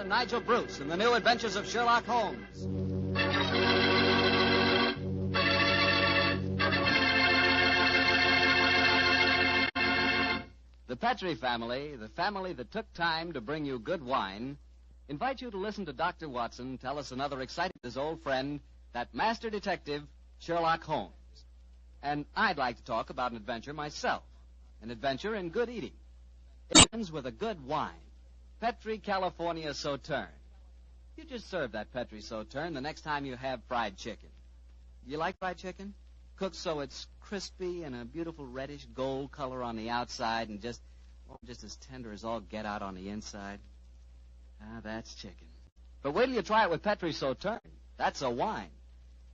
Nigel Bruce in the new Adventures of Sherlock Holmes. The Petrie family, the family that took time to bring you good wine, invite you to listen to Dr. Watson tell us another exciting his old friend, that master detective, Sherlock Holmes. And I'd like to talk about an adventure myself, an adventure in good eating. It ends with a good wine, Petrie California Sauterne. You just serve that Petrie Sauterne the next time you have fried chicken. Do you like fried chicken? Cooked so it's crispy and a beautiful reddish gold color on the outside and just as tender as all get out on the inside. Ah, that's chicken. But wait till you try it with Petrie Sauterne. That's a wine.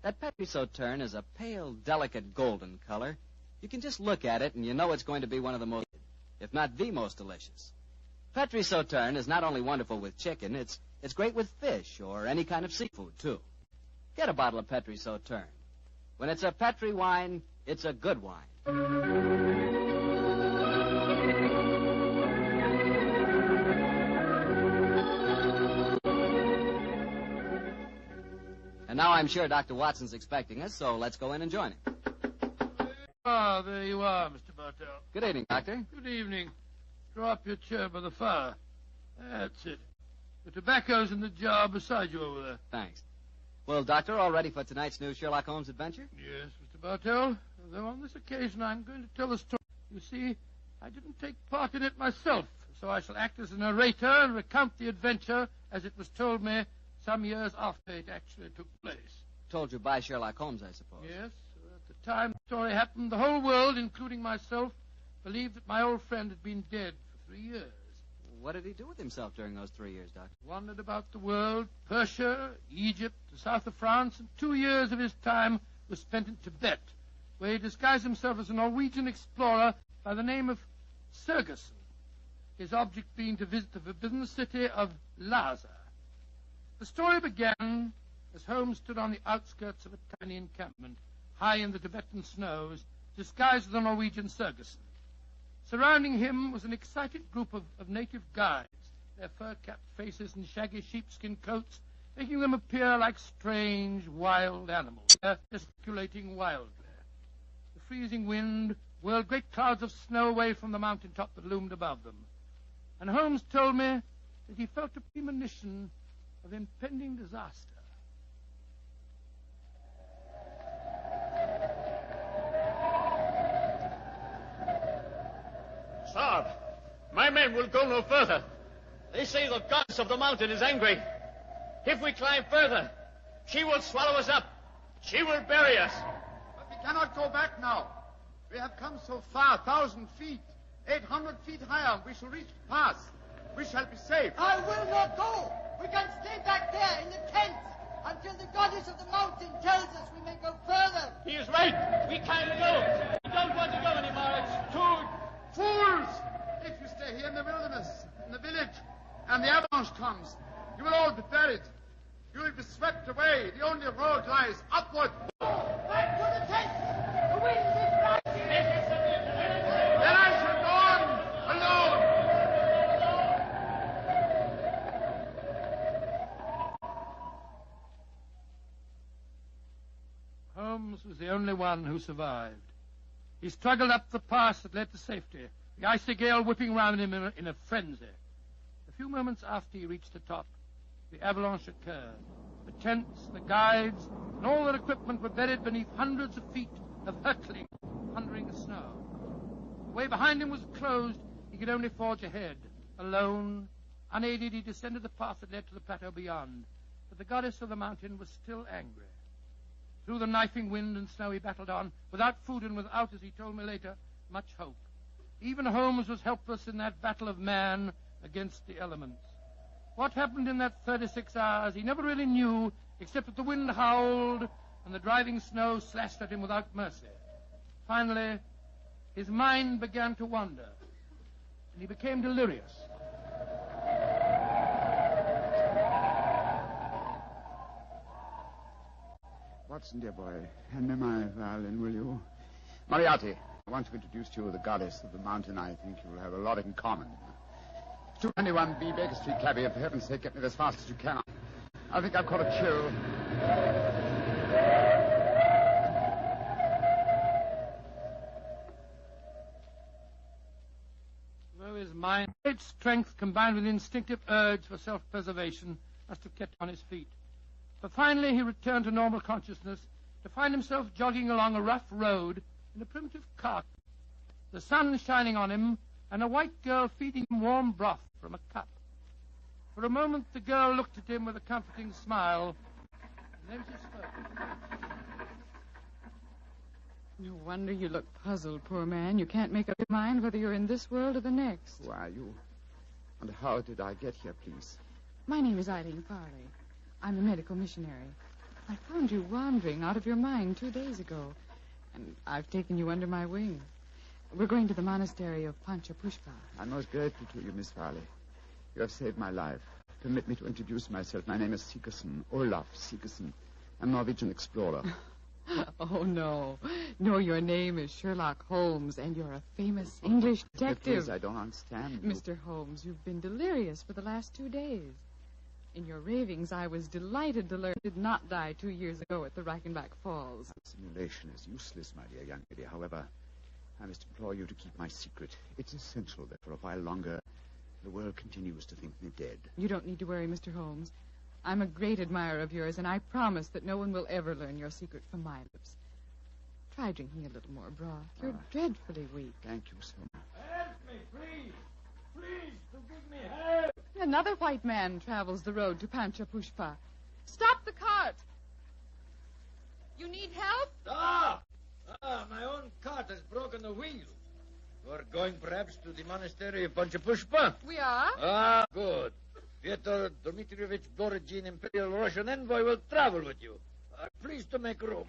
That Petrie Sauterne is a pale, delicate golden color. You can just look at it and you know it's going to be one of the most, if not the most delicious. Petrie Sauterne is not only wonderful with chicken, it's great with fish or any kind of seafood, too. Get a bottle of Petrie Sauterne. When it's a Petrie wine, it's a good wine. And now I'm sure Dr. Watson's expecting us, so let's go in and join him. Ah, there you are, Mr. Bartell. Good evening, Doctor. Good evening. Draw up your chair by the fire. That's it. The tobacco's in the jar beside you over there. Thanks. Well, Doctor, all ready for tonight's new Sherlock Holmes adventure? Yes, Mr. Bartell. Though on this occasion I'm going to tell the story. You see, I didn't take part in it myself, so I shall act as a narrator and recount the adventure as it was told me some years after it actually took place. Told you by Sherlock Holmes, I suppose. Yes. At the time the story happened, the whole world, including myself, believed that my old friend had been dead for 3 years. What did he do with himself during those 3 years, Doctor? Wandered about the world, Persia, Egypt, the south of France, and 2 years of his time was spent in Tibet, where he disguised himself as a Norwegian explorer by the name of Sergerson, his object being to visit the forbidden city of Lhasa. The story began as Holmes stood on the outskirts of a tiny encampment, high in the Tibetan snows, disguised as a Norwegian Sergerson. Surrounding him was an excited group of native guides, their fur-capped faces and shaggy sheepskin coats making them appear like strange, wild animals, gesticulating wildly. The freezing wind whirled great clouds of snow away from the mountaintop that loomed above them. And Holmes told me that he felt a premonition of impending disaster. Sir, my men will go no further. They say the goddess of the mountain is angry. If we climb further, she will swallow us up. She will bury us. But we cannot go back now. We have come so far, 1,000 feet, 800 feet higher. We shall reach the pass. We shall be safe. I will not go. We can stay back there in the tents until the goddess of the mountain tells us we may go further. He is right. We can't go. We don't want to go anymore. It's too... Fools! If you stay here in the wilderness, in the village, and the avalanche comes, you will all be buried. You will be swept away. The only road lies upward. Back to the tent. The wind is rising. Then I shall go on alone. Holmes was the only one who survived. He struggled up the pass that led to safety, the icy gale whipping round him in a frenzy. A few moments after he reached the top, the avalanche occurred. The tents, the guides, and all their equipment were buried beneath hundreds of feet of hurtling, thundering snow. The way behind him was closed. He could only forge ahead. Alone, unaided, he descended the path that led to the plateau beyond. But the goddess of the mountain was still angry. Through the knifing wind and snow he battled on, without food and without, as he told me later, much hope. Even Holmes was helpless in that battle of man against the elements. What happened in that 36 hours he never really knew, except that the wind howled and the driving snow slashed at him without mercy. Finally, his mind began to wander, and he became delirious. Watson, dear boy, hand me my violin, will you? Moriarty, I want to introduce to you the goddess of the mountain. I think you will have a lot in common. 291B Baker Street, cabby. For heaven's sake, get me as fast as you can. I think I've caught a chill. Though his mind, great strength combined with instinctive urge for self-preservation, must have kept on his feet. But finally he returned to normal consciousness to find himself jogging along a rough road in a primitive cart, the sun shining on him, and a white girl feeding him warm broth from a cup. For a moment the girl looked at him with a comforting smile, and then she spoke. No wonder you look puzzled, poor man. You can't make up your mind whether you're in this world or the next. Who are you? And how did I get here, please? My name is Eileen Farley. I'm a medical missionary. I found you wandering out of your mind 2 days ago, and I've taken you under my wing. We're going to the monastery of Panchapushpa. I'm most grateful to you, Miss Farley. You have saved my life. Permit me to introduce myself. My name is Sigerson, Olaf Sigerson. I'm a Norwegian explorer. Oh, no. No, your name is Sherlock Holmes, and you're a famous English detective. Please, I don't understand you. Mr. Holmes, you've been delirious for the last 2 days. In your ravings, I was delighted to learn you did not die 2 years ago at the Reichenbach Falls. Simulation is useless, my dear young lady. However, I must implore you to keep my secret. It's essential that for a while longer, the world continues to think me dead. You don't need to worry, Mr. Holmes. I'm a great admirer of yours, and I promise that no one will ever learn your secret from my lips. Try drinking a little more broth. You're dreadfully weak. Thank you so much. Help me, please. Please, to give me help. Another white man travels the road to Panchapushpa. Stop the cart! You need help? Stop! My own cart has broken the wheel. You're going perhaps to the monastery of Panchapushpa? We are. Ah, good. Fyodor Dmitrievich Borodin, Imperial Russian envoy, will travel with you. Please to make room.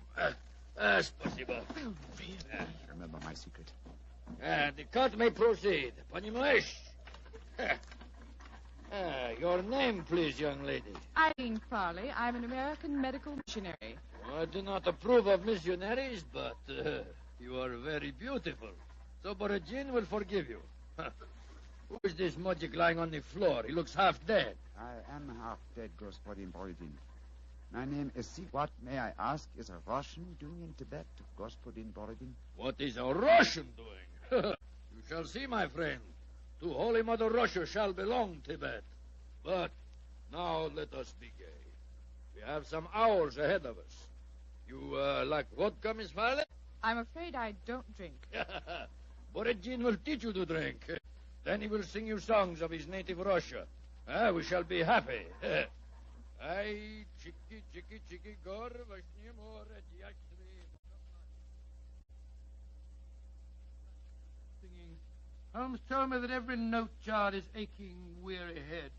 Спасибо. Remember my secret. The cart may proceed. Понимаешь? Your name, please, young lady. Eileen Farley. I'm an American medical missionary. I do not approve of missionaries, but you are very beautiful. So Borodin will forgive you. Who is this mujik lying on the floor? He looks half dead. I am half dead, Господин Borodin. My name is What, may I ask, is a Russian doing in Tibet, Господин Borodin? What is a Russian doing? You shall see, my friend. To Holy Mother Russia shall belong Tibet. But now let us be gay. We have some hours ahead of us. You like vodka, Miss Farley? I'm afraid I don't drink. Borodin will teach you to drink. Then he will sing you songs of his native Russia. We shall be happy. Ay, chiki, chiki, chiki, gor, vashni, more, Singing. Holmes told me that every note jarred his aching, weary head.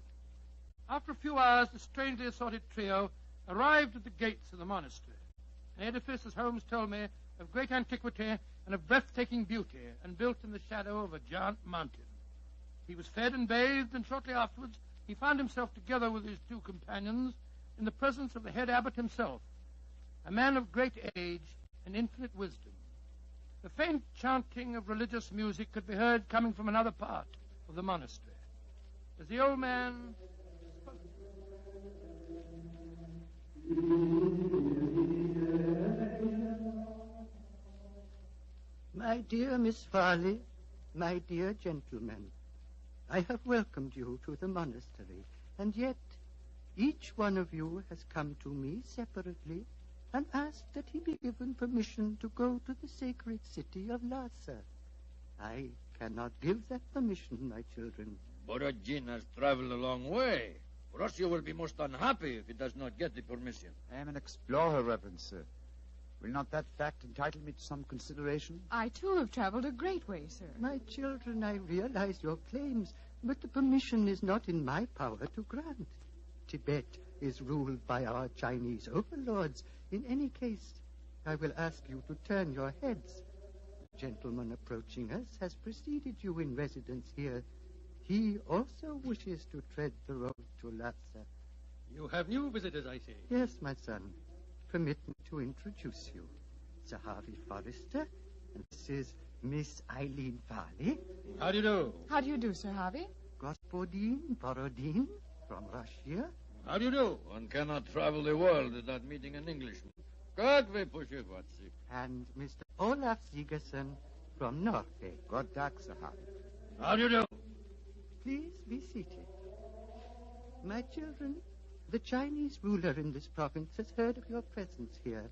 After a few hours, the strangely assorted trio arrived at the gates of the monastery. An edifice, as Holmes told me, of great antiquity and of breathtaking beauty, and built in the shadow of a giant mountain. He was fed and bathed, and shortly afterwards he found himself together with his two companions in the presence of the head abbot himself, a man of great age and infinite wisdom. The faint chanting of religious music could be heard coming from another part of the monastery. As the old man spoke, My dear Miss Farley, my dear gentlemen, I have welcomed you to the monastery, and yet each one of you has come to me separately and asked that he be given permission to go to the sacred city of Lhasa. I cannot give that permission, my children. Borodin has traveled a long way. Russia will be most unhappy if he does not get the permission. I am an explorer, Reverend Sir. Will not that fact entitle me to some consideration? I, too, have traveled a great way, sir. My children, I realize your claims, but the permission is not in my power to grant. Tibet is ruled by our Chinese overlords. In any case, I will ask you to turn your heads. The gentleman approaching us has preceded you in residence here. He also wishes to tread the road to Lhasa. you have new visitors, I see. Yes, my son. Permit me to introduce you. Sir Harvey Forrester, and this is Miss Eileen Farley. How do you do? How do you do, Sir Harvey? Gospodin Borodin from Russia. How do you do? One cannot travel the world without meeting an Englishman. God wypoczywacy. And Mr. Olaf Sigerson from Norway. God dag, Sahab. How do you do? Please be seated. My children, the Chinese ruler in this province has heard of your presence here.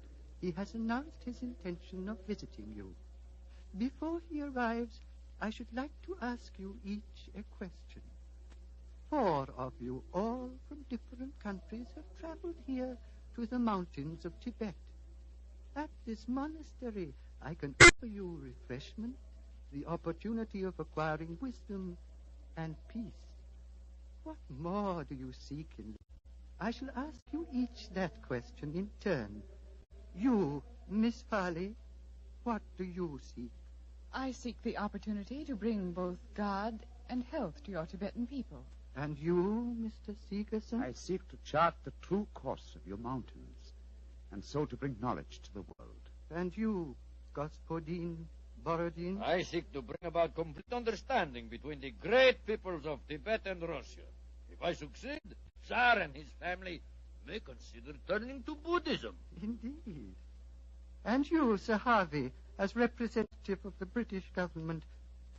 He has announced his intention of visiting you. Before he arrives, I should like to ask you each a question. 4 of you, all from different countries, have traveled here to the mountains of Tibet. At this monastery, I can offer you refreshment, the opportunity of acquiring wisdom and peace. What more do you seek in life? I shall ask you each that question in turn. You, Miss Farley, what do you seek? I seek the opportunity to bring both God and health to your Tibetan people. And you, Mr. Sigerson? I seek to chart the true course of your mountains, and so to bring knowledge to the world. And you, Gospodin Borodin? I seek to bring about complete understanding between the great peoples of Tibet and Russia. If I succeed, Tsar and his family may consider turning to Buddhism. Indeed. And you, Sir Harvey, as representative of the British government,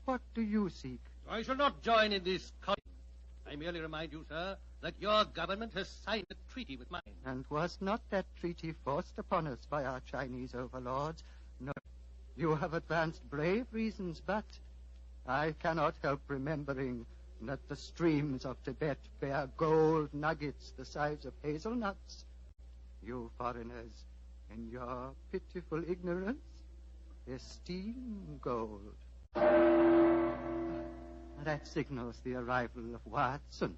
what do you seek? I shall not join in this contest. I merely remind you, sir, that your government has signed a treaty with mine. And was not that treaty forced upon us by our Chinese overlords? No. You have advanced brave reasons, but I cannot help remembering that the streams of Tibet bear gold nuggets the size of hazelnuts. You foreigners, in your pitiful ignorance, esteem gold. That signals the arrival of Watson,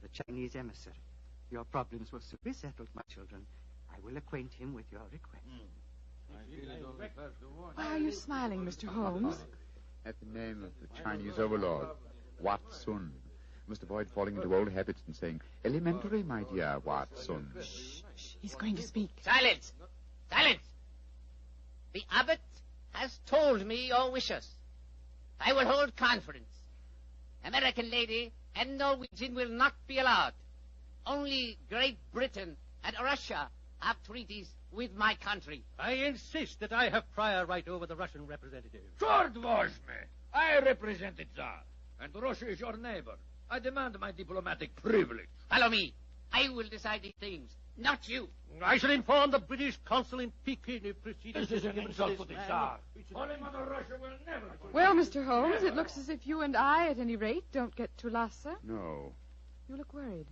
the Chinese emissary. Your problems will soon be settled, my children. I will acquaint him with your request. Why are you smiling, Mr. Holmes? At the name of the Chinese overlord, Watson. Must avoid falling into old habits and saying, elementary, my dear Watson. Shh. He's going to speak. Silence! Silence! The abbot has told me your wishes. I will hold conference. American lady and Norwegian will not be allowed. Only Great Britain and Russia have treaties with my country. I insist that I have prior right over the Russian representative. Short was me. I represent the Tsar, and Russia is your neighbor. I demand my diplomatic privilege. Follow me. I will decide these things, not you. I shall inform the British consul in Peking if proceedings... This is an insult to the Tsar. Holy Mother Russia will never... Well, Mr. Holmes, it looks as if you and I, at any rate, don't get to Lhasa. No. You look worried.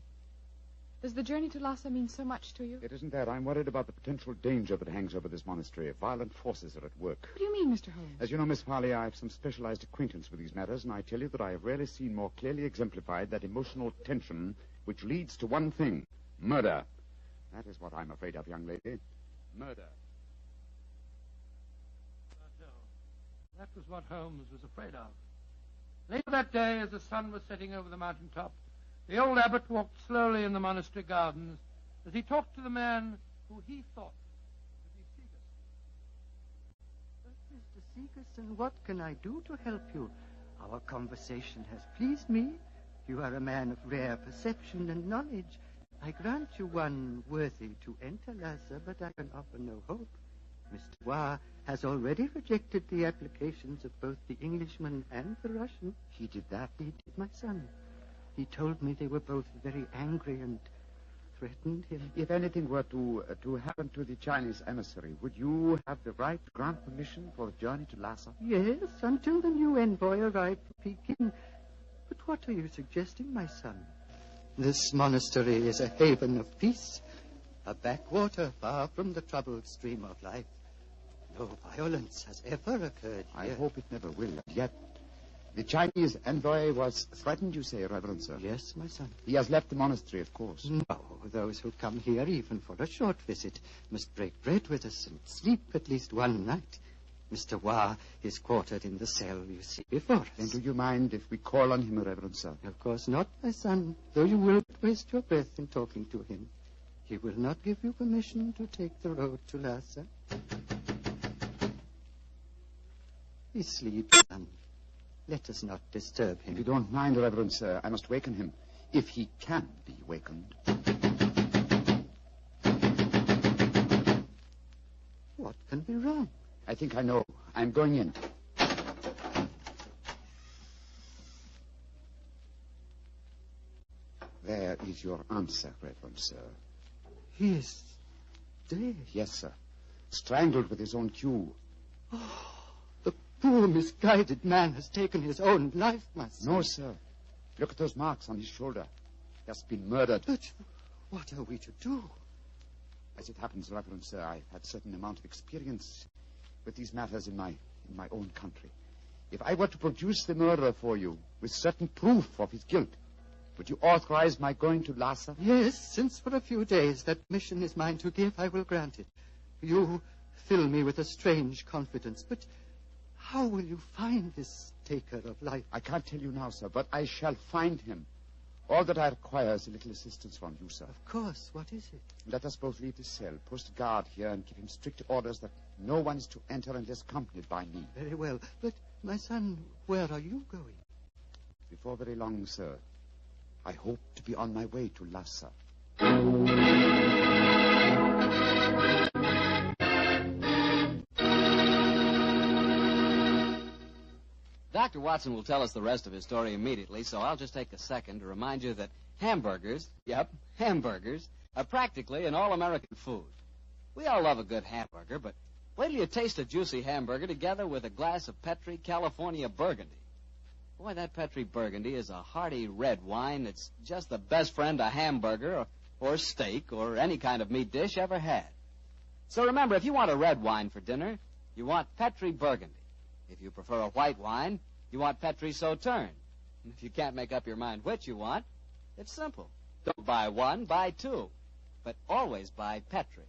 Does the journey to Lhasa mean so much to you? It isn't that. I'm worried about the potential danger that hangs over this monastery. Violent forces are at work. What do you mean, Mr. Holmes? As you know, Miss Farley, I have some specialized acquaintance with these matters, and I tell you that I have rarely seen more clearly exemplified that emotional tension which leads to one thing, murder. That is what I'm afraid of, young lady. Murder. That was what Holmes was afraid of. Later that day, as the sun was setting over the mountaintop, the old abbot walked slowly in the monastery gardens as he talked to the man who he thought would be Sigerson. Mr. Sigerson, what can I do to help you? Our conversation has pleased me. You are a man of rare perception and knowledge. I grant you one worthy to enter Lhasa, but I can offer no hope. Mr. Wa has already rejected the applications of both the Englishman and the Russian. He did that? He did, my son. He told me they were both very angry and threatened him. If anything were to happen to the Chinese emissary, would you have the right to grant permission for the journey to Lhasa? Yes, until the new envoy arrived from Peking. But what are you suggesting, my son? This monastery is a haven of peace, a backwater far from the troubled stream of life. No violence has ever occurred here. I hope it never will. Yet, the Chinese envoy was threatened, you say, Reverend Sir? Yes, my son. He has left the monastery, of course. No, those who come here, even for a short visit, must break bread with us and sleep at least one night. Mr. Wa is quartered in the cell you see before us. Then do you mind if we call on him, Reverend Sir? Of course not, my son, though you will waste your breath in talking to him. He will not give you permission to take the road to Lhasa. He sleeps, son. Let us not disturb him. If you don't mind, Reverend Sir, I must waken him, if he can be wakened. What can be wrong? I think I know. I'm going in. There is your answer, Reverend Sir. He is dead. Yes, sir. Strangled with his own cue. Oh, the poor misguided man has taken his own life, my son. No, sir. Look at those marks on his shoulder. He has been murdered. But what are we to do? As it happens, Reverend Sir, I've had a certain amount of experience with these matters in my own country. If I were to produce the murderer for you with certain proof of his guilt, would you authorize my going to Lhasa? Yes, since for a few days that mission is mine to give, I will grant it. You fill me with a strange confidence, but how will you find this taker of life? I can't tell you now, sir, but I shall find him. All that I require is a little assistance from you, sir. Of course. What is it? Let us both leave the cell, post a guard here, and give him strict orders that no one is to enter unless accompanied by me. Very well. But, my son, where are you going? Before very long, sir. I hope to be on my way to Lhasa. Dr. Watson will tell us the rest of his story immediately, so I'll just take a second to remind you that hamburgers, are practically an all-American food. We all love a good hamburger, but wait till you taste a juicy hamburger together with a glass of Petri California Burgundy. Boy, that Petri Burgundy is a hearty red wine that's just the best friend a hamburger or steak or any kind of meat dish ever had. So remember, if you want a red wine for dinner, you want Petri Burgundy. If you prefer a white wine, you want Petri Sauterne. And if you can't make up your mind which you want, it's simple. Don't buy one, buy two. But always buy Petri.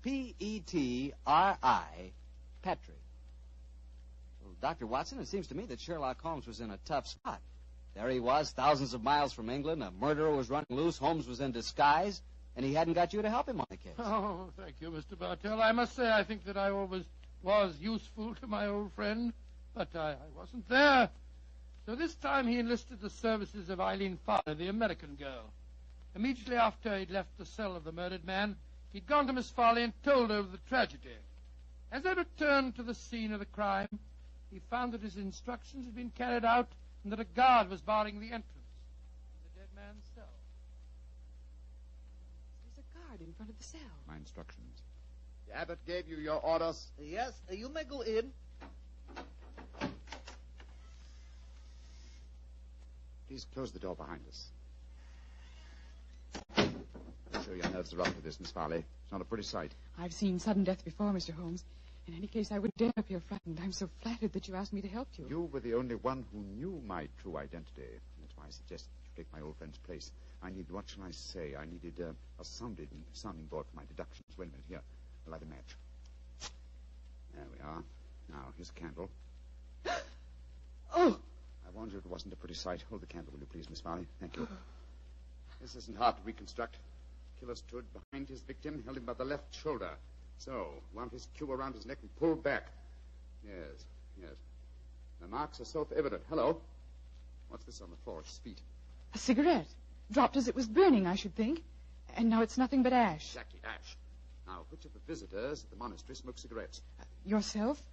Petri. Petri. Well, Dr. Watson, it seems to me that Sherlock Holmes was in a tough spot. There he was, thousands of miles from England. A murderer was running loose. Holmes was in disguise. And he hadn't got you to help him on the case. Oh, thank you, Mr. Bartell. I must say I think that I always was useful to my old friend, but I wasn't there. So this time he enlisted the services of Eileen Farley, the American girl. Immediately after he'd left the cell of the murdered man, he'd gone to Miss Farley and told her of the tragedy. As they returned to the scene of the crime, he found that his instructions had been carried out and that a guard was barring the entrance to the dead man's cell. There's a guard in front of the cell. My instructions. The abbot gave you your orders. Yes, you may go in. Please close the door behind us. I'm sure your nerves are up for this, Miss Farley. It's not a pretty sight. I've seen sudden death before, Mr. Holmes. In any case, I wouldn't dare appear frightened. I'm so flattered that you asked me to help you. You were the only one who knew my true identity. That's why I suggested you take my old friend's place. I needed, what shall I say? I needed a sounding board for my deductions. Wait a minute, here. I'll light a match. There we are. Now, here's a candle. Oh! I warned you it wasn't a pretty sight. Hold the candle, will you please, Miss Farley? Thank you. This isn't hard to reconstruct. Killer stood behind his victim, held him by the left shoulder. So, wound his cue around his neck and pulled back. Yes. The marks are self-evident. Hello. What's this on the floor at his feet? A cigarette. Dropped as it was burning, I should think. And now it's nothing but ash. Exactly, ash. Now, which of the visitors at the monastery smoke cigarettes? Yourself,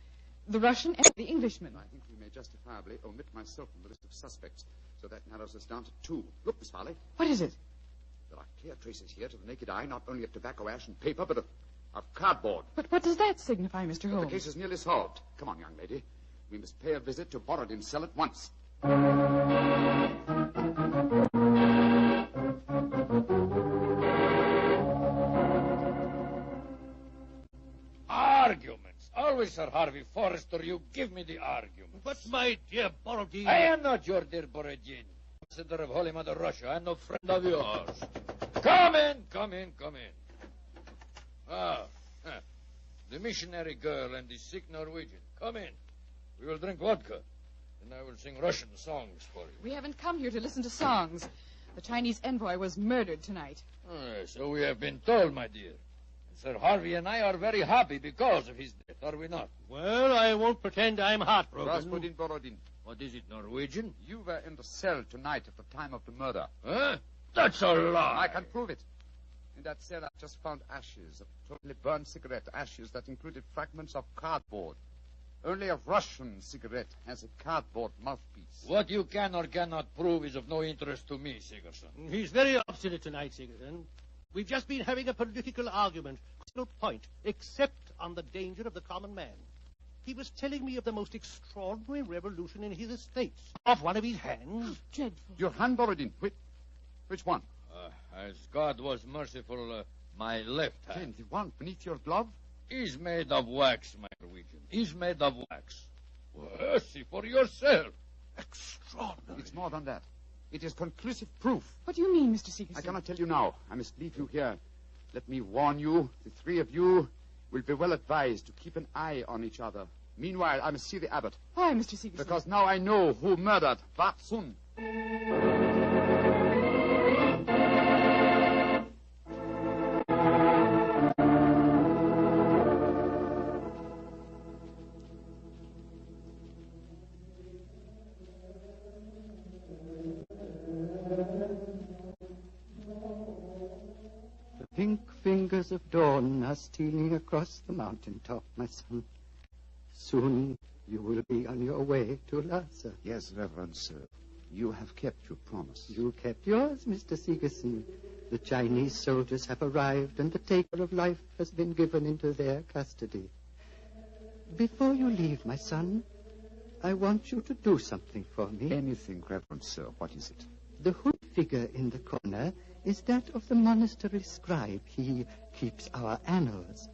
the Russian, and the Englishman. I think we may justifiably omit myself from the list of suspects. So that narrows us down to two. Look, Miss Farley. What is it? There are clear traces here to the naked eye, not only of tobacco ash and paper, but of cardboard. But what does that signify, Mr. Holmes? The case is nearly solved. Come on, young lady. We must pay a visit to Borodin's cell at once. Arguments. Always, Sir Harvey Forrester, you give me the argument. But, my dear Borodin... I am not your dear Borodin. Ambassador of Holy Mother Russia. I'm no friend of yours. Come in. The missionary girl and the sick Norwegian. Come in. We will drink vodka. And I will sing Russian songs for you. We haven't come here to listen to songs. The Chinese envoy was murdered tonight. So we have been told, my dear. Sir Harvey and I are very happy because of his death, are we not? Well, I won't pretend I'm heartbroken. Rasputin Borodin. What is it, Norwegian? You were in the cell tonight at the time of the murder. Huh? That's a lie. I can prove it. In that cell, I just found ashes, a totally burned cigarette, ashes that included fragments of cardboard. Only a Russian cigarette has a cardboard mouthpiece. What you can or cannot prove is of no interest to me, Sigerson. He's very obstinate tonight, Sigerson. We've just been having a political argument. No point, except on the danger of the common man. He was telling me of the most extraordinary revolution in his estates. Off one of his hands. Dreadful. Your hand, Borodin. Which one? As God was merciful, my left hand. Then the one beneath your glove? Is made of wax, my Norwegian. Is made of wax. Well, see for yourself. Extraordinary. It's more than that. It is conclusive proof. What do you mean, Mr. Sigerson? I cannot tell you now. I must leave you here. Let me warn you, the three of you will be well advised to keep an eye on each other. Meanwhile, I must see the abbot. Why, Mr. Sigerson? Because now I know who murdered Vatsun. Pink fingers of dawn are stealing across the mountaintop, my son. Soon you will be on your way to Lhasa. Yes, Reverend Sir. You have kept your promise. You kept yours, Mr. Sigerson. The Chinese soldiers have arrived, and the taker of life has been given into their custody. Before you leave, my son, I want you to do something for me. Anything, Reverend Sir. What is it? The hood figure in the corner is that of the monastery scribe. He keeps our annals.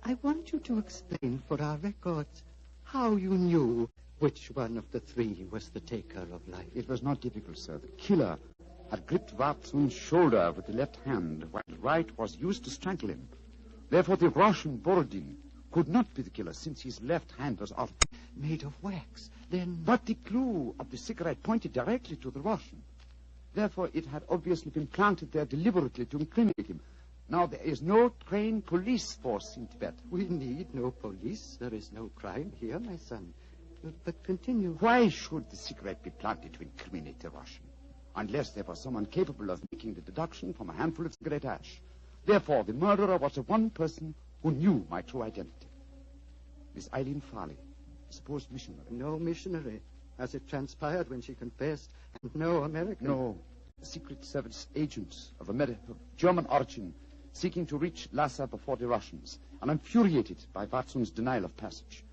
I want you to explain for our records how you knew which one of the three was the taker of life. It was not difficult, sir. The killer had gripped Vatsun's shoulder with the left hand, while the right was used to strangle him. Therefore, the Russian Borodin could not be the killer, since his left hand was off. Made of wax, then... But the clue of the cigarette pointed directly to the Russian. Therefore, it had obviously been planted there deliberately to incriminate him. Now, there is no trained police force in Tibet. We need no police. There is no crime here, my son. But continue. Why should the cigarette be planted to incriminate the Russian? Unless there was someone capable of making the deduction from a handful of cigarette ash. Therefore, the murderer was the one person who knew my true identity. Miss Eileen Farley, supposed missionary. No missionary, as it transpired when she confessed, and no American. No, a Secret Service agent of German origin, seeking to reach Lhasa before the Russians, and infuriated by Vatsun's denial of passage.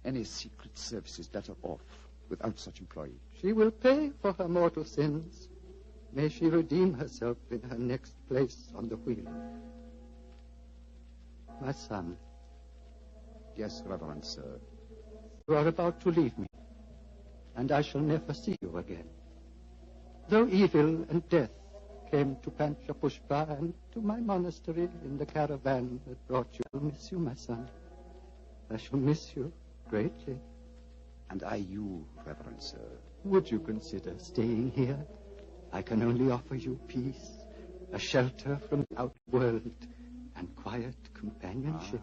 Any Secret Service is better off without such employee. She will pay for her mortal sins. May she redeem herself in her next place on the wheel. My son. Yes, Reverend Sir. You are about to leave me, and I shall never see you again. Though evil and death came to Panchapushpa and to my monastery in the caravan that brought you, I miss you, my son. I shall miss you greatly. And I you, Reverend Sir. Would you consider staying here? I can only offer you peace, a shelter from the outer world, and quiet companionship.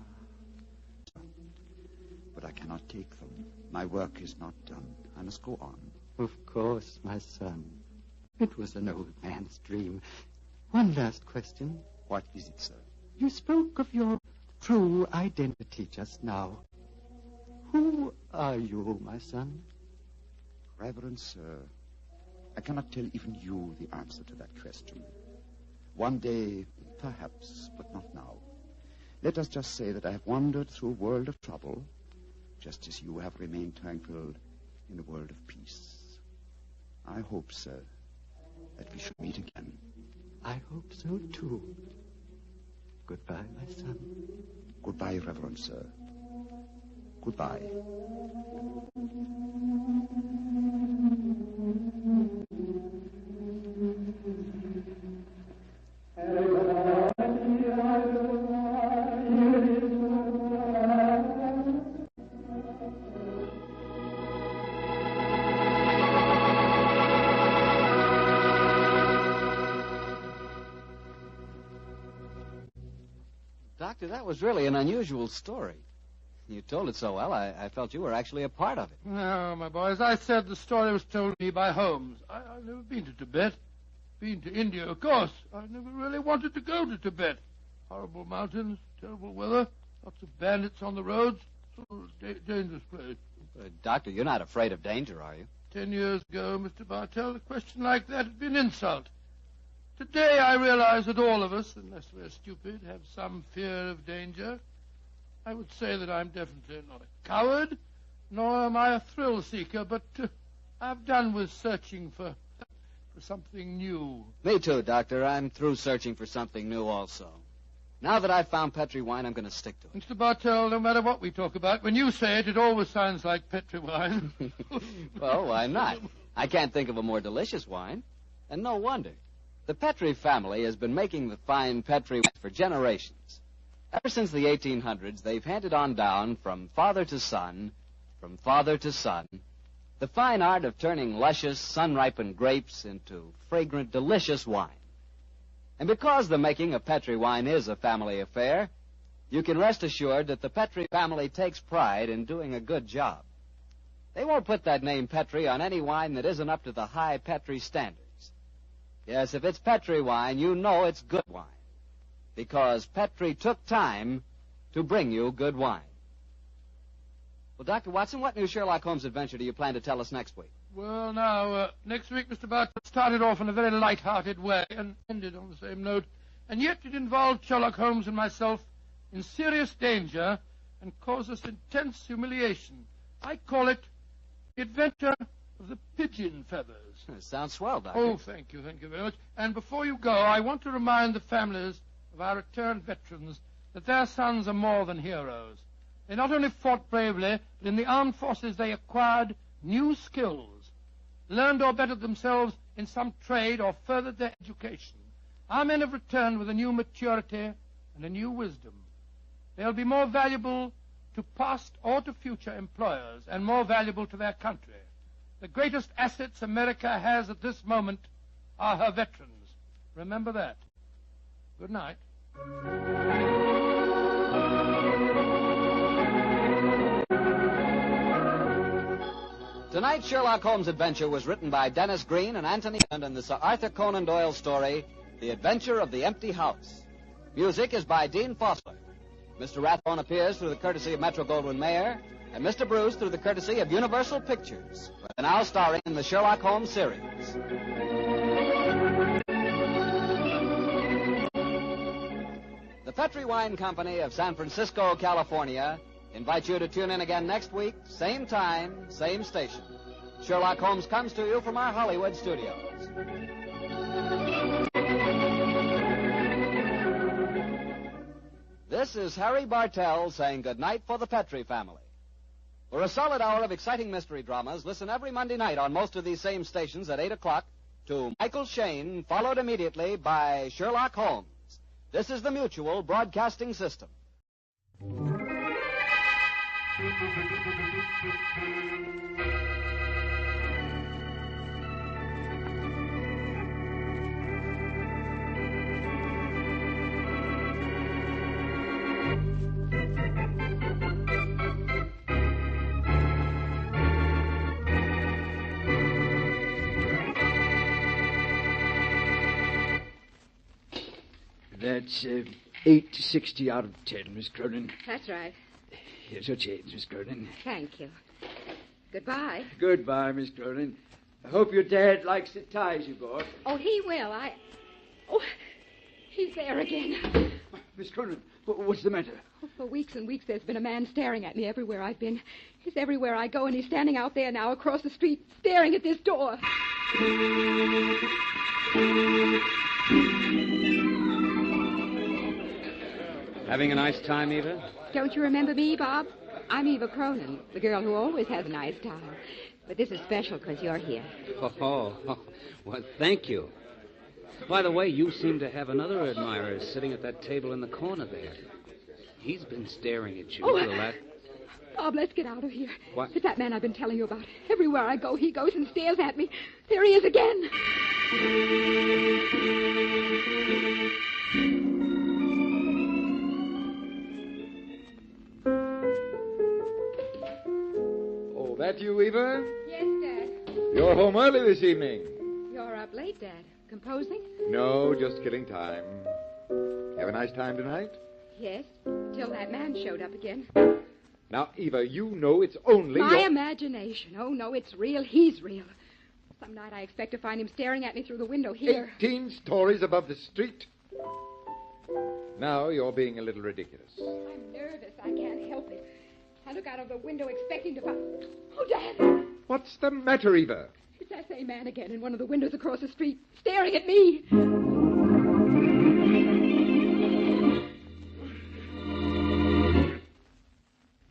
But I cannot take them. My work is not done. I must go on. Of course, my son. It was an old man's dream. One last question. What is it, sir? You spoke of your true identity just now. Who are you, my son? Reverend Sir, I cannot tell even you the answer to that question. One day, perhaps, but not now. Let us just say that I have wandered through a world of trouble, just as you have remained tranquil in a world of peace. I hope, sir, that we shall meet again. I hope so, too. Goodbye, my son. Goodbye, Reverend Sir. Goodbye. Doctor, that was really an unusual story. You told it so well, I felt you were actually a part of it. No, my boy, as I said, the story was told me by Holmes. I've never been to Tibet. Been to India, of course. I never really wanted to go to Tibet. Horrible mountains, terrible weather, lots of bandits on the roads. Sort of dangerous place. Doctor, you're not afraid of danger, are you? 10 years ago, Mr. Bartell, a question like that would be an insult. Today I realize that all of us, unless we're stupid, have some fear of danger. I would say that I'm definitely not a coward, nor am I a thrill seeker, but I've done with searching for something new. Me too, Doctor. I'm through searching for something new also. Now that I've found Petri wine, I'm going to stick to it. Mr. Bartell, no matter what we talk about, when you say it, it always sounds like Petri wine. Well, why not? I can't think of a more delicious wine. And no wonder. The Petri family has been making the fine Petri wine for generations. Ever since the 1800s, they've handed on down from father to son, the fine art of turning luscious, sun-ripened grapes into fragrant, delicious wine. And because the making of Petri wine is a family affair, you can rest assured that the Petri family takes pride in doing a good job. They won't put that name Petri on any wine that isn't up to the high Petri standards. Yes, if it's Petri wine, you know it's good wine. Because Petri took time to bring you good wine. Well, Dr. Watson, what new Sherlock Holmes adventure do you plan to tell us next week? Well, now, next week, Mr. Bartell started off in a very light-hearted way and ended on the same note. And yet it involved Sherlock Holmes and myself in serious danger and caused us intense humiliation. I call it The Adventure of the Pigeon Feathers. Sounds swell, Doctor. Oh, thank you very much. And before you go, I want to remind the families of our returned veterans that their sons are more than heroes. They not only fought bravely, but in the armed forces they acquired new skills, learned or bettered themselves in some trade or furthered their education. Our men have returned with a new maturity and a new wisdom. They'll be more valuable to past or to future employers and more valuable to their country. The greatest assets America has at this moment are her veterans. Remember that. Good night. Tonight's Sherlock Holmes adventure was written by Dennis Green and Anthony Hunt in the Sir Arthur Conan Doyle story, The Adventure of the Empty House. Music is by Dean Foster. Mr. Rathbone appears through the courtesy of Metro-Goldwyn-Mayer, and Mr. Bruce through the courtesy of Universal Pictures, now starring in the Sherlock Holmes series. The Petri Wine Company of San Francisco, California, invites you to tune in again next week, same time, same station. Sherlock Holmes comes to you from our Hollywood studios. This is Harry Bartell saying goodnight for the Petri family. For a solid hour of exciting mystery dramas, listen every Monday night on most of these same stations at 8 o'clock to Michael Shayne, followed immediately by Sherlock Holmes. This is the Mutual Broadcasting System. That's 860 out of 10, Miss Cronin. That's right. Here's your change, Miss Cronin. Thank you. Goodbye. Goodbye, Miss Cronin. I hope your dad likes the ties you bought. Oh, he will. Oh, he's there again. Miss Cronin, what's the matter? Oh, for weeks and weeks, there's been a man staring at me everywhere I've been. He's everywhere I go, and he's standing out there now across the street, staring at this door. Having a nice time, Eva? Don't you remember me, Bob? I'm Eva Cronin, the girl who always has a nice time. But this is special because you're here. Oh, well, thank you. By the way, you seem to have another admirer sitting at that table in the corner there. He's been staring at you for the last... Bob, let's get out of here. What? It's that man I've been telling you about. Everywhere I go, he goes and stares at me. There he is again. you, Eva? Yes, Dad. You're home early this evening. You're up late, Dad. Composing? No, just killing time. Have a nice time tonight? Yes, till that man showed up again. Now, Eva, you know it's only My your... imagination. Oh, no, it's real. He's real. Some night I expect to find him staring at me through the window here. 18 stories above the street. Now you're being a little ridiculous. I'm nervous. I can't help it. I look out of the window expecting to find... Oh, Dad! What's the matter, Eva? It's that same man again in one of the windows across the street, staring at me.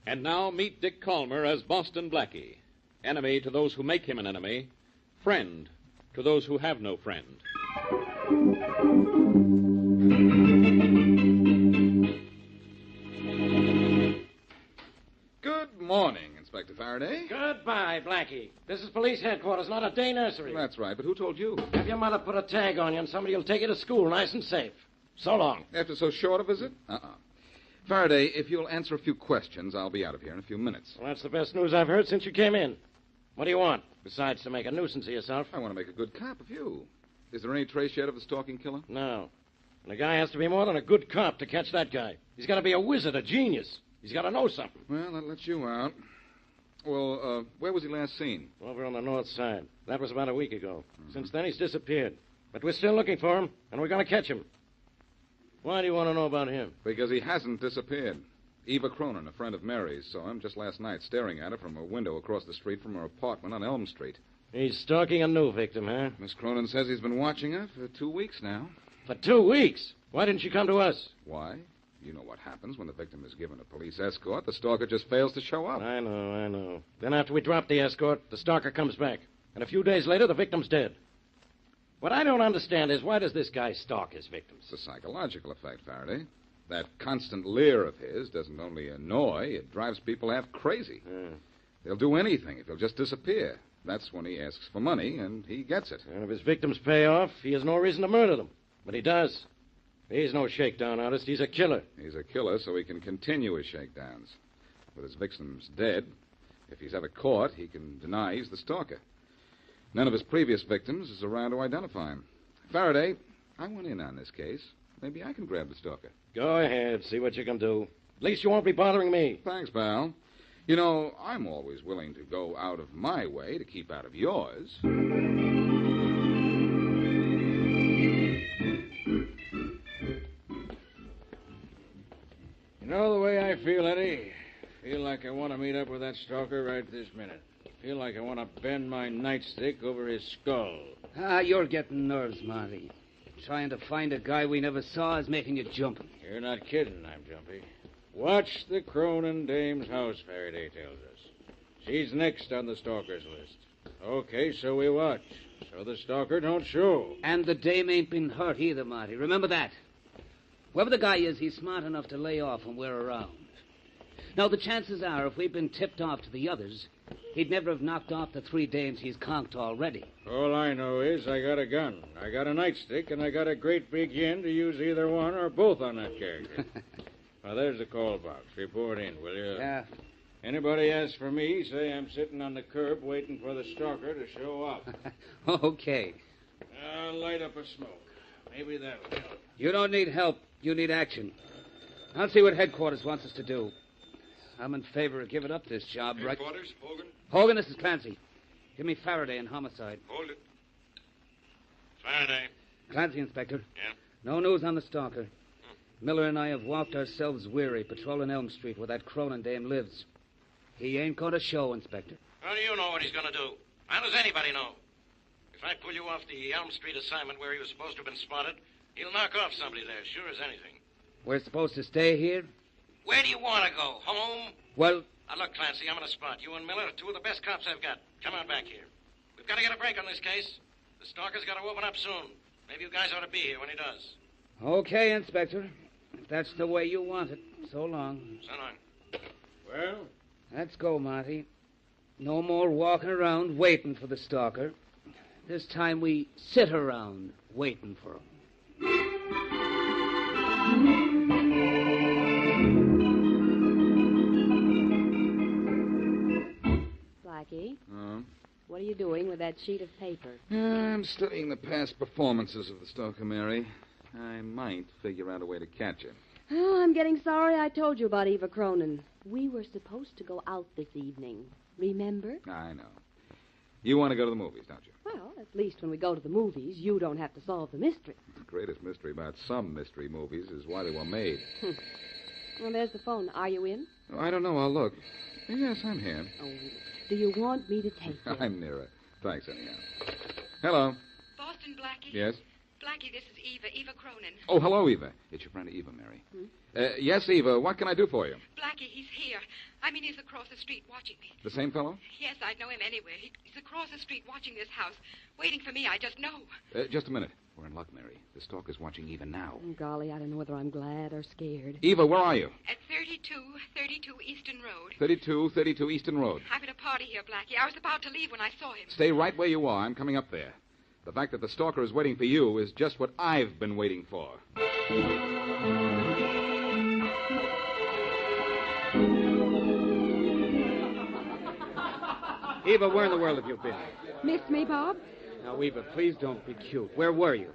And now meet Dick Calmer as Boston Blackie. Enemy to those who make him an enemy. Friend to those who have no friend. Good morning, Inspector Faraday. Goodbye, Blackie. This is police headquarters, not a day nursery. That's right, but who told you? Have your mother put a tag on you and somebody will take you to school nice and safe. So long. After so short a visit? Faraday, if you'll answer a few questions, I'll be out of here in a few minutes. Well, that's the best news I've heard since you came in. What do you want, besides to make a nuisance of yourself? I want to make a good cop of you. Is there any trace yet of the stalking killer? No. And a guy has to be more than a good cop to catch that guy. He's got to be a wizard, a genius. He's got to know something. Well, that lets you out. Well, where was he last seen? Over on the north side. That was about a week ago. Since then, he's disappeared. But we're still looking for him, and we're going to catch him. Why do you want to know about him? Because he hasn't disappeared. Eva Cronin, a friend of Mary's, saw him just last night staring at her from a window across the street from her apartment on Elm Street. He's stalking a new victim, huh? Miss Cronin says he's been watching her for 2 weeks now. For 2 weeks? Why didn't she come to us? Why? You know what happens when the victim is given a police escort. The stalker just fails to show up. I know. Then after we drop the escort, the stalker comes back. And a few days later, the victim's dead. What I don't understand is why does this guy stalk his victims? It's a psychological effect, Faraday. That constant leer of his doesn't only annoy, it drives people half crazy. They'll do anything if he'll just disappear. That's when he asks for money, and he gets it. And if his victims pay off, he has no reason to murder them. But he does. He's no shakedown artist. He's a killer. He's a killer so he can continue his shakedowns. With his victims dead, if he's ever caught, he can deny he's the stalker. None of his previous victims is around to identify him. Faraday, I went in on this case. Maybe I can grab the stalker. Go ahead. See what you can do. At least you won't be bothering me. Thanks, pal. You know, I'm always willing to go out of my way to keep out of yours. You know the way I feel, Eddie? I feel like I want to meet up with that stalker right this minute. I feel like I want to bend my nightstick over his skull. You're getting nerves, Marty. Trying to find a guy we never saw is making you jumpy. You're not kidding, I'm jumpy. Watch the Cronin dame's house, Faraday tells us. She's next on the stalker's list. Okay, so we watch. So the stalker don't show. And the dame ain't been hurt either, Marty. Remember that. Whoever the guy is, he's smart enough to lay off when we're around. Now, the chances are, if we'd been tipped off to the others, he'd never have knocked off the 3 dames he's conked already. All I know is I got a gun, I got a nightstick, and I got a great big yen to use either one or both on that character. Now, there's the call box. Report in, will you? Yeah. Anybody asks for me, say I'm sitting on the curb waiting for the stalker to show up. Okay. I'll light up a smoke. Maybe that'll help. You don't need help. You need action. I'll see what headquarters wants us to do. I'm in favor of giving up this job, right? Headquarters, Hogan? Hogan, this is Clancy. Give me Faraday in homicide. Hold it. Faraday. Clancy, Inspector. Yeah? No news on the stalker. Miller and I have walked ourselves weary patrolling Elm Street where that Cronin dame lives. He ain't going to show, Inspector. How do you know what he's going to do? How does anybody know? If I pull you off the Elm Street assignment where he was supposed to have been spotted, he'll knock off somebody there, sure as anything. We're supposed to stay here? Where do you want to go? Home? Well... Now, look, Clancy, I'm in a spot. You and Miller are 2 of the best cops I've got. Come on back here. We've got to get a break on this case. The stalker's got to open up soon. Maybe you guys ought to be here when he does. Okay, Inspector. If that's the way you want it. So long. So long. Well? Let's go, Marty. No more walking around waiting for the stalker. This time we sit around waiting for him. Blackie? that sheet of paper? I'm studying the past performances of the stalker, Mary. I might figure out a way to catch her. Oh, I'm getting sorry I told you about Eva Cronin. We were supposed to go out this evening. Remember? I know. You want to go to the movies, don't you? Well, at least when we go to the movies, you don't have to solve the mystery. The greatest mystery about some mystery movies is why they were made. Well, there's the phone. Are you in? Oh, I don't know. I'll look. Yes, I'm here. Oh, do you want me to take you? I'm near it. Thanks, anyhow. Hello. Boston, Blackie? Yes? Blackie, this is Eva Cronin. Oh, hello, Eva. It's your friend Eva, Mary. Yes, Eva. What can I do for you? Blackie, he's here. I mean, he's across the street watching me. The same fellow? Yes, I'd know him anywhere. He's across the street watching this house, waiting for me. I just know. Just a minute. We're in luck, Mary. The stalker's watching Eva now. Oh, golly, I don't know whether I'm glad or scared. Eva, where are you? At 3232 Easton Road. 3232 Easton Road. I'm at a party here, Blackie. I was about to leave when I saw him. Stay right where you are. I'm coming up there. The fact that the stalker is waiting for you is just what I've been waiting for. Eva, where in the world have you been? Missed me, Bob? Now, Eva, please don't be cute. Where were you?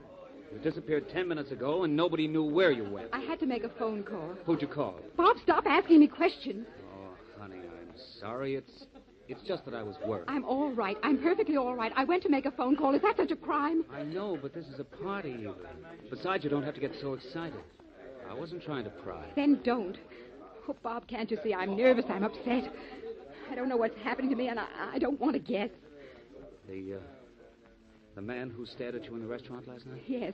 You disappeared 10 minutes ago, and nobody knew where you went. I had to make a phone call. Who'd you call? Bob, stop asking me questions. Oh, honey, I'm sorry. It's just that I was worried. I'm all right. I'm perfectly all right. I went to make a phone call. Is that such a crime? I know, but this is a party, Eva. Besides, you don't have to get so excited. I wasn't trying to pry. Then don't. Oh, Bob, can't you see? I'm nervous. I'm upset. I don't know what's happening to me, and I don't want to guess. The man who stared at you in the restaurant last night? Yes.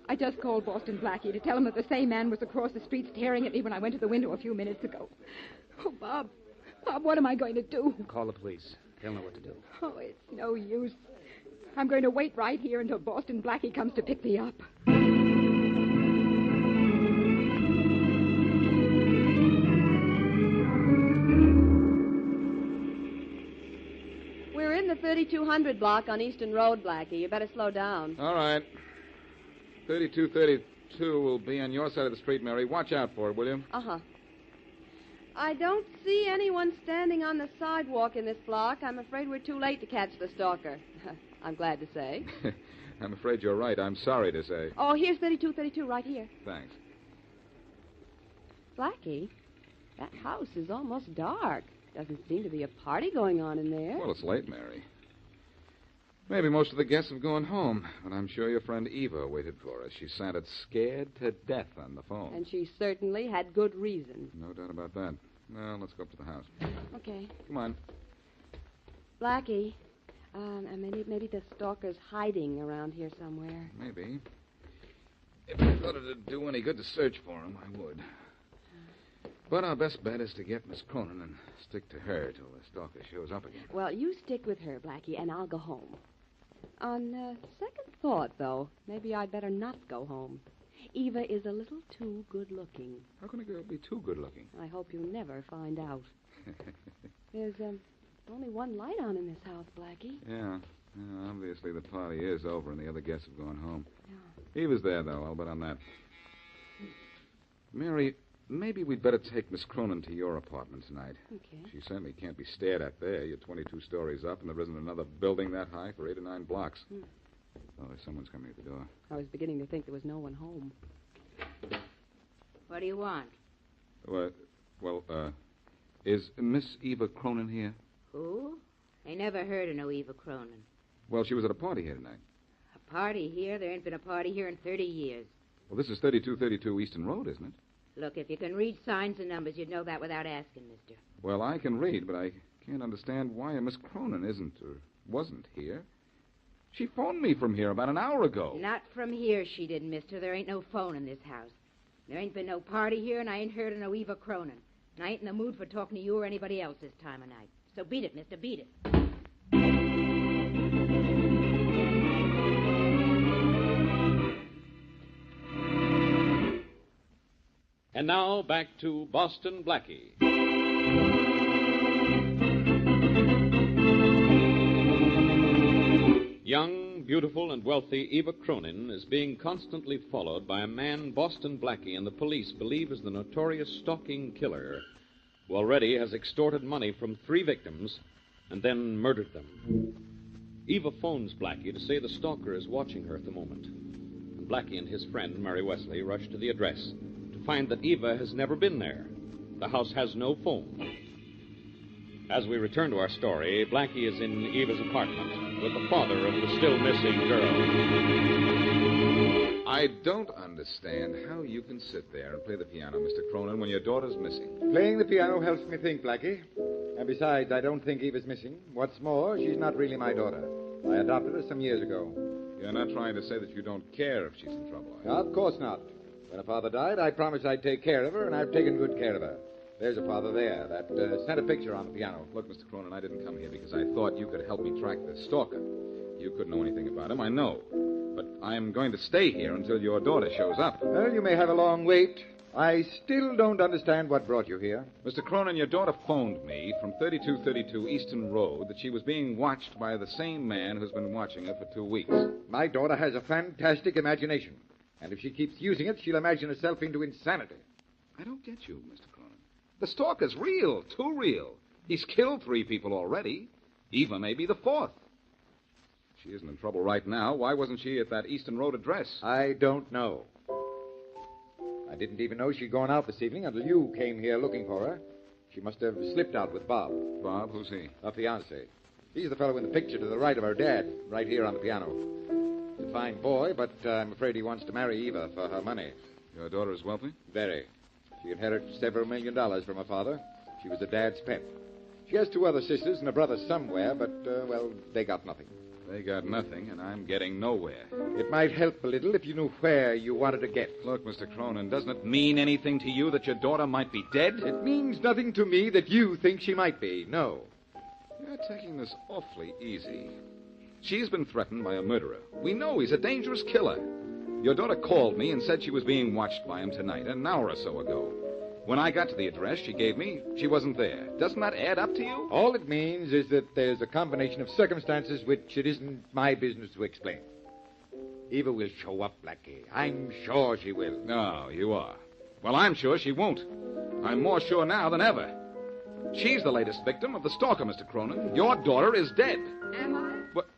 I just called Boston Blackie to tell him that the same man was across the street staring at me when I went to the window a few minutes ago. Oh, Bob. Bob, what am I going to do? Call the police. They'll know what to do. Oh, it's no use. I'm going to wait right here until Boston Blackie comes to pick me up. We're in the 3200 block on Eastern Road, Blackie. You better slow down. All right. 3232 will be on your side of the street, Mary. Watch out for it, will you? Uh-huh. I don't see anyone standing on the sidewalk in this block. I'm afraid we're too late to catch the stalker. I'm glad to say. I'm afraid you're right. I'm sorry to say. Oh, here's 3232 right here. Thanks. Blackie, that house is almost dark. Doesn't seem to be a party going on in there. Well, it's late, Mary. Maybe most of the guests have gone home, but I'm sure your friend Eva waited for us. She sounded scared to death on the phone. And she certainly had good reason. No doubt about that. Well, let's go up to the house. Okay. Come on. Blackie, maybe the stalker's hiding around here somewhere. Maybe. If I thought it'd do any good to search for him, I would. But our best bet is to get Miss Cronin and stick to her till the stalker shows up again. Well, you stick with her, Blackie, and I'll go home. On second thought, though, maybe I'd better not go home. Eva is a little too good-looking. How can a girl be too good-looking? I hope you'll never find out. There's only one light on in this house, Blackie. Yeah, obviously the party is over and the other guests have gone home. Yeah. Eva's there, though. I'll bet on that. Mary, maybe we'd better take Miss Cronin to your apartment tonight. Okay. She certainly can't be stared at there. You're 22 stories up, and there isn't another building that high for 8 or 9 blocks. Oh, there's someone's coming at the door. I was beginning to think there was no one home. What do you want? Is Miss Eva Cronin here? Who? I never heard of no Eva Cronin. Well, she was at a party here tonight. A party here? There ain't been a party here in 30 years. Well, this is 3232 Eastern Road, isn't it? Look, if you can read signs and numbers, you'd know that without asking, mister. Well, I can read, but I can't understand why a Miss Cronin isn't or wasn't here. She phoned me from here about an hour ago. Not from here, she didn't, mister. There ain't no phone in this house. There ain't been no party here, and I ain't heard of no Eva Cronin. And I ain't in the mood for talking to you or anybody else this time of night. So beat it, mister, beat it. And now, back to Boston Blackie. Young, beautiful, and wealthy Eva Cronin is being constantly followed by a man Boston Blackie and the police believe is the notorious stalking killer, who already has extorted money from 3 victims and then murdered them. Eva phones Blackie to say the stalker is watching her at the moment. And Blackie and his friend, Mary Wesley, rush to the address to find that Eva has never been there. The house has no phone. As we return to our story, Blackie is in Eva's apartment with the father of the still missing girl. I don't understand how you can sit there and play the piano, Mr. Cronin, when your daughter's missing. Playing the piano helps me think, Blackie. And besides, I don't think Eva's missing. What's more, she's not really my daughter. I adopted her some years ago. You're not trying to say that you don't care if she's in trouble, are you? No, of course not. When her father died, I promised I'd take care of her, and I've taken good care of her. There's her father there. That sent a picture on the piano. Look, Mr. Cronin, I didn't come here because I thought you could help me track the stalker. You couldn't know anything about him, I know. But I'm going to stay here until your daughter shows up. Well, you may have a long wait. I still don't understand what brought you here. Mr. Cronin, your daughter phoned me from 3232 Easton Road that she was being watched by the same man who's been watching her for 2 weeks. My daughter has a fantastic imagination. And if she keeps using it, she'll imagine herself into insanity. I don't get you, Mr. Cronin. The stalker's real, too real. He's killed 3 people already. Eva may be the 4th. She isn't in trouble right now. Why wasn't she at that Easton Road address? I don't know. I didn't even know she'd gone out this evening until you came here looking for her. She must have slipped out with Bob. Bob? Who's he? Her fiancé. He's the fellow in the picture to the right of her dad, right here on the piano. He's a fine boy, but I'm afraid he wants to marry Eva for her money. Your daughter is wealthy? Very. She inherited several $1 million from her father. She was the dad's pet. She has 2 other sisters and a brother somewhere, but, well, they got nothing. They got nothing, and I'm getting nowhere. It might help a little if you knew where you wanted to get. Look, Mr. Cronin, doesn't it mean anything to you that your daughter might be dead? It means nothing to me that you think she might be, no. You're taking this awfully easy. She's been threatened by a murderer. We know he's a dangerous killer. Your daughter called me and said she was being watched by him tonight, an hour or so ago. When I got to the address she gave me, she wasn't there. Doesn't that add up to you? All it means is that there's a combination of circumstances which it isn't my business to explain. Eva will show up, Blackie. I'm sure she will. No, you are. Well, I'm sure she won't. I'm more sure now than ever. She's the latest victim of the stalker, Mr. Cronin. Your daughter is dead. Am I? What?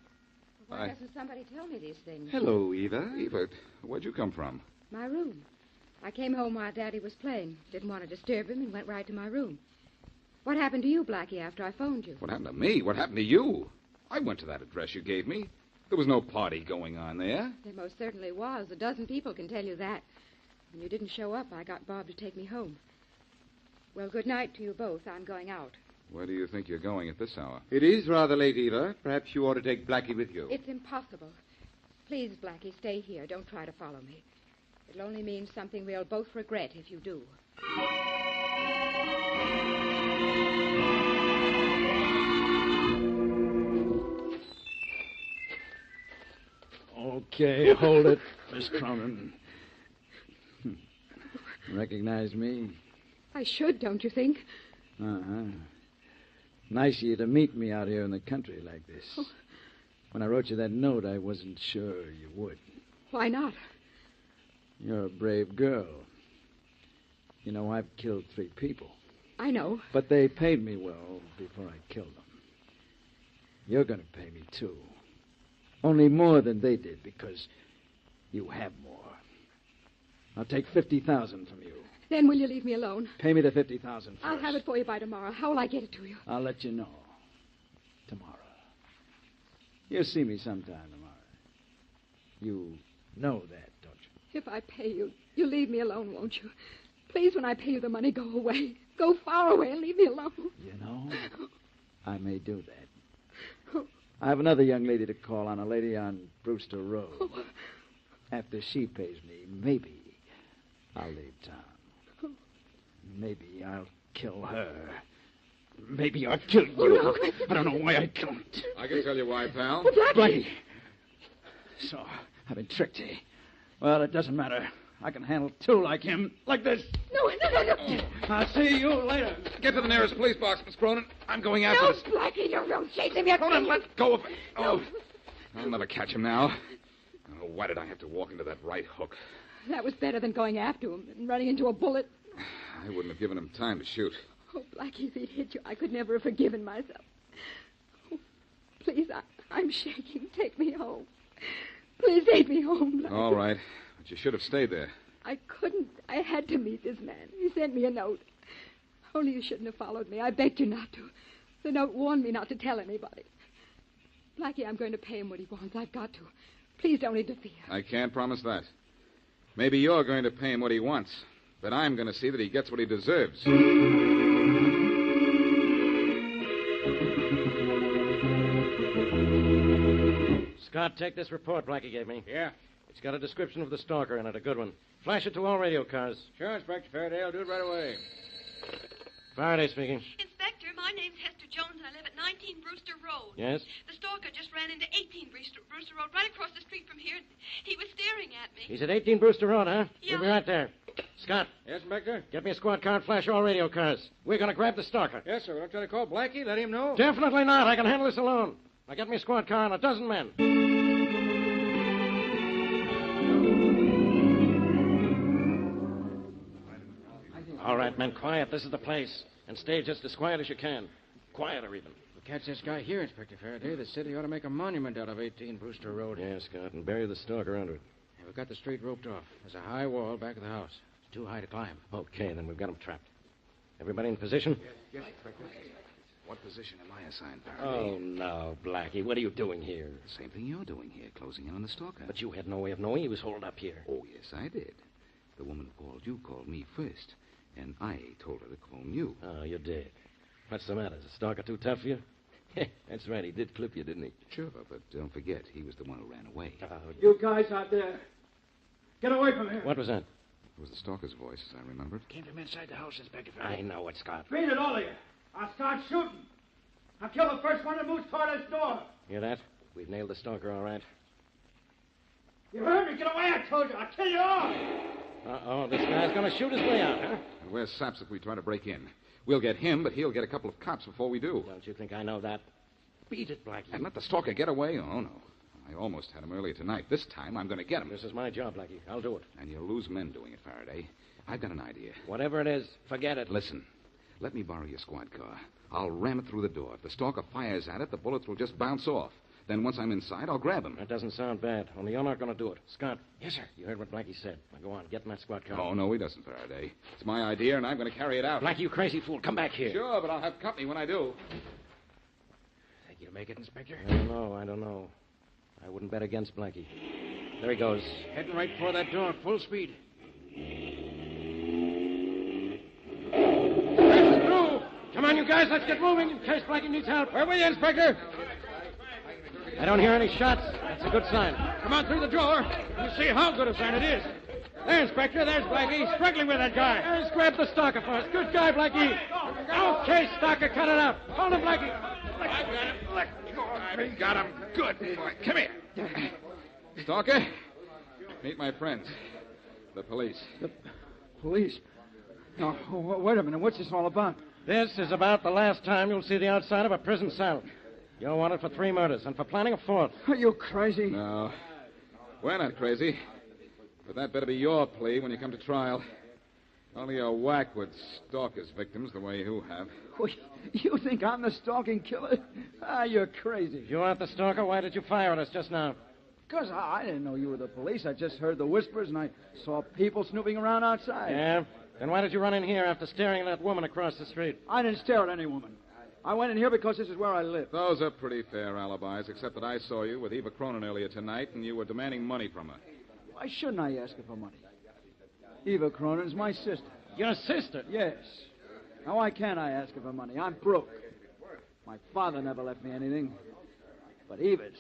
Why doesn't somebody tell me these things? Hello, Eva. Eva, where'd you come from? My room. I came home while Daddy was playing. Didn't want to disturb him and went right to my room. What happened to you, Blackie, after I phoned you? What happened to me? What happened to you? I went to that address you gave me. There was no party going on there. There most certainly was. A dozen people can tell you that. When you didn't show up, I got Bob to take me home. Well, good night to you both. I'm going out. Where do you think you're going at this hour? It is rather late, Eva. Perhaps you ought to take Blackie with you. It's impossible. Please, Blackie, stay here. Don't try to follow me. It'll only mean something we'll both regret if you do. Okay, hold it, Miss Cronin. Recognize me? I should, don't you think? Uh-huh. Nice of you to meet me out here in the country like this. Oh. When I wrote you that note, I wasn't sure you would. Why not? You're a brave girl. You know, I've killed 3 people. I know. But they paid me well before I killed them. You're going to pay me, too. Only more than they did, because you have more. I'll take $50,000 from you. Then will you leave me alone? Pay me the $50,000 first. I'll have it for you by tomorrow. How will I get it to you? I'll let you know. Tomorrow. You'll see me sometime tomorrow. You know that, don't you? If I pay you, you'll leave me alone, won't you? Please, when I pay you the money, go away. Go far away and leave me alone. You know, I may do that. I have another young lady to call on, a lady on Brewster Road. After she pays me, maybe I'll leave town. Maybe I'll kill her. Maybe I'll kill you. No. I don't know why I killed. I can tell you why, pal. Blackie. So, I've been tricked, eh? Well, it doesn't matter. I can handle 2 like him. Like this. No. I'll see you later. Get to the nearest police box, Miss Cronin. I'm going after this. Blackie, you don't chase him. You're Cronin, let go of it. Oh, I'll never catch him now. Oh, why did I have to walk into that right hook? That was better than going after him and running into a bullet. I wouldn't have given him time to shoot. Oh, Blackie, if he'd hit you, I could never have forgiven myself. Oh, please, I'm shaking. Take me home. Please take me home, Blackie. All right. But you should have stayed there. I couldn't. I had to meet this man. He sent me a note. Only you shouldn't have followed me. I begged you not to. The note warned me not to tell anybody. Blackie, I'm going to pay him what he wants. I've got to. Please don't interfere. I can't promise that. Maybe you're going to pay him what he wants, but I'm going to see that he gets what he deserves. Scott, take this report Blackie gave me. Yeah? It's got a description of the stalker in it, a good one. Flash it to all radio cars. Sure, Inspector Faraday. I'll do it right away. Faraday speaking. Inspector, my name's Hester Jones, and I live at 19 Brewster Road. Yes? The stalker just ran into 18 Brewster Road, right across the street from here. He was staring at me. He's at 18 Brewster Road, huh? Yeah. We'll be right there. Scott. Yes, Inspector? Get me a squad car and flash all radio cars. We're going to grab the stalker. Yes, sir. Don't try to call Blackie. Let him know. Definitely not. I can handle this alone. Now get me a squad car and a dozen men. All right, men, quiet. This is the place. And stay just as quiet as you can. Quieter, even. We'll catch this guy here, Inspector Faraday. The city ought to make a monument out of 18 Brewster Road. Yes, Scott, and bury the stalker under it. Yeah, we've got the street roped off. There's a high wall back of the house. It's too high to climb. Okay, then we've got him trapped. Everybody in position? Yes, Inspector. What position am I assigned, Faraday? Oh, no, Blackie. What are you doing here? The same thing you're doing here, closing in on the stalker. But you had no way of knowing he was holed up here. Oh, yes, I did. The woman who called you called me first, and I told her to phone you. Oh, you did. What's the matter? Is the stalker too tough for you? That's right. He did clip you, didn't he? Sure, but don't forget, he was the one who ran away. You guys out there, get away from here. What was that? It was the stalker's voice, as I remembered. Came from inside the house, Inspector I Faraday. know it, Scott. Beat it, all of you. I'll start shooting. I'll kill the first one that moves toward this door. Hear that? We've nailed the stalker, all right. You heard me. Get away, I told you. I'll kill you all. Uh-oh, this guy's going to shoot his way out, huh? And we're saps if we try to break in. We'll get him, but he'll get a couple of cops before we do. Don't you think I know that? Beat it, Blackie. And let the stalker get away? Oh, no. I almost had him earlier tonight. This time, I'm going to get him. This is my job, Blackie. I'll do it. And you'll lose men doing it, Faraday. I've got an idea. Whatever it is, forget it. Listen. Let me borrow your squad car. I'll ram it through the door. If the stalker fires at it, the bullets will just bounce off. Then once I'm inside, I'll grab him. That doesn't sound bad. Only you're not going to do it. Scott. Yes, sir. You heard what Blackie said. Now go on. Get in that squad car. Oh, no, he doesn't, Faraday. It's my idea, and I'm going to carry it out. Blackie, you crazy fool. Come back here. Sure, but I'll have company when I do. Think you'll make it, Inspector? I don't know. I wouldn't bet against Blackie. There he goes. Heading right for that door, full speed. Through! Come on, you guys. Let's get moving in case Blackie needs help. Where were you, Inspector? I don't hear any shots. That's a good sign. Come on through the door. You see how good a sign it is. There, Inspector. There's Blackie, struggling with that guy. Let's grab the stalker first. Good guy, Blackie. Okay, stalker, cut it out. Hold him, Blackie. I got him. Let go of me. Got him. Good boy. Come here. Stalker, meet my friends. The police. The police? No, wait a minute. What's this all about? This is about the last time you'll see the outside of a prison cell. You're wanted for 3 murders and for planning a 4th. Are you crazy? No. We're not crazy. But that better be your plea when you come to trial. Only a whack would stalk his victims the way you have. You think I'm the stalking killer? You're crazy. If you aren't the stalker, why did you fire at us just now? Because I didn't know you were the police. I just heard the whispers, and I saw people snooping around outside. Yeah? Then why did you run in here after staring at that woman across the street? I didn't stare at any woman. I went in here because this is where I live. Those are pretty fair alibis, except that I saw you with Eva Cronin earlier tonight, and you were demanding money from her. Why shouldn't I ask her for money? Eva Cronin's my sister. Your sister? Yes. Now, why can't I ask her for money? I'm broke. My father never left me anything. But Eva's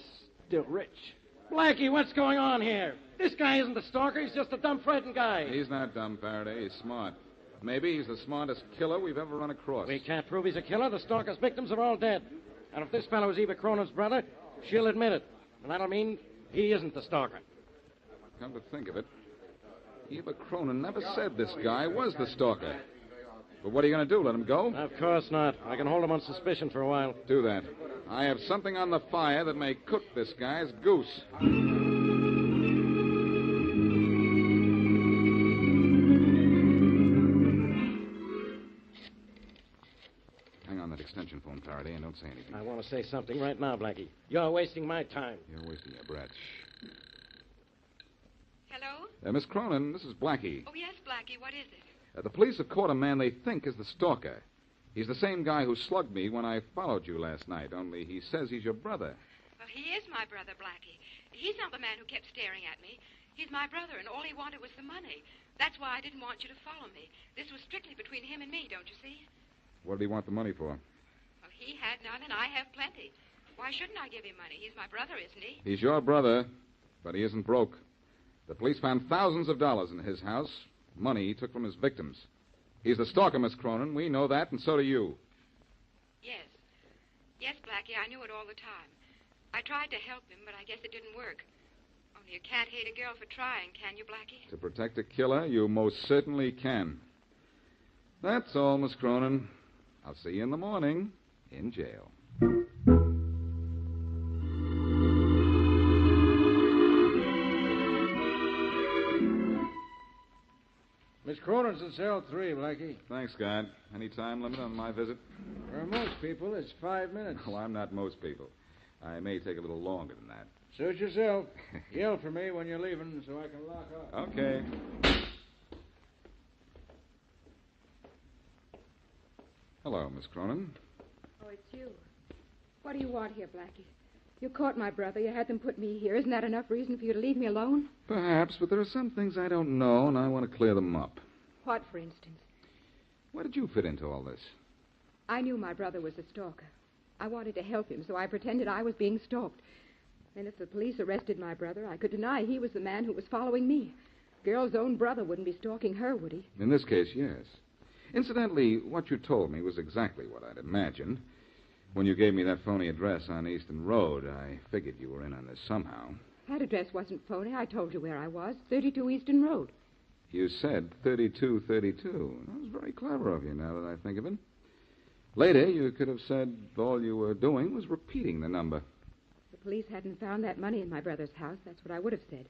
still rich. Blackie, what's going on here? This guy isn't the stalker. He's just a dumb, frightened guy. He's not dumb, Faraday. He's smart. Maybe he's the smartest killer we've ever run across. We can't prove he's a killer. The stalker's victims are all dead. And if this fellow is Eva Cronin's brother, she'll admit it. And that'll mean he isn't the stalker. Come to think of it, Eva Cronin never said this guy was the stalker. But what are you going to do, let him go? Of course not. I can hold him on suspicion for a while. Do that. I have something on the fire that may cook this guy's goose. Hang on, that extension phone, Faraday, and don't say anything. I want to say something right now, Blackie. You're wasting my time. You're wasting your breath. Shh. Hello? Miss Cronin, this is Blackie. Oh, yes, Blackie. What is it? The police have caught a man they think is the stalker. He's the same guy who slugged me when I followed you last night, only he says he's your brother. Well, he is my brother, Blackie. He's not the man who kept staring at me. He's my brother, and all he wanted was the money. That's why I didn't want you to follow me. This was strictly between him and me, don't you see? What did he want the money for? Well, he had none, and I have plenty. Why shouldn't I give him money? He's my brother, isn't he? He's your brother, but he isn't broke. The police found thousands of dollars in his house, money he took from his victims. He's the stalker, Miss Cronin. We know that, and so do you. Yes. Yes, Blackie, I knew it all the time. I tried to help him, but I guess it didn't work. Only you can't hate a girl for trying, can you, Blackie? To protect a killer, you most certainly can. That's all, Miss Cronin. I'll see you in the morning in jail. Miss Cronin's in cell 3, Blackie. Thanks, guard. Any time limit on my visit? For most people, it's 5 minutes. Well, I'm not most people. I may take a little longer than that. Suit yourself. Yell for me when you're leaving so I can lock up. Okay. Hello, Miss Cronin. Oh, it's you. What do you want here, Blackie? You caught my brother. You had them put me here. Isn't that enough reason for you to leave me alone? Perhaps, but there are some things I don't know, and I want to clear them up. What, for instance? Where did you fit into all this? I knew my brother was a stalker. I wanted to help him, so I pretended I was being stalked. Then if the police arrested my brother, I could deny he was the man who was following me. Girl's own brother wouldn't be stalking her, would he? In this case, yes. Incidentally, what you told me was exactly what I'd imagined. When you gave me that phony address on Easton Road, I figured you were in on this somehow. That address wasn't phony. I told you where I was, 32 Easton Road. You said 3232. That was very clever of you, now that I think of it. Later, you could have said all you were doing was repeating the number. If the police hadn't found that money in my brother's house, that's what I would have said.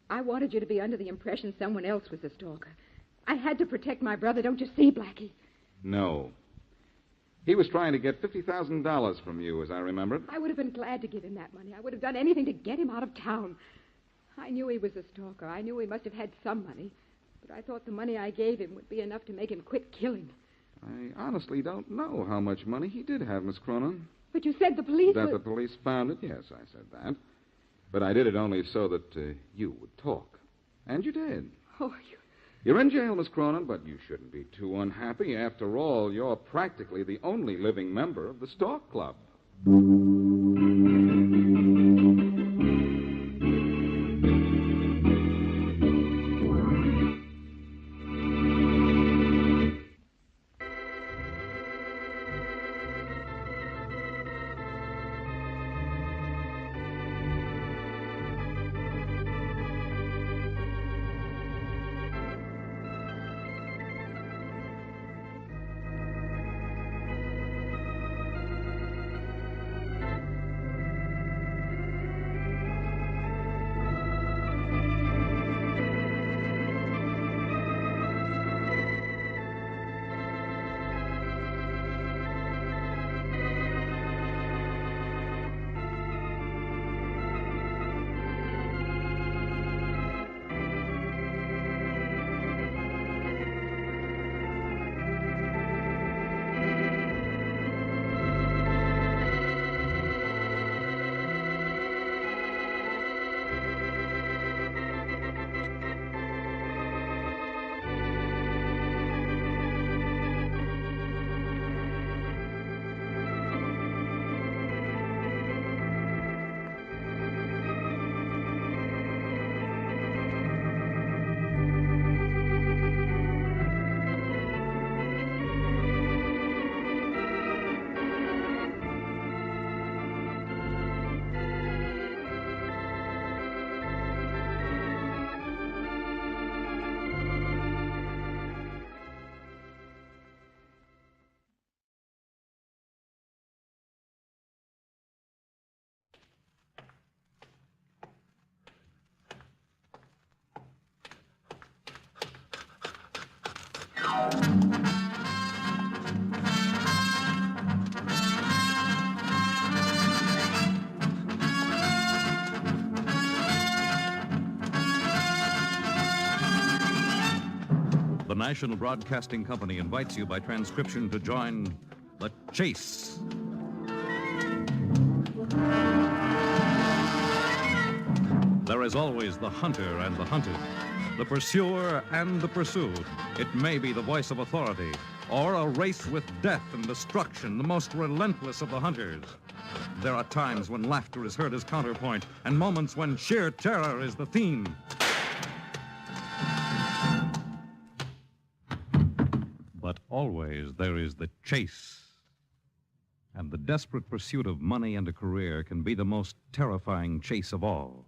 I wanted you to be under the impression someone else was the stalker. I had to protect my brother, don't you see, Blackie? No. He was trying to get $50,000 from you, as I remember it. I would have been glad to give him that money. I would have done anything to get him out of town. I knew he was a stalker. I knew he must have had some money. But I thought the money I gave him would be enough to make him quit killing. I honestly don't know how much money he did have, Miss Cronin. But you said the police... That the police found it? Yes, I said that. But I did it only so that you would talk. And you did. Oh, You're in jail, Miss Cronin, but you shouldn't be too unhappy. After all, you're practically the only living member of the Stalk Club. National Broadcasting Company invites you by transcription to join The Chase. There is always the hunter and the hunted, the pursuer and the pursued. It may be the voice of authority, or a race with death and destruction, the most relentless of the hunters. There are times when laughter is heard as counterpoint, and moments when sheer terror is the theme. But always there is the chase. And the desperate pursuit of money and a career can be the most terrifying chase of all.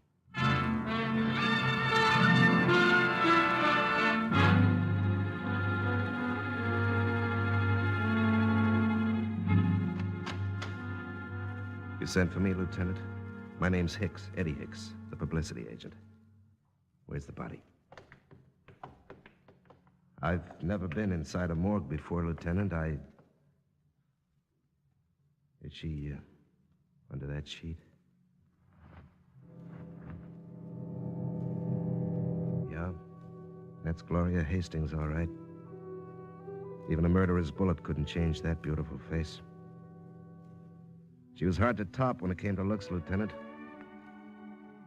You sent for me, Lieutenant? My name's Hicks, Eddie Hicks, the publicity agent. Where's the body? I've never been inside a morgue before, Lieutenant. Is she under that sheet? Yeah, that's Gloria Hastings, all right. Even a murderer's bullet couldn't change that beautiful face. She was hard to top when it came to looks, Lieutenant.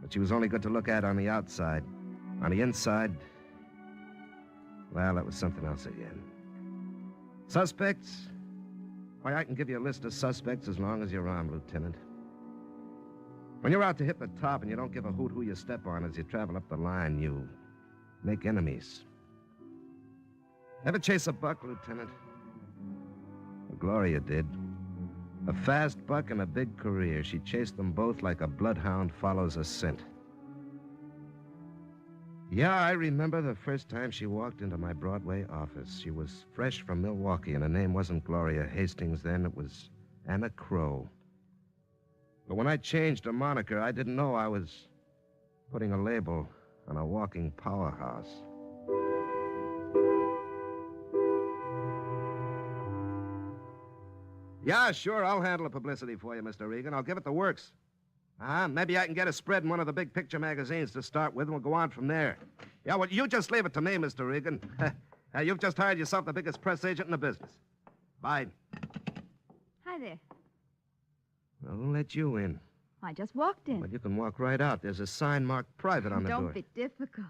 But she was only good to look at on the outside. On the inside, well, that was something else again. Suspects? Why, I can give you a list of suspects as long as you're on, Lieutenant. When you're out to hit the top and you don't give a hoot who you step on as you travel up the line, you make enemies. Ever chase a buck, Lieutenant? Well, Gloria did. A fast buck and a big career. She chased them both like a bloodhound follows a scent. Yeah, I remember the first time she walked into my Broadway office. She was fresh from Milwaukee, and her name wasn't Gloria Hastings then. It was Anna Crow. But when I changed her moniker, I didn't know I was putting a label on a walking powerhouse. Yeah, sure, I'll handle the publicity for you, Mr. Regan. I'll give it the works. Maybe I can get a spread in one of the big picture magazines to start with, and we'll go on from there. Yeah, well, you just leave it to me, Mr. Regan. You've just hired yourself the biggest press agent in the business. Bye. Hi there. Well, who'll let you in? I just walked in. Well, you can walk right out. There's a sign marked private on the door. Don't be difficult.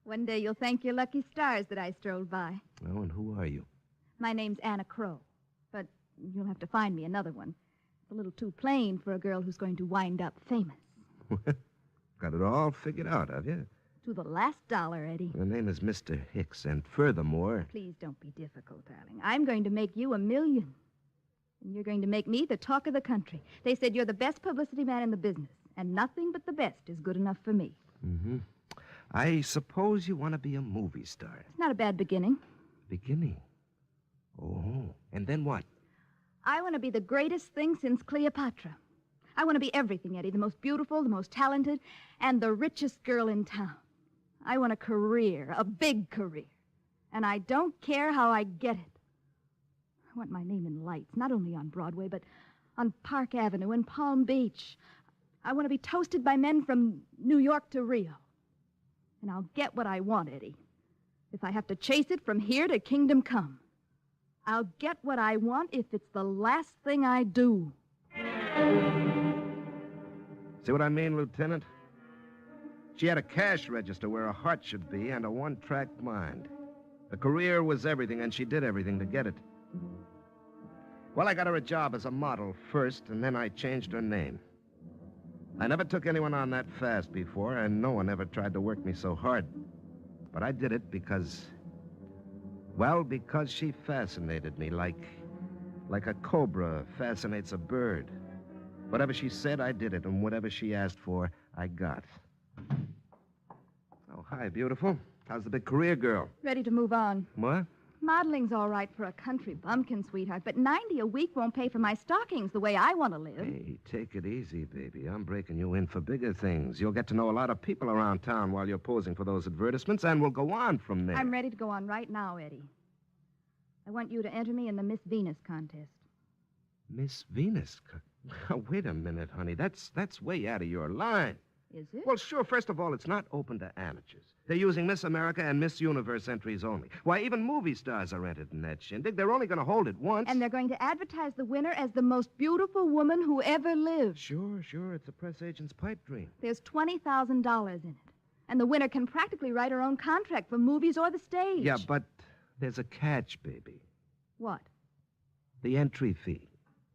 One day you'll thank your lucky stars that I strolled by. Oh, and who are you? My name's Anna Crow, but you'll have to find me another one. It's a little too plain for a girl who's going to wind up famous. Got it all figured out, have you? To the last dollar, Eddie. The name is Mr. Hicks, and furthermore... Please don't be difficult, darling. I'm going to make you $1 million. And you're going to make me the talk of the country. They said you're the best publicity man in the business, and nothing but the best is good enough for me. Mm-hmm. I suppose you want to be a movie star. It's not a bad beginning. Beginning? Oh, and then what? I want to be the greatest thing since Cleopatra. I want to be everything, Eddie. The most beautiful, the most talented, and the richest girl in town. I want a career, a big career. And I don't care how I get it. I want my name in lights, not only on Broadway, but on Park Avenue and Palm Beach. I want to be toasted by men from New York to Rio. And I'll get what I want, Eddie. If I have to chase it from here to Kingdom Come. I'll get what I want if it's the last thing I do. See what I mean, Lieutenant? She had a cash register where her heart should be and a one-track mind. A career was everything, and she did everything to get it. Well, I got her a job as a model first, and then I changed her name. I never took anyone on that fast before, and no one ever tried to work me so hard. But I did it because... Well, because she fascinated me like a cobra fascinates a bird. Whatever she said, I did it, and whatever she asked for, I got. Oh, hi, beautiful. How's the big career girl? Ready to move on. What? Modeling's all right for a country bumpkin, sweetheart, but $90 a week won't pay for my stockings the way I want to live. Hey, take it easy, baby. I'm breaking you in for bigger things. You'll get to know a lot of people around town while you're posing for those advertisements, and we'll go on from there. I'm ready to go on right now, Eddie. I want you to enter me in the Miss Venus contest. Miss Venus? Wait a minute, honey. That's way out of your line. Is it? Well, sure. First of all, it's not open to amateurs. They're using Miss America and Miss Universe entries only. Why, even movie stars are entered in that shindig. They're only going to hold it once. And they're going to advertise the winner as the most beautiful woman who ever lived. Sure. It's a press agent's pipe dream. There's $20,000 in it. And the winner can practically write her own contract for movies or the stage. Yeah, but there's a catch, baby. What? The entry fee.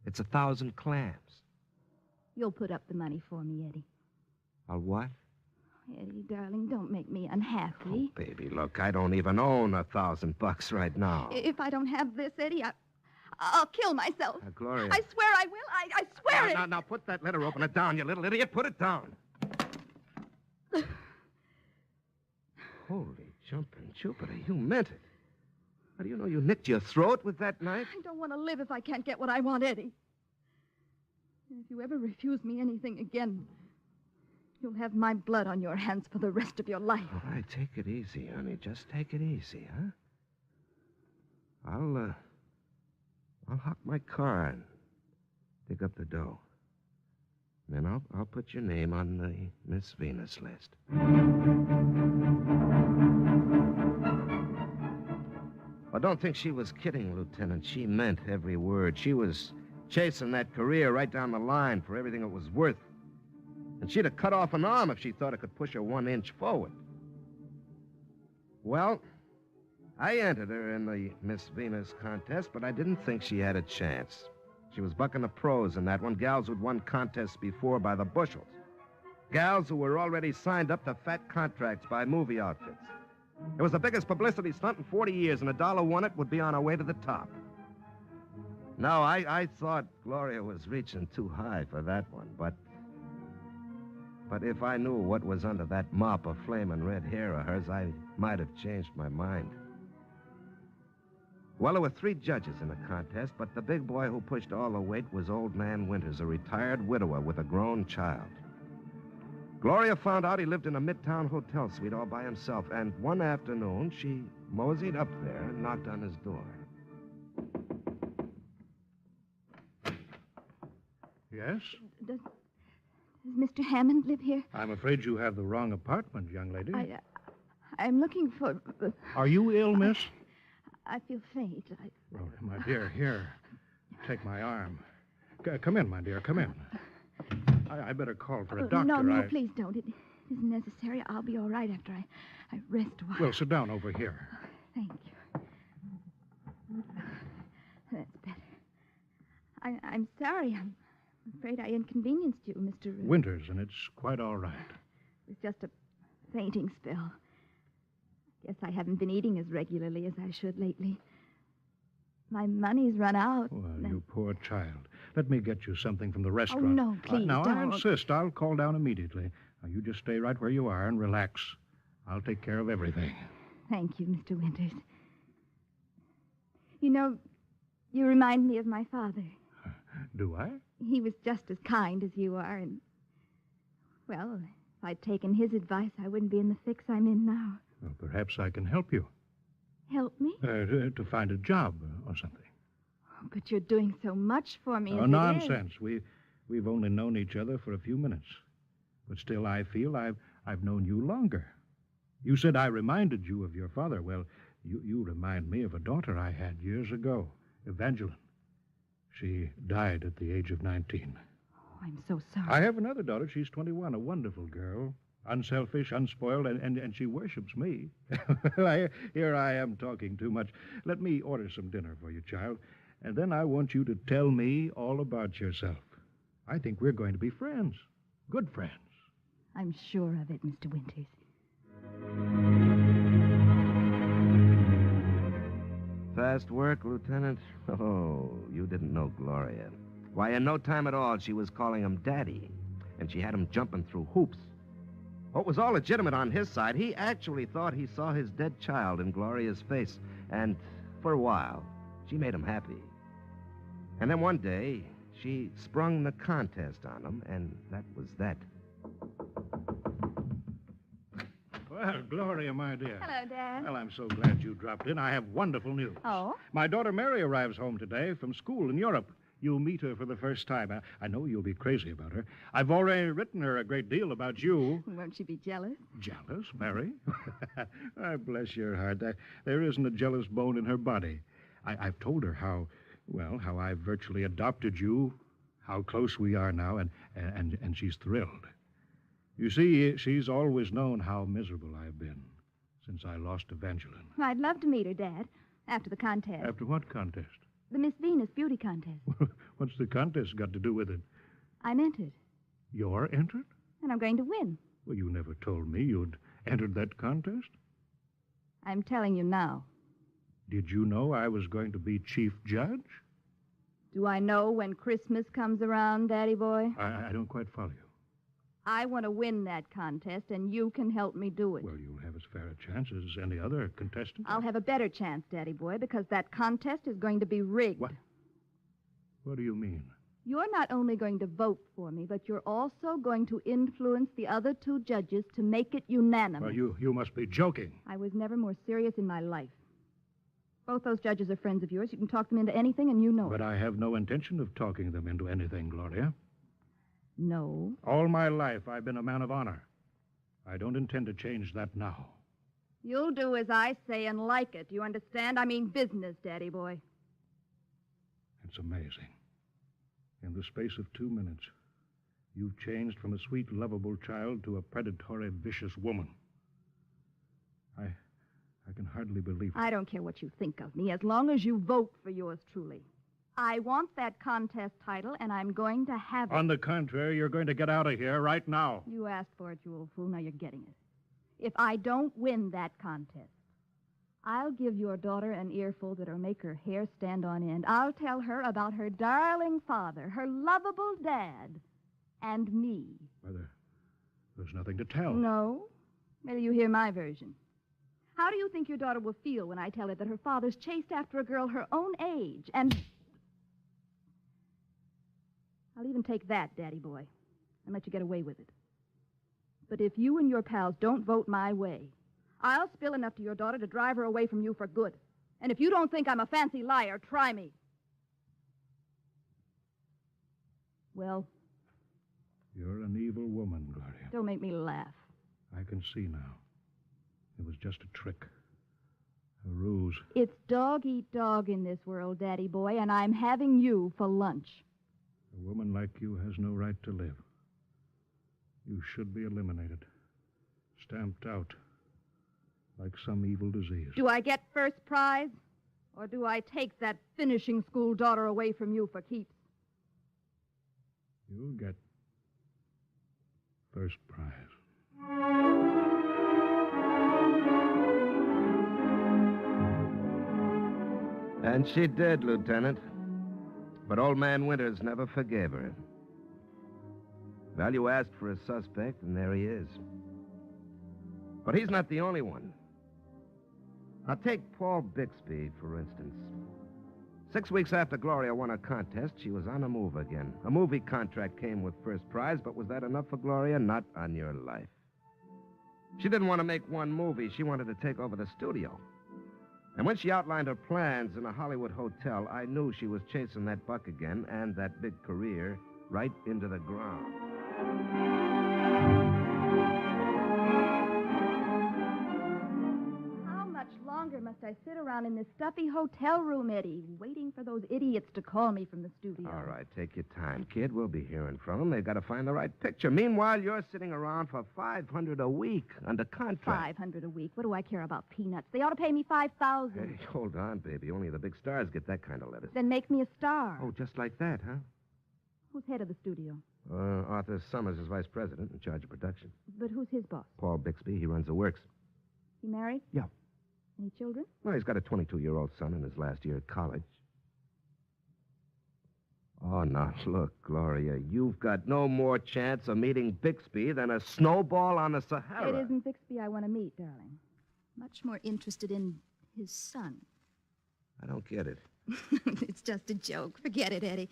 It's 1,000 clams. You'll put up the money for me, Eddie. I'll what? Eddie, darling, don't make me unhappy. Oh, baby, look, I don't even own $1,000 right now. If I don't have this, Eddie, I'll kill myself. Gloria. I swear I will. I swear it. Now, put that letter opener down, you little idiot. Put it down. Holy jumping Jupiter, you meant it. How do you know you nicked your throat with that knife? I don't want to live if I can't get what I want, Eddie. And if you ever refuse me anything again, you'll have my blood on your hands for the rest of your life. All right, take it easy, honey. Just take it easy, huh? I'll hawk my car and dig up the dough. Then I'll put your name on the Miss Venus list. Well, don't think she was kidding, Lieutenant. She meant every word. She was chasing that career right down the line for everything it was worth. And she'd have cut off an arm if she thought it could push her 1 inch forward. Well, I entered her in the Miss Venus contest, but I didn't think she had a chance. She was bucking the pros in that one, gals who'd won contests before by the bushels. Gals who were already signed up to fat contracts by movie outfits. It was the biggest publicity stunt in 40 years, and $1 won it would be on our way to the top. No, I thought Gloria was reaching too high for that one, but if I knew what was under that mop of flaming red hair of hers, I might have changed my mind. Well, there were 3 judges in the contest, but the big boy who pushed all the weight was Old Man Winters, a retired widower with a grown child. Gloria found out he lived in a midtown hotel suite all by himself, and one afternoon she moseyed up there and knocked on his door. Yes? Does Mr. Hammond live here? I'm afraid you have the wrong apartment, young lady. I'm looking for... Are you ill, miss? I feel faint. Oh, my dear, here. Take my arm. Come in, my dear, come in. I better call for a doctor. No, please don't. It isn't necessary. I'll be all right after I rest a while. Well, sit down over here. Thank you. That's better. I'm sorry. I'm afraid I inconvenienced you, Mr. Winters, and it's quite all right. It was just a fainting spell. Guess I haven't been eating as regularly as I should lately. My money's run out. Well, you poor child. Let me get you something from the restaurant. Oh, no, please now, don't. I insist. I'll call down immediately. Now, you just stay right where you are and relax. I'll take care of everything. Thank you, Mr. Winters. You know, you remind me of my father. Do I? He was just as kind as you are, and, well, if I'd taken his advice, I wouldn't be in the fix I'm in now. Well, perhaps I can help you. Help me? To find a job or something. Oh, but you're doing so much for me. Oh, nonsense. We've only known each other for a few minutes. But still, I feel I've known you longer. You said I reminded you of your father. Well, you remind me of a daughter I had years ago, Evangeline. She died at the age of 19. Oh, I'm so sorry. I have another daughter. She's 21, a wonderful girl. Unselfish, unspoiled, and she worships me. Here I am talking too much. Let me order some dinner for you, child, and then I want you to tell me all about yourself. I think we're going to be friends. Good friends. I'm sure of it, Mr. Winters. Fast work, Lieutenant? Oh, you didn't know Gloria. Why, in no time at all, she was calling him Daddy, and she had him jumping through hoops. Oh, it was all legitimate on his side. He actually thought he saw his dead child in Gloria's face, and for a while, she made him happy. And then one day, she sprung the contest on him, and that was that. Well, Gloria, my dear. Hello, Dad. Well, I'm so glad you dropped in. I have wonderful news. Oh? My daughter Mary arrives home today from school in Europe. You'll meet her for the first time. I know you'll be crazy about her. I've already written her a great deal about you. Won't she be jealous? Jealous, Mary? Bless your heart. There isn't a jealous bone in her body. I've told her how I virtually adopted you, how close we are now, and she's thrilled. You see, she's always known how miserable I've been since I lost Evangeline. I'd love to meet her, Dad, after the contest. After what contest? The Miss Venus beauty contest. What's the contest got to do with it? I'm entered, You're entered? and I'm going to win. Well, you never told me you'd entered that contest. I'm telling you now. Did you know I was going to be chief judge? Do I know when Christmas comes around, Daddy boy? I don't quite follow you. I want to win that contest, and you can help me do it. Well, you'll have as fair a chance as any other contestant. I'll have a better chance, Daddy boy, because that contest is going to be rigged. What do you mean? You're not only going to vote for me, but you're also going to influence the other two judges to make it unanimous. Well, you must be joking. I was never more serious in my life. Both those judges are friends of yours. You can talk them into anything, and you know it. But I have no intention of talking them into anything, Gloria. No. All my life, I've been a man of honor. I don't intend to change that now. You'll do as I say and like it. You understand? I mean business, Daddy boy. It's amazing. In the space of 2 minutes, you've changed from a sweet, lovable child to a predatory, vicious woman. I can hardly believe it. I don't care what you think of me, as long as you vote for yours truly. I want that contest title, and I'm going to have it. On the contrary, you're going to get out of here right now. You asked for it, you old fool. Now you're getting it. If I don't win that contest, I'll give your daughter an earful that'll make her hair stand on end. I'll tell her about her darling father, her lovable dad, and me. Well, there's nothing to tell. No? Better you hear my version. How do you think your daughter will feel when I tell her that her father's chased after a girl her own age, and... I'll even take that, Daddy boy, and let you get away with it. But if you and your pals don't vote my way, I'll spill enough to your daughter to drive her away from you for good. And if you don't think I'm a fancy liar, try me. Well... You're an evil woman, Gloria. Don't make me laugh. I can see now. It was just a trick. A ruse. It's dog eat dog in this world, Daddy boy, and I'm having you for lunch. A woman like you has no right to live. You should be eliminated. Stamped out. Like some evil disease. Do I get first prize? Or do I take that finishing school daughter away from you for keeps? You'll get first prize. And she did, Lieutenant. But old man Winters never forgave her. Well, you asked for a suspect, and there he is. But he's not the only one. Now, take Paul Bixby, for instance. 6 weeks after Gloria won her contest, she was on the move again. A movie contract came with first prize, but was that enough for Gloria? Not on your life. She didn't want to make one movie. She wanted to take over the studio. And when she outlined her plans in a Hollywood hotel, I knew she was chasing that buck again and that big career right into the ground. How much longer must I sit around in this stuffy hotel room, Eddie, waiting for those idiots to call me from the studio? All right, take your time, kid. We'll be hearing from them. They've got to find the right picture. Meanwhile, you're sitting around for $500 a week under contract. $500 a week. What do I care about peanuts? They ought to pay me $5,000. Hey, hold on, baby. Only the big stars get that kind of lettuce. Then make me a star. Oh, just like that, huh? Who's head of the studio? Arthur Summers is vice president in charge of production. But who's his boss? Paul Bixby, he runs the works. He married? Yeah. Any children? Well, he's got a 22-year-old son in his last year at college. Oh, now, look, Gloria, you've got no more chance of meeting Bixby than a snowball on the Sahara. It isn't Bixby I want to meet, darling. Much more interested in his son. I don't get it. It's just a joke. Forget it, Eddie.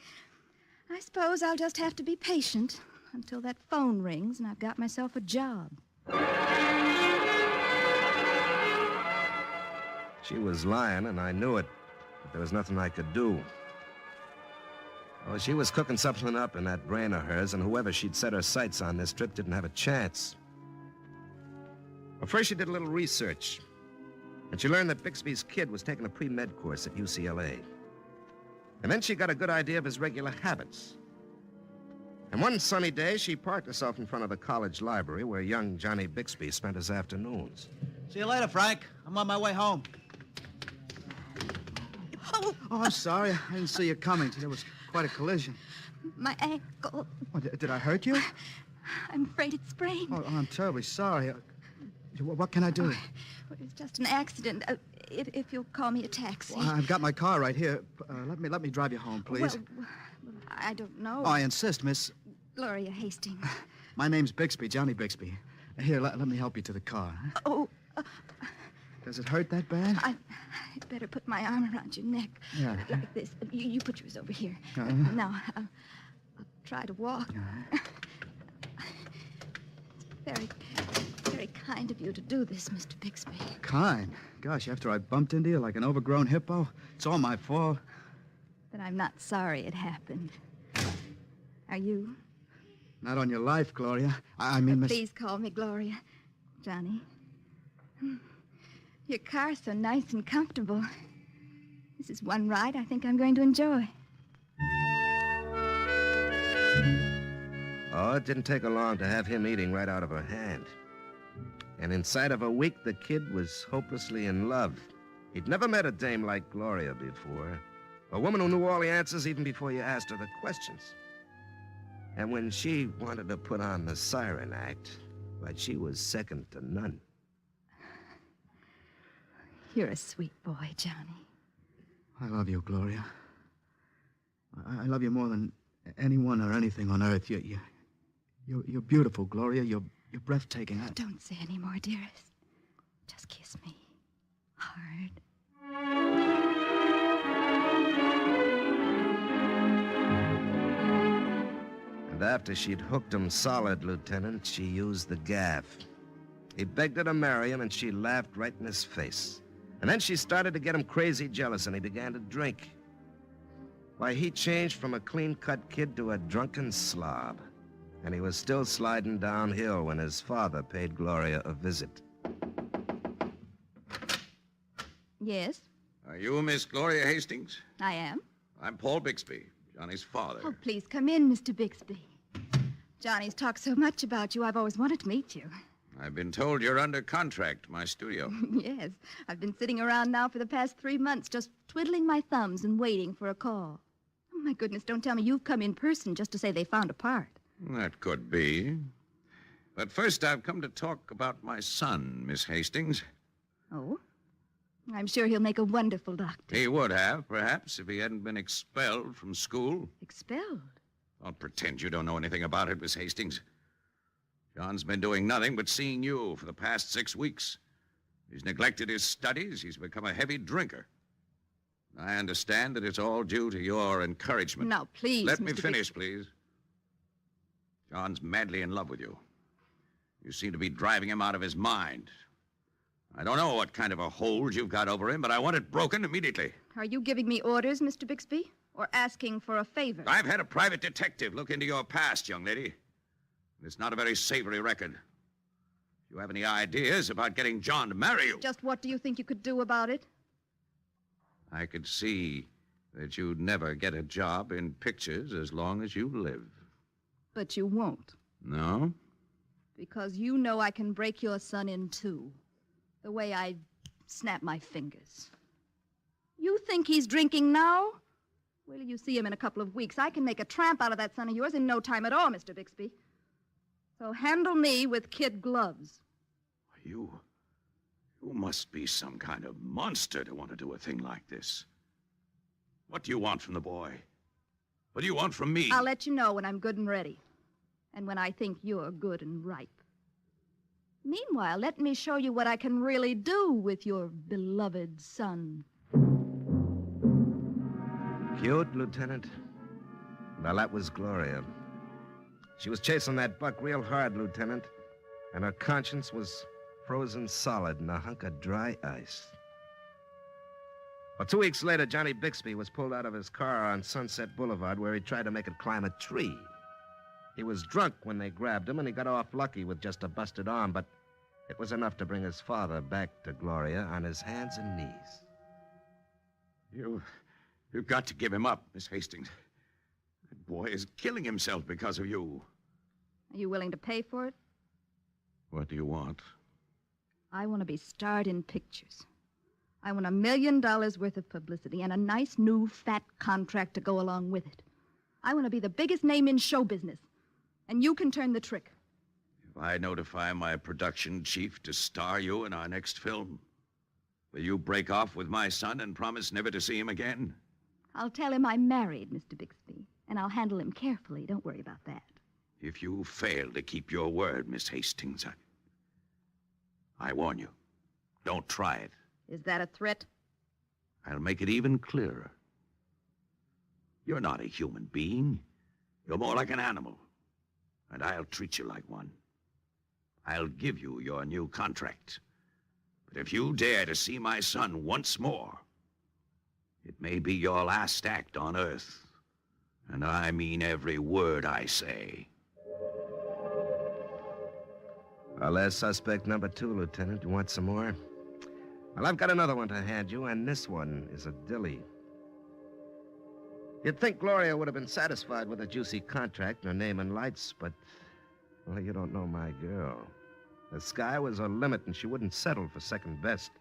I suppose I'll just have to be patient until that phone rings and I've got myself a job. She was lying, and I knew it. But there was nothing I could do. Oh, she was cooking something up in that brain of hers, and whoever she'd set her sights on this trip didn't have a chance. Well, first she did a little research, and she learned that Bixby's kid was taking a pre-med course at UCLA. And then she got a good idea of his regular habits. And one sunny day, she parked herself in front of the college library where young Johnny Bixby spent his afternoons. See you later, Frank. I'm on my way home. Oh, I'm sorry. I didn't see you coming. There was quite a collision. My ankle. Oh, did I hurt you? I'm afraid it's sprained. Oh, I'm terribly sorry. What can I do? It was just an accident. If you'll call me a taxi. Well, I've got my car right here. Let me drive you home, please. Well, I don't know. Oh, I insist, Miss... Gloria Hastings. My name's Bixby, Johnny Bixby. Here, let me help you to the car. Oh. Does it hurt that bad? I'd better put my arm around your neck. Yeah. Like this. You put yours over here. Now, I'll try to walk. Very, very kind of you to do this, Mr. Bixby. Kind? Gosh, after I bumped into you like an overgrown hippo, it's all my fault. But I'm not sorry it happened. Are you? Not on your life, Gloria. I mean, Miss... Please call me Gloria, Johnny. Your car's so nice and comfortable. This is one ride I think I'm going to enjoy. Oh, it didn't take her long to have him eating right out of her hand. And inside of a week, the kid was hopelessly in love. He'd never met a dame like Gloria before. A woman who knew all the answers even before you asked her the questions. And when she wanted to put on the siren act, but she was second to none. You're a sweet boy, Johnny. I love you, Gloria. I love you more than anyone or anything on earth. You're beautiful, Gloria. You're breathtaking. Don't say any more, dearest. Just kiss me. Hard. And after she'd hooked him solid, Lieutenant, she used the gaff. He begged her to marry him, and she laughed right in his face. And then she started to get him crazy jealous, and he began to drink. Why, he changed from a clean-cut kid to a drunken slob. And he was still sliding downhill when his father paid Gloria a visit. Yes? Are you Miss Gloria Hastings? I am. I'm Paul Bixby, Johnny's father. Oh, please come in, Mr. Bixby. Johnny's talked so much about you, I've always wanted to meet you. I've been told you're under contract to my studio. Yes. I've been sitting around now for the past 3 months, just twiddling my thumbs and waiting for a call. Oh, my goodness, don't tell me you've come in person just to say they found a part. That could be. But first, I've come to talk about my son, Miss Hastings. Oh? I'm sure he'll make a wonderful doctor. He would have, perhaps, if he hadn't been expelled from school. Expelled? Don't pretend you don't know anything about it, Miss Hastings. John's been doing nothing but seeing you for the past 6 weeks. He's neglected his studies. He's become a heavy drinker. I understand that it's all due to your encouragement. Now, please, Let me Mr. finish, please. John's madly in love with you. You seem to be driving him out of his mind. I don't know what kind of a hold you've got over him, but I want it broken immediately. Are you giving me orders, Mr. Bixby, or asking for a favor? I've had a private detective look into your past, young lady. It's not a very savory record. If you have any ideas about getting John to marry you... Just what do you think you could do about it? I could see that you'd never get a job in pictures as long as you live. But you won't. No? Because you know I can break your son in two. The way I snap my fingers. You think he's drinking now? Wait till you see him in a couple of weeks. I can make a tramp out of that son of yours in no time at all, Mr. Bixby. So handle me with kid gloves. You must be some kind of monster to want to do a thing like this. What do you want from the boy? What do you want from me? I'll let you know when I'm good and ready. And when I think you're good and ripe. Meanwhile, let me show you what I can really do with your beloved son. Cute, Lieutenant? Well, that was Gloria. She was chasing that buck real hard, Lieutenant, and her conscience was frozen solid in a hunk of dry ice. Well, 2 weeks later, Johnny Bixby was pulled out of his car on Sunset Boulevard where he tried to make it climb a tree. He was drunk when they grabbed him, and he got off lucky with just a busted arm, but it was enough to bring his father back to Gloria on his hands and knees. You've got to give him up, Miss Hastings. That boy is killing himself because of you. Are you willing to pay for it? What do you want? I want to be starred in pictures. I want $1 million worth of publicity and a nice new fat contract to go along with it. I want to be the biggest name in show business. And you can turn the trick. If I notify my production chief to star you in our next film, will you break off with my son and promise never to see him again? I'll tell him I'm married, Mr. Bixby, and I'll handle him carefully. Don't worry about that. If you fail to keep your word, Miss Hastings, I warn you, don't try it. Is that a threat? I'll make it even clearer. You're not a human being. You're more like an animal. And I'll treat you like one. I'll give you your new contract. But if you dare to see my son once more, it may be your last act on Earth. And I mean every word I say. Well, there's suspect number 2, Lieutenant. You want some more? Well, I've got another one to hand you, and this one is a dilly. You'd think Gloria would have been satisfied with a juicy contract and her name in lights, but, well, you don't know my girl. The sky was her limit, and she wouldn't settle for second best.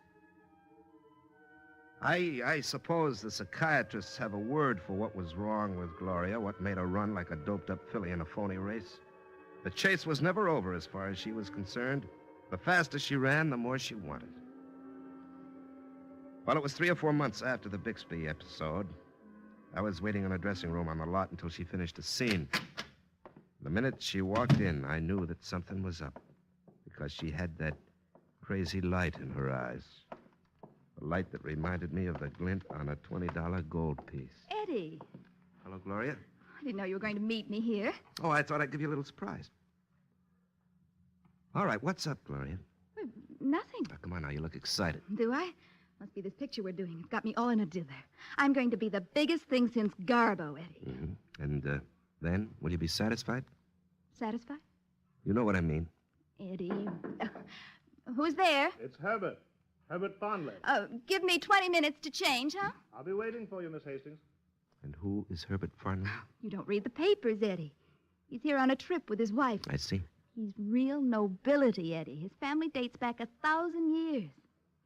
I suppose the psychiatrists have a word for what was wrong with Gloria, what made her run like a doped-up filly in a phony race. The chase was never over as far as she was concerned. The faster she ran, the more she wanted. Well, it was 3 or 4 months after the Bixby episode. I was waiting in a dressing room on the lot until she finished a scene. The minute she walked in, I knew that something was up, because she had that crazy light in her eyes. A light that reminded me of the glint on a $20 gold piece. Eddie. Hello, Gloria. I didn't know you were going to meet me here. Oh, I thought I'd give you a little surprise. All right, what's up, Gloria? Nothing. Oh, come on now, you look excited. Do I? Must be this picture we're doing. It's got me all in a dither. I'm going to be the biggest thing since Garbo, Eddie. Mm-hmm. And then, will you be satisfied? Satisfied? You know what I mean. Eddie. Who's there? It's Herbert. Herbert Fondley. Give me 20 minutes to change, huh? I'll be waiting for you, Miss Hastings. And who is Herbert Fondley? You don't read the papers, Eddie. He's here on a trip with his wife. I see. He's real nobility, Eddie. His family dates back 1,000 years.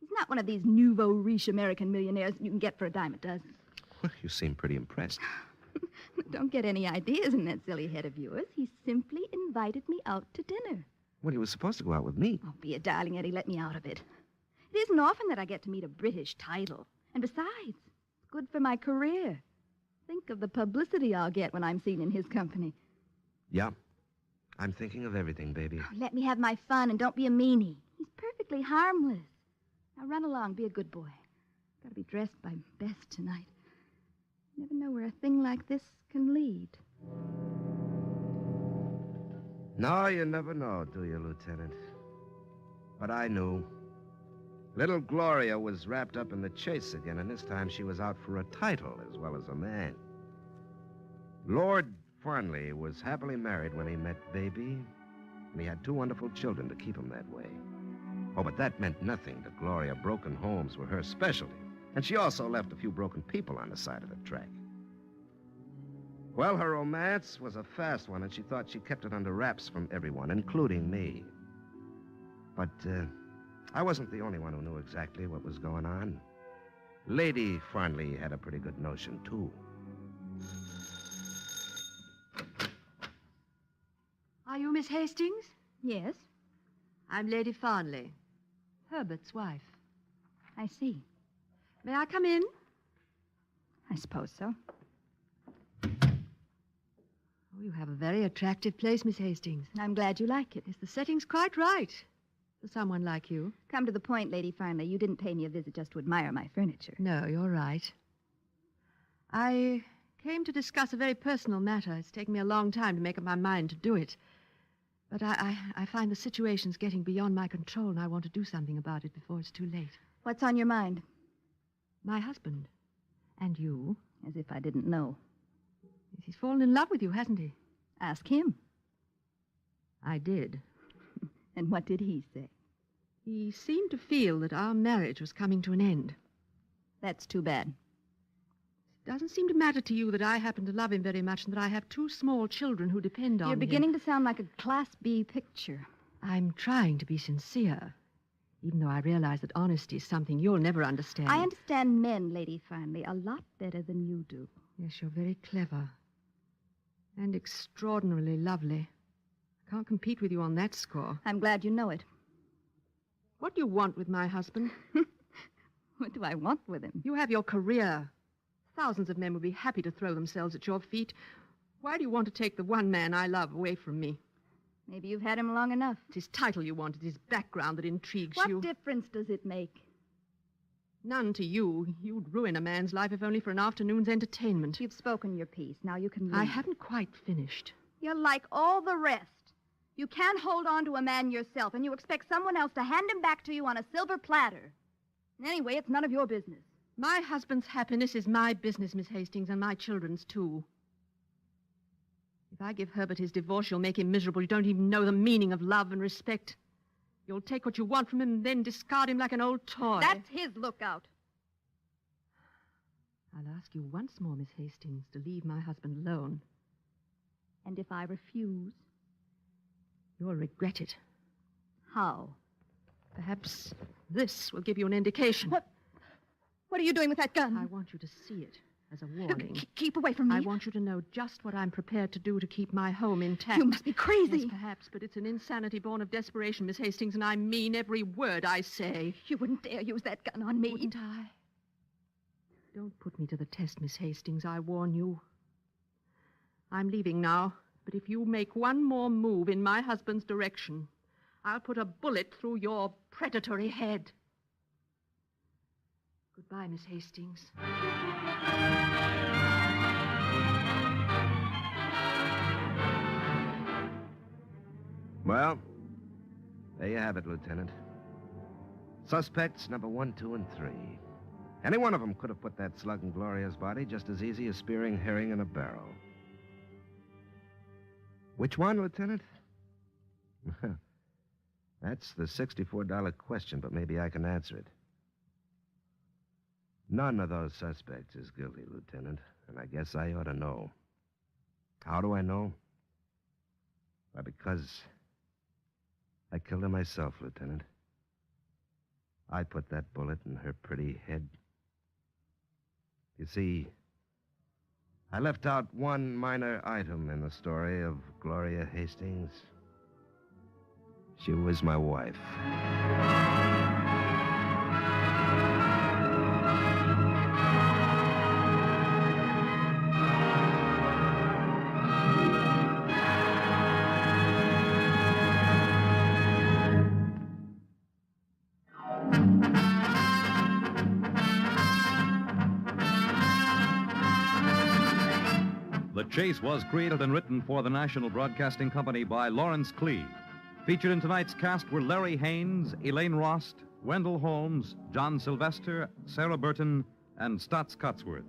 He's not one of these nouveau riche American millionaires you can get for a dime a dozen. Well, you seem pretty impressed. Don't get any ideas in that silly head of yours. He simply invited me out to dinner. Well, he was supposed to go out with me. Oh, be a darling, Eddie. Let me out of it. It isn't often that I get to meet a British title. And besides, it's good for my career. Think of the publicity I'll get when I'm seen in his company. Yeah. I'm thinking of everything, baby. Oh, let me have my fun and don't be a meanie. He's perfectly harmless. Now run along, be a good boy. Got to be dressed by best tonight. Never know where a thing like this can lead. No, you never know, do you, Lieutenant? But I knew. Little Gloria was wrapped up in the chase again, and this time she was out for a title as well as a man. Lord Farnley was happily married when he met Baby, and he had 2 wonderful children to keep him that way. Oh, but that meant nothing to Gloria. Broken homes were her specialty, and she also left a few broken people on the side of the track. Well, her romance was a fast one, and she thought she kept it under wraps from everyone, including me. But, I wasn't the only one who knew exactly what was going on. Lady Farnley had a pretty good notion, too. Are you Miss Hastings? Yes. I'm Lady Farnley, Herbert's wife. I see. May I come in? I suppose so. Oh, you have a very attractive place, Miss Hastings. I'm glad you like it. Yes, the setting's quite right for someone like you. Come to the point, Lady Farnley. You didn't pay me a visit just to admire my furniture. No, you're right. I came to discuss a very personal matter. It's taken me a long time to make up my mind to do it. But I find the situation's getting beyond my control, and I want to do something about it before it's too late. What's on your mind? My husband. And you. As if I didn't know. He's fallen in love with you, hasn't he? Ask him. I did. And what did he say? He seemed to feel that our marriage was coming to an end. That's too bad. It doesn't seem to matter to you that I happen to love him very much and that I have 2 small children who depend on him. You're beginning to sound like a Class B picture. I'm trying to be sincere, even though I realize that honesty is something you'll never understand. I understand men, Lady Farnley, a lot better than you do. Yes, you're very clever. And extraordinarily lovely. I can't compete with you on that score. I'm glad you know it. What do you want with my husband? What do I want with him? You have your career. Thousands of men would be happy to throw themselves at your feet. Why do you want to take the one man I love away from me? Maybe you've had him long enough. It's his title you want. It's his background that intrigues you. What difference does it make? None to you. You'd ruin a man's life if only for an afternoon's entertainment. You've spoken your piece. Now you can leave. I haven't quite finished. You're like all the rest. You can't hold on to a man yourself, and you expect someone else to hand him back to you on a silver platter. Anyway, it's none of your business. My husband's happiness is my business, Miss Hastings, and my children's, too. If I give Herbert his divorce, you'll make him miserable. You don't even know the meaning of love and respect. You'll take what you want from him and then discard him like an old toy. That's his lookout. I'll ask you once more, Miss Hastings, to leave my husband alone. And if I refuse? You'll regret it. How? Perhaps this will give you an indication. What are you doing with that gun? I want you to see it as a warning. Keep away from me. I want you to know just what I'm prepared to do to keep my home intact. You must be crazy. Yes, perhaps, but it's an insanity born of desperation, Miss Hastings, and I mean every word I say. You wouldn't dare use that gun on me. Wouldn't I? Don't put me to the test, Miss Hastings, I warn you. I'm leaving now, but if you make one more move in my husband's direction, I'll put a bullet through your predatory head. Goodbye, Miss Hastings. Well, there you have it, Lieutenant. Suspects number 1, 2, and 3. Any one of them could have put that slug in Gloria's body just as easy as spearing herring in a barrel. Which one, Lieutenant? That's the $64 question, but maybe I can answer it. None of those suspects is guilty, Lieutenant, and I guess I ought to know. How do I know? Why, because I killed her myself, Lieutenant. I put that bullet in her pretty head. You see, I left out one minor item in the story of Gloria Hastings. She was my wife. The Chase was created and written for the National Broadcasting Company by Lawrence Clee. Featured in tonight's cast were Larry Haynes, Elaine Rost, Wendell Holmes, John Sylvester, Sarah Burton, and Stotts Cotsworth.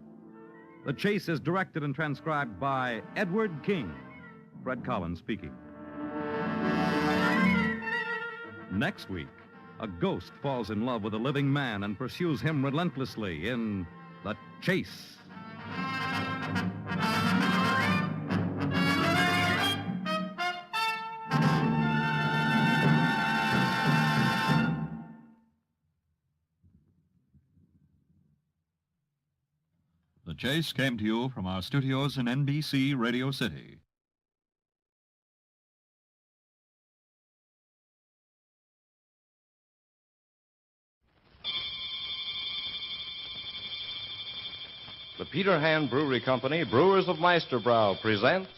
The Chase is directed and transcribed by Edward King. Fred Collins speaking. Next week, a ghost falls in love with a living man and pursues him relentlessly in The Chase. The Chase came to you from our studios in NBC Radio City. The Peter Hand Brewery Company, Brewers of Meisterbrow, presents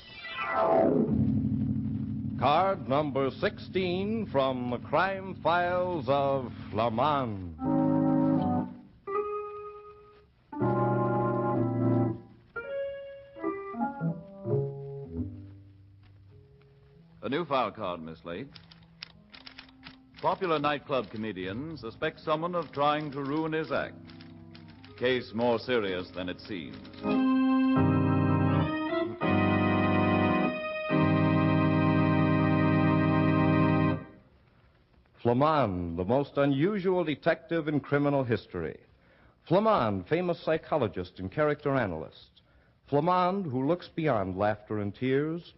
card number 16 from the crime files of Le Mans. A new file card, Miss Lake. Popular nightclub comedian suspects someone of trying to ruin his act. case more serious than it seems. Flamand, the most unusual detective in criminal history. Flamand, famous psychologist and character analyst. Flamand, who looks beyond laughter and tears,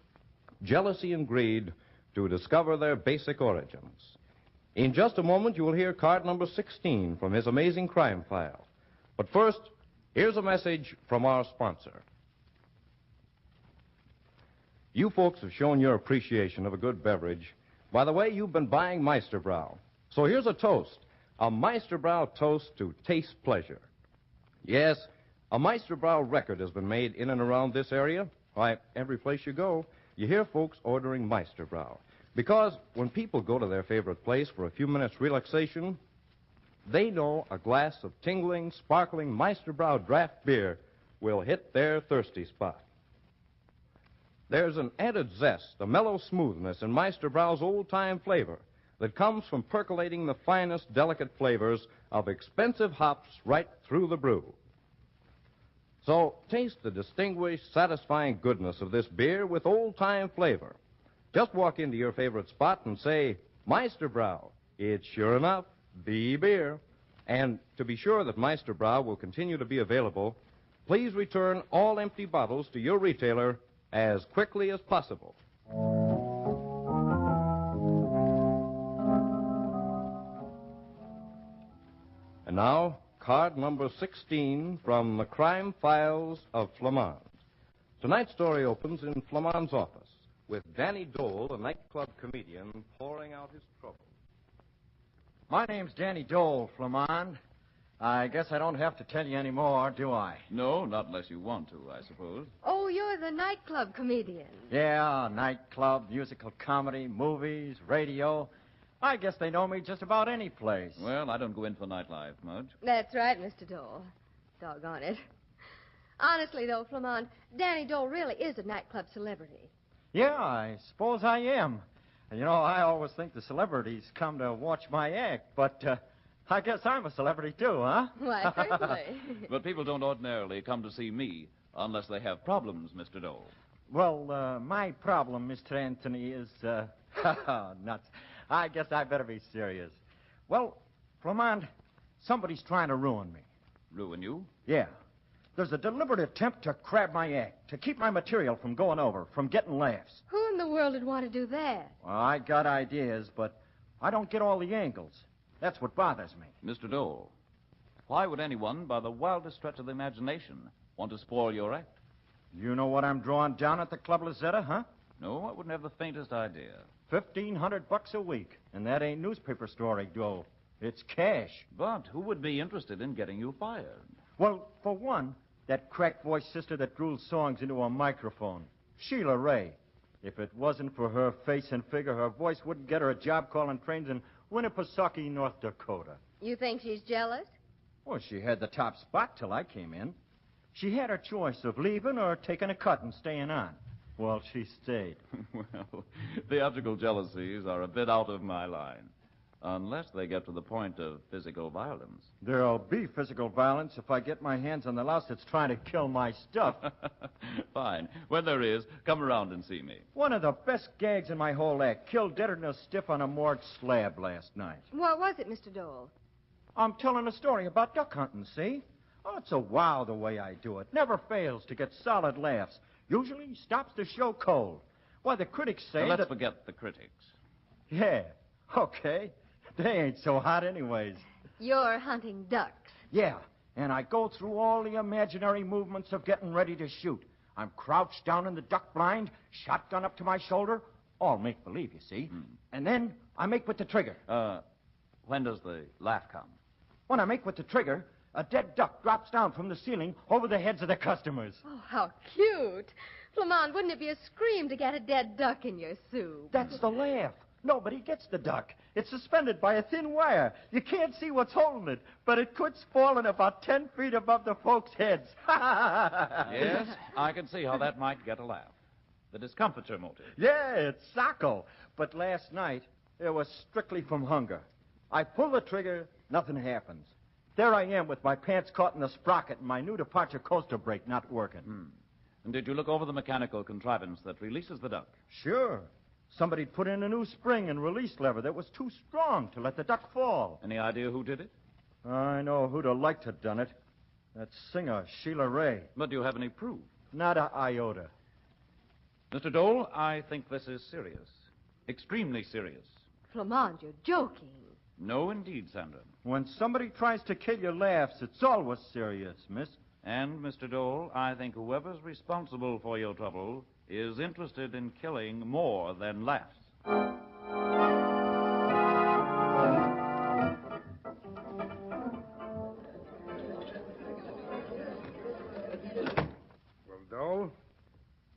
jealousy and greed, to discover their basic origins. In just a moment, you will hear card number 16 from his amazing crime file. But first, here's a message from our sponsor. You folks have shown your appreciation of a good beverage by the way you've been buying Meisterbrow. So here's a toast, a Meisterbrow toast to taste pleasure. Yes, a Meisterbrow record has been made in and around this area. Why, every place you go, you hear folks ordering Meisterbrow. Because when people go to their favorite place for a few minutes relaxation, they know a glass of tingling, sparkling Meisterbrow draft beer will hit their thirsty spot. There's an added zest, a mellow smoothness in Meisterbrow's old-time flavor that comes from percolating the finest, delicate flavors of expensive hops right through the brew. So taste the distinguished, satisfying goodness of this beer with old-time flavor. Just walk into your favorite spot and say, Meisterbrow. It's sure enough the beer. And to be sure that Meisterbrow will continue to be available, please return all empty bottles to your retailer as quickly as possible. And now, card number 16 from the crime files of Flamand. Tonight's story opens in Flamand's office with Danny Dole, a nightclub comedian, pouring out his trouble. My name's Danny Dole, Flamand. I guess I don't have to tell you any more, do I? No, not unless you want to, I suppose. Oh, you're the nightclub comedian. Yeah, nightclub, musical comedy, movies, radio. I guess they know me just about any place. Well, I don't go in for nightlife much. That's right, Mr. Dole. Doggone it. Honestly, though, Flamand, Danny Dole really is a nightclub celebrity. Yeah, I suppose I am. You know, I always think the celebrities come to watch my act, but I guess I'm a celebrity too, huh? Why, certainly. But people don't ordinarily come to see me unless they have problems, Mr. Dole. Well, my problem, Mr. Anthony, is, nuts. I guess I better be serious. Well, Flamand, somebody's trying to ruin me. Ruin you? Yeah. There's a deliberate attempt to crab my act, to keep my material from going over, from getting laughs. Who in the world would want to do that? Well, I got ideas, but I don't get all the angles. That's what bothers me. Mr. Dole, why would anyone, by the wildest stretch of the imagination, want to spoil your act? You know what I'm drawing down at the Club Lazetta, huh? No, I wouldn't have the faintest idea. $1,500 a week, and that ain't newspaper story dough. It's cash. But who would be interested in getting you fired? Well, for one, that crack-voiced sister that drools songs into a microphone, Sheila Ray. If it wasn't for her face and figure, her voice wouldn't get her a job calling trains in Winnipesaukee, North Dakota. You think she's jealous? Well, she had the top spot till I came in. She had her choice of leaving or taking a cut and staying on. Well, she stayed. Well, theatrical jealousies are a bit out of my line. Unless they get to the point of physical violence. There'll be physical violence if I get my hands on the louse that's trying to kill my stuff. Fine. When there is, come around and see me. One of the best gags in my whole act killed dead in a stiff on a morgue slab last night. What was it, Mr. Dole? I'm telling a story about duck hunting, see? Oh, it's a wow the way I do it. Never fails to get solid laughs. Usually stops the show cold. Why, the critics say Let's forget the critics. Yeah, okay. They ain't so hot anyways. You're hunting ducks. Yeah, and I go through all the imaginary movements of getting ready to shoot. I'm crouched down in the duck blind, shotgun up to my shoulder. All make-believe, you see. And then I make with the trigger. When does the laugh come? When I make with the trigger, a dead duck drops down from the ceiling over the heads of the customers. Oh, how cute. Flamand, wouldn't it be a scream to get a dead duck in your soup? That's the laugh. Nobody gets the duck. It's suspended by a thin wire. You can't see what's holding it, but it quits falling about 10 feet above the folks' heads. Yes, I can see how that might get a laugh. The discomfiture motive. Yeah, it's sacco. But last night, it was strictly from hunger. I pull the trigger, nothing happens. There I am with my pants caught in the sprocket and my new departure coaster brake not working. And did you look over the mechanical contrivance that releases the duck? Sure. Somebody'd put in a new spring and release lever that was too strong to let the duck fall. Any idea who did it? I know who'd have liked to have done it. That singer, Sheila Ray. But do you have any proof? Not a iota. Mr. Dole, I think this is serious. Extremely serious. Flamand, you're joking. No, indeed, Sandra. When somebody tries to kill your laughs, it's always serious, miss. And, Mr. Dole, I think whoever's responsible for your trouble is interested in killing more than laughs. Well, Dole,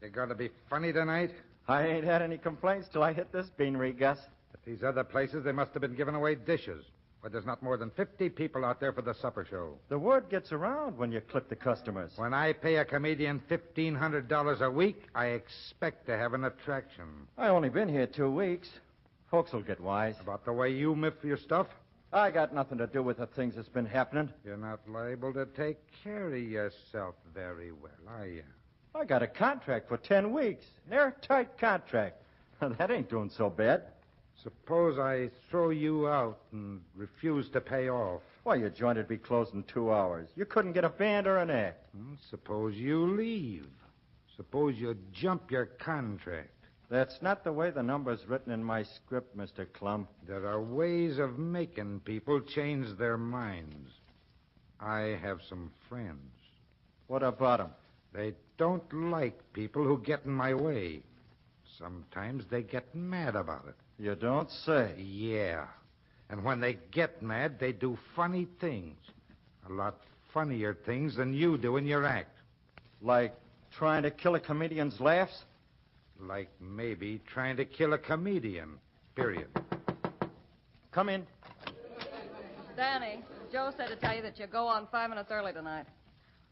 you gonna be funny tonight? I ain't had any complaints till I hit this beanery, Gus. At these other places, they must have been giving away dishes. But there's not more than 50 people out there for the supper show. The word gets around when you clip the customers. When I pay a comedian $1,500 a week, I expect to have an attraction. I only been here 2 weeks. Folks will get wise. About the way you miff your stuff? I got nothing to do with the things that's been happening. You're not liable to take care of yourself very well, are you? I got a contract for 10 weeks. An airtight contract. That ain't doing so bad. Suppose I throw you out and refuse to pay off. Why, your joint would be closed in 2 hours. You couldn't get a band or an act. Suppose you leave. Suppose you jump your contract. That's not the way the number's written in my script, Mr. Clum. There are ways of making people change their minds. I have some friends. What about them? They don't like people who get in my way. Sometimes they get mad about it. You don't say. Yeah. And when they get mad, they do funny things. A lot funnier things than you do in your act. Like trying to kill a comedian's laughs? Like maybe trying to kill a comedian. Period. Come in. Danny, Joe said to tell you that you go on 5 minutes early tonight.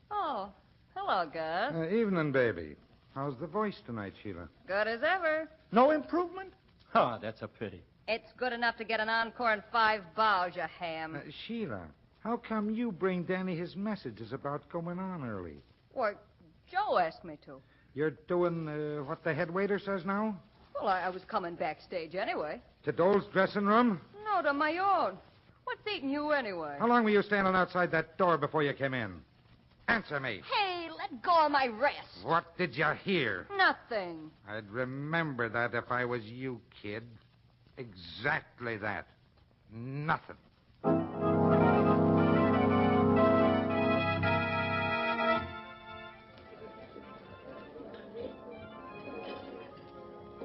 Oh, hello, Gus. Evening, baby. How's the voice tonight, Sheila? Good as ever. No improvement? Oh, that's a pity. It's good enough to get an encore in 5 bows, you ham. Sheila, how come you bring Danny his messages about going on early? Why, Joe asked me to. You're doing what the head waiter says now? Well, I was coming backstage anyway. To Dole's dressing room? No, to my own. What's eating you anyway? How long were you standing outside that door before you came in? Answer me. Hey, let go of my wrist. What did you hear? Nothing. I'd remember that if I was you, kid. Exactly that. Nothing.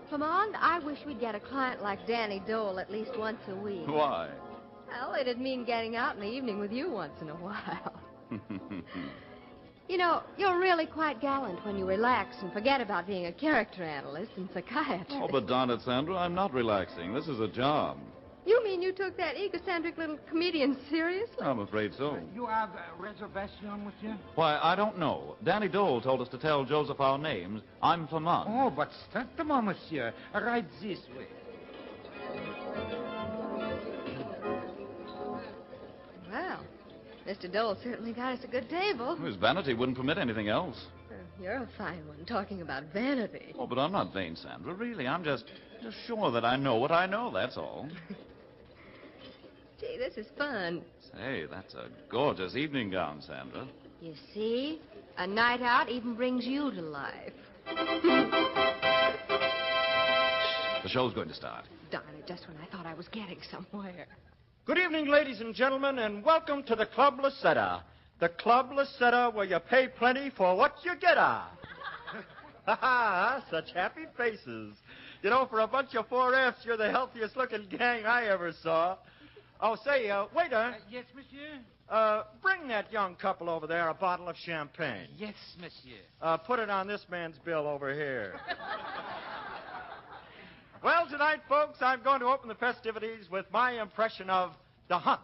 Flamand, I wish we'd get a client like Danny Dole at least once a week. Why? Well, it'd mean getting out in the evening with you once in a while. You know, you're really quite gallant when you relax and forget about being a character analyst and psychiatrist. Oh, but darn it, Sandra, I'm not relaxing. This is a job. You mean you took that egocentric little comedian seriously? I'm afraid so. You have a reservation, monsieur? Why, I don't know. Danny Dole told us to tell Joseph our names. I'm Flamand. Oh, but certainement, monsieur. Right this way. Well, Mr. Dole certainly got us a good table. His vanity wouldn't permit anything else. You're a fine one, talking about vanity. Oh, but I'm not vain, Sandra. Really, I'm just sure that I know what I know, that's all. Gee, this is fun. Say, that's a gorgeous evening gown, Sandra. You see? A night out even brings you to life. The show's going to start. Darn it, just when I thought I was getting somewhere. Good evening, ladies and gentlemen, and welcome to the Club Lucetta. The Club Lucetta, where you pay plenty for what you get. Ha ha, such happy faces. You know, for a bunch of 4Fs, you're the healthiest looking gang I ever saw. Oh, say, waiter. Yes, monsieur? Bring that young couple over there a bottle of champagne. Yes, monsieur. Put it on this man's bill over here. Well, tonight, folks, I'm going to open the festivities with my impression of The Hunt.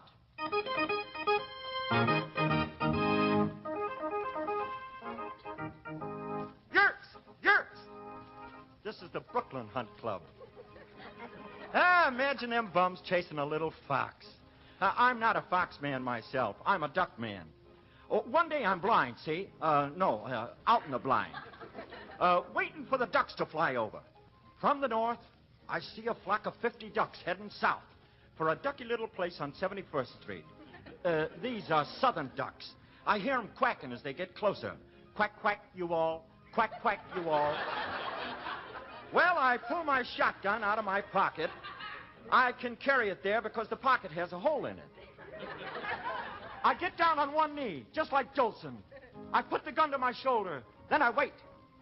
This is the Brooklyn Hunt Club. Imagine them bums chasing a little fox. I'm not a fox man myself. I'm a duck man. Oh, one day I'm blind, see? Out in the blind. Waiting for the ducks to fly over. From the north, I see a flock of 50 ducks heading south for a ducky little place on 71st Street. These are southern ducks. I hear them quacking as they get closer. Quack, quack, you all. Quack, quack, you all. Well, I pull my shotgun out of my pocket. I can carry it there because the pocket has a hole in it. I get down on one knee, just like Jolson. I put the gun to my shoulder. Then I wait.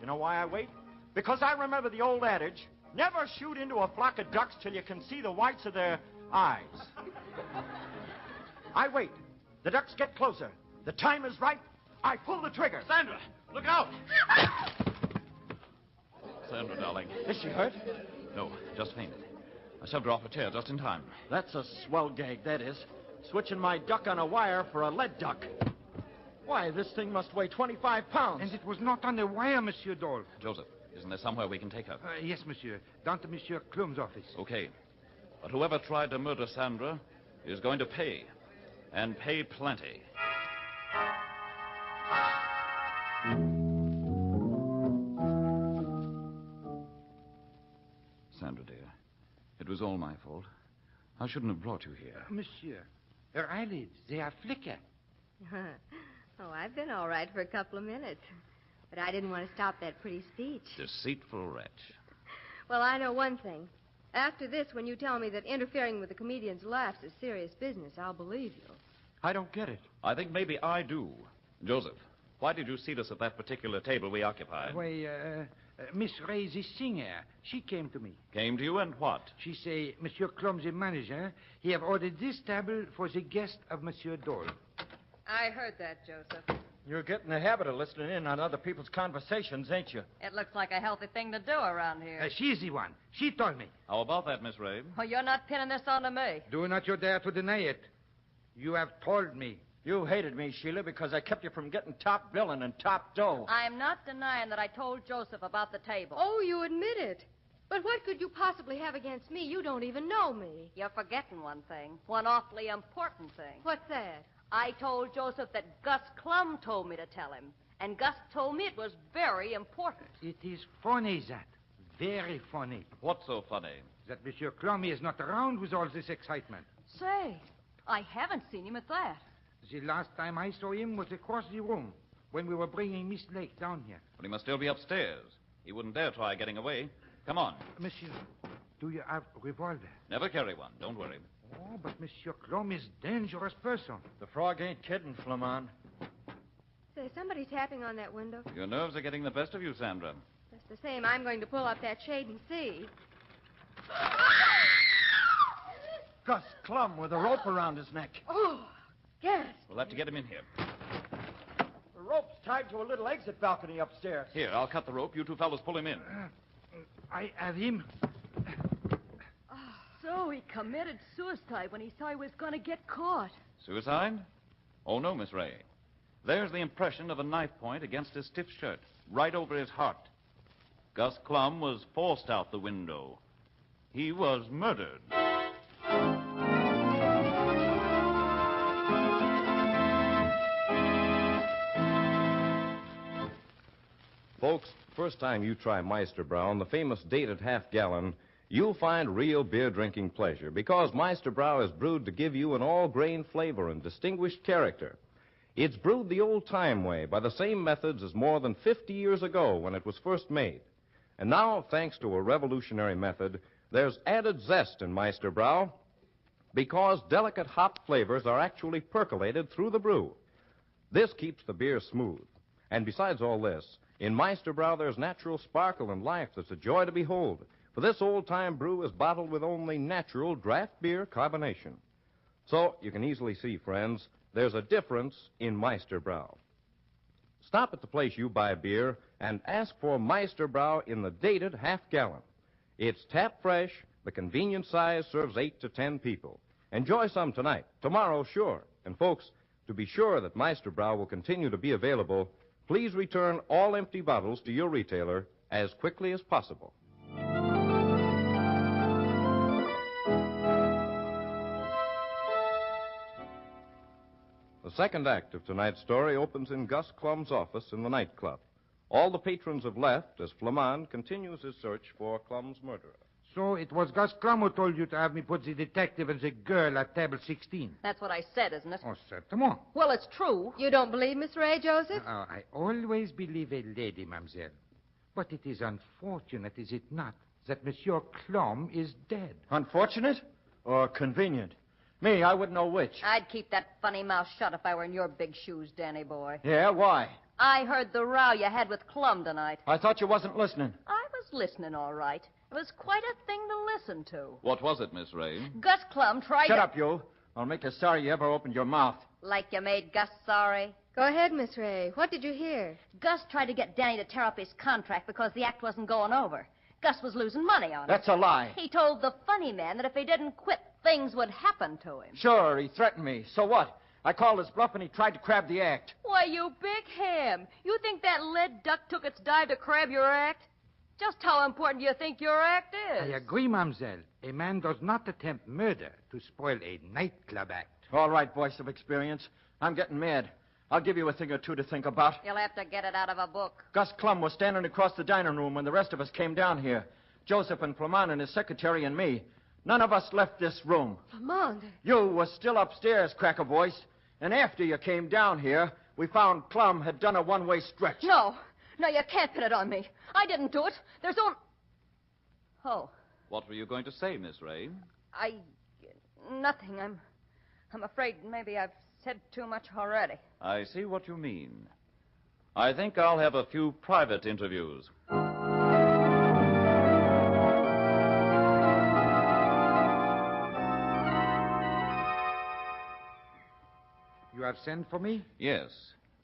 You know why I wait? Because I remember the old adage, never shoot into a flock of ducks till you can see the whites of their eyes. I wait. The ducks get closer. The time is right. I pull the trigger. Sandra, look out! Sandra, darling. Is she hurt? No, just fainted. I shoved her off a chair just in time. That's a swell gag, that is. Switching my duck on a wire for a lead duck. Why, this thing must weigh 25 pounds. And it was not on the wire, Monsieur Dole. Joseph, isn't there somewhere we can take her? Yes, monsieur. Down to Monsieur Clum's office. Okay. But whoever tried to murder Sandra is going to pay. And pay plenty. Sandra, dear, it was all my fault. I shouldn't have brought you here. Monsieur, her eyelids, they are flicker. Oh, I've been all right for a couple of minutes. But I didn't want to stop that pretty speech. Deceitful wretch. Well, I know one thing. After this, when you tell me that interfering with the comedian's laughs is serious business, I'll believe you. I don't get it. I think maybe I do. Joseph, why did you seat us at that particular table we occupied? Why, Miss Ray, the singer, she came to me. Came to you and what? She say, Monsieur Clum, the manager, he have ordered this table for the guest of Monsieur Dole. I heard that, Joseph. You're getting the habit of listening in on other people's conversations, ain't you? It looks like a healthy thing to do around here. She's the one. She told me. How about that, Miss Ray? Oh, you're not pinning this on to me. Do not you dare to deny it. You have told me. You hated me, Sheila, because I kept you from getting top billing and top dough. I'm not denying that I told Joseph about the table. Oh, you admit it. But what could you possibly have against me? You don't even know me. You're forgetting one thing. One awfully important thing. What's that? I told Joseph that Gus Clum told me to tell him. And Gus told me it was very important. It is funny, that. Very funny. What's so funny? That Monsieur Clum is not around with all this excitement. Say, I haven't seen him at that. The last time I saw him was across the room when we were bringing Miss Lake down here. But he must still be upstairs. He wouldn't dare try getting away. Come on. Monsieur, do you have a revolver? Never carry one. Don't worry. Oh, but Monsieur Clum is a dangerous person. The frog ain't kidding, Flamand. Say, somebody tapping on that window. Your nerves are getting the best of you, Sandra. Just the same, I'm going to pull up that shade and see. Gus Clum with a rope around his neck. Oh, yes. We'll have to get him in here. The rope's tied to a little exit balcony upstairs. Here, I'll cut the rope. You two fellows pull him in. I have him. So he committed suicide when he saw he was going to get caught. Suicide? Oh, no, Miss Ray. There's the impression of a knife point against his stiff shirt, right over his heart. Gus Clum was forced out the window. He was murdered. Folks, first time you try Meister Brown, the famous dated half-gallon, you'll find real beer-drinking pleasure because Meister Brown is brewed to give you an all-grain flavor and distinguished character. It's brewed the old-time way by the same methods as more than 50 years ago when it was first made. And now, thanks to a revolutionary method, there's added zest in Meister Brown because delicate hop flavors are actually percolated through the brew. This keeps the beer smooth. And besides all this, in Meister Brown there's natural sparkle and life that's a joy to behold. For this old-time brew is bottled with only natural draft beer carbonation. So, you can easily see, friends, there's a difference in Meister Brown. Stop at the place you buy beer and ask for Meister Brown in the dated half-gallon. It's tap fresh, the convenient size serves 8 to 10 people. Enjoy some tonight, tomorrow, sure. And folks, to be sure that Meister Brown will continue to be available, please return all empty bottles to your retailer as quickly as possible. second act of tonight's story opens in Gus Clum's office in the nightclub. All the patrons have left as Flamand continues his search for Clum's murderer. So it was Gus Clum who told you to have me put the detective and the girl at table 16. That's what I said, isn't it? Oh, certainement. Well, it's true. You don't believe Miss Ray, Joseph? I always believe a lady, mademoiselle. But it is unfortunate, is it not, that Monsieur Clum is dead? Unfortunate or convenient? Me, I wouldn't know which. I'd keep that funny mouth shut if I were in your big shoes, Danny boy. Yeah, why? I heard the row you had with Clum tonight. I thought you wasn't listening. I was listening, all right. It was quite a thing to listen to. What was it, Miss Ray? Gus Clum tried Shut to... up, you. I'll make you sorry you ever opened your mouth. Like you made Gus sorry. Go ahead, Miss Ray. What did you hear? Gus tried to get Danny to tear up his contract because the act wasn't going over. Gus was losing money on it. That's a lie. He told the funny man that if he didn't quit, things would happen to him. Sure, he threatened me. So what? I called his bluff and he tried to crab the act. Why, you big ham. You think that lead duck took its dive to crab your act? Just how important do you think your act is? I agree, mademoiselle. A man does not attempt murder to spoil a nightclub act. All right, voice of experience. I'm getting mad. I'll give you a thing or two to think about. You'll have to get it out of a book. Gus Clum was standing across the dining room when the rest of us came down here. Joseph and Flamand and his secretary and me. None of us left this room. Flamand. You was still upstairs, Cracker Voice. And after you came down here, we found Clum had done a one-way stretch. No, you can't pin it on me. I didn't do it. There's only... Oh. What were you going to say, Miss Ray? Nothing. I'm afraid maybe I've said too much already. I see what you mean. I think I'll have a few private interviews. You have sent for me? Yes.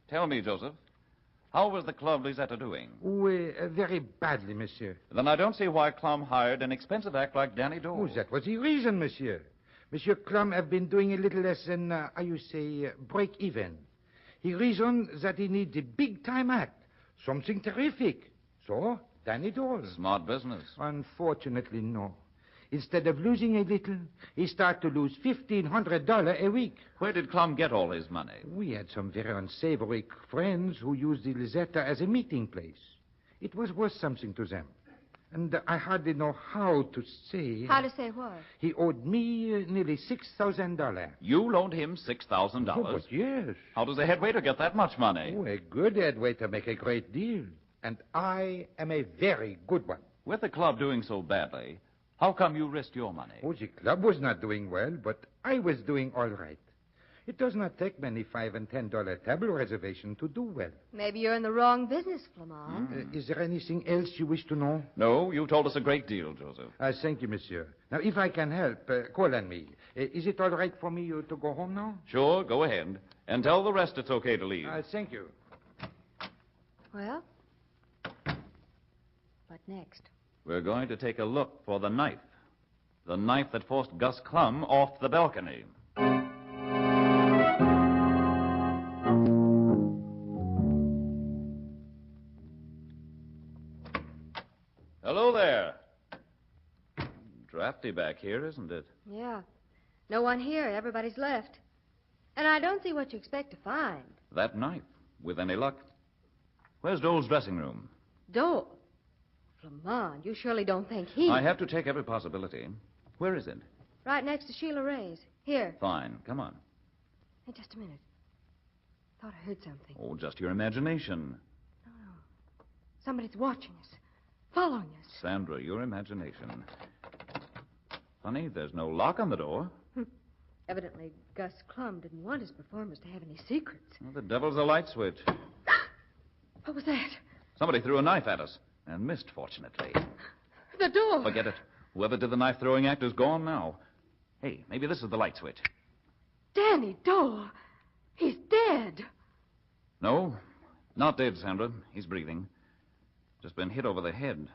Tell me, Joseph, how was the club Lisetta doing? Oh, very badly, monsieur. Then I don't see why Clum hired an expensive act like Danny Dole. Oh, that was the reason, monsieur. Monsieur Clum have been doing a little less than, break even. He reasoned that he needs a big-time act, something terrific. So, Danny Dole. Smart business. Unfortunately, no. Instead of losing a little, he started to lose $1,500 a week. Where did Clum get all his money? We had some very unsavory friends who used the Lisetta as a meeting place. It was worth something to them. And I hardly know how to say... How to say what? He owed me nearly $6,000. You loaned him $6,000? Oh, but yes. How does a head waiter get that much money? Oh, a good head waiter make a great deal. And I am a very good one. With the club doing so badly, how come you risked your money? Oh, the club was not doing well, but I was doing all right. It does not take many $5 and $10 table reservations to do well. Maybe you're in the wrong business, Flamand. Is there anything else you wish to know? No, you told us a great deal, Joseph. Thank you, monsieur. Now, if I can help, call on me. Is it all right for me to go home now? Sure, go ahead. And tell the rest it's okay to leave. Thank you. Well, what next? We're going to take a look for the knife. The knife that forced Gus Clum off the balcony. Hello there. Drafty back here, isn't it? Yeah. No one here. Everybody's left. And I don't see what you expect to find. That knife, with any luck. Where's Dole's dressing room? Dole? Flamand, you surely don't think he... I have to take every possibility. Where is it? Right next to Sheila Ray's. Here. Fine. Come on. Hey, just a minute. Thought I heard something. Oh, just your imagination. No. Somebody's watching us. Following us. Sandra, your imagination. Funny, there's no lock on the door. Evidently, Gus Clum didn't want his performers to have any secrets. Well, the devil's a light switch. What was that? Somebody threw a knife at us and missed, fortunately. The door. Forget it. Whoever did the knife-throwing act is gone now. Hey, maybe this is the light switch. Danny Dole. He's dead. No, not dead, Sandra. He's breathing. Just been hit over the head.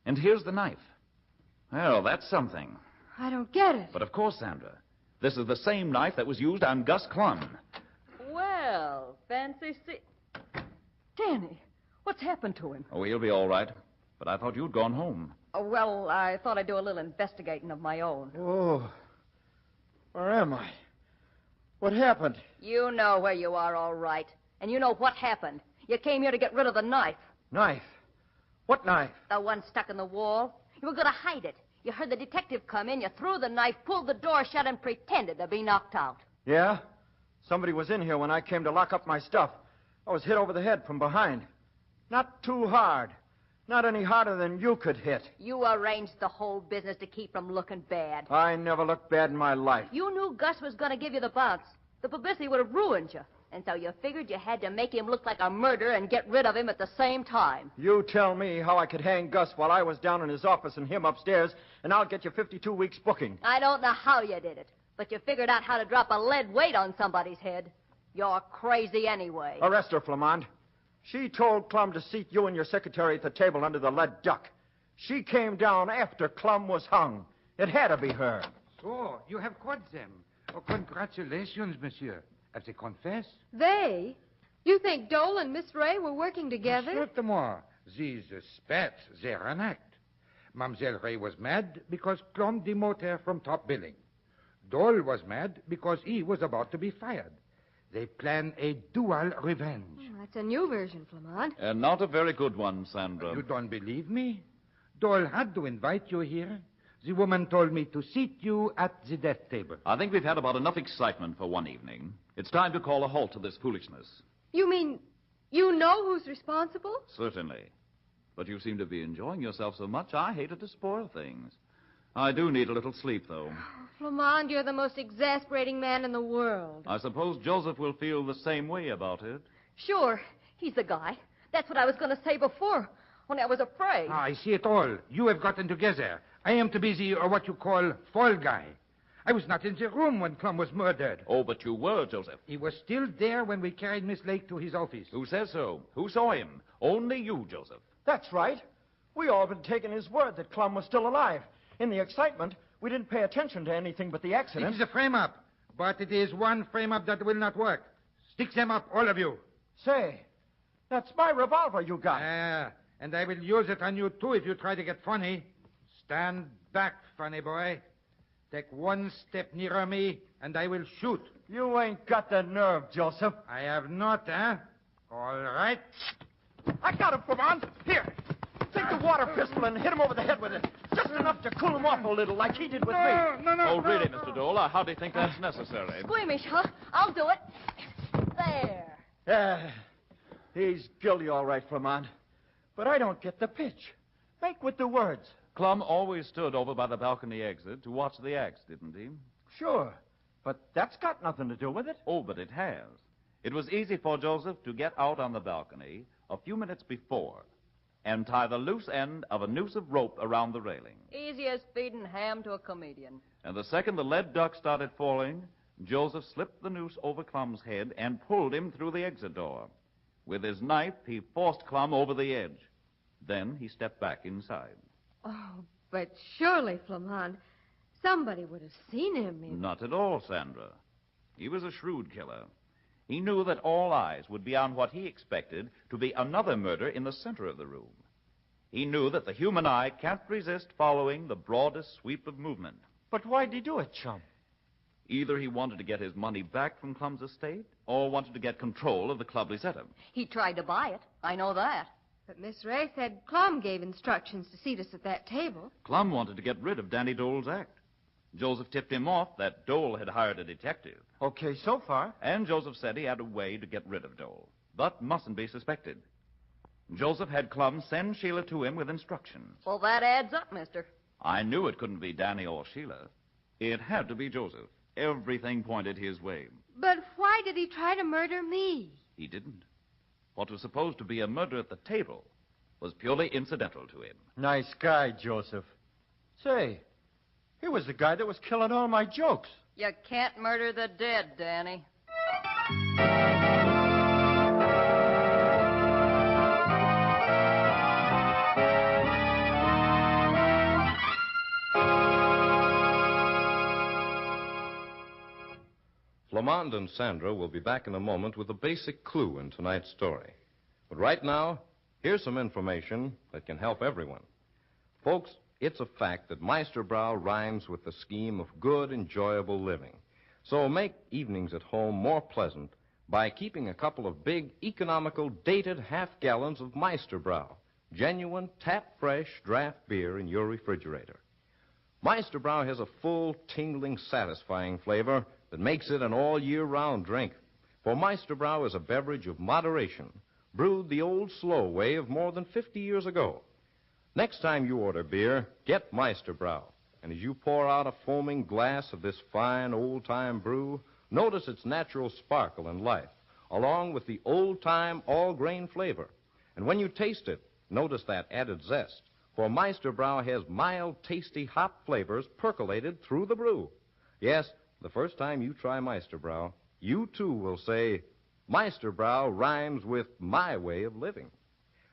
And here's the knife. Well, that's something. I don't get it. But of course, Sandra, this is the same knife that was used on Gus Clum. Well, fancy Danny, what's happened to him? Oh, he'll be all right. But I thought you'd gone home. Oh, well, I thought I'd do a little investigating of my own. Oh, where am I? What happened? You know where you are, all right. And you know what happened. You came here to get rid of the knife. Knife? What knife? The one stuck in the wall. You were going to hide it. You heard the detective come in, you threw the knife, pulled the door shut, and pretended to be knocked out. Yeah? Somebody was in here when I came to lock up my stuff. I was hit over the head from behind. Not too hard. Not any harder than you could hit. You arranged the whole business to keep from looking bad. I never looked bad in my life. You knew Gus was going to give you the bounce. The publicity would have ruined you. And so you figured you had to make him look like a murderer and get rid of him at the same time. You tell me how I could hang Gus while I was down in his office and him upstairs, and I'll get you 52 weeks booking. I don't know how you did it, but you figured out how to drop a lead weight on somebody's head. You're crazy anyway. Arrest her, Flamand. She told Clum to seat you and your secretary at the table under the lead duck. She came down after Clum was hung. It had to be her. So, you have caught them. Oh, congratulations, monsieur. Have they confessed? They? You think Dole and Miss Ray were working together? Certainement. These spats, they're an act. Mademoiselle Ray was mad because Clum demoted her from top billing. Dole was mad because he was about to be fired. They plan a dual revenge. Oh, that's a new version, Flamand. And not a very good one, Sandra. You don't believe me? Dole had to invite you here. The woman told me to seat you at the death table. I think we've had about enough excitement for one evening. It's time to call a halt to this foolishness. You mean you know who's responsible? Certainly. But you seem to be enjoying yourself so much, I hated to spoil things. I do need a little sleep, though. Flamand, you're the most exasperating man in the world. I suppose Joseph will feel the same way about it. Sure, he's the guy. That's what I was going to say before, only I was afraid. I see it all. You have gotten together. I am to be the, what you call, fall guy. I was not in the room when Clum was murdered. Oh, but you were, Joseph. He was still there when we carried Miss Lake to his office. Who says so? Who saw him? Only you, Joseph. That's right. We all been taking his word that Clum was still alive. In the excitement, we didn't pay attention to anything but the accident. It is a frame-up, but it is one frame-up that will not work. Stick them up, all of you. Say, that's my revolver you got. And I will use it on you, too, if you try to get funny. Stand back, funny boy. Take one step nearer me, and I will shoot. You ain't got the nerve, Joseph. I have not, eh? All right. I got him, Flamand. Here. Take the water pistol and hit him over the head with it. Just enough to cool him off a little, like he did with me. Oh, really, Mr. Dole? I hardly think that's necessary. Squeamish, huh? I'll do it. There. He's guilty, all right, Flamand. But I don't get the pitch. Make with the words. Clum always stood over by the balcony exit to watch the acts, didn't he? Sure. But that's got nothing to do with it. Oh, but it has. It was easy for Joseph to get out on the balcony a few minutes before and tie the loose end of a noose of rope around the railing. Easy as feeding ham to a comedian. And the second the lead duck started falling, Joseph slipped the noose over Clum's head and pulled him through the exit door. With his knife, he forced Clum over the edge. Then he stepped back inside. Oh, but surely, Flamand, somebody would have seen him. Not at all, Sandra. He was a shrewd killer. He knew that all eyes would be on what he expected to be another murder in the center of the room. He knew that the human eye can't resist following the broadest sweep of movement. But why'd he do it, chum? Either he wanted to get his money back from Clum's estate or wanted to get control of the club Lisetta. He tried to buy it. I know that. But Miss Ray said Clum gave instructions to seat us at that table. Clum wanted to get rid of Danny Dole's act. Joseph tipped him off that Dole had hired a detective. Okay, so far. And Joseph said he had a way to get rid of Dole, but mustn't be suspected. Joseph had Clum send Sheila to him with instructions. Well, that adds up, mister. I knew it couldn't be Danny or Sheila. It had to be Joseph. Everything pointed his way. But why did he try to murder me? He didn't. What was supposed to be a murder at the table was purely incidental to him. Nice guy, Joseph. Say, he was the guy that was killing all my jokes. You can't murder the dead, Danny. Flamand and Sandra will be back in a moment with a basic clue in tonight's story. But right now, here's some information that can help everyone. Folks, it's a fact that Meisterbrow rhymes with the scheme of good, enjoyable living. So make evenings at home more pleasant by keeping a couple of big, economical, dated half-gallons of Meisterbrau, genuine, tap-fresh draft beer in your refrigerator. Meisterbrau has a full, tingling, satisfying flavor that makes it an all-year-round drink. For Meisterbrau is a beverage of moderation, brewed the old slow way of more than 50 years ago. Next time you order beer, get Meisterbrau. And as you pour out a foaming glass of this fine, old-time brew, notice its natural sparkle and life, along with the old-time, all-grain flavor. And when you taste it, notice that added zest. For Meisterbrau has mild, tasty hop flavors percolated through the brew. Yes, the first time you try Meisterbrau, you too will say, Meisterbrau rhymes with my way of living.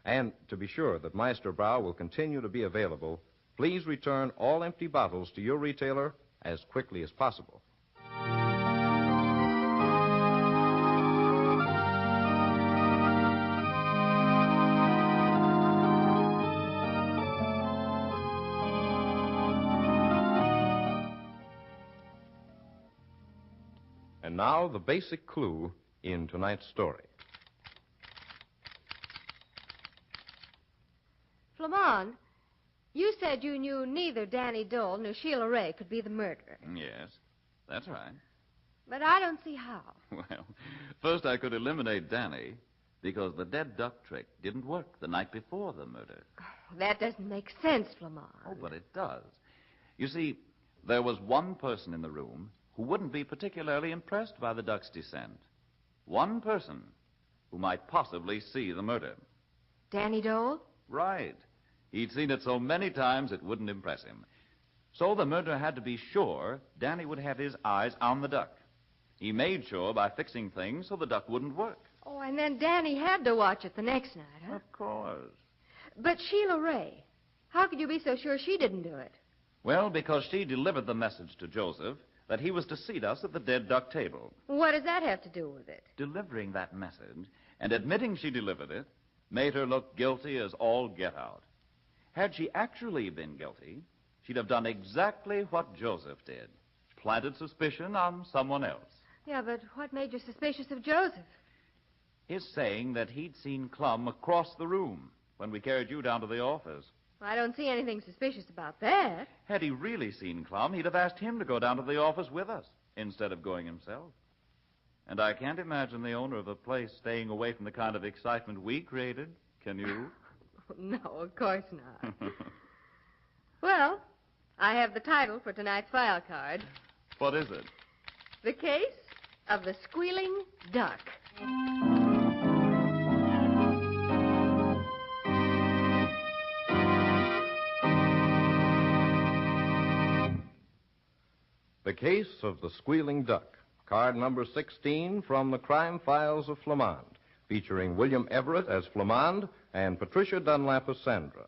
And to be sure that Meisterbrau will continue to be available, please return all empty bottles to your retailer as quickly as possible. And now the basic clue in tonight's story. Flamand, you said you knew neither Danny Dole nor Sheila Ray could be the murderer. Yes, that's right. But I don't see how. Well, first I could eliminate Danny because the dead duck trick didn't work the night before the murder. That doesn't make sense, Flamand. Oh, but it does. You see, there was one person in the room who wouldn't be particularly impressed by the duck's descent. One person who might possibly see the murder. Danny Dole? Right. He'd seen it so many times it wouldn't impress him. So the murderer had to be sure Danny would have his eyes on the duck. He made sure by fixing things so the duck wouldn't work. Oh, and then Danny had to watch it the next night, huh? Of course. But Sheila Ray, how could you be so sure she didn't do it? Well, because she delivered the message to Joseph that he was to seat us at the dead duck table. What does that have to do with it? Delivering that message and admitting she delivered it made her look guilty as all get out. Had she actually been guilty, she'd have done exactly what Joseph did. Planted suspicion on someone else. Yeah, but what made you suspicious of Joseph? His saying that he'd seen Clum across the room when we carried you down to the office. I don't see anything suspicious about that. Had he really seen Clum, he'd have asked him to go down to the office with us instead of going himself. And I can't imagine the owner of a place staying away from the kind of excitement we created. Can you? No, of course not. Well, I have the title for tonight's file card. What is it? The Case of the Squealing Duck. The Case of the Squealing Duck, card number 16 from the Crime Files of Flamand, featuring William Everett as Flamand and Patricia Dunlap as Sandra.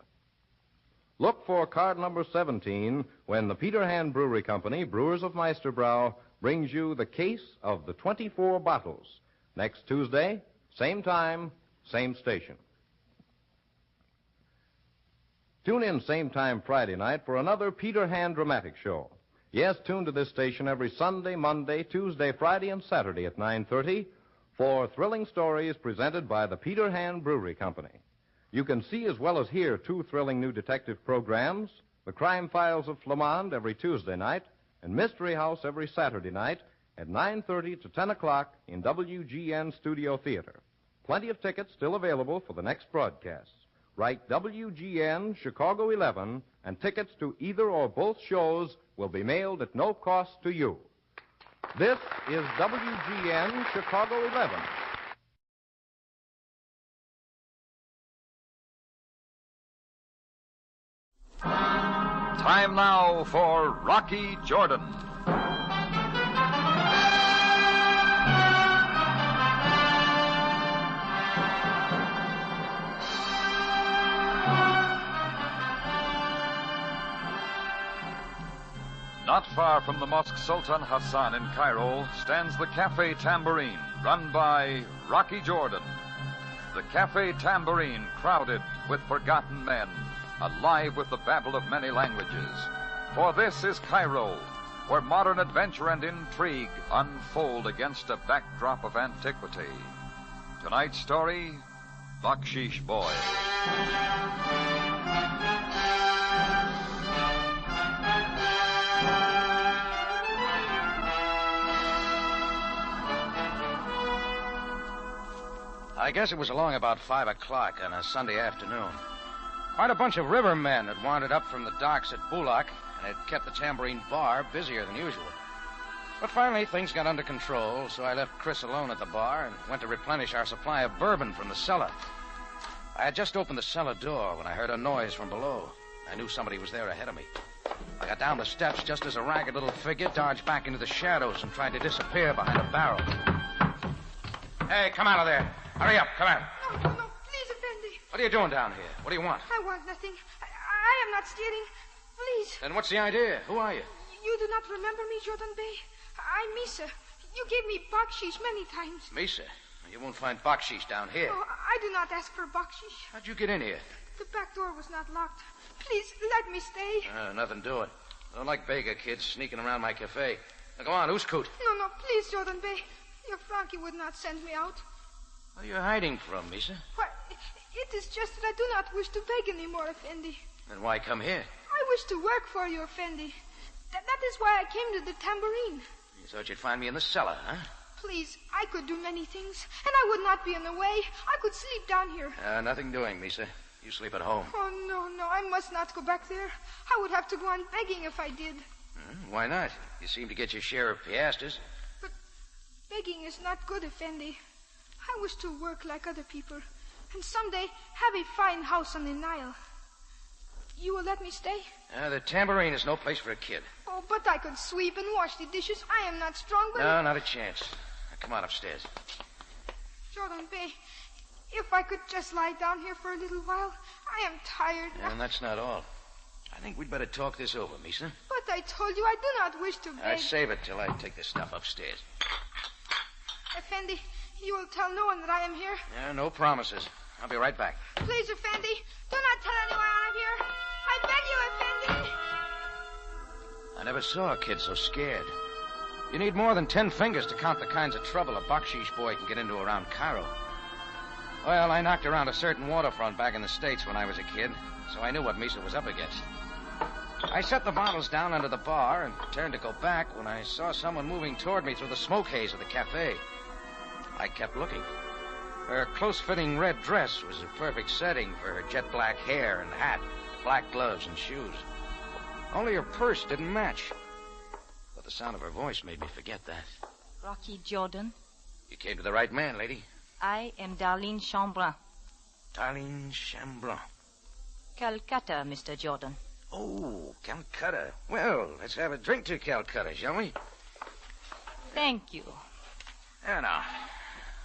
Look for card number 17 when the Peter Hand Brewery Company, Brewers of Meisterbrau, brings you the Case of the 24 Bottles. Next Tuesday, same time, same station. Tune in same time Friday night for another Peter Hand dramatic show. Yes, tune to this station every Sunday, Monday, Tuesday, Friday, and Saturday at 9:30 for thrilling stories presented by the Peter Hand Brewery Company. You can see as well as hear two thrilling new detective programs, The Crime Files of Flamand every Tuesday night, and Mystery House every Saturday night at 9:30 to 10 o'clock in WGN Studio Theater. Plenty of tickets still available for the next broadcasts. Write WGN Chicago 11, and tickets to either or both shows will be mailed at no cost to you. This is WGN Chicago 11. Time now for Rocky Jordan. Not far from the Mosque Sultan Hassan in Cairo stands the Cafe Tambourine, run by Rocky Jordan. The Cafe Tambourine, crowded with forgotten men, alive with the babble of many languages. For this is Cairo, where modern adventure and intrigue unfold against a backdrop of antiquity. Tonight's story, Bakshish Boy. I guess it was along about 5 o'clock on a Sunday afternoon. Quite a bunch of rivermen had wandered up from the docks at Bulak, and it kept the Tambourine Bar busier than usual. But finally, things got under control, so I left Chris alone at the bar and went to replenish our supply of bourbon from the cellar. I had just opened the cellar door when I heard a noise from below. I knew somebody was there ahead of me. I got down the steps just as a ragged little figure dodged back into the shadows and tried to disappear behind a barrel. Hey, come out of there. Hurry up, come on. No, please, Effendi. What are you doing down here? What do you want? I want nothing. I am not stealing. Please. Then what's the idea? Who are you? You do not remember me, Jordan Bey? I'm Misa. You gave me bakshish many times. Misa? You won't find bakshish down here. Oh, I do not ask for bakshish. How'd you get in here? The back door was not locked. Please, let me stay. Nothing to it. I don't like beggar kids sneaking around my cafe. Now, go on, Uskut. No, please, Jordan Bey. Your Frankie would not send me out. What are you hiding from, Misa? Why, it is just that I do not wish to beg anymore, Effendi. Then why come here? I wish to work for you, Effendi. That is why I came to the tambourine. You thought you'd find me in the cellar, huh? Please, I could do many things, and I would not be in the way. I could sleep down here. Nothing doing, Misa. You sleep at home. Oh, no, I must not go back there. I would have to go on begging if I did. Why not? You seem to get your share of piastres. But begging is not good, Effendi. I wish to work like other people, and someday have a fine house on the Nile. You will let me stay? The tambourine is no place for a kid. Oh, but I could sweep and wash the dishes. I am not strong, but... No, not a chance. Now, come on upstairs. Jordan Bey, if I could just lie down here for a little while. I am tired. And that's not all. I think we'd better talk this over, Misa. But I told you I do not wish to beg. I'd save it till I take this stuff upstairs. Effendi, you will tell no one that I am here? No promises. I'll be right back. Please, Effendi, do not tell anyone I'm here. I beg you, Effendi. I never saw a kid so scared. You need more than 10 fingers to count the kinds of trouble a bakshish boy can get into around Cairo. Well, I knocked around a certain waterfront back in the States when I was a kid, so I knew what Misa was up against. I set the bottles down under the bar and turned to go back when I saw someone moving toward me through the smoke haze of the cafe. I kept looking. Her close-fitting red dress was a perfect setting for her jet black hair and hat, black gloves and shoes. Only her purse didn't match. But the sound of her voice made me forget that. Rocky Jordan. You came to the right man, lady. I am Darlene Chambrun. Darlene Chambrun. Calcutta, Mr. Jordan. Oh, Calcutta. Well, let's have a drink to Calcutta, shall we? Thank you. Now,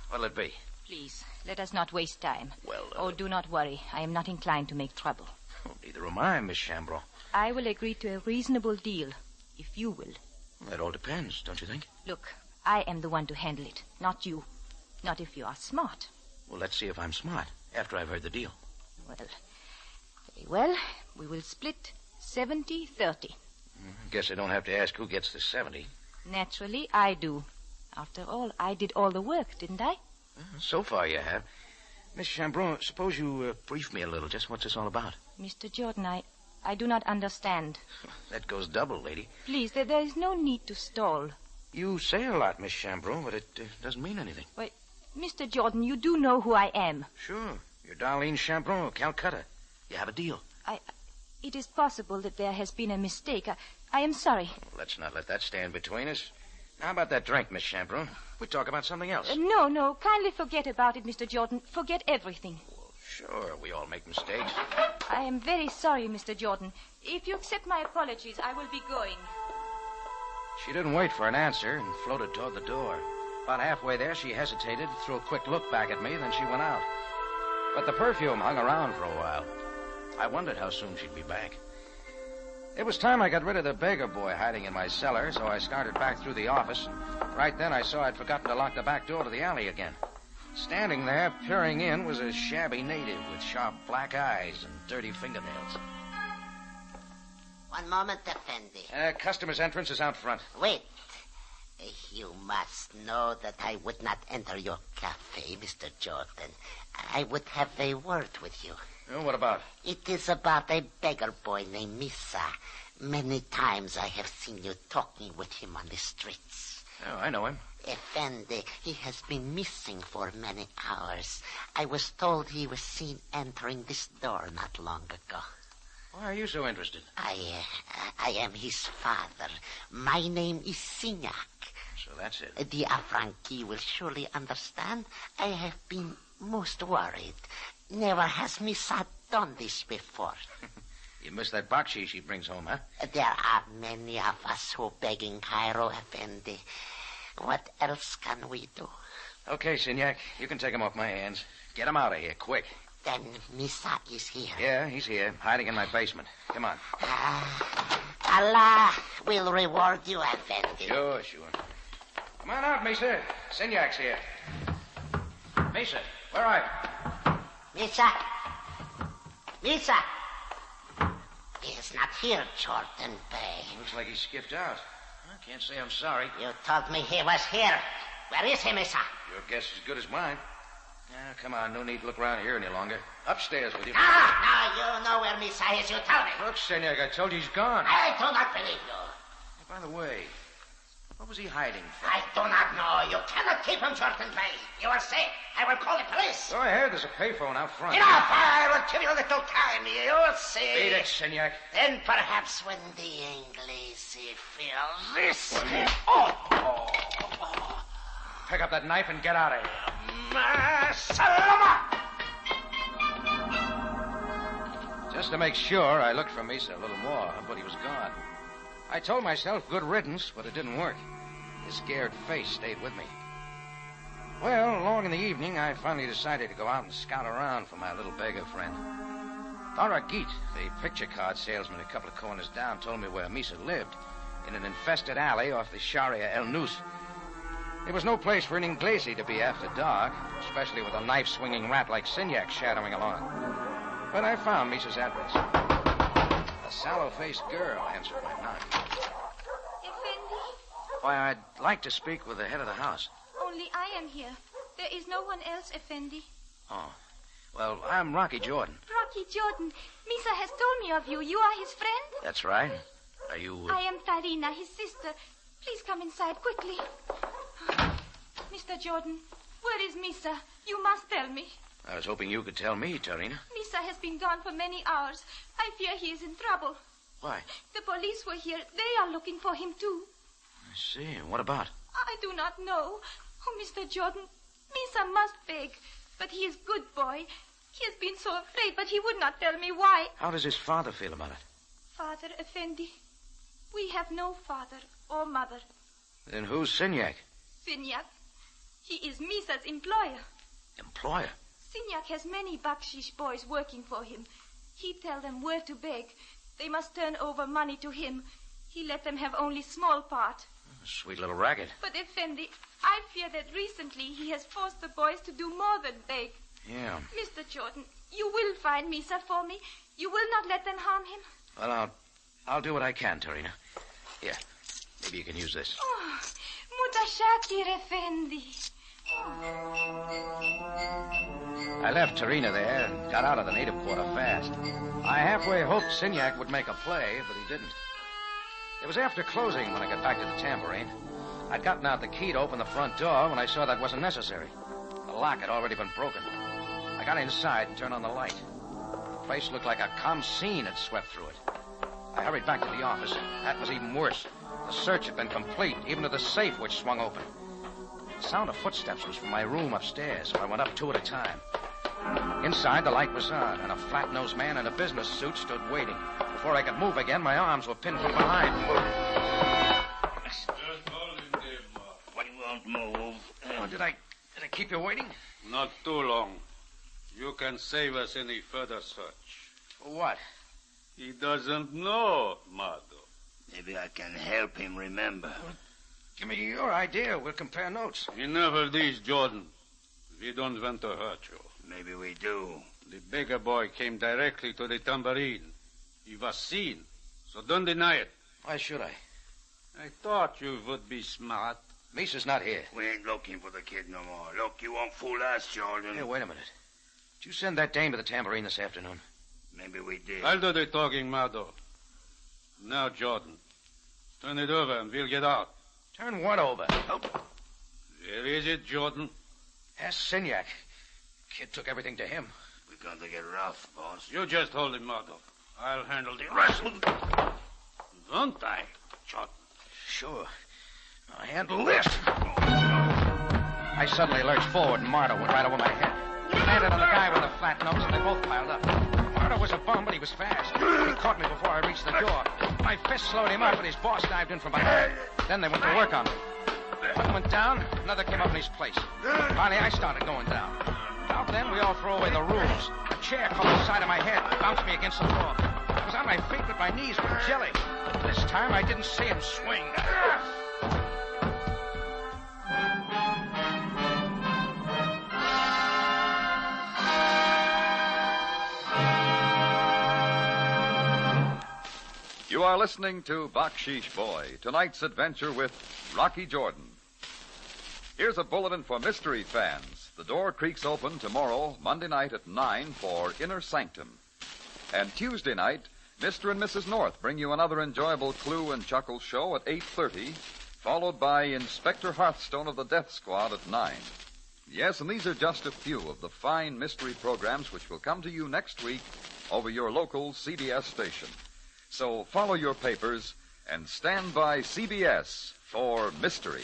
what'll it be? Please, let us not waste time. Well, Oh, do not worry. I am not inclined to make trouble. Neither am I, Miss Chambrun. I will agree to a reasonable deal, if you will. That all depends, don't you think? Look, I am the one to handle it, not you. Not if you are smart. Well, let's see if I'm smart after I've heard the deal. Well, very well. We will split 70-30. Guess I don't have to ask who gets the 70. Naturally, I do. After all, I did all the work, didn't I? So far, you have. Miss Chambrun, suppose you brief me a little. Just what's this all about? Mr. Jordan, I do not understand. That goes double, lady. Please, there is no need to stall. You say a lot, Miss Chambrun, but it doesn't mean anything. Wait, Mr. Jordan, you do know who I am. Sure. You're Darlene Chambrun, Calcutta. You have a deal. It is possible that there has been a mistake. I am sorry. Well, let's not let that stand between us. How about that drink, Miss Chambrun? We talk about something else. No. Kindly forget about it, Mr. Jordan. Forget everything. Well, sure. We all make mistakes. I am very sorry, Mr. Jordan. If you accept my apologies, I will be going. She didn't wait for an answer and floated toward the door. About halfway there, she hesitated, threw a quick look back at me, then she went out. But the perfume hung around for a while. I wondered how soon she'd be back. It was time I got rid of the beggar boy hiding in my cellar, so I started back through the office, and right then I saw I'd forgotten to lock the back door to the alley again. Standing there, peering in, was a shabby native with sharp black eyes and dirty fingernails. One moment, Effendi. Customer's entrance is out front. Wait. You must know that I would not enter your cafe, Mr. Jordan. I would have a word with you. What about? It is about a beggar boy named Misa. Many times I have seen you talking with him on the streets. Oh, I know him. Effendi, he has been missing for many hours. I was told he was seen entering this door not long ago. Why are you so interested? I am his father. My name is Signac. So that's it. The affranchi will surely understand. I have been most worried. Never has Misa done this before. You missed that bakshish he brings home, huh? There are many of us who beg in Cairo, Effendi. What else can we do? Okay, Signac, you can take him off my hands. Get him out of here, quick. Then Misa is here. Yeah, he's here, hiding in my basement. Come on. Allah will reward you, Effendi. Sure. Come on out, Misa. Signac's here. Misa, where are you? Misa! He is not here, Jordan Bay. Looks like he skipped out. I can't say I'm sorry. You told me he was here. Where is he, Misa? Your guess is as good as mine. Come on, no need to look around here any longer. Upstairs with you. No, you know where Misa is, you tell me. Look, Signac, I told you he's gone. I do not believe you. By the way, what was he hiding from? I do not know. You cannot keep him, Jordan Bay. You are safe. I will call the police. Go ahead, there's a payphone out front. Enough! I will give you a little time. You'll see. Beat it, Signac. Then perhaps when the Inglese feel this... Pick up that knife and get out of here. Salama! Just to make sure, I looked for Misa a little more, but he was gone. I told myself good riddance, but it didn't work. His scared face stayed with me. Well, along in the evening, I finally decided to go out and scout around for my little beggar friend. Faragit, the picture card salesman a couple of corners down, told me where Misa lived, in an infested alley off the Sharia El Nus. There was no place for an Inglese to be after dark, especially with a knife-swinging rat like Signac shadowing along. But I found Misa's address. A sallow-faced girl answered my knock. Effendi? Why, I'd like to speak with the head of the house. Only I am here. There is no one else, Effendi. Oh. Well, I'm Rocky Jordan. Rocky Jordan, Misa has told me of you. You are his friend? That's right. Are you... I am Tarina, his sister. Please come inside quickly. Mr. Jordan, where is Misa? You must tell me. I was hoping you could tell me, Tarina. Misa has been gone for many hours. I fear he is in trouble. Why? The police were here. They are looking for him, too. I see. What about? I do not know. Oh, Mr. Jordan, Misa must beg. But he is good boy. He has been so afraid, but he would not tell me why. How does his father feel about it? Father Effendi, we have no father or mother. Then who's Signac? Signac. He is Misa's employer. Employer? Signac has many bakshish boys working for him. He tells them where to beg. They must turn over money to him. He let them have only small part. A sweet little racket. But, Effendi, I fear that recently he has forced the boys to do more than beg. Yeah. Mr. Jordan, you will find Misa for me. You will not let them harm him. Well, I'll do what I can, Tarina. Here, maybe you can use this. Oh, Mutashakir, Effendi. I left Tarina there and got out of the native quarter fast. I halfway hoped Signac would make a play, but he didn't. It was after closing when I got back to the tambourine. I'd gotten out the key to open the front door when I saw that wasn't necessary. The lock had already been broken. I got inside and turned on the light. The place looked like a calm scene had swept through it. I hurried back to the office. That was even worse. The search had been complete, even to the safe which swung open. The sound of footsteps was from my room upstairs, so I went up two at a time. Inside, the light was on, and a flat-nosed man in a business suit stood waiting. Before I could move again, my arms were pinned from behind. Just holding them. When you won't move. Oh, did I keep you waiting? Not too long. You can save us any further search. For what? He doesn't know, Mado. Maybe I can help him remember. Give me your idea. We'll compare notes. Enough of these, Jordan. We don't want to hurt you. Maybe we do. The beggar boy came directly to the tambourine. He was seen, So don't deny it. Why should I? I thought you would be smart. Misa's not here. We ain't looking for the kid no more. Look, you won't fool us, Jordan. Hey, wait a minute. Did you send that dame to the tambourine this afternoon? Maybe we did. I'll do the talking, Mardo. Now, Jordan, turn it over and we'll get out. Turn what over? Oh. Where is it, Jordan? Ask Signac. Kid took everything to him. We're going to get rough, boss. You just hold him, Mardo. I'll handle the rest. Don't I, Jordan? Sure. I'll handle this. I suddenly lurched forward, and Mardo went right over my head. He landed on the guy with the flat nose, and they both piled up. Mardo was a bum, but he was fast. He caught me before I reached the door. My fist slowed him up, and his boss dived in from behind. Then they went to work on me. One went down, another came up in his place. Finally, I started going down. About then, we all threw away the rules. A chair caught the side of my head, bounced me against the wall. I was on my feet, but my knees were jelly. This time, I didn't see him swing. You are listening to Bakshish Boy, tonight's adventure with Rocky Jordan. Here's a bulletin for mystery fans. The door creaks open tomorrow, Monday night at 9 for Inner Sanctum. And Tuesday night, Mr. and Mrs. North bring you another enjoyable clue and chuckle show at 8:30, followed by Inspector Hearthstone of the Death Squad at 9. Yes, and these are just a few of the fine mystery programs which will come to you next week over your local CBS station. So follow your papers and stand by CBS for mystery.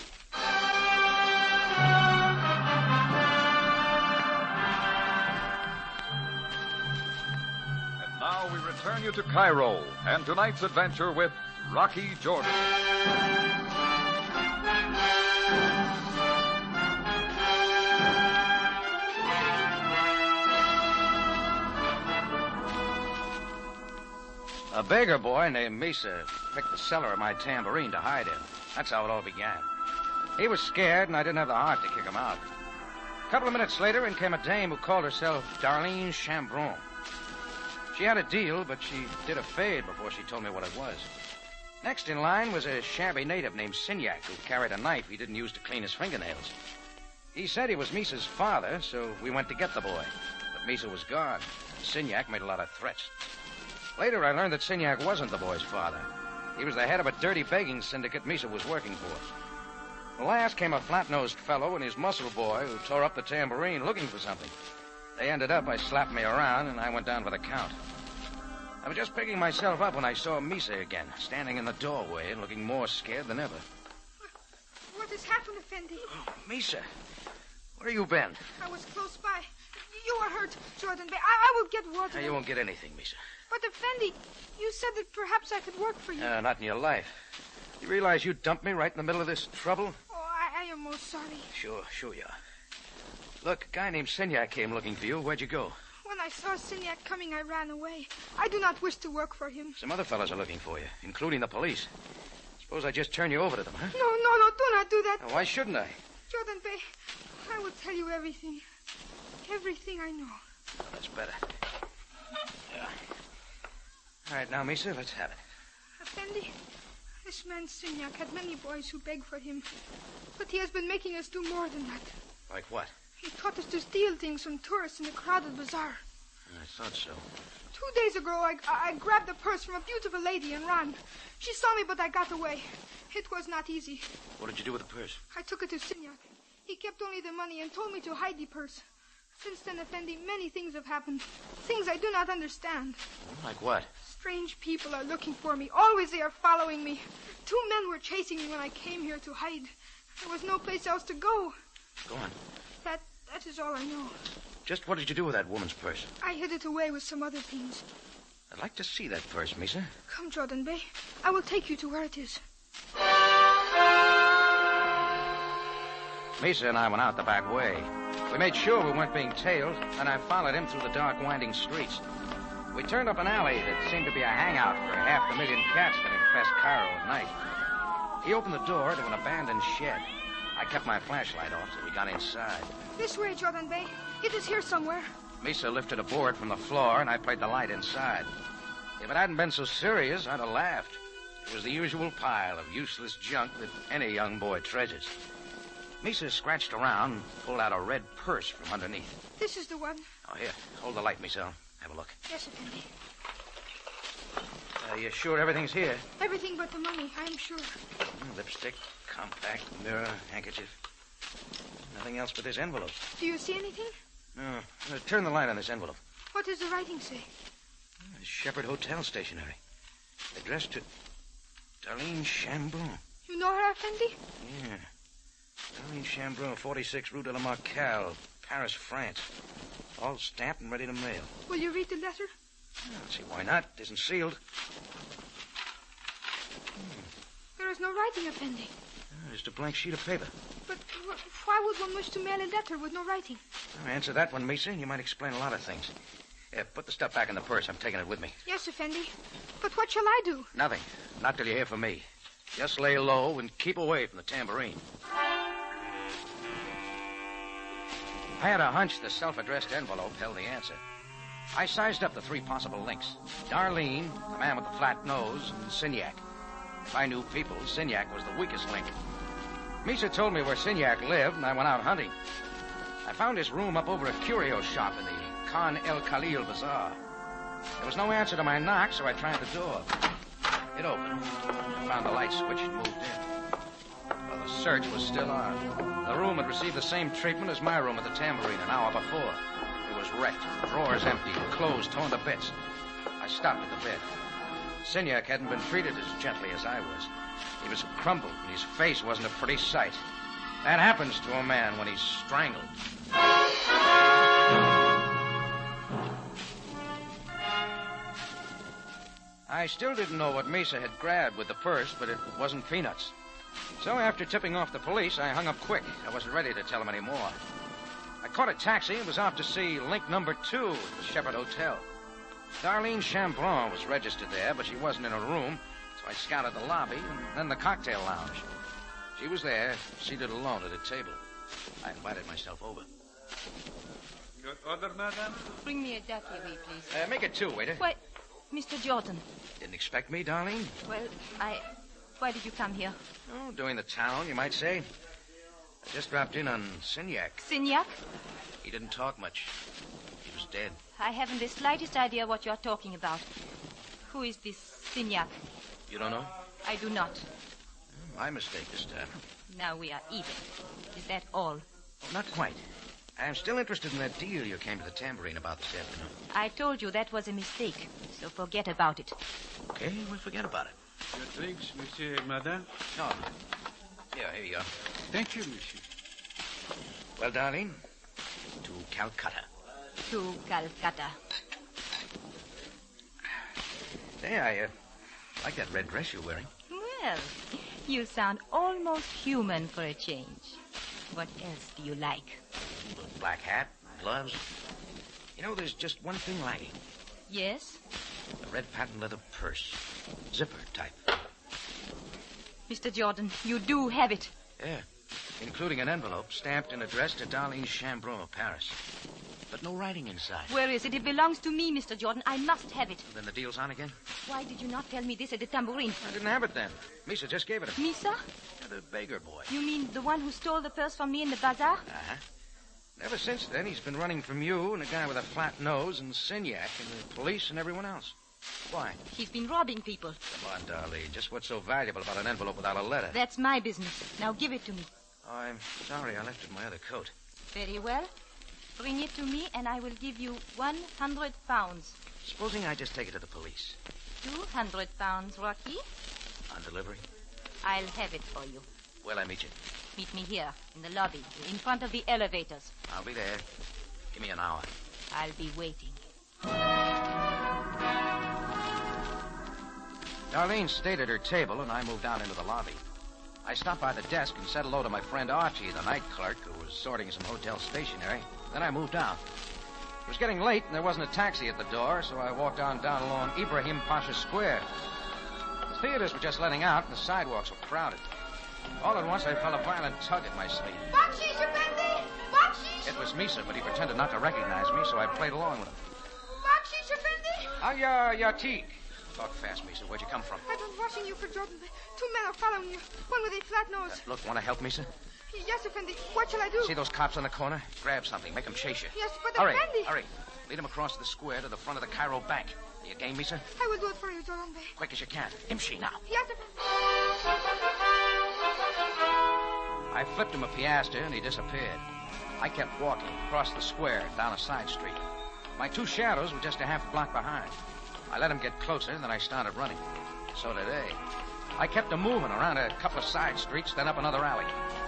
And now we return you to Cairo and tonight's adventure with Rocky Jordan. A beggar boy named Misa picked the cellar of my tambourine to hide in. That's how it all began. He was scared, and I didn't have the heart to kick him out. A couple of minutes later, in came a dame who called herself Darlene Chambron. She had a deal, but she did a fade before she told me what it was. Next in line was a shabby native named Signac, who carried a knife he didn't use to clean his fingernails. He said he was Misa's father, so we went to get the boy. But Misa was gone. Signac made a lot of threats. Later, I learned that Signac wasn't the boy's father. He was the head of a dirty begging syndicate Misa was working for. Last came a flat-nosed fellow and his muscle boy who tore up the tambourine looking for something. They ended up by slapping me around, and I went down for the count. I was just picking myself up when I saw Misa again, standing in the doorway and looking more scared than ever. What has happened, Effendi? Oh, Misa, where have you been? I was close by. You are hurt, Jordan Bey. I will get water. Now, you won't get anything, Misa. But, Effendi, you said that perhaps I could work for you. Not in your life. You realize you dumped me right in the middle of this trouble? Oh, I am most sorry. Sure you are. Look, a guy named Signac came looking for you. Where'd you go? When I saw Signac coming, I ran away. I do not wish to work for him. Some other fellows are looking for you, including the police. Suppose I just turn you over to them, huh? No, do not do that. Now, why shouldn't I? Jordan Bey, I will tell you everything. Everything I know. Oh, that's better. Yeah. All right, now, Misa, let's have it. Effendi, this man Signac had many boys who begged for him. But he has been making us do more than that. Like what? He taught us to steal things from tourists in a crowded bazaar. I thought so. 2 days ago, I grabbed a purse from a beautiful lady and ran. She saw me, but I got away. It was not easy. What did you do with the purse? I took it to Signac. He kept only the money and told me to hide the purse. Since then, Effendi, many things have happened. Things I do not understand. Like what? Strange people are looking for me. Always they are following me. 2 men were chasing me when I came here to hide. There was no place else to go. Go on. That is all I know. Just what did you do with that woman's purse? I hid it away with some other things. I'd like to see that purse, Misa. Come, Jordan Bey. I will take you to where it is. Misa and I went out the back way. We made sure we weren't being tailed, and I followed him through the dark, winding streets. We turned up an alley that seemed to be a hangout for 500,000 cats that infest Cairo at night. He opened the door to an abandoned shed. I kept my flashlight off till we got inside. This way, Jordan Bey. It is here somewhere. Misa lifted a board from the floor, and I played the light inside. If it hadn't been so serious, I'd have laughed. It was the usual pile of useless junk that any young boy treasures. Misa scratched around and pulled out a red purse from underneath. This is the one. Oh, here. Hold the light, Misa. Have a look. Yes, Effendi. You sure everything's here? Everything but the money, I am sure. Lipstick, compact, mirror, handkerchief. Nothing else but this envelope. Do you see anything? No. Turn the light on this envelope. What does the writing say? Shepherd Hotel stationery. Addressed to Darlene Chambron. You know her, Effendi? Yeah. Darlene Chambron, 46 Rue de la Marcale, Paris, France. All stamped and ready to mail. Will you read the letter? I don't see why not. It isn't sealed. There is no writing, Effendi. Just a blank sheet of paper. But why would one wish to mail a letter with no writing? Answer that one, Misa, and you might explain a lot of things. Put the stuff back in the purse. I'm taking it with me. Yes, Effendi. But what shall I do? Nothing. Not till you hear from me. Just lay low and keep away from the tambourine. I had a hunch the self-addressed envelope held the answer. I sized up the 3 possible links. Darlene, the man with the flat nose, and Signac. If I knew people, Signac was the weakest link. Misa told me where Signac lived, and I went out hunting. I found his room up over a curio shop in the Khan El Khalil Bazaar. There was no answer to my knock, so I tried the door. It opened. I found the light switch and moved in. Well, the search was still on. The room had received the same treatment as my room at the Tambourine an hour before. It was wrecked, drawers empty, clothes torn to bits. I stopped at the bed. Signac hadn't been treated as gently as I was. He was crumpled, and his face wasn't a pretty sight. That happens to a man when he's strangled. I still didn't know what Misa had grabbed with the purse, but it wasn't peanuts. So after tipping off the police, I hung up quick. I wasn't ready to tell him any more. I caught a taxi and was off to see link number 2 at the Shepherd Hotel. Darlene Chambron was registered there, but she wasn't in her room, so I scouted the lobby and then the cocktail lounge. She was there, seated alone at a table. I invited myself over. Your order, madam? Bring me a daiquiri, please. Make it 2, waiter. Why, Mr. Jordan. Didn't expect me, Darlene? Well, Why did you come here? Oh, doing the town, you might say. I just dropped in on Signac. Signac? He didn't talk much. He was dead. I haven't the slightest idea what you're talking about. Who is this Signac? You don't know? I do not. My mistake this time. Now we are even. Is that all? Not quite. I'm still interested in that deal you came to the Tambourine about this afternoon. I told you that was a mistake, so forget about it. Okay, we'll forget about it. Your drinks, monsieur, madame? No. Here you are. Thank you, monsieur. Well, darling, to Calcutta. To Calcutta. Hey, I like that red dress you're wearing. Well, you sound almost human for a change. What else do you like? Black hat, gloves. You know, there's just one thing lacking. Yes? A red patent leather purse. Zipper type. Mr. Jordan, you do have it. Yeah, including an envelope stamped and addressed to Darlene Chambron of Paris. But no writing inside. Where is it? It belongs to me, Mr. Jordan. I must have it. Then the deal's on again? Why did you not tell me this at the tambourine? I didn't have it then. Misa just gave it to me. Misa? Yeah, the beggar boy. You mean the one who stole the purse from me in the bazaar? Uh-huh. Ever since then, he's been running from you and a guy with a flat nose and Signac and the police and everyone else. Why? He's been robbing people. Come on, Darlene. Just what's so valuable about an envelope without a letter? That's my business. Now give it to me. Oh, I'm sorry. I left it in my other coat. Very well. Bring it to me, and I will give you 100 pounds. Supposing I just take it to the police. 200 pounds, Rocky. On delivery? I'll have it for you. Where'll I meet you? Meet me here, in the lobby, in front of the elevators. I'll be there. Give me an hour. I'll be waiting. Darlene stayed at her table, and I moved down into the lobby. I stopped by the desk and said hello to my friend Archie, the night clerk, who was sorting some hotel stationery. Then I moved out. It was getting late, and there wasn't a taxi at the door, so I walked on down along Ibrahim Pasha Square. The theaters were just letting out, and the sidewalks were crowded. All at once, I felt a violent tug at my sleeve. Bakshish, Effendi! Bakshish! It was Misa, but he pretended not to recognize me, so I played along with him. Bakshish, Effendi! How your tea? Talk fast, Misa. Where'd you come from? I was watching you for Jordan. Two men are following you. One with a flat nose. Look, want to help, Misa? Yes, Effendi. What shall I do? See those cops on the corner? Grab something. Make them chase you. Yes, but Hurry, Effendi. hurry. Lead them across the square to the front of the Cairo Bank. Are you game, Misa? I will do it for you, Jordan. Quick as you can. Imshi now. Yes, Effendi. I flipped him a piastre, and he disappeared. I kept walking across the square, down a side street. My two shadows were just a half block behind. I let him get closer, and then I started running. So did they. I kept them moving around a couple of side streets, then up another alley.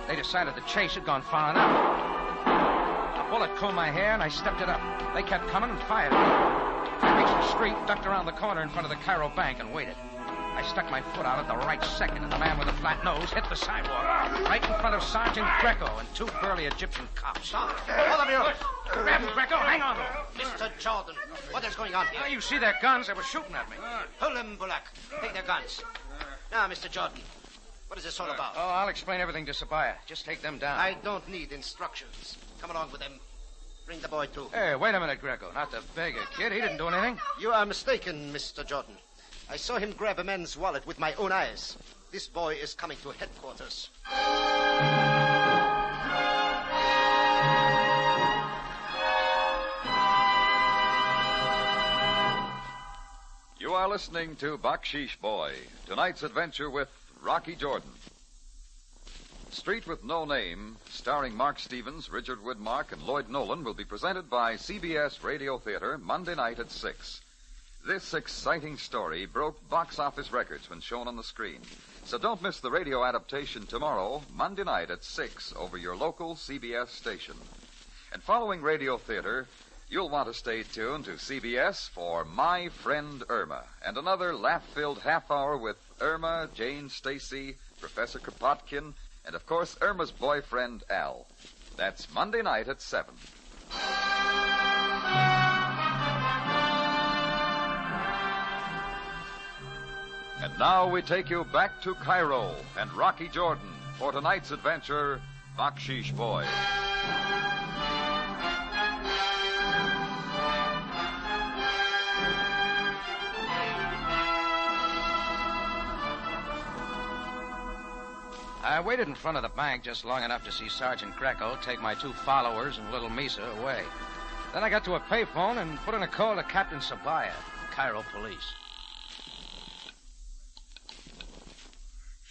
They decided the chase had gone far enough. A bullet combed my hair, and I stepped it up. They kept coming and fired at me. I reached the street, ducked around the corner in front of the Cairo Bank, and waited. I stuck my foot out at the right second, and the man with the flat nose hit the sidewalk, right in front of Sergeant Greco and two burly Egyptian cops. Stop. Both of you. Grab him, Greco. Hang on. Mr. Jordan, what is going on here? You see their guns? They were shooting at me. Pull them, Bullock. Take their guns. Now, Mr. Jordan, what is this all about? Oh, I'll explain everything to Sabaya. Just take them down. I don't need instructions. Come along with them. Bring the boy, too. Hey, wait a minute, Greco. Not the beggar kid. He didn't do anything. You are mistaken, Mr. Jordan. I saw him grab a man's wallet with my own eyes. This boy is coming to headquarters. You are listening to Bakshish Boy, tonight's adventure with Rocky Jordan. Street with No Name, starring Mark Stevens, Richard Widmark, and Lloyd Nolan, will be presented by CBS Radio Theater Monday night at 6. This exciting story broke box office records when shown on the screen. So don't miss the radio adaptation tomorrow, Monday night at 6, over your local CBS station. And following Radio Theater, you'll want to stay tuned to CBS for My Friend Irma, and another laugh-filled half hour with Irma, Jane Stacy, Professor Kropotkin, and, of course, Irma's boyfriend, Al. That's Monday night at 7. And now we take you back to Cairo and Rocky Jordan for tonight's adventure, Bakshish Boy. I waited in front of the bank just long enough to see Sergeant Greco take my two followers and little Misa away. Then I got to a payphone and put in a call to Captain Sabaya, Cairo Police.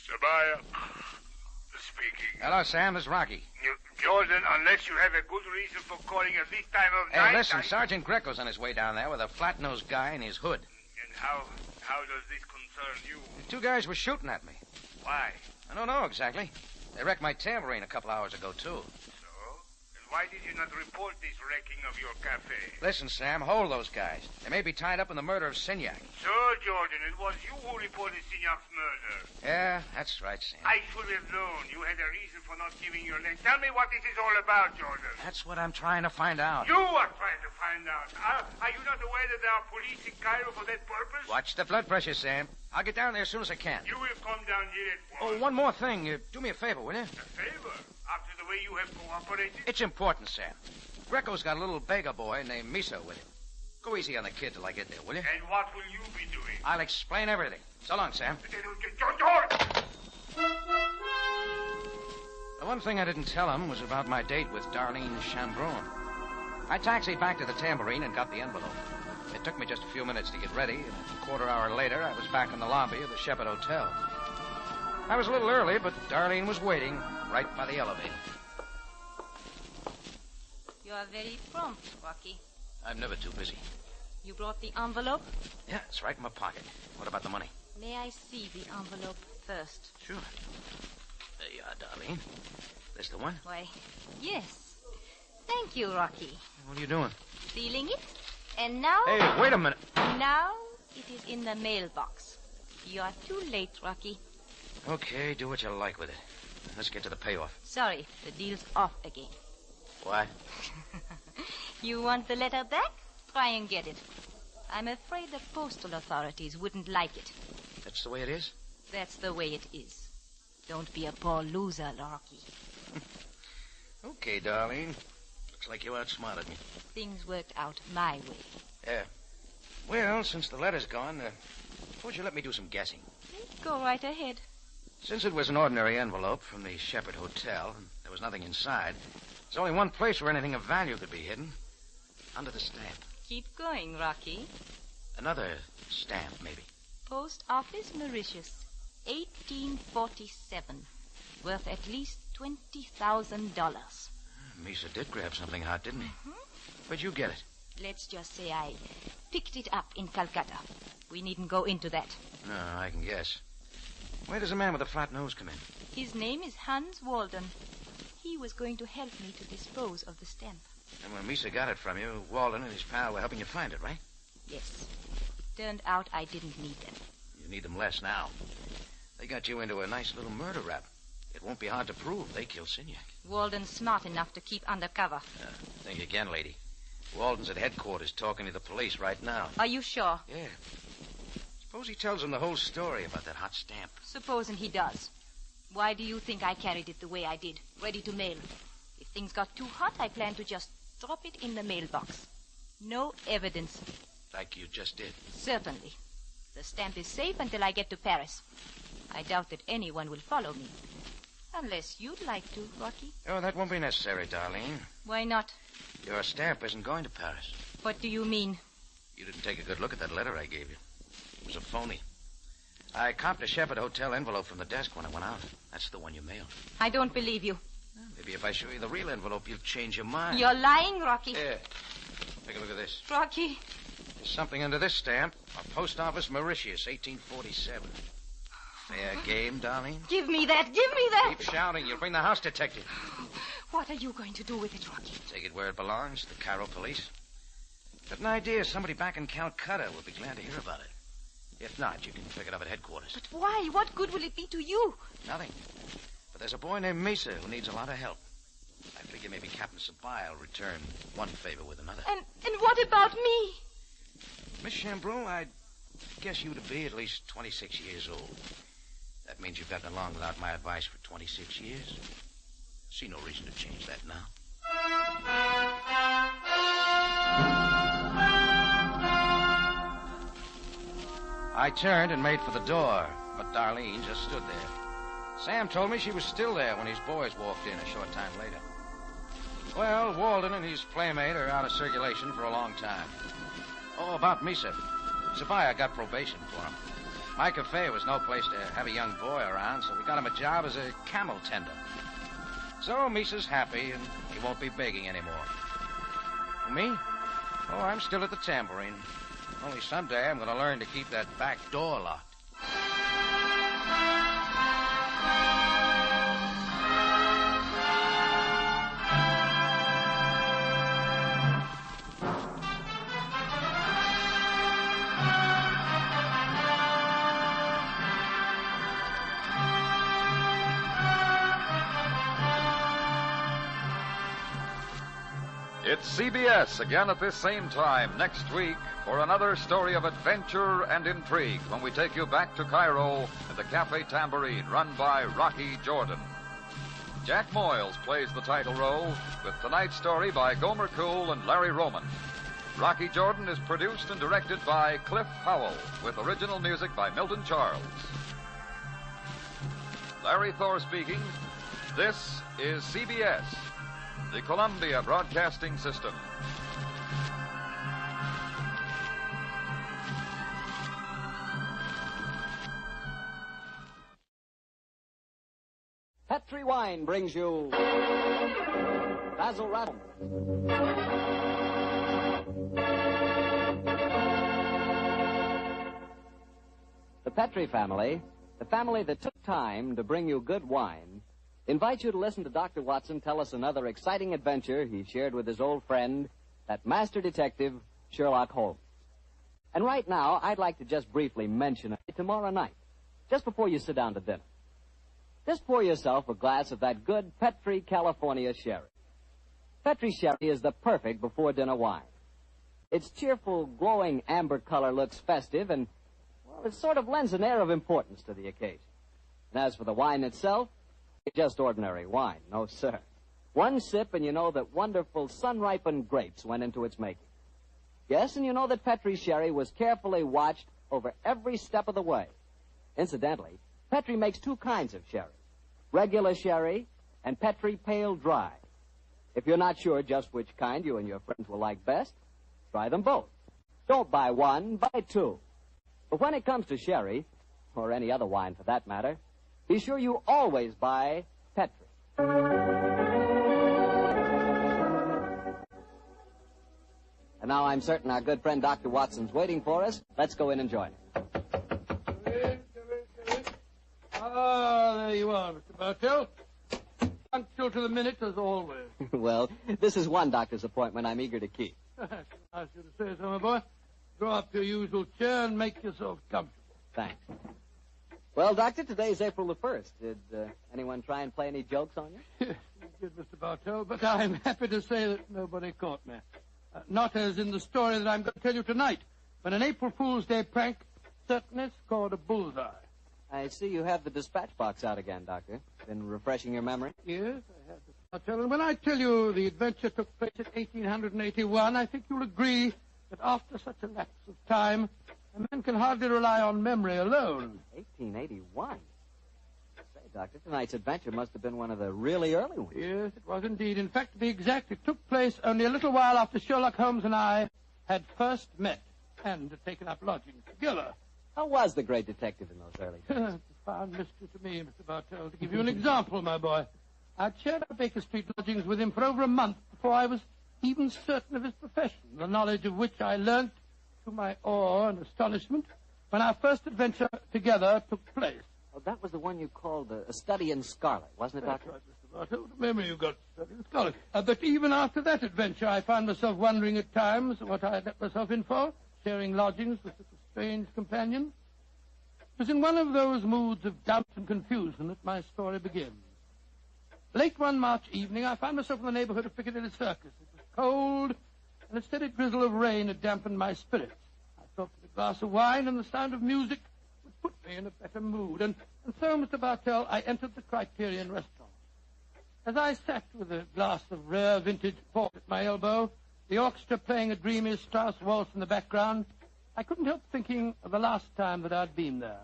Sabaya speaking. Hello, Sam. This is Rocky. Jordan, unless you have a good reason for calling at this time of night... Hey, listen, Sergeant Greco's on his way down there with a flat-nosed guy in his hood. And how does this concern you? The two guys were shooting at me. Why? I don't know exactly. They wrecked my tambourine a couple hours ago, too. So? And why did you not report this wrecking of your cafe? Listen, Sam, hold those guys. They may be tied up in the murder of Signac. So, Jordan, it was you who reported Signac's murder. Yeah, that's right, Sam. I should have known. You had a reason for not giving your name. Tell me what this is all about, Jordan. That's what I'm trying to find out. You are trying to find out. Are you not aware that there are police in Cairo for that purpose? Watch the blood pressure, Sam. I'll get down there as soon as I can. You will come down here at once. Oh, one more thing. Do me a favor, will you? A favor? After the way you have cooperated? It's important, Sam. Greco's got a little beggar boy named Misa with him. Go easy on the kid till I get there, will you? And what will you be doing? I'll explain everything. So long, Sam. The one thing I didn't tell him was about my date with Darlene Chambron. I taxied back to the Tambourine and got the envelope. It took me just a few minutes to get ready, and a quarter hour later, I was back in the lobby of the Shepherd Hotel. I was a little early, but Darlene was waiting right by the elevator. You are very prompt, Rocky. I'm never too busy. You brought the envelope? Yeah, it's right in my pocket. What about the money? May I see the envelope first? Sure. There you are, Darlene. This the one? Why, yes. Thank you, Rocky. What are you doing? Sealing it. And now... Hey, wait a minute. Now it is in the mailbox. You are too late, Rocky. Okay, do what you like with it. Let's get to the payoff. Sorry, the deal's off again. What? You want the letter back? Try and get it. I'm afraid the postal authorities wouldn't like it. That's the way it is? That's the way it is. Don't be a poor loser, Rocky. Okay, Darlene. Looks like you outsmarted me. Things worked out my way. Yeah. Well, since the letter's gone, Suppose you let me do some guessing. Go right ahead. Since it was an ordinary envelope from the Shepherd Hotel, and there was nothing inside, there's only one place where anything of value could be hidden. Under the stamp. Keep going, Rocky. Another stamp, maybe. Post Office, Mauritius, 1847. Worth at least $20,000. Misa did grab something hot, didn't he? Where'd you get it? Let's just say I picked it up in Calcutta. We needn't go into that. No, I can guess. Where does a man with a flat nose come in? His name is Hans Walden. He was going to help me to dispose of the stamp. And when Misa got it from you, Walden and his pal were helping you find it, right? Yes. Turned out I didn't need them. You need them less now. They got you into a nice little murder rap. It won't be hard to prove they killed Signac. Walden's smart enough to keep undercover. Think again, lady. Walden's at headquarters talking to the police right now. Are you sure? Yeah. Suppose he tells them the whole story about that hot stamp. Supposing he does. Why do you think I carried it the way I did, ready to mail? If things got too hot, I planned to just drop it in the mailbox. No evidence. Like you just did. Certainly. The stamp is safe until I get to Paris. I doubt that anyone will follow me. Unless you'd like to, Rocky. Oh, that won't be necessary, Darlene. Why not? Your stamp isn't going to Paris. What do you mean? You didn't take a good look at that letter I gave you. It was a phony. I comped a Shepherd Hotel envelope from the desk when I went out. That's the one you mailed. I don't believe you. Maybe if I show you the real envelope, you'll change your mind. You're lying, Rocky. Here. Take a look at this. Rocky. There's something under this stamp. A Post Office, Mauritius, 1847. Fair game, darling. Give me that. Give me that. Keep shouting. You'll bring the house detective. What are you going to do with it, Rocky? Take it where it belongs, the Cairo police. Got an idea somebody back in Calcutta will be glad to hear about it. If not, you can pick it up at headquarters. But why? What good will it be to you? Nothing. But there's a boy named Misa who needs a lot of help. I figure maybe Captain Sabai will return one favor with another. And what about me? Miss Chambrou, I guess you to be at least 26 years old. That means you've gotten along without my advice for 26 years. See no reason to change that now. I turned and made for the door, but Darlene just stood there. Sam told me she was still there when his boys walked in a short time later. Well, Walden and his playmate are out of circulation for a long time. Oh, about Misa. Sabaya got probation for him. My cafe was no place to have a young boy around, so we got him a job as a camel tender. So Misa's happy, and he won't be begging anymore. Me? Oh, I'm still at the tambourine. Only someday I'm going to learn to keep that back door locked. It's CBS again at this same time next week for another story of adventure and intrigue when we take you back to Cairo at the Cafe Tambourine run by Rocky Jordan. Jack Moyles plays the title role with tonight's story by Gomer Cool and Larry Roman. Rocky Jordan is produced and directed by Cliff Howell with original music by Milton Charles. Larry Thor speaking. This is CBS, the Columbia Broadcasting System. Petri Wine brings you Basil Rathbone. The Petri family, the family that took time to bring you good wine, invites you to listen to Dr. Watson tell us another exciting adventure he shared with his old friend, that master detective, Sherlock Holmes. And right now, I'd like to just briefly mention it tomorrow night, just before you sit down to dinner. Just pour yourself a glass of that good Petri California sherry. Petri sherry is the perfect before-dinner wine. Its cheerful, glowing amber color looks festive and, well, it sort of lends an air of importance to the occasion. And as for the wine itself, it's just ordinary wine. No, sir. One sip and you know that wonderful sun-ripened grapes went into its making. Yes, and you know that Petri sherry was carefully watched over every step of the way. Incidentally, Petri makes two kinds of sherry. Regular sherry and Petri Pale Dry. If you're not sure just which kind you and your friends will like best, try them both. Don't buy one, buy two. But when it comes to sherry, or any other wine for that matter, be sure you always buy Petri. And now I'm certain our good friend Dr. Watson's waiting for us. Let's go in and join him. Ah, there you are, Mr. Bartell. Punctual to the minute, as always. Well, this is one doctor's appointment I'm eager to keep. Nice you to say so, my boy. Draw up your usual chair and make yourself comfortable. Thanks. Well, Doctor, today's April the 1st. Did anyone try and play any jokes on you? Yes, you did, Mr. Bartell, but I'm happy to say that nobody caught me. Not as in the story that I'm going to tell you tonight, when an April Fool's Day prank certainly scored a bullseye. I see you have the dispatch box out again, Doctor. Been refreshing your memory? Yes, I have, Mr. Bartell. And when I tell you the adventure took place in 1881, I think you'll agree that after such a lapse of time, a man can hardly rely on memory alone. 1881? Say, Doctor, tonight's adventure must have been one of the really early ones. Yes, it was indeed. In fact, to be exact, it took place only a little while after Sherlock Holmes and I had first met and had taken up lodgings together. How was the great detective in those early days? It's a fine mystery to me, Mr. Bartell. To give you an example, my boy, I'd shared our Baker Street lodgings with him for over a month before I was even certain of his profession, the knowledge of which I learnt to my awe and astonishment when our first adventure together took place. Oh, that was the one you called a study in scarlet, wasn't it, That's Doctor? right, Mr. Bartell. What a memory you got, study in scarlet. But even after that adventure, I found myself wondering at times what I had let myself in for, sharing lodgings with such a strange companion. It was in one of those moods of doubt and confusion that my story begins. Late one March evening, I found myself in the neighborhood of Piccadilly Circus. It was cold, and a steady drizzle of rain had dampened my spirits. I thought that a glass of wine and the sound of music would put me in a better mood. And so, Mr. Bartell, I entered the Criterion restaurant. As I sat with a glass of rare vintage port at my elbow, the orchestra playing a dreamy Strauss waltz in the background, I couldn't help thinking of the last time that I'd been there.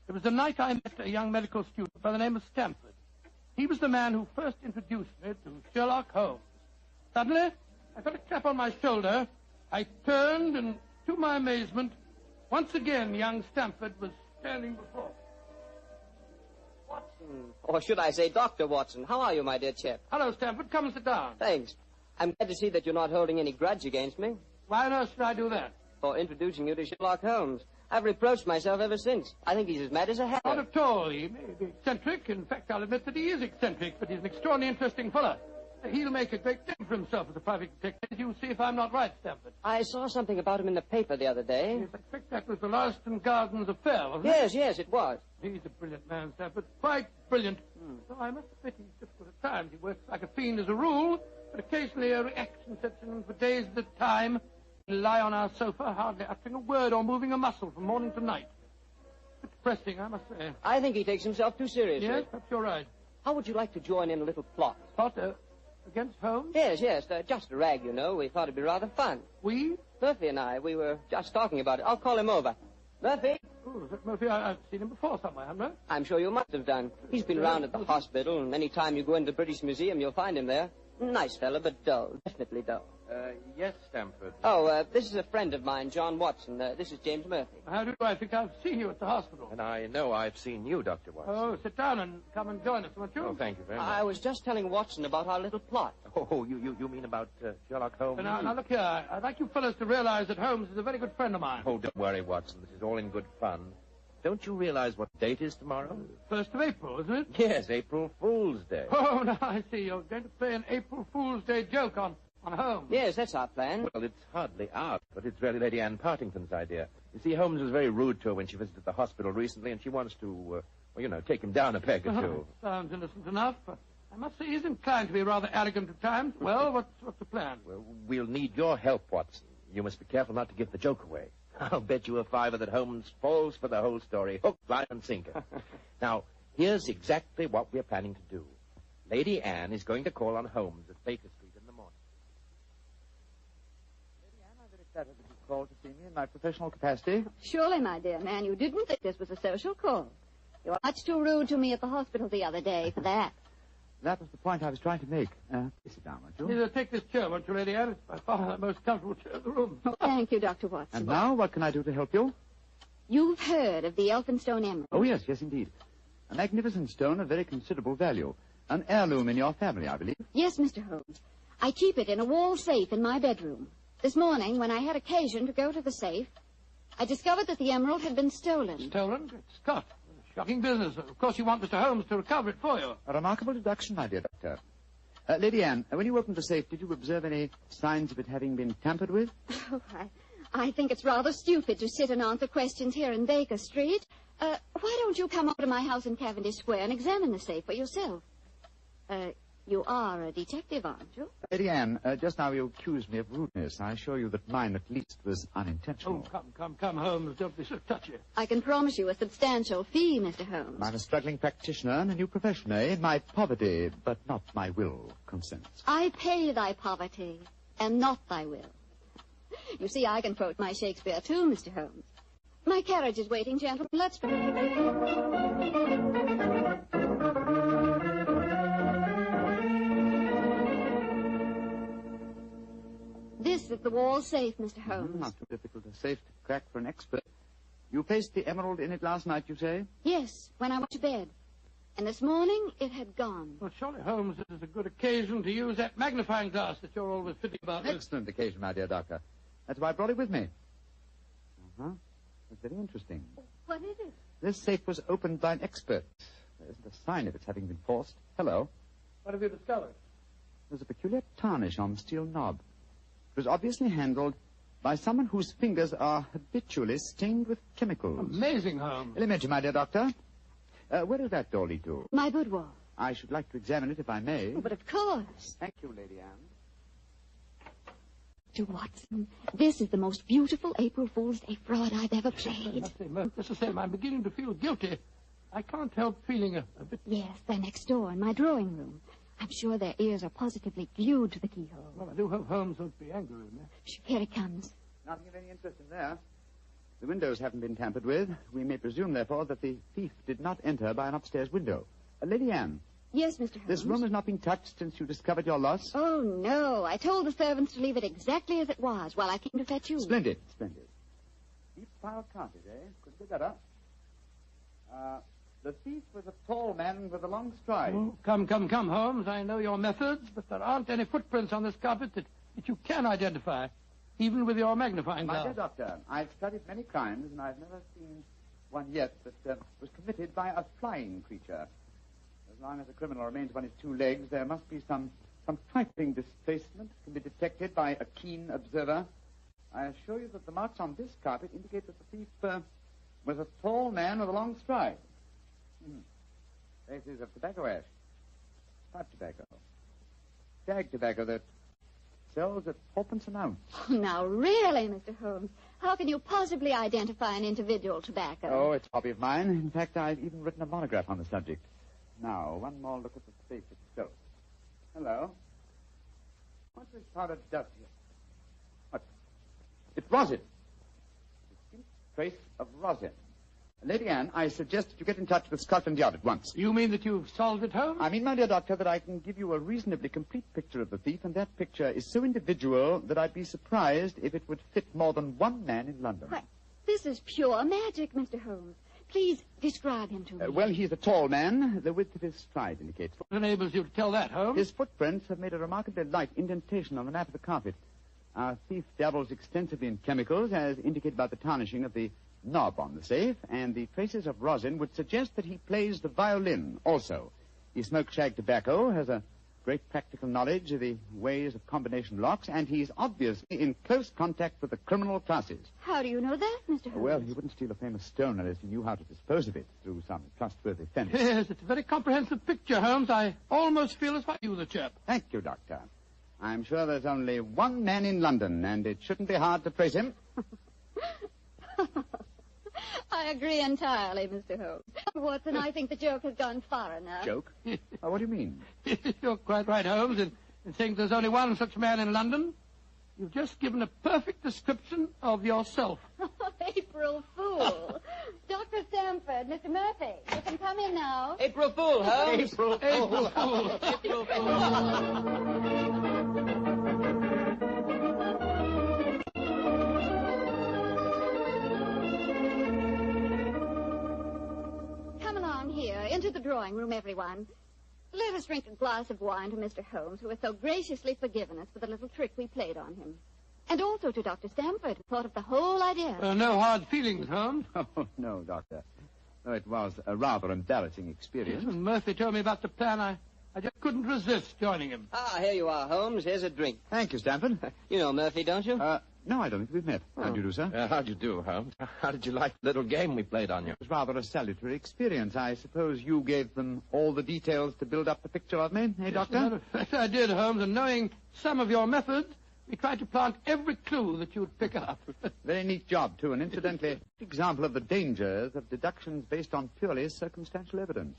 It was the night I met a young medical student by the name of Stamford. He was the man who first introduced me to Sherlock Holmes. Suddenly, I felt a tap on my shoulder. I turned, and to my amazement, once again young Stamford was standing before me. Watson. Or should I say Dr. Watson. How are you, my dear chap? Hello, Stamford. Come and sit down. Thanks. I'm glad to see that you're not holding any grudge against me. Why on earth should I do that? For introducing you to Sherlock Holmes. I've reproached myself ever since. I think he's as mad as a hatter. Not at all. He may be eccentric. In fact, I'll admit that he is eccentric, but he's an extraordinarily interesting fellow. He'll make a great name for himself as a private detective. You'll see if I'm not right, Stamford. I saw something about him in the paper the other day. Yes, I expect that was the Larston Gardens affair, wasn't Yes, it? yes, it was. He's a brilliant man, Stamford. Quite brilliant. So I must admit he's difficult at times. He works like a fiend as a rule, but occasionally a reaction sets in for days at a time. He'll lie on our sofa, hardly uttering a word or moving a muscle from morning to night. It's depressing, I must say. I think he takes himself too seriously. Yes, perhaps you're right. How would you like to join in a little plot? Plot against Holmes? Yes, just a rag, you know. We thought it'd be rather fun. We? Murphy and I, we were just talking about it. I'll call him over. Murphy? Oh, is that Murphy? I've seen him before somewhere, haven't I? I'm sure you must have done. He's been around at the hospital, and any time you go into the British Museum, you'll find him there. Nice fella, but dull. Definitely dull. Yes, Stamford. Oh, this is a friend of mine, John Watson. This is James Murphy. How do I think I've seen you at the hospital? And I know I've seen you, Dr. Watson. Oh, sit down and come and join us, won't you? Oh, thank you very much. I was just telling Watson about our little plot. Oh, you mean about Sherlock Holmes? Now, look here. I'd like you fellas to realize that Holmes is a very good friend of mine. Oh, don't worry, Watson. This is all in good fun. Don't you realize what date is tomorrow? 1st of April, isn't it? Yes, April Fool's Day. Oh, now I see. You're going to play an April Fool's Day joke on Holmes. Yes, that's our plan. Well, it's hardly ours, but it's really Lady Anne Partington's idea. You see, Holmes was very rude to her when she visited the hospital recently, and she wants to, take him down a peg or two. Sounds innocent enough. I must say he's inclined to be rather arrogant at times. Well, what's the plan? Well, we'll need your help, Watson. You must be careful not to give the joke away. I'll bet you a $5 that Holmes falls for the whole story, hook, line, and sinker. Now, here's exactly what we're planning to do. Lady Anne is going to call on Holmes at Baker Street in the morning. Lady Anne, I better start with the called to see me in my professional capacity. Surely, my dear man, you didn't think this was a social call. You were much too rude to me at the hospital the other day for that. That was the point I was trying to make. Sit down, won't you? Take this chair, won't you, Lady Anne? It's by far the most comfortable chair in the room. Oh, thank you, Dr. Watson. And now, what can I do to help you? You've heard of the Elphinstone Emerald. Oh, yes, indeed. A magnificent stone of very considerable value. An heirloom in your family, I believe. Yes, Mr. Holmes. I keep it in a wall safe in my bedroom. This morning, when I had occasion to go to the safe, I discovered that the emerald had been stolen. Stolen? Good Scott. Shocking business. Of course, you want Mr. Holmes to recover it for you. A remarkable deduction, my dear doctor. Lady Anne, when you opened the safe, did you observe any signs of it having been tampered with? Oh, I think it's rather stupid to sit and answer questions here in Baker Street. Why don't you come over to my house in Cavendish Square and examine the safe for yourself? You are a detective, aren't you? Lady Anne, just now you accused me of rudeness. I assure you that mine, at least, was unintentional. Oh, come, Holmes. Don't be so touchy. I can promise you a substantial fee, Mr. Holmes. I'm a struggling practitioner in a new profession, eh? My poverty, but not my will, consents. I pay thy poverty, and not thy will. You see, I can quote my Shakespeare, too, Mr. Holmes. My carriage is waiting, gentlemen. Let's go. This is the wall safe, Mr. Holmes. Not too difficult a safe to crack for an expert. You placed the emerald in it last night, you say? Yes, when I went to bed. And this morning, it had gone. Well, surely, Holmes, this is a good occasion to use that magnifying glass that you're always fitting about. Excellent occasion, my dear doctor. That's why I brought it with me. Uh-huh. It's very interesting. What is it? This safe was opened by an expert. There isn't a sign of its having been forced. Hello. What have you discovered? There's a peculiar tarnish on the steel knob. It was obviously handled by someone whose fingers are habitually stained with chemicals. Amazing, Holmes. Elementary, my dear doctor. Where does that door lead to? My boudoir. I should like to examine it if I may. Oh, but of course. Thank you, Lady Anne. Dr. Watson, this is the most beautiful April Fool's Day fraud I've ever played. Just the same, I'm beginning to feel guilty. I can't help feeling a bit... Yes, they're next door in my drawing room. I'm sure their ears are positively glued to the keyhole. Well, I do hope Holmes won't be angry with me. Here he comes. Nothing of any interest in there. The windows haven't been tampered with. We may presume, therefore, that the thief did not enter by an upstairs window. Lady Anne. Yes, Mr. Holmes. This room has not been touched since you discovered your loss? Oh, no. I told the servants to leave it exactly as it was while I came to fetch you. Splendid. Deep pile carpet, eh? Could be better. The thief was a tall man with a long stride. Oh, come, Holmes. I know your methods, but there aren't any footprints on this carpet that you can identify, even with your magnifying glass. My dear doctor, I've studied many crimes, and I've never seen one yet that was committed by a flying creature. As long as a criminal remains on his two legs, there must be some trifling displacement can be detected by a keen observer. I assure you that the marks on this carpet indicate that the thief was a tall man with a long stride. Traces of tobacco ash. Pipe tobacco. Stag tobacco that sells at 4p an ounce. Oh, now, really, Mr. Holmes, how can you possibly identify an individual tobacco? Oh, it's a hobby of mine. In fact, I've even written a monograph on the subject. Now, one more look at the safe itself. Hello. What's this powdered dust here? What? It's rosin. Distinct trace of rosin. Lady Anne, I suggest that you get in touch with Scotland Yard at once. You mean that you've solved it, Holmes? I mean, my dear doctor, that I can give you a reasonably complete picture of the thief, and that picture is so individual that I'd be surprised if it would fit more than one man in London. Why, this is pure magic, Mr. Holmes. Please describe him to me. Well, he's a tall man. The width of his stride indicates. What enables you to tell that, Holmes? His footprints have made a remarkably light indentation on the mat of the carpet. Our thief dabbles extensively in chemicals, as indicated by the tarnishing of the knob on the safe, and the traces of rosin would suggest that he plays the violin also. He smokes shag tobacco, has a great practical knowledge of the ways of combination locks, and he's obviously in close contact with the criminal classes. How do you know that, Mr. Holmes? Well, he wouldn't steal a famous stone unless he knew how to dispose of it through some trustworthy fence. Yes, it's a very comprehensive picture, Holmes. I almost feel as if I knew the chap. Thank you, Doctor. I'm sure there's only one man in London, and it shouldn't be hard to trace him. I agree entirely, Mr. Holmes. Watson, I think the joke has gone far enough. Joke? What do you mean? You're quite right, Holmes, in saying there's only one such man in London. You've just given a perfect description of yourself. April Fool. Dr. Stamford, Mr. Murphy, you can come in now. April Fool, Holmes. April Fool. April Fool. Come along here, into the drawing room, everyone. Let us drink a glass of wine to Mr. Holmes, who has so graciously forgiven us for the little trick we played on him. And also to Dr. Stamford, who thought of the whole idea. No hard feelings, Holmes. Oh, no, Doctor. No, it was a rather embarrassing experience. When Murphy told me about the plan, I just couldn't resist joining him. Ah, here you are, Holmes. Here's a drink. Thank you, Stamford. You know Murphy, don't you? No, I don't think we've met. How do you do, sir? How do you do, Holmes? How did you like the little game we played on you? It was rather a salutary experience. I suppose you gave them all the details to build up the picture of me, eh, Doctor? Yes, I did, Holmes, and knowing some of your methods, we tried to plant every clue that you'd pick up. Very neat job, too, and incidentally, example of the dangers of deductions based on purely circumstantial evidence.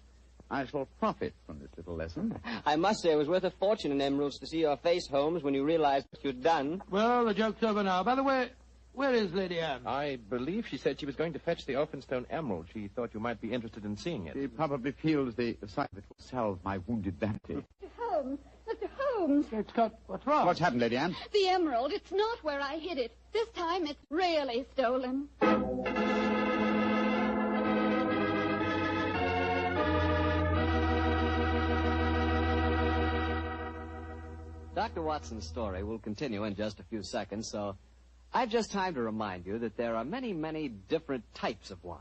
I shall profit from this little lesson. I must say it was worth a fortune in emeralds to see your face, Holmes, when you realized what you'd done. Well, the joke's over now. By the way, where is Lady Anne? I believe she said she was going to fetch the Elphinstone emerald. She thought you might be interested in seeing it. She probably feels the sight of it will salve my wounded vanity. Mr. Holmes, Mr. Holmes. What's wrong? What's happened, Lady Anne? The emerald, it's not where I hid it. This time it's really stolen. Dr. Watson's story will continue in just a few seconds, so I've just time to remind you that there are many, many different types of wine.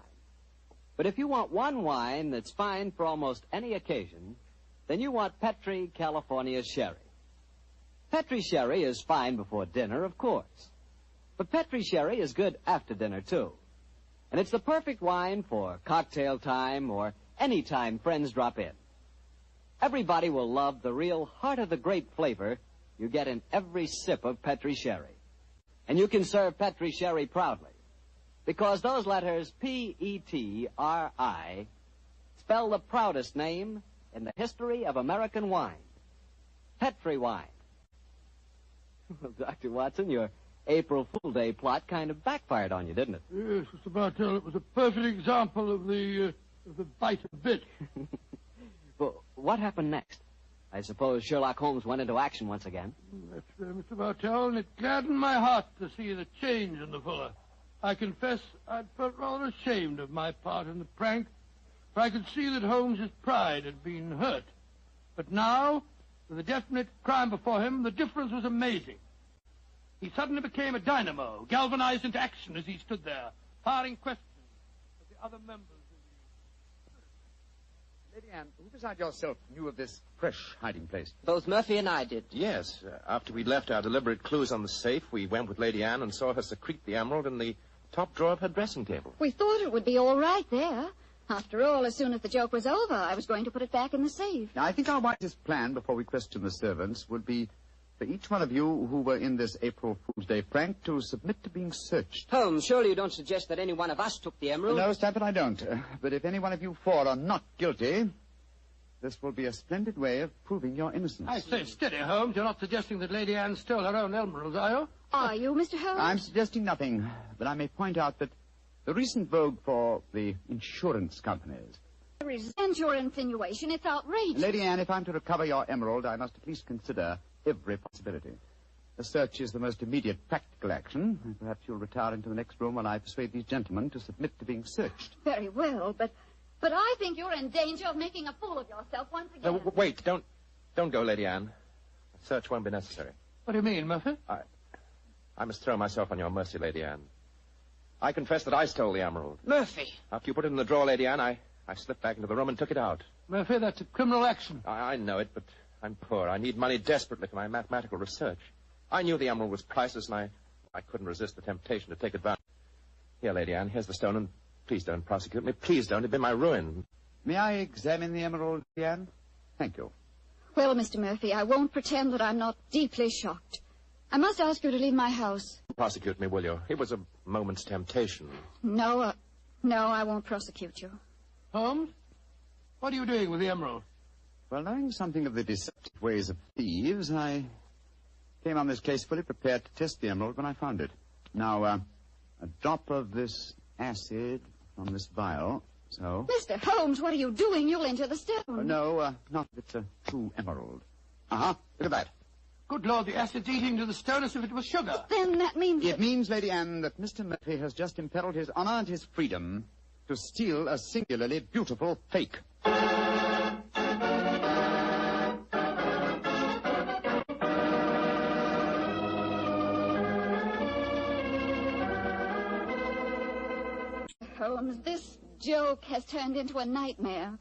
But if you want one wine that's fine for almost any occasion, then you want Petri California Sherry. Petri Sherry is fine before dinner, of course. But Petri Sherry is good after dinner, too. And it's the perfect wine for cocktail time or any time friends drop in. Everybody will love the real heart-of-the-grape flavor you get in every sip of Petri Sherry. And you can serve Petri Sherry proudly, because those letters P-E-T-R-I spell the proudest name in the history of American wine. Petri wine. Well, Dr. Watson, your April Fool Day plot kind of backfired on you, didn't it? Yes, Mr. Bartell, it was a perfect example of the bite of bit. Well, what happened next? I suppose Sherlock Holmes went into action once again. That's fair, Mr. Bartell, and it gladdened my heart to see the change in the Fuller. I confess I'd felt rather ashamed of my part in the prank, for I could see that Holmes's pride had been hurt. But now, with a definite crime before him, the difference was amazing. He suddenly became a dynamo, galvanized into action as he stood there, firing questions at the other members. Lady Anne, who beside yourself knew of this fresh hiding place? Both Murphy and I did. Yes. After we'd left our deliberate clues on the safe, we went with Lady Anne and saw her secrete the emerald in the top drawer of her dressing table. We thought it would be all right there. After all, as soon as the joke was over, I was going to put it back in the safe. Now, I think our wisest plan before we question the servants would be for each one of you who were in this April Fool's Day prank to submit to being searched. Holmes, surely you don't suggest that any one of us took the emerald? No, Stanford, I don't. But if any one of you four are not guilty, this will be a splendid way of proving your innocence. I say, steady, Holmes. You're not suggesting that Lady Anne stole her own emeralds, are you? Are you, Mr. Holmes? I'm suggesting nothing, but I may point out that the recent vogue for the insurance companies. I resent your insinuation. It's outrageous. Lady Anne, if I'm to recover your emerald, I must at least consider every possibility. The search is the most immediate practical action. And perhaps you'll retire into the next room while I persuade these gentlemen to submit to being searched. Very well, but I think you're in danger of making a fool of yourself once again. No, wait, don't go, Lady Anne. A search won't be necessary. What do you mean, Murphy? I must throw myself on your mercy, Lady Anne. I confess that I stole the emerald. Murphy! After you put it in the drawer, Lady Anne, I slipped back into the room and took it out. Murphy, that's a criminal action. I know it, but I'm poor. I need money desperately for my mathematical research. I knew the emerald was priceless, and I couldn't resist the temptation to take advantage. Here, Lady Anne, here's the stone, and please don't prosecute me. Please don't. It'd be my ruin. May I examine the emerald, Lady Anne? Thank you. Well, Mr. Murphy, I won't pretend that I'm not deeply shocked. I must ask you to leave my house. Prosecute me, will you? It was a moment's temptation. No, I won't prosecute you. Holmes, what are you doing with the emerald? Well, knowing something of the deceptive ways of thieves, I came on this case fully prepared to test the emerald when I found it. Now, a drop of this acid from this vial, so... Mr. Holmes, what are you doing? You'll enter the stone. No, not if it's a true emerald. Uh-huh, look at that. Good Lord, the acid's eating to the stone as if it was sugar. Then that means... It means, Lady Anne, that Mr. Murphy has just imperiled his honor and his freedom to steal a singularly beautiful fake. Holmes, this joke has turned into a nightmare.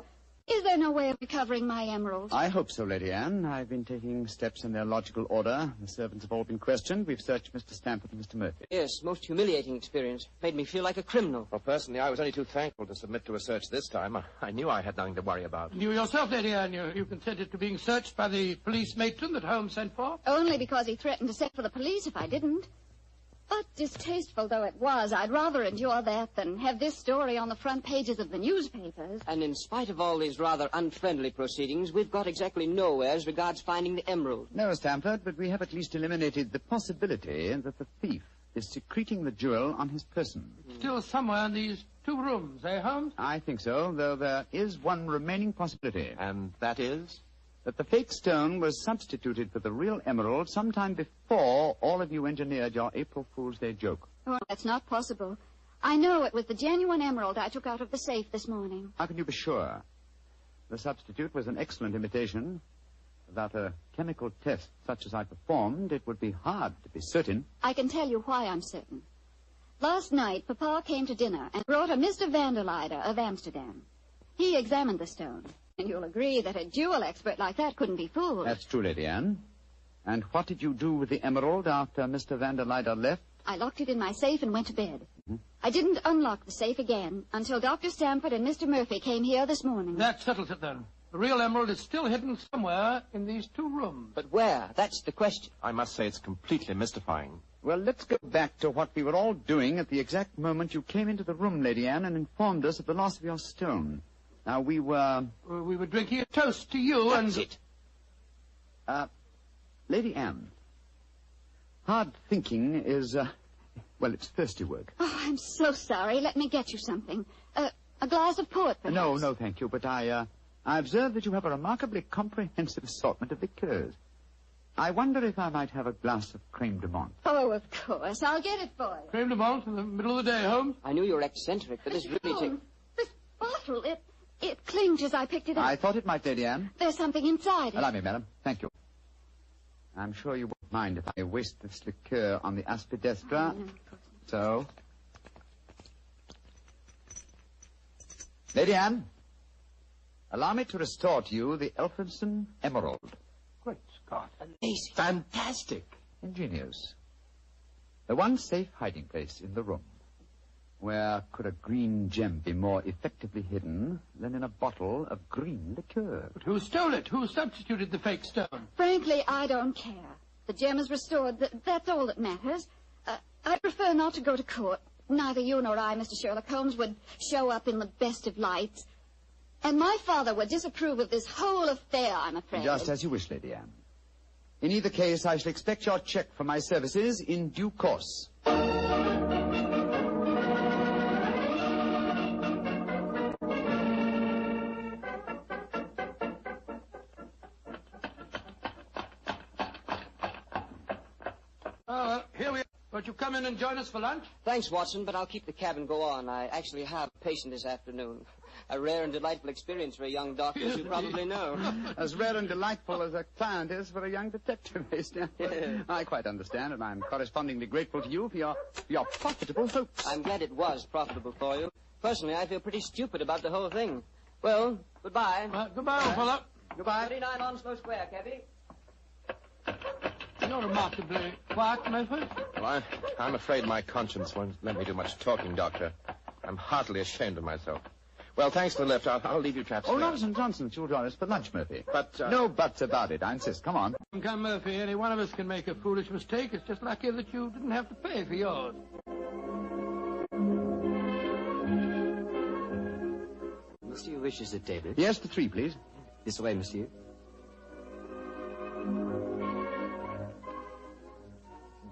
Is there no way of recovering my emerald? I hope so, Lady Anne. I've been taking steps in their logical order. The servants have all been questioned. We've searched Mr. Stamford and Mr. Murphy. Yes, most humiliating experience. Made me feel like a criminal. Well, personally, I was only too thankful to submit to a search this time. I knew I had nothing to worry about. You yourself, Lady Anne, you consented to being searched by the police matron that Holmes sent for? Only because he threatened to send for the police if I didn't. But distasteful though it was, I'd rather endure that than have this story on the front pages of the newspapers. And in spite of all these rather unfriendly proceedings, we've got exactly nowhere as regards finding the emerald. No, Stamford, but we have at least eliminated the possibility that the thief is secreting the jewel on his person. Still somewhere in these 2 rooms, eh, Holmes? I think so, though there is one remaining possibility. And that is? That the fake stone was substituted for the real emerald sometime before all of you engineered your April Fool's Day joke. Oh, that's not possible. I know it was the genuine emerald I took out of the safe this morning. How can you be sure? The substitute was an excellent imitation. Without a chemical test such as I performed, it would be hard to be certain. I can tell you why I'm certain. Last night, Papa came to dinner and brought a Mr. Vanderleider of Amsterdam. He examined the stone. And you'll agree that a jewel expert like that couldn't be fooled. That's true, Lady Anne. And what did you do with the emerald after Mr. Vanderleider left? I locked it in my safe and went to bed. I didn't unlock the safe again until Dr. Stamford and Mr. Murphy came here this morning. That settles it, then. The real emerald is still hidden somewhere in these 2 rooms. But where? That's the question. I must say it's completely mystifying. Well, let's go back to what we were all doing at the exact moment you came into the room, Lady Anne, and informed us of the loss of your stone. Now, we were... We were drinking a toast to you and... That's it. Lady Anne, hard thinking is, well, it's thirsty work. Oh, I'm so sorry. Let me get you something. A glass of port, perhaps? No, thank you. But I observe that you have a remarkably comprehensive assortment of liqueurs. I wonder if I might have a glass of creme de menthe. Oh, of course. I'll get it for you. Creme de menthe in the middle of the day, Holmes? I knew you were eccentric, but this really... This bottle, it clinked as I picked it up. I thought it might, Lady Anne. There's something inside it. Allow me, madam. Thank you. I'm sure you won't mind if I waste this liqueur on the aspidestra. No, so... Lady Anne, allow me to restore to you the Elphinstone Emerald. Great Scott. Amazing. Fantastic. Ingenious. The one safe hiding place in the room. Where could a green gem be more effectively hidden than in a bottle of green liqueur? But who stole it? Who substituted the fake stone? Frankly, I don't care. The gem is restored. That's all that matters. I prefer not to go to court. Neither you nor I, Mr. Sherlock Holmes, would show up in the best of lights. And my father would disapprove of this whole affair, I'm afraid. Just as you wish, Lady Anne. In either case, I shall expect your check for my services in due course. Here we are. Won't you come in and join us for lunch? Thanks, Watson, but I'll keep the cab and go on. I actually have a patient this afternoon. A rare and delightful experience for a young doctor, as you probably know. As rare and delightful as a client is for a young detective, Mr. I quite understand, and I'm correspondingly grateful to you for your profitable hopes. I'm glad it was profitable for you. Personally, I feel pretty stupid about the whole thing. Well, goodbye. Goodbye, old fella. Goodbye. 39 Onslow Square, cabby. You're remarkably quiet, Murphy. Well, I'm afraid my conscience won't let me do much talking, Doctor. I'm heartily ashamed of myself. Well, thanks for the lift. I'll leave you chaps. Oh, nonsense. You'll join us for lunch, Murphy. But, No buts about it. I insist. Come on. Come, Murphy. Any one of us can make a foolish mistake. It's just lucky that you didn't have to pay for yours. Monsieur wishes a table. Yes, the 3, please. This way, monsieur.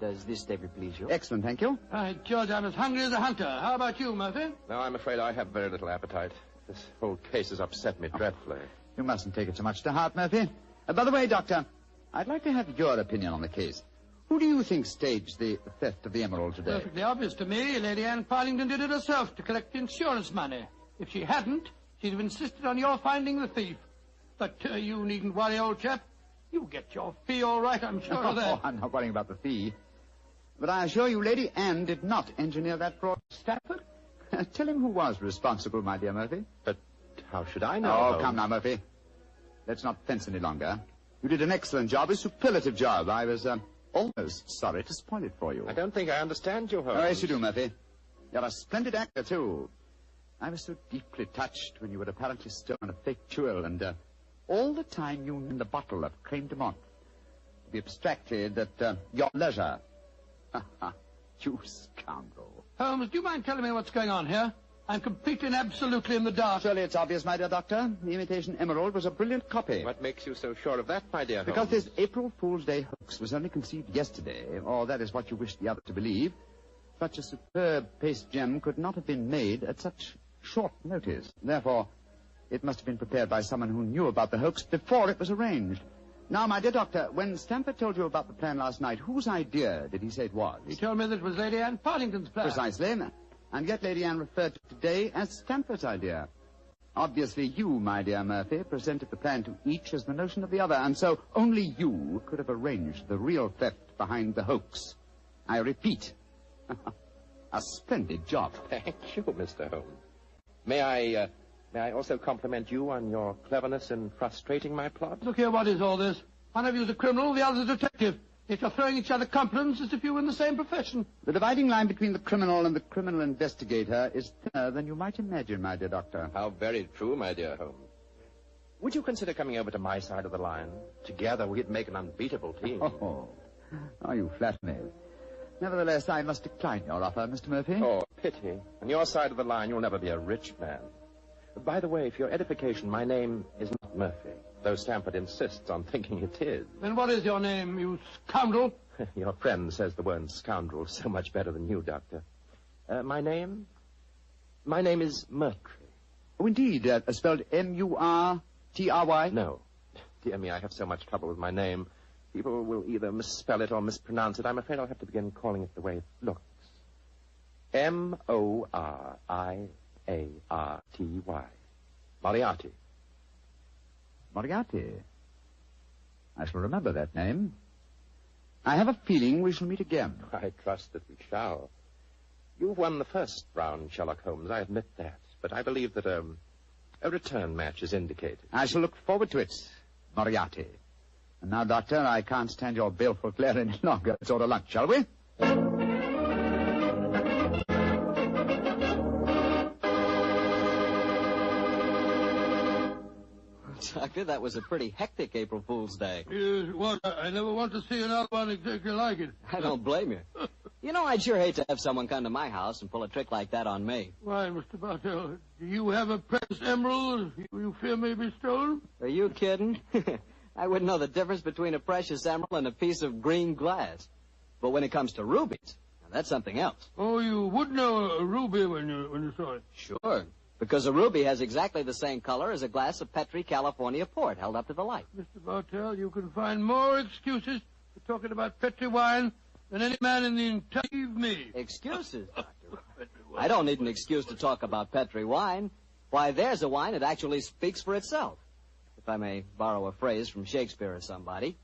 Does this table please you? Excellent, thank you. George, I'm as hungry as a hunter. How about you, Murphy? No, I'm afraid I have very little appetite. This whole case has upset me dreadfully. You mustn't take it so much to heart, Murphy. By the way, Doctor, I'd like to have your opinion on the case. Who do you think staged the theft of the emerald today? Perfectly obvious to me. Lady Anne Partington did it herself to collect insurance money. If she hadn't, she'd have insisted on your finding the thief. But you needn't worry, old chap. You'll get your fee all right, I'm sure of that. Oh, I'm not worrying about the fee. But I assure you, Lady Anne did not engineer that fraud. Stafford? Tell him who was responsible, my dear Murphy. But how should I know? Oh, come now, Murphy. Let's not fence any longer. You did an excellent job, a superlative job. I was almost sorry to spoil it for you. I don't think I understand you, Holmes. Oh, yes, you do, Murphy. You're a splendid actor, too. I was so deeply touched when you had apparently stolen a fake jewel, and all the time you knew the bottle of creme de menthe to be abstracted at your leisure. You scoundrel. Holmes, do you mind telling me what's going on here? I'm completely and absolutely in the dark. Surely it's obvious, my dear Doctor. The imitation emerald was a brilliant copy. What makes you so sure of that, my dear Holmes? Because this April Fool's Day hoax was only conceived yesterday, or that is what you wish the other to believe. Such a superb paste gem could not have been made at such short notice. Therefore, it must have been prepared by someone who knew about the hoax before it was arranged. Now, my dear Doctor, when Stamford told you about the plan last night, whose idea did he say it was? He told me that it was Lady Anne Partington's plan. Precisely. And yet Lady Anne referred to it today as Stamford's idea. Obviously, you, my dear Murphy, presented the plan to each as the notion of the other, and so only you could have arranged the real theft behind the hoax. I repeat, a splendid job. Thank you, Mr. Holmes. May I also compliment you on your cleverness in frustrating my plot? Look here, what is all this? One of you is a criminal, the other is a detective. If you're throwing each other compliments as if you were in the same profession. The dividing line between the criminal and the criminal investigator is thinner than you might imagine, my dear Doctor. How very true, my dear Holmes. Would you consider coming over to my side of the line? Together we'd make an unbeatable team. Oh, you flatter me. Nevertheless, I must decline your offer, Mr. Murphy. Oh, pity. On your side of the line, you'll never be a rich man. By the way, for your edification, my name is not Murphy, though Stamford insists on thinking it is. Then what is your name, you scoundrel? Your friend says the word scoundrel so much better than you, Doctor. My name is Murtry. Oh, indeed. Spelled M-U-R-T-R-Y? No. Dear me, I have so much trouble with my name. People will either misspell it or mispronounce it. I'm afraid I'll have to begin calling it the way it looks. M-O-R-I-A-R-T-Y. Moriarty. Moriarty. I shall remember that name. I have a feeling we shall meet again. I trust that we shall. You've won the first round, Sherlock Holmes, I admit that. But I believe that a return match is indicated. I shall look forward to it, Moriarty. And now, Doctor, I can't stand your baleful glare any longer. Let's order lunch, shall we? Doctor, that was a pretty hectic April Fool's Day. Yes, it was. I never want to see another one exactly like it. I don't blame you. You know, I'd sure hate to have someone come to my house and pull a trick like that on me. Why, Mr. Bartell, do you have a precious emerald you fear may be stolen? Are you kidding? I wouldn't know the difference between a precious emerald and a piece of green glass. But when it comes to rubies, now that's something else. Oh, you would know a ruby when you saw it? Sure. Because a ruby has exactly the same color as a glass of Petri California port held up to the light. Mr. Bartell, you can find more excuses for talking about Petri wine than any man in the entire me. Excuses, Doctor? I don't need an excuse to talk about Petri wine. Why, there's a wine that actually speaks for itself. If I may borrow a phrase from Shakespeare or somebody.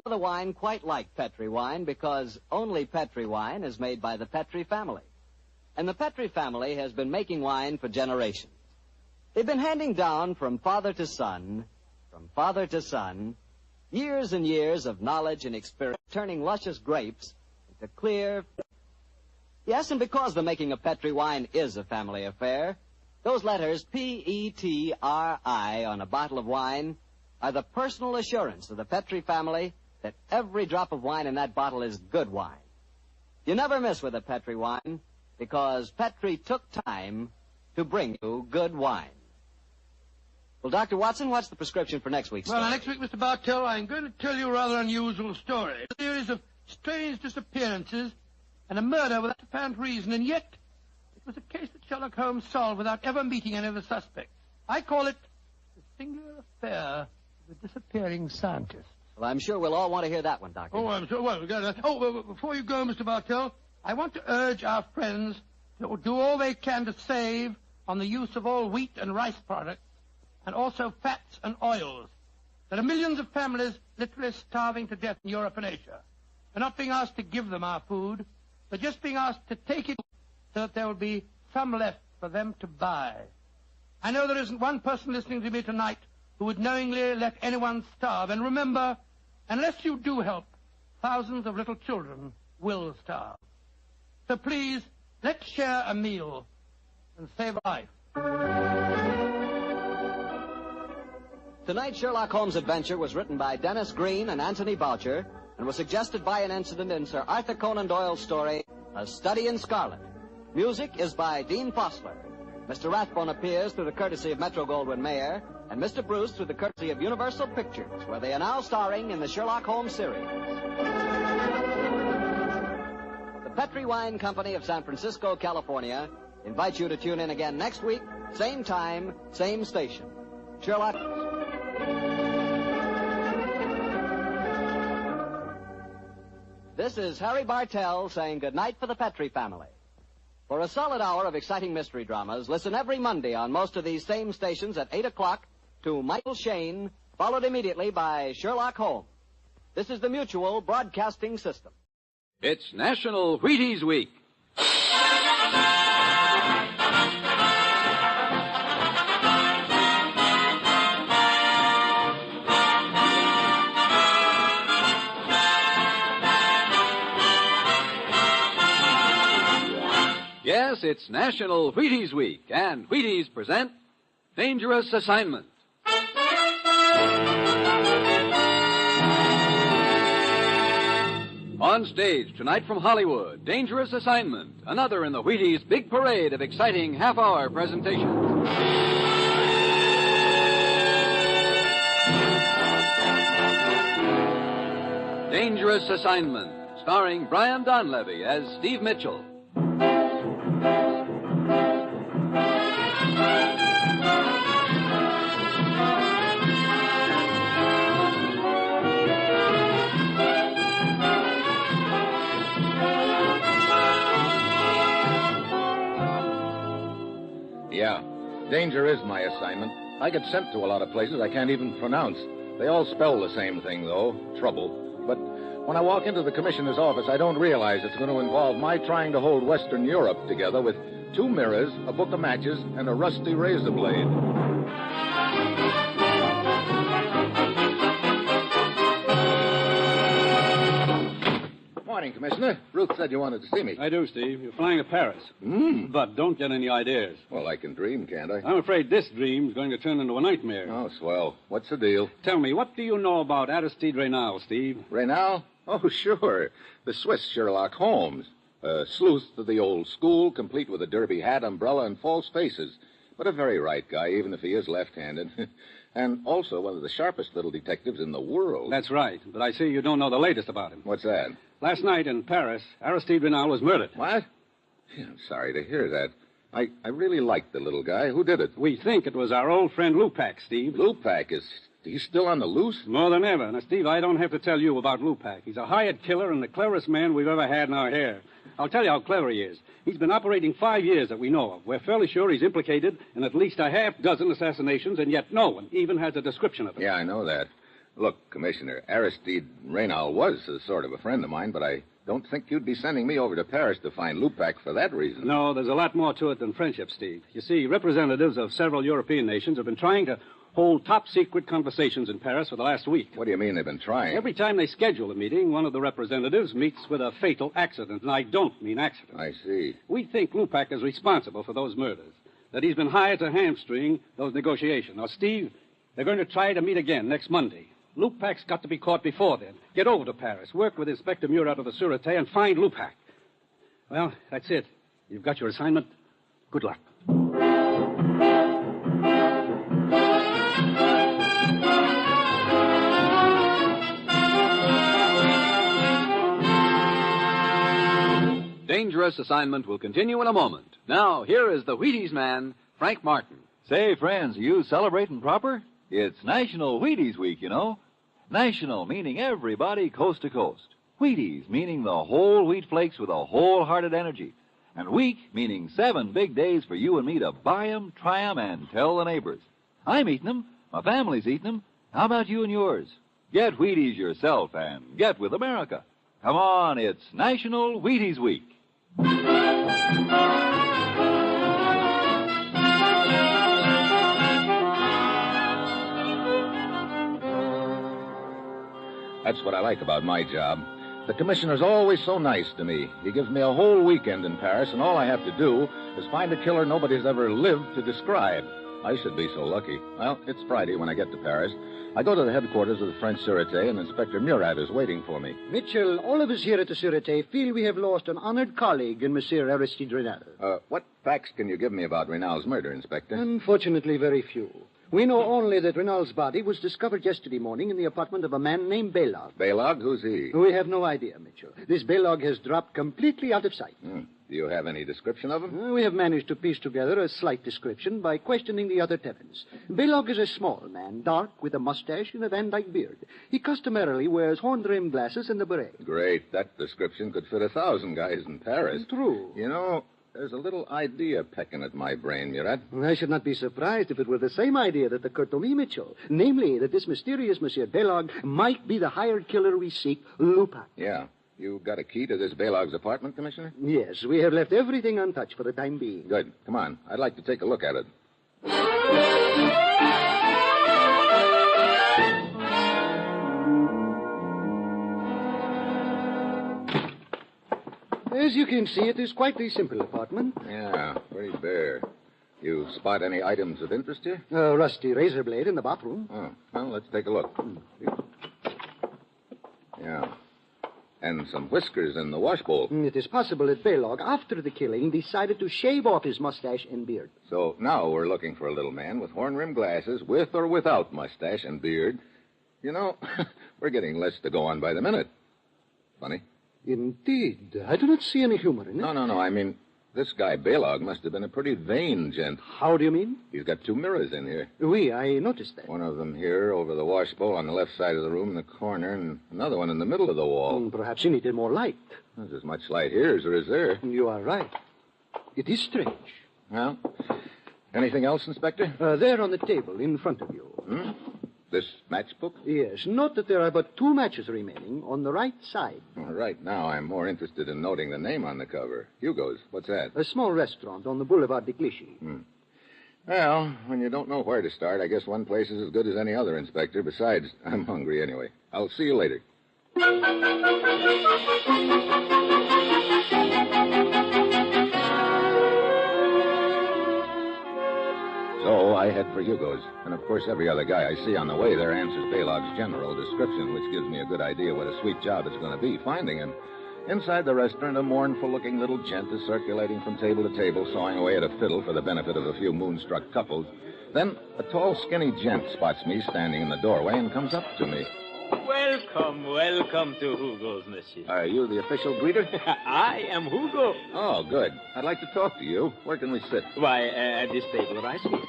Another wine quite like Petri wine because only Petri wine is made by the Petri family. And the Petri family has been making wine for generations. They've been handing down from father to son, years and years of knowledge and experience, turning luscious grapes into clear... Yes, and because the making of Petri wine is a family affair, those letters P-E-T-R-I on a bottle of wine are the personal assurance of the Petri family that every drop of wine in that bottle is good wine. You never miss with a Petri wine because Petri took time to bring you good wine. Well, Dr. Watson, what's the prescription for next week's story? Well, next week, Mr. Bartell, I'm going to tell you a rather unusual story. A series of strange disappearances, and a murder without apparent reason, and yet it was a case that Sherlock Holmes solved without ever meeting any of the suspects. I call it the singular affair of the disappearing scientist. Well, I'm sure we'll all want to hear that one, Doctor. Oh, I'm sure. Well, before you go, Mr. Bartell, I want to urge our friends to do all they can to save on the use of all wheat and rice products, and also fats and oils. There are millions of families literally starving to death in Europe and Asia. We're not being asked to give them our food. They're just being asked to take it so that there will be some left for them to buy. I know there isn't one person listening to me tonight who would knowingly let anyone starve. And remember, unless you do help, thousands of little children will starve. So please, let's share a meal and save a life. Tonight's Sherlock Holmes adventure was written by Dennis Green and Anthony Boucher and was suggested by an incident in Sir Arthur Conan Doyle's story, A Study in Scarlet. Music is by Dean Fossler. Mr. Rathbone appears through the courtesy of Metro-Goldwyn-Mayer, and Mr. Bruce through the courtesy of Universal Pictures, where they are now starring in the Sherlock Holmes series. The Petri Wine Company of San Francisco, California, invites you to tune in again next week, same time, same station. Sherlock Holmes. This is Harry Bartell saying goodnight for the Petri family. For a solid hour of exciting mystery dramas, listen every Monday on most of these same stations at 8 o'clock to Michael Shayne, followed immediately by Sherlock Holmes. This is the Mutual Broadcasting System. It's National Wheaties Week. Yes, it's National Wheaties Week, and Wheaties present Dangerous Assignment. On stage tonight from Hollywood, Dangerous Assignment, another in the Wheaties big parade of exciting half-hour presentations. Dangerous Assignment, starring Brian Donlevy as Steve Mitchell. Yeah, danger is my assignment. I get sent to a lot of places I can't even pronounce. They all spell the same thing, though, trouble. But when I walk into the commissioner's office, I don't realize it's going to involve my trying to hold Western Europe together with 2 mirrors, a book of matches, and a rusty razor blade. Morning, Commissioner. Ruth said you wanted to see me. I do, Steve. You're flying to Paris. But don't get any ideas. Well, I can dream, can't I? I'm afraid this dream's going to turn into a nightmare. Oh, swell. What's the deal? Tell me, what do you know about Aristide Reynal, Steve? Reynal? Oh, sure. The Swiss Sherlock Holmes. A sleuth to the old school, complete with a derby hat, umbrella, and false faces. But a very right guy, even if he is left-handed. And also one of the sharpest little detectives in the world. That's right. But I see you don't know the latest about him. What's that? Last night in Paris, Aristide Reynal was murdered. What? Yeah, I'm sorry to hear that. I really liked the little guy. Who did it? We think it was our old friend Lupac, Steve. Lupac? Is he still on the loose? More than ever. Now, Steve, I don't have to tell you about Lupac. He's a hired killer and the cleverest man we've ever had in our hair. I'll tell you how clever he is. He's been operating 5 years that we know of. We're fairly sure he's implicated in at least a half dozen assassinations, and yet no one even has a description of him. Yeah, I know that. Look, Commissioner, Aristide Reynal was a sort of a friend of mine, but I don't think you'd be sending me over to Paris to find Lupac for that reason. No, there's a lot more to it than friendship, Steve. You see, representatives of several European nations have been trying to hold top-secret conversations in Paris for the last week. What do you mean they've been trying? Every time they schedule a meeting, one of the representatives meets with a fatal accident, and I don't mean accident. I see. We think Lupac is responsible for those murders, that he's been hired to hamstring those negotiations. Now, Steve, they're going to try to meet again next Monday. Lupac's got to be caught before then. Get over to Paris, work with Inspector Murat of the Sûreté, and find Lupac. Well, that's it. You've got your assignment. Good luck. Dangerous Assignment will continue in a moment. Now, here is the Wheaties man, Frank Martin. Say, friends, are you celebrating proper? It's National Wheaties Week, you know. National meaning everybody coast to coast. Wheaties meaning the whole wheat flakes with a wholehearted energy. And week meaning 7 big days for you and me to buy 'em, try 'em, and tell the neighbors. I'm eating 'em. My family's eating 'em. How about you and yours? Get Wheaties yourself and get with America. Come on, it's National Wheaties Week. That's what I like about my job. The commissioner's always so nice to me. He gives me a whole weekend in Paris, and all I have to do is find a killer nobody's ever lived to describe. I should be so lucky. Well, it's Friday when I get to Paris. I go to the headquarters of the French Sûreté, and Inspector Murat is waiting for me. Mitchell, all of us here at the Sûreté feel we have lost an honored colleague in Monsieur Aristide Renal. What facts can you give me about Renal's murder, Inspector? Unfortunately, very few. We know only that Renal's body was discovered yesterday morning in the apartment of a man named Belog. Belog? Who's he? We have no idea, Mitchell. This Belog has dropped completely out of sight. Do you have any description of him? We have managed to piece together a slight description by questioning the other tenants. Belog is a small man, dark, with a mustache and a Van Dyke beard. He customarily wears horn-rimmed glasses and a beret. Great. That description could fit 1,000 guys in Paris. True. You know, there's a little idea pecking at my brain, Murat. I should not be surprised if it were the same idea that occurred to me, Mitchell. Namely, that this mysterious Monsieur Belog might be the hired killer we seek, Lupac. Yeah. You got a key to this Belog's apartment, Commissioner? Yes, we have left everything untouched for the time being. Good. Come on. I'd like to take a look at it. As you can see, it is quite a simple apartment. Yeah, pretty bare. You spot any items of interest here? A rusty razor blade in the bathroom. Oh, well, let's take a look. Yeah. And some whiskers in the washbowl. It is possible that Belog, after the killing, decided to shave off his mustache and beard. So now we're looking for a little man with horn-rimmed glasses, with or without mustache and beard. You know, we're getting less to go on by the minute. Funny? Indeed. I do not see any humor in it. No. I mean, this guy Belog must have been a pretty vain gent. How do you mean? He's got 2 mirrors in here. Oui, I noticed that. One of them here over the washbowl on the left side of the room in the corner, and another one in the middle of the wall. Perhaps he needed more light. There's as much light here as there is there. You are right. It is strange. Well, anything else, Inspector? There on the table in front of you. This matchbook? Yes. Note that there are but 2 matches remaining on the right side. Right now, I'm more interested in noting the name on the cover. Hugo's. What's that? A small restaurant on the Boulevard de Clichy. Well, when you don't know where to start, I guess one place is as good as any other, Inspector. Besides, I'm hungry anyway. I'll see you later. So I head for Hugo's. And, of course, every other guy I see on the way there answers Belog's general description, which gives me a good idea what a sweet job it's going to be finding him. Inside the restaurant, a mournful-looking little gent is circulating from table to table, sawing away at a fiddle for the benefit of a few moonstruck couples. Then a tall, skinny gent spots me standing in the doorway and comes up to me. Welcome to Hugo's, monsieur. Are you the official greeter? I am Hugo. Oh, good. I'd like to talk to you. Where can we sit? Why, at this table right here.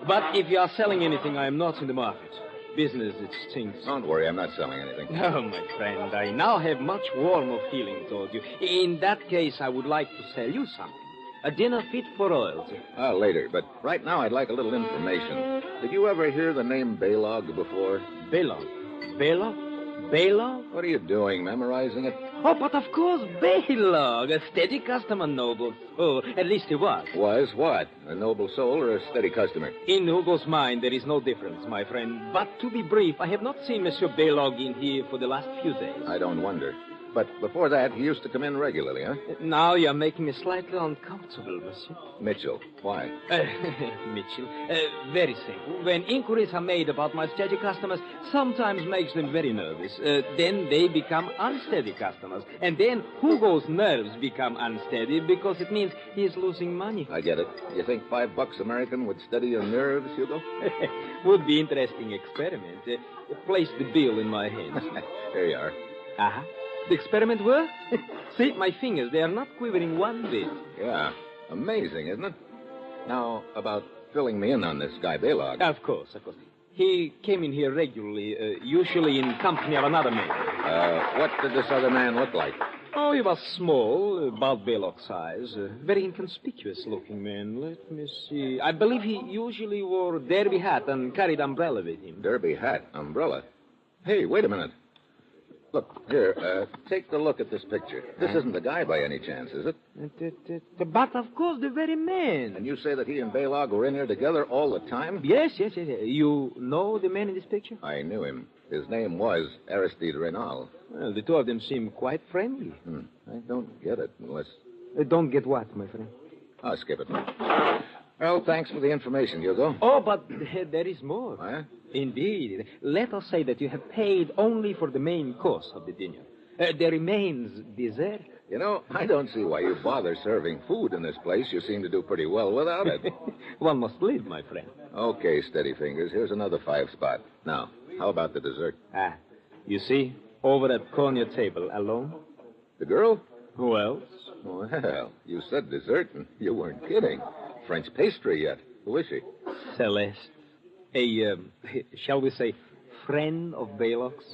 But if you are selling anything, I am not in the market. Business, it stinks. Don't worry, I'm not selling anything. Oh, my friend, I now have much warmer feeling toward you. In that case, I would like to sell you something. A dinner fit for royalty. Later, but right now I'd like a little information. Did you ever hear the name Belog before? Belog? What are you doing, memorizing it? Oh, but of course, Belog, a steady customer, noble. Oh, at least he was. Was what? A noble soul or a steady customer? In Hugo's mind, there is no difference, my friend. But to be brief, I have not seen Monsieur Belog in here for the last few days. I don't wonder. But before that, he used to come in regularly, huh? Now you're making me slightly uncomfortable, monsieur. Mitchell. Why? Mitchell. Very simple. When inquiries are made about my steady customers, sometimes makes them very nervous. Then they become unsteady customers. And then Hugo's nerves become unsteady because it means he is losing money. I get it. You think $5 American would steady your nerves, Hugo? Would be interesting experiment. Place the bill in my hands. Here you are. Uh-huh. The experiment worked? See, my fingers, they are not quivering one bit. Yeah. Amazing, isn't it? Now, about filling me in on this guy Balog. Of course. He came in here regularly, usually in company of another man. What did this other man look like? Oh, he was small, about Balog's size. Very inconspicuous-looking man. Let me see. I believe he usually wore a derby hat and carried umbrella with him. Derby hat, umbrella. Hey, wait a minute. Look, here, take a look at this picture. This isn't the guy by any chance, is it? But, of course, the very man. And you say that he and Balog were in here together all the time? Yes. You know the man in this picture? I knew him. His name was Aristide Renal. Well, the two of them seem quite friendly. I don't get it unless... Don't get what, my friend? I'll skip it. Well, thanks for the information, Hugo. Oh, but there is more. Huh? Indeed. Let us say that you have paid only for the main course of the dinner. There remains dessert. You know, I don't see why you bother serving food in this place. You seem to do pretty well without it. One must live, my friend. Okay, steady fingers. Here's another 5 spot. Now, how about the dessert? You see, over that corner table, alone. The girl? Who else? Well, you said dessert, and you weren't kidding. French pastry yet. Who is she? Celeste. A, shall we say, friend of Balog's?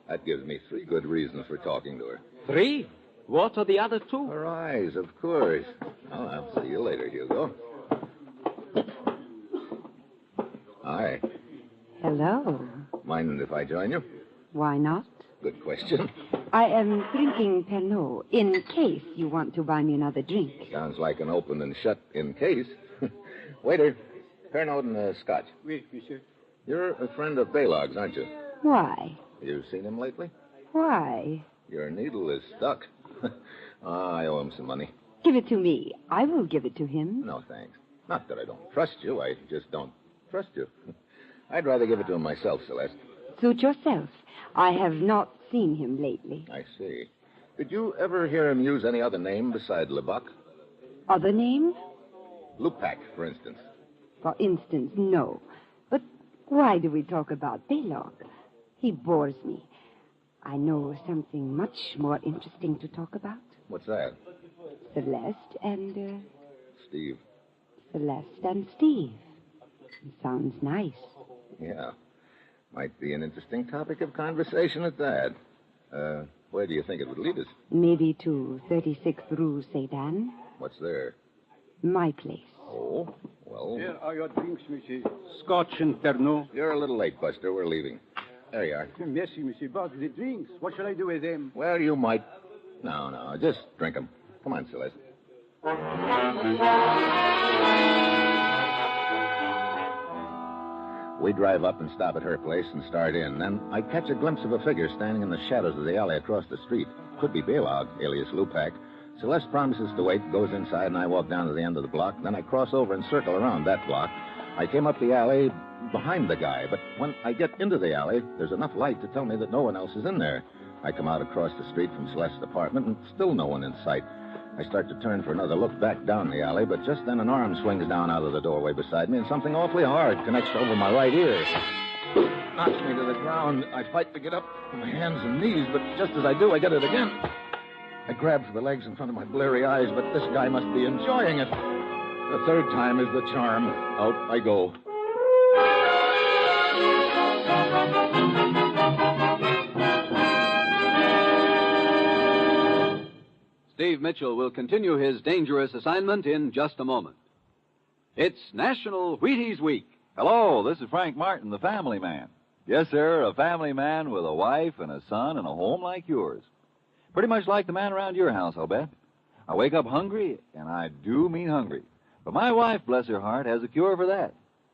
That gives me 3 good reasons for talking to her. 3? What are the other 2? Her eyes, of course. Oh, I'll see you later, Hugo. Hi. Hello. Mind if I join you? Why not? Good question. I am drinking Pernod in case you want to buy me another drink. Sounds like an open and shut in case. Waiter, Pernod and scotch. Oui, monsieur. You're a friend of Balog's, aren't you? Why? You seen him lately? Why? Your needle is stuck. I owe him some money. Give it to me. I will give it to him. No, thanks. Not that I don't trust you. I just don't trust you. I'd rather give it to him myself, Celeste. Suit yourself. I have not seen him lately. I see. Did you ever hear him use any other name beside Lebuck? Other names? Lupac, for instance. For instance, no. But why do we talk about Balog? He bores me. I know something much more interesting to talk about. What's that? Celeste and, Steve. Celeste and Steve. Sounds nice. Yeah. Might be an interesting topic of conversation at that. Where do you think it would lead us? Maybe to 36th Rue St. Anne. What's there? My place. Oh, well... Here are your drinks, monsieur. Scotch and Pernod. You're a little late, Buster. We're leaving. There you are. Merci, monsieur. But the drinks, what shall I do with them? Well, you might... No, just drink them. Come on, Celeste. We drive up and stop at her place and start in. Then I catch a glimpse of a figure standing in the shadows of the alley across the street. Could be Balog, alias Lupac. Celeste promises to wait, goes inside, and I walk down to the end of the block. Then I cross over and circle around that block. I came up the alley behind the guy, but when I get into the alley, there's enough light to tell me that no one else is in there. I come out across the street from Celeste's apartment, and still no one in sight. I start to turn for another look back down the alley, but just then an arm swings down out of the doorway beside me, and something awfully hard connects over my right ear. Knocks me to the ground. I fight to get up on my hands and knees, but just as I do, I get it again. I grab for the legs in front of my bleary eyes, but this guy must be enjoying it. The third time is the charm. Out I go. Steve Mitchell will continue his dangerous assignment in just a moment. It's National Wheaties Week. Hello, this is Frank Martin, the family man. Yes, sir, a family man with a wife and a son and a home like yours. Pretty much like the man around your house, I'll bet. I wake up hungry, and I do mean hungry. But my wife, bless her heart, has a cure for that.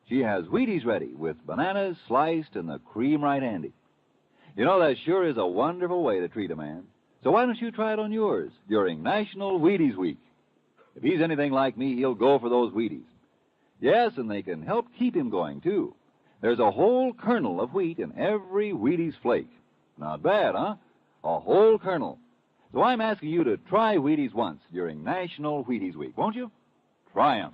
She has Wheaties ready with bananas sliced and the cream right handy. You know, that sure is a wonderful way to treat a man. So why don't you try it on yours during National Wheaties Week? If he's anything like me, he'll go for those Wheaties. Yes, and they can help keep him going, too. There's a whole kernel of wheat in every Wheaties flake. Not bad, huh? A whole kernel. So I'm asking you to try Wheaties once during National Wheaties Week, won't you? Try 'em.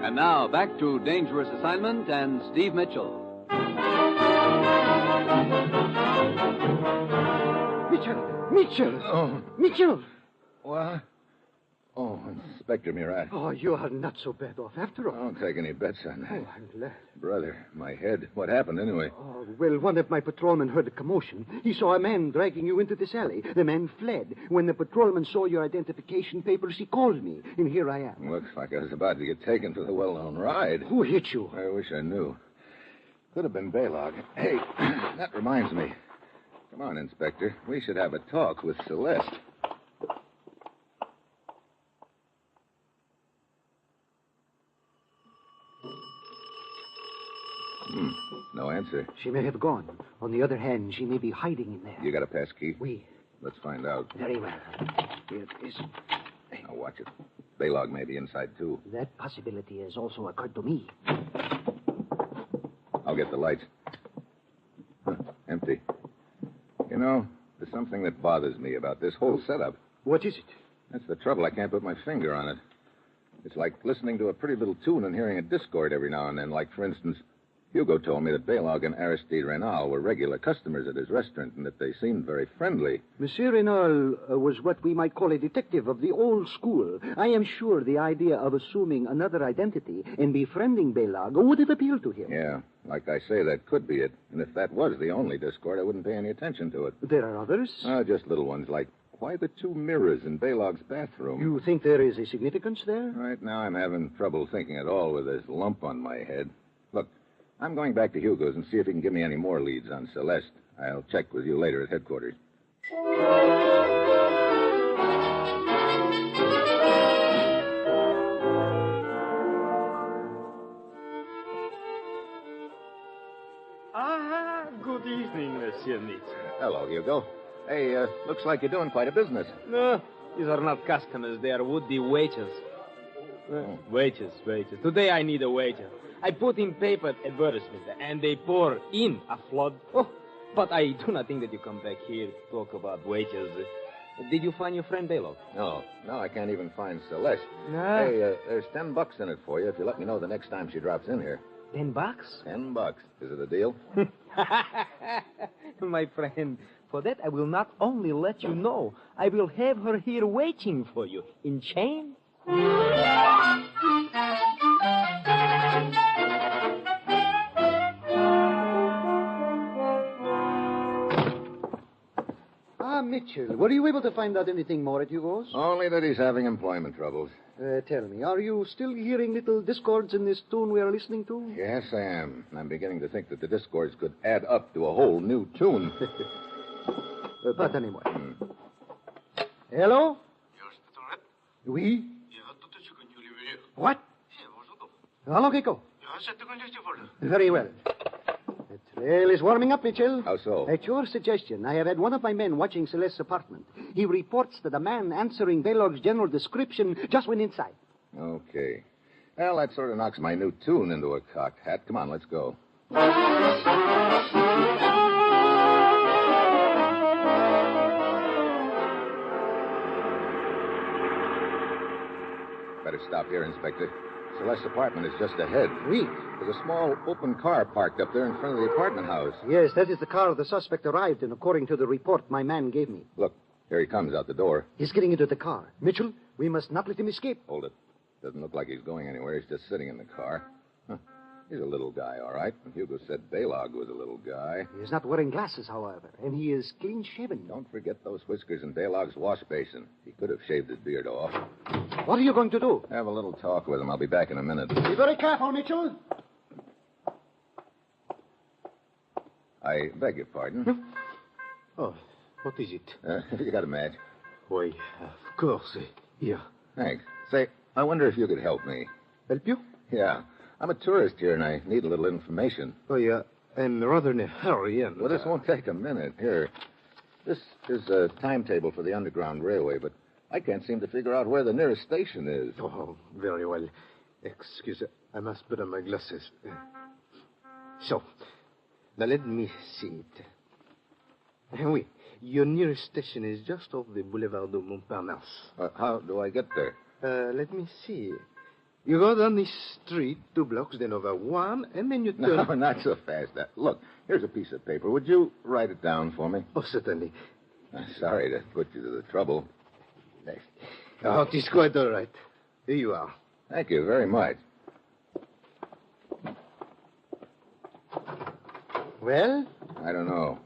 And now, back to Dangerous Assignment and Steve Mitchell. Mitchell! Oh. Mitchell! What? Oh, Inspector Murat. Oh, you are not so bad off after all. Don't take any bets on that. Oh, I'm glad. Brother, my head. What happened anyway? Oh, well, one of my patrolmen heard a commotion. He saw a man dragging you into this alley. The man fled. When the patrolman saw your identification papers, he called me, and here I am. Looks like I was about to get taken for the well-known ride. Who hit you? I wish I knew. Could have been Baylog. Hey, that reminds me. Come on, Inspector. We should have a talk with Celeste. No answer. She may have gone. On the other hand, she may be hiding in there. You got a pass key? Oui. Let's find out. Very well. Here it is. Now, watch it. Baylog may be inside, too. That possibility has also occurred to me. I'll get the lights. Huh, empty. You know, there's something that bothers me about this whole setup. What is it? That's the trouble. I can't put my finger on it. It's like listening to a pretty little tune and hearing a discord every now and then. Like, for instance, Hugo told me that Baylog and Aristide Renal were regular customers at his restaurant and that they seemed very friendly. Monsieur Renal was what we might call a detective of the old school. I am sure the idea of assuming another identity and befriending Baylog would have appealed to him. Yeah, like I say, that could be it. And if that was the only discord, I wouldn't pay any attention to it. There are others? Just little ones, like why the two mirrors in Baylog's bathroom? You think there is a significance there? Right now I'm having trouble thinking at all with this lump on my head. Look, I'm going back to Hugo's and see if he can give me any more leads on Celeste. I'll check with you later at headquarters. Good evening, Monsieur Mitchell. Hello, Hugo. Hey, looks like you're doing quite a business. No, these are not customers. They are would-be waiters. Waiters. Today I need a waiter. I put in paper advertisement, and they pour in a flood. Oh, but I do not think that you come back here to talk about waiters. Did you find your friend Baylog? No, I can't even find Celeste. No. Hey, there's $10 in it for you if you let me know the next time she drops in here. $10? $10. Is it a deal? My friend, for that I will not only let you know, I will have her here waiting for you in chains. Mitchell, were you able to find out anything more at Hugo's? Only that he's having employment troubles. Tell me, are you still hearing little discords in this tune we are listening to? Yes, I am. I'm beginning to think that the discords could add up to a whole new tune. But anyway. Hello? Oui? What? Hello, Kiko. Very well. The trail is warming up, Mitchell. How so? At your suggestion, I have had one of my men watching Celeste's apartment. He reports that a man answering Baylog's general description just went inside. Okay. Well, that sort of knocks my new tune into a cocked hat. Come on, let's go. Better stop here, Inspector. Celeste's apartment is just ahead. Oui. There's a small open car parked up there in front of the apartment house. Yes, that is the car the suspect arrived in, according to the report my man gave me. Look, here he comes out the door. He's getting into the car. Mitchell, we must not let him escape. Hold it. Doesn't look like he's going anywhere. He's just sitting in the car. Huh. He's a little guy, all right. And Hugo said Baylog was a little guy. He is not wearing glasses, however, and he is clean-shaven. Don't forget those whiskers in Baylog's wash basin. He could have shaved his beard off. What are you going to do? Have a little talk with him. I'll be back in a minute. Be very careful, Mitchell. I beg your pardon. Oh, what is it? You got a match? Why, of course. Here. Thanks. Say, I wonder if you could help me. Help you? Yeah. I'm a tourist here, and I need a little information. Oh, yeah. I'm rather in a hurry, and... Well, this won't take a minute. Here. This is a timetable for the Underground Railway, but I can't seem to figure out where the nearest station is. Oh, very well. Excuse me. I must put on my glasses. So, now let me see it. Oui, your nearest station is just off the Boulevard de Montparnasse. How do I get there? Let me see. You go down this street 2 blocks, then over 1, and then you turn... No, not so fast. Look, here's a piece of paper. Would you write it down for me? Oh, certainly. Sorry to put you to the trouble. There. Oh, it is quite all right. Here you are. Thank you very much. Well? I don't know.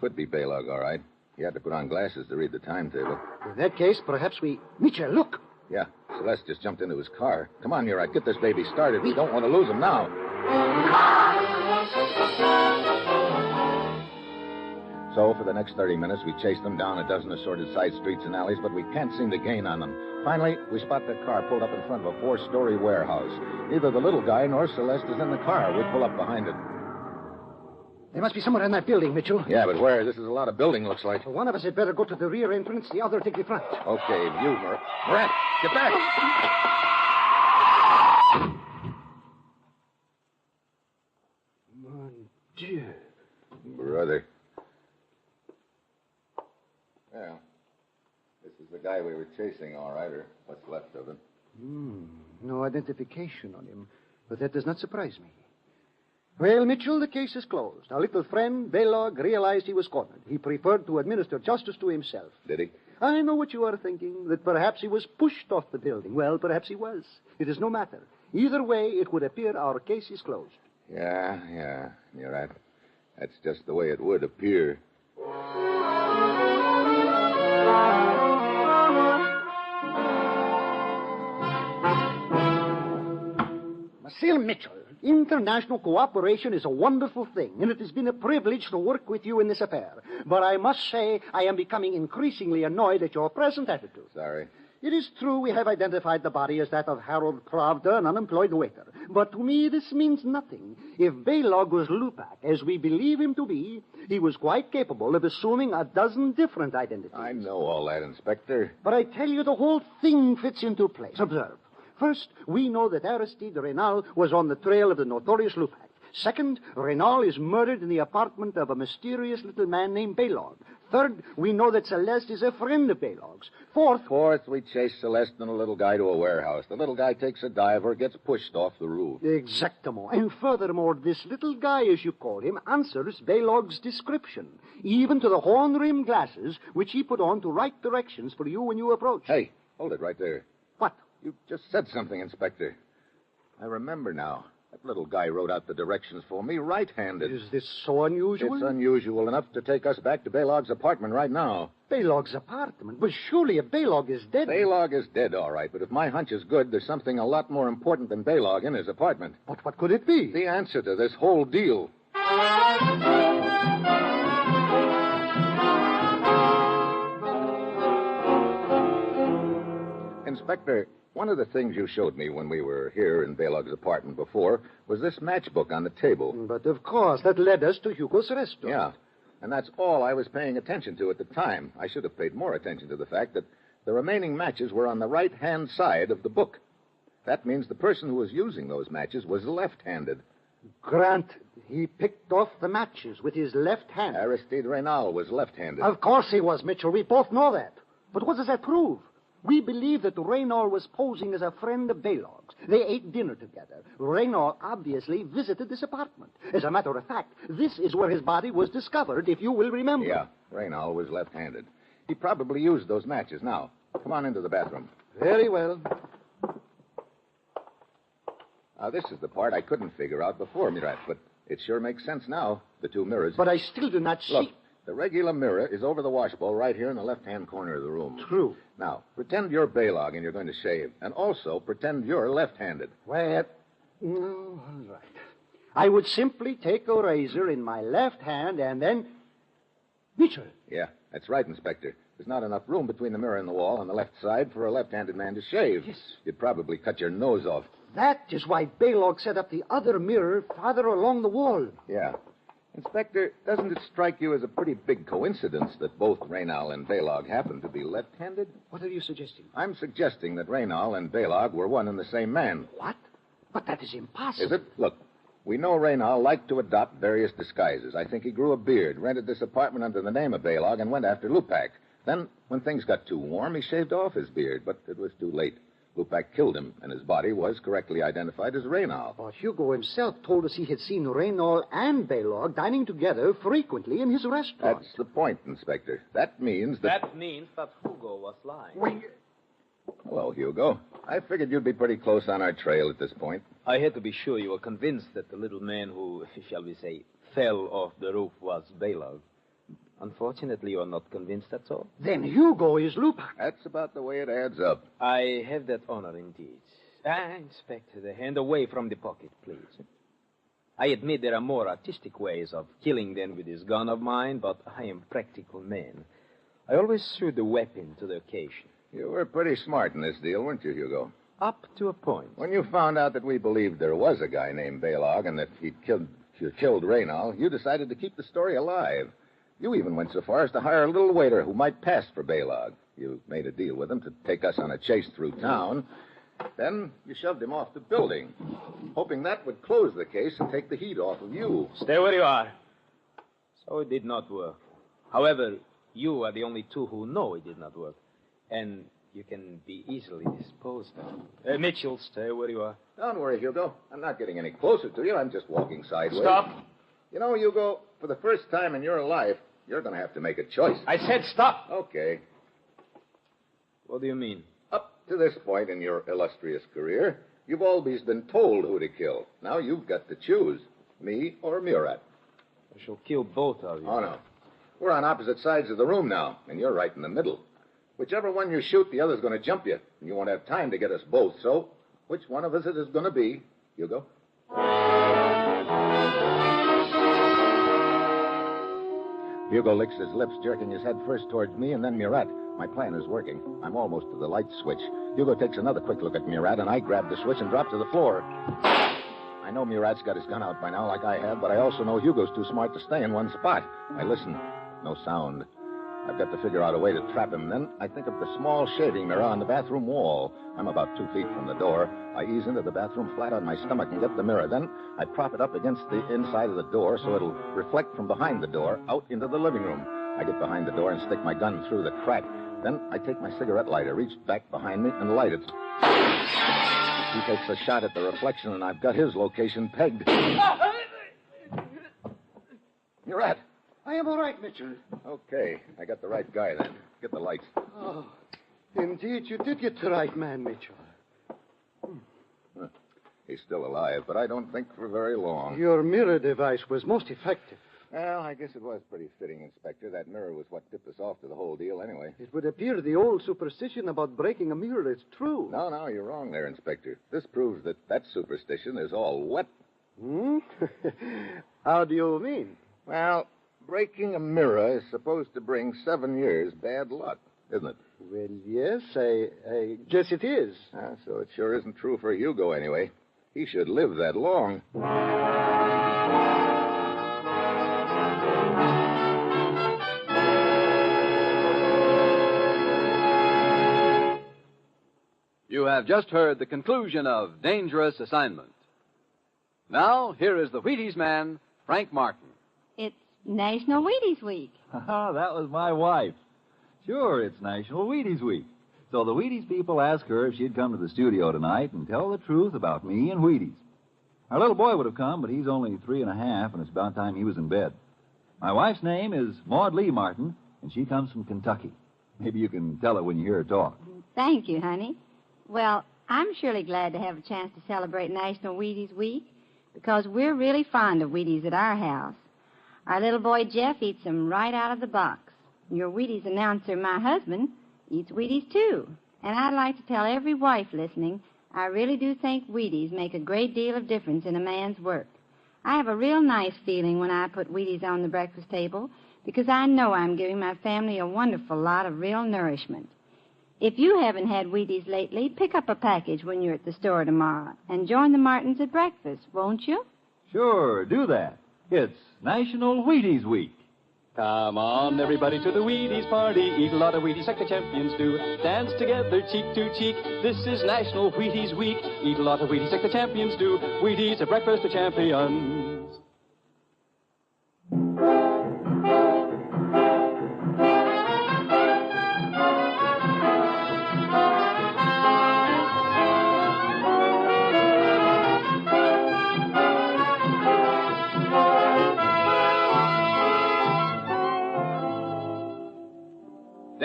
Could be Baylog, all right. He had to put on glasses to read the timetable. In that case, perhaps we... Mitchell, look. Yeah, Celeste just jumped into his car. Come on, Murat, get this baby started. We don't want to lose him now. So, for the next 30 minutes, we chased them down a dozen assorted side streets and alleys, but we can't seem to gain on them. Finally, we spot their car pulled up in front of a 4-story warehouse. Neither the little guy nor Celeste is in the car. We pull up behind it. They must be somewhere in that building, Mitchell. Yeah, but where? This is a lot of building, looks like. Well, one of us had better go to the rear entrance, the other take the front. Okay, you, Murat, get back! Mon Dieu. Brother. Well, this is the guy we were chasing, all right, or what's left of him. No identification on him, but that does not surprise me. Well, Mitchell, the case is closed. Our little friend, Baylog, realized he was cornered. He preferred to administer justice to himself. Did he? I know what you are thinking, that perhaps he was pushed off the building. Well, perhaps he was. It is no matter. Either way, it would appear our case is closed. Yeah, you're right. That's just the way it would appear. Monsieur Mitchell, international cooperation is a wonderful thing, and it has been a privilege to work with you in this affair. But I must say I am becoming increasingly annoyed at your present attitude. Sorry. It is true we have identified the body as that of Harold Pravda, an unemployed waiter. But to me, this means nothing. If Baylog was Lupak, as we believe him to be, he was quite capable of assuming a dozen different identities. I know all that, Inspector. But I tell you, the whole thing fits into place. Observe. First, we know that Aristide Renal was on the trail of the notorious Lupak. Second, Renal is murdered in the apartment of a mysterious little man named Baylog. Third, we know that Celeste is a friend of Baylog's. Fourth, we chase Celeste and the little guy to a warehouse. The little guy takes a dive or gets pushed off the roof. Exactement. And furthermore, this little guy, as you call him, answers Baylog's description, even to the horn-rimmed glasses which he put on to write directions for you when you approached. Hey, hold it right there. What? You just said something, Inspector. I remember now. That little guy wrote out the directions for me right-handed. Is this so unusual? It's unusual enough to take us back to Baylog's apartment right now. Baylog's apartment? But surely if Baylog is dead... Baylog is dead, all right, but if my hunch is good, there's something a lot more important than Baylog in his apartment. But what could it be? The answer to this whole deal. Inspector, one of the things you showed me when we were here in Baylog's apartment before was this matchbook on the table. But of course, that led us to Hugo's restaurant. Yeah, and that's all I was paying attention to at the time. I should have paid more attention to the fact that the remaining matches were on the right-hand side of the book. That means the person who was using those matches was left-handed. Grant, he picked off the matches with his left hand. Aristide Renal was left-handed. Of course he was, Mitchell. We both know that. But what does that prove? We believe that Renal was posing as a friend of Baylog's. They ate dinner together. Renal obviously visited this apartment. As a matter of fact, this is where his body was discovered, if you will remember. Yeah, Renal was left-handed. He probably used those matches. Now, come on into the bathroom. Very well. Now, this is the part I couldn't figure out before, Murat, but it sure makes sense now, the two mirrors. But I still do not see... Look, the regular mirror is over the washbowl right here in the left-hand corner of the room. True. Now, pretend you're Baylog and you're going to shave, and also pretend you're left-handed. Well, all right. I would simply take a razor in my left hand and then... Mitchell. Yeah, that's right, Inspector. There's not enough room between the mirror and the wall on the left side for a left-handed man to shave. Yes. You'd probably cut your nose off. That is why Baylog set up the other mirror farther along the wall. Yeah. Inspector, doesn't it strike you as a pretty big coincidence that both Renal and Baylog happen to be left-handed? What are you suggesting? I'm suggesting that Renal and Baylog were one and the same man. What? But that is impossible. Is it? Look, we know Renal liked to adopt various disguises. I think he grew a beard, rented this apartment under the name of Baylog, and went after Lupak. Then, when things got too warm, he shaved off his beard, but it was too late. Lupac killed him, and his body was correctly identified as Reynal. Oh, Hugo himself told us he had seen Reynal and Baylog dining together frequently in his restaurant. That's the point, Inspector. That means that... That means that Hugo was lying. Hello, Hugo. I figured you'd be pretty close on our trail at this point. I had to be sure you were convinced that the little man who, shall we say, fell off the roof was Baylog. Unfortunately, you're not convinced, that's all. Then Hugo is Lupac. That's about the way it adds up. I have that honor indeed. Inspector, the hand away from the pocket, please. I admit there are more artistic ways of killing than with this gun of mine, but I am a practical man. I always suit the weapon to the occasion. You were pretty smart in this deal, weren't you, Hugo? Up to a point. When you found out that we believed there was a guy named Baylog and that he'd killed Reynal, you decided to keep the story alive. You even went so far as to hire a little waiter who might pass for Baylog. You made a deal with him to take us on a chase through town. Then you shoved him off the building, hoping that would close the case and take the heat off of you. Stay where you are. So it did not work. However, you are the only two who know it did not work. And you can be easily disposed of. Mitchell, stay where you are. Don't worry, Hugo. I'm not getting any closer to you. I'm just walking sideways. Stop. You know, Hugo, for the first time in your life, you're going to have to make a choice. I said stop. Okay. What do you mean? Up to this point in your illustrious career, you've always been told who to kill. Now you've got to choose, me or Murat. I shall kill both of you. Oh, no. We're on opposite sides of the room now, and you're right in the middle. Whichever one you shoot, the other's going to jump you, and you won't have time to get us both. So, which one of us it is going to be, Hugo? Hugo licks his lips, jerking his head first towards me and then Murat. My plan is working. I'm almost to the light switch. Hugo takes another quick look at Murat, and I grab the switch and drop to the floor. I know Murat's got his gun out by now, like I have, but I also know Hugo's too smart to stay in one spot. I listen. No sound. I've got to figure out a way to trap him. Then I think of the small shaving mirror on the bathroom wall. I'm about 2 feet from the door. I ease into the bathroom flat on my stomach and get the mirror. Then I prop it up against the inside of the door so it'll reflect from behind the door out into the living room. I get behind the door and stick my gun through the crack. Then I take my cigarette lighter, reach back behind me, and light it. He takes a shot at the reflection, and I've got his location pegged. Murat! I am all right, Mitchell. Okay, I got the right guy then. Get the lights. Oh, indeed, you did get the right man, Mitchell. He's still alive, but I don't think for very long. Your mirror device was most effective. Well, I guess it was pretty fitting, Inspector. That mirror was what tipped us off to the whole deal anyway. It would appear the old superstition about breaking a mirror is true. No, you're wrong there, Inspector. This proves that superstition is all wet. Hmm? How do you mean? Well, breaking a mirror is supposed to bring 7 years bad luck, isn't it? Well, yes, I guess it is. So it sure isn't true for Hugo anyway. He should live that long. You have just heard the conclusion of Dangerous Assignment. Now, here is the Wheaties man, Frank Martin. It's National Wheaties Week. That was my wife. Sure, it's National Wheaties Week. So the Wheaties people asked her if she'd come to the studio tonight and tell the truth about me and Wheaties. Our little boy would have come, but he's only 3.5, and it's about time he was in bed. My wife's name is Maud Lee Martin, and she comes from Kentucky. Maybe you can tell it when you hear her talk. Thank you, honey. Well, I'm surely glad to have a chance to celebrate National Wheaties Week because we're really fond of Wheaties at our house. Our little boy Jeff eats them right out of the box. Your Wheaties announcer, my husband, eats Wheaties too. And I'd like to tell every wife listening, I really do think Wheaties make a great deal of difference in a man's work. I have a real nice feeling when I put Wheaties on the breakfast table because I know I'm giving my family a wonderful lot of real nourishment. If you haven't had Wheaties lately, pick up a package when you're at the store tomorrow and join the Martins at breakfast, won't you? Sure, do that. It's National Wheaties Week. Come on, everybody, to the Wheaties party. Eat a lot of Wheaties like the champions do. Dance together, cheek to cheek. This is National Wheaties Week. Eat a lot of Wheaties like the champions do. Wheaties at breakfast of champions.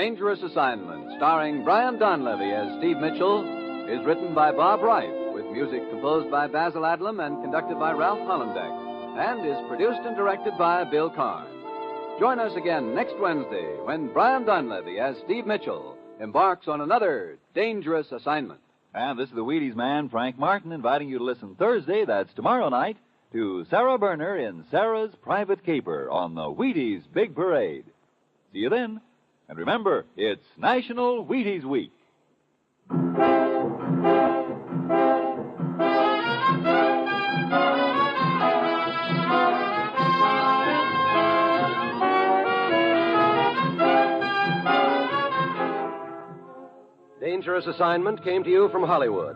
Dangerous Assignment, starring Brian Donlevy as Steve Mitchell, is written by Bob Wright, with music composed by Basil Adlam and conducted by Ralph Hollenbeck, and is produced and directed by Bill Karn. Join us again next Wednesday when Brian Donlevy as Steve Mitchell embarks on another Dangerous Assignment. And this is the Wheaties man, Frank Martin, inviting you to listen Thursday, that's tomorrow night, to Sarah Berner in Sarah's Private Caper on the Wheaties Big Parade. See you then. And remember, it's National Wheaties Week. Dangerous Assignment came to you from Hollywood.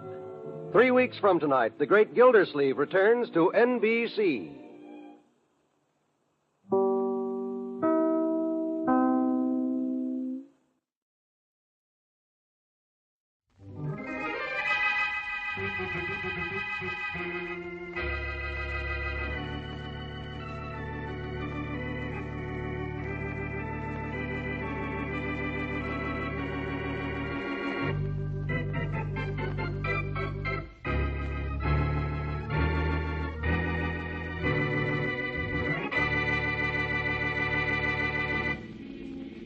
3 weeks from tonight, the great Gildersleeve returns to NBC.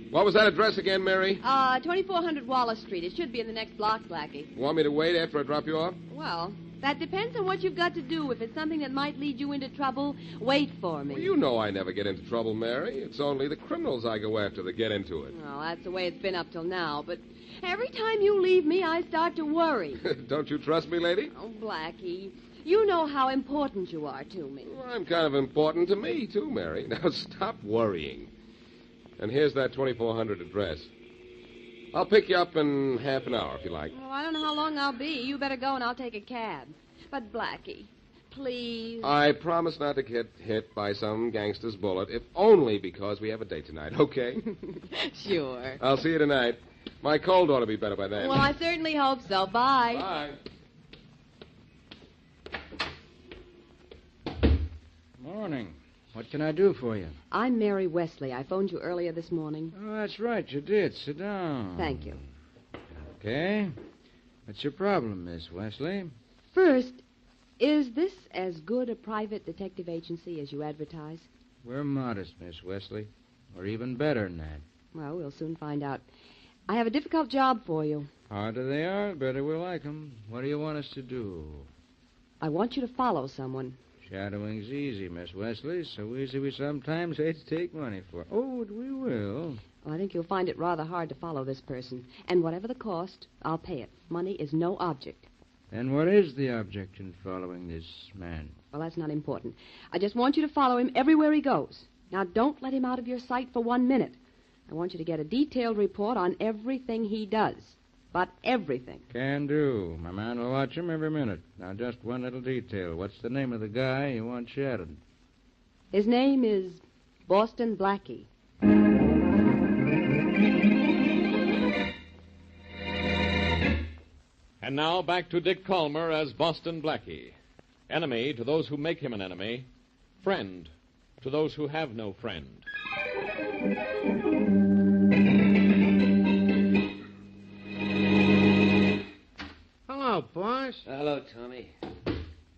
What was that address again, Mary? 2400 Wallace Street. It should be in the next block, Blackie. Want me to wait after I drop you off? Well, that depends on what you've got to do. If it's something that might lead you into trouble, wait for me. Well, you know I never get into trouble, Mary. It's only the criminals I go after that get into it. Well, that's the way it's been up till now, but every time you leave me, I start to worry. Don't you trust me, lady? Oh, Blackie, you know how important you are to me. Well, I'm kind of important to me, too, Mary. Now, stop worrying. And here's that 2400 address. I'll pick you up in half an hour, if you like. Well, I don't know how long I'll be. You better go and I'll take a cab. But, Blackie, please. I promise not to get hit by some gangster's bullet, if only because we have a date tonight, okay? Sure. I'll see you tonight. My cold ought to be better by then. Well, I certainly hope so. Bye. Bye. Morning. What can I do for you? I'm Mary Wesley. I phoned you earlier this morning. Oh, that's right. You did. Sit down. Thank you. Okay. What's your problem, Miss Wesley? First, is this as good a private detective agency as you advertise? We're modest, Miss Wesley. We're even better than that. Well, we'll soon find out. I have a difficult job for you. Harder they are, the better we'll like 'em. What do you want us to do? I want you to follow someone. Shadowing's easy, Miss Wesley. So easy we sometimes hate to take money for. Oh, we will. Well, I think you'll find it rather hard to follow this person. And whatever the cost, I'll pay it. Money is no object. Then what is the object in following this man? Well, that's not important. I just want you to follow him everywhere he goes. Now, don't let him out of your sight for 1 minute. I want you to get a detailed report on everything he does. But everything. Can do. My man will watch him every minute. Now, just one little detail. What's the name of the guy you want shadowed? His name is Boston Blackie. And now back to Dick Calmer as Boston Blackie. Enemy to those who make him an enemy. Friend to those who have no friend. Hello, boss. Hello, Tommy.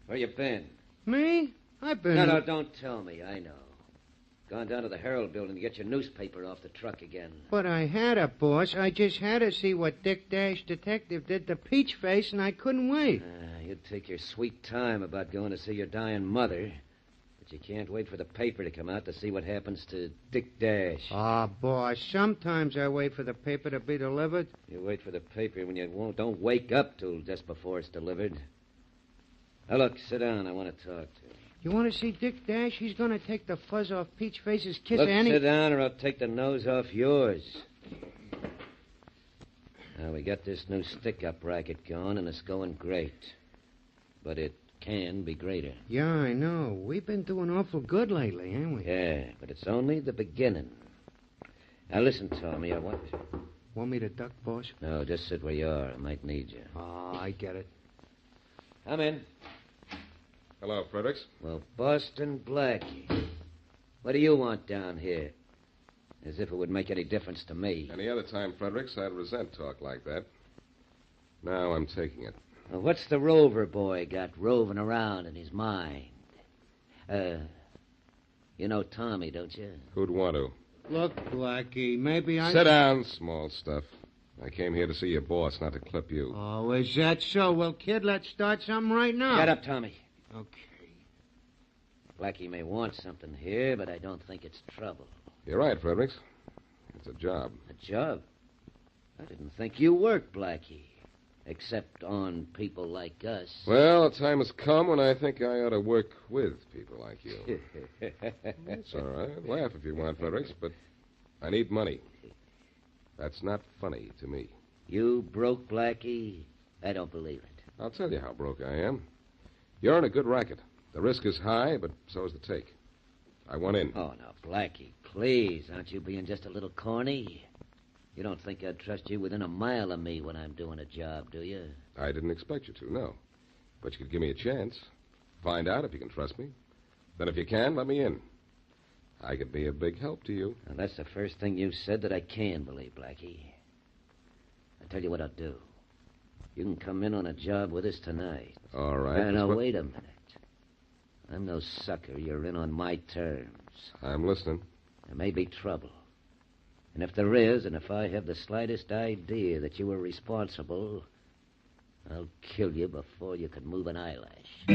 Where you been? Me? I've been... No, don't tell me. I know. Gone down to the Herald building to get your newspaper off the truck again. But I had a boss. I just had to see what Dick Dash Detective did to Peach Face, and I couldn't wait. You'd take your sweet time about going to see your dying mother. But you can't wait for the paper to come out to see what happens to Dick Dash. Ah, boss, sometimes I wait for the paper to be delivered. You wait for the paper when you don't wake up till just before it's delivered. Now, look, sit down. I want to talk to you. You want to see Dick Dash? He's going to take the fuzz off Peach Face's kiss. Look, sit down or I'll take the nose off yours. Now, we got this new stick-up racket going, and it's going great. But it can be greater. Yeah, I know. We've been doing awful good lately, haven't we? Yeah, but it's only the beginning. Now, listen, Tommy, I want... Want me to duck, boss? No, just sit where you are. I might need you. Oh, I get it. Come in. Hello, Fredericks. Well, Boston Blackie. What do you want down here? As if it would make any difference to me. Any other time, Fredericks, I'd resent talk like that. Now I'm taking it. Well, what's the Rover boy got roving around in his mind? You know Tommy, don't you? Who'd want to? Look, Blackie, maybe I... Sit down, small stuff. I came here to see your boss, not to clip you. Oh, is that so? Well, kid, let's start something right now. Shut up, Tommy. Okay. Blackie may want something here, but I don't think it's trouble. You're right, Fredericks. It's a job. A job? I didn't think you worked, Blackie. Except on people like us. Well, the time has come when I think I ought to work with people like you. It's all right. Laugh if you want, Fredericks, but I need money. That's not funny to me. You broke, Blackie? I don't believe it. I'll tell you how broke I am. You're in a good racket. The risk is high, but so is the take. I want in. Oh, now, Blackie, please. Aren't you being just a little corny? You don't think I'd trust you within a mile of me when I'm doing a job, do you? I didn't expect you to, no. But you could give me a chance. Find out if you can trust me. Then if you can, let me in. I could be a big help to you. Now, that's the first thing you said that I can believe, Blackie. I'll tell you what I'll do. You can come in on a job with us tonight. All right. Now, wait a minute. I'm no sucker. You're in on my terms. I'm listening. There may be trouble. And if there is, and if I have the slightest idea that you were responsible, I'll kill you before you can move an eyelash.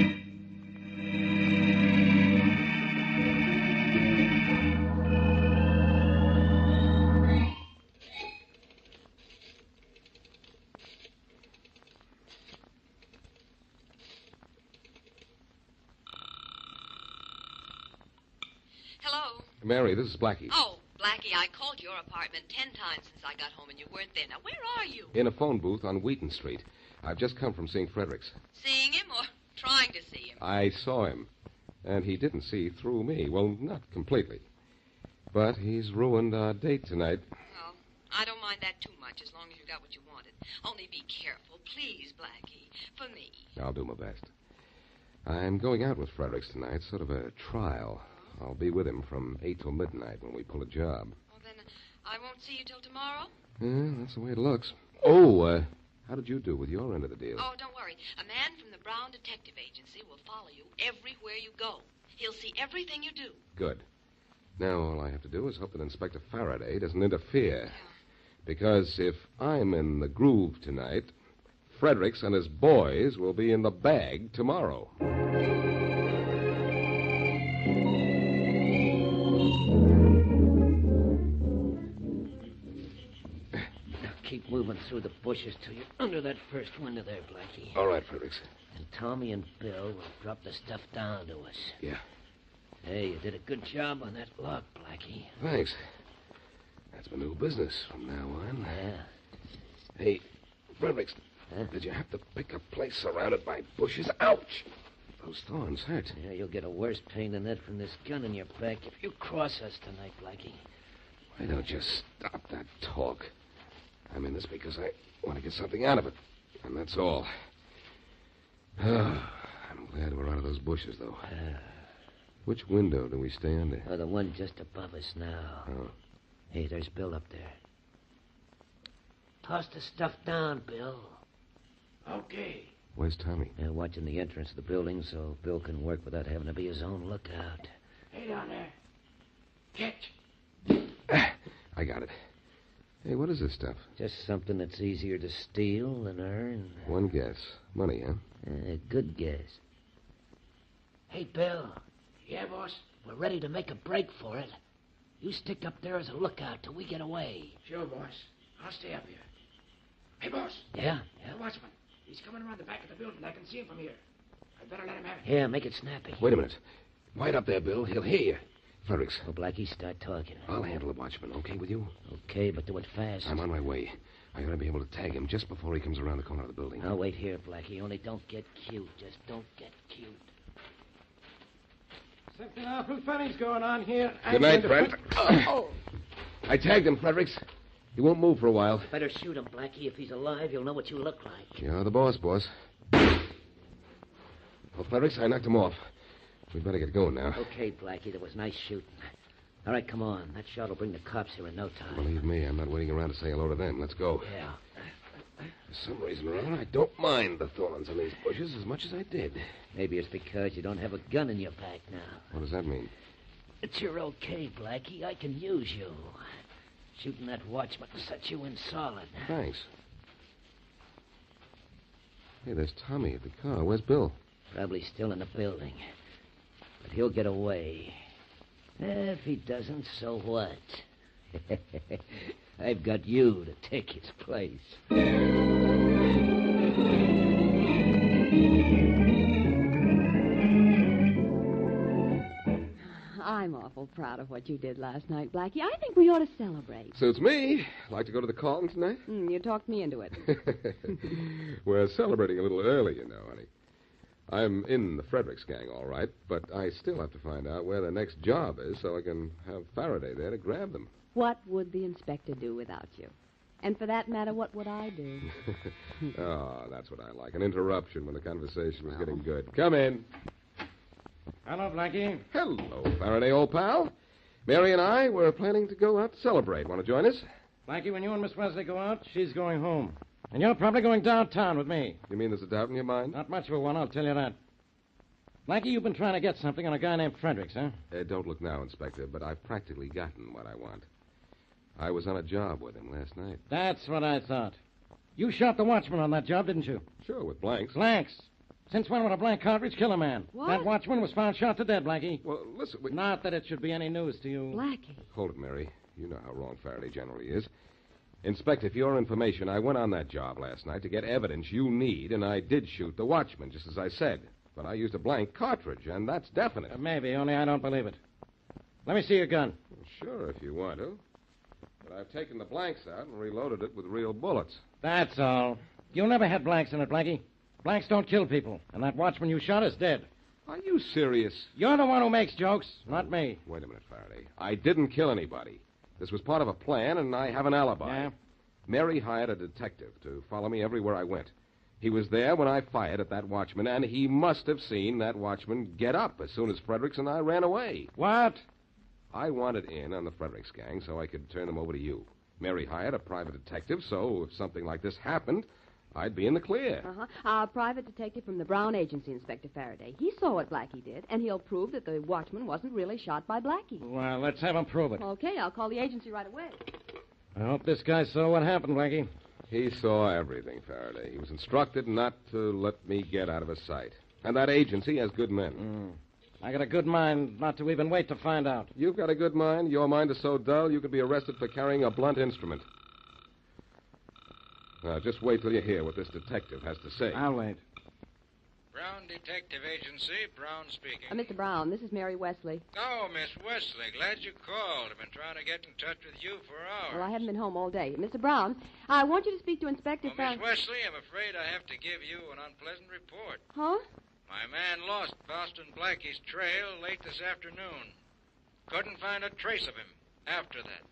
Hello? Mary, this is Blackie. Oh, Blackie, I called your apartment 10 times since I got home and you weren't there. Now, where are you? In a phone booth on Wheaton Street. I've just come from seeing Fredericks. Seeing him or trying to see him? I saw him, and he didn't see through me. Well, not completely. But he's ruined our date tonight. Well, I don't mind that too much as long as you got what you wanted. Only be careful, please, Blackie, for me. I'll do my best. I'm going out with Fredericks tonight, sort of a trial. I'll be with him from 8 till midnight when we pull a job. Well, then I won't see you till tomorrow? Yeah, that's the way it looks. Oh, how did you do with your end of the deal? Oh, don't worry. A man from the Brown Detective Agency will follow you everywhere you go. He'll see everything you do. Good. Now all I have to do is hope that Inspector Faraday doesn't interfere. Because if I'm in the groove tonight, Fredericks and his boys will be in the bag tomorrow. Keep moving through the bushes till you're under that first window there, Blackie. All right, Fredericks. And Tommy and Bill will drop the stuff down to us. Yeah. Hey, you did a good job on that lock, Blackie. Thanks. That's my new business from now on. Yeah. Hey, Fredericks, did you have to pick a place surrounded by bushes? Ouch! Those thorns hurt. Yeah, you'll get a worse pain than that from this gun in your back if you cross us tonight, Blackie. Why don't you stop that talk? I'm in this because I want to get something out of it. And that's all. I'm glad we're out of those bushes, though. Which window do we stay under? Oh, the one just above us now. Oh. Hey, there's Bill up there. Toss the stuff down, Bill. Okay. Where's Tommy? Watching the entrance of the building so Bill can work without having to be his own lookout. Hey, down there. Catch. I got it. Hey, what is this stuff? Just something that's easier to steal than earn. One guess. Money, huh? Good guess. Hey, Bill. Yeah, boss? We're ready to make a break for it. You stick up there as a lookout till we get away. Sure, boss. I'll stay up here. Hey, boss. Yeah? The watchman. He's coming around the back of the building. I can see him from here. I'd better let him have it. Yeah, make it snappy. Wait a minute. Wait up there, Bill. He'll hear you. Fredericks. Oh, Blackie, start talking. I'll handle the watchman, okay with you? Okay, but do it fast. I'm on my way. I ought to be able to tag him just before he comes around the corner of the building. I'll wait here, Blackie. Only don't get cute. Just don't get cute. Something awful funny's going on here. Good night, friend. I tagged him, Fredericks. He won't move for a while. Better shoot him, Blackie. If he's alive, you'll know what you look like. You're the boss. Well, Fredericks, I knocked him off. We'd better get going now. Okay, Blackie. That was nice shooting. All right, come on. That shot will bring the cops here in no time. Believe me, I'm not waiting around to say hello to them. Let's go. Yeah. For some reason or other, I don't mind the thorns on these bushes as much as I did. Maybe it's because you don't have a gun in your pack now. What does that mean? It's your okay, Blackie. I can use you. Shooting that watchman sets you in solid. Thanks. Hey, there's Tommy at the car. Where's Bill? Probably still in the building. But he'll get away. If he doesn't, so what? I've got you to take his place. I'm awful proud of what you did last night, Blackie. I think we ought to celebrate. Suits me. Like to go to the Carlton tonight? You talked me into it. We're celebrating a little early, you know, honey. I'm in the Fredericks gang, all right, but I still have to find out where the next job is so I can have Faraday there to grab them. What would the inspector do without you? And for that matter, what would I do? Oh, that's what I like. An interruption when the conversation was getting good. Come in. Hello, Blackie. Hello, Faraday, old pal. Mary and I were planning to go out to celebrate. Want to join us? Blackie, when you and Miss Wesley go out, she's going home. And you're probably going downtown with me. You mean there's a doubt in your mind? Not much of a one, I'll tell you that. Blackie, you've been trying to get something on a guy named Fredericks, huh? Don't look now, Inspector, but I've practically gotten what I want. I was on a job with him last night. That's what I thought. You shot the watchman on that job, didn't you? Sure, with blanks. Blanks? Since when would a blank cartridge kill a man? What? That watchman was found shot to death, Blackie. Well, listen... Not that it should be any news to you. Blackie. Hold it, Mary. You know how wrong Faraday generally is. Inspector, for your information, I went on that job last night to get evidence you need, and I did shoot the watchman, just as I said. But I used a blank cartridge, and that's definite. Maybe, only I don't believe it. Let me see your gun. Well, sure, if you want to. But I've taken the blanks out and reloaded it with real bullets. That's all. You never had blanks in it, Blackie. Blanks don't kill people, and that watchman you shot is dead. Are you serious? You're the one who makes jokes, not me. Wait a minute, Faraday. I didn't kill anybody. This was part of a plan, and I have an alibi. Yeah? Mary hired a detective to follow me everywhere I went. He was there when I fired at that watchman, and he must have seen that watchman get up as soon as Fredericks and I ran away. What? I wanted in on the Fredericks gang so I could turn them over to you. Mary hired a private detective, so if something like this happened, I'd be in the clear. Our private detective from the Brown Agency, Inspector Faraday. He saw what Blackie did, and he'll prove that the watchman wasn't really shot by Blackie. Well, let's have him prove it. Okay, I'll call the agency right away. I hope this guy saw what happened, Blackie. He saw everything, Faraday. He was instructed not to let me get out of his sight. And that agency has good men. I got a good mind not to even wait to find out. You've got a good mind. Your mind is so dull you could be arrested for carrying a blunt instrument. Now, just wait till you hear what this detective has to say. I'll wait. Brown Detective Agency, Brown speaking. Mr. Brown, this is Mary Wesley. Oh, Miss Wesley, glad you called. I've been trying to get in touch with you for hours. Well, I haven't been home all day. Mr. Brown, I want you to speak to Inspector Miss Wesley, I'm afraid I have to give you an unpleasant report. Huh? My man lost Boston Blackie's trail late this afternoon. Couldn't find a trace of him after that.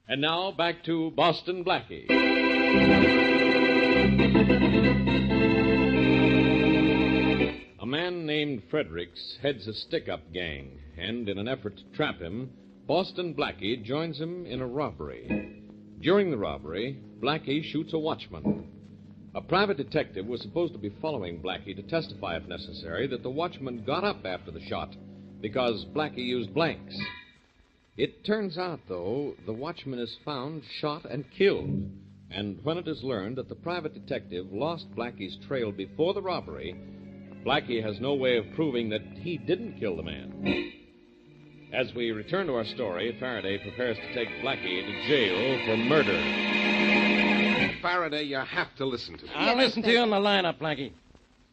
And now back to Boston Blackie. A man named Fredericks heads a stick-up gang, and in an effort to trap him, Boston Blackie joins him in a robbery. During the robbery, Blackie shoots a watchman. A private detective was supposed to be following Blackie to testify, if necessary, that the watchman got up after the shot because Blackie used blanks. It turns out, though, the watchman is found shot and killed. And when it is learned that the private detective lost Blackie's trail before the robbery, Blackie has no way of proving that he didn't kill the man. As we return to our story, Faraday prepares to take Blackie to jail for murder. Faraday, you have to listen to me. I'll listen to you in the lineup, Blackie.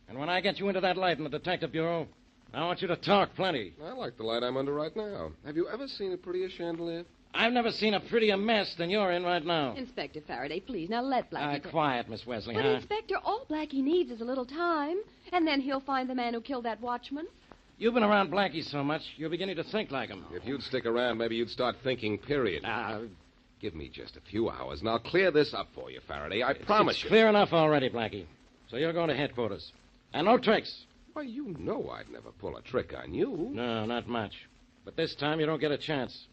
And when I get you into that light in the Detective Bureau, I want you to talk plenty. I like the light I'm under right now. Have you ever seen a prettier chandelier? I've never seen a prettier mess than you're in right now. Inspector Faraday, please, now let Blackie... Quiet, Miss Wesley, But, huh? Inspector, all Blackie needs is a little time, and then he'll find the man who killed that watchman. You've been around Blackie so much, you're beginning to think like him. If you'd stick around, maybe you'd start thinking, period. Give me just a few hours, and I'll clear this up for you, Faraday. I promise you. Clear enough already, Blackie. So you're going to headquarters. And no tricks. Why, you know I'd never pull a trick on you. No, not much. But this time you don't get a chance.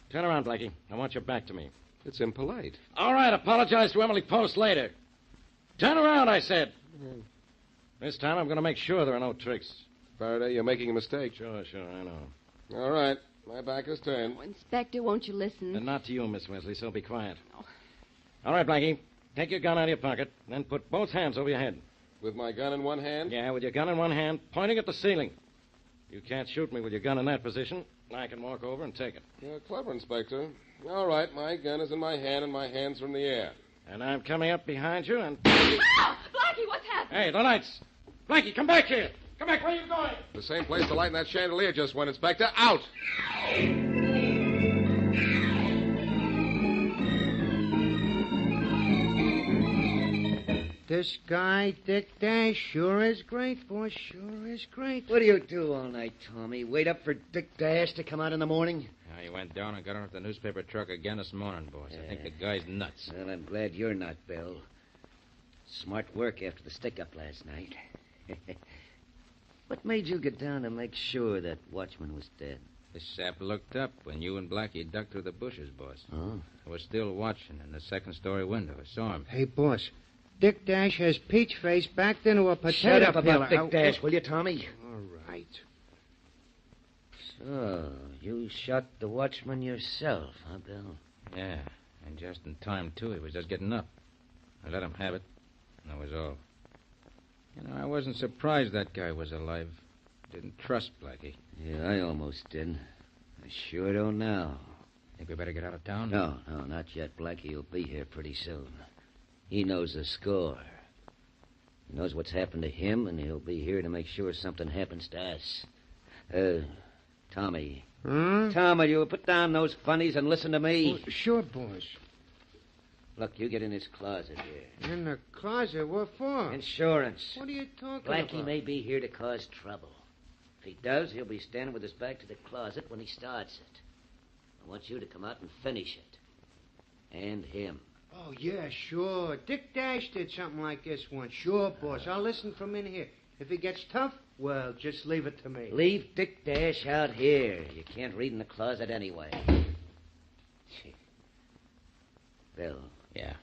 Turn around, Blackie. I want your back to me. It's impolite. All right, apologize to Emily Post later. Turn around, I said. This time I'm going to make sure there are no tricks. Faraday, you're making a mistake. Sure, I know. All right. My back is turned. Oh, Inspector, won't you listen? And not to you, Miss Wesley, so be quiet. Oh. All right, Blackie. Take your gun out of your pocket, then put both hands over your head. With my gun in one hand? Yeah, with your gun in one hand, pointing at the ceiling. You can't shoot me with your gun in that position. I can walk over and take it. You're clever, Inspector. All right, my gun is in my hand and my hands are in the air. And I'm coming up behind you and... Ah! Blackie, what's happening? Hey, the lights. Blackie, come back here. Come back. Where are you going? The same place the light in that chandelier just went, Inspector. Out! This guy, Dick Dash, sure is great, boss. Sure is great. What do you do all night, Tommy? Wait up for Dick Dash to come out in the morning? He went down and got on the newspaper truck again this morning, boss. I think the guy's nuts. Well, I'm glad you're not, Bill. Smart work after the stick-up last night. What made you get down to make sure that watchman was dead? The sap looked up when you and Blackie ducked through the bushes, boss. Oh? I was still watching in the second-story window. I saw him. Hey, boss. Dick Dash has Peach Face backed into a potato Shut up about peeler. Dick Dash, will you, Tommy? All right. So, you shot the watchman yourself, huh, Bill? Yeah, and just in time, too. He was just getting up. I let him have it, and that was all. You know, I wasn't surprised that guy was alive. Didn't trust Blackie. Yeah, I almost did. I sure don't now. Think we better get out of town? No, not yet. Blackie will be here pretty soon. He knows the score. He knows what's happened to him, and he'll be here to make sure something happens to us. Tommy. Tom, will you put down those funnies and listen to me? Oh, sure, boss. Look, you get in this closet here. In the closet? What for? Insurance. What are you talking about? Blackie may be here to cause trouble. If he does, he'll be standing with his back to the closet when he starts it. I want you to come out and finish it. And him. Oh, yeah, sure. Dick Dash did something like this once. Sure, boss. I'll listen from in here. If he gets tough, well, just leave it to me. Leave Dick Dash out here. You can't read in the closet anyway. Bill. Yeah?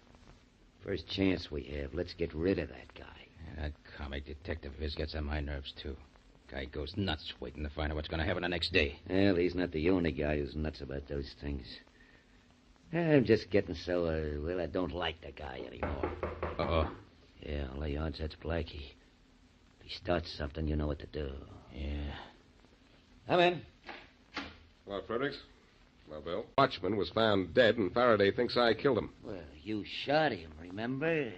First chance we have, let's get rid of that guy. Yeah, that comic detective of his gets on my nerves, too. Guy goes nuts waiting to find out what's going to happen the next day. Well, he's not the only guy who's nuts about those things. I'm just getting so, I don't like the guy anymore. Uh-oh. Yeah, I'll lay odds that's Blackie. If he starts something, you know what to do. Yeah. Come in. Hello, Fredericks. Hello, Bill. Watchman was found dead, and Faraday thinks I killed him. Well, you shot him, remember?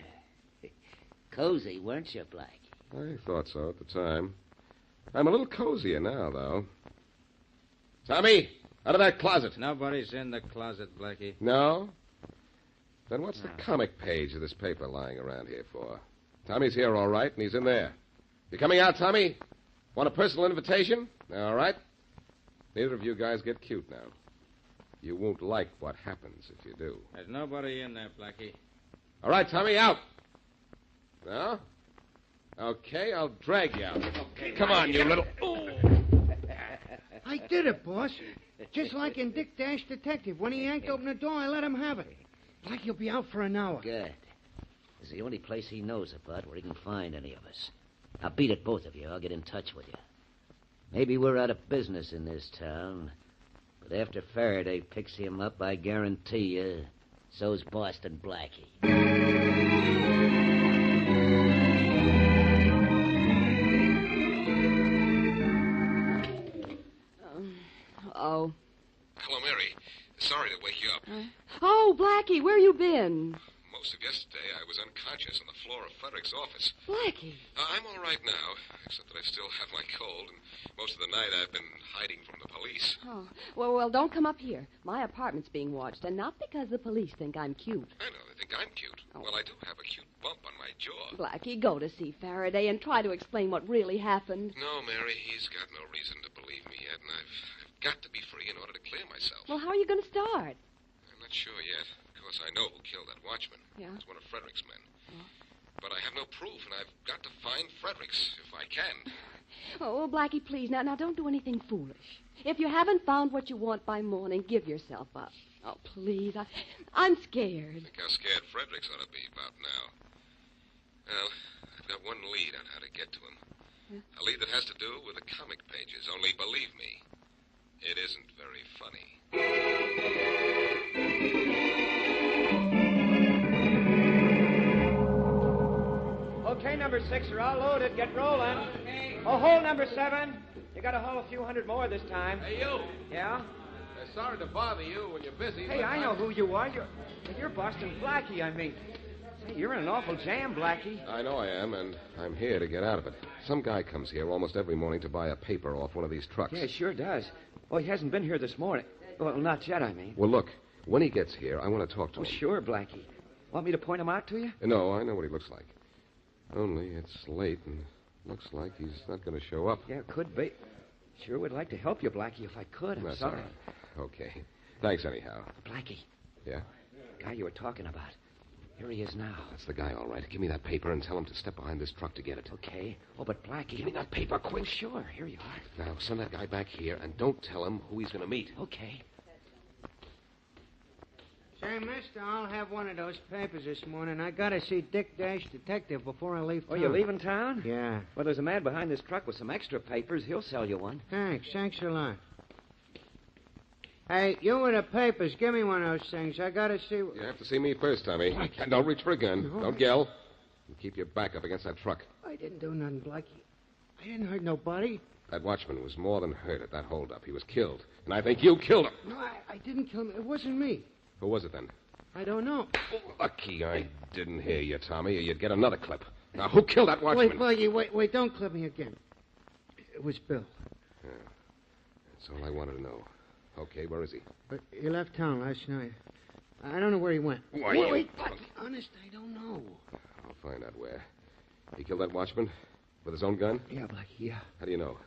Cozy, weren't you, Blackie? I thought so at the time. I'm a little cozier now, though. Tommy, out of that closet. Nobody's in the closet, Blackie. No? Then what's the comic page of this paper lying around here for? Tommy's here, all right, and he's in there. You coming out, Tommy? Want a personal invitation? All right. Neither of you guys get cute now. You won't like what happens if you do. There's nobody in there, Blackie. All right, Tommy, out. No? Okay, I'll drag you out. Okay, come on, you little... I did it, boss. Just like in Dick Dash Detective. When he yanked open the door, I let him have it. Like he'll be out for an hour. Good. It's the only place he knows about where he can find any of us. Now, beat it, both of you. I'll get in touch with you. Maybe we're out of business in this town, but after Faraday picks him up, I guarantee you, so's Boston Blackie. Oh. Hello, Mary. Sorry to wake you up. Oh, Blackie, where you been? Most of yesterday, I was unconscious on the floor of Frederick's office. Blackie. I'm all right now, except that I still have my cold, and most of the night I've been hiding from the police. Oh, well, don't come up here. My apartment's being watched, and not because the police think I'm cute. I know, they think I'm cute. Oh. Well, I do have a cute bump on my jaw. Blackie, go to see Faraday and try to explain what really happened. No, Mary, he's got no reason to believe me yet, and I've got to be free in order to clear myself. Well, how are you going to start? I'm not sure yet. Of course, I know who killed that watchman. Yeah? It's one of Frederick's men. Oh. But I have no proof, and I've got to find Fredericks if I can. Oh, Blackie, please, now don't do anything foolish. If you haven't found what you want by morning, give yourself up. Oh, please, I'm scared. Think how scared Fredericks ought to be about now. Well, I've got one lead on how to get to him. A lead that has to do with the comic pages, only believe me, it isn't very funny. Okay, number 6, you're all loaded. Get rolling. Oh, hold number 7. You got to haul a few hundred more this time. Hey, you. Yeah? Sorry to bother you when you're busy. Hey, I know who you are. You're Boston Blackie, I mean. Hey, you're in an awful jam, Blackie. I know I am, and I'm here to get out of it. Some guy comes here almost every morning to buy a paper off one of these trucks. Yeah, he sure does. Well, he hasn't been here this morning. Well, not yet, I mean. Well, look, when he gets here, I want to talk to him. Sure, Blackie. Want me to point him out to you? No, I know what he looks like. Only it's late, and looks like he's not going to show up. Yeah, could be. Sure would like to help you, Blackie, if I could. I'm That's sorry. all right. Okay. Thanks, anyhow. Blackie. Yeah? The guy you were talking about. Here he is now. That's the guy, all right. Give me that paper and tell him to step behind this truck to get it. Okay. Oh, but Blackie... Give me that paper, quick. Oh, sure. Here you are. Now, send that guy back here, and don't tell him who he's going to meet. Okay. Say, mister, I'll have one of those papers this morning. I gotta see Dick Dash, detective, before I leave town. Oh, you're leaving town? Yeah. Well, there's a man behind this truck with some extra papers. He'll sell you one. Thanks a lot. Hey, you with the papers, give me one of those things. I gotta see... You have to see me first, Tommy. And don't reach for a gun. No. Don't yell. And keep your back up against that truck. I didn't do nothing, Blackie. I didn't hurt nobody. That watchman was more than hurt at that holdup. He was killed. And I think you killed him. No, I didn't kill him. It wasn't me. Who was it then? I don't know. Lucky I didn't hear you, Tommy, or you'd get another clip. Now, who killed that watchman? Wait, Blackie, wait, don't clip me again. It was Bill. Yeah. That's all I wanted to know. Okay, where is he? But he left town last night. I don't know where he went. Wait, Blackie, honest, I don't know. I'll find out where. He killed that watchman? With his own gun? Yeah, Blackie, yeah. How do you know?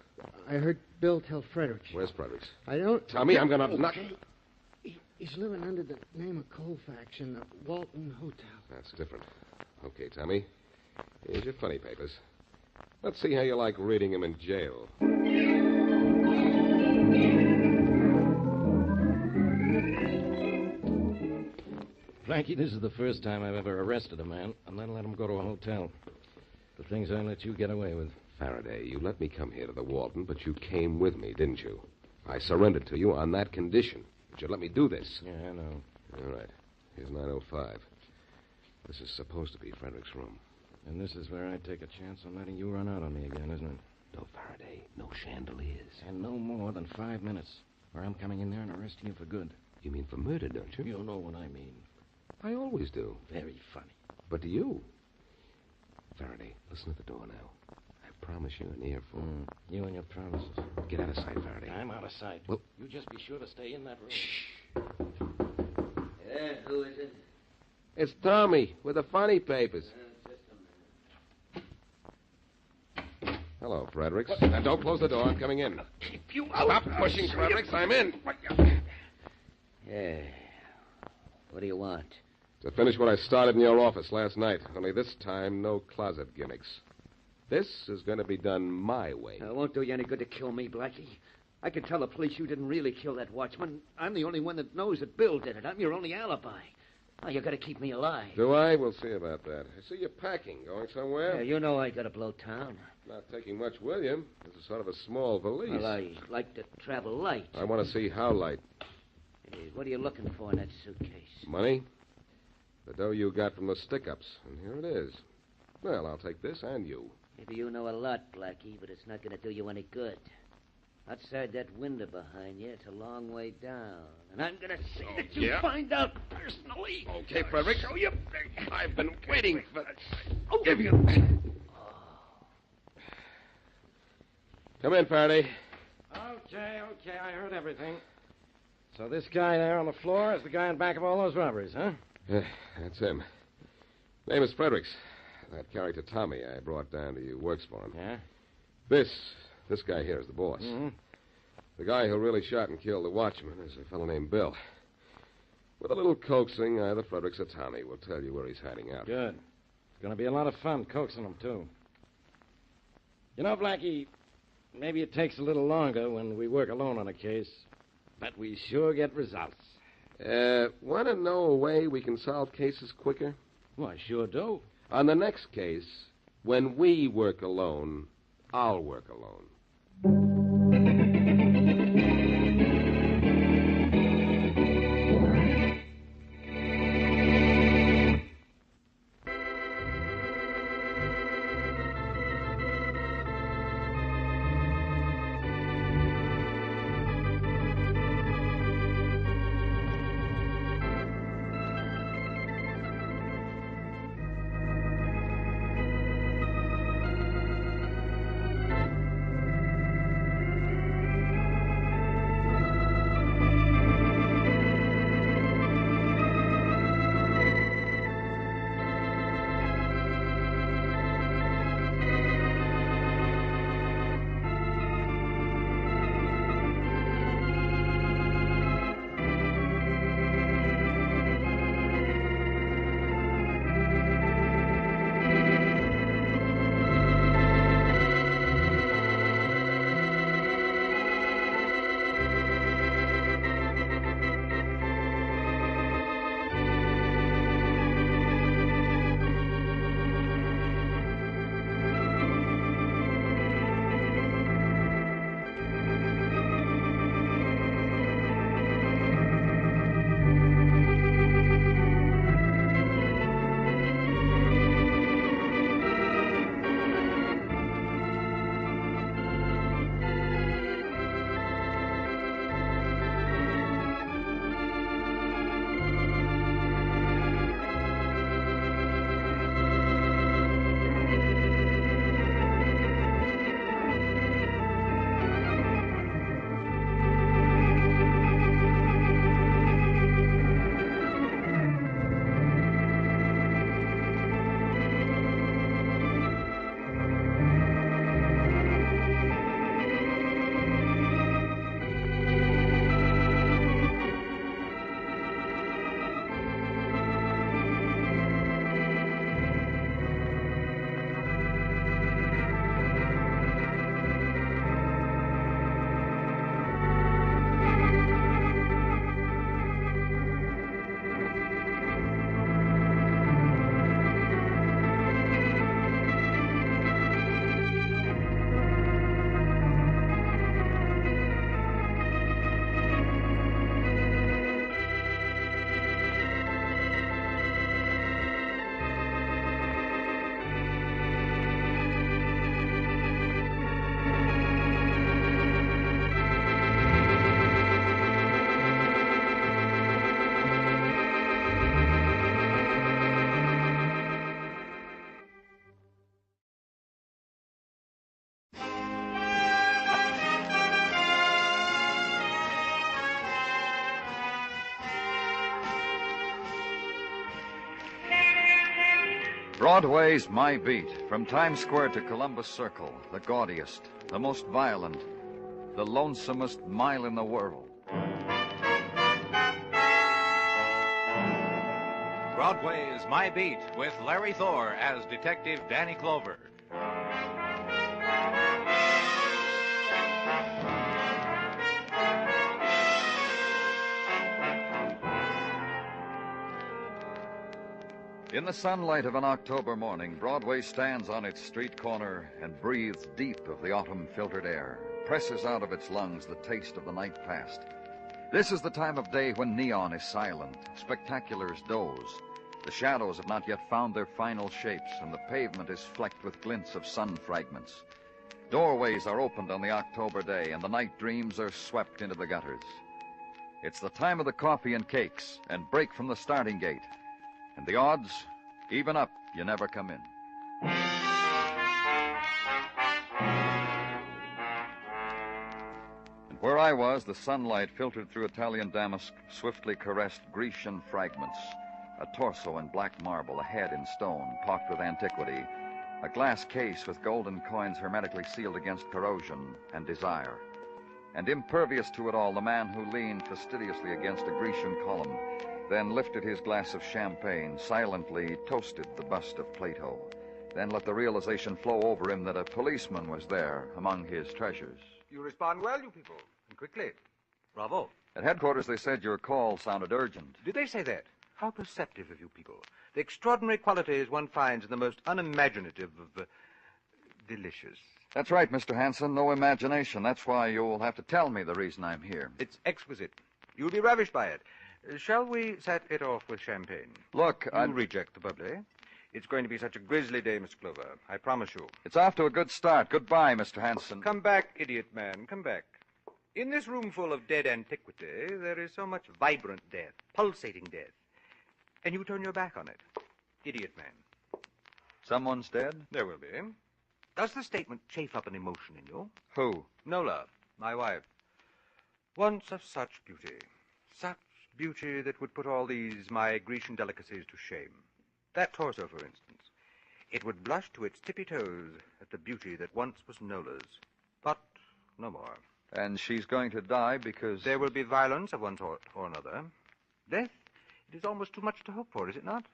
I heard Bill tell Fredericks. Where's Fredericks? I don't... Tommy, I'm going to knock... He's living under the name of Colfax in the Walton Hotel. That's different. Okay, Tommy. Here's your funny papers. Let's see how you like reading them in jail. Blackie, this is the first time I've ever arrested a man and then let him go to a hotel. The things I let you get away with. Faraday, you let me come here to the Walton, but you came with me, didn't you? I surrendered to you on that condition. But you let me do this. Yeah, I know. All right. Here's 905. This is supposed to be Frederick's room. And this is where I take a chance on letting you run out on me again, isn't it? No Faraday, no chandeliers. And no more than 5 minutes, or I'm coming in there and arresting you for good. You mean for murder, don't you? You know what I mean. I always do. Very funny. But do you? Faraday, listen at the door now. I promise you an earful. You and your promises. Get out of sight, Faraday. I'm out of sight. Well, you just be sure to stay in that room. Shh. Yeah, who is it? It's Tommy with the funny papers. Just a minute. Hello, Fredericks. Now, don't close the door. I'm coming in. Keep you out. Stop pushing, Fredericks. I'm in. Yeah. What do you want? To finish what I started in your office last night. Only this time, no closet gimmicks. This is going to be done my way. It won't do you any good to kill me, Blackie. I can tell the police you didn't really kill that watchman. I'm the only one that knows that Bill did it. I'm your only alibi. Oh, you got to keep me alive. Do I? We'll see about that. I see you're packing. Going somewhere? Yeah, you know I got to blow town. Not taking much with you. This is sort of a small valise. Well, I like to travel light. I want to see how light. Hey, what are you looking for in that suitcase? Money? The dough you got from the stick-ups. And here it is. Well, I'll take this and you. Maybe you know a lot, Blackie, but it's not going to do you any good. Outside that window behind you, it's a long way down. And I'm going to see that you find out personally. Okay, Frederick. Show you. I've been waiting for... Give you... Come in, Faraday. Okay, I heard everything. So this guy there on the floor is the guy in back of all those robberies, huh? That's him. Name is Fredericks. That character Tommy I brought down to you works for him. Yeah? This guy here is the boss. Mm-hmm. The guy who really shot and killed the watchman is a fellow named Bill. With a little coaxing, either Fredericks or Tommy will tell you where he's hiding out. Good. It's going to be a lot of fun coaxing them, too. You know, Blackie, maybe it takes a little longer when we work alone on a case, but we sure get results. Want to know a way we can solve cases quicker? Well, I sure do. On the next case, when we work alone, I'll work alone. Broadway's my beat. From Times Square to Columbus Circle, the gaudiest, the most violent, the lonesomest mile in the world. Broadway is My Beat with Larry Thor as Detective Danny Clover. In the sunlight of an October morning, Broadway stands on its street corner and breathes deep of the autumn-filtered air, presses out of its lungs the taste of the night past. This is the time of day when neon is silent, spectaculars doze. The shadows have not yet found their final shapes, and the pavement is flecked with glints of sun fragments. Doorways are opened on the October day, and the night dreams are swept into the gutters. It's the time of the coffee and cakes, and break from the starting gate. And the odds, even up, you never come in. And where I was, the sunlight filtered through Italian damask, swiftly caressed Grecian fragments. A torso in black marble, a head in stone, pocked with antiquity, a glass case with golden coins hermetically sealed against corrosion and desire. And impervious to it all, the man who leaned fastidiously against a Grecian column, then lifted his glass of champagne, silently toasted the bust of Plato, then let the realization flow over him that a policeman was there among his treasures. You respond well, you people, and quickly. Bravo. At headquarters, they said your call sounded urgent. Did they say that? How perceptive of you people. The extraordinary qualities one finds in the most unimaginative of delicious. That's right, Mr. Hanson. No imagination. That's why you'll have to tell me the reason I'm here. It's exquisite. You'll be ravished by it. Shall we set it off with champagne? Look, I reject the bubbly. It's going to be such a grisly day, Mr. Clover. I promise you. It's off to a good start. Goodbye, Mr. Hanson. Come back, idiot man. Come back. In this room full of dead antiquity, there is so much vibrant death, pulsating death. And you turn your back on it. Idiot man. Someone's dead? There will be. Does the statement chafe up an emotion in you? Who? Nola, my wife. Once of such beauty. Such beauty that would put all these my Grecian delicacies to shame. That torso, for instance. It would blush to its tippy toes at the beauty that once was Nola's. But no more. And she's going to die because... There will be violence of one sort or another. Death, it is almost too much to hope for, is it not?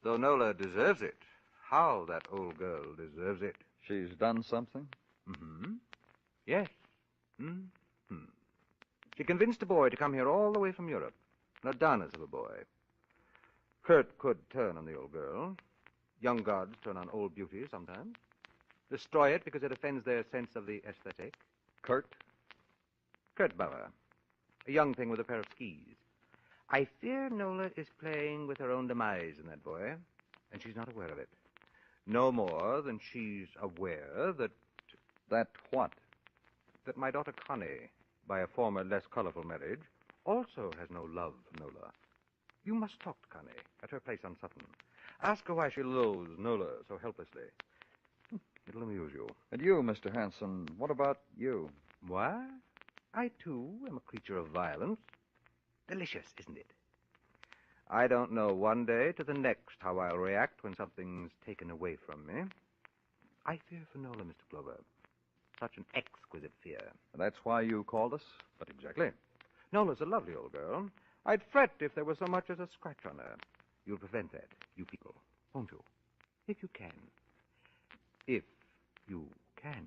Though Nola deserves it. How that old girl deserves it. She's done something? Mm-hmm. Yes. Mm-hmm. She convinced a boy to come here all the way from Europe. An Adonis of a boy. Kurt could turn on the old girl. Young gods turn on old beauty sometimes. Destroy it because it offends their sense of the aesthetic. Kurt? Kurt Bauer. A young thing with a pair of skis. I fear Nola is playing with her own demise in that boy, and she's not aware of it. No more than she's aware that... That what? That my daughter Connie, by a former, less colorful marriage, also has no love for Nola. You must talk to Connie at her place on Sutton. Ask her why she loathes Nola so helplessly. It'll amuse you. And you, Mr. Hanson, what about you? Why? I, too, am a creature of violence. Delicious, isn't it? I don't know one day to the next how I'll react when something's taken away from me. I fear for Nola, Mr. Clover. Such an exquisite fear. That's why you called us? But exactly. Nola's a lovely old girl. I'd fret if there was so much as a scratch on her. You'll prevent that, you people, won't you? If you can. If you can.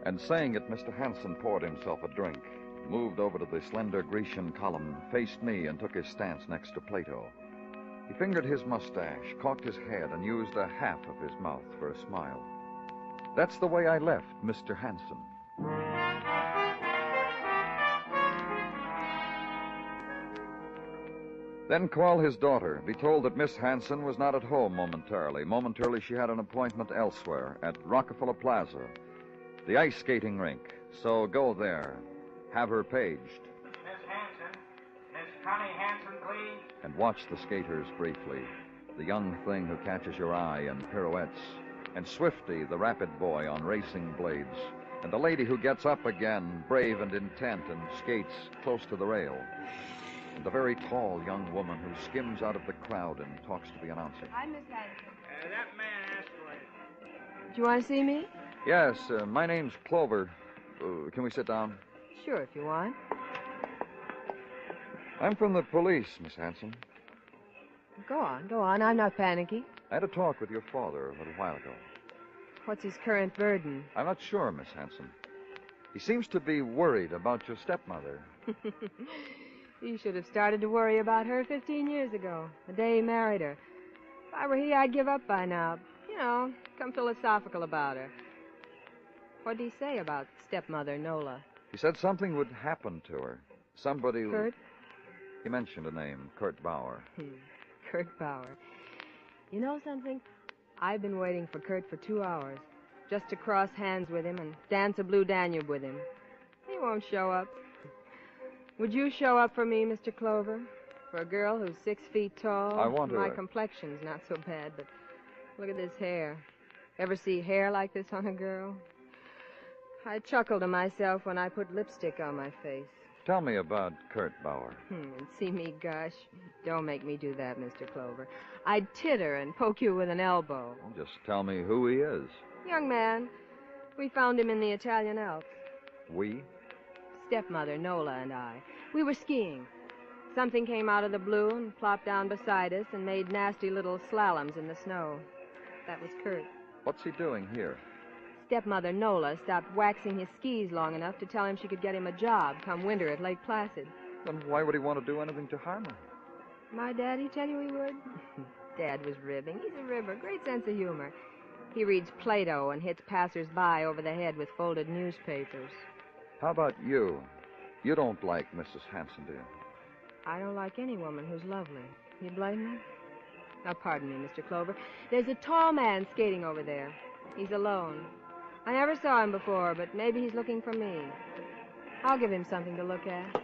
And saying it, Mr. Hanson poured himself a drink, moved over to the slender Grecian column, faced me, and took his stance next to Plato. He fingered his mustache, cocked his head, and used a half of his mouth for a smile. That's the way I left Mr. Hanson. Then call his daughter, be told that Miss Hanson was not at home momentarily. Momentarily, she had an appointment elsewhere, at Rockefeller Plaza, the ice skating rink. So go there. Have her paged. Miss Hanson. Miss Connie Hanson, please. And watch the skaters briefly. The young thing who catches your eye in pirouettes. And Swifty, the rapid boy on racing blades. And the lady who gets up again, brave and intent, and skates close to the rail. And the very tall young woman who skims out of the crowd and talks to the announcer. Hi, Miss Hanson. That man asked for it. Do you want to see me? Yes, my name's Clover. Can we sit down? Sure, if you want. I'm from the police, Miss Hanson. Go on. I'm not panicky. I had a talk with your father a little while ago. What's his current burden? I'm not sure, Miss Hanson. He seems to be worried about your stepmother. You should have started to worry about her 15 years ago, the day he married her. If I were he, I'd give up by now. You know, come philosophical about her. What did he say about stepmother Nola? He said something would happen to her. Somebody... Kurt? He mentioned a name, Kurt Bauer. Kurt Bauer. You know something? I've been waiting for Kurt for 2 hours, just to cross hands with him and dance a Blue Danube with him. He won't show up. Would you show up for me, Mr. Clover? For a girl who's 6 feet tall? I want to... My complexion's not so bad, but look at this hair. Ever see hair like this on a girl? I chuckle to myself when I put lipstick on my face. Tell me about Kurt Bauer. And see me gush? Don't make me do that, Mr. Clover. I'd titter and poke you with an elbow. Well, just tell me who he is. Young man. We found him in the Italian Alps. We? stepmother, Nola, and I. We were skiing. Something came out of the blue and plopped down beside us and made nasty little slaloms in the snow. That was Kurt. What's he doing here? Stepmother Nola stopped waxing his skis long enough to tell him she could get him a job come winter at Lake Placid. Then why would he want to do anything to harm her? My daddy tell you he would? Dad was ribbing. He's a ribber. Great sense of humor. He reads Plato and hits passers-by over the head with folded newspapers. How about you? You don't like Mrs. Hanson, do you? I don't like any woman who's lovely. You blame me? Now, pardon me, Mr. Clover. There's a tall man skating over there. He's alone. I never saw him before, but maybe he's looking for me. I'll give him something to look at.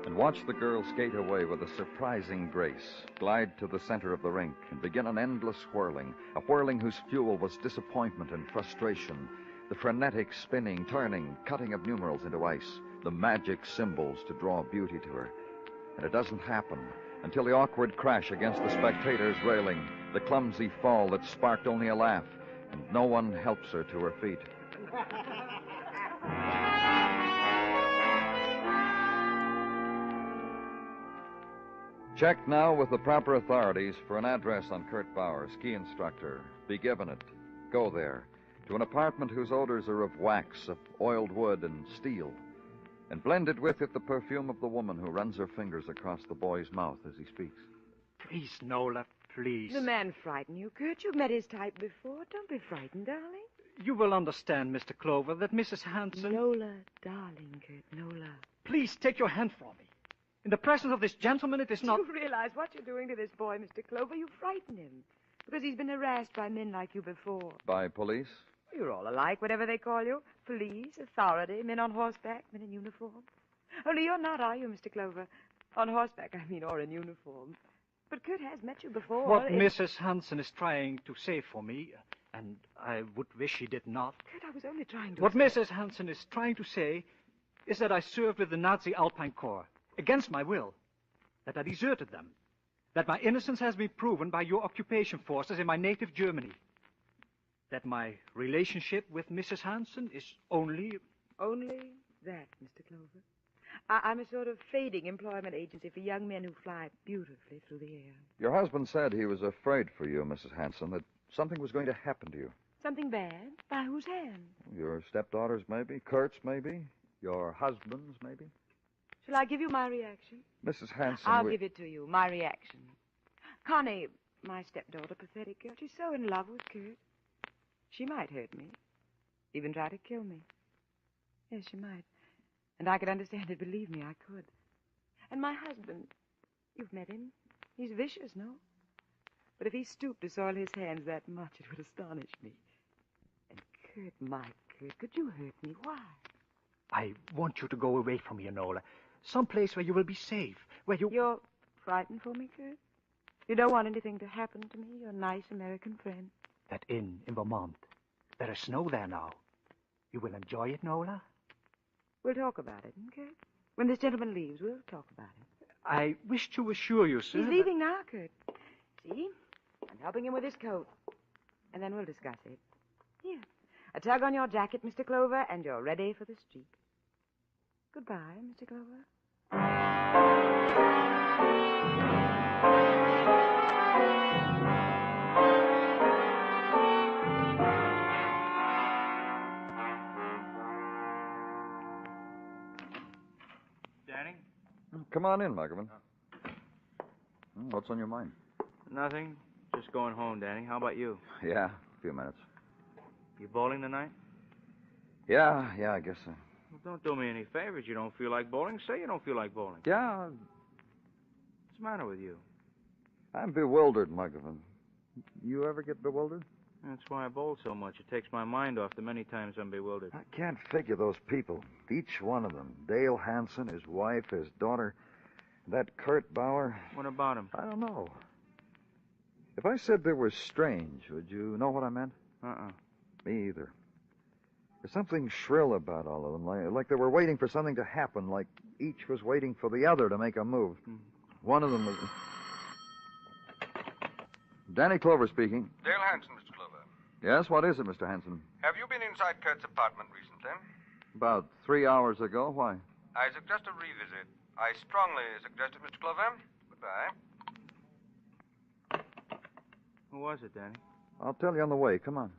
And watch the girl skate away with a surprising grace, glide to the center of the rink, and begin an endless whirling, a whirling whose fuel was disappointment and frustration, the frenetic spinning, turning, cutting of numerals into ice, the magic symbols to draw beauty to her. And it doesn't happen until the awkward crash against the spectator's railing, the clumsy fall that sparked only a laugh, and no one helps her to her feet. Check now with the proper authorities for an address on Kurt Bauer, ski instructor. Be given it. Go there, to an apartment whose odors are of wax, of oiled wood and steel, and blended with it the perfume of the woman who runs her fingers across the boy's mouth as he speaks. Please, Nola, please. The man frighten you, Kurt. You've met his type before. Don't be frightened, darling. You will understand, Mr. Clover, that Mrs. Hanson... Nola, darling, Kurt, Nola. Please take your hand from me. In the presence of this gentleman, it is not... You realize what you're doing to this boy, Mr. Clover? You frighten him. Because he's been harassed by men like you before. By police? You're all alike, whatever they call you. Police, authority, men on horseback, men in uniform. Only you're not, are you, Mr. Clover? On horseback, I mean, or in uniform. But Kurt has met you before. What Mrs. Hanson is trying to say for me, and I would wish she did not... Kurt, I was only trying to... What Mrs. Hanson is trying to say is that I served with the Nazi Alpine Corps, against my will, that I deserted them, that my innocence has been proven by your occupation forces in my native Germany, that my relationship with Mrs. Hanson is only... Only that, Mr. Clover. I'm a sort of fading employment agency for young men who fly beautifully through the air. Your husband said he was afraid for you, Mrs. Hanson, that something was going to happen to you. Something bad? By whose hand? Your stepdaughters, maybe. Kurt's, maybe. Your husband's, maybe. Shall I give you my reaction? Mrs. Hanson... I'll give it to you, my reaction. Connie, my stepdaughter, pathetic girl, she's so in love with Kurt. She might hurt me, even try to kill me. Yes, she might. And I could understand it, believe me, I could. And my husband, you've met him. He's vicious, no? But if he stooped to soil his hands that much, it would astonish me. And Kurt, my Kurt, could you hurt me? Why? I want you to go away from here, Nola. Someplace where you will be safe, where you... You're frightened for me, Kurt? You don't want anything to happen to me, your nice American friend? That inn in Vermont. There is snow there now. You will enjoy it, Nola? We'll talk about it, Kurt. When this gentleman leaves, we'll talk about it. I wish to assure you, sir... He's leaving now, Kurt. See? I'm helping him with his coat. And then we'll discuss it. Here. A tug on your jacket, Mr. Clover, and you're ready for the street. Goodbye, Mr. Clover. Danny? Come on in, Muggerman. What's on your mind? Nothing. Just going home, Danny. How about you? Yeah, a few minutes. You bowling tonight? Yeah, I guess so. Well, don't do me any favors. You don't feel like bowling? Say you don't feel like bowling. Yeah. What's the matter with you? I'm bewildered, Muggerman. You ever get bewildered? That's why I bowl so much. It takes my mind off the many times I'm bewildered. I can't figure those people. Each one of them. Dale Hanson, his wife, his daughter, that Kurt Bauer. What about him? I don't know. If I said they were strange, would you know what I meant? Me either. There's something shrill about all of them, like they were waiting for something to happen, like each was waiting for the other to make a move. One of them was... Danny Clover speaking. Dale Hanson, Mr. Clover. Yes, what is it, Mr. Hanson? Have you been inside Kurt's apartment recently? About 3 hours ago. Why? I suggest a revisit. I strongly suggest it, Mr. Clover. Goodbye. Who was it, Danny? I'll tell you on the way. Come on.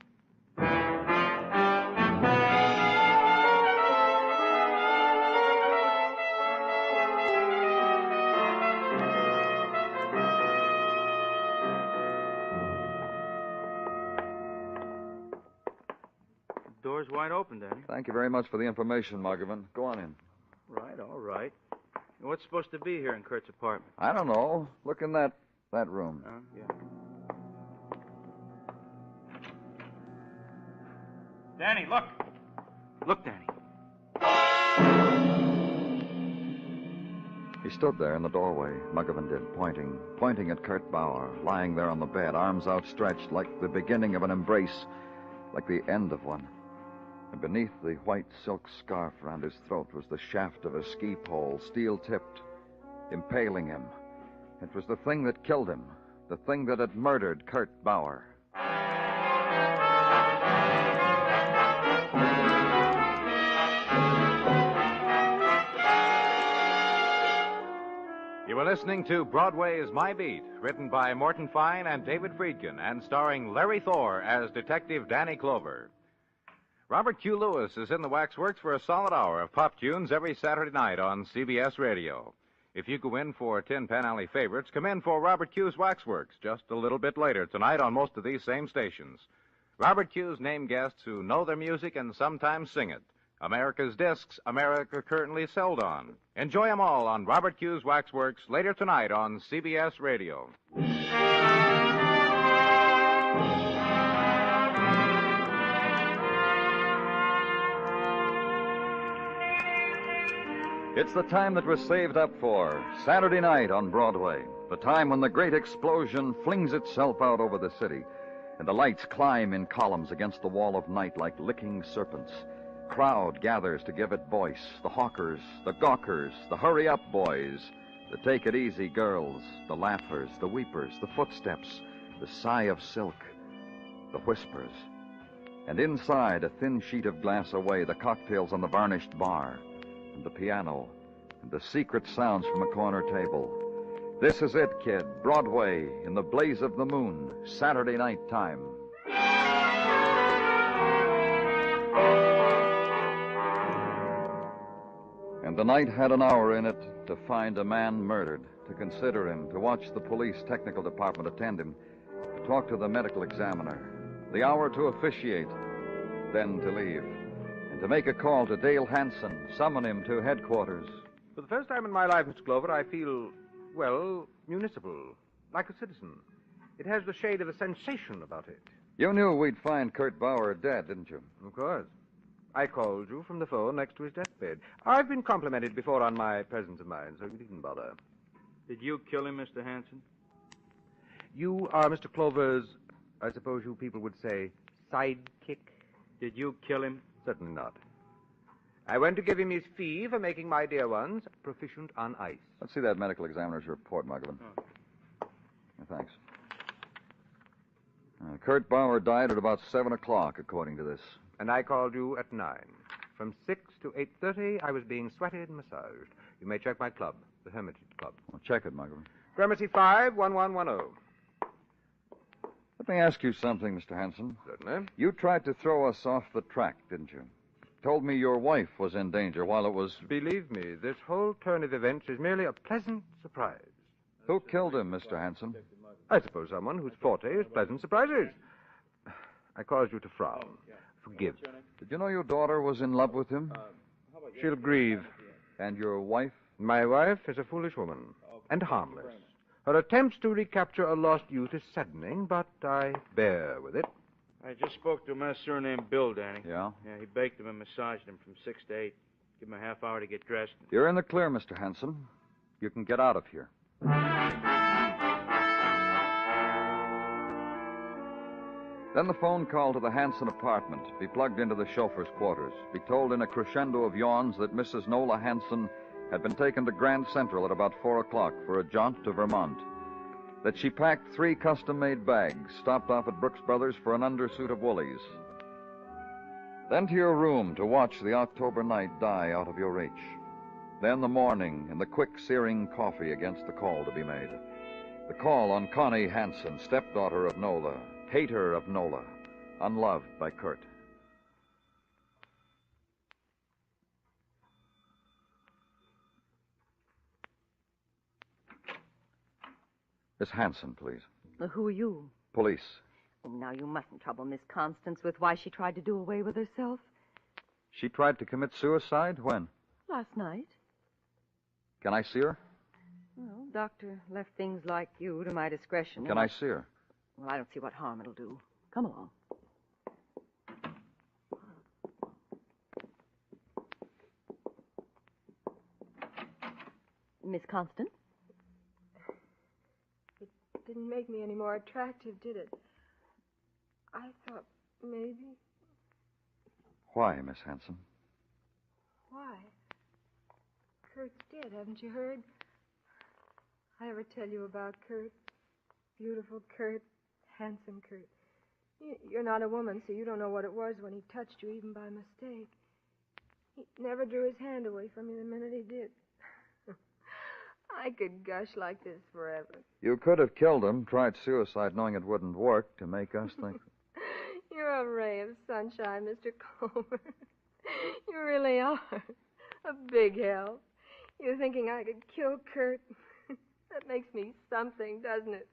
Door's wide open, Danny. Thank you very much for the information, Muggavan. Go on in. Right, all right. What's supposed to be here in Kurt's apartment? I don't know. Look in that room. Yeah. Danny, look. Look, Danny. He stood there in the doorway, Muggavan did, pointing at Kurt Bauer, lying there on the bed, arms outstretched like the beginning of an embrace, like the end of one. And beneath the white silk scarf around his throat was the shaft of a ski pole, steel-tipped, impaling him. It was the thing that killed him, the thing that had murdered Kurt Bauer. You were listening to Broadway's My Beat, written by Morton Fine and David Friedkin, and starring Larry Thor as Detective Danny Clover. Robert Q. Lewis is in the Waxworks for a solid hour of pop tunes every Saturday night on CBS Radio. If you go in for Tin Pan Alley favorites, come in for Robert Q's Waxworks just a little bit later tonight on most of these same stations. Robert Q's name guests who know their music and sometimes sing it. America's discs America currently sold on. Enjoy them all on Robert Q's Waxworks later tonight on CBS Radio. It's the time that was saved up for, Saturday night on Broadway. The time when the great explosion flings itself out over the city, and the lights climb in columns against the wall of night like licking serpents. Crowd gathers to give it voice. The hawkers, the gawkers, the hurry-up boys, the take-it-easy girls, the laughers, the weepers, the footsteps, the sigh of silk, the whispers. And inside, a thin sheet of glass away, the cocktails on the varnished bar, and the piano, and the secret sounds from a corner table. This is it, kid. Broadway, in the blaze of the moon, Saturday night time. And the night had an hour in it to find a man murdered, to consider him, to watch the police technical department attend him, to talk to the medical examiner, the hour to officiate, then to leave, and to make a call to Dale Hanson, summon him to headquarters. For the first time in my life, Mr. Clover, I feel, well, municipal, like a citizen. It has the shade of a sensation about it. You knew we'd find Kurt Bauer dead, didn't you? Of course. I called you from the phone next to his deathbed. I've been complimented before on my presence of mind, so you needn't bother. Did you kill him, Mr. Hanson? You are Mr. Clover's, I suppose you people would say, sidekick. Did you kill him? Certainly not. I went to give him his fee for making my dear ones proficient on ice. Let's see that medical examiner's report, Muggavan. Thanks. Kurt Bauer died at about 7 o'clock, according to this. And I called you at 9. From 6 to 8:30, I was being sweated and massaged. You may check my club, the Hermitage Club. Well, check it, Muggavan. Gramercy 51110. Let me ask you something, Mr. Hanson. Certainly. You tried to throw us off the track, didn't you? Told me your wife was in danger while it was... Believe me, this whole turn of events is merely a pleasant surprise. Who killed him, Mr. Hanson? I suppose someone whose forte is pleasant surprises. I caused you to frown. Forgive. Did you know your daughter was in love with him? She'll grieve. And your wife? My wife is a foolish woman, and harmless. Her attempts to recapture a lost youth is saddening, but I bear with it. I just spoke to a master named Bill, Danny. Yeah? Yeah, he baked him and massaged him from 6 to 8. Give him a half hour to get dressed. You're in the clear, Mr. Hanson. You can get out of here. Then the phone call to the Hanson apartment. Be plugged into the chauffeur's quarters. Be told in a crescendo of yawns that Mrs. Nola Hanson had been taken to Grand Central at about 4 o'clock for a jaunt to Vermont. that she packed 3 custom-made bags, stopped off at Brooks Brothers for an undersuit of Woolies. Then to your room to watch the October night die out of your reach. Then the morning and the quick searing coffee against the call to be made. The call on Connie Hansen, stepdaughter of Nola, hater of Nola, unloved by Kurt. Miss Hansen, please. Who are you? Police. Oh, now, you mustn't trouble Miss Constance with why she tried to do away with herself. She tried to commit suicide? When? Last night. Can I see her? Well, doctor left things like you to my discretion. Can I see her? Well, I don't see what harm it'll do. Come along. Miss Constance? It didn't make me any more attractive, did it? I thought maybe... Why, Miss Hansen? Why? Kurt's dead, haven't you heard? I ever tell you about Kurt? Beautiful Kurt, handsome Kurt. You're not a woman, so you don't know what it was when he touched you, even by mistake. He never drew his hand away from you the minute he did. I could gush like this forever. You could have killed him, tried suicide knowing it wouldn't work to make us think... You're a ray of sunshine, Mr. Culver. You really are. A big help. You're thinking I could kill Kurt. That makes me something, doesn't it?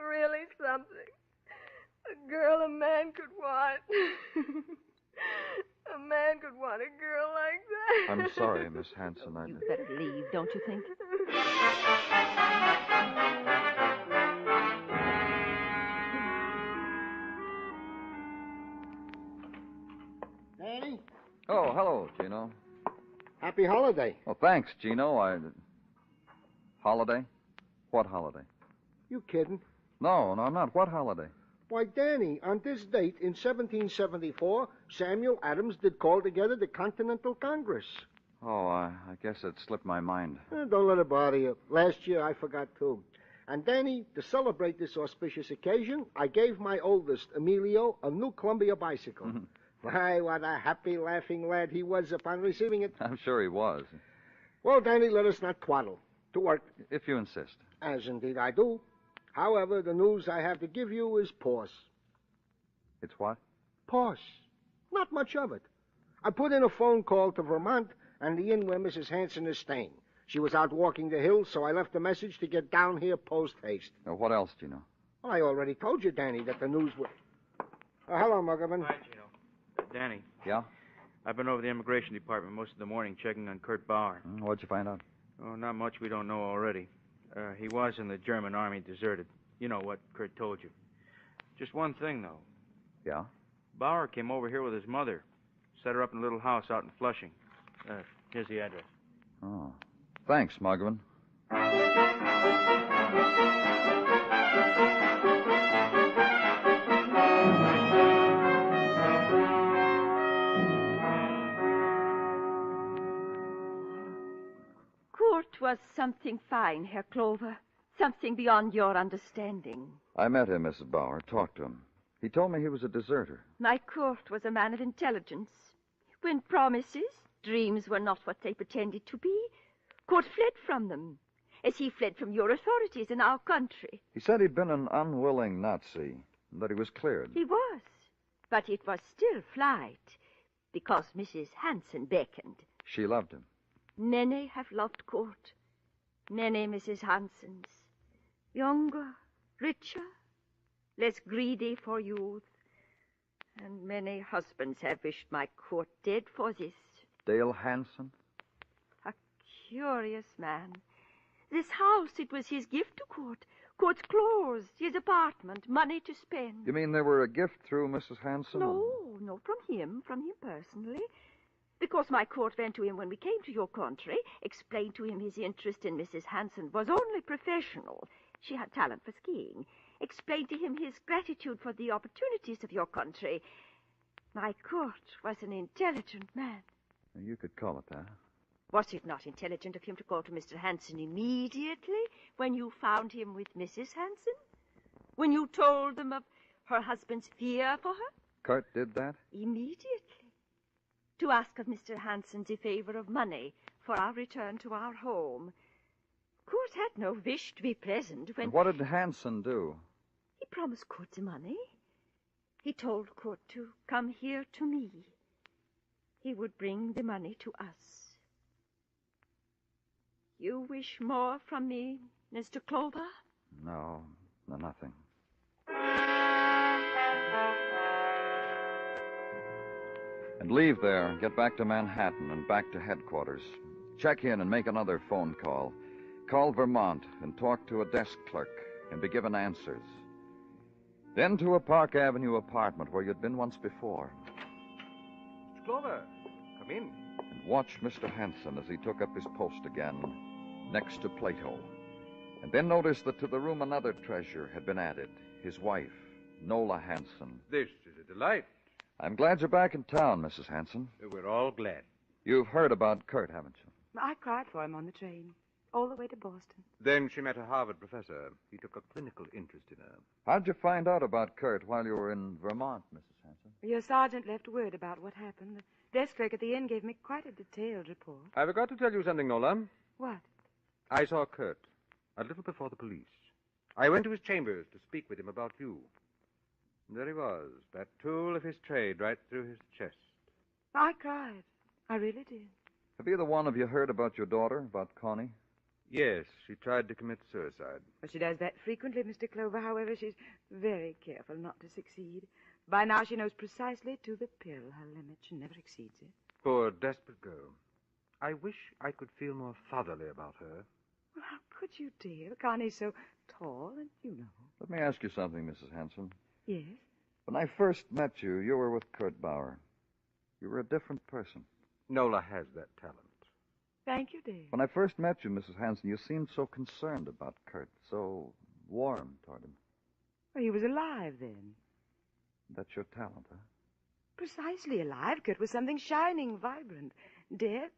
Really something. A girl a man could want. A man could want a girl like that. I'm sorry, Miss Hansen. You better leave, don't you think? Danny? Oh, hello, Gino. Happy holiday. Well, thanks, Gino. Holiday? What holiday? You kidding? No, I'm not. What holiday? Why, Danny, on this date in 1774, Samuel Adams did call together the Continental Congress. Oh, I guess it slipped my mind. Don't let it bother you. Last year I forgot, too. And, Danny, to celebrate this auspicious occasion, I gave my oldest, Emilio, a new Columbia bicycle. Why, what a happy, laughing lad he was upon receiving it. I'm sure he was. Well, Danny, let us not twaddle. To work. If you insist. As indeed I do. However, the news I have to give you is pause. It's what? Pause. Not much of it. I put in a phone call to Vermont and the inn where Mrs. Hansen is staying. She was out walking the hills, so I left a message to get down here post-haste. What else do you know? Well, I already told you, Danny, that the news was... hello, Muggerman. Hi, Gino. Danny. Yeah? I've been over the immigration department most of the morning checking on Kurt Bauer. What'd you find out? Oh, not much we don't know already. He was in the German army, deserted. You know what Kurt told you. Just one thing, though. Yeah? Bauer came over here with his mother. Set her up in a little house out in Flushing. Here's the address. Oh. Thanks, Muggerman. Kurt was something fine, Herr Clover. Something beyond your understanding. I met him, Mrs. Bauer, talked to him. He told me he was a deserter. My Kurt was a man of intelligence. When promises, dreams were not what they pretended to be, Kurt fled from them, as he fled from your authorities in our country. He said he'd been an unwilling Nazi, and that he was cleared. He was, but it was still flight, because Mrs. Hansen beckoned. She loved him. Many have loved Kurt. Many Mrs. Hansens. Younger, richer, less greedy for youth. And many husbands have wished my Kurt dead for this. Dale Hansen? A curious man. This house, it was his gift to Kurt. Kurt's clothes, his apartment, money to spend. You mean they were a gift through Mrs. Hansen? No, from him personally. Because my Kurt went to him when we came to your country, explained to him his interest in Mrs. Hansen was only professional. She had talent for skiing. Explained to him his gratitude for the opportunities of your country. My Kurt was an intelligent man. You could call it that. Was it not intelligent of him to call to Mr. Hanson immediately when you found him with Mrs. Hanson? When you told them of her husband's fear for her? Kurt did that? Immediately. To ask of Mr. Hanson the favor of money for our return to our home. Kurt had no wish to be present when... And what did Hanson do? He promised Kurt the money. He told Kurt to come here to me. He would bring the money to us. You wish more from me, Mr. Clover? No, nothing. And leave there, get back to Manhattan and back to headquarters. Check in and make another phone call. Call Vermont and talk to a desk clerk and be given answers. Then to a Park Avenue apartment where you'd been once before. Mr. Clover, come in. And watch Mr. Hanson as he took up his post again next to Plato. And then notice that to the room another treasure had been added, his wife, Nola Hanson. This is a delight. I'm glad you're back in town, Mrs. Hanson. We're all glad. You've heard about Kurt, haven't you? I cried for him on the train, all the way to Boston. Then she met a Harvard professor. He took a clinical interest in her. How'd you find out about Kurt while you were in Vermont, Mrs. Hanson? Your sergeant left word about what happened. The desk clerk at the inn gave me quite a detailed report. I forgot to tell you something, Nola. What? I saw Kurt a little before the police. I went to his chambers to speak with him about you. And there he was, that tool of his trade right through his chest. I cried. I really did. Have either one of you heard about your daughter, about Connie? Yes, she tried to commit suicide. Well, she does that frequently, Mr. Clover. However, she's very careful not to succeed. By now, she knows precisely to the pill her limit. She never exceeds it. Poor, desperate girl. I wish I could feel more fatherly about her. Well, how could you, dear? Connie's so tall, and you know. Let me ask you something, Mrs. Hanson. Yes? When I first met you, you were with Kurt Bauer. You were a different person. Nola has that talent. Thank you, dear. When I first met you, Mrs. Hanson, you seemed so concerned about Kurt, so warm toward him. Well, he was alive then. That's your talent, huh? Precisely alive. Kurt was something shining, vibrant. Dead?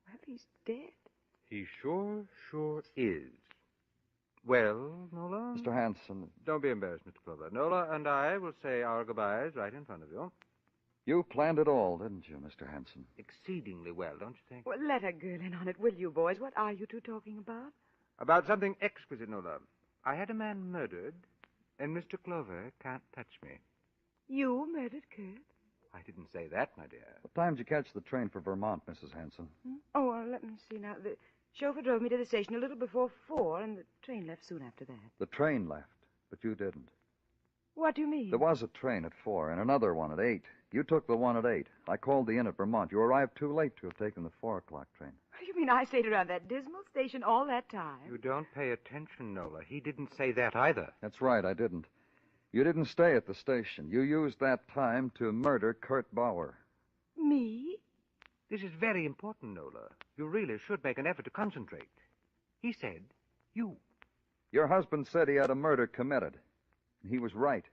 Well, he's dead. He sure is. Well, Nola? Mr. Hanson. Don't be embarrassed, Mr. Clover. Nola and I will say our goodbyes right in front of you. You planned it all, didn't you, Mr. Hanson? Exceedingly well, don't you think? Well, let a girl in on it, will you, boys? What are you two talking about? About something exquisite, Nola. I had a man murdered, and Mr. Clover can't touch me. You murdered Kurt? I didn't say that, my dear. What time did you catch the train for Vermont, Mrs. Hanson? Oh, well, let me see now. The chauffeur drove me to the station a little before 4, and the train left soon after that. The train left, but you didn't. What do you mean? There was a train at 4 and another one at 8. You took the one at 8. I called the inn at Vermont. You arrived too late to have taken the 4 o'clock train. You mean I stayed around that dismal station all that time? You don't pay attention, Nola. He didn't say that either. That's right, I didn't. You didn't stay at the station. You used that time to murder Kurt Bauer. Me? This is very important, Nola. You really should make an effort to concentrate. He said you. Your husband said he had a murder committed. And he was right.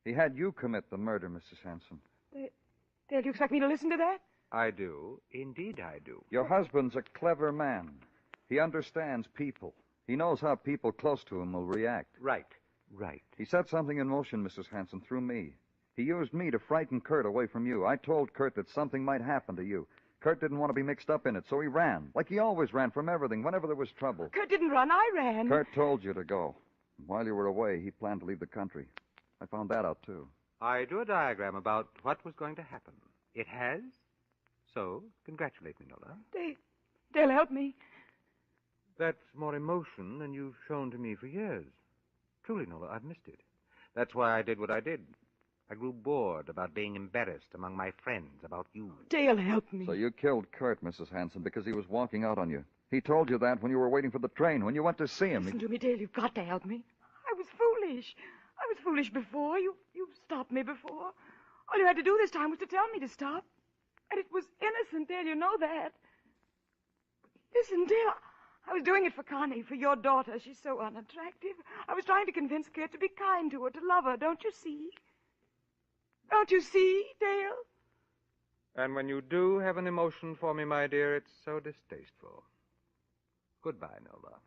He had you commit the murder, Mrs. Hanson. Dale, you expect me to listen to that? I do. Indeed, I do. Your husband's a clever man. He understands people. He knows how people close to him will react. Right. He set something in motion, Mrs. Hanson, through me. He used me to frighten Kurt away from you. I told Kurt that something might happen to you. Kurt didn't want to be mixed up in it, so he ran. Like he always ran from everything, whenever there was trouble. Kurt didn't run, I ran. Kurt told you to go. While you were away, he planned to leave the country. I found that out, too. I drew a diagram about what was going to happen. It has. So, congratulate me, Nola. Dale, help me. That's more emotion than you've shown to me for years. Truly, Nola, I've missed it. That's why I did what I did. I grew bored about being embarrassed among my friends about you. Dale, help me. So you killed Kurt, Mrs. Hanson, because he was walking out on you. He told you that when you were waiting for the train, when you went to see him. Listen to me, Dale. You've got to help me. I was foolish. I was foolish before. You stopped me before. All you had to do this time was to tell me to stop. And it was innocent, Dale. You know that. Listen, Dale. I was doing it for Connie, for your daughter. She's so unattractive. I was trying to convince Kurt to be kind to her, to love her. Don't you see? Don't you see, Dale? And when you do have an emotion for me, my dear, it's so distasteful. Goodbye, Nola.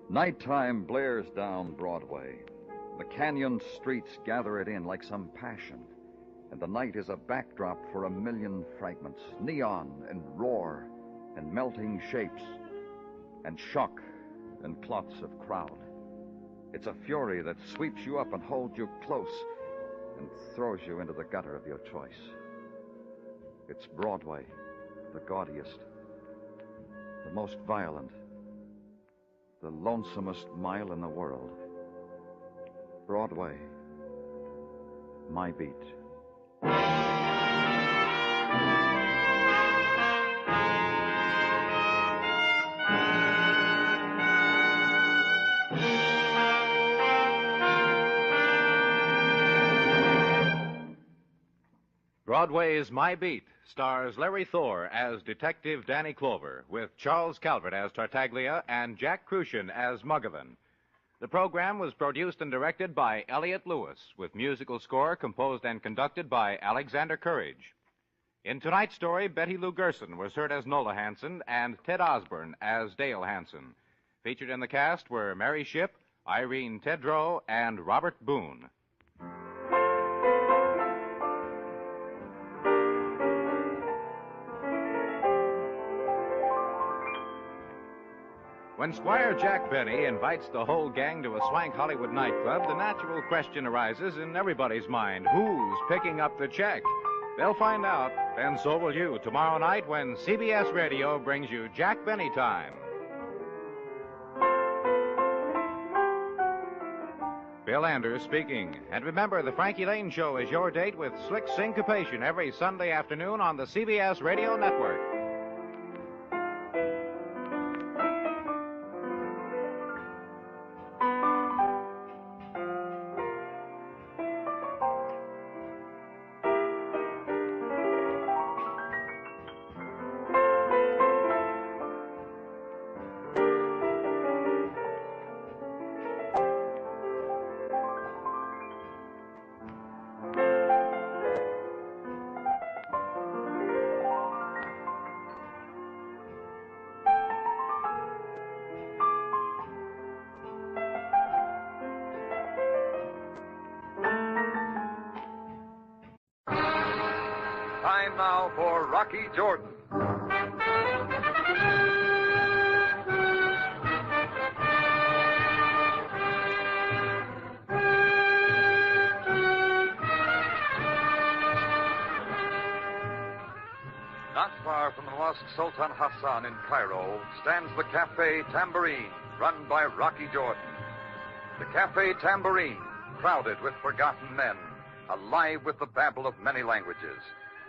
Nighttime blares down Broadway. The canyon streets gather it in like some passion, and the night is a backdrop for a million fragments, neon and roar and melting shapes and shock and clots of crowd. It's a fury that sweeps you up and holds you close and throws you into the gutter of your choice. It's Broadway, the gaudiest, the most violent, the lonesomest mile in the world. Broadway, my beat. Broadway is My Beat stars Larry Thor as Detective Danny Clover, with Charles Calvert as Tartaglia and Jack Crucian as Muggavan. The program was produced and directed by Elliott Lewis, with musical score composed and conducted by Alexander Courage. In tonight's story, Betty Lou Gerson was heard as Nola Hanson and Ted Osborne as Dale Hanson. Featured in the cast were Mary Shipp, Irene Tedrow, and Robert Boone. When Squire Jack Benny invites the whole gang to a swank Hollywood nightclub, the natural question arises in everybody's mind: who's picking up the check? They'll find out, and so will you, tomorrow night when CBS Radio brings you Jack Benny Time. Bill Anders speaking. And remember, the Frankie Lane Show is your date with slick syncopation every Sunday afternoon on the CBS Radio Network. Time now for Rocky Jordan. Not far from the Mosque Sultan Hassan in Cairo stands the Cafe Tambourine, run by Rocky Jordan. The Cafe Tambourine, crowded with forgotten men, alive with the babble of many languages.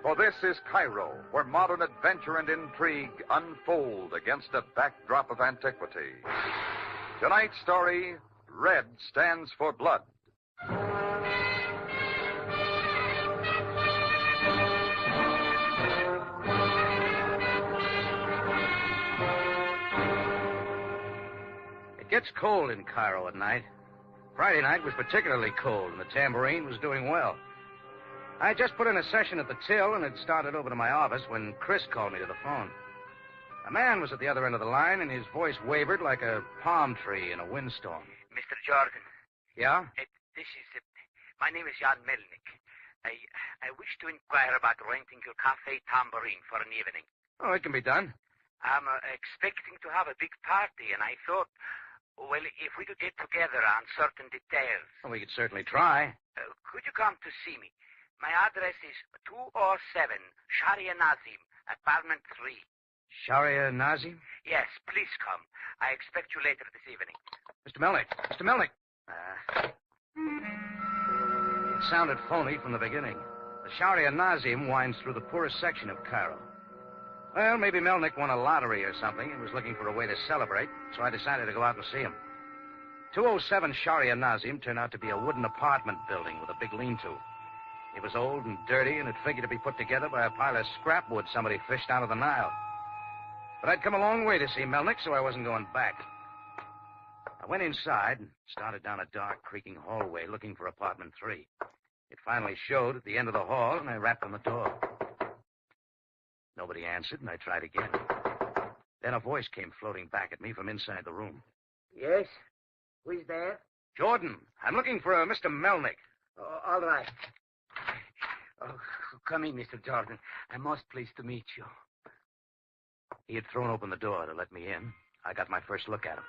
For this is Cairo, where modern adventure and intrigue unfold against a backdrop of antiquity. Tonight's story, Red Stands for Blood. It gets cold in Cairo at night. Friday night was particularly cold, and the tambourine was doing well. I had just put in a session at the till and had started over to my office when Chris called me to the phone. A man was at the other end of the line, and his voice wavered like a palm tree in a windstorm. Mr. Jordan. Yeah? My name is Jan Melnick. I wish to inquire about renting your Cafe Tambourine for an evening. Oh, it can be done. I'm expecting to have a big party, and I thought, well, if we could get together on certain details. Well, we could certainly try. Could you come to see me? My address is 207 Sharia Nazim, apartment 3. Sharia Nazim? Yes, please come. I expect you later this evening. Mr. Melnick. Mr. Melnick. It sounded phony from the beginning. The Sharia Nazim winds through the poorest section of Cairo. Well, maybe Melnick won a lottery or something and was looking for a way to celebrate, so I decided to go out and see him. 207 Sharia Nazim turned out to be a wooden apartment building with a big lean-to. It was old and dirty, and it figured to be put together by a pile of scrap wood somebody fished out of the Nile. But I'd come a long way to see Melnick, so I wasn't going back. I went inside and started down a dark, creaking hallway looking for apartment 3. It finally showed at the end of the hall, and I rapped on the door. Nobody answered, and I tried again. Then a voice came floating back at me from inside the room. Yes? Who is there? Jordan, I'm looking for a Mr. Melnick. Oh, all right. Oh, come in, Mr. Jordan. I'm most pleased to meet you. He had thrown open the door to let me in. I got my first look at him.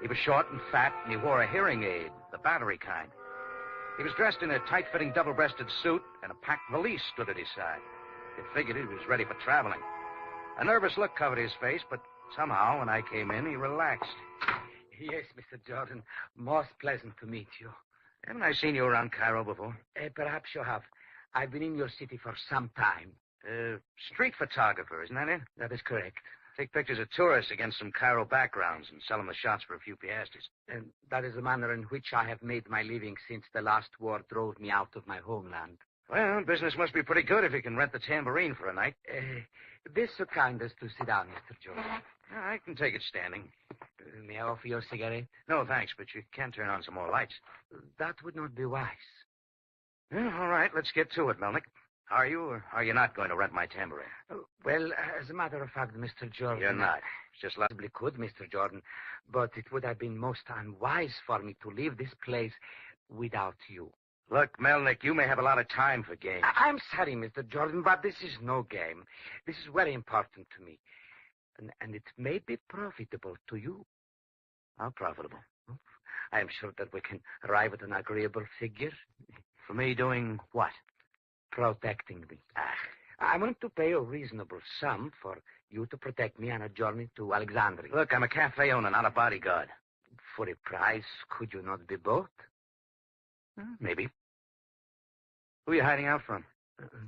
He was short and fat, and he wore a hearing aid, the battery kind. He was dressed in a tight-fitting double-breasted suit, and a packed valise stood at his side. It figured he was ready for traveling. A nervous look covered his face, but somehow, when I came in, he relaxed. Yes, Mr. Jordan. Most pleasant to meet you. Haven't I seen you around Cairo before? Perhaps you have. I've been in your city for some time. Street photographer, isn't that it? That is correct. Take pictures of tourists against some Cairo backgrounds and sell them the shots for a few piastres. And that is the manner in which I have made my living since the last war drove me out of my homeland. Well, business must be pretty good if you can rent the tambourine for a night. Be so kind as to sit down, Mr. Jordan. I can take it standing. May I offer you a cigarette? No, thanks, but you can turn on some more lights. That would not be wise. Well, all right, let's get to it, Melnick. Are you or are you not going to rent my tambourine? Well, as a matter of fact, Mr. Jordan... You're not. It's just like... Possibly could, Mr. Jordan, but it would have been most unwise for me to leave this place without you. Look, Melnick, you may have a lot of time for games. I'm sorry, Mr. Jordan, but this is no game. This is very important to me. And it may be profitable to you. How profitable? I am sure that we can arrive at an agreeable figure. For me doing what? Protecting me. I'm willing to pay a reasonable sum for you to protect me on a journey to Alexandria. Look, I'm a cafe owner, not a bodyguard. For a price, could you not be both? Maybe. Who are you hiding out from?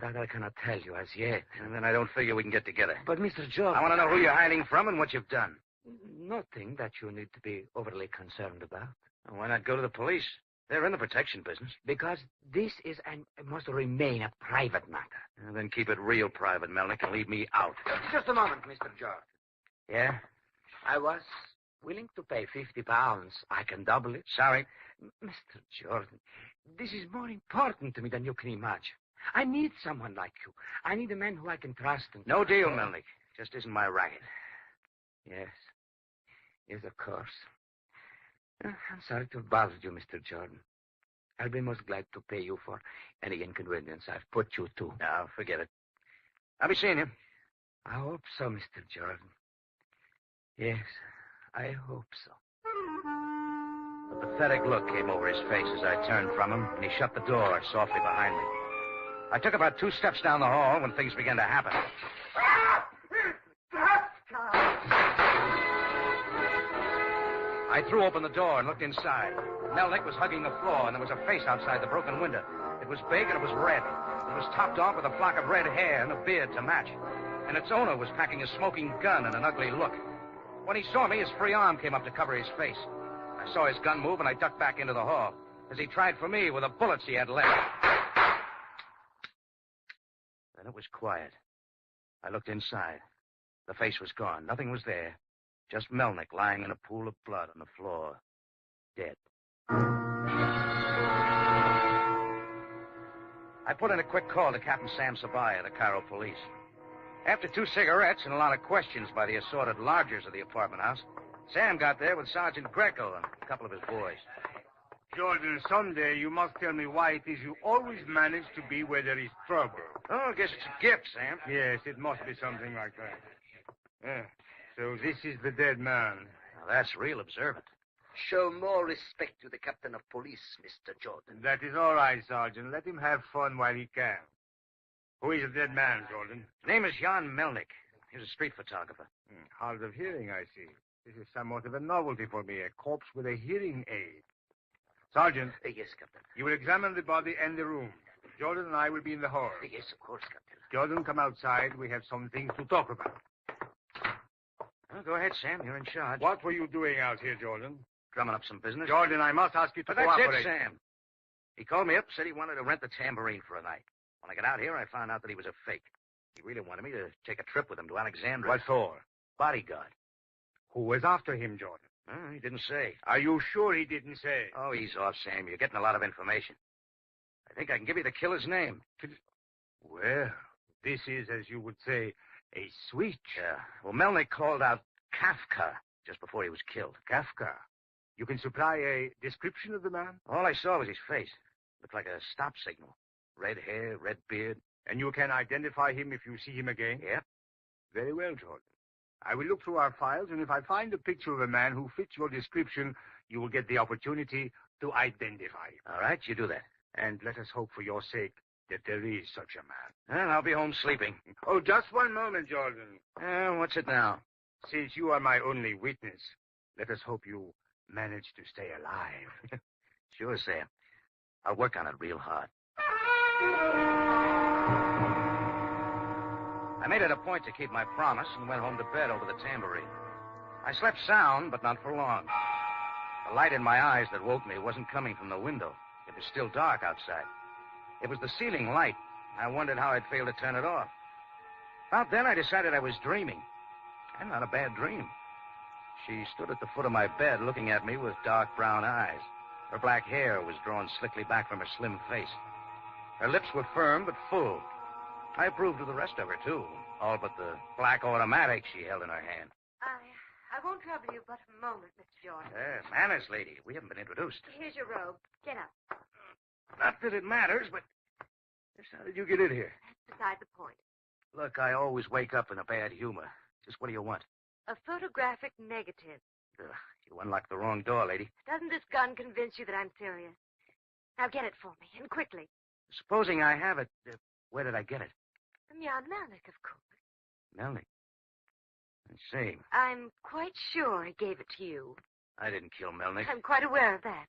That I cannot tell you as yet. And then I don't figure we can get together. But, Mr. Jordan... I want to know who you're hiding from and what you've done. Nothing that you need to be overly concerned about. Well, why not go to the police? They're in the protection business. Because this is and must remain a private matter. And then keep it real private, Melnick, and leave me out. Just a moment, Mr. Jordan. Yeah? I was willing to pay £50. I can double it. Sorry. Mr. Jordan, this is more important to me than you can imagine. I need someone like you. I need a man who I can trust. No deal, Melnick. Just isn't my racket. Yes. Yes, of course. I'm sorry to have bothered you, Mr. Jordan. I'll be most glad to pay you for any inconvenience I've put you to. No, forget it. I'll be seeing you. I hope so, Mr. Jordan. Yes, I hope so. A pathetic look came over his face as I turned from him, and he shut the door softly behind me. I took about 2 steps down the hall when things began to happen. I threw open the door and looked inside. Melnick was hugging the floor, and there was a face outside the broken window. It was big, and it was red. It was topped off with a flock of red hair and a beard to match. And its owner was packing a smoking gun and an ugly look. When he saw me, his free arm came up to cover his face. I saw his gun move, and I ducked back into the hall as he tried for me with the bullets he had left. Then it was quiet. I looked inside. The face was gone. Nothing was there. Just Melnick lying in a pool of blood on the floor. Dead. I put in a quick call to Captain Sam Sabaya, the Cairo police. After 2 cigarettes and a lot of questions by the assorted lodgers of the apartment house, Sam got there with Sergeant Greco and a couple of his boys. Jordan, someday you must tell me why it is you always manage to be where there is trouble. Oh, I guess it's a gift, Sam. Yes, it must be something like that. Yeah. So this is the dead man. Now, that's real observant. Show more respect to the captain of police, Mr. Jordan. That is all right, Sergeant. Let him have fun while he can. Who is the dead man, Jordan? His name is Jan Melnick. He's a street photographer. Hard of hearing, I see. This is somewhat of a novelty for me, a corpse with a hearing aid. Sergeant. Yes, Captain. You will examine the body and the room. Jordan and I will be in the hall. Yes, of course, Captain. Jordan, come outside. We have some things to talk about. Well, go ahead, Sam. You're in charge. What were you doing out here, Jordan? drumming up some business. Jordan, I must ask you to But that's cooperate. it, Sam. He called me up, said he wanted to rent the tambourine for a night. When I got out here, I found out that he was a fake. He really wanted me to take a trip with him to Alexandria. What for? Bodyguard. Who was after him, Jordan? He didn't say. Are you sure he didn't say? Oh, ease off, Sam. You're getting a lot of information. I think I can give you the killer's name. Well, this is, as you would say, a switch. Well, Melnick called out Kafka just before he was killed. Kafka. You can supply a description of the man? All I saw was his face. Looked like a stop signal. Red hair, red beard. And you can identify him if you see him again? Yep. Very well, Jordan. I will look through our files, and if I find a picture of a man who fits your description, you will get the opportunity to identify him. All right, you do that. And let us hope for your sake that there is such a man. And I'll be home sleeping. Oh, just one moment, Jordan. What's it now? Since you are my only witness, let us hope you manage to stay alive. Sure, Sam. I'll work on it real hard. I made it a point to keep my promise and went home to bed over the tambourine. I slept sound, but not for long. The light in my eyes that woke me wasn't coming from the window. It was still dark outside. It was the ceiling light. I wondered how I'd fail to turn it off. About then, I decided I was dreaming. And not a bad dream. She stood at the foot of my bed looking at me with dark brown eyes. Her black hair was drawn slickly back from her slim face. Her lips were firm but full. I approved of the rest of her, too, all but the black automatic she held in her hand. I won't trouble you but a moment, Mr. Jordan. Manners, lady. We haven't been introduced. Here's your robe. Get up. Not that it matters, but just how did you get in here? That's beside the point. Look, I always wake up in a bad humor. Just what do you want? A photographic negative. You unlocked the wrong door, lady. Doesn't this gun convince you that I'm serious? Now get it for me, and quickly. Supposing I have it, where did I get it? From Jan Melnick, of course. Melnick? Let's see. I'm quite sure he gave it to you. I didn't kill Melnick. I'm quite aware of that.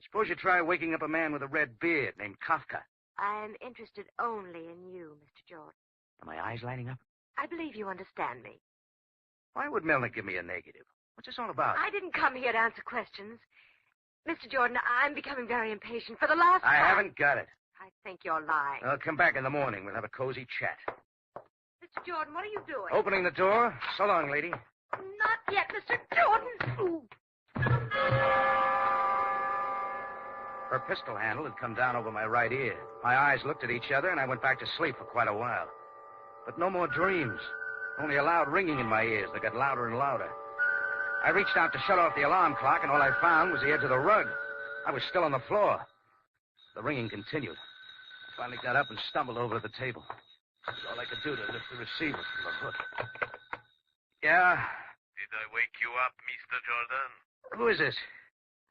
Suppose you try waking up a man with a red beard named Kafka. I'm interested only in you, Mr. Jordan. Are my eyes lighting up? I believe you understand me. Why would Melnick give me a negative? What's this all about? I didn't come here to answer questions. Mr. Jordan, I'm becoming very impatient. For the last time... I haven't got it. I think you're lying. I'll come back in the morning. We'll have a cozy chat. Mr. Jordan, what are you doing? Opening the door. So long, lady. Not yet, Mr. Jordan. Ooh. Her pistol handle had come down over my right ear. My eyes looked at each other, and I went back to sleep for quite a while. But no more dreams. Only a loud ringing in my ears that got louder and louder. I reached out to shut off the alarm clock, and all I found was the edge of the rug. I was still on the floor. The ringing continued. I finally got up and stumbled over to the table. That's all I could do to lift the receiver from the hook. Yeah? Did I wake you up, Mr. Jordan? Who is this?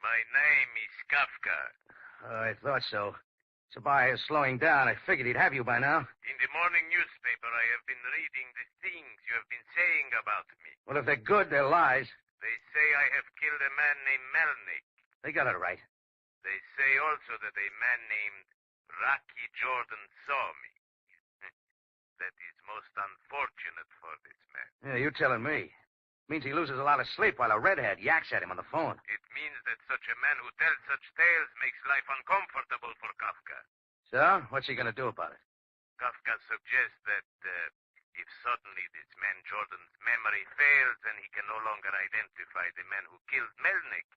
My name is Kafka. I thought so. Sabaya is slowing down. I figured he'd have you by now. In the morning newspaper, I have been reading the things you have been saying about me. Well, if they're good, they're lies. They say I have killed a man named Melnick. They got it right. They say also that a man named Rocky Jordan saw me. That is most unfortunate for this man. Yeah, you're telling me. Means he loses a lot of sleep while a redhead yaks at him on the phone. It means that such a man who tells such tales makes life uncomfortable for Kafka. So, what's he going to do about it? Kafka suggests that if suddenly this man Jordan's memory fails and he can no longer identify the man who killed Melnick,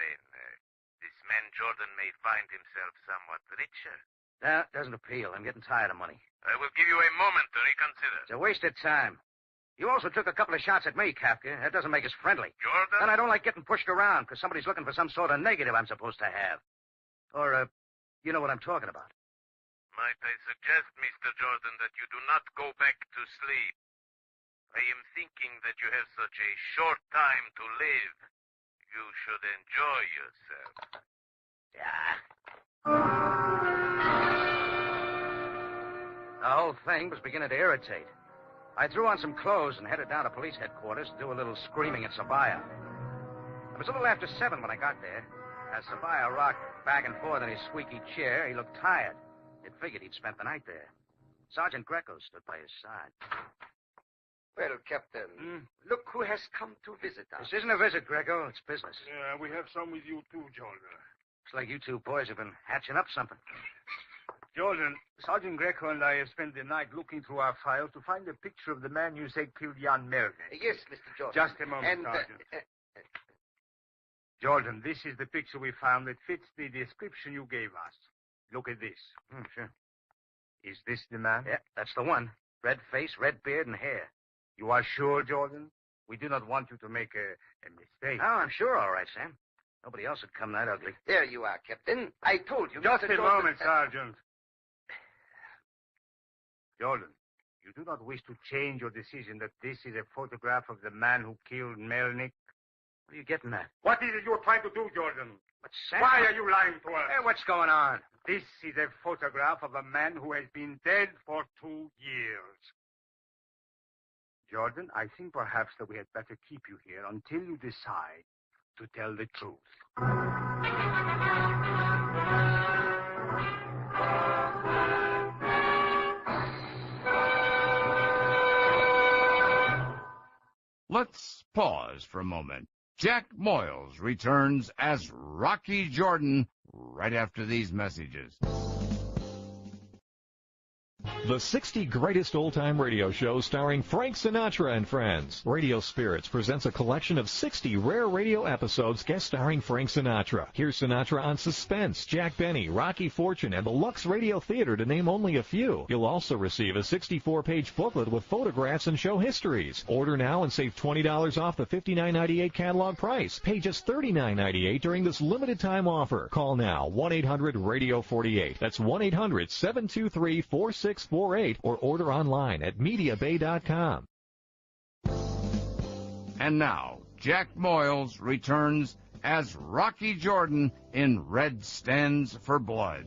then this man Jordan may find himself somewhat richer. That doesn't appeal. I'm getting tired of money. I will give you a moment to reconsider. It's a waste of time. You also took a couple of shots at me, Kafka. That doesn't make us friendly. Jordan? And I don't like getting pushed around because somebody's looking for some sort of negative I'm supposed to have. Or, you know what I'm talking about. Might I suggest, Mr. Jordan, that you do not go back to sleep? I am thinking that you have such a short time to live. You should enjoy yourself. Yeah. The whole thing was beginning to irritate. I threw on some clothes and headed down to police headquarters to do a little screaming at Sabaya. It was a little after 7 when I got there. As Sabaya rocked back and forth in his squeaky chair, he looked tired. It figured he'd spent the night there. Sergeant Greco stood by his side. Well, Captain, look who has come to visit us. This isn't a visit, Greco. It's business. Yeah, we have some with you too, Jordan. Looks like you two boys have been hatching up something. Jordan, Sergeant Greco and I have spent the night looking through our files to find a picture of the man you say killed Jan Melnick. Yes, Mr. Jordan. Just a moment, Sergeant. Jordan, this is the picture we found that fits the description you gave us. Look at this. Sure. Is this the man? Yeah, that's the one. Red face, red beard, and hair. You are sure, Jordan? We do not want you to make a mistake. Oh, I'm sure, all right, Sam. Nobody else would come that ugly. There you are, Captain. I told you, Just Mr. a Jordan. moment, Sergeant. Jordan, you do not wish to change your decision that this is a photograph of the man who killed Melnick? What are you getting at? What is it you're trying to do, Jordan? But Sam... Why are you lying to us? Hey, what's going on? This is a photograph of a man who has been dead for 2 years. Jordan, I think perhaps that we had better keep you here until you decide to tell the truth. Let's pause for a moment. Jack Moyles returns as Rocky Jordan right after these messages. The 60 Greatest Old-Time Radio Show starring Frank Sinatra and Friends. Radio Spirits presents a collection of 60 rare radio episodes guest starring Frank Sinatra. Hear Sinatra on Suspense, Jack Benny, Rocky Fortune, and the Lux Radio Theater, to name only a few. You'll also receive a 64-page booklet with photographs and show histories. Order now and save $20 off the $59.98 catalog price. Pay just $39.98 during this limited-time offer. Call now, 1-800-RADIO-48. That's 1-800-723-4648, or order online at MediaBay.com. And now, Jack Moyles returns as Rocky Jordan in Red Stands for Blood.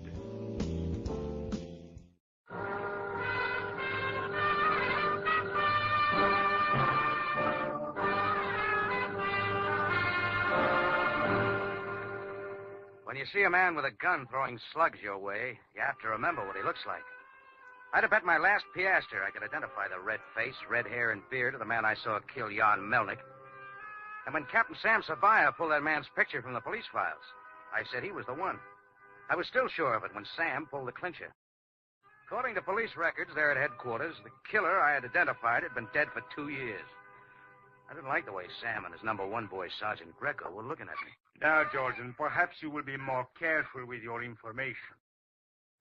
When you see a man with a gun throwing slugs your way, you have to remember what he looks like. I'd have bet my last piastre I could identify the red face, red hair, and beard of the man I saw kill Jan Melnick. And when Captain Sam Sabaya pulled that man's picture from the police files, I said he was the one. I was still sure of it when Sam pulled the clincher. According to police records there at headquarters, the killer I had identified had been dead for 2 years. I didn't like the way Sam and his number one boy, Sergeant Greco, were looking at me. Now, Jordan, perhaps you will be more careful with your information.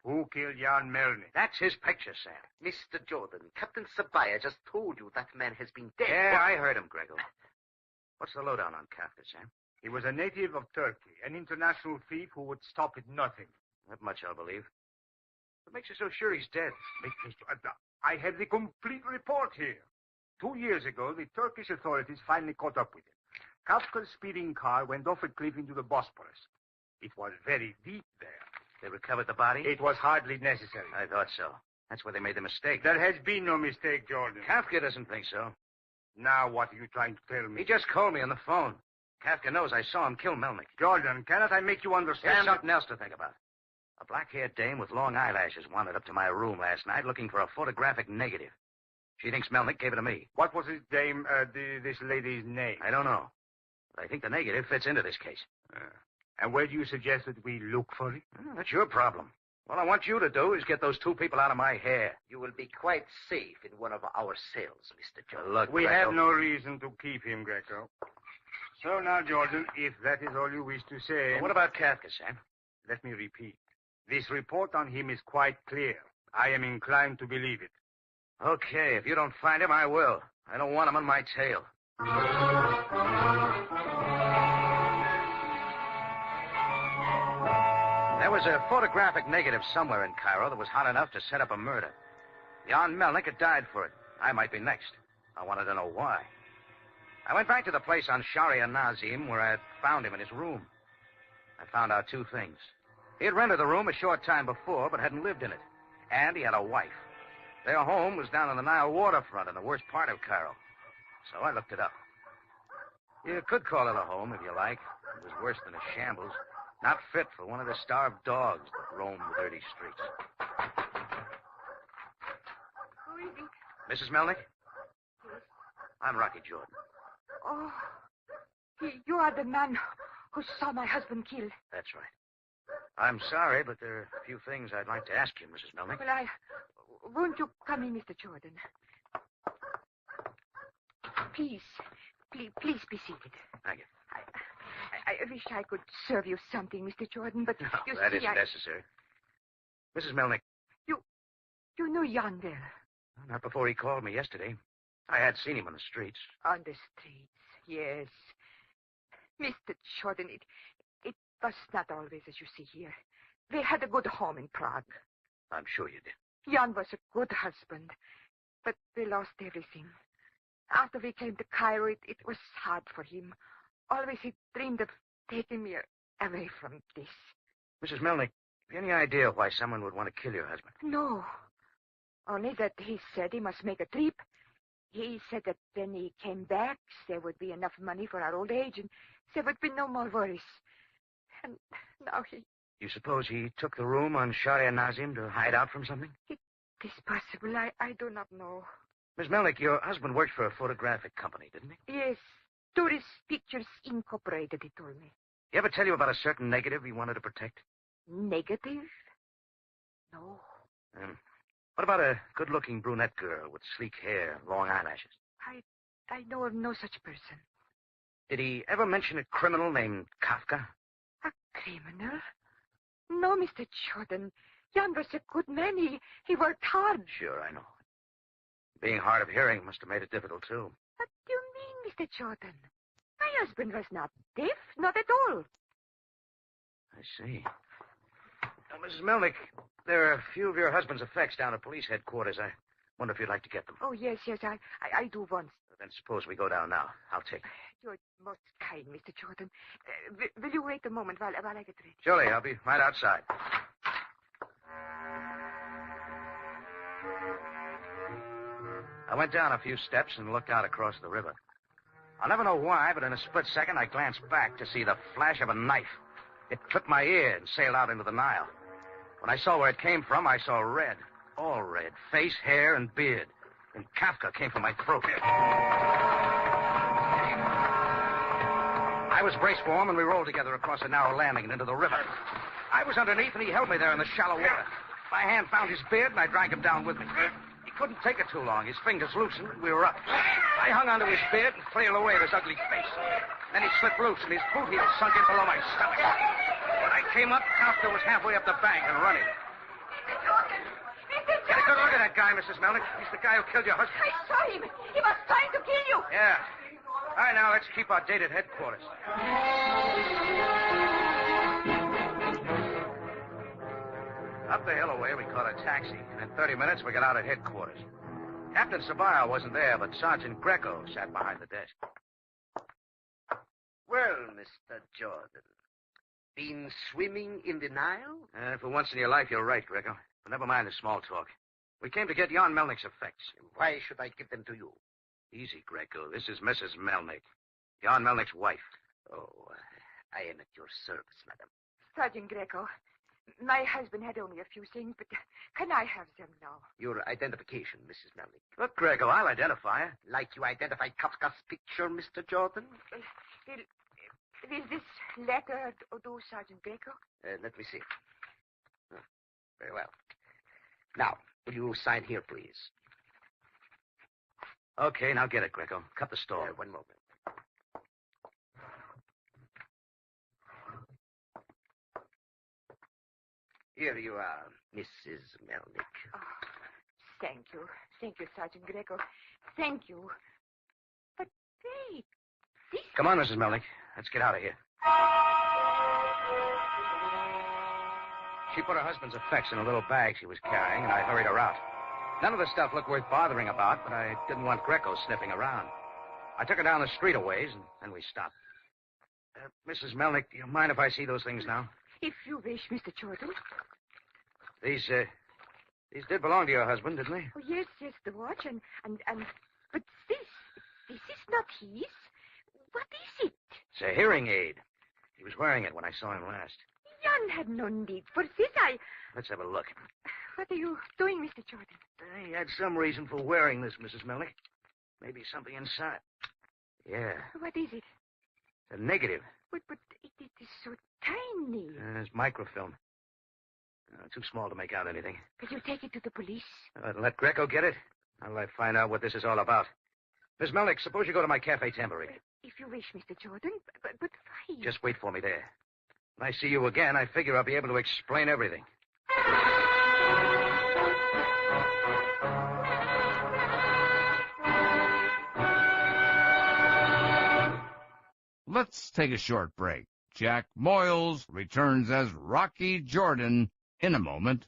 Who killed Jan Melnick? That's his picture, Sam. Mr. Jordan, Captain Sabaya just told you that man has been dead. Yeah, I heard him, Grego. What's the lowdown on Kafka, Sam? He was a native of Turkey, an international thief who would stop at nothing. That much I'll believe. What makes you so sure he's dead? I have the complete report here. 2 years ago, the Turkish authorities finally caught up with him. Kafka's speeding car went off a cliff into the Bosporus. It was very deep there. They recovered the body? It was hardly necessary. I thought so. That's where they made the mistake. There has been no mistake, Jordan. Kafka doesn't think so. Now what are you trying to tell me? He just called me on the phone. Kafka knows I saw him kill Melnick. Jordan, cannot I make you understand? There's something else to think about. A black-haired dame with long eyelashes wandered up to my room last night looking for a photographic negative. She thinks Melnick gave it to me. What was this dame, this lady's name? I don't know. But I think the negative fits into this case. And where do you suggest that we look for it? That's your problem. All I want you to do is get those two people out of my hair. You will be quite safe in one of our cells, Mr. Jordan. Look, we Greco. have no reason to keep him, Greco. So now, Jordan, if that is all you wish to say... Well, what about Kafka, Sam? Let me repeat. This report on him is quite clear. I am inclined to believe it. Okay, if you don't find him, I will. I don't want him on my tail. There was a photographic negative somewhere in Cairo that was hot enough to set up a murder. Jan Melnick had died for it. I might be next. I wanted to know why. I went back to the place on Sharia Nazim where I had found him in his room. I found out two things. He had rented the room a short time before, but hadn't lived in it. And he had a wife. Their home was down on the Nile waterfront in the worst part of Cairo. So I looked it up. You could call it a home, if you like. It was worse than a shambles. Not fit for one of the starved dogs that roam the dirty streets. Who is it? Mrs. Melnick? Yes. I'm Rocky Jordan. Oh, you are the man who saw my husband killed. That's right. I'm sorry, but there are a few things I'd like to ask you, Mrs. Melnick. Well, won't you come in, Mr. Jordan? Please be seated. Thank you. I wish I could serve you something, Mr. Jordan, but No, you that see, isn't necessary. Mrs. Melnick. You know Jan well. Not before he called me yesterday. I had seen him on the streets. On the streets, yes. Mr. Jordan, it was not always as you see here. They had a good home in Prague. I'm sure you did. Jan was a good husband, but we lost everything. After we came to Cairo, it was hard for him. Always he dreamed of taking me away from this. Mrs. Melnick, have you any idea why someone would want to kill your husband? No. Only that he said he must make a trip. He said that when he came back, there would be enough money for our old age, and there would be no more worries. And now he... You suppose he took the room on Sharia Nazim to hide out from something? It is possible. I do not know. Miss Melnick, your husband worked for a photographic company, didn't he? Yes. Tourist Pictures Incorporated, he told me. He ever tell you about a certain negative he wanted to protect? Negative? No. What about a good-looking brunette girl with sleek hair, long eyelashes? I know of no such person. Did he ever mention a criminal named Kafka? A criminal? No, Mr. Jordan. Jan was a good man. He worked hard. Sure, I know. Being hard of hearing must have made it difficult, too. What do you mean, Mr. Jordan? My husband was not deaf, not at all. I see. Now, Mrs. Melnick, there are a few of your husband's effects down at police headquarters. I wonder if you'd like to get them. Oh, yes, I do once. Then suppose we go down now. I'll take them. You're most kind, Mr. Jordan. Will you wait a moment while I get ready? Surely, I'll be right outside. I went down a few steps and looked out across the river. I'll never know why, but in a split second, I glanced back to see the flash of a knife. It clipped my ear and sailed out into the Nile. When I saw where it came from, I saw red. All red. Face, hair, and beard. And Kafka came from my throat. I was braced for him, and we rolled together across a narrow landing and into the river. I was underneath, and he held me there in the shallow water. My hand found his beard, and I dragged him down with me. He couldn't take it too long. His fingers loosened, and we were up. I hung onto his beard and flailed away at his ugly face. Then he slipped loose, and his boot heel sunk in below my stomach. When I came up, Kafka was halfway up the bank and running. Get a good look at that guy, Mrs. Melnick. He's the guy who killed your husband. I saw him. He was trying to kill you. Yeah. All right, now, let's keep our date at headquarters. Up the hill away, we caught a taxi. And in 30 minutes, we got out at headquarters. Captain Sabaya wasn't there, but Sergeant Greco sat behind the desk. Well, Mr. Jordan, been swimming in the Nile? For once in your life, you're right, Greco. But never mind the small talk. We came to get Jan Melnick's effects. Why should I give them to you? Easy, Greco. This is Mrs. Melnick. Jan Melnick's wife. Oh, I am at your service, madam. Sergeant Greco, my husband had only a few things, but can I have them now? Your identification, Mrs. Melnick. Look, Greco, I'll identify her. Like you identified Kafka's picture, Mr. Jordan? Will this letter do, Sergeant Greco? Let me see. Oh, very well. Now, will you sign here, please? Okay, now get it, Greco. Cut the stall. One moment. Here you are, Mrs. Melnick. Oh, thank you. Thank you, Sergeant Greco. Thank you. But wait, this... Come on, Mrs. Melnick. Let's get out of here. She put her husband's effects in a little bag she was carrying, and I hurried her out. None of the stuff looked worth bothering about, but I didn't want Greco sniffing around. I took her down the street a ways, and then we stopped. Mrs. Melnick, do you mind if I see those things now? If you wish, Mr. Jordan. These did belong to your husband, didn't they? Oh, yes, the watch, and but this is not his. What is it? It's a hearing aid. He was wearing it when I saw him last. Jan had no need for this. Let's have a look. What are you doing, Mr. Jordan? He had some reason for wearing this, Mrs. Melnick. Maybe something inside. Yeah, What is it? a negative. But it is so tiny. It's microfilm. Too small to make out anything. Will you take it to the police? Let Greco get it. I'll find out what this is all about. Miss Melnick, suppose you go to my Cafe Tambourine. If you wish, Mr. Jordan. But why? Just wait for me there. When I see you again, I figure I'll be able to explain everything. Let's take a short break. Jack Moyles returns as Rocky Jordan in a moment.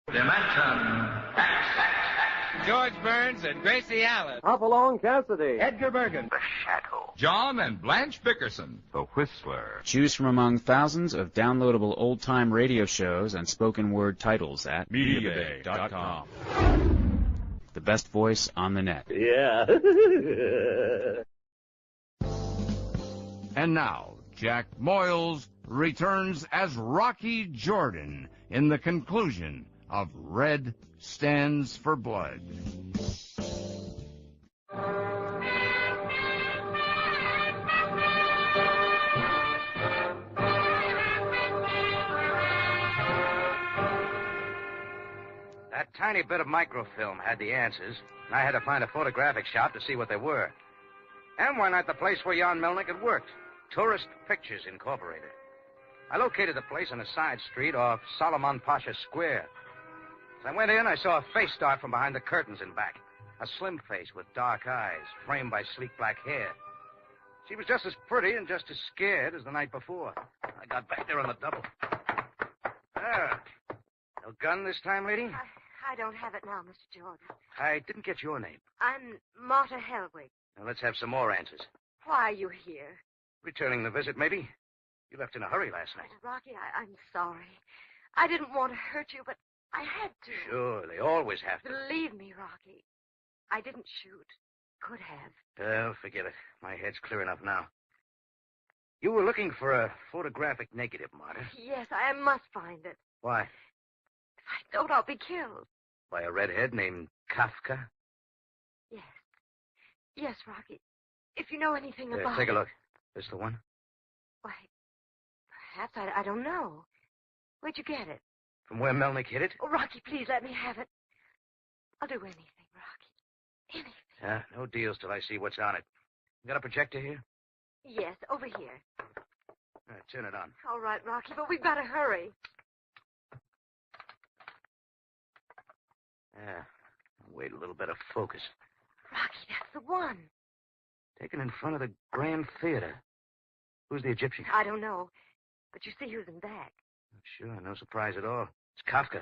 Dimension X. George Burns and Gracie Allen. Hopalong Cassidy. Edgar Bergen. The Shadow. John and Blanche Bickerson. The Whistler. Choose from among thousands of downloadable old-time radio shows and spoken word titles at MediaBay.com. The best voice on the net. Yeah. And now, Jack Moyles returns as Rocky Jordan in the conclusion of Red Stands for Blood. That tiny bit of microfilm had the answers, and I had to find a photographic shop to see what they were. And why not the place where Jan Melnick had worked? Tourist Pictures Incorporated. I located the place on a side street off Solomon Pasha Square. As I went in, I saw a face start from behind the curtains and back. A slim face with dark eyes, framed by sleek black hair. She was just as pretty and just as scared as the night before. I got back there on the double. No gun this time, lady? I don't have it now, Mr. Jordan. I didn't get your name. I'm Marta Helwig. Now, let's have some more answers. Why are you here? Returning the visit, maybe? You left in a hurry last night. Rocky, I'm sorry. I didn't want to hurt you, but I had to. Sure, they always have to. Believe me, Rocky. I didn't shoot. Could have. Oh, forget it. My head's clear enough now. You were looking for a photographic negative, Marta. Yes, I must find it. Why? If I don't, I'll be killed. By a redhead named Kafka? Yes. Yes, Rocky. If you know anything about Take a look. This the one? Why, perhaps. I don't know. Where'd you get it? From where Melnick hid it? Oh, Rocky, please let me have it. I'll do anything, Rocky. Anything. No deals till I see what's on it. You got a projector here? Yes, over here. Turn it on. All right, Rocky, but we've got to hurry. Wait a little bit of focus. Rocky, that's the one. Taken in front of the Grand Theater. Who's the Egyptian? I don't know. But you see who's in back. Sure, no surprise at all. It's Kafka.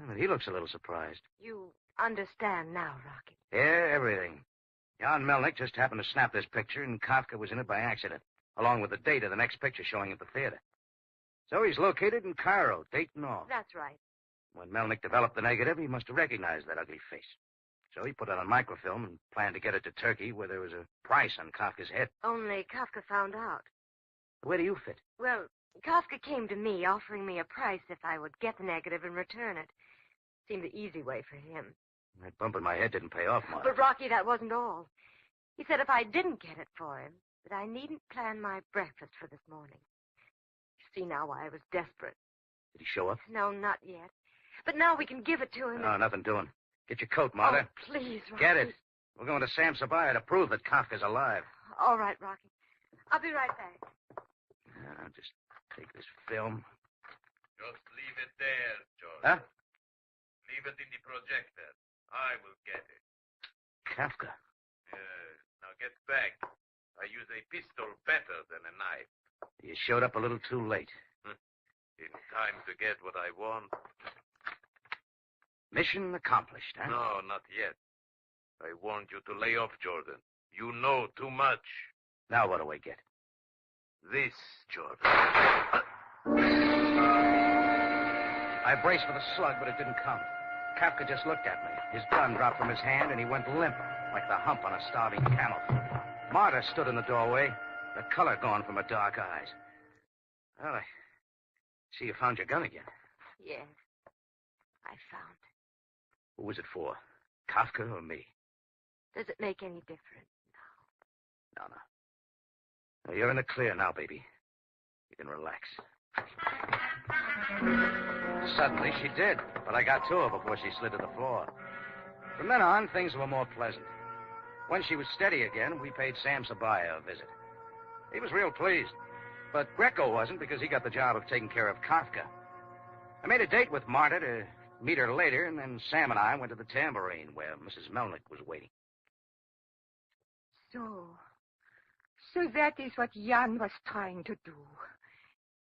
But he looks a little surprised. You understand now, Rocky. Yeah, everything. Jan Melnick just happened to snap this picture, and Kafka was in it by accident, along with the date of the next picture showing at the theater. So he's located in Cairo, date and all. That's right. When Melnick developed the negative, he must have recognized that ugly face. So he put it on microfilm and planned to get it to Turkey, where there was a price on Kafka's head. Only Kafka found out. Where do you fit? Well, Kafka came to me offering me a price if I would get the negative and return it. Seemed the easy way for him. That bump in my head didn't pay off, Martha. But, Rocky, that wasn't all. He said if I didn't get it for him, that I needn't plan my breakfast for this morning. You see now why I was desperate. Did he show up? No, not yet. But now we can give it to him. No, nothing doing. Get your coat, Martha. Oh, please, Rocky. Get it. We're going to Sam Sabaya to prove that Kafka's alive. All right, Rocky. I'll be right back. I'll just take this film. Just leave it there, George. Huh? Leave it in the projector. I will get it. Kafka. Now get back. I use a pistol better than a knife. You showed up a little too late. In time to get what I want. Mission accomplished, huh? No, not yet. I warned you to lay off, Jordan. You know too much. Now what do I get? This, Jordan. I braced for the slug, but it didn't come. Kafka just looked at me. His gun dropped from his hand, and he went limp, like the hump on a starving camel. Marta stood in the doorway, the color gone from her dark eyes. Well, I see you found your gun again. Yes, I found it. Who was it for? Kafka or me? Does it make any difference? No. Well, you're in the clear now, baby. You can relax. Suddenly, she did, but I got to her before she slid to the floor. From then on, things were more pleasant. When she was steady again, we paid Sam Sabaya a visit. He was real pleased, but Greco wasn't because he got the job of taking care of Kafka. I made a date with Marta to meet her later, and then Sam and I went to the Tambourine, where Mrs. Melnick was waiting. So that is what Jan was trying to do.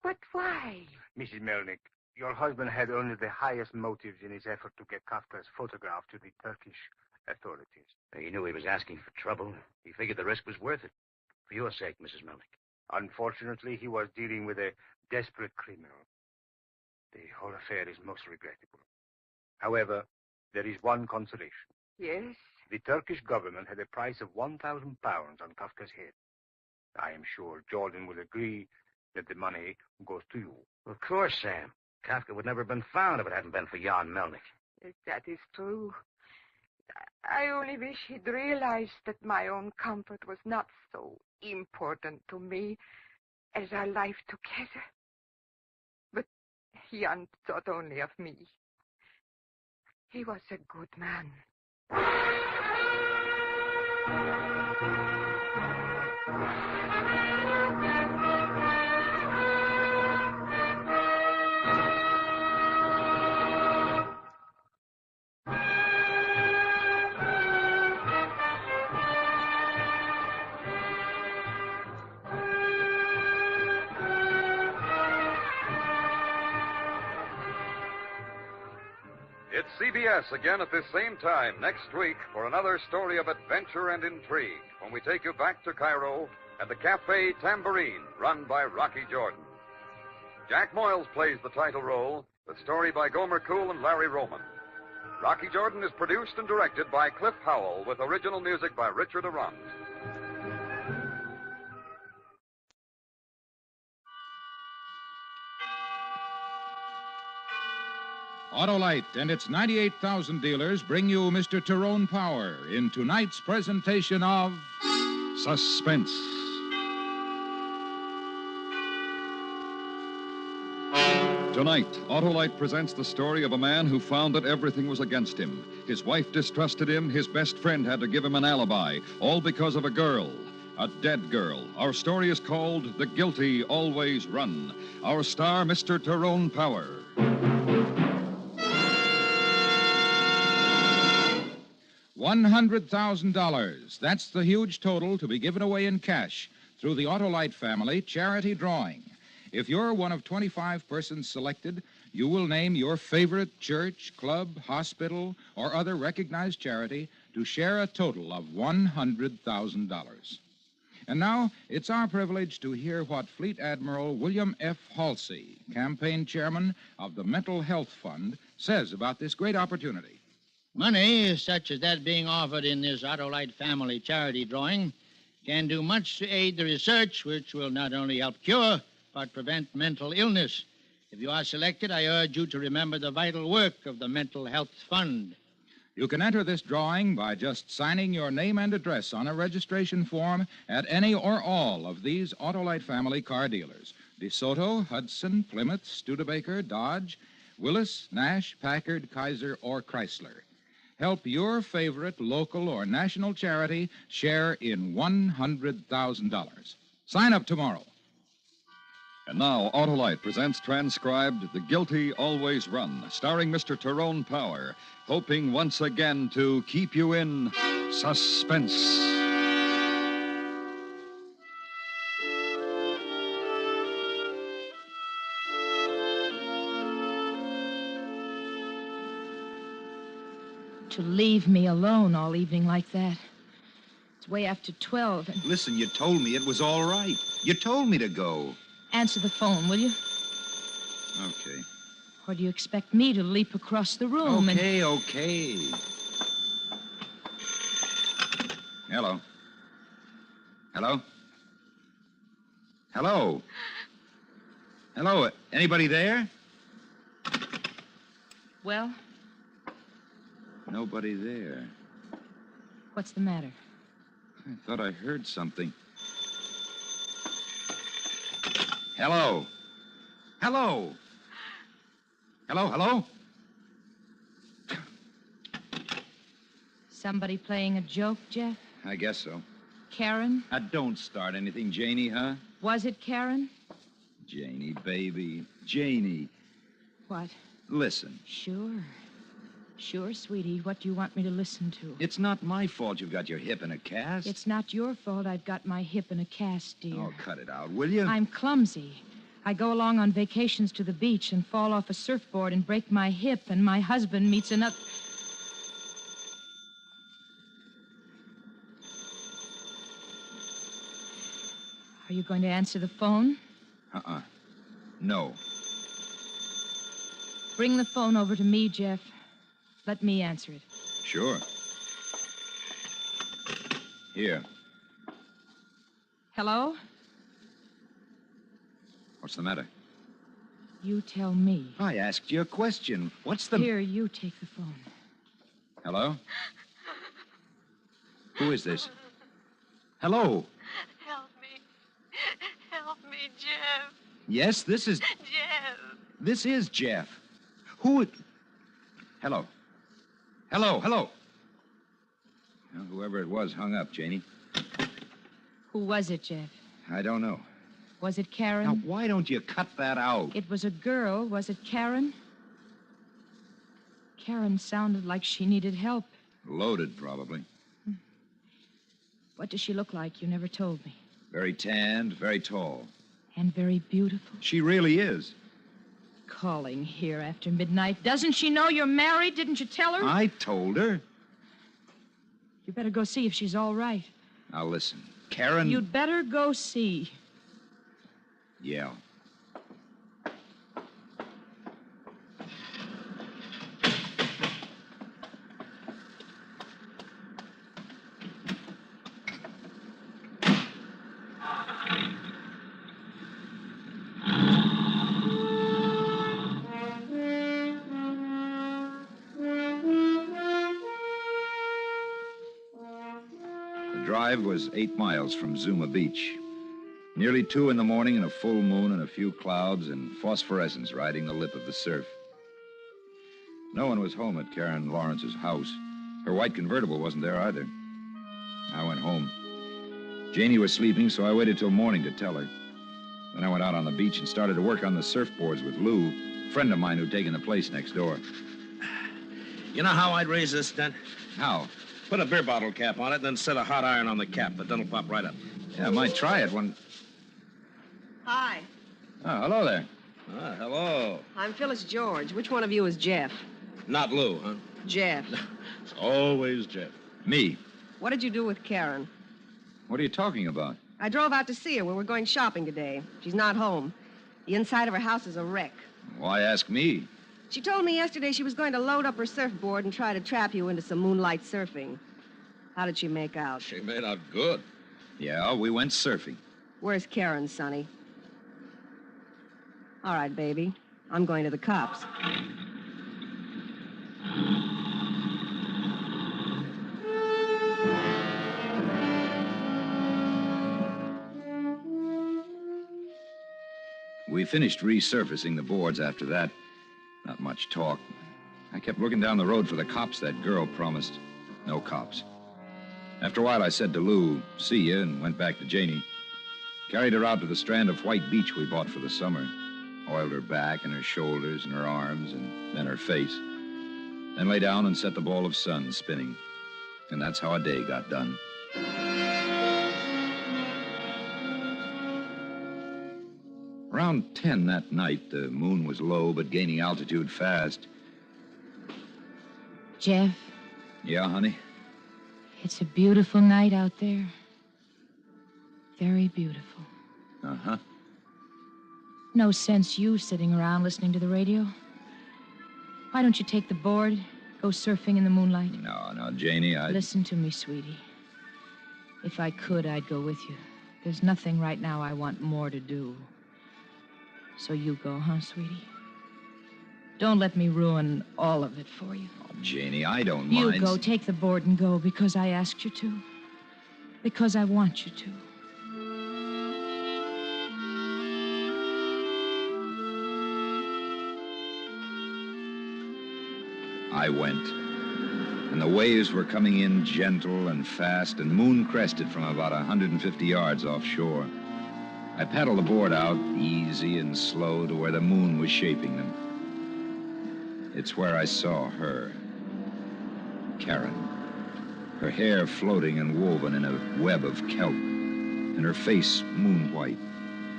But why? Mrs. Melnick, your husband had only the highest motives in his effort to get Kafka's photograph to the Turkish authorities. He knew he was asking for trouble. He figured the risk was worth it. For your sake, Mrs. Melnick. Unfortunately, he was dealing with a desperate criminal. The whole affair is most regrettable. However, there is one consolation. Yes? The Turkish government had a price of 1,000 pounds on Kafka's head. I am sure Jordan will agree that the money goes to you. Of course, Sam. Kafka would never have been found if it hadn't been for Jan Melnick. Yes, that is true. I only wish he'd realized that my own comfort was not so important to me as our life together. But Jan thought only of me. He was a good man. It's CBS again at this same time next week for another story of adventure and intrigue when we take you back to Cairo at the Café Tambourine, run by Rocky Jordan. Jack Moyles plays the title role, the story by Gomer Cool and Larry Roman. Rocky Jordan is produced and directed by Cliff Howell with original music by Richard Arant. Autolite and its 98,000 dealers bring you Mr. Tyrone Power in tonight's presentation of Suspense. Tonight, Autolite presents the story of a man who found that everything was against him. His wife distrusted him, his best friend had to give him an alibi, all because of a girl, a dead girl. Our story is called The Guilty Always Run. Our star, Mr. Tyrone Power. $100,000. That's the huge total to be given away in cash through the Autolite family charity drawing. If you're one of 25 persons selected, you will name your favorite church, club, hospital, or other recognized charity to share a total of $100,000. And now, it's our privilege to hear what Fleet Admiral William F. Halsey, campaign chairman of the Mental Health Fund, says about this great opportunity. Money, such as that being offered in this Autolite family charity drawing, can do much to aid the research which will not only help cure, but prevent mental illness. If you are selected, I urge you to remember the vital work of the Mental Health Fund. You can enter this drawing by just signing your name and address on a registration form at any or all of these Autolite family car dealers. DeSoto, Hudson, Plymouth, Studebaker, Dodge, Willis, Nash, Packard, Kaiser, or Chrysler. Help your favorite local or national charity share in $100,000. Sign up tomorrow. And now, Autolite presents transcribed The Guilty Always Run, starring Mr. Tyrone Power, hoping once again to keep you in suspense. To leave me alone all evening like that. It's way after 12 and... Listen, you told me it was all right. You told me to go. Answer the phone, will you? Okay. Or do you expect me to leap across the room Okay. Hello. Hello? Hello? Hello? Anybody there? Well, Nobody there. What's the matter? I thought I heard something. Hello? Hello? Hello? Somebody playing a joke, Jeff? I guess so. Karen? Don't start anything, Janie, huh? Was it Karen? Janie, baby. Janie. What? Listen. Sure, sweetie. What do you want me to listen to? It's not my fault you've got your hip in a cast. It's not your fault I've got my hip in a cast, dear. Oh, cut it out, will you? I'm clumsy. I go along on vacations to the beach and fall off a surfboard and break my hip, and my husband meets another... Are you going to answer the phone? No. Bring the phone over to me, Jeff. Let me answer it. Sure. Here. Hello? What's the matter? You tell me. I asked you a question. What's the... Here, you take the phone. Hello? Who is this? Hello? Help me, Jeff. Yes, this is... Jeff. This is Jeff. Who... Hello? Well, whoever it was hung up, Janie. Who was it, Jeff? I don't know. Was it Karen? Now, why don't you cut that out? It was a girl. Was it Karen? Karen sounded like she needed help. Loaded, probably. What does she look like? You never told me. Very tanned, very tall. And very beautiful. She really is. Calling here after midnight. Doesn't she know you're married? Didn't you tell her? I told her. You better go see if she's all right. Now, listen. Karen... You'd better go see. Yeah. The drive was 8 miles from Zuma Beach. Nearly 2 in the morning and a full moon and a few clouds and phosphorescence riding the lip of the surf. No one was home at Karen Lawrence's house. Her white convertible wasn't there either. I went home. Janie was sleeping, so I waited till morning to tell her. Then I went out on the beach and started to work on the surfboards with Lou, a friend of mine who'd taken the place next door. You know how I'd raise this dent? How? Put a beer bottle cap on it, then set a hot iron on the cap. The dent'll pop right up. Yeah, I might try it when... Hi. Oh, hello there. Ah, hello. I'm Phyllis George. Which one of you is Jeff? Not Lou, huh? Jeff. It's always Jeff. Me. What did you do with Karen? What are you talking about? I drove out to see her. We were going shopping today. She's not home. The inside of her house is a wreck. Why ask me? She told me yesterday she was going to load up her surfboard and try to trap you into some moonlight surfing. How did she make out? She made out good. Yeah, we went surfing. Where's Karen, Sonny? All right, baby. I'm going to the cops. We finished resurfacing the boards after that. Not much talk. I kept looking down the road for the cops that girl promised. No cops. After a while, I said to Lou, see ya, and went back to Janie. Carried her out to the strand of white beach we bought for the summer. Oiled her back and her shoulders and her arms and then her face. Then lay down and set the ball of sun spinning. And that's how a day got done. Around 10 that night, the moon was low but gaining altitude fast. Jeff, Yeah, honey? it's a beautiful night out there. Very beautiful. Uh-huh. No sense you sitting around listening to the radio. Why don't you take the board, go surfing in the moonlight? No, Janie, Listen to me, sweetie. If I could, I'd go with you. There's nothing right now I want more to do. So you go, huh, sweetie? Don't let me ruin all of it for you. Oh, Janie, I don't You mind. go, take the board and go because I asked you to. Because I want you to. I went. And the waves were coming in gentle and fast and moon-crested from about 150 yards offshore. I paddled the board out, easy and slow, to where the moon was shaping them. It's where I saw her, Karen. Her hair floating and woven in a web of kelp, and her face moon-white,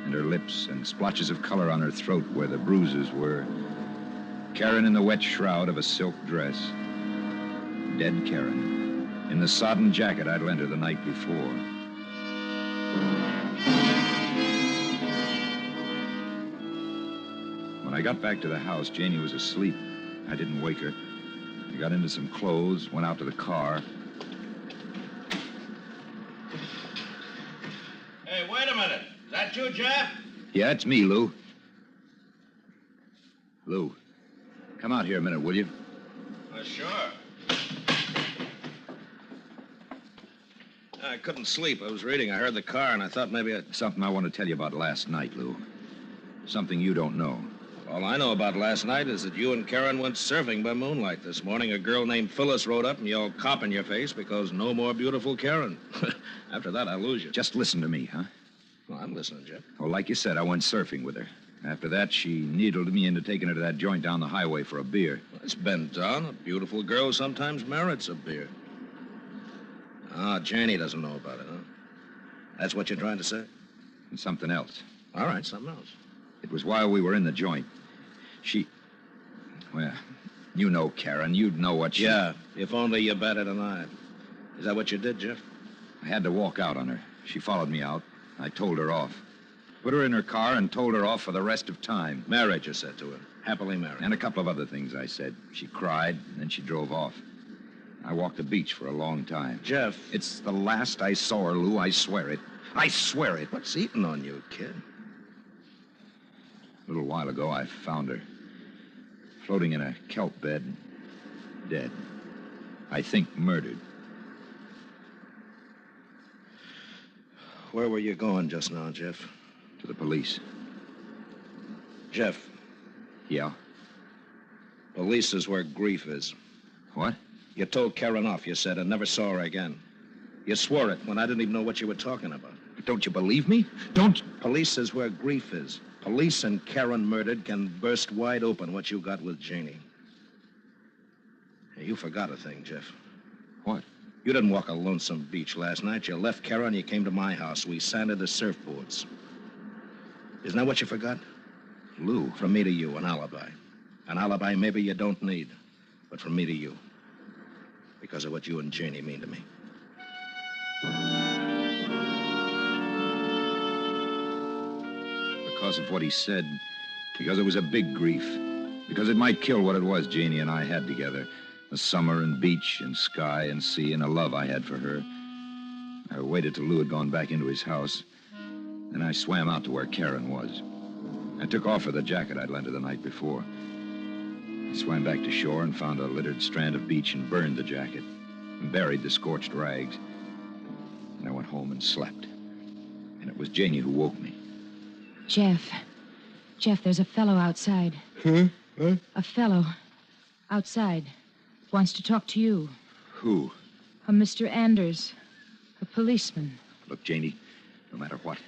and her lips and splotches of color on her throat where the bruises were. Karen in the wet shroud of a silk dress. Dead Karen, in the sodden jacket I'd lent her the night before. When I got back to the house, Janie was asleep. I didn't wake her. I got into some clothes, went out to the car. Hey, wait a minute. Is that you, Jeff? Yeah, it's me, Lou. Lou, come out here a minute, will you? Sure. I couldn't sleep. I was reading. I heard the car, and I thought maybe Something I want to tell you about last night, Lou. Something you don't know. All I know about last night is that you and Karen went surfing by moonlight this morning. A girl named Phyllis rode up and yelled cop in your face because no more beautiful Karen. After that, I lose you. Just listen to me, huh? Well, I'm listening, Jeff. Well, like you said, I went surfing with her. After that, she needled me into taking her to that joint down the highway for a beer. Well, it's been done. A beautiful girl sometimes merits a beer. Ah, Janie doesn't know about it, huh? That's what you're trying to say? And something else. All right, something else. It was while we were in the joint. Well, you know Karen. You'd know what she... Yeah, if only you batted an eye. Is that what you did, Jeff? I had to walk out on her. She followed me out. I told her off. Put her in her car and told her off for the rest of time. Married, you said to her. Happily married. And a couple of other things I said. She cried, and then she drove off. I walked the beach for a long time. Jeff. It's the last I saw her, Lou. I swear it. I swear it. What's eating on you, kid? A little while ago, I found her. Floating in a kelp bed. Dead. I think murdered. Where were you going just now, Jeff? To the police. Jeff. Yeah? Police is where grief is. What? You told Karen off, you said, and never saw her again. You swore it when I didn't even know what you were talking about. But don't you believe me? Don't... Police is where grief is. Police and Karen murdered can burst wide open what you got with Janie. Hey, you forgot a thing, Jeff. What? You didn't walk a lonesome beach last night. You left Karen, you came to my house. We sanded the surfboards. Isn't that what you forgot? Lou. From me to you, an alibi. An alibi maybe you don't need, but from me to you. Because of what you and Janie mean to me. Because of what he said. Because it was a big grief. Because it might kill what it was Janie and I had together. The summer and beach and sky and sea and a love I had for her. I waited till Lou had gone back into his house. Then I swam out to where Karen was. I took off her the jacket I'd lent her the night before. I swam back to shore and found a littered strand of beach and burned the jacket and buried the scorched rags. And I went home and slept. And it was Janie who woke me. Jeff, there's a fellow outside. Huh? What? A fellow outside wants to talk to you. Who? A Mr. Anders, a policeman. Look, Janie, no matter what,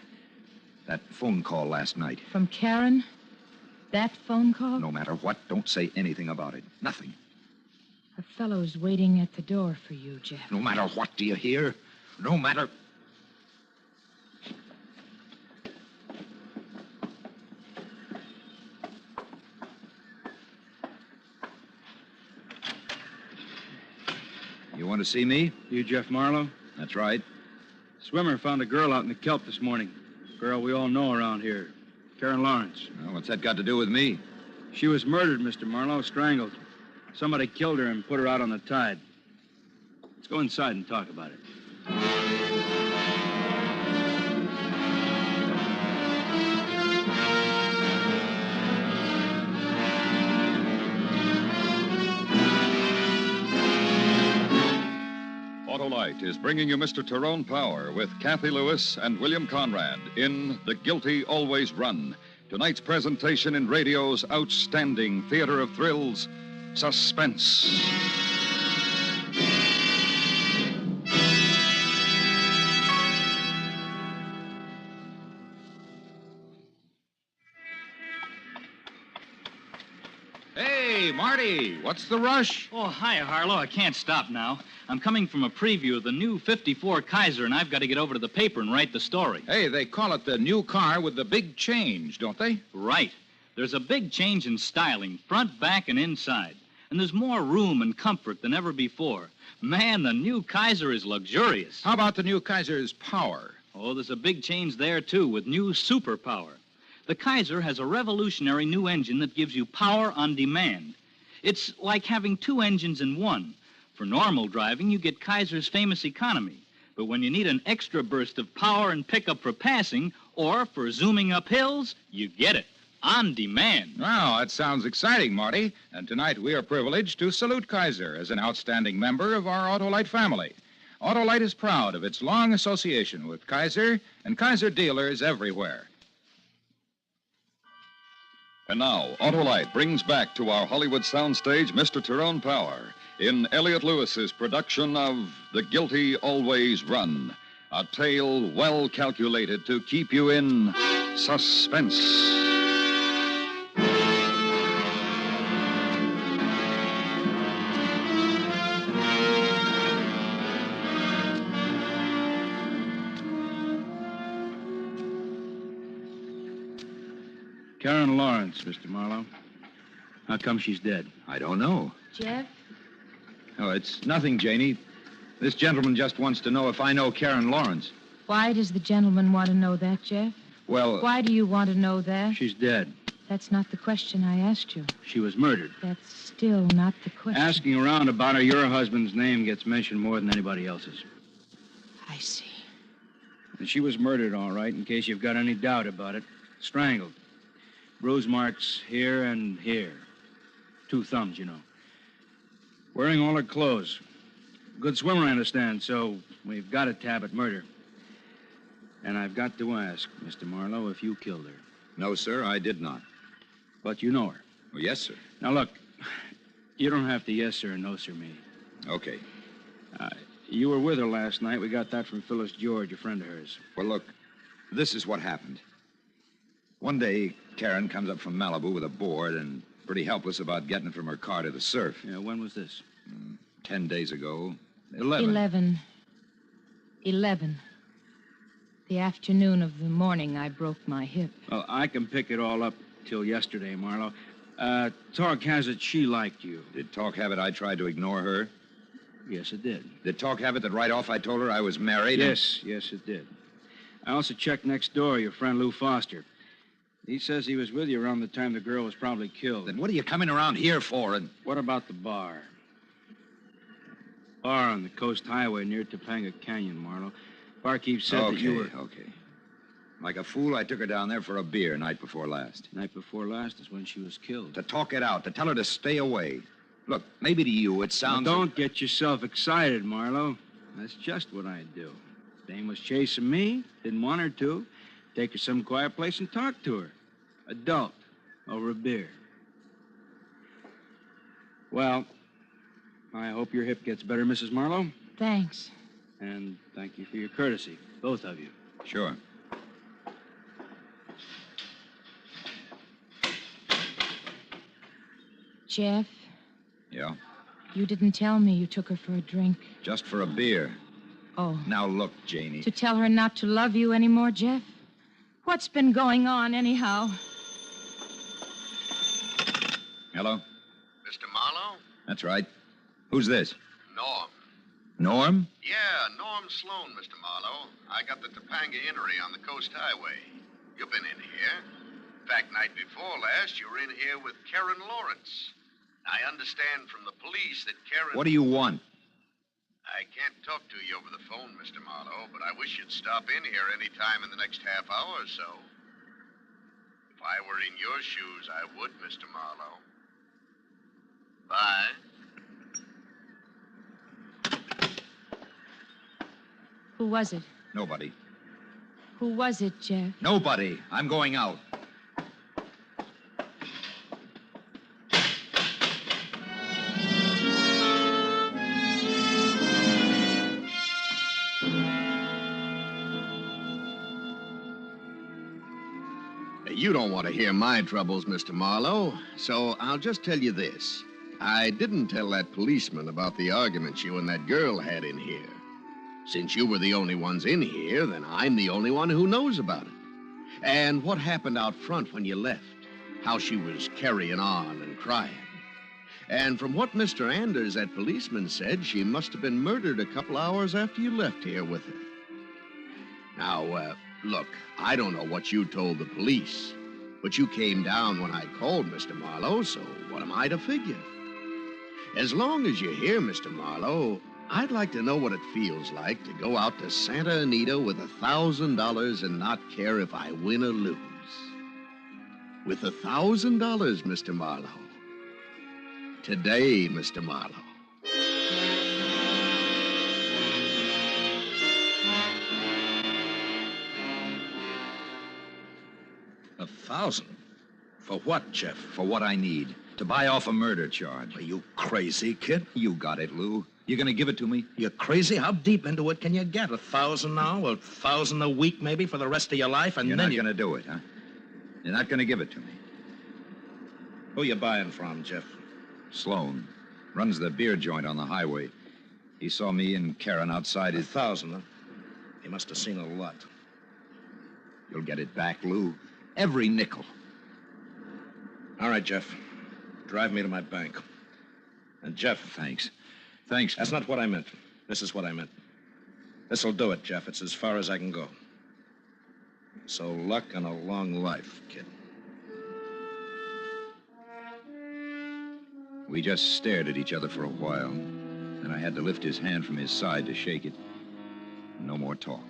that phone call last night. From Karen? That phone call? No matter what, don't say anything about it. Nothing. A fellow's waiting at the door for you, Jeff. No matter what, do you hear? No matter... You want to see me? You Jeff Marlowe? That's right. Swimmer found a girl out in the kelp this morning. Girl we all know around here. Karen Lawrence. Well, what's that got to do with me? She was murdered, Mr. Marlowe, strangled. Somebody killed her and put her out on the tide. Let's go inside and talk about it. Autolite is bringing you Mr. Tyrone Power with Kathy Lewis and William Conrad in The Guilty Always Run. Tonight's presentation in radio's outstanding theater of thrills, Suspense. Hey, Marty, what's the rush? Oh, hi, Harlow. I can't stop now. I'm coming from a preview of the new 54 Kaiser, and I've got to get over to the paper and write the story. Hey, they call it the new car with the big change, don't they? Right. There's a big change in styling, front, back, and inside. And there's more room and comfort than ever before. Man, the new Kaiser is luxurious. How about the new Kaiser's power? Oh, there's a big change there, too, with new superpower. The Kaiser has a revolutionary new engine that gives you power on demand. It's like having two engines in one. For normal driving, you get Kaiser's famous economy. But when you need an extra burst of power and pickup for passing, or for zooming up hills, you get it. On demand. Wow, that sounds exciting, Marty. And tonight we are privileged to salute Kaiser as an outstanding member of our Autolite family. Autolite is proud of its long association with Kaiser and Kaiser dealers everywhere. And now, Autolite brings back to our Hollywood soundstage Mr. Tyrone Power in Elliot Lewis's production of The Guilty Always Run, a tale well calculated to keep you in suspense. Karen Lawrence, Mr. Marlowe. How come she's dead? I don't know. Jeff? Oh, it's nothing, Janie. This gentleman just wants to know if I know Karen Lawrence. Why does the gentleman want to know that, Jeff? Well... Why do you want to know that? She's dead. That's not the question I asked you. She was murdered. That's still not the question. Asking around about her, your husband's name gets mentioned more than anybody else's. I see. And she was murdered, all right, in case you've got any doubt about it. Strangled. Bruise marks here and here. 2 thumbs, you know. Wearing all her clothes. Good swimmer, I understand, so we've got a tab at murder. And I've got to ask, Mr. Marlowe, if you killed her. No, sir, I did not. But you know her. Oh, yes, sir. Now, look, you don't have to yes, sir, and no, sir, me. Okay. You were with her last night. We got that from Phyllis George, a friend of hers. Well, look, this is what happened. One day, Karen comes up from Malibu with a board and pretty helpless about getting it from her car to the surf. Yeah, when was this? 10 days ago. 11. 11. The afternoon of the morning I broke my hip. Well, I can pick it all up till yesterday, Marlowe. Talk has it she liked you. Did Talk have it I tried to ignore her? Yes, it did. Did Talk have it that right off I told her I was married? Yes, it did. I also checked next door, your friend Lou Foster. He says he was with you around the time the girl was probably killed. Then what are you coming around here for? And what about the bar? Bar on the Coast Highway near Topanga Canyon, Marlowe. Barkeep said that you were... Okay. Like a fool, I took her down there for a beer night before last. Night before last is when she was killed. To talk it out, to tell her to stay away. Look, maybe to you it sounds... Now, don't get yourself excited, Marlowe. That's just what I do. Dame was chasing me, didn't want her to. Take her some quiet place and talk to her. Adult, over a beer. Well, I hope your hip gets better, Mrs. Marlowe. Thanks. And thank you for your courtesy, both of you. Sure. Jeff? Yeah? You didn't tell me you took her for a drink. Just for a beer. Oh. Now look, Janie. To tell her not to love you anymore, Jeff? What's been going on, anyhow? Hello? Mr. Marlowe? That's right. Who's this? Norm. Norm? Yeah, Norm Sloan, Mr. Marlowe. I got the Topanga Innery on the Coast Highway. You've been in here. In fact, night before last, you were in here with Karen Lawrence. I understand from the police that Karen... What do you want? I can't talk to you over the phone, Mr. Marlowe, but I wish you'd stop in here any time in the next half hour or so. If I were in your shoes, I would, Mr. Marlowe. Bye. Who was it? Nobody. Who was it, Jeff? Nobody. I'm going out. You don't want to hear my troubles, Mr. Marlowe, so I'll just tell you this. I didn't tell that policeman about the argument you and that girl had in here. Since you were the only ones in here, then I'm the only one who knows about it. And what happened out front when you left, how she was carrying on and crying. And from what Mr. Anders, that policeman, said, she must have been murdered a couple hours after you left here with her. Now, look, I don't know what you told the police, but you came down when I called, Mr. Marlowe, so what am I to figure? As long as you're here, Mr. Marlowe, I'd like to know what it feels like to go out to Santa Anita with $1,000 and not care if I win or lose. With $1,000, Mr. Marlowe. Today, Mr. Marlowe. $1,000? For what, Jeff? For what I need. To buy off a murder charge. Are you crazy, kid? You got it, Lou. You gonna give it to me? You're crazy? How deep into it can you get? 1,000 now? 1,000 a week, maybe, for the rest of your life? And You're then not gonna do it, huh? You're not gonna give it to me. Who you buying from, Jeff? Sloan. Runs the beer joint on the highway. He saw me and Karen outside his... 1,000, huh? He must have seen a lot. You'll get it back, Lou. Every nickel. All right, Jeff. Drive me to my bank. And, Jeff... Thanks. Thanks. That's not what I meant. This is what I meant. This'll do it, Jeff. It's as far as I can go. So luck and a long life, kid. We just stared at each other for a while. Then I had to lift his hand from his side to shake it. No more talk.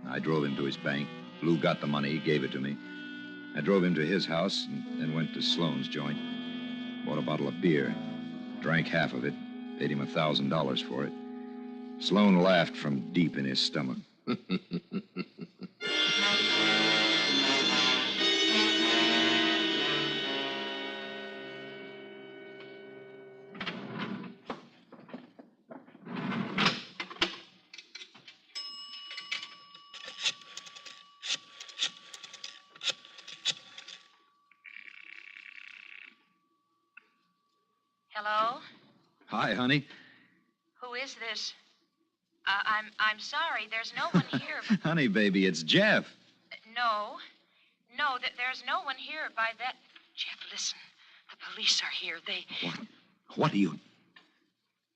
I drove him to his bank. Lou got the money, gave it to me. I drove him to his house and then went to Sloan's joint. Bought a bottle of beer. Drank half of it. Paid him $1,000 for it. Sloan laughed from deep in his stomach. Hello? Hi, honey. Who is this? I'm sorry. There's no one here. Honey, baby, it's Jeff. No, there's no one here by that. Jeff, listen. The police are here. They. What are you...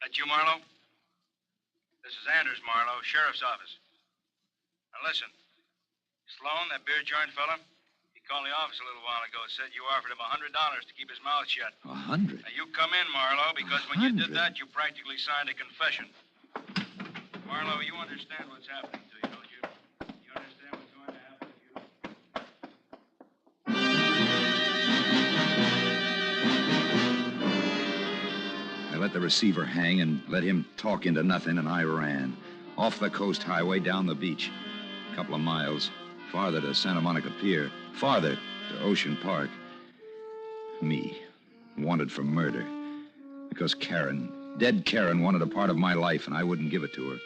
That you, Marlowe? This is Anders, Marlowe, Sheriff's Office. Now listen, Sloan, that beer joint fella, he called the office a little while ago, said you offered him $100 to keep his mouth shut. 100? Now you come in, Marlowe, because when you did that, you practically signed a confession. Marlowe, you understand what's happening to you, don't you? You understand what's going to happen to you? I let the receiver hang and let him talk into nothing, and I ran. Off the coast highway, down the beach. A couple of miles. Farther to Santa Monica Pier. Farther to Ocean Park. Me. Wanted for murder. Because Karen, dead Karen, wanted a part of my life, and I wouldn't give it to her.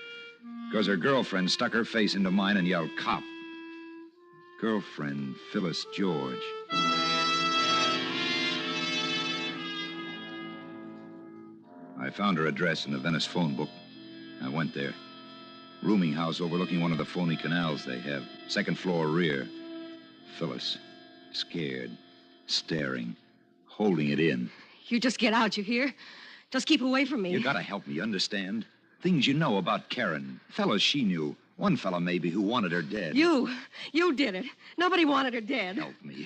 Because her girlfriend stuck her face into mine and yelled, "Cop." Girlfriend, Phyllis George. I found her address in the Venice phone book. I went there. Rooming house overlooking one of the phony canals they have. Second floor rear. Phyllis. Scared. Staring. Holding it in. You just get out, you hear? Just keep away from me. You gotta help me, understand? Things you know about Karen. Fellas she knew. One fella maybe who wanted her dead. You did it. Nobody wanted her dead.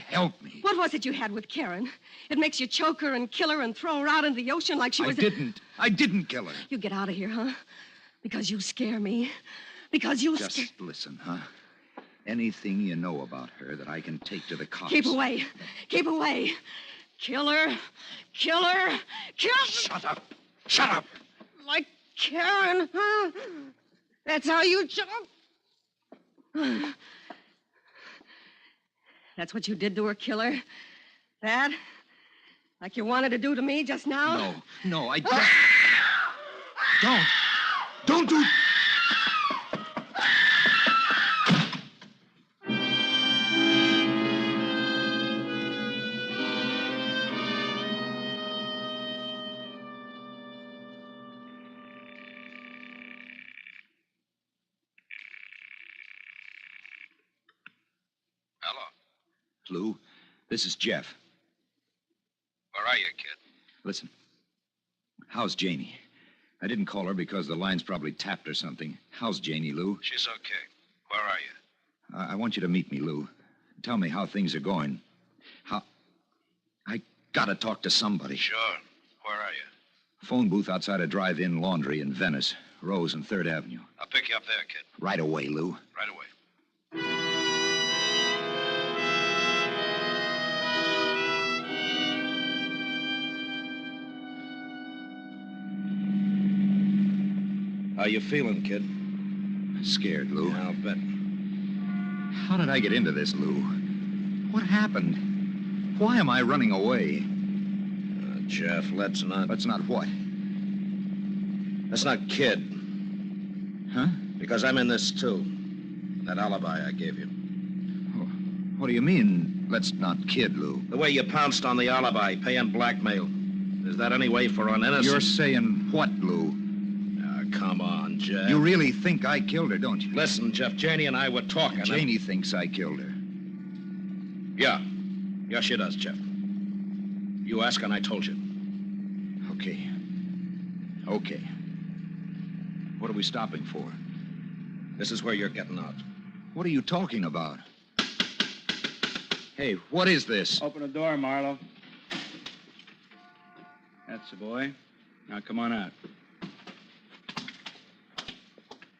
Help me. What was it you had with Karen? It makes you choke her and kill her and throw her out into the ocean like she was... I didn't kill her. You get out of here, huh? Because you scare me. Because you Just listen, huh? Anything you know about her that I can take to the cops. Keep away. Keep away. Kill her. Kill her. Kill her. Shut up. Shut up. Like Karen, huh? That's how you jump? That's what you did to her, killer? That? Like you wanted to do to me just now? No, I just... Don't do... Lou, this is Jeff. Where are you, kid? Listen, how's Janie? I didn't call her because the line's probably tapped or something. How's Janie, Lou? She's okay. Where are you? I want you to meet me, Lou. Tell me how things are going. I gotta talk to somebody. Sure. Where are you? Phone booth outside a drive-in laundry in Venice. Rose and 3rd Avenue. I'll pick you up there, kid. Right away, Lou. Right away. How you feeling, kid? Scared, Lou. Yeah, I'll bet. How did I get into this, Lou? What happened? Why am I running away? Jeff, let's not... Let's not what? Let's not kid. Huh? Because I'm in this, too. That alibi I gave you. What do you mean, let's not kid, Lou? The way you pounced on the alibi, paying blackmail. Is that any way for an innocent... You're saying what, Lou? Come on, Jeff. You really think I killed her, don't you? Listen, Jeff, Janie and I were talking. Janie thinks I killed her. Yeah. Yeah, she does, Jeff. You asked and I told you. Okay. What are we stopping for? This is where you're getting out. What are you talking about? Hey, what is this? Open the door, Marlowe. That's the boy. Now come on out.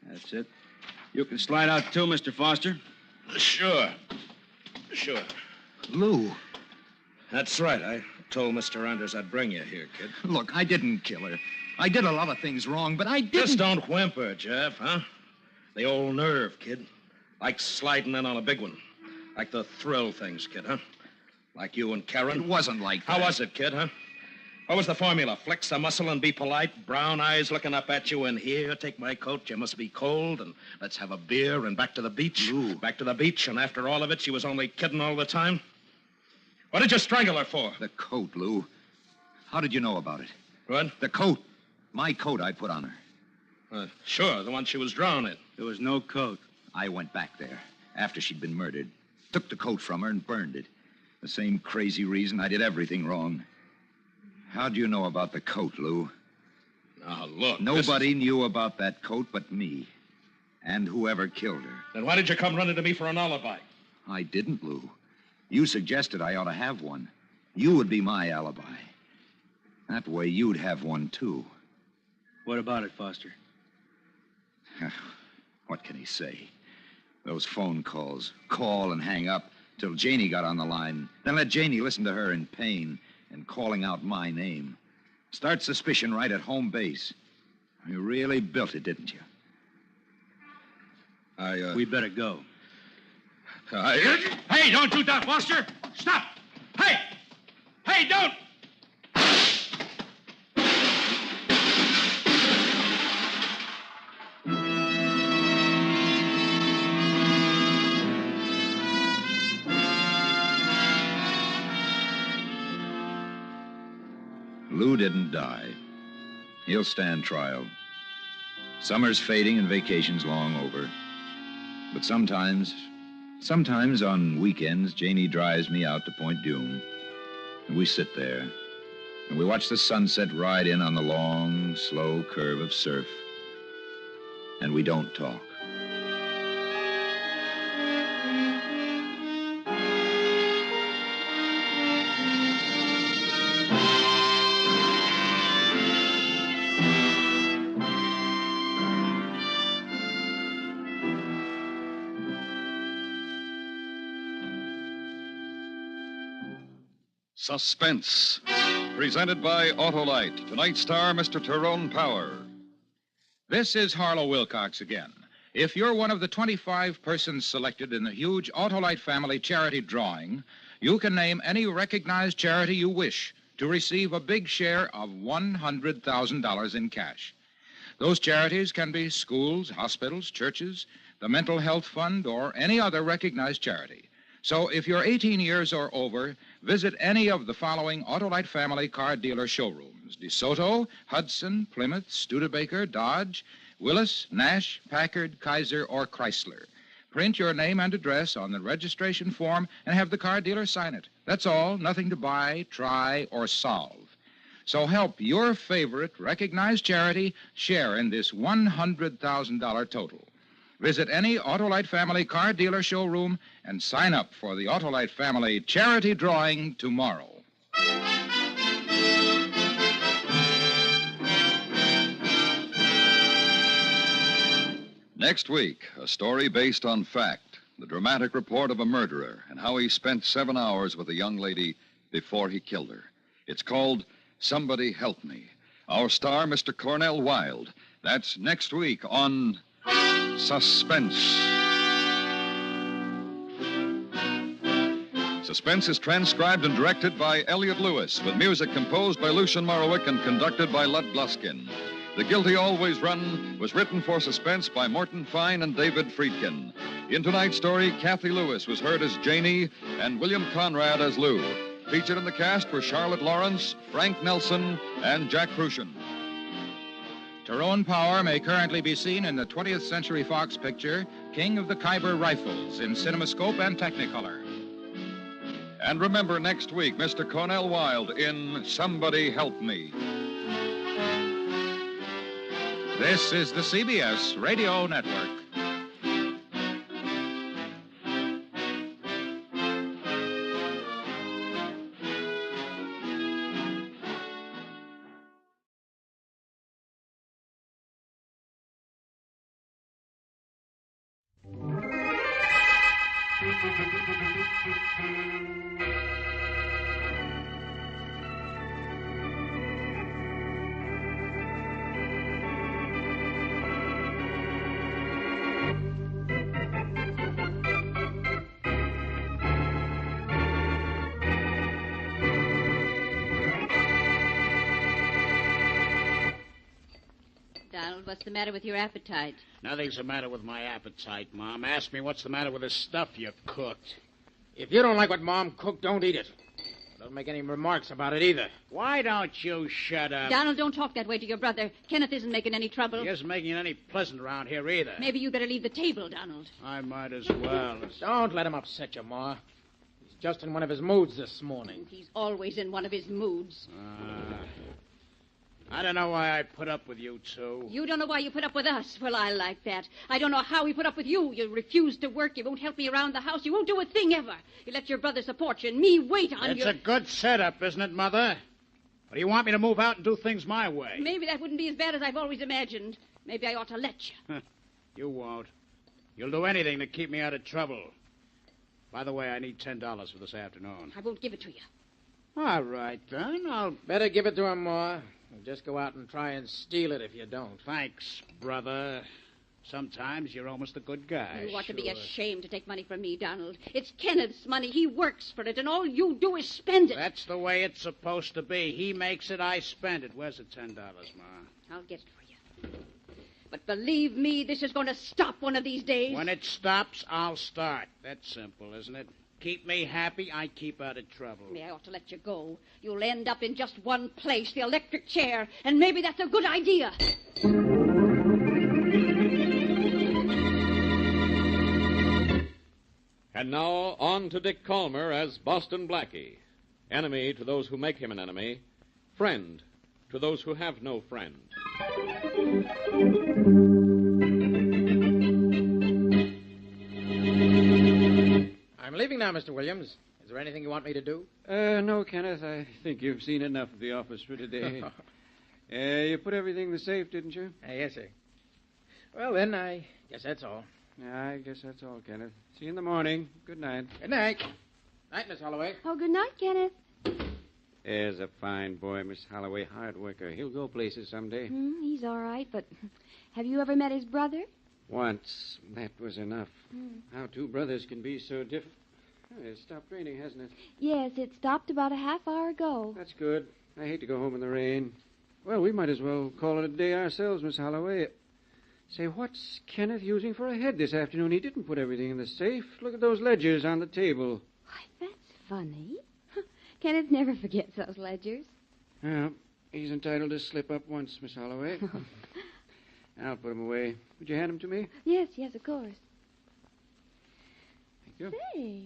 That's it. You can slide out too, Mr. Foster. Sure. Lou. That's right. I told Mr. Anders I'd bring you here, kid. Look, I didn't kill her. I did a lot of things wrong, but I didn't... Just don't whimper, Jeff, huh? The old nerve, kid. Like sliding in on a big one. Like the thrill things, kid, huh? Like you and Karen. It wasn't like that. How was it, kid, huh? What was the formula? Flex the muscle and be polite, brown eyes looking up at you, and here, take my coat, you must be cold, and let's have a beer, and back to the beach. Lou. Back to the beach, and after all of it, she was only kidding all the time? What did you strangle her for? The coat, Lou. How did you know about it? What? The coat. My coat I put on her. Sure, the one she was drowned in. There was no coat. I went back there after she'd been murdered, took the coat from her and burned it. The same crazy reason I did everything wrong. How'd you know about the coat, Lou? Now, look. Nobody knew about that coat but me. And whoever killed her. Then why did you come running to me for an alibi? I didn't, Lou. You suggested I ought to have one. You would be my alibi. That way you'd have one, too. What about it, Foster? What can he say? Those phone calls. Call and hang up till Janie got on the line. Then let Janie listen to her in pain and calling out my name. Start suspicion right at home base. You really built it, didn't you? We better go. Hey, don't do that, Foster! Stop! Hey! Hey, don't! Lou didn't die. He'll stand trial. Summer's fading and vacation's long over. But sometimes on weekends, Janie drives me out to Point Dume. And we sit there, and we watch the sunset ride in on the long, slow curve of surf. And we don't talk. Suspense. Presented by Autolite. Tonight's star, Mr. Tyrone Power. This is Harlow Wilcox again. If you're one of the 25 persons selected in the huge Autolite family charity drawing, you can name any recognized charity you wish to receive a big share of $100,000 in cash. Those charities can be schools, hospitals, churches, the Mental Health Fund, or any other recognized charity. So if you're 18 years or over, visit any of the following Autolite family car dealer showrooms: DeSoto, Hudson, Plymouth, Studebaker, Dodge, Willis, Nash, Packard, Kaiser, or Chrysler. Print your name and address on the registration form and have the car dealer sign it. That's all. Nothing to buy, try, or solve. So help your favorite recognized charity share in this $100,000 total. Visit any Autolite family car dealer showroom and sign up for the Autolite family charity drawing tomorrow. Next week, a story based on fact, the dramatic report of a murderer and how he spent 7 hours with a young lady before he killed her. It's called Somebody Help Me. Our star, Mr. Cornell Wilde. That's next week on Suspense. Suspense is transcribed and directed by Elliott Lewis, with music composed by Lucien Morawick and conducted by Lud Gluskin. The Guilty Always Run was written for Suspense by Morton Fine and David Friedkin. In tonight's story, Kathy Lewis was heard as Janie and William Conrad as Lou. Featured in the cast were Charlotte Lawrence, Frank Nelson, and Jack Crucian. Tyrone Power may currently be seen in the 20th Century Fox picture King of the Khyber Rifles in CinemaScope and Technicolor. And remember, next week, Mr. Cornell Wilde in Somebody Help Me. This is the CBS Radio Network. Donald, what's the matter with your appetite? Nothing's the matter with my appetite, Mom. Ask me what's the matter with the stuff you cooked. If you don't like what Mom cooked, don't eat it. Don't make any remarks about it either. Why don't you shut up? Donald, don't talk that way to your brother. Kenneth isn't making any trouble. He isn't making it any pleasant around here either. Maybe you better leave the table, Donald. I might as well. Don't let him upset you, Ma. He's just in one of his moods this morning. He's always in one of his moods. I don't know why I put up with you two. You don't know why you put up with us. Well, I like that. I don't know how we put up with you. You refuse to work. You won't help me around the house. You won't do a thing ever. You let your brother support you and me wait on you. It's a good setup, isn't it, Mother? Or do you want me to move out and do things my way? Maybe that wouldn't be as bad as I've always imagined. Maybe I ought to let you. You won't. You'll do anything to keep me out of trouble. By the way, I need $10 for this afternoon. I won't give it to you. All right, then. I'll better give it to him, Ma. Just go out and try and steal it if you don't. Thanks, brother. Sometimes you're almost a good guy. You ought to be ashamed to take money from me, Donald. It's Kenneth's money. He works for it, and all you do is spend it. That's the way it's supposed to be. He makes it, I spend it. Where's the $10, Ma? I'll get it for you. But believe me, this is going to stop one of these days. When it stops, I'll start. That's simple, isn't it? Keep me happy, I keep out of trouble. I ought to let you go. You'll end up in just one place, the electric chair, and maybe that's a good idea. And now, on to Dick Calmer as Boston Blackie. Enemy to those who make him an enemy. Friend to those who have no friend. I'm leaving now, Mr. Williams. Is there anything you want me to do? No, Kenneth. I think you've seen enough of the office for today. You put everything in the safe, didn't you? Yes, sir. Well, then, I guess that's all. I guess that's all, Kenneth. See you in the morning. Good night. Good night. Night, Miss Holloway. Oh, good night, Kenneth. There's a fine boy, Miss Holloway. Hard worker. He'll go places someday. He's all right, but have you ever met his brother? Once. That was enough. How two brothers can be so different. Oh, it's stopped raining, hasn't it? Yes, it stopped about a half hour ago. That's good. I hate to go home in the rain. Well, we might as well call it a day ourselves, Miss Holloway. Say, what's Kenneth using for a head this afternoon? He didn't put everything in the safe. Look at those ledgers on the table. Why, that's funny. Kenneth never forgets those ledgers. Well, he's entitled to slip up once, Miss Holloway. I'll put him away. Would you hand him to me? Yes, of course. Thank you. Say,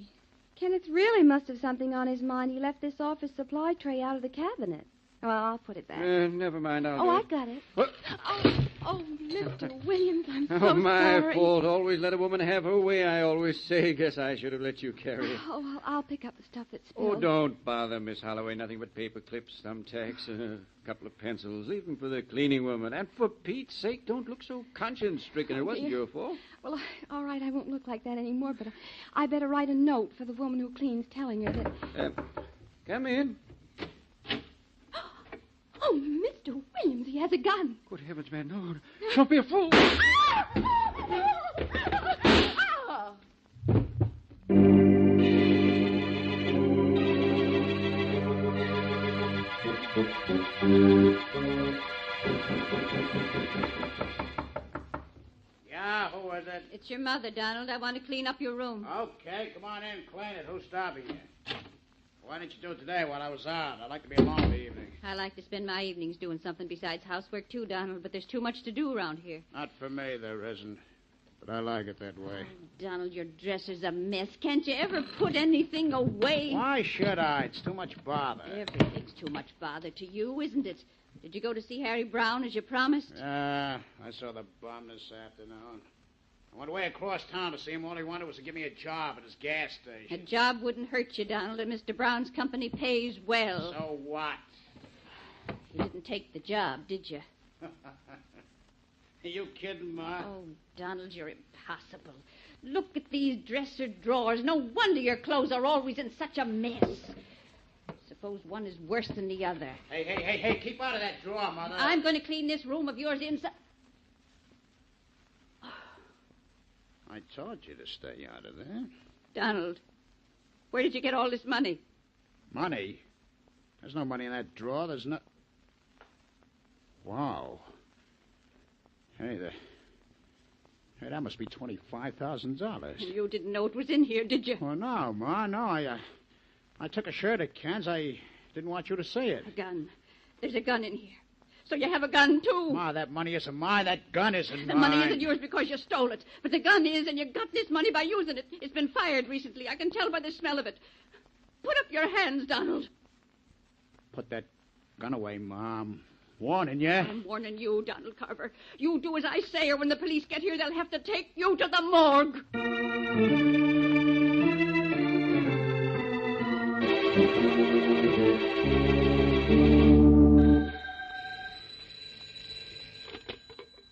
Kenneth really must have something on his mind. He left this office supply tray out of the cabinet. Well, I'll put it back. Never mind. I'll do it. I've got it. What? Oh, Mr. Williams, I'm so Oh, my sorry. fault. Always let a woman have her way, I always say. Guess I should have let you carry it. Oh, well, I'll pick up the stuff that's spilled. Oh, don't bother, Miss Holloway. Nothing but paper clips, thumbtacks, a couple of pencils, even for the cleaning woman. And for Pete's sake, don't look so conscience-stricken. It wasn't dear. your fault. Well, all right, I won't look like that anymore, but I better write a note for the woman who cleans telling her that... Come in. Oh, Mr. Williams, he has a gun. Good heavens, man, no. Don't be a fool. Yeah, who was it? It's your mother, Donald. I want to clean up your room. Okay, come on in, clean it. Who's stopping you? Why didn't you do it today while I was out? I'd like to be alone in the evening. I like to spend my evenings doing something besides housework, too, Donald, but there's too much to do around here. Not for me, there isn't. But I like it that way. Donald, your dresser's a mess. Can't you ever put anything away? Why should I? It's too much bother. Everything's too much bother to you, isn't it? Did you go to see Harry Brown as you promised? I saw the bum this afternoon. I went way across town to see him. All he wanted was to give me a job at his gas station. A job wouldn't hurt you, Donald, and Mr. Brown's company pays well. So what? You didn't take the job, did you? Are you kidding, Ma? Oh, Donald, you're impossible. Look at these dresser drawers. No wonder your clothes are always in such a mess. Suppose one is worse than the other. Hey, keep out of that drawer, Mother. I'm going to clean this room of yours inside. I told you to stay out of there. Donald, where did you get all this money? Money? There's no money in that drawer. There's no... Wow. Hey, that must be $25,000. You didn't know it was in here, did you? Well, no, Ma, no. I took a shirt at Ken's. I didn't want you to see it. A gun. There's a gun in here. So you have a gun, too. Ma, that money isn't mine. That gun isn't The mine. money isn't yours because you stole it. But the gun is, and you got this money by using it. It's been fired recently. I can tell by the smell of it. Put up your hands, Donald. Put that gun away, Mom. Warning you. I'm warning you, Donald Carver. You do as I say, or when the police get here, they'll have to take you to the morgue.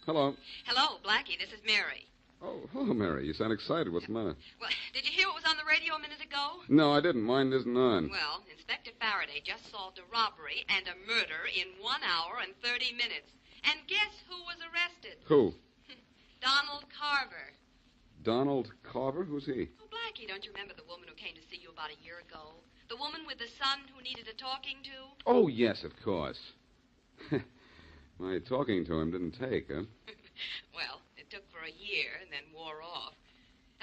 Hello. Hello, Blackie. This is Mary. Oh, hello, Mary. You sound excited. What's the matter? Well, did you hear what was on the radio a minute ago? No, I didn't. Mine isn't on. Well, Inspector Faraday just solved a robbery and a murder in 1 hour and 30 minutes. And guess who was arrested? Who? Donald Carver. Donald Carver? Who's he? Oh, Blackie, don't you remember the woman who came to see you about a year ago? The woman with the son who needed a talking to? Oh, yes, of course. My talking to him didn't take, huh? Well, it took for a year and then wore off.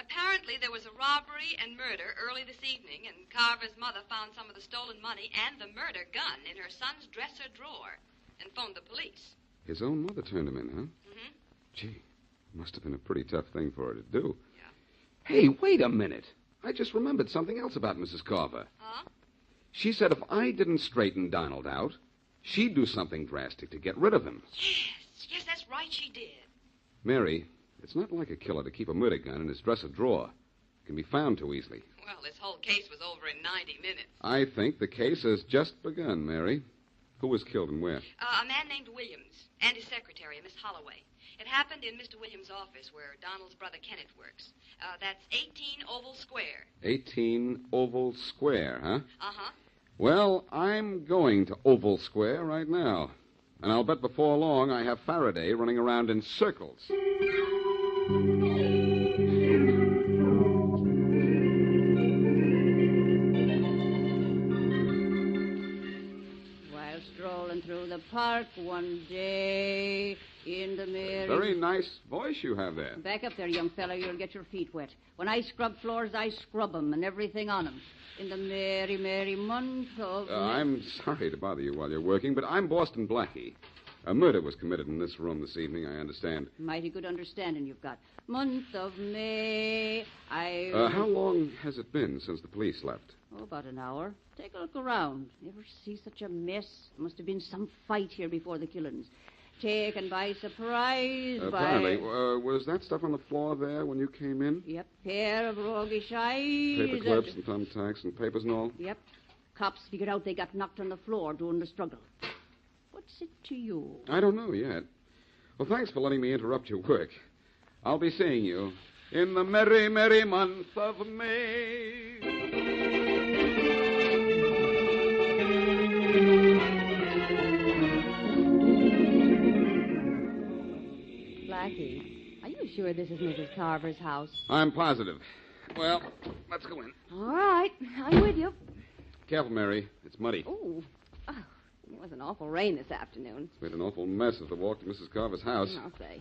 Apparently, there was a robbery and murder early this evening, and Carver's mother found some of the stolen money and the murder gun in her son's dresser drawer and phoned the police. His own mother turned him in, huh? Mm-hmm. Gee, must have been a pretty tough thing for her to do. Yeah. Hey, wait a minute. I just remembered something else about Mrs. Carver. Huh? She said if I didn't straighten Donald out, she'd do something drastic to get rid of him. Yes, that's right, she did. Mary, it's not like a killer to keep a murder gun in his dresser drawer. It can be found too easily. Well, this whole case was over in 90 minutes. I think the case has just begun, Mary. Who was killed and where? A man named Williams and his secretary, Miss Holloway. It happened in Mr. Williams' office where Donald's brother Kenneth works. That's 18 Oval Square. 18 Oval Square, huh? Uh-huh. Well, I'm going to Oval Square right now. And I'll bet before long I have Faraday running around in circles. While strolling through the park one day in the merry... Very nice voice you have there. Back up there, young fellow. You'll get your feet wet. When I scrub floors, I scrub 'em and everything on 'em. In the merry, merry month of... I'm sorry to bother you while you're working, but I'm Boston Blackie. A murder was committed in this room this evening, I understand. Mighty good understanding you've got. Month of May, How long has it been since the police left? Oh, about an hour. Take a look around. Ever see such a mess? Must have been some fight here before the killings. Taken by surprise Apparently. Was that stuff on the floor there when you came in? Yep, pair of roguish eyes. Paper clips and thumbtacks and papers and all? Yep. Cops figured out they got knocked on the floor during the struggle. What's it to you? I don't know yet. Well, thanks for letting me interrupt your work. I'll be seeing you in the merry, merry month of May. Blackie, are you sure this is Mrs. Carver's house? I'm positive. Well, let's go in. All right, I'm with you. Careful, Mary. It's muddy. Ooh. Oh, it was an awful rain this afternoon. It's made an awful mess as I walk to Mrs. Carver's house. I'll say.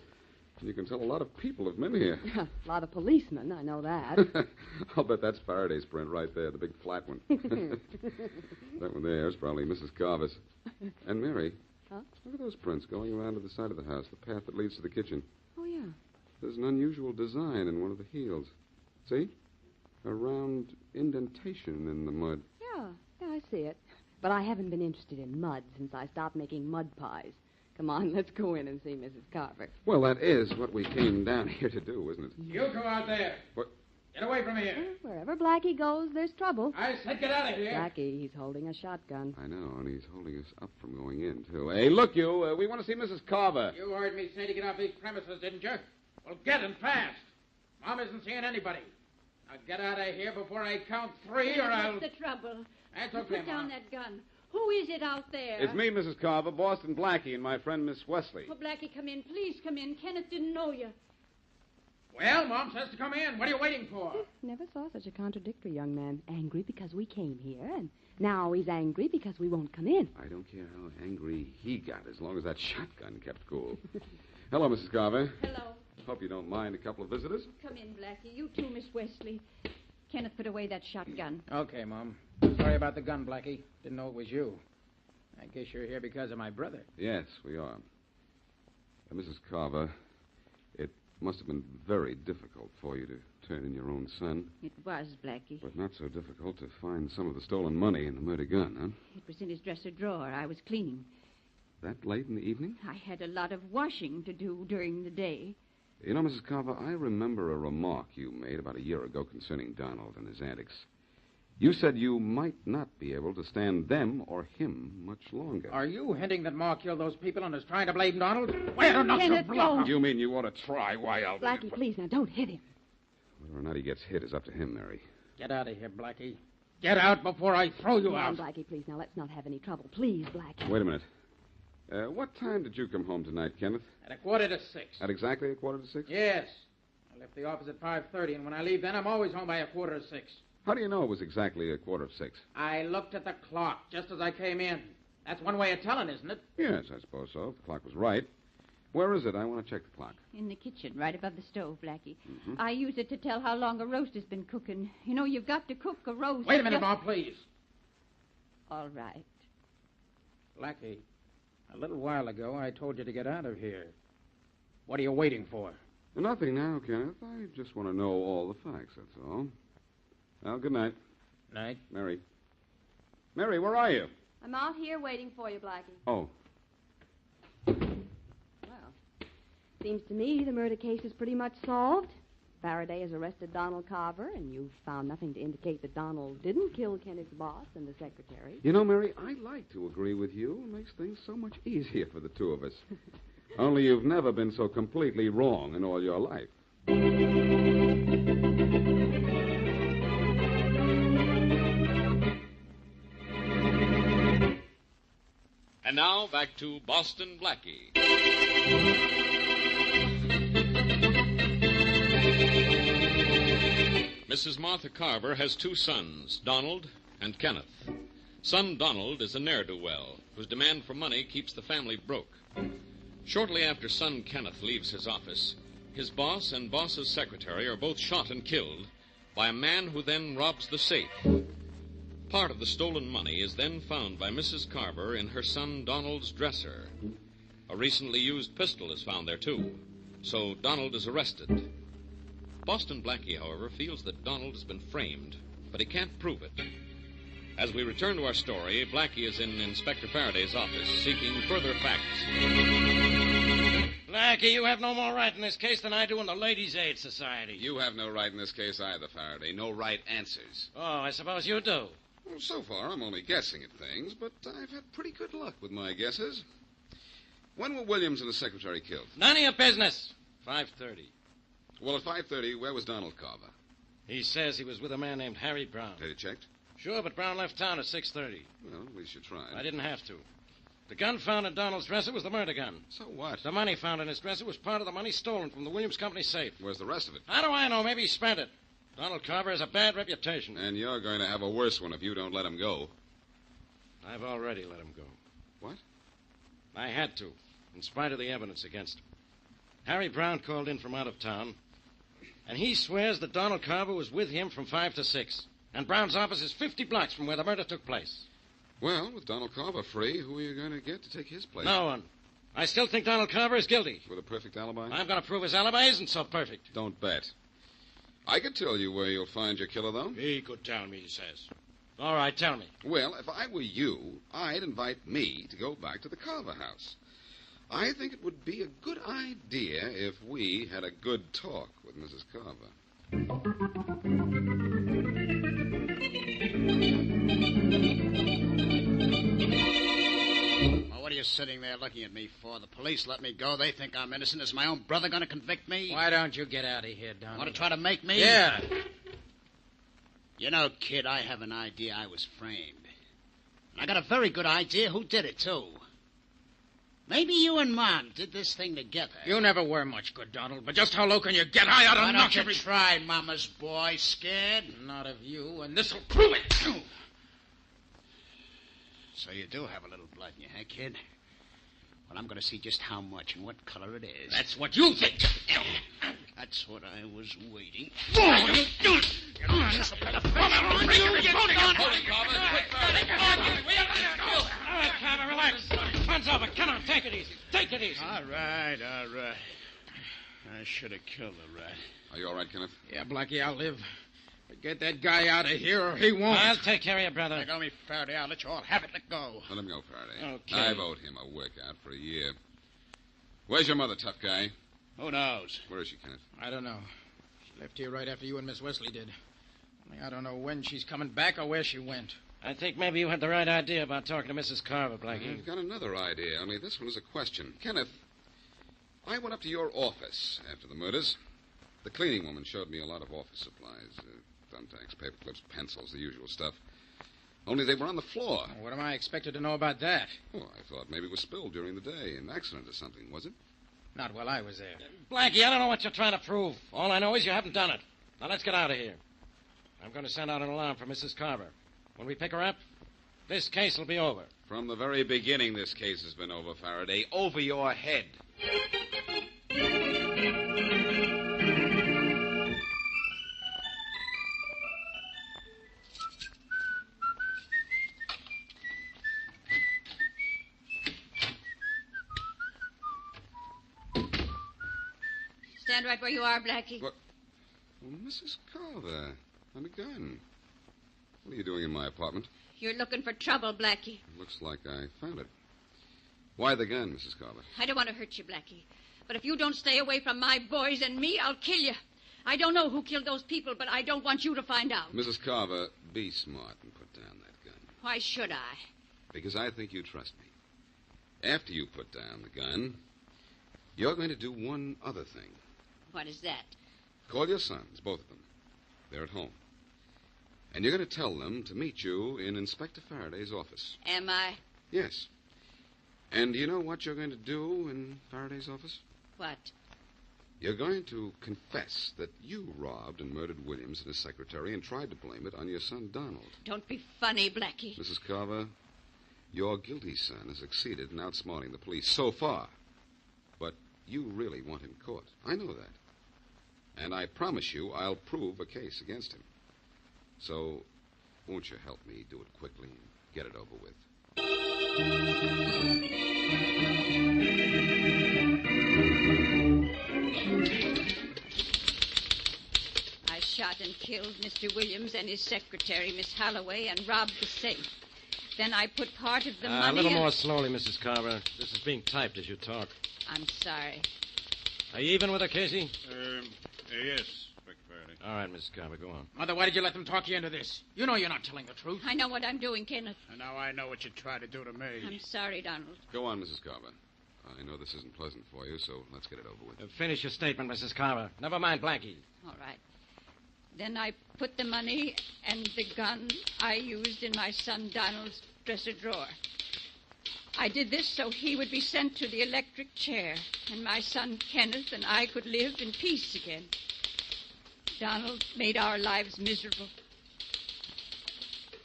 And you can tell a lot of people have been here. A lot of policemen, I know that. I'll bet that's Faraday's print right there, the big flat one. That one there is probably Mrs. Carver's. And Mary, look at those prints going around to the side of the house, the path that leads to the kitchen. Oh, yeah. There's an unusual design in one of the heels. See? A round indentation in the mud. Yeah, I see it. But I haven't been interested in mud since I stopped making mud pies. Come on, let's go in and see Mrs. Carver. Well, that is what we came down here to do, isn't it? You go out there. What? Get away from here. Wherever Blackie goes, the's trouble. I said get out of here. Blackie, he's holding a shotgun. I know, and he's holding us up from going in, too. Hey, look, you. We want to see Mrs. Carver. You heard me say to get off these premises, didn't you? Well, get and fast. Mom isn't seeing anybody. Now get out of here before I count three, or I'll... What's the trouble? That's okay, Put down Mom. that gun. Who is it out there? It's me, Mrs. Carver, Boston Blackie, and my friend Miss Wesley. Oh, Blackie, come in. Please come in. Kenneth didn't know you. Well, Mom says to come in. What are you waiting for? Never saw such a contradictory young man. Angry because we came here, and now he's angry because we won't come in. I don't care how angry he got, as long as that shotgun kept cool. Hello, Mrs. Carver. Hello. Hope you don't mind a couple of visitors. Come in, Blackie. You too, Miss Wesley. Kenneth, put away that shotgun. Okay, Mom. Sorry about the gun, Blackie. Didn't know it was you. I guess you're here because of my brother. Yes, we are. Mrs. Carver, it must have been very difficult for you to turn in your own son. It was, Blackie. But not so difficult to find some of the stolen money in the murder gun, huh? It was in his dresser drawer. I was cleaning. That late in the evening? I had a lot of washing to do during the day. You know, Mrs. Carver, I remember a remark you made about a year ago concerning Donald and his antics. You said you might not be able to stand them or him much longer. Are you hinting that Ma killed those people and is trying to blame Donald? Wait or not, Kenneth, you block. You mean you ought to try? Why, I'll... Blackie, please, now, don't hit him. Whether or not he gets hit is up to him, Mary. Get out of here, Blackie. Get out before I throw you Come on, out. Blackie, please, now, let's not have any trouble. Please, Blackie. Wait a minute. What time did you come home tonight, Kenneth? At 5:45. At exactly 5:45? Yes. I left the office at 5:30, and when I leave then, I'm always home by 5:45. How do you know it was exactly 5:45? I looked at the clock just as I came in. That's one way of telling, isn't it? Yes, I suppose so. If the clock was right. Where is it? I want to check the clock. In the kitchen, right above the stove, Blackie. Mm-hmm. I use it to tell how long a roast has been cooking. You know, you've got to cook a roast. Wait a minute, Mom, please. All right. Blackie, a little while ago, I told you to get out of here. What are you waiting for? Nothing now, Kenneth. I just want to know all the facts, that's all. Well, good night. Night. Mary. Mary, where are you? I'm out here waiting for you, Blackie. Oh. Well, seems to me the murder case is pretty much solved. Faraday has arrested Donald Carver, and you've found nothing to indicate that Donald didn't kill Kenneth's boss and the secretary. You know, Mary, I like to agree with you. It makes things so much easier for the two of us. Only you've never been so completely wrong in all your life. And now, back to Boston Blackie. Mrs. Martha Carver has two sons, Donald and Kenneth. Son Donald is a ne'er-do-well, whose demand for money keeps the family broke. Shortly after son Kenneth leaves his office, his boss and boss's secretary are both shot and killed by a man who then robs the safe. Part of the stolen money is then found by Mrs. Carver in her son Donald's dresser. A recently used pistol is found there, too. So Donald is arrested. Boston Blackie, however, feels that Donald has been framed, but he can't prove it. As we return to our story, Blackie is in Inspector Faraday's office seeking further facts. Blackie, you have no more right in this case than I do in the Ladies' Aid Society. You have no right in this case either, Faraday. No right answers. Oh, I suppose you do. Well, so far, I'm only guessing at things, but I've had pretty good luck with my guesses. When were Williams and the secretary killed? None of your business. 5:30. Well, at 5:30, where was Donald Carver? He says he was with a man named Harry Brown. Had you checked? Sure, but Brown left town at 6:30. Well, at least you tried. I didn't have to. The gun found in Donald's dresser was the murder gun. So what? The money found in his dresser was part of the money stolen from the Williams Company safe. Where's the rest of it? How do I know? Maybe he spent it. Donald Carver has a bad reputation. And you're going to have a worse one if you don't let him go. I've already let him go. What? I had to, in spite of the evidence against him. Harry Brown called in from out of town, and he swears that Donald Carver was with him from 5 to 6. And Brown's office is 50 blocks from where the murder took place. Well, with Donald Carver free, who are you going to get to take his place? No one. I still think Donald Carver is guilty. With a perfect alibi? I'm going to prove his alibi isn't so perfect. Don't bet. I could tell you where you'll find your killer, though. He could tell me, he says. All right, tell me. Well, if I were you, I'd invite me to go back to the Carver house. I think it would be a good idea if we had a good talk with Mrs. Carver. Well, what are you sitting there looking at me for? The police let me go. They think I'm innocent. Is my own brother going to convict me? Why don't you get out of here, Donald? Want to try to make me? Yeah. You know, kid, I have an idea I was framed. And I got a very good idea who did it, too. Maybe you and Mom did this thing together. You never were much good, Donald, but just how low can you get? I ought to Why knock don't you try, Mama's boy? Scared? Not of you, and this'll prove it. So you do have a little blood in you, huh, kid? Well, I'm going to see just how much and what color it is. That's what you think. That's what I was waiting. All right, Carver, relax. Fun's over. Come on, take it easy. Take it easy. All right. I should have killed the rat. Are you all right, Kenneth? Yeah, Blackie, I'll live. But get that guy out of here or he won't. I'll take care of you, brother. Let go me, Faraday. I'll let you all have it. Let go. Let him go, Faraday. Okay. I've owed him a workout for a year. Where's your mother, tough guy? Who knows? Where is she, Kenneth? I don't know. She left here right after you and Miss Wesley did. Only I don't know when she's coming back or where she went. I think maybe you had the right idea about talking to Mrs. Carver, Blackie. I've got another idea, only this one is a question. Kenneth, I went up to your office after the murders. The cleaning woman showed me a lot of office supplies. Thumbtacks, paper clips, pencils, the usual stuff. Only they were on the floor. Well, what am I expected to know about that? Oh, I thought maybe it was spilled during the day. An accident or something, was it? Not while I was there. Blackie, I don't know what you're trying to prove. All I know is you haven't done it. Now, let's get out of here. I'm going to send out an alarm for Mrs. Carver. When we pick her up, this case will be over. From the very beginning, this case has been over, Faraday. Over your head. Stand right where you are, Blackie. What? Well, Mrs. Carver, and a gun. What are you doing in my apartment? You're looking for trouble, Blackie. Looks like I found it. Why the gun, Mrs. Carver? I don't want to hurt you, Blackie. But if you don't stay away from my boys and me, I'll kill you. I don't know who killed those people, but I don't want you to find out. Mrs. Carver, be smart and put down that gun. Why should I? Because I think you trust me. After you put down the gun, you're going to do one other thing. What is that? Call your sons, both of them. They're at home. And you're going to tell them to meet you in Inspector Faraday's office. Am I? Yes. And do you know what you're going to do in Faraday's office? What? You're going to confess that you robbed and murdered Williams and his secretary and tried to blame it on your son, Donald. Don't be funny, Blackie. Mrs. Carver, your guilty son has succeeded in outsmarting the police so far. But you really want him caught. I know that. And I promise you I'll prove a case against him. So, won't you help me do it quickly and get it over with? I shot and killed Mr. Williams and his secretary, Miss Holloway, and robbed the safe. Then I put part of the money... A little more slowly, Mrs. Carver. This is being typed as you talk. I'm sorry. Are you even with her, Casey? Yes, Inspector Faraday. All right, Mrs. Carver, go on. Mother, why did you let them talk you into this? You know you're not telling the truth. I know what I'm doing, Kenneth. And now I know what you tried to do to me. I'm sorry, Donald. Go on, Mrs. Carver. I know this isn't pleasant for you, so let's get it over with. Finish your statement, Mrs. Carver. Never mind Blackie. All right. Then I put the money and the gun I used in my son Donald's dresser drawer. I did this so he would be sent to the electric chair, and my son Kenneth and I could live in peace again. Donald made our lives miserable.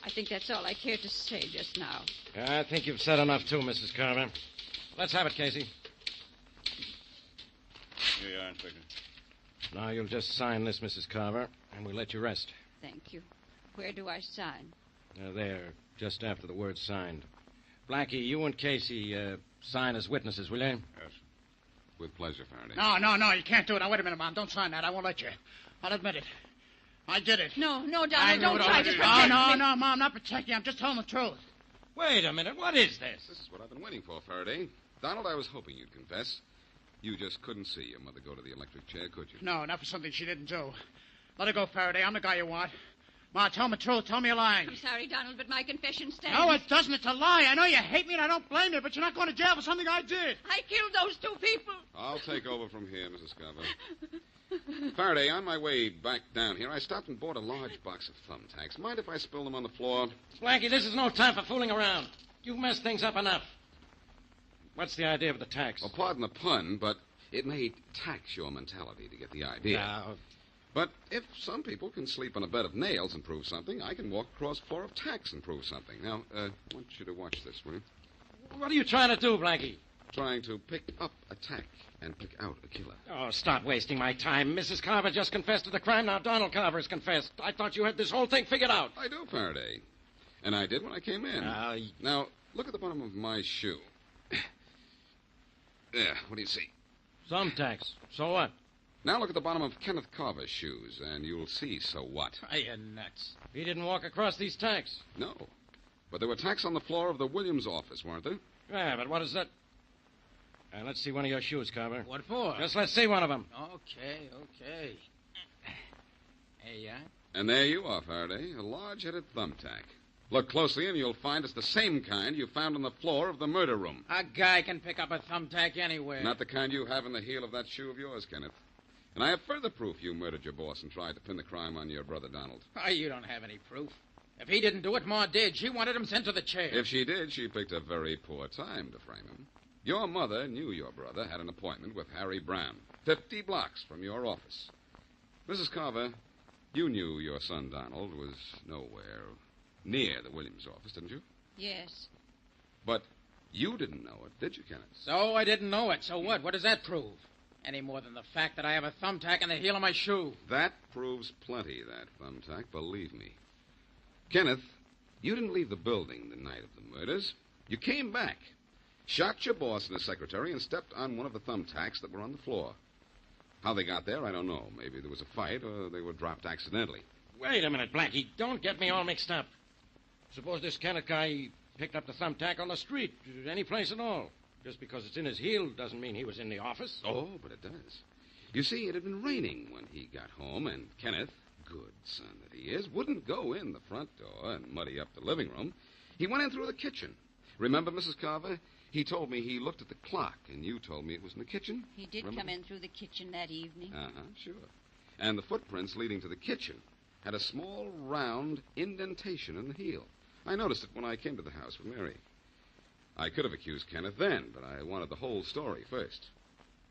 I think that's all I care to say just now. I think you've said enough, too, Mrs. Carver. Let's have it, Casey. Here you are, Inspector. Now you'll just sign this, Mrs. Carver, and we'll let you rest. Thank you. Where do I sign? There, just after the word signed. Blackie, you and Casey sign as witnesses, will you? Yes. With pleasure, Faraday. No, you can't do it. Now, wait a minute, Mom. Don't sign that. I won't let you. I'll admit it. I did it. No, Donald, don't try to protect me. No, Mom, I'm not protecting you. I'm just telling the truth. Wait a minute. What is this? This is what I've been waiting for, Faraday. Donald, I was hoping you'd confess. You just couldn't see your mother go to the electric chair, could you? No, not for something she didn't do. Let her go, Faraday. I'm the guy you want. Ma, tell me the truth. Tell me you're lying. I'm sorry, Donald, but my confession stands. No, it doesn't. It's a lie. I know you hate me, and I don't blame you, but you're not going to jail for something I did. I killed those two people. I'll take over from here, Mrs. Carver. Faraday, on my way back down here, I stopped and bought a large box of thumbtacks. Mind if I spill them on the floor? Blackie, this is no time for fooling around. You've messed things up enough. What's the idea of the tax? Well, pardon the pun, but it may tax your mentality to get the idea. Now, but if some people can sleep on a bed of nails and prove something, I can walk across a floor of tacks and prove something. Now, I want you to watch this, will you? what are you trying to do, Blackie? Trying to pick up a tack and pick out a killer. Oh, stop wasting my time. Mrs. Carver just confessed to the crime. Now Donald Carver has confessed. I thought you had this whole thing figured out. I do, Faraday. And I did when I came in. Now, look at the bottom of my shoe. There, what do you see? Thumbtacks. So what? Now look at the bottom of Kenneth Carver's shoes, and you'll see so what. Are you nuts? He didn't walk across these tacks. No. But there were tacks on the floor of the Williams office, weren't there? Yeah, but what is that? Let's see one of your shoes, Carver. What for? Just let's see one of them. Okay. There you are. And there you are, Faraday, a large-headed thumbtack. Look closely, and you'll find it's the same kind you found on the floor of the murder room. A guy can pick up a thumbtack anywhere. Not the kind you have in the heel of that shoe of yours, Kenneth. And I have further proof you murdered your boss and tried to pin the crime on your brother, Donald. Oh, you don't have any proof. If he didn't do it, Ma did. She wanted him sent to the chair. If she did, she picked a very poor time to frame him. Your mother knew your brother had an appointment with Harry Brown, 50 blocks from your office. Mrs. Carver, you knew your son, Donald, was nowhere near the Williams office, didn't you? Yes. But you didn't know it, did you, Kenneth? So I didn't know it. So what? What does that prove? Any more than the fact that I have a thumbtack in the heel of my shoe. That proves plenty, that thumbtack, believe me. Kenneth, you didn't leave the building the night of the murders. You came back, shot your boss and his secretary, and stepped on one of the thumbtacks that were on the floor. How they got there, I don't know. Maybe there was a fight, or they were dropped accidentally. Wait a minute, Blackie. Don't get me all mixed up. Suppose this Kenneth guy picked up the thumbtack on the street, any place at all. Just because it's in his heel doesn't mean he was in the office. Oh, but it does. You see, it had been raining when he got home, and Kenneth, good son that he is, wouldn't go in the front door and muddy up the living room. He went in through the kitchen. Remember, Mrs. Carver? He told me he looked at the clock, and you told me it was in the kitchen. He did come in through the kitchen that evening. Sure. And the footprints leading to the kitchen had a small, round indentation in the heel. I noticed it when I came to the house with Mary. I could have accused Kenneth then, but I wanted the whole story first.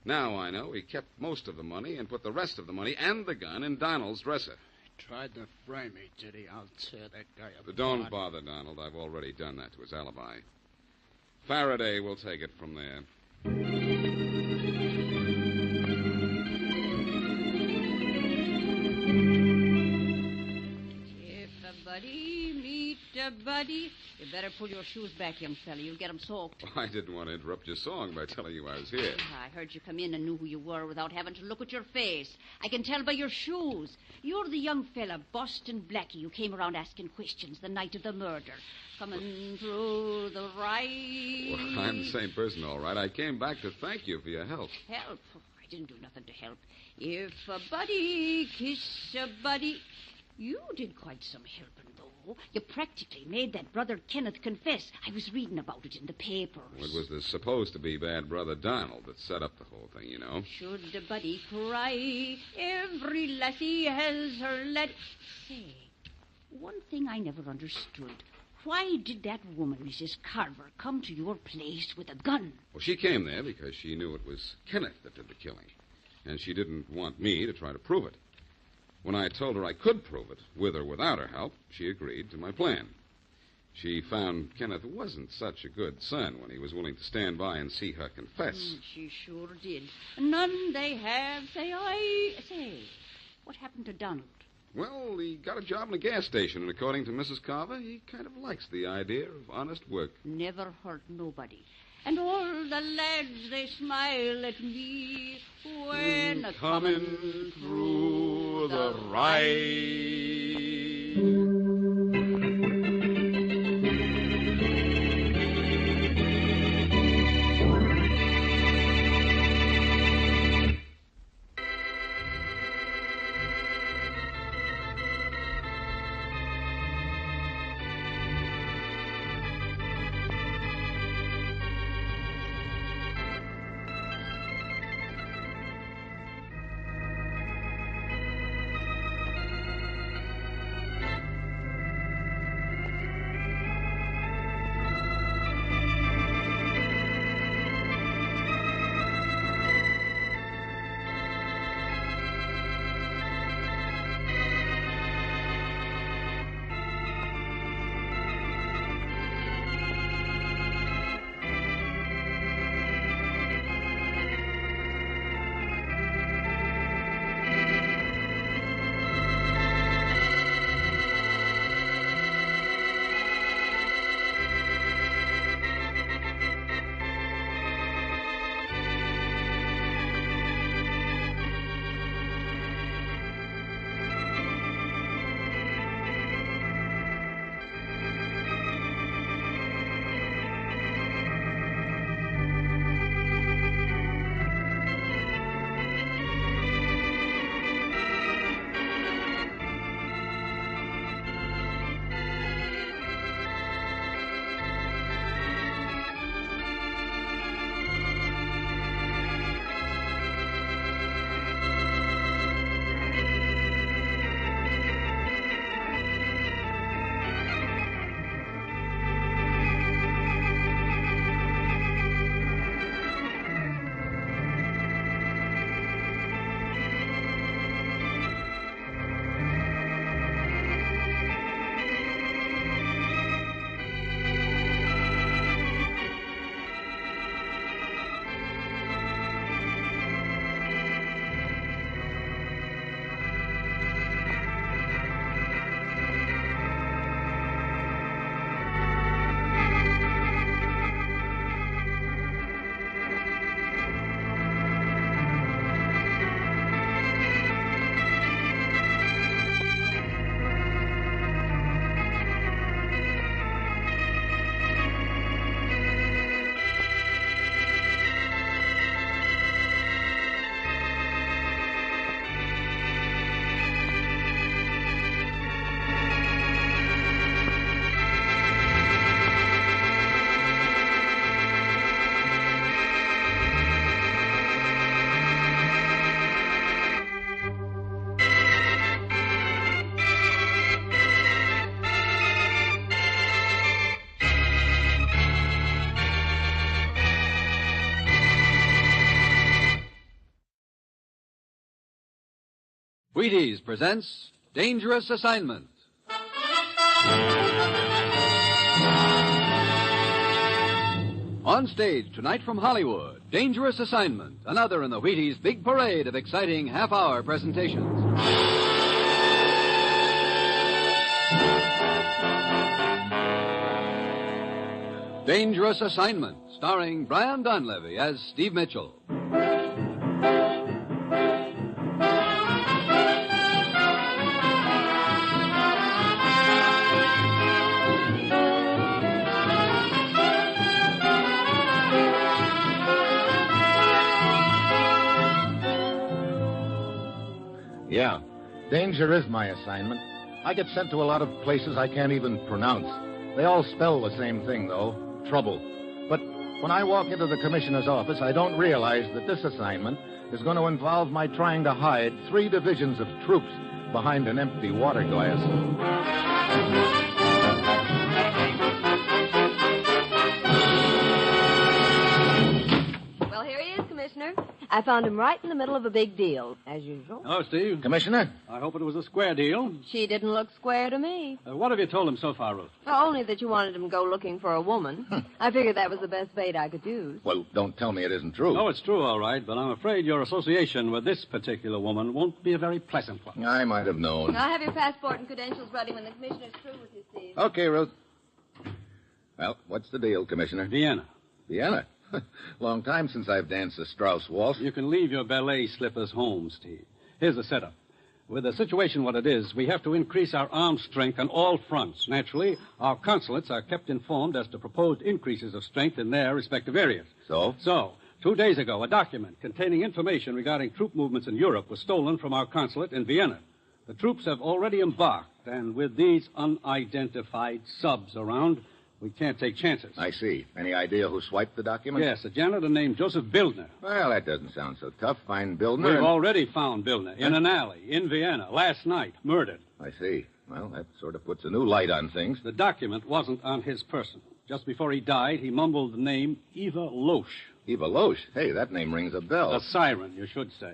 Now I know he kept most of the money and put the rest of the money and the gun in Donald's dresser. Tried to frame me, did he? I'll tear that guy apart. But don't bother, Donald. I've already done that to his alibi. Faraday will take it from there. If a buddy meet a buddy, you better pull your shoes back, young fella. You'll get 'em soaked. Well, I didn't want to interrupt your song by telling you I was here. I heard you come in and knew who you were without having to look at your face. I can tell by your shoes. You're the young fella, Boston Blackie, who came around asking questions the night of the murder. Coming through the right. Well, I'm the same person, all right. I came back to thank you for your help. Help? Oh, I didn't do nothing to help. If a buddy kiss a buddy... You did quite some helping, though. You practically made that brother Kenneth confess. I was reading about it in the papers. Well, it was the supposed to be bad brother Donald that set up the whole thing, you know. Should a buddy cry, every lassie has her Say, one thing I never understood. Why did that woman, Mrs. Carver, come to your place with a gun? Well, she came there because she knew it was Kenneth that did the killing. And she didn't want me to try to prove it. When I told her I could prove it, with or without her help, she agreed to my plan. She found Kenneth wasn't such a good son when he was willing to stand by and see her confess. She sure did. None they have, say I. Say, what happened to Donald? Well, he got a job in a gas station, and according to Mrs. Carver, he kind of likes the idea of honest work. Never hurt nobody. And all the lads, they smile at me when coming through the right. Wheaties presents Dangerous Assignment. On stage tonight from Hollywood, Dangerous Assignment, another in the Wheaties' big parade of exciting half-hour presentations. Dangerous Assignment, starring Brian Donlevy as Steve Mitchell. Yeah, danger is my assignment. I get sent to a lot of places I can't even pronounce. They all spell the same thing, though, trouble. But when I walk into the commissioner's office, I don't realize that this assignment is going to involve my trying to hide 3 divisions of troops behind an empty water glass. Well, here he is, Commissioner. I found him right in the middle of a big deal, as usual. Hello, Steve. Commissioner? I hope it was a square deal. She didn't look square to me. What have you told him so far, Ruth? Well, only that you wanted him to go looking for a woman. I figured that was the best bait I could use. Well, don't tell me it isn't true. No, it's true, all right, but I'm afraid your association with this particular woman won't be a very pleasant one. I might have known. I'll have your passport and credentials ready when the commissioner's through with you, Steve. Okay, Ruth. Well, what's the deal, Commissioner? Vienna. Vienna? Long time since I've danced the Strauss waltz. You can leave your ballet slippers home, Steve. Here's the setup. With the situation what it is, we have to increase our armed strength on all fronts. Naturally, our consulates are kept informed as to proposed increases of strength in their respective areas. So? So, 2 days ago, a document containing information regarding troop movements in Europe was stolen from our consulate in Vienna. The troops have already embarked, and with these unidentified subs around, we can't take chances. I see. Any idea who swiped the document? Yes, a janitor named Joseph Bildner. Well, that doesn't sound so tough. Find Bildner. We've already found Bildner in an alley in Vienna last night, murdered. I see. Well, that sort of puts a new light on things. The document wasn't on his person. Just before he died, he mumbled the name Eva Loesch. Eva Loesch? Hey, that name rings a bell. A siren, you should say.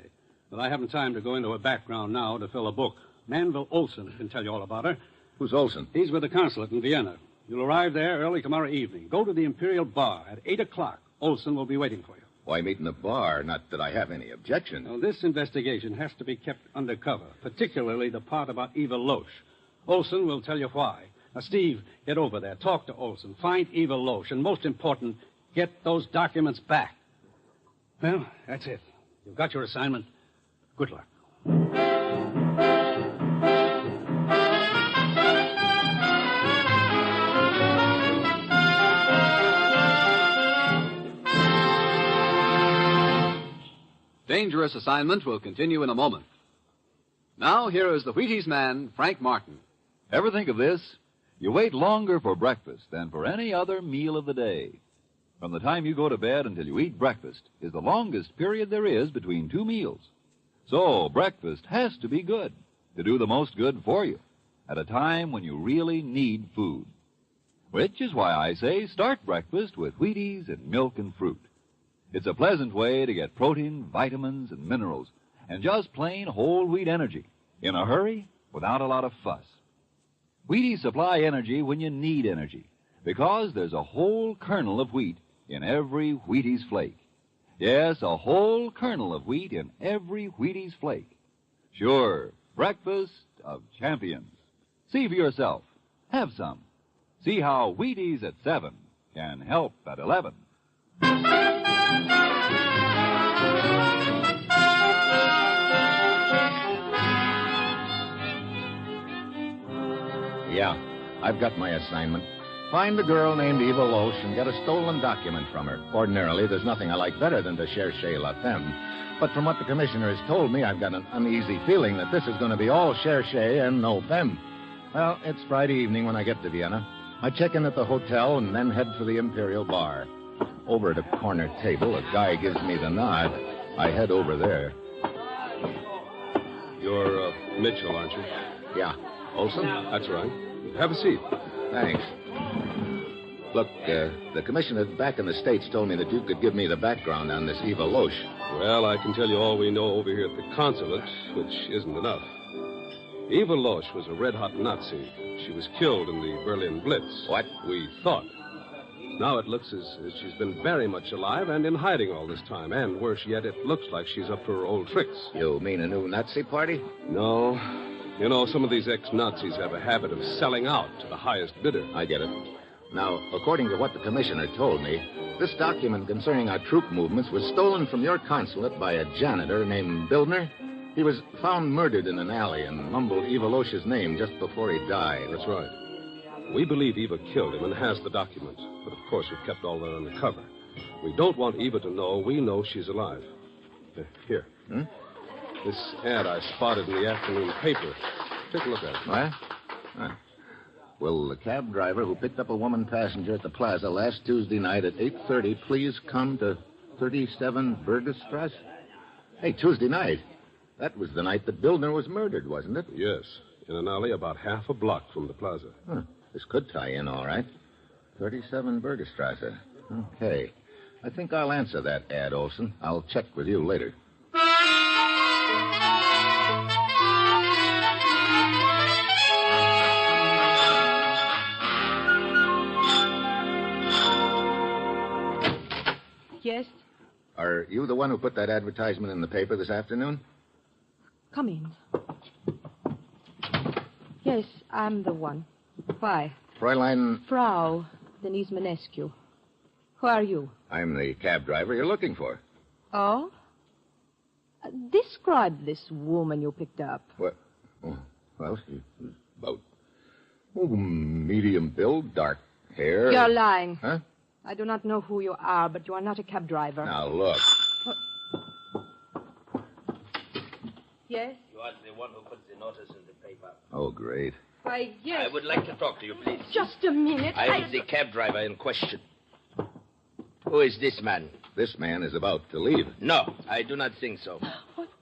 But I haven't time to go into her background now to fill a book. Manville Olson can tell you all about her. Who's Olson? He's with the consulate in Vienna. You'll arrive there early tomorrow evening. Go to the Imperial Bar at 8 o'clock. Olson will be waiting for you. Why meet in the bar? Not that I have any objection. Well, this investigation has to be kept undercover, particularly the part about Eva Loesch. Olson will tell you why. Now, Steve, get over there. Talk to Olson. Find Eva Loesch. And most important, get those documents back. Well, that's it. You've got your assignment. Good luck. Dangerous Assignment will continue in a moment. Now, here is the Wheaties man, Frank Martin. Ever think of this? You wait longer for breakfast than for any other meal of the day. From the time you go to bed until you eat breakfast is the longest period there is between 2 meals. So, breakfast has to be good to do the most good for you at a time when you really need food. Which is why I say start breakfast with Wheaties and milk and fruit. It's a pleasant way to get protein, vitamins, and minerals, and just plain whole wheat energy, in a hurry, without a lot of fuss. Wheaties supply energy when you need energy, because there's a whole kernel of wheat in every Wheaties flake. Yes, a whole kernel of wheat in every Wheaties flake. Sure, breakfast of champions. See for yourself. Have some. See how Wheaties at 7 can help at 11. Yeah, I've got my assignment. Find a girl named Eva Loesch and get a stolen document from her. Ordinarily, there's nothing I like better than to chercher la femme. But from what the commissioner has told me, I've got an uneasy feeling that this is going to be all chercher and no femme. Well, it's Friday evening when I get to Vienna. I check in at the hotel and then head for the Imperial Bar. Over at a corner table, a guy gives me the nod. I head over there. You're Mitchell, aren't you? Yeah. Olson? That's right. Have a seat. Thanks. Look, the commissioner back in the States told me that you could give me the background on this Eva Loesch. Well, I can tell you all we know over here at the consulate, which isn't enough. Eva Loesch was a red-hot Nazi. She was killed in the Berlin Blitz. What? We thought. Now it looks as if she's been very much alive and in hiding all this time. And worse yet, it looks like she's up to her old tricks. You mean a new Nazi party? No. You know, some of these ex-Nazis have a habit of selling out to the highest bidder. I get it. Now, according to what the commissioner told me, this document concerning our troop movements was stolen from your consulate by a janitor named Bildner. He was found murdered in an alley and mumbled Eva Loesch's name just before he died. That's right. We believe Eva killed him and has the document. But, of course, we've kept all that undercover. We don't want Eva to know we know she's alive. Here. Hmm? This ad I spotted in the afternoon paper. Take a look at it. What? Will the cab driver who picked up a woman passenger at the plaza last Tuesday night at 8:30 please come to 37 Bergestrasse? Hey, Tuesday night. That was the night that Bildner was murdered, wasn't it? Yes, in an alley about half a block from the plaza. Huh. This could tie in all right. 37 Bergestrasse. Okay. I think I'll answer that ad, Olson. I'll check with you later. Yes? Are you the one who put that advertisement in the paper this afternoon? Come in. Yes, I'm the one. Why? Fräulein... Frau Denise Manescu. Who are you? I'm the cab driver you're looking for. Oh? Describe this woman you picked up. What? Oh, well, she's about medium build, dark hair. You're lying. Huh? I do not know who you are, but you are not a cab driver. Now, look. Yes? You are the one who put the notice in the paper. Oh, great. Why, yes. I would like to talk to you, please. Just a minute. I am the cab driver in question. Who is this man? This man is about to leave. No, I do not think so.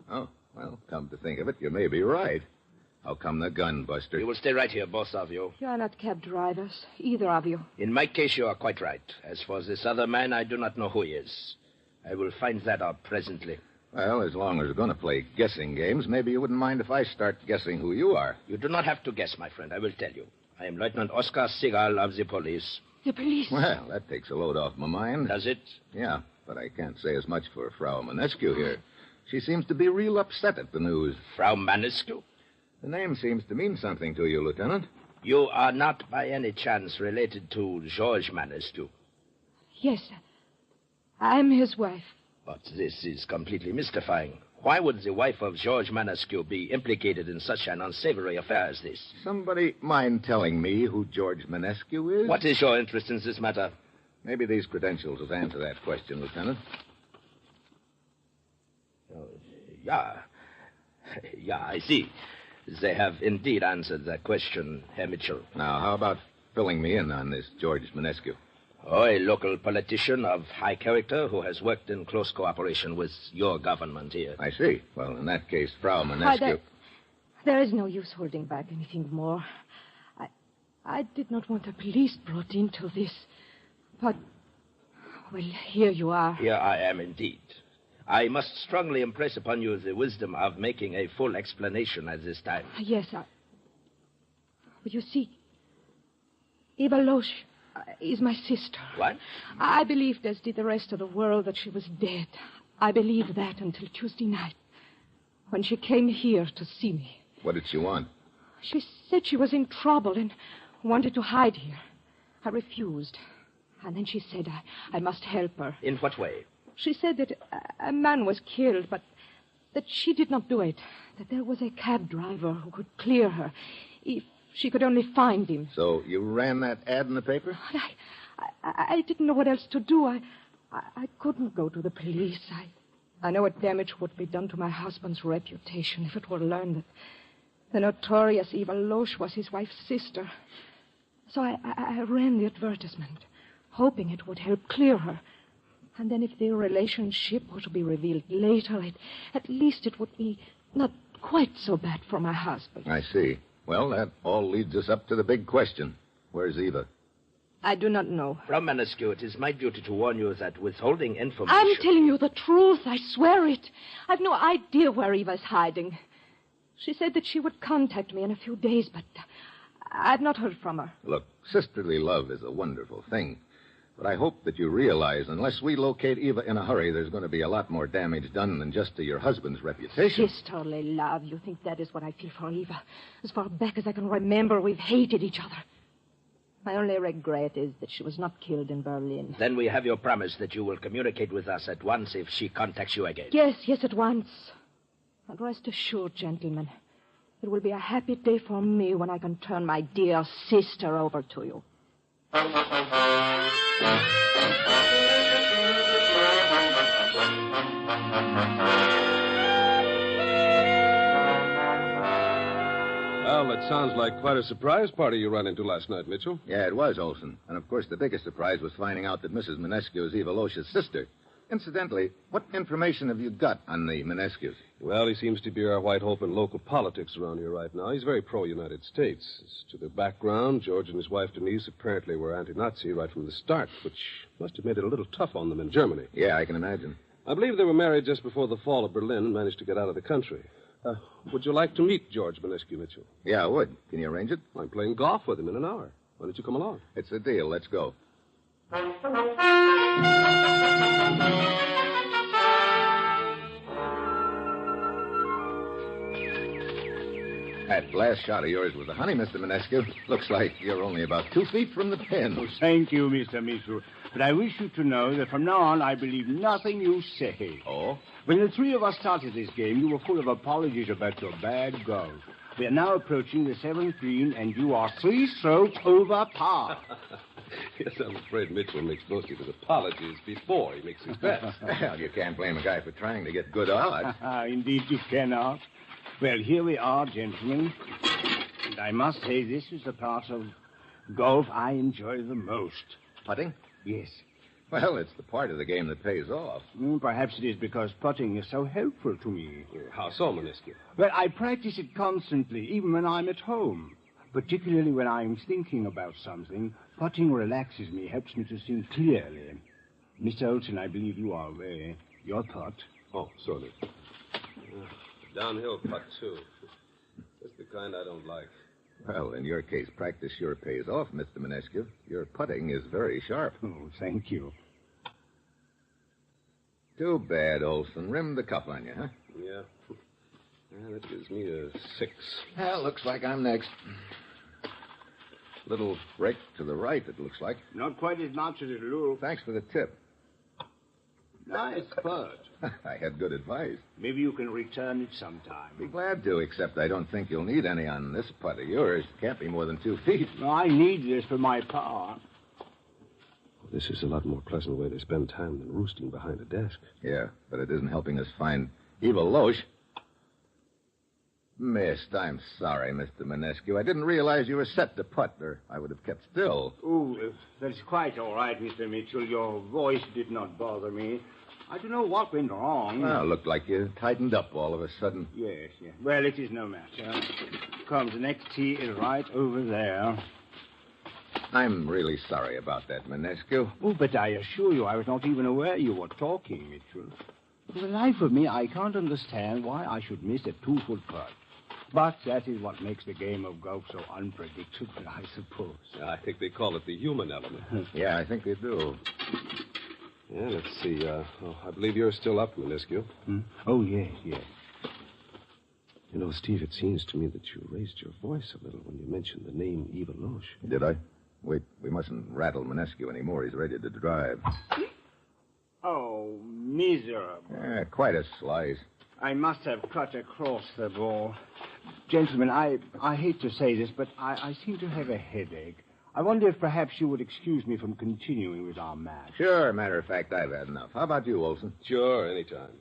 Oh, well, come to think of it, you may be right. How come the gun, Buster? You will stay right here, both of you. You are not cab drivers, either of you. In my case, you are quite right. As for this other man, I do not know who he is. I will find that out presently. Well, as long as we're going to play guessing games, maybe you wouldn't mind if I start guessing who you are. You do not have to guess, my friend. I will tell you. I am Lieutenant Oscar Segal of the police. The police? Well, that takes a load off my mind. Does it? Yeah, but I can't say as much for Frau Manescu here. She seems to be real upset at the news. Frau Manescu? The name seems to mean something to you, Lieutenant. You are not by any chance related to George Manescu? Yes, I'm his wife. But this is completely mystifying. Why would the wife of George Manescu be implicated in such an unsavory affair as this? Somebody mind telling me who George Manescu is? What is your interest in this matter? Maybe these credentials will answer that question, Lieutenant. Yeah, I see. They have indeed answered that question, Herr Mitchell. Now, how about filling me in on this George Manescu? Oh, a local politician of high character who has worked in close cooperation with your government here. I see. Well, in that case, Frau Manescu... There is no use holding back anything more. I did not want the police brought into this. But, well, here you are. Here I am indeed. I must strongly impress upon you the wisdom of making a full explanation at this time. Yes, But you see, Eva Loesch is my sister. What? I believed, as did the rest of the world, that she was dead. I believed that until Tuesday night, when she came here to see me. What did she want? She said she was in trouble and wanted to hide here. I refused. And then she said I must help her. In what way? She said that a man was killed, but that she did not do it. That there was a cab driver who could clear her if she could only find him. So you ran that ad in the paper? I didn't know what else to do. I couldn't go to the police. I know what damage would be done to my husband's reputation if it were learned that the notorious Eva Loesch was his wife's sister. So I ran the advertisement, hoping it would help clear her. And then if their relationship were to be revealed later, at least it would be not quite so bad for my husband. I see. Well, that all leads us up to the big question. Where's Eva? I do not know. Frau Manescu, it is my duty to warn you that withholding information... I'm telling you the truth. I swear it. I've no idea where Eva's hiding. She said that she would contact me in a few days, but I've not heard from her. Look, sisterly love is a wonderful thing. But I hope that you realize unless we locate Eva in a hurry, there's going to be a lot more damage done than just to your husband's reputation. Sisterly love. You think that is what I feel for Eva? As far back as I can remember, we've hated each other. My only regret is that she was not killed in Berlin. Then we have your promise that you will communicate with us at once if she contacts you again. Yes, at once. And rest assured, gentlemen, it will be a happy day for me when I can turn my dear sister over to you. Well, it sounds like quite a surprise party you ran into last night, Mitchell. Yeah, it was, Olson. And, of course, the biggest surprise was finding out that Mrs. Manescu is Eva Loesch's sister. Incidentally, what information have you got on the Manescus? Well, he seems to be our white hope in local politics around here right now. He's very pro-United States. As to the background, George and his wife Denise apparently were anti-Nazi right from the start, which must have made it a little tough on them in Germany. Yeah, I can imagine. I believe they were married just before the fall of Berlin and managed to get out of the country. Would you like to meet George Manescu, Mitchell? Yeah, I would. Can you arrange it? I'm playing golf with him in an hour. Why don't you come along? It's a deal. Let's go. That last shot of yours was a honey, Mr. Manescu. Looks like you're only about 2 feet from the pin. Oh, thank you, Mr. Mitchell. But I wish you to know that from now on I believe nothing you say. Oh? When the three of us started this game, you were full of apologies about your bad golf. We are now approaching the 7th green, and you are 3 strokes over par. Yes, I'm afraid Mitchell makes most of his apologies before he makes his bets. Well, you can't blame a guy for trying to get good odds. Indeed you cannot. Well, here we are, gentlemen. And I must say this is the part of golf I enjoy the most. Putting? Yes. Well, it's the part of the game that pays off. Perhaps it is because putting is so helpful to me. How so, Manescu? Well, I practice it constantly, even when I'm at home. Particularly when I'm thinking about something, putting relaxes me, helps me to think clearly. Mr. Olson, I believe you are aware. Your putt. Oh, sorry. Downhill putt, too. Just the kind I don't like. Well, in your case, practice sure pays off, Mr. Manescu. Your putting is very sharp. Oh, thank you. Too bad, Olson. Rimmed the cup on you, huh? Yeah. That gives me a 6. Well, looks like I'm next. Little break to the right, it looks like. Not quite as much as it looks. Thanks for the tip. Nice putt. I had good advice. Maybe you can return it sometime. Be glad to, except I don't think you'll need any on this putt of yours. Can't be more than 2 feet. No, I need this for my par. This is a lot more pleasant way to spend time than roosting behind a desk. Yeah, but it isn't helping us find Eva Loesch. Missed. I'm sorry, Mr. Manescu. I didn't realize you were set to putt, or I would have kept still. Oh, that's quite all right, Mr. Mitchell. Your voice did not bother me. I don't know what went wrong. Well, looked like you tightened up all of a sudden. Yes. Well, it is no matter. Come, the next tee is right over there. I'm really sorry about that, Manescu. Oh, but I assure you I was not even aware you were talking, Mitchell. For the life of me, I can't understand why I should miss a 2-foot putt. But that is what makes the game of golf so unpredictable, I suppose. I think they call it the human element. Yeah, I think they do. Yeah, let's see. I believe you're still up, Manescu. Oh, yes. You know, Steve, it seems to me that you raised your voice a little when you mentioned the name Eva Loesch. Did I? Wait, we mustn't rattle Manescu anymore. He's ready to drive. Oh, miserable. Yeah, quite a slice. I must have cut across the ball. Gentlemen, I hate to say this, but I seem to have a headache. I wonder if perhaps you would excuse me from continuing with our match. Sure, matter of fact, I've had enough. How about you, Olson? Sure, anytime.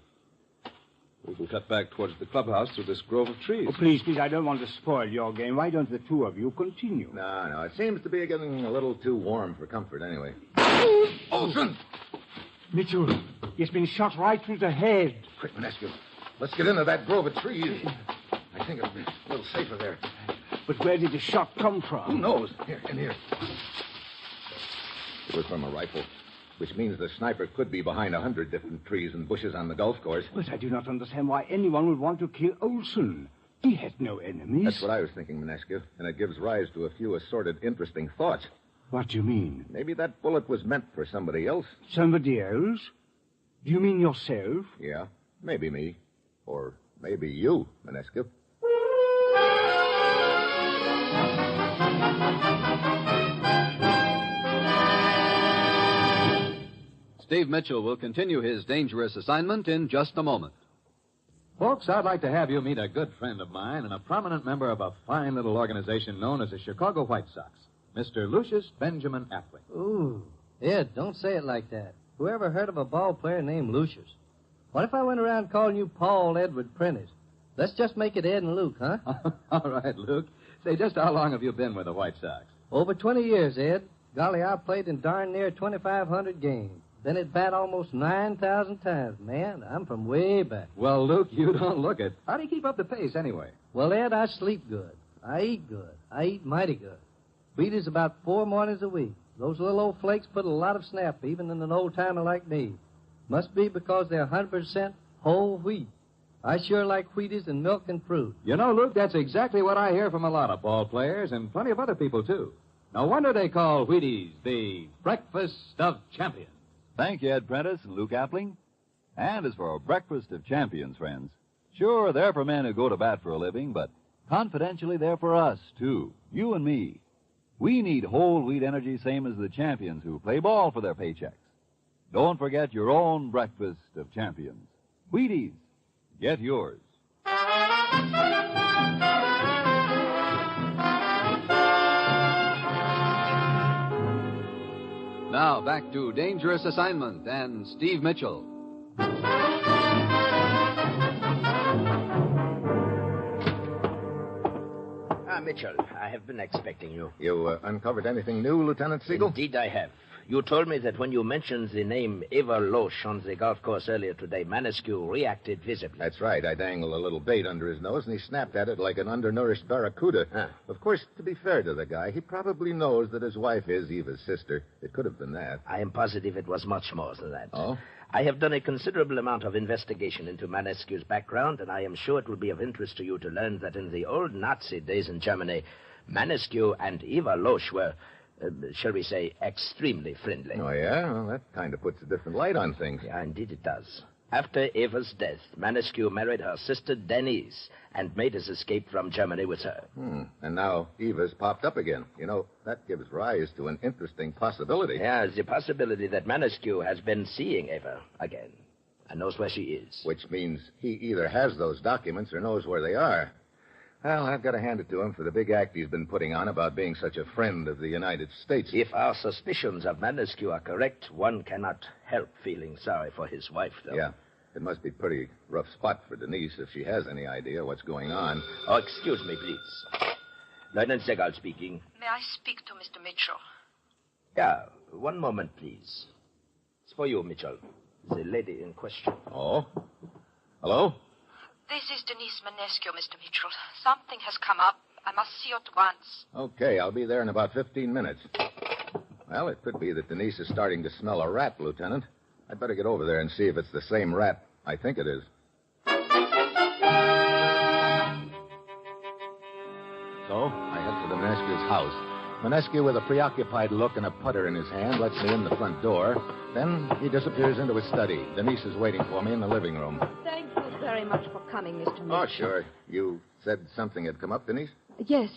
We can cut back towards the clubhouse through this grove of trees. Oh, please, I don't want to spoil your game. Why don't the two of you continue? No, it seems to be getting a little too warm for comfort anyway. Olson! Mitchell, he's been shot right through the head. Quick, Manescu. Let's get into that grove of trees. I think it'll be a little safer there. But where did the shot come from? Who knows? Here, in here. It was from a rifle, which means the sniper could be behind 100 different trees and bushes on the golf course. But I do not understand why anyone would want to kill Olson. He had no enemies. That's what I was thinking, Manescu, and it gives rise to a few assorted, interesting thoughts. What do you mean? Maybe that bullet was meant for somebody else. Somebody else? Do you mean yourself? Yeah, maybe me. Or maybe you, Manescu. Steve Mitchell will continue his dangerous assignment in just a moment. Folks, I'd like to have you meet a good friend of mine and a prominent member of a fine little organization known as the Chicago White Sox, Mr. Lucius Benjamin Appling. Ooh, Ed, don't say it like that. Whoever heard of a ball player named Lucius? What if I went around calling you Paul Edward Prentice? Let's just make it Ed and Luke, huh? All right, Luke. Say, just how long have you been with the White Sox? Over 20 years, Ed. Golly, I played in darn near 2,500 games. Been at bat almost 9,000 times. Man, I'm from way back. Well, Luke, you don't look it. How do you keep up the pace, anyway? Well, Ed, I sleep good. I eat good. I eat mighty good. Wheat is about 4 mornings a week. Those little old flakes put a lot of snap, even in an old-timer like me. Must be because they're 100% whole wheat. I sure like Wheaties and milk and fruit. You know, Luke, that's exactly what I hear from a lot of ball players and plenty of other people, too. No wonder they call Wheaties the breakfast of champions. Thank you, Ed Prentice and Luke Appling. And as for our breakfast of champions, friends, sure, they're for men who go to bat for a living, but confidentially, they're for us, too. You and me. We need whole wheat energy, same as the champions who play ball for their paychecks. Don't forget your own breakfast of champions. Wheaties. Get yours. Now back to Dangerous Assignment and Steve Mitchell. Mitchell, I have been expecting you. You uncovered anything new, Lieutenant Siegel? Indeed, I have. You told me that when you mentioned the name Eva Loesch on the golf course earlier today, Manescu reacted visibly. That's right. I dangled a little bait under his nose, and he snapped at it like an undernourished barracuda. Huh. Of course, to be fair to the guy, he probably knows that his wife is Eva's sister. It could have been that. I am positive it was much more than that. Oh? I have done a considerable amount of investigation into Manescu's background, and I am sure it will be of interest to you to learn that in the old Nazi days in Germany, Manescu and Eva Loesch were, shall we say, extremely friendly. Oh, yeah? Well, that kind of puts a different light on things. Yeah, indeed it does. After Eva's death, Manescu married her sister Denise and made his escape from Germany with her. And now Eva's popped up again. You know, that gives rise to an interesting possibility. Yeah, the possibility that Manescu has been seeing Eva again and knows where she is. Which means he either has those documents or knows where they are. Well, I've got to hand it to him for the big act he's been putting on about being such a friend of the United States. If our suspicions of Manescu are correct, one cannot help feeling sorry for his wife, though. Yeah. It must be a pretty rough spot for Denise if she has any idea what's going on. Oh, excuse me, please. Lieutenant Segal speaking. May I speak to Mr. Mitchell? Yeah, one moment, please. It's for you, Mitchell. The lady in question. Oh? Hello? This is Denise Manescu, Mr. Mitchell. Something has come up. I must see you at once. Okay, I'll be there in about 15 minutes. Well, it could be that Denise is starting to smell a rat, Lieutenant. I'd better get over there and see if it's the same rat. I think it is. So, I head for the Manescu's house. Manescu, with a preoccupied look and a putter in his hand, lets me in the front door. Then he disappears into his study. Denise is waiting for me in the living room. Thank you very much for coming, Mr. Mitchell. Oh, sure. You said something had come up, Denise? Yes.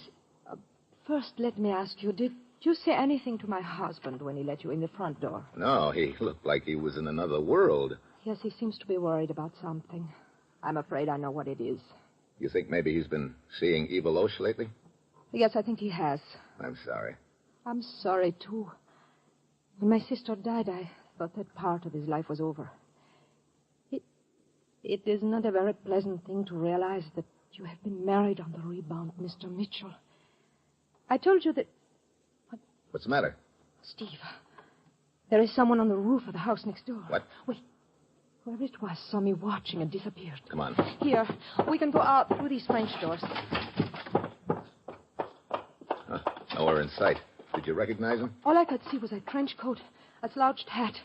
First, let me ask you, did you say anything to my husband when he let you in the front door? No, he looked like he was in another world. Yes, he seems to be worried about something. I'm afraid I know what it is. You think maybe he's been seeing Eva Loesch lately? Yes, I think he has. I'm sorry. I'm sorry, too. When my sister died, I thought that part of his life was over. It is not a very pleasant thing to realize that you have been married on the rebound, Mr. Mitchell. I told you that... What's the matter? Steve, there is someone on the roof of the house next door. What? Wait. Whoever it was saw me watching and disappeared. Come on. Here, we can go out through these French doors. Nowhere in sight. Did Did you recognize him? All I could see was a trench coat, a slouched hat,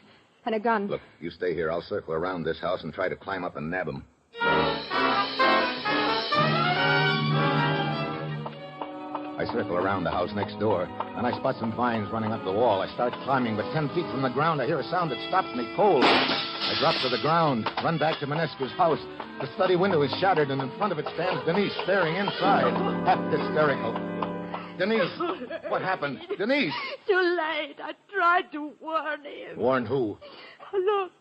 and a gun. Look, you stay here. I'll circle around this house and try to climb up and nab him. I circle around the house next door, and I spot some vines running up the wall. I start climbing, but 10 feet from the ground, I hear a sound that stops me cold. I drop to the ground, run back to Manescu's house. The study window is shattered, and in front of it stands Denise, staring inside, half hysterical. Denise, what happened? Denise! Too late. I tried to warn him. Warn who? Look,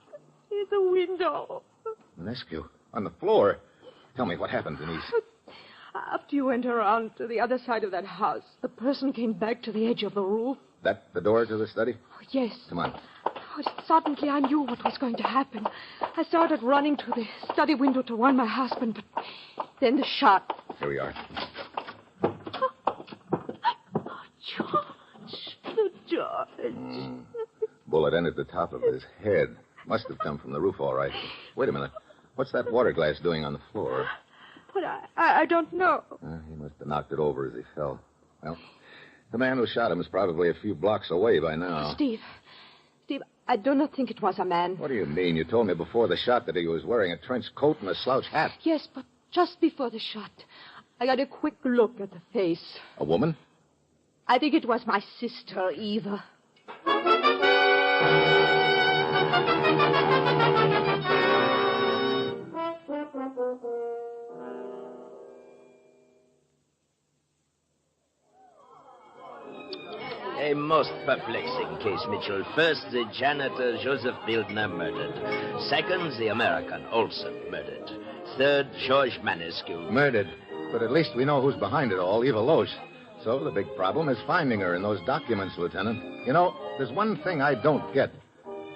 in the window. Manescu, on the floor. Tell me, what happened, Denise? After you went around to the other side of that house, the person came back to the edge of the roof. That the door to the study? Oh, yes. Come on. Suddenly, I knew what was going to happen. I started running to the study window to warn my husband, but then the shot. Here we are. George. Bullet entered the top of his head. Must have come from the roof, all right. Wait a minute. What's that water glass doing on the floor? But I don't know. He must have knocked it over as he fell. Well, the man who shot him is probably a few blocks away by now. Steve, I do not think it was a man. What do you mean? You told me before the shot that he was wearing a trench coat and a slouch hat. Yes, but just before the shot, I got a quick look at the face. A woman? I think it was my sister, Eva. A most perplexing case, Mitchell. First, the janitor, Joseph Bildner, murdered. Second, the American, Olson, murdered. Third, George Manescu. Murdered. But at least we know who's behind it all, Eva Loesch. So the big problem is finding her in those documents, Lieutenant. You know, there's one thing I don't get.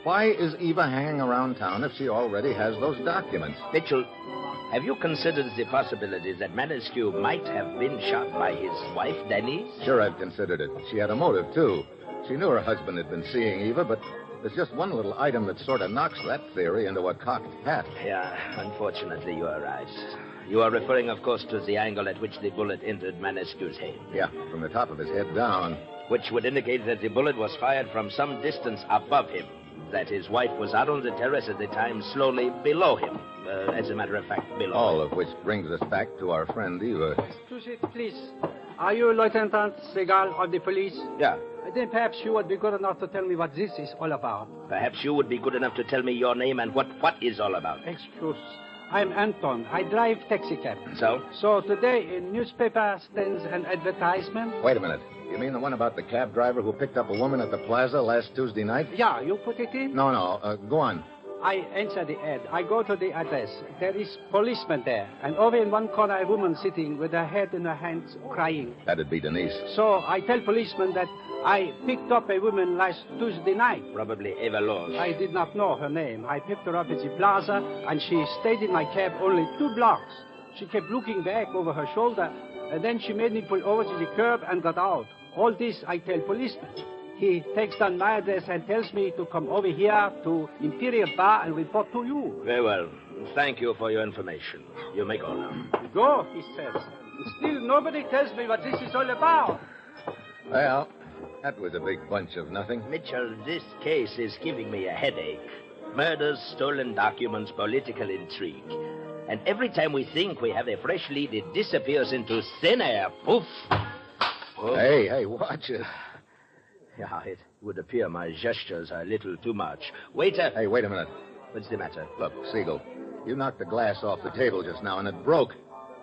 Why is Eva hanging around town if she already has those documents? Mitchell, have you considered the possibility that Manescu might have been shot by his wife, Denise? Sure, I've considered it. She had a motive, too. She knew her husband had been seeing Eva, but there's just one little item that sort of knocks that theory into a cocked hat. Yeah, unfortunately, you are right. You are referring, of course, to the angle at which the bullet entered Manescu's head. Yeah, from the top of his head down. Which would indicate that the bullet was fired from some distance above him. That his wife was out on the terrace at the time, slowly below him. As a matter of fact, below All him. of which brings us back to our friend Eva. Excuse me, please. Are you Lieutenant Segal of the police? Yeah. Then perhaps you would be good enough to tell me what this is all about. Perhaps you would be good enough to tell me your name and what is all about. Excuse. I'm Anton. I drive taxi cab. So? So today in newspaper stands an advertisement. Wait a minute. You mean the one about the cab driver who picked up a woman at the plaza last Tuesday night? Yeah, you put it in? No. Go on. I answer the ad. I go to the address. There is policeman there. And over in one corner, a woman sitting with her head in her hands, crying. That'd be Denise. So I tell policeman that I picked up a woman last Tuesday night. Probably Eva Loesch. I did not know her name. I picked her up at the plaza, and she stayed in my cab only 2 blocks. She kept looking back over her shoulder, and then she made me pull over to the curb and got out. All this I tell policeman. He takes down my address and tells me to come over here to Imperial Bar and report to you. Very well. Thank you for your information. You may go now. Go, he says. Still, nobody tells me what this is all about. Well, that was a big bunch of nothing. Mitchell, this case is giving me a headache. Murders, stolen documents, political intrigue. And every time we think we have a fresh lead, it disappears into thin air. Poof. Oh. Hey, watch it. Yeah, it would appear my gestures are a little too much. Waiter. Hey, wait a minute. What's the matter? Look, Siegel, you knocked the glass off the table just now, and it broke.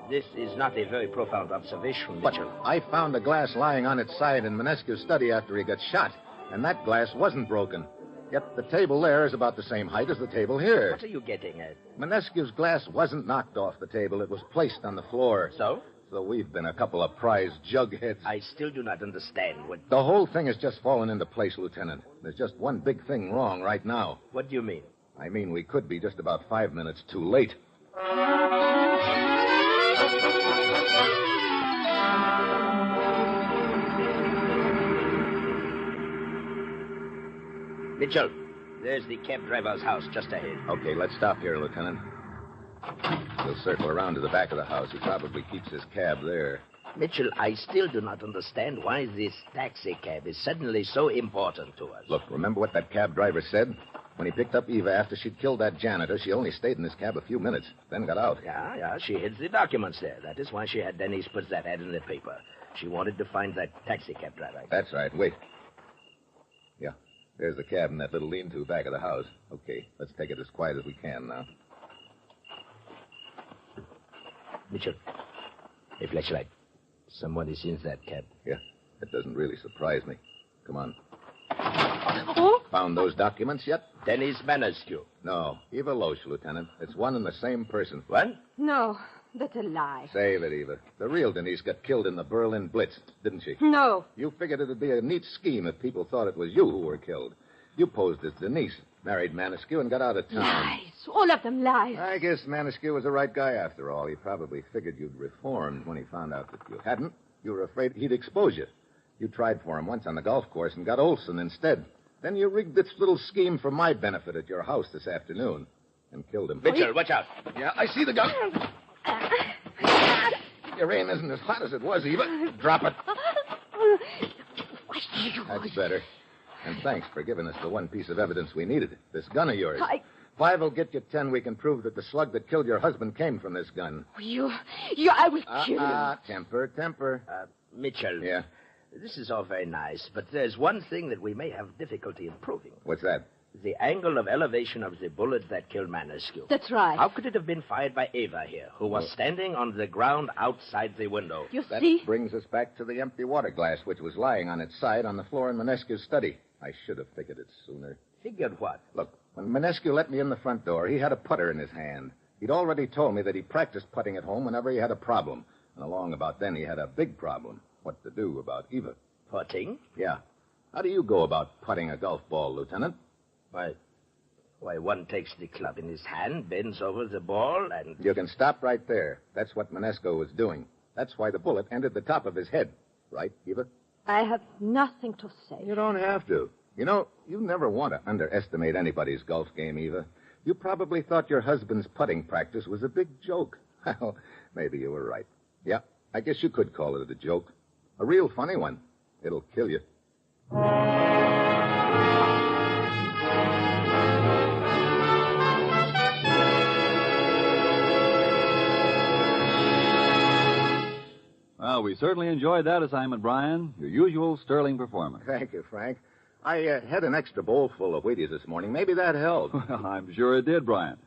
This is not a very profound observation, But Mitchell. I found the glass lying on its side in Manescu's study after he got shot, and that glass wasn't broken. Yet the table there is about the same height as the table here. What are you getting at? Manescu's glass wasn't knocked off the table. It was placed on the floor. So? So we've been a couple of prize jugheads. I still do not understand what... The whole thing has just fallen into place, Lieutenant. There's just one big thing wrong right now. What do you mean? I mean, we could be just about 5 minutes too late. Mitchell, there's the cab driver's house just ahead. Okay, let's stop here, Lieutenant. We'll circle around to the back of the house. He probably keeps his cab there. Mitchell, I still do not understand why this taxi cab is suddenly so important to us. Look, remember what that cab driver said? When he picked up Eva after she'd killed that janitor, she only stayed in this cab a few minutes, then got out. Yeah, she hid the documents there. That is why she had Denise put that ad in the paper. She wanted to find that taxi cab driver. That's right. Wait. Yeah, there's the cab in that little lean-to back of the house. Okay, let's take it as quiet as we can now. Mitchell, a flashlight. Someone is in that cab. Yeah, that doesn't really surprise me. Come on. Oh? Found those documents yet? Denise Manescu. No, Eva Loesch, Lieutenant. It's one and the same person. What? No, that's a lie. Save it, Eva. The real Denise got killed in the Berlin Blitz, didn't she? No. You figured it'd be a neat scheme if people thought it was you who were killed. You posed as Denise, married Manescu, and got out of town. Lies. All of them lies. I guess Manescu was the right guy after all. He probably figured you'd reformed when he found out that you hadn't. You were afraid he'd expose you. You tried for him once on the golf course and got Olson instead. Then you rigged this little scheme for my benefit at your house this afternoon and killed him. Mitchell, watch out. Yeah, I see the gun. Your aim isn't as hot as it was, Eva. Drop it. That's better. And thanks for giving us the one piece of evidence we needed, this gun of yours. 5 will get you 10. We can prove that the slug that killed your husband came from this gun. I will kill you. Temper. Mitchell. Yeah? This is all very nice, but there's one thing that we may have difficulty in proving. What's that? The angle of elevation of the bullet that killed Manescu. That's right. How could it have been fired by Eva here, who was standing on the ground outside the window? That brings us back to the empty water glass, which was lying on its side on the floor in Manescu's study. I should have figured it sooner. Figured what? Look, when Manescu let me in the front door, he had a putter in his hand. He'd already told me that he practiced putting at home whenever he had a problem. And along about then, he had a big problem. What to do about Eva. Putting? Yeah. How do you go about putting a golf ball, Lieutenant? Why, one takes the club in his hand, bends over the ball, and... You can stop right there. That's what Manescu was doing. That's why the bullet entered the top of his head. Right, Eva? I have nothing to say. You don't have to. You know, you never want to underestimate anybody's golf game, Eva. You probably thought your husband's putting practice was a big joke. Well, maybe you were right. Yeah, I guess you could call it a joke. A real funny one. It'll kill you. Well, we certainly enjoyed that assignment, Brian. Your usual sterling performance. Thank you, Frank. I had an extra bowl full of Wheaties this morning. Maybe that helped. Well, I'm sure it did, Brian.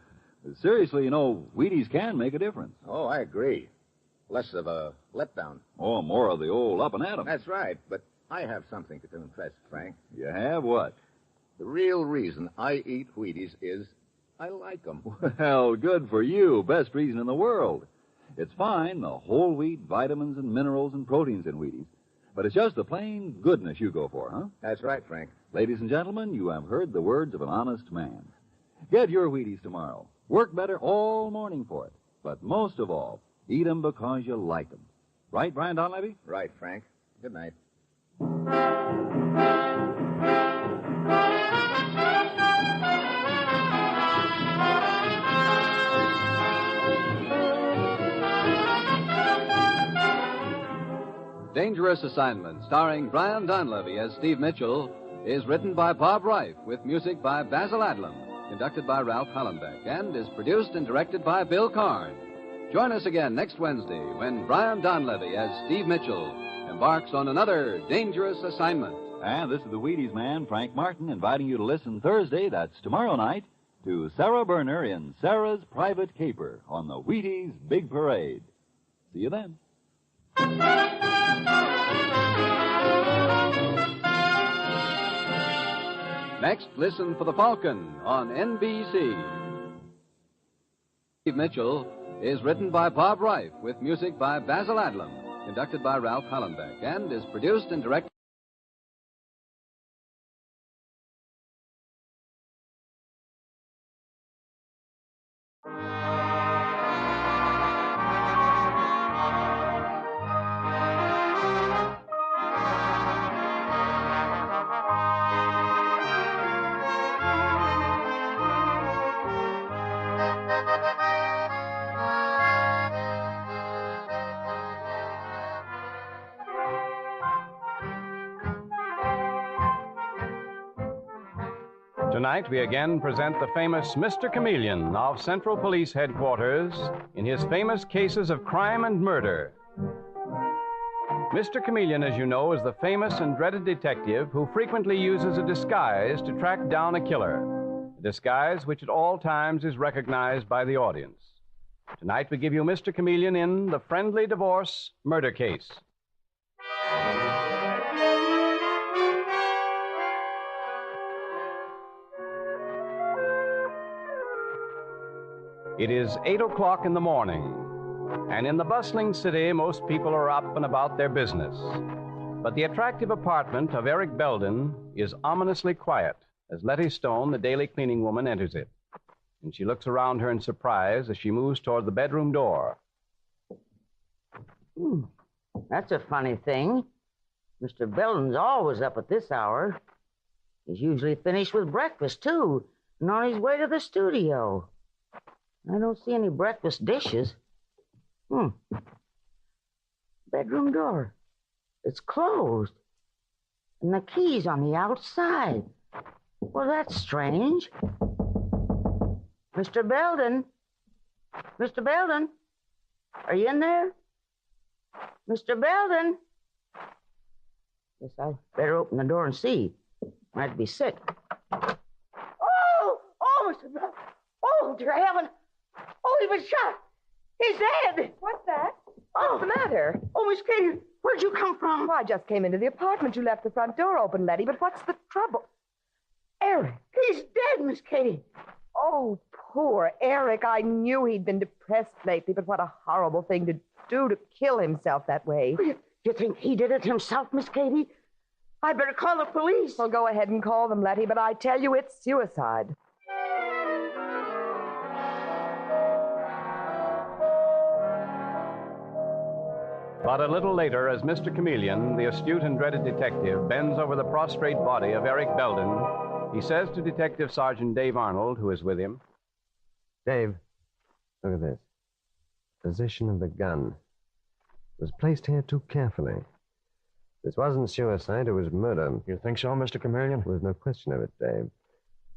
Seriously, you know, Wheaties can make a difference. Oh, I agree. Less of a letdown. Oh, more of the old up and at 'em. That's right, but I have something to confess, Frank. You have what? The real reason I eat Wheaties is I like them. Well, good for you. Best reason in the world. It's fine, the whole wheat, vitamins and minerals and proteins in Wheaties. But it's just the plain goodness you go for, huh? That's right, Frank. Ladies and gentlemen, you have heard the words of an honest man. Get your Wheaties tomorrow. Work better all morning for it. But most of all, eat 'em because you like 'em. Right, Brian Donlevy? Right, Frank. Good night. Dangerous Assignment, starring Brian Donlevy as Steve Mitchell, is written by Bob Reif with music by Basil Adlam, conducted by Ralph Hallenbeck, and is produced and directed by Bill Karn. Join us again next Wednesday when Brian Donlevy as Steve Mitchell embarks on another dangerous assignment. And this is the Wheaties man, Frank Martin, inviting you to listen Thursday, that's tomorrow night, to Sarah Berner in Sarah's Private Caper on the Wheaties Big Parade. See you then. Next, listen for The Falcon on NBC. Steve Mitchell is written by Bob Reif with music by Basil Adlam, conducted by Ralph Hallenbeck, and is produced and directed Tonight, we again present the famous Mr. Chameleon of Central Police Headquarters in his famous cases of crime and murder. Mr. Chameleon, as you know, is the famous and dreaded detective who frequently uses a disguise to track down a killer, a disguise which at all times is recognized by the audience. Tonight, we give you Mr. Chameleon in The Friendly Divorce Murder Case. It is 8 o'clock in the morning, and in the bustling city, most people are up and about their business. But the attractive apartment of Eric Belden is ominously quiet as Letty Stone, the daily cleaning woman, enters it. And she looks around her in surprise as she moves toward the bedroom door. That's a funny thing. Mr. Belden's always up at this hour. He's usually finished with breakfast, too, and on his way to the studio. I don't see any breakfast dishes. Bedroom door. It's closed. And the key's on the outside. Well, that's strange. Mr. Belden? Mr. Belden? Are you in there? Mr. Belden? Guess I better open the door and see. Might be sick. Oh, Mr. Belden. Oh, dear heaven. Oh, he was shot. He's dead. What's that? What's the matter? Oh, Miss Katie, where'd you come from? Well, I just came into the apartment. You left the front door open, Letty, but what's the trouble? Eric. He's dead, Miss Katie. Oh, poor Eric. I knew he'd been depressed lately, but what a horrible thing to do to kill himself that way. You think he did it himself, Miss Katie? I'd better call the police. Well, go ahead and call them, Letty, but I tell you it's suicide. But a little later, as Mr. Chameleon, the astute and dreaded detective, bends over the prostrate body of Eric Belden, he says to Detective Sergeant Dave Arnold, who is with him, Dave, look at this. Position of the gun. It was placed here too carefully. This wasn't suicide, it was murder. You think so, Mr. Chameleon? There's no question of it, Dave.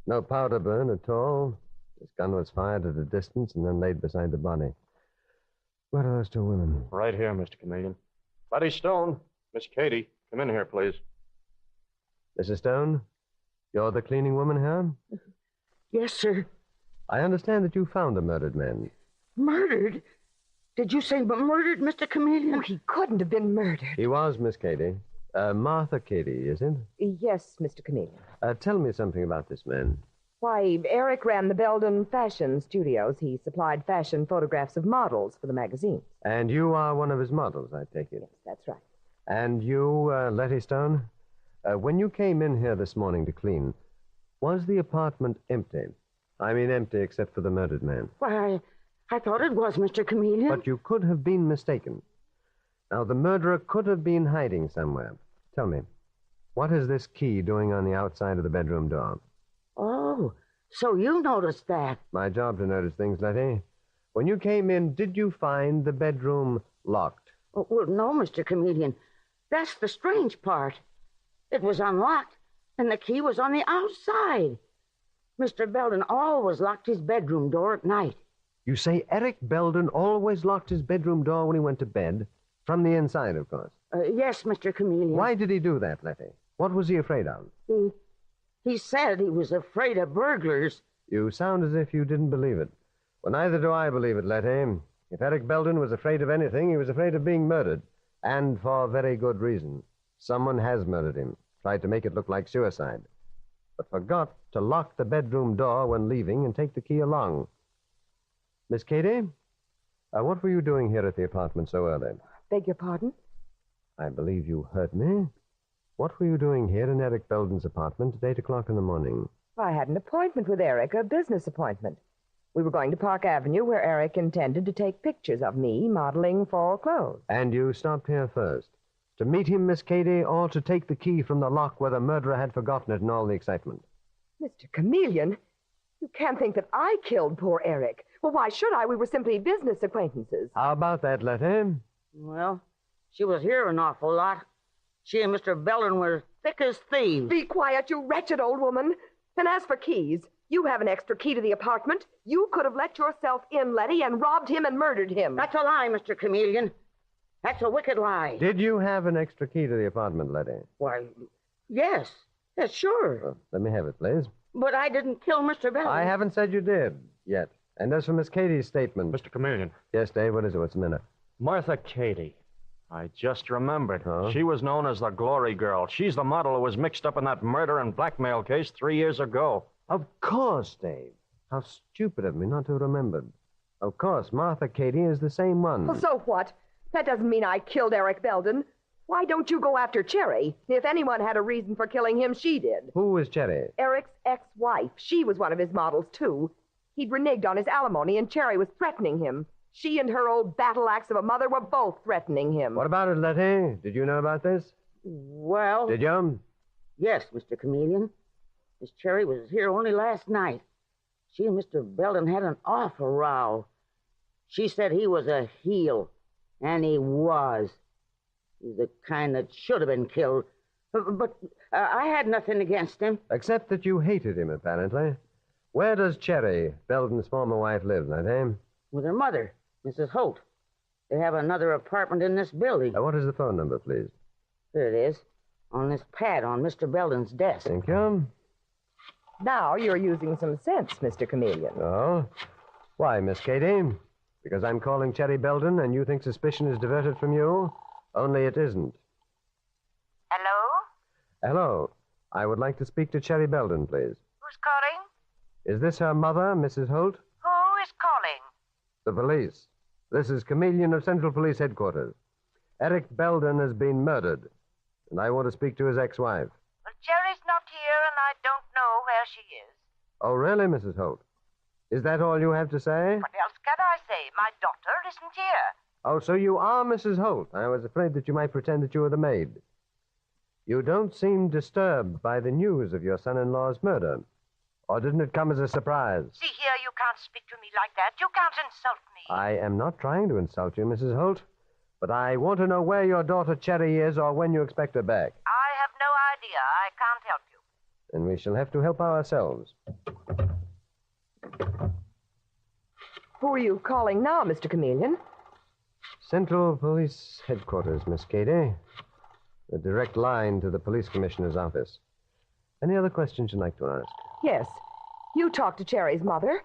No powder burn at all. This gun was fired at a distance and then laid beside the body. Where are those two women? Right here, Mr. Chameleon. Letty Stone, Miss Katie, come in here, please. Mrs. Stone, you're the cleaning woman here? Yes, sir. I understand that you found the murdered man. Murdered? Did you say murdered, Mr. Chameleon? Oh, he couldn't have been murdered. He was, Miss Katie. Martha Katie, is it? Yes, Mr. Chameleon. Tell me something about this man. Why, Eric ran the Belden Fashion Studios. He supplied fashion photographs of models for the magazines. And you are one of his models, I take it? Yes, that's right. And you, Letty Stone? When you came in here this morning to clean, was the apartment empty? I mean empty except for the murdered man. Why, I thought it was, Mr. Chameleon. But you could have been mistaken. Now, the murderer could have been hiding somewhere. Tell me, what is this key doing on the outside of the bedroom door? Oh, so you noticed that. My job to notice things, Letty. When you came in, did you find the bedroom locked? Oh, well, no, Mr. Chameleon. That's the strange part. It was unlocked, and the key was on the outside. Mr. Belden always locked his bedroom door at night. You say Eric Belden always locked his bedroom door when he went to bed? From the inside, of course. Yes, Mr. Chameleon. Why did he do that, Letty? What was he afraid of? He said he was afraid of burglars. You sound as if you didn't believe it. Well, neither do I believe it, Letty. If Eric Belden was afraid of anything, he was afraid of being murdered. And for very good reason. Someone has murdered him, tried to make it look like suicide, but forgot to lock the bedroom door when leaving and take the key along. Miss Katie, what were you doing here at the apartment so early? Beg your pardon? I believe you heard me. What were you doing here in Eric Belden's apartment at 8 o'clock in the morning? I had an appointment with Eric, a business appointment. We were going to Park Avenue, where Eric intended to take pictures of me modeling fall clothes. And you stopped here first? To meet him, Miss Katie, or to take the key from the lock where the murderer had forgotten it in all the excitement? Mr. Chameleon, you can't think that I killed poor Eric. Well, why should I? We were simply business acquaintances. How about that, Letty? Well, she was here an awful lot. She and Mr. Belden were thick as thieves. Be quiet, you wretched old woman. And as for keys, you have an extra key to the apartment. You could have let yourself in, Letty, and robbed him and murdered him. That's a lie, Mr. Chameleon. That's a wicked lie. Did you have an extra key to the apartment, Letty? Why, yes. Yes, sure. Well, let me have it, please. But I didn't kill Mr. Belden. I haven't said you did yet. And as for Miss Katie's statement... Mr. Chameleon. Yes, Dave, what is it? What's the matter? Martha Katie. I just remembered. Huh? She was known as the Glory Girl. She's the model who was mixed up in that murder and blackmail case 3 years ago. Of course, Dave. How stupid of me not to have remembered. Of course, Martha Katie is the same one. Well, so what? That doesn't mean I killed Eric Belden. Why don't you go after Cherry? If anyone had a reason for killing him, she did. Who is Cherry? Eric's ex-wife. She was one of his models, too. He'd reneged on his alimony, and Cherry was threatening him. She and her old battle axe of a mother were both threatening him. What about it, Letty? Did you know about this? Well... Did you? Yes, Mr. Chameleon. Miss Cherry was here only last night. She and Mr. Belden had an awful row. She said he was a heel, and he was. He's the kind that should have been killed. But I had nothing against him. Except that you hated him, apparently. Where does Cherry, Belden's former wife, live, Letty? With her mother, Mrs. Holt. They have another apartment in this building. What is the phone number, please? There it is. On this pad on Mr. Belden's desk. Thank you. Now you're using some sense, Mr. Chameleon. Oh? Why, Miss Katie? Because I'm calling Cherry Belden and you think suspicion is diverted from you? Only it isn't. Hello? Hello. I would like to speak to Cherry Belden, please. Who's calling? Is this her mother, Mrs. Holt? Who is calling? The police. This is Chameleon of Central Police Headquarters. Eric Belden has been murdered, and I want to speak to his ex-wife. Well, Cherry's not here, and I don't know where she is. Oh, really, Mrs. Holt? Is that all you have to say? What else can I say? My daughter isn't here. Oh, so you are Mrs. Holt. I was afraid that you might pretend that you were the maid. You don't seem disturbed by the news of your son-in-law's murder. Or didn't it come as a surprise? See here, you can't speak to me like that. You can't insult me. I am not trying to insult you, Mrs. Holt. But I want to know where your daughter Cherry is or when you expect her back. I have no idea. I can't help you. Then we shall have to help ourselves. Who are you calling now, Mr. Chameleon? Central Police Headquarters, Miss Katie. The direct line to the police commissioner's office. Any other questions you'd like to ask? Yes. You talked to Cherry's mother.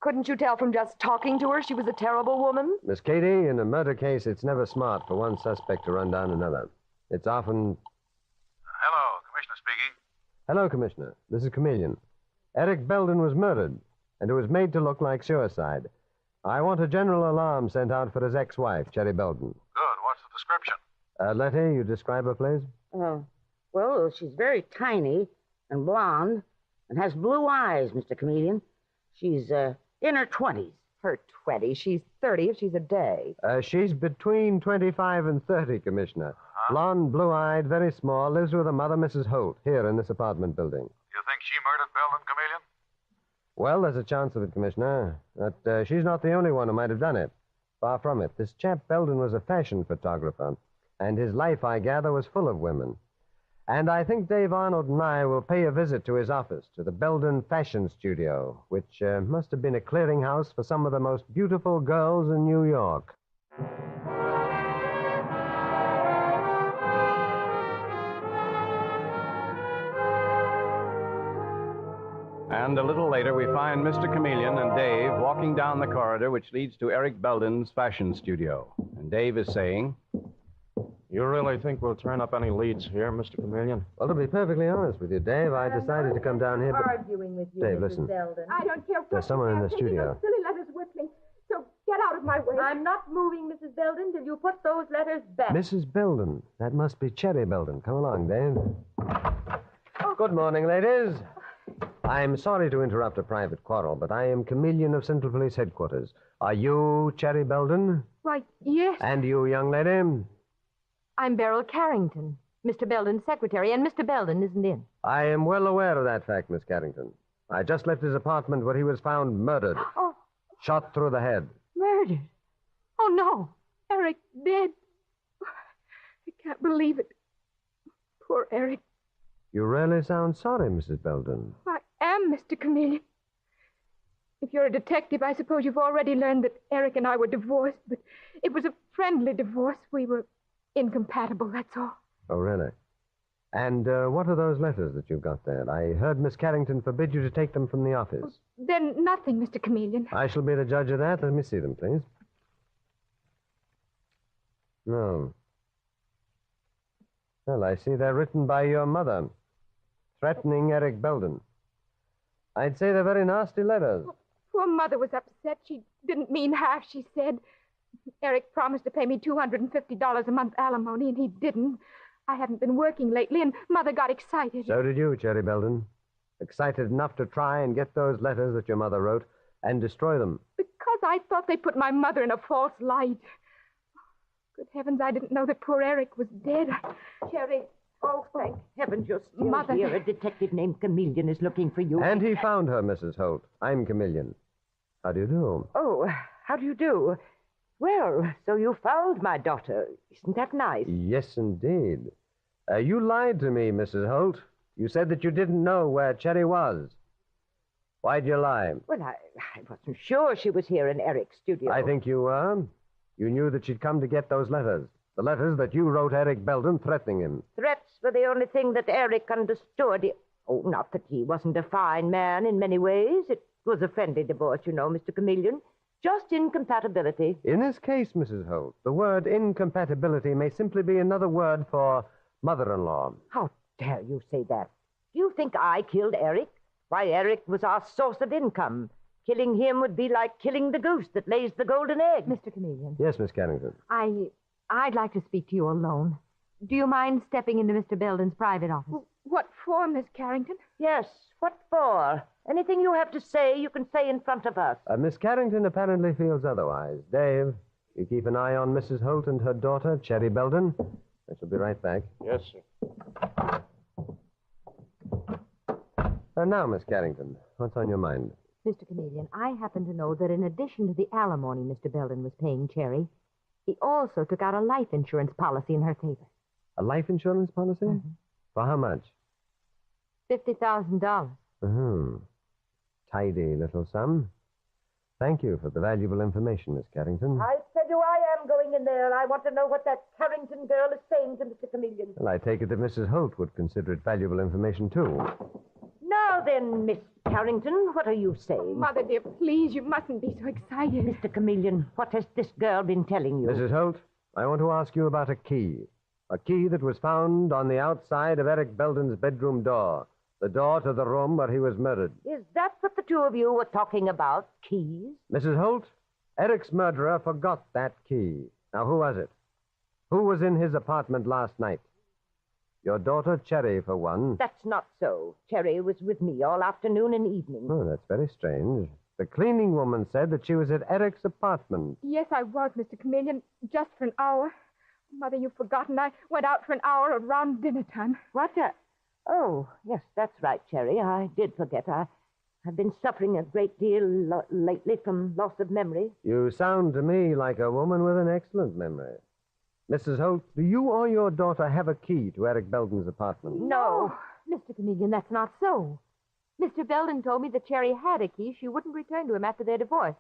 Couldn't you tell from just talking to her she was a terrible woman? Miss Katie, in a murder case, it's never smart for one suspect to run down another. It's often... Hello, Commissioner speaking. Hello, Commissioner. This is Chameleon. Eric Belden was murdered, and it was made to look like suicide. I want a general alarm sent out for his ex-wife, Cherry Belden. Good. What's the description? Letty, you describe her, please? Well, she's very tiny and blonde and has blue eyes, Mr. Chameleon. She's, in her 20s. Her 20s? She's 30 if she's a day. She's between 25 and 30, Commissioner. Huh? Blonde, blue-eyed, very small, lives with her mother, Mrs. Holt, here in this apartment building. You think she murdered Belden, Chameleon? Well, there's a chance of it, Commissioner. But she's not the only one who might have done it. Far from it. This chap Belden was a fashion photographer, and his life, I gather, was full of women. And I think Dave Arnold and I will pay a visit to his office, to the Belden Fashion Studio, which must have been a clearinghouse for some of the most beautiful girls in New York. And a little later, we find Mr. Chameleon and Dave walking down the corridor which leads to Eric Belden's fashion studio. And Dave is saying... You really think we'll turn up any leads here, Mr. Chameleon? Well, to be perfectly honest with you, Dave, I decided to come down here, but... Arguing with you, Dave, Mrs. listen. Belden. I don't care what There's someone in the studio. Silly letters whistling. So get out of my way. I'm not moving, Mrs. Belden, till you put those letters back. Mrs. Belden. That must be Cherry Belden. Come along, Dave. Good morning, ladies. I'm sorry to interrupt a private quarrel, but I am Chameleon of Central Police Headquarters. Are you Cherry Belden? Why, yes. And you, young lady? I'm Beryl Carrington, Mr. Belden's secretary, and Mr. Belden isn't in. I am well aware of that fact, Miss Carrington. I just left his apartment where he was found murdered. Oh. Shot through the head. Murdered? Oh, no. Eric dead. I can't believe it. Poor Eric. You really sound sorry, Mrs. Belden. I am, Mr. Chameleon. If you're a detective, I suppose you've already learned that Eric and I were divorced, but it was a friendly divorce. We were incompatible, that's all. Oh, really? And what are those letters that you've got there? I heard Miss Carrington forbid you to take them from the office. They're nothing, Mr. Chameleon. I shall be the judge of that. Let me see them, please. No. Well, I see they're written by your mother, threatening Eric Belden. I'd say they're very nasty letters. Poor Mother was upset. She didn't mean half she said. Eric promised to pay me $250 a month alimony, and he didn't. I haven't been working lately, and Mother got excited. So did you, Cherry Belden. Excited enough to try and get those letters that your mother wrote and destroy them. Because I thought they put my mother in a false light. Good heavens, I didn't know that poor Eric was dead. Cherry, oh, thank heavens you're still Mother. here. A detective named Chameleon is looking for you. And he found her, Mrs. Holt. I'm Chameleon. How do you do? Oh, how do you do? Well, so you found my daughter. Isn't that nice? Yes, indeed. You lied to me, Mrs. Holt. You said that you didn't know where Cherry was. Why'd you lie? Well, I wasn't sure she was here in Eric's studio. I think you were. You knew that she'd come to get those letters. The letters that you wrote Eric Belden threatening him. Threats were the only thing that Eric understood. Oh, not that he wasn't a fine man in many ways. It was a friendly divorce, you know, Mr. Chameleon. Just incompatibility. In this case, Mrs. Holt, the word incompatibility may simply be another word for mother-in-law. How dare you say that? Do you think I killed Eric? Why, Eric was our source of income. Killing him would be like killing the goose that lays the golden egg. Mr. Chameleon. Yes, Miss Carrington. I'd like to speak to you alone. Do you mind stepping into Mr. Belden's private office? What for, Miss Carrington? Yes, what for? Anything you have to say, you can say in front of us. Miss Carrington apparently feels otherwise. Dave, you keep an eye on Mrs. Holt and her daughter, Cherry Belden. I shall be right back. Yes, sir. Now, Miss Carrington, what's on your mind? Mr. Chameleon, I happen to know that in addition to the alimony Mr. Belden was paying Cherry, he also took out a life insurance policy in her favor. A life insurance policy? Mm-hmm. For how much? $50,000. Tidy little sum. Thank you for the valuable information, Miss Carrington. I tell you, I am going in there. I want to know what that Carrington girl is saying to Mr. Chameleon. Well, I take it that Mrs. Holt would consider it valuable information, too. Now then, Miss Carrington, what are you saying? Mother, dear, please, you mustn't be so excited. Mr. Chameleon, what has this girl been telling you? Mrs. Holt, I want to ask you about a key. A key that was found on the outside of Eric Belden's bedroom door. The door to the room where he was murdered. Is that what the two of you were talking about? Keys? Mrs. Holt, Eric's murderer forgot that key. Now, who was it? Who was in his apartment last night? Your daughter, Cherry, for one. That's not so. Cherry was with me all afternoon and evening. Oh, that's very strange. The cleaning woman said that she was at Eric's apartment. Yes, I was, Mr. Chameleon, just for an hour. Mother, you've forgotten. I went out for an hour around dinner time. What? Oh, yes, that's right, Cherry. I did forget. I've been suffering a great deal lately from loss of memory. You sound to me like a woman with an excellent memory. Mrs. Holt, do you or your daughter have a key to Eric Belden's apartment? No. Mr. Chameleon, that's not so. Mr. Belden told me that Cherry had a key she wouldn't return to him after their divorce.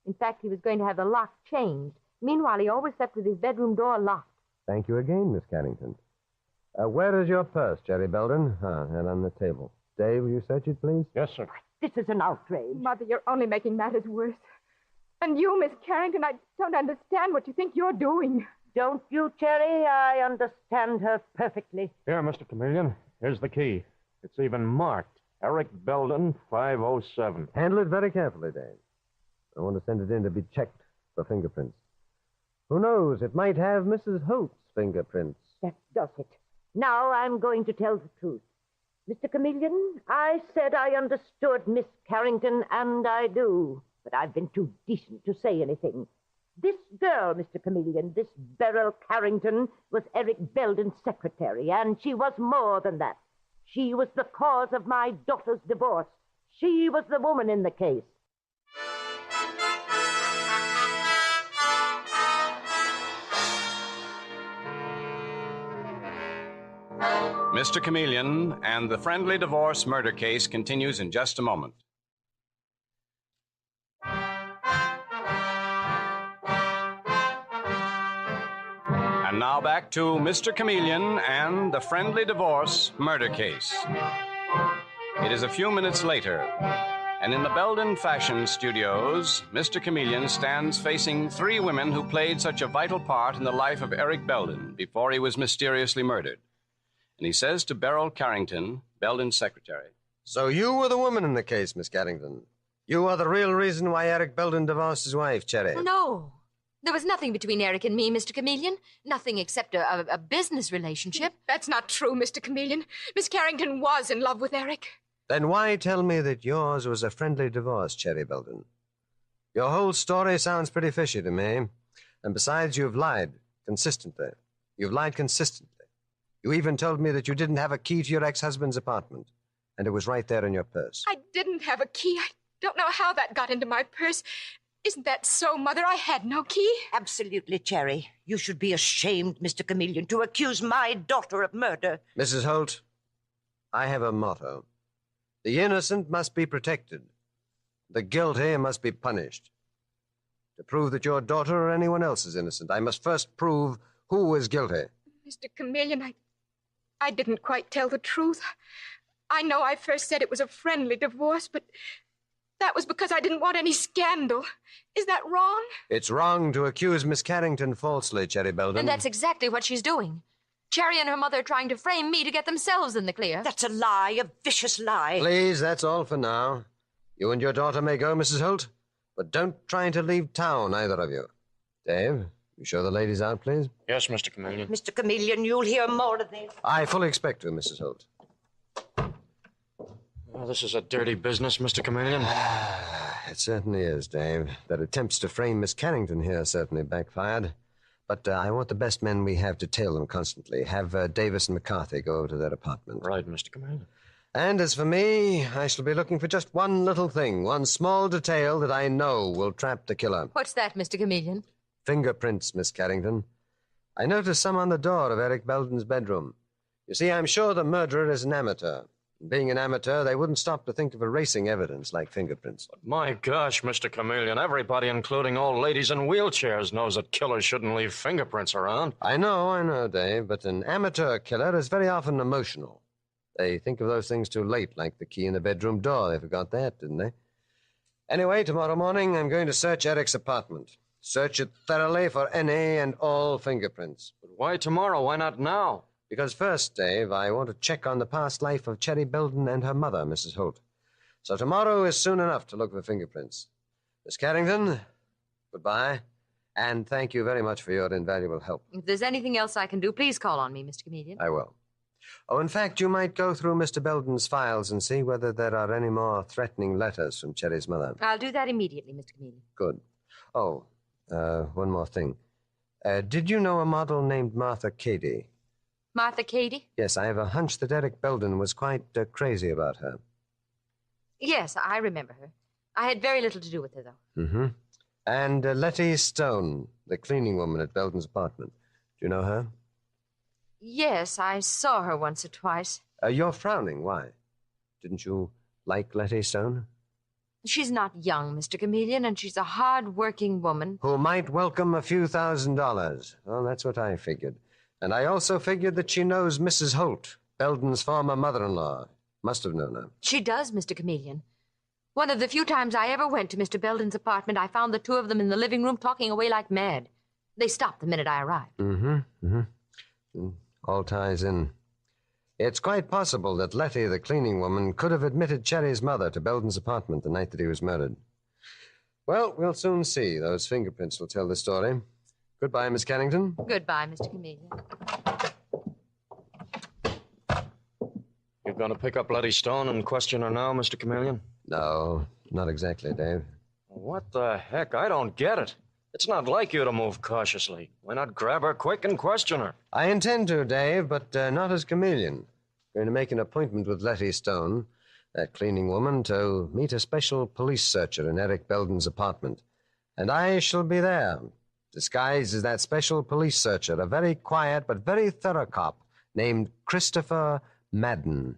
In fact, he was going to have the lock changed. Meanwhile, he always slept with his bedroom door locked. Thank you again, Miss Carrington. Where is your purse, Cherry Belden? And on the table. Dave, will you search it, please? Yes, sir. This is an outrage. Mother, you're only making matters worse. And you, Miss Carrington, I don't understand what you think you're doing. Don't you, Cherry? I understand her perfectly. Here, Mr. Chameleon. Here's the key. It's even marked. Eric Belden, 507. Handle it very carefully, Dave. I want to send it in to be checked for fingerprints. Who knows? It might have Mrs. Holt's fingerprints. That does it. Now I'm going to tell the truth. Mr. Chameleon, I said I understood Miss Carrington, and I do. But I've been too decent to say anything. This girl, Mr. Chameleon, this Beryl Carrington, was Eric Belden's secretary, and she was more than that. She was the cause of my daughter's divorce. She was the woman in the case. Mr. Chameleon and the friendly divorce murder case continues in just a moment. And now back to Mr. Chameleon and the friendly divorce murder case. It is a few minutes later, and in the Belden Fashion Studios, Mr. Chameleon stands facing three women who played such a vital part in the life of Eric Belden before he was mysteriously murdered. And he says to Beryl Carrington, Belden's secretary, "So you were the woman in the case, Miss Carrington. You are the real reason why Eric Belden divorced his wife, Cherry." No. There was nothing between Eric and me, Mr. Chameleon. Nothing except a business relationship. That's not true, Mr. Chameleon. Miss Carrington was in love with Eric. Then why tell me that yours was a friendly divorce, Cherry Belden? Your whole story sounds pretty fishy to me. And besides, you've lied consistently. You've lied consistently. You even told me that you didn't have a key to your ex-husband's apartment. And it was right there in your purse. I didn't have a key. I don't know how that got into my purse. Isn't that so, Mother? I had no key. Absolutely, Cherry. You should be ashamed, Mr. Chameleon, to accuse my daughter of murder. Mrs. Holt, I have a motto. The innocent must be protected. The guilty must be punished. To prove that your daughter or anyone else is innocent, I must first prove who is guilty. Mr. Chameleon, I didn't quite tell the truth. I know I first said it was a friendly divorce, but that was because I didn't want any scandal. Is that wrong? It's wrong to accuse Miss Carrington falsely, Cherry Belden. And that's exactly what she's doing. Cherry and her mother are trying to frame me to get themselves in the clear. That's a lie, a vicious lie. Please, that's all for now. You and your daughter may go, Mrs. Holt, but don't try to leave town, either of you. Dave, you show the ladies out, please? Yes, Mr. Chameleon. Mr. Chameleon, you'll hear more of this. I fully expect to, Mrs. Holt. Well, this is a dirty business, Mr. Chameleon. It certainly is, Dave. That attempts to frame Miss Carrington here certainly backfired. But I want the best men we have to tail them constantly. Have Davis and McCarthy go over to their apartment. Right, Mr. Chameleon. And as for me, I shall be looking for just one little thing, one small detail that I know will trap the killer. What's that, Mr. Chameleon? Fingerprints, Miss Carrington. I noticed some on the door of Eric Belden's bedroom. You see, I'm sure the murderer is an amateur. Being an amateur, they wouldn't stop to think of erasing evidence like fingerprints. But my gosh, Mr. Chameleon, everybody, including old ladies in wheelchairs, knows that killers shouldn't leave fingerprints around. I know, Dave, but an amateur killer is very often emotional. They think of those things too late, like the key in the bedroom door. They forgot that, didn't they? Anyway, tomorrow morning, I'm going to search Eric's apartment. Search it thoroughly for any and all fingerprints. But why tomorrow? Why not now? Because first, Dave, I want to check on the past life of Cherry Belden and her mother, Mrs. Holt. So tomorrow is soon enough to look for fingerprints. Miss Carrington, goodbye. And thank you very much for your invaluable help. If there's anything else I can do, please call on me, Mr. Chameleon. I will. Oh, in fact, you might go through Mr. Belden's files and see whether there are any more threatening letters from Cherry's mother. I'll do that immediately, Mr. Chameleon. Good. Oh, one more thing. Did you know a model named Martha Cady? Martha Cady? Yes, I have a hunch that Eric Belden was quite crazy about her. Yes, I remember her. I had very little to do with her, though. Mm-hmm. And Letty Stone, the cleaning woman at Belden's apartment. Do you know her? Yes, I saw her once or twice. You're frowning. Why? Didn't you like Letty Stone? She's not young, Mr. Chameleon, and she's a hard-working woman. Who might welcome a few $1,000s. Well, that's what I figured. And I also figured that she knows Mrs. Holt, Belden's former mother-in-law. Must have known her. She does, Mr. Chameleon. One of the few times I ever went to Mr. Belden's apartment, I found the two of them in the living room talking away like mad. They stopped the minute I arrived. All ties in. It's quite possible that Letty, the cleaning woman, could have admitted Cherry's mother to Belden's apartment the night that he was murdered. Well, we'll soon see. Those fingerprints will tell the story. Goodbye, Miss Carrington. Goodbye, Mr. Chameleon. You're going to pick up Letty Stone and question her now, Mr. Chameleon? No, not exactly, Dave. What the heck? I don't get it. It's not like you to move cautiously. Why not grab her quick and question her? I intend to, Dave, but not as Chameleon. Going to make an appointment with Letty Stone, that cleaning woman, to meet a special police searcher in Eric Belden's apartment. And I shall be there, disguised as that special police searcher, a very quiet but very thorough cop named Christopher Madden.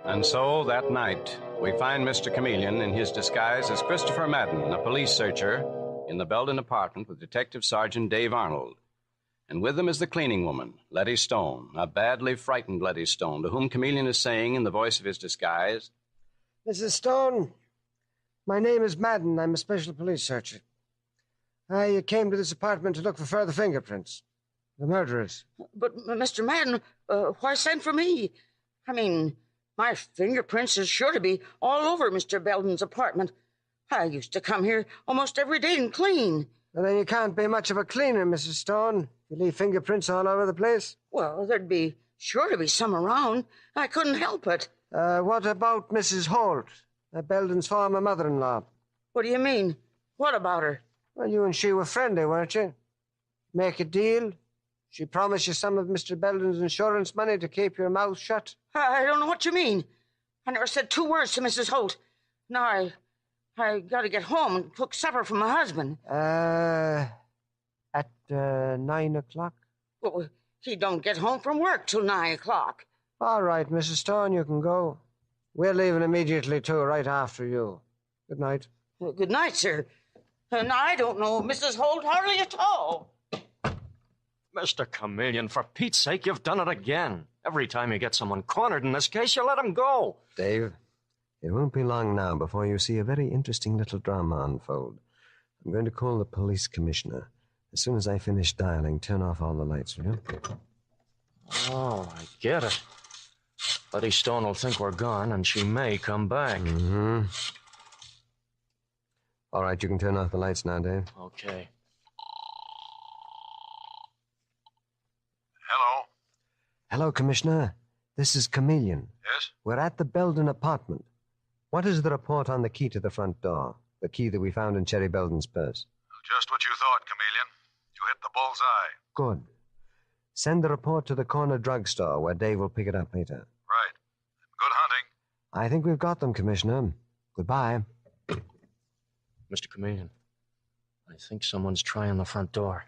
And so, that night, we find Mr. Chameleon in his disguise as Christopher Madden, a police searcher, in the Belden apartment with Detective Sergeant Dave Arnold. And with them is the cleaning woman, Letty Stone, a badly frightened Letty Stone, to whom Chameleon is saying in the voice of his disguise, Mrs. Stone, my name is Madden. I'm a special police searcher. I came to this apartment to look for further fingerprints. The murderers. But, Mr. Madden, why send for me? I mean, my fingerprints is sure to be all over Mr. Belden's apartment. I used to come here almost every day and clean. Well, then you can't be much of a cleaner, Mrs. Stone. You leave fingerprints all over the place. Well, there'd be sure to be some around. I couldn't help it. What about Mrs. Holt, Belden's former mother-in-law? What do you mean? What about her? Well, you and she were friendly, weren't you? Make a deal? She promised you some of Mr. Belden's insurance money to keep your mouth shut? I don't know what you mean. I never said 2 words to Mrs. Holt. Now, I got to get home and cook supper for my husband. At 9 o'clock? Well, he don't get home from work till 9 o'clock. All right, Mrs. Stone, you can go. We're leaving immediately, too, right after you. Good night. Well, good night, sir. And I don't know Mrs. Holt hardly at all. Mr. Chameleon, for Pete's sake, you've done it again. Every time you get someone cornered in this case, you let him go. Dave, it won't be long now before you see a very interesting little drama unfold. I'm going to call the police commissioner. As soon as I finish dialing, turn off all the lights, will you? Oh, I get it. Letty Stone will think we're gone, and she may come back. Mm-hmm. All right, you can turn off the lights now, Dave. Okay. Hello? Hello, Commissioner. This is Chameleon. Yes? We're at the Belden apartment. What is the report on the key to the front door? The key that we found in Cherry Belden's purse? Just what you thought, Chameleon. You hit the bullseye. Good. Send the report to the corner drugstore where Dave will pick it up later. Right. Good hunting. I think we've got them, Commissioner. Goodbye. Mr. Chameleon, I think someone's trying the front door.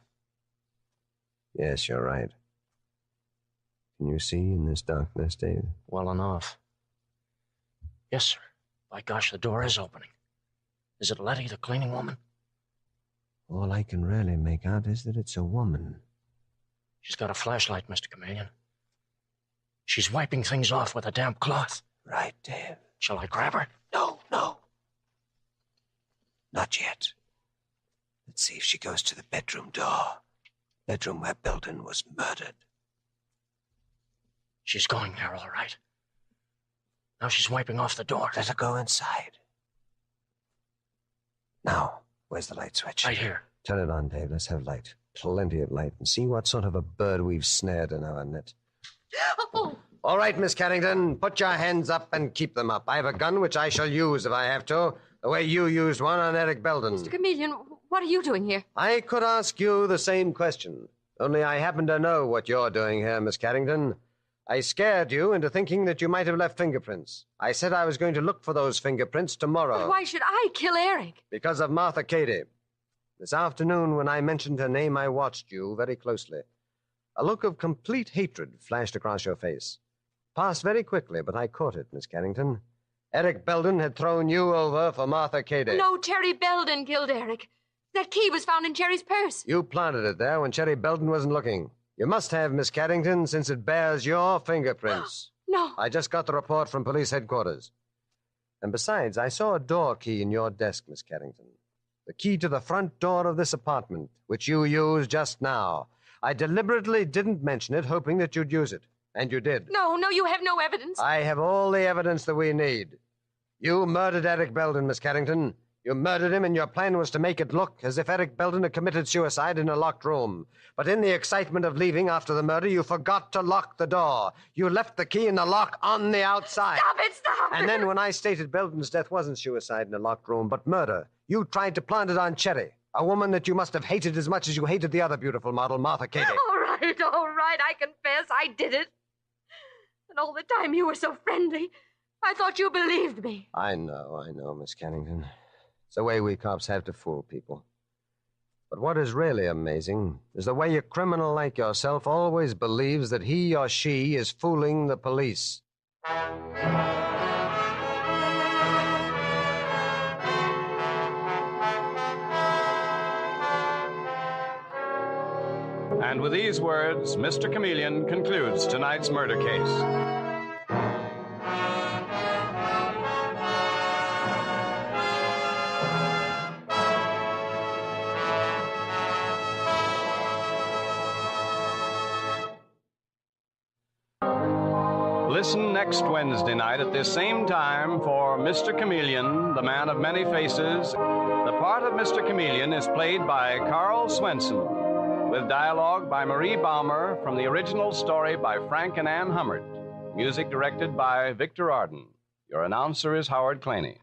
Yes, you're right. Can you see in this darkness, Dave? Well enough. Yes, sir. By gosh, the door is opening. Is it Letty, the cleaning woman? All I can really make out is that it's a woman. She's got a flashlight, Mr. Chameleon. She's wiping things off with a damp cloth. Right, Dave. Shall I grab her? No. Not yet. Let's see if she goes to the bedroom door. Bedroom where Belden was murdered. She's going there, all right. Now she's wiping off the door. Let her go inside. Now, where's the light switch? Right here. Turn it on, Dave. Let's have light. Plenty of light. And see what sort of a bird we've snared in our net. Oh. All right, Miss Carrington. Put your hands up and keep them up. I have a gun which I shall use if I have to. The way you used one on Eric Belden. Mr. Chameleon, what are you doing here? I could ask you the same question. Only I happen to know what you're doing here, Miss Carrington. I scared you into thinking that you might have left fingerprints. I said I was going to look for those fingerprints tomorrow. But why should I kill Eric? Because of Martha Cady. This afternoon, when I mentioned her name, I watched you very closely. A look of complete hatred flashed across your face. Passed very quickly, but I caught it, Miss Carrington. Eric Belden had thrown you over for Martha Cady. No, Cherry Belden killed Eric. That key was found in Cherry's purse. You planted it there when Cherry Belden wasn't looking. You must have, Miss Carrington, since it bears your fingerprints. No. I just got the report from police headquarters. And besides, I saw a door key in your desk, Miss Carrington. The key to the front door of this apartment, which you used just now. I deliberately didn't mention it, hoping that you'd use it. And you did. No, you have no evidence. I have all the evidence that we need. You murdered Eric Belden, Miss Carrington. You murdered him, and your plan was to make it look as if Eric Belden had committed suicide in a locked room. But in the excitement of leaving after the murder, you forgot to lock the door. You left the key in the lock on the outside. Stop it! And then when I stated Belden's death wasn't suicide in a locked room, but murder, you tried to plant it on Cherry, a woman that you must have hated as much as you hated the other beautiful model, Martha Cady. All right, I confess I did it. And all the time you were so friendly. I thought you believed me. I know, Miss Carrington. It's the way we cops have to fool people. But what is really amazing is the way a criminal like yourself always believes that he or she is fooling the police. And with these words, Mr. Chameleon concludes tonight's murder case. Listen next Wednesday night at this same time for Mr. Chameleon, the Man of Many Faces. The part of Mr. Chameleon is played by Carl Swenson, with dialogue by Marie Baumer from the original story by Frank and Ann Hummert. Music directed by Victor Arden. Your announcer is Howard Claney.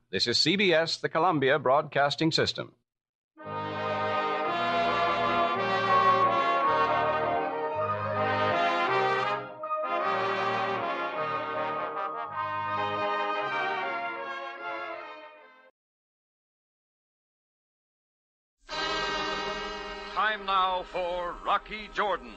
This is CBS, the Columbia Broadcasting System. Time now for Rocky Jordan.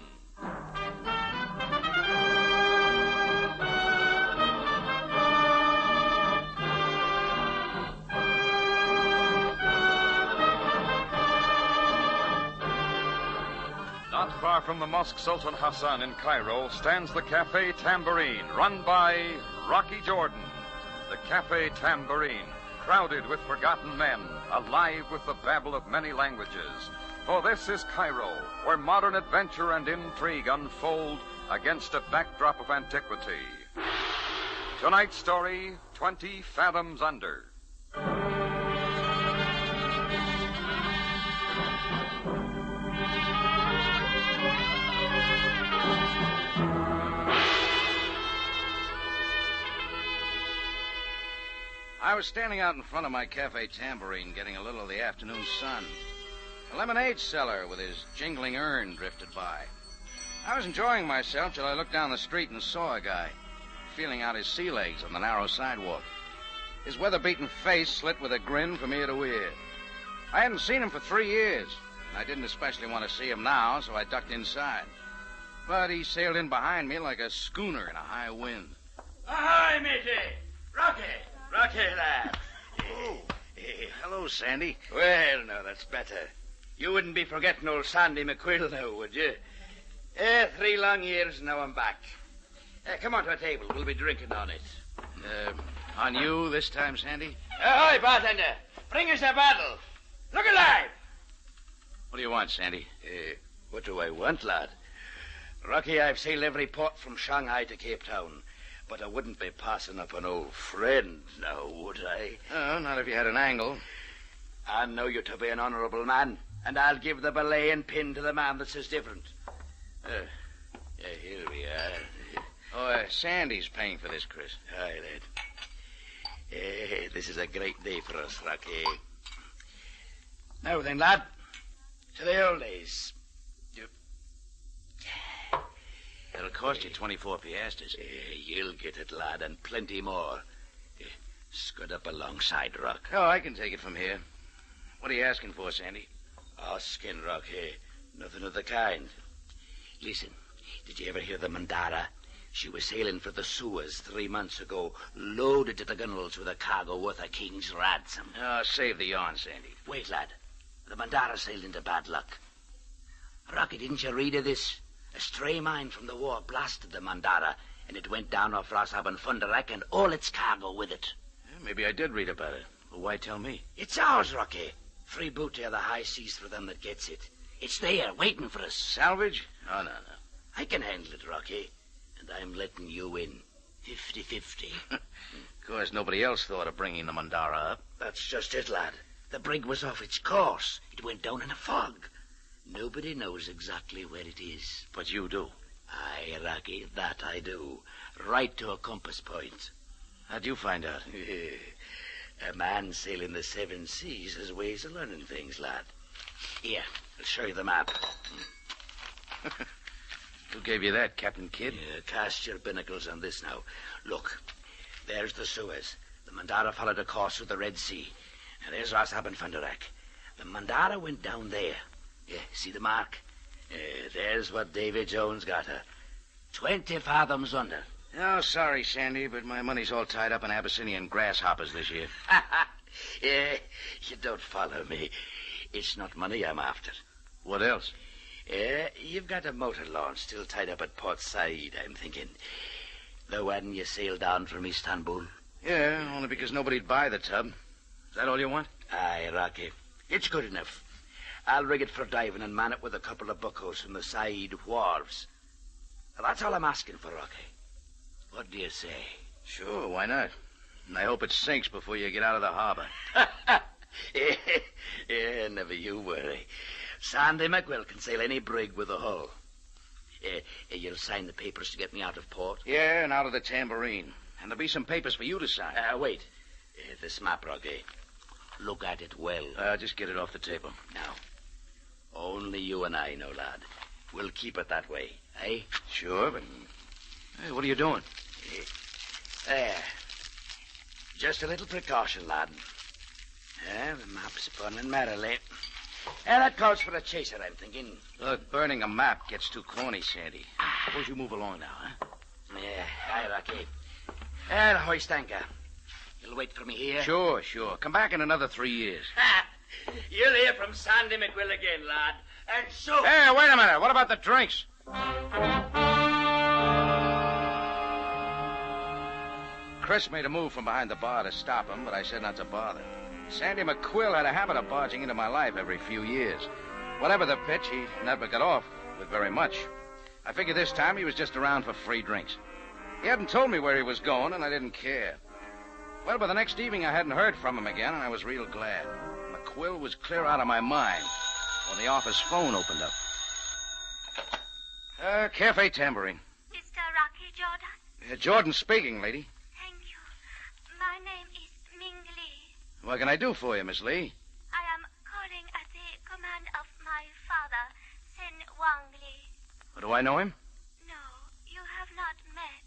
Not far from the Mosque Sultan Hassan in Cairo stands the Cafe Tambourine, run by Rocky Jordan. The Cafe Tambourine, crowded with forgotten men, alive with the babble of many languages. For this is Cairo, where modern adventure and intrigue unfold against a backdrop of antiquity. Tonight's story, 20 Fathoms Under. I was standing out in front of my Cafe Tambourine getting a little of the afternoon sun. A lemonade seller with his jingling urn drifted by. I was enjoying myself till I looked down the street and saw a guy feeling out his sea legs on the narrow sidewalk. His weather-beaten face slit with a grin from ear to ear. I hadn't seen him for 3 years, and I didn't especially want to see him now, so I ducked inside. But he sailed in behind me like a schooner in a high wind. Ahoy, matey! Rocky! Rocky, lad. Hello, Sandy. Well, now, that's better. You wouldn't be forgetting old Sandy McQuill now, would you? 3 long years, and now I'm back. Come on to a table. We'll be drinking on it. On you this time, Sandy? Ahoy, bartender. Bring us a bottle. Look alive. What do you want, Sandy? What do I want, lad? Rocky, I've sailed every port from Shanghai to Cape Town. But I wouldn't be passing up an old friend now, would I? Oh, not if you had an angle. I know you to be an honourable man, and I'll give the belay and pin to the man that says different. Here we are. Oh, Sandy's paying for this, Chris. Aye, lad. This is a great day for us, Rocky. Now then, lad, to the old days. It'll cost you 24 piastres. You'll get it, lad, and plenty more. Scud up alongside, Rock. Oh, I can take it from here. What are you asking for, Sandy? Asking, Rock, nothing of the kind. Listen, did you ever hear the Mandara? She was sailing for the Suez 3 months ago, loaded to the gunwales with a cargo worth a king's ransom. Oh, save the yarn, Sandy. Wait, lad. The Mandara sailed into bad luck. Rocky, didn't you read of this? A stray mine from the war blasted the Mandara, and it went down off Rossab and Funderek and all its cargo with it. Maybe I did read about it. Well, why tell me? It's ours, Rocky. Free booty of the high seas for them that gets it. It's there, waiting for us. Salvage? Oh, no. I can handle it, Rocky. And I'm letting you in. 50-50. Of course, nobody else thought of bringing the Mandara up. That's just it, lad. The brig was off its course. It went down in a fog. Nobody knows exactly where it is. But you do. Aye, Rocky, that I do. Right to a compass point. How'd you find out? A man sailing the 7 seas has ways of learning things, lad. Here, I'll show you the map. Who gave you that, Captain Kidd? Cast your binnacles on this now. Look, there's the Suez. The Mandara followed a course through the Red Sea. And there's Ras Aben Fandarak. The Mandara went down there. Yeah, see the mark? There's what Davy Jones got her. 20 fathoms under. Oh, sorry, Sandy, but my money's all tied up in Abyssinian grasshoppers this year. You don't follow me. It's not money I'm after. What else? You've got a motor launch still tied up at Port Said, I'm thinking. The one you sailed down from Istanbul. Yeah, only because nobody'd buy the tub. Is that all you want? Aye, Rocky. It's good enough. I'll rig it for diving and man it with a couple of buckos from the side wharves. That's all I'm asking for, Rocky. What do you say? Sure, why not? And I hope it sinks before you get out of the harbor. Yeah, never you worry. Sandy McWill can sail any brig with a hull. You'll sign the papers to get me out of port? Yeah, and out of the tambourine. And there'll be some papers for you to sign. Wait. This map, Rocky. Look at it well. Just get it off the table. Now, only you and I know, lad. We'll keep it that way, eh? Sure, but... Hey, what are you doing? There. Just a little precaution, lad. The map's burning merrily. That calls for a chaser, I'm thinking. Look, burning a map gets too corny, Sandy. Suppose you move along now, huh? Yeah, aye, Rocky. And hoist anchor. You'll wait for me here? Sure. Come back in another 3 years. You'll hear from Sandy McWill again, lad. And so... Hey, wait a minute. What about the drinks? Chris made a move from behind the bar to stop him, but I said not to bother. Sandy McQuill had a habit of barging into my life every few years. Whatever the pitch, he never got off with very much. I figured this time he was just around for free drinks. He hadn't told me where he was going, and I didn't care. Well, by the next evening, I hadn't heard from him again, and I was real glad. McQuill was clear out of my mind when the office phone opened up. Cafe Tambourine. Mr. Rocky Jordan? Jordan speaking, lady. Thank you. My name is Ming Lee. What can I do for you, Miss Lee? I am calling at the command of my father, Sen Wang Lee. Do I know him? No, you have not met.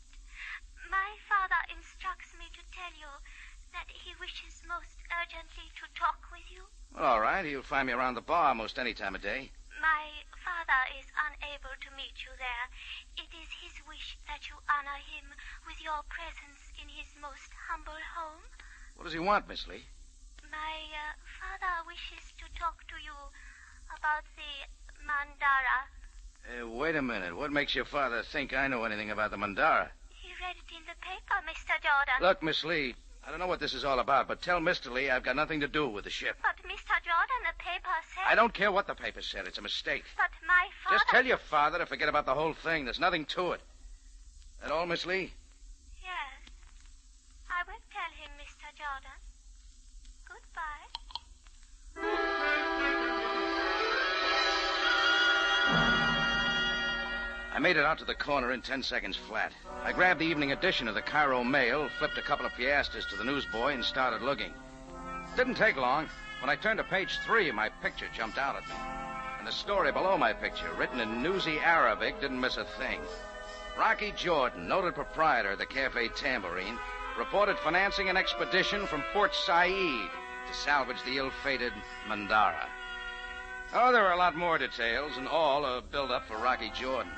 My father instructs me to tell you that he wishes most urgently to talk with you. Well, all right. He'll find me around the bar most any time of day. My father is unable to meet you there. It is his wish that you honor him with your presence in his most humble home. What does he want, Miss Lee? My father wishes to talk to you about the Mandara. Wait a minute. What makes your father think I know anything about the Mandara? He read it in the paper, Mr. Jordan. Look, Miss Lee, I don't know what this is all about, but tell Mr. Lee I've got nothing to do with the ship. But, Mr. Jordan, the paper said... I don't care what the paper said. It's a mistake. But my father... Just tell your father to forget about the whole thing. There's nothing to it. That all, Miss Lee? Yes. I will tell him, Mr. Jordan. Goodbye. I made it out to the corner in 10 seconds flat. I grabbed the evening edition of the Cairo Mail, flipped a couple of piastres to the newsboy, and started looking. Didn't take long. When I turned to page 3, my picture jumped out at me. And the story below my picture, written in newsy Arabic, didn't miss a thing. Rocky Jordan, noted proprietor of the Cafe Tambourine, reported financing an expedition from Port Said to salvage the ill-fated Mandara. Oh, there were a lot more details, and all a build-up for Rocky Jordan.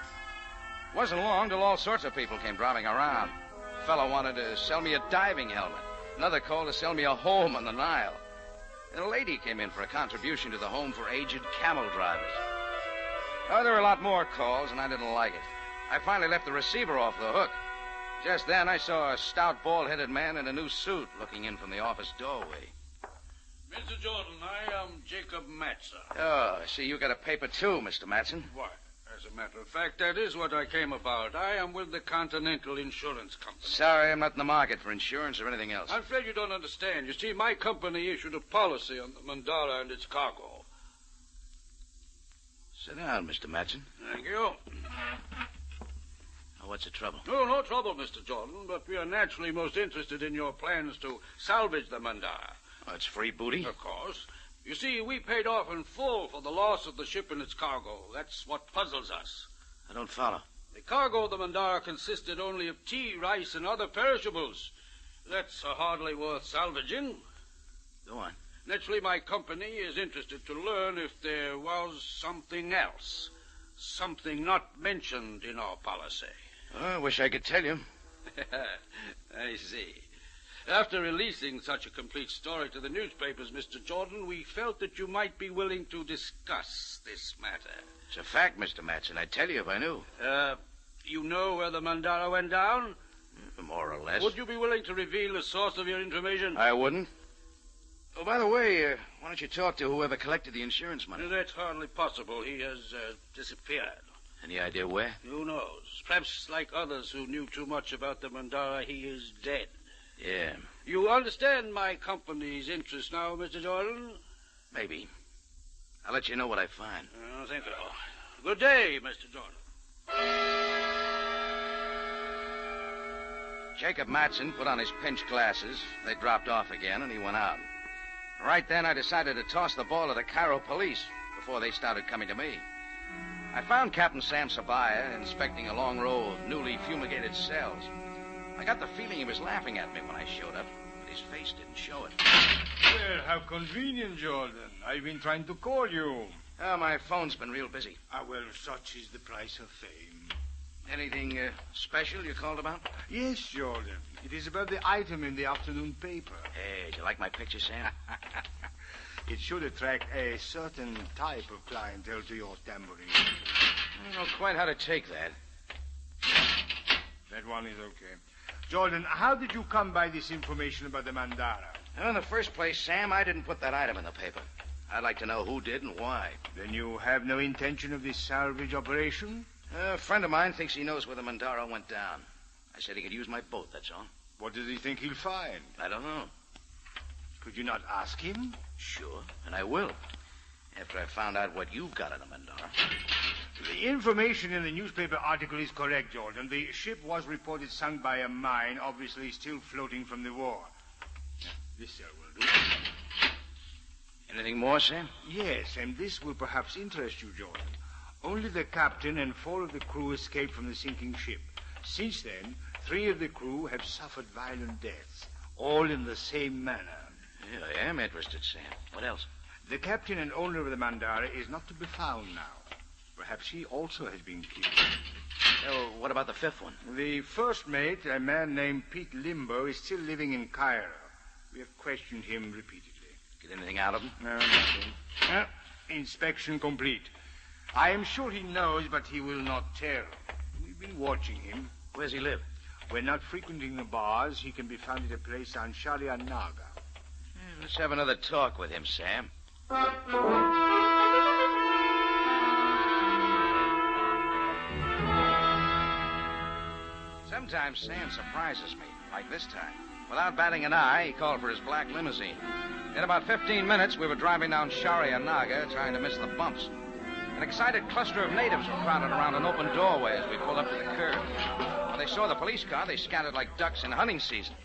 Wasn't long till all sorts of people came driving around. A fellow wanted to sell me a diving helmet. Another called to sell me a home on the Nile. And a lady came in for a contribution to the home for aged camel drivers. Oh, there were a lot more calls, and I didn't like it. I finally left the receiver off the hook. Just then, I saw a stout, bald-headed man in a new suit looking in from the office doorway. Mr. Jordan, I am Jacob Matson. Oh, I see you got a paper, too, Mr. Matson. Why, as a matter of fact, that is what I came about. I am with the Continental Insurance Company. Sorry, I'm not in the market for insurance or anything else. I'm afraid you don't understand. You see, my company issued a policy on the Mandara and its cargo. Sit down, Mr. Matson. Thank you. Oh, what's the trouble? No trouble, Mr. Jordan, but we are naturally most interested in your plans to salvage the Mandara. Oh, it's free booty? Of course. You see, we paid off in full for the loss of the ship and its cargo. That's what puzzles us. I don't follow. The cargo of the Mandara consisted only of tea, rice, and other perishables. That's hardly worth salvaging. Go on. Naturally, my company is interested to learn if there was something else. Something not mentioned in our policy. I wish I could tell you. I see. After releasing such a complete story to the newspapers, Mr. Jordan, we felt that you might be willing to discuss this matter. It's a fact, Mr. Matson. I'd tell you if I knew. You know where the Mandara went down? More or less. Would you be willing to reveal the source of your information? I wouldn't. Oh, by the way, why don't you talk to whoever collected the insurance money? That's hardly possible. He has disappeared. Any idea where? Who knows? Perhaps like others who knew too much about the Mandara, he is dead. Yeah. You understand my company's interest now, Mr. Jordan? Maybe. I'll let you know what I find. Thank you. Good day, Mr. Jordan. Jacob Matson put on his pinch glasses. They dropped off again, and he went out. Right then, I decided to toss the ball to the Cairo police before they started coming to me. I found Captain Sam Sabaya inspecting a long row of newly fumigated cells. I got the feeling he was laughing at me when I showed up, but his face didn't show it. Well, how convenient, Jordan. I've been trying to call you. Oh, my phone's been real busy. Well, such is the price of fame. Anything special you called about? Yes, Jordan. It is about the item in the afternoon paper. Hey, do you like my picture, Sam? It should attract a certain type of clientele to your tambourine. I don't know quite how to take that. That one is okay. Jordan, how did you come by this information about the Mandara? Well, in the first place, Sam, I didn't put that item in the paper. I'd like to know who did and why. Then you have no intention of this salvage operation? A friend of mine thinks he knows where the Mandara went down. I said he could use my boat, that's all. What does he think he'll find? I don't know. Could you not ask him? Sure, and I will. After I found out what you've got in the Mandara. The information in the newspaper article is correct, Jordan. The ship was reported sunk by a mine, obviously still floating from the war. This cell will do. Anything more, Sam? Yes, and this will perhaps interest you, Jordan. Only the captain and 4 of the crew escaped from the sinking ship. Since then, 3 of the crew have suffered violent deaths, all in the same manner. Yeah, I am interested, Sam. What else? The captain and owner of the Mandara is not to be found now. Perhaps he also has been killed. Oh, what about the 5th one? The first mate, a man named Pete Limbo, is still living in Cairo. We have questioned him repeatedly. Get anything out of him? No, nothing. Inspection complete. I am sure he knows, but he will not tell. We've been watching him. Where's he live? When not frequenting the bars, he can be found at a place on Sharia Naga. Let's have another talk with him, Sam. Sometimes Sam surprises me, like this time. Without batting an eye, he called for his black limousine. In about 15 minutes, we were driving down Sharia Naga, trying to miss the bumps. An excited cluster of natives were crowded around an open doorway as we pulled up to the curb. When they saw the police car, they scattered like ducks in hunting season.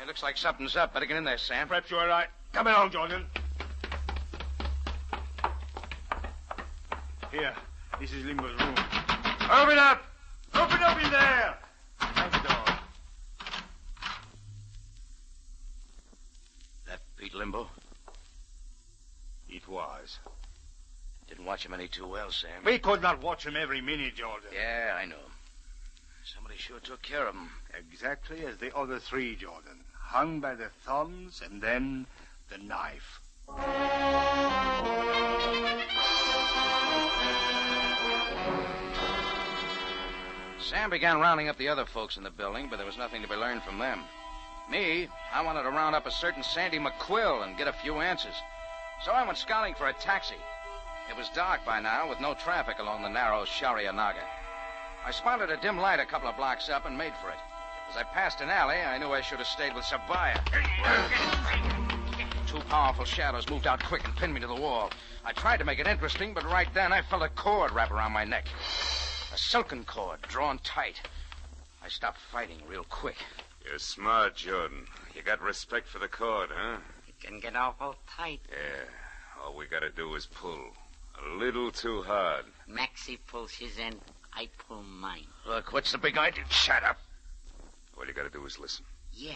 It looks like something's up. Better get in there, Sam. Perhaps you're right. Come along, Jordan. Here, this is Limbo's room. Open up! Open up in there! How's the door? That Pete Limbo? It was. Didn't watch him any too well, Sam. We could not watch him every minute, Jordan. Yeah, I know. Somebody sure took care of him. Exactly as the other 3, Jordan. Hung by the thumbs and then the knife. Sam began rounding up the other folks in the building, but there was nothing to be learned from them. Me, I wanted to round up a certain Sandy McQuill and get a few answers. So I went scouting for a taxi. It was dark by now, with no traffic along the narrow Sharia Naga. I spotted a dim light a couple of blocks up and made for it. As I passed an alley, I knew I should have stayed with Sabaya. 2 powerful shadows moved out quick and pinned me to the wall. I tried to make it interesting, but right then I felt a cord wrap around my neck. A silken cord, drawn tight. I stopped fighting real quick. You're smart, Jordan. You got respect for the cord, huh? It can get awful tight. Yeah. All we gotta do is pull. A little too hard. Maxie pulls his end I pull mine. Look, what's the big idea? Shut up. All you gotta do is listen. Yeah,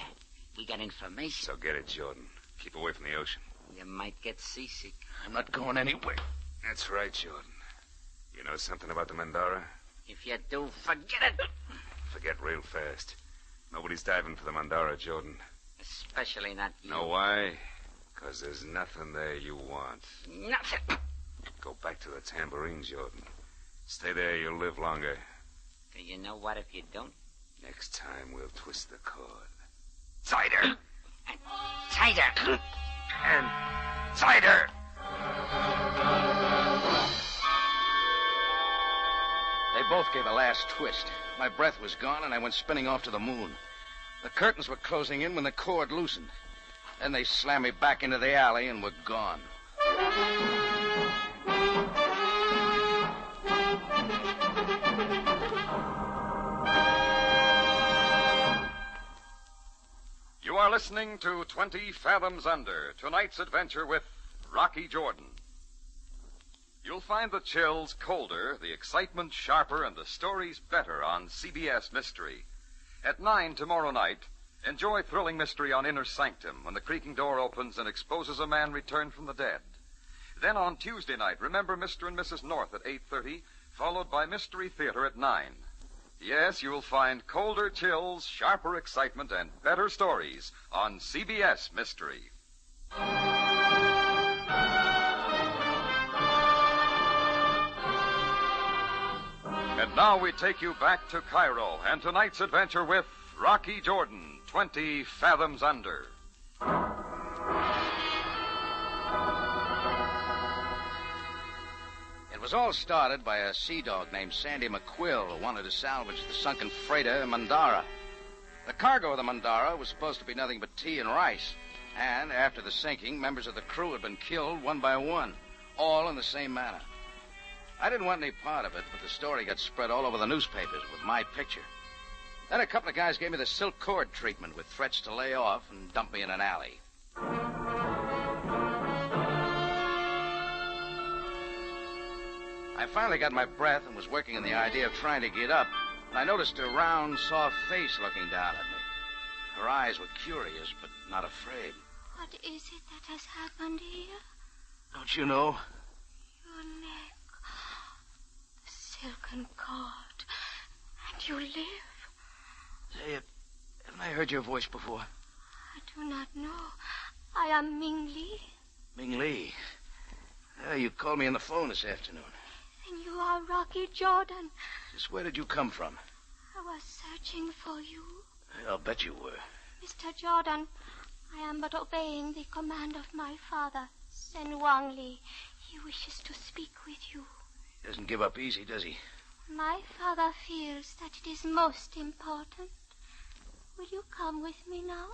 we got information. So get it, Jordan. Keep away from the ocean. You might get seasick. I'm not going anywhere. That's right, Jordan. You know something about the Mandara? If you do, forget it. Forget real fast. Nobody's diving for the Mandara, Jordan. Especially not you. Know why? Because there's nothing there you want. Nothing. Go back to the tambourine, Jordan. Stay there, you'll live longer. Do you know what if you don't? Next time, we'll twist the cord. Cider! Tighter. And cider! They both gave a last twist. My breath was gone, and I went spinning off to the moon. The curtains were closing in when the cord loosened. Then they slammed me back into the alley and were gone. You are listening to 20 Fathoms Under, tonight's adventure with Rocky Jordan. You'll find the chills colder, the excitement sharper, and the stories better on CBS Mystery. At 9 tomorrow night, enjoy thrilling mystery on Inner Sanctum when the creaking door opens and exposes a man returned from the dead. Then on Tuesday night, remember Mr. and Mrs. North at 8:30, followed by Mystery Theater at 9. Yes, you'll find colder chills, sharper excitement, and better stories on CBS Mystery. And now we take you back to Cairo and tonight's adventure with Rocky Jordan, 20 Fathoms Under. It was all started by a sea dog named Sandy McQuill who wanted to salvage the sunken freighter Mandara. The cargo of the Mandara was supposed to be nothing but tea and rice. And after the sinking, members of the crew had been killed one by one, all in the same manner. I didn't want any part of it, but the story got spread all over the newspapers with my picture. Then a couple of guys gave me the silk cord treatment with threats to lay off and dump me in an alley. I finally got my breath and was working on the idea of trying to get up, when I noticed a round, soft face looking down at me. Her eyes were curious, but not afraid. What is it that has happened here? Don't you know? Your neck. The silken cord. And you live. Say, haven't I heard your voice before? I do not know. I am Ming Li. Ming Li. You called me on the phone this afternoon. Then you are Rocky Jordan. Just where did you come from? I was searching for you. I'll bet you were. Mr. Jordan, I am but obeying the command of my father, Sen Wang Li. He wishes to speak with you. He doesn't give up easy, does he? My father feels that it is most important. Will you come with me now?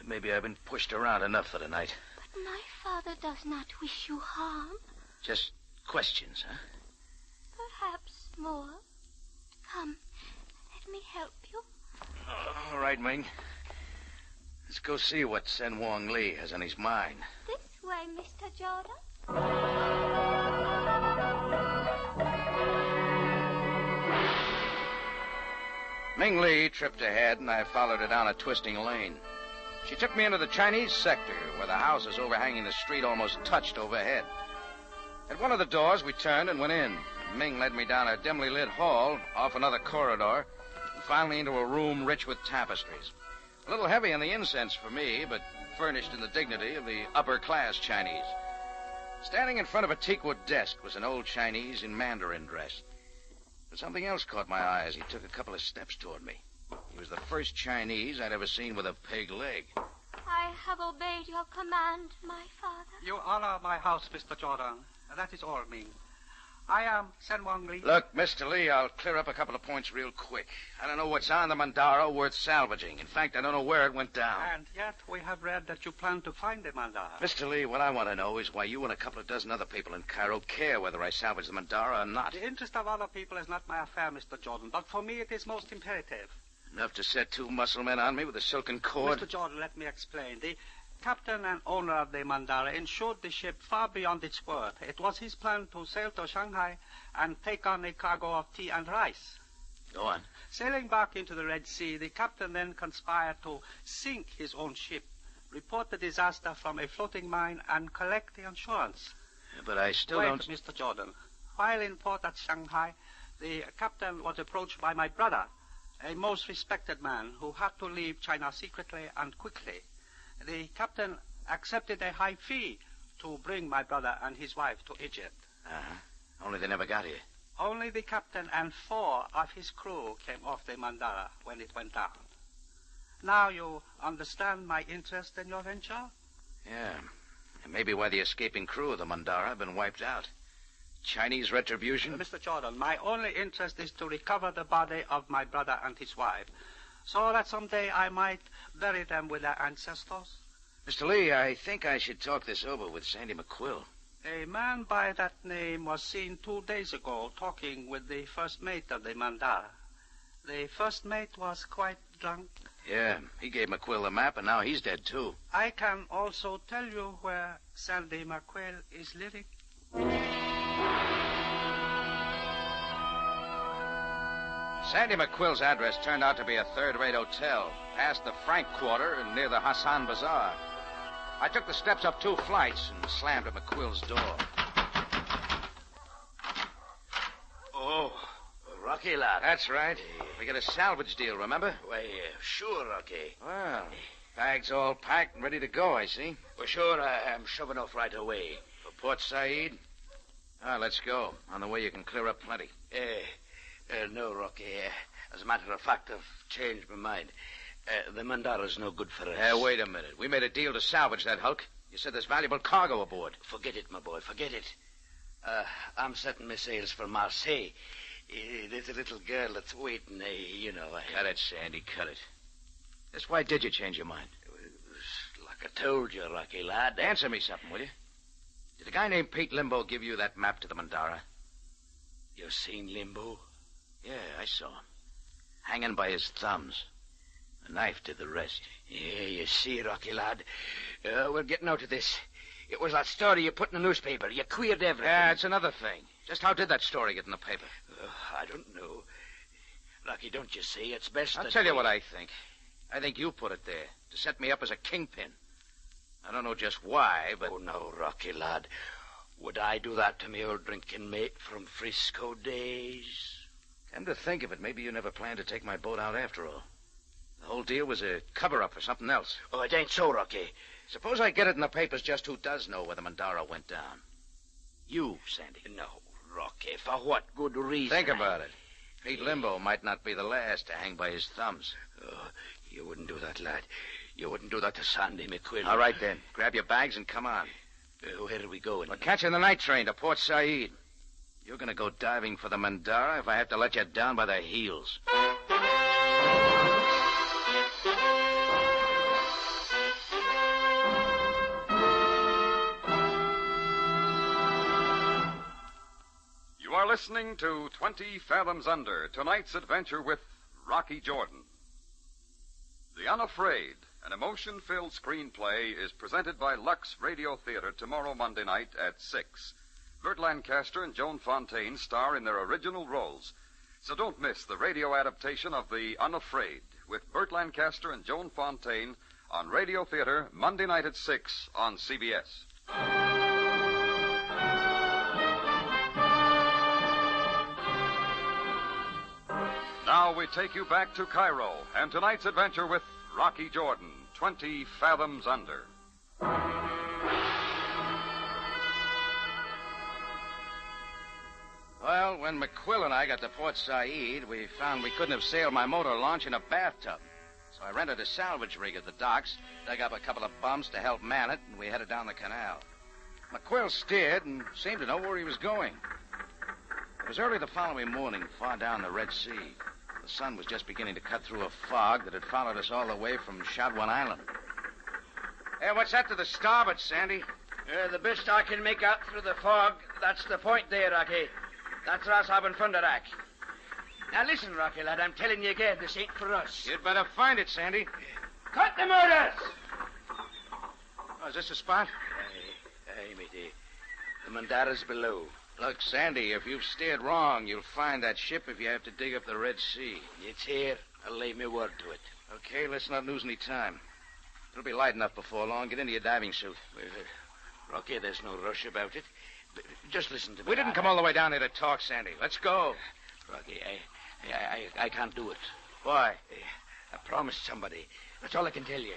Maybe I've been pushed around enough for the night. But my father does not wish you harm. Just questions, huh? Perhaps more. Come, let me help you. All right, Ming. Let's go see what Sen Wang Li has on his mind. This way, Mr. Jordan. Ming Li tripped ahead, and I followed her down a twisting lane. She took me into the Chinese sector, where the houses overhanging the street almost touched overhead. At one of the doors, we turned and went in. Ming led me down a dimly lit hall, off another corridor, and finally into a room rich with tapestries. A little heavy on the incense for me, but furnished in the dignity of the upper-class Chinese. Standing in front of a teakwood desk was an old Chinese in Mandarin dress. But something else caught my eye as he took a couple of steps toward me. He was the first Chinese I'd ever seen with a pig leg. I have obeyed your command, my father. You honor my house, Mr. Jordan. That is all, Ming. I am Sen Wang Li. Look, Mr. Li, I'll clear up a couple of points real quick. I don't know what's on the Mandara worth salvaging. In fact, I don't know where it went down. And yet we have read that you plan to find the Mandara. Mr. Li, what I want to know is why you and a couple of dozen other people in Cairo care whether I salvage the Mandara or not. The interest of other people is not my affair, Mr. Jordan, but for me it is most imperative. Enough to set two muscle men on me with a silken cord? Mr. Jordan, let me explain. captain and owner of the Mandara insured the ship far beyond its worth. It was his plan to sail to Shanghai and take on a cargo of tea and rice. Go on. Sailing back into the Red Sea, the captain then conspired to sink his own ship, report the disaster from a floating mine, and collect the insurance. But I still Wait, don't... Mr. Jordan. While in port at Shanghai, the captain was approached by my brother, a most respected man who had to leave China secretly and quickly. The captain accepted a high fee to bring my brother and his wife to Egypt. Only they never got here. Only the captain and 4 of his crew came off the Mandara when it went down. Now you understand my interest in your venture? Yeah. And maybe why the escaping crew of the Mandara have been wiped out. Chinese retribution? Mr. Jordan, my only interest is to recover the body of my brother and his wife, so that someday I might bury them with their ancestors. Mr. Lee, I think I should talk this over with Sandy McQuill. A man by that name was seen 2 days ago talking with the first mate of the Mandara. The first mate was quite drunk. Yeah, he gave McQuill the map, and now he's dead, too. I can also tell you where Sandy McQuill is living. Sandy McQuill's address turned out to be a third-rate hotel, past the Frank Quarter and near the Hassan Bazaar. I took the steps up 2 flights and slammed at McQuill's door. Oh, Rocky, lad. That's right. We got a salvage deal, remember? Why, sure, Rocky. Well, bags all packed and ready to go, I see. Well, sure, I'm shoving off right away. For Port Said? Let's go. On the way, you can clear up plenty. No, Rocky. As a matter of fact, I've changed my mind. The Mandara's no good for us. Wait a minute. We made a deal to salvage that hulk. You said there's valuable cargo aboard. Forget it, my boy. Forget it. I'm setting my sails for Marseille. There's a little girl that's waiting, you know. Cut it, Sandy. Cut it. Just why did you change your mind? Like I told you, Rocky, lad. Answer me something, will you? Did a guy named Pete Limbo give you that map to the Mandara? You seen Limbo? Yeah, I saw him. Hanging by his thumbs. A knife did the rest. Yeah, you see, Rocky, lad. We're getting out of this. It was that story you put in the newspaper. You queered everything. Yeah, it's another thing. Just how did that story get in the paper? I don't know. Rocky, don't you see? It's best I'll that tell you what I think. I think you put it there to set me up as a kingpin. I don't know just why, but... Oh, no, Rocky, lad. Would I do that to me old drinking mate from Frisco days? Come to think of it, maybe you never planned to take my boat out after all. The whole deal was a cover-up for something else. Oh, it ain't so, Rocky. Suppose I get it in the papers just who does know where the Mandara went down. You, Sandy. No, Rocky, for what good reason? Think about it. Pete Limbo might not be the last to hang by his thumbs. Oh, you wouldn't do that, lad. You wouldn't do that to Sandy McQuill. All right, then. Grab your bags and come on. Where are we going? We're catching the night train to Port Said. You're going to go diving for the Mandara if I have to let you down by the heels. You are listening to 20 Fathoms Under, tonight's adventure with Rocky Jordan. The Unafraid, an emotion-filled screenplay, is presented by Lux Radio Theater tomorrow Monday night at 6. Burt Lancaster and Joan Fontaine star in their original roles. So don't miss the radio adaptation of The Unafraid with Burt Lancaster and Joan Fontaine on Radio Theater Monday night at 6 on CBS. Now we take you back to Cairo and tonight's adventure with Rocky Jordan, 20 Fathoms Under. Well, when McQuill and I got to Port Said, we found we couldn't have sailed my motor launch in a bathtub. So I rented a salvage rig at the docks, dug up a couple of bumps to help man it, and we headed down the canal. McQuill steered and seemed to know where he was going. It was early the following morning, far down the Red Sea. The sun was just beginning to cut through a fog that had followed us all the way from Shadwan Island. Hey, what's that to the starboard, Sandy? The best I can make out through the fog. That's the point there, Rocky. That's Ras Haben Funderak. Now listen, Rocky, lad, I'm telling you again, this ain't for us. You'd better find it, Sandy. Cut the motors! Oh, is this the spot? Hey, matey. The Mandara's below. Look, Sandy, if you've steered wrong, you'll find that ship if you have to dig up the Red Sea. It's here. I'll lay me word to it. Okay, let's not lose any time. It'll be light enough before long. Get into your diving suit. Rocky, there's no rush about it. Just listen to me. We didn't come all the way down here to talk, Sandy. Let's go. Rocky, I can't do it. Why? I promised somebody. That's all I can tell you.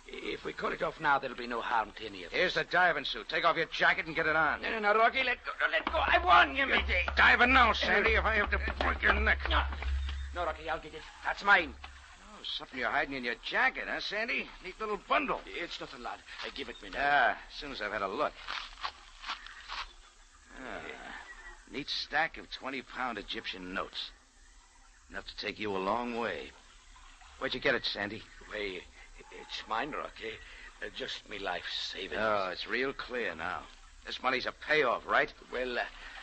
If we cut it off now, there'll be no harm to any of us. Here's the diving suit. Take off your jacket and get it on. No, Rocky, let go. Let go. I warn you, matey. Diving now, Sandy, if I have to break your neck. No, Rocky, I'll get it. That's mine. Oh, something you're hiding in your jacket, huh, Sandy? Neat little bundle. It's nothing, lad. Give it me now. As soon as I've had a look. Neat stack of 20-pound Egyptian notes. Enough to take you a long way. Where'd you get it, Sandy? Why, it's mine, Rocky. Just me life savings. Oh, it's real clear now. This money's a payoff, right? Well,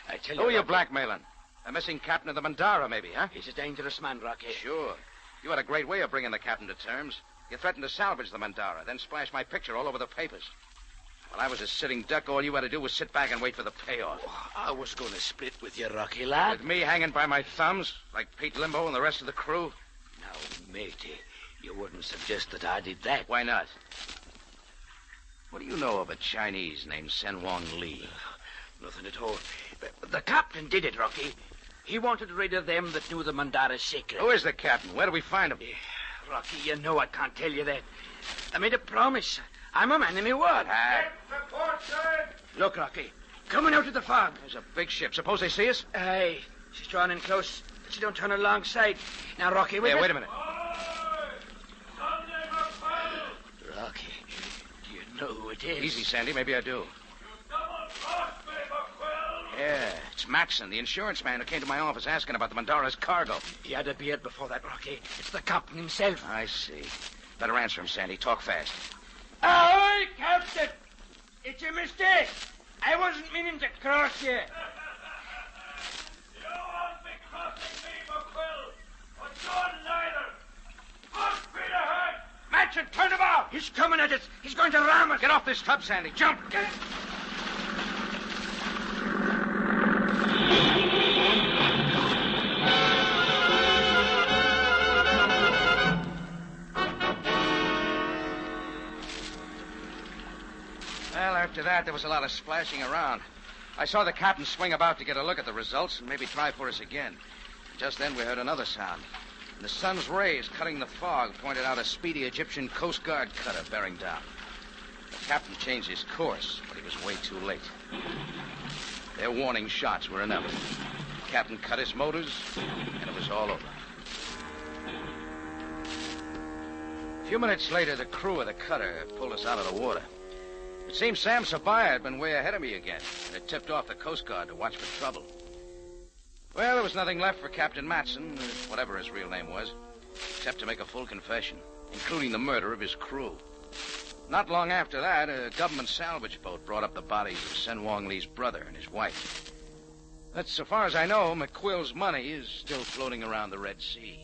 I tell you... Who are you Rocky, blackmailing? A missing captain of the Mandara, maybe, huh? He's a dangerous man, Rocky. Sure. You had a great way of bringing the captain to terms. You threatened to salvage the Mandara, then splash my picture all over the papers. When I was a sitting duck, all you had to do was sit back and wait for the payoff. Oh, I was going to split with you, Rocky, lad. With me hanging by my thumbs, like Pete Limbo and the rest of the crew? Now, matey, you wouldn't suggest that I did that. Why not? What do you know of a Chinese named Sen Wong Li? Nothing at all. The captain did it, Rocky. He wanted rid of them that knew the Mandara's secret. Who is the captain? Where do we find him? Rocky, you know I can't tell you that. I made a promise. I'm a man of my word. Look, Rocky, coming out of the fog. There's a big ship. Suppose they see us? Aye. She's drawing in close, but she don't turn alongside. Now, Rocky, wait a minute. Rocky, do you know who it is? Easy, Sandy. Maybe I do. Yeah, it's Matson, the insurance man who came to my office asking about the Mandara's cargo. He had a beard before that, Rocky. It's the captain himself. I see. Better answer him, Sandy. Talk fast. Ahoy, Captain! It's a mistake. I wasn't meaning to cross you. You won't be crossing me, McQuill. Or Jordan either. Full speed ahead. Matson, turn about. He's coming at us. He's going to ram us. Get off this tub, Sandy. Jump. Get... Well, after that, there was a lot of splashing around. I saw the captain swing about to get a look at the results and maybe try for us again. Just then, we heard another sound. And the sun's rays cutting the fog pointed out a speedy Egyptian Coast Guard cutter bearing down. The captain changed his course, but he was way too late. Their warning shots were inevitable. The captain cut his motors, and it was all over. A few minutes later, the crew of the cutter pulled us out of the water. It seems Sam Sabaya had been way ahead of me again, and had tipped off the Coast Guard to watch for trouble. Well, there was nothing left for Captain Matson, whatever his real name was, except to make a full confession, including the murder of his crew. Not long after that, a government salvage boat brought up the bodies of Sen Wong Lee's brother and his wife. But so far as I know, McQuill's money is still floating around the Red Sea.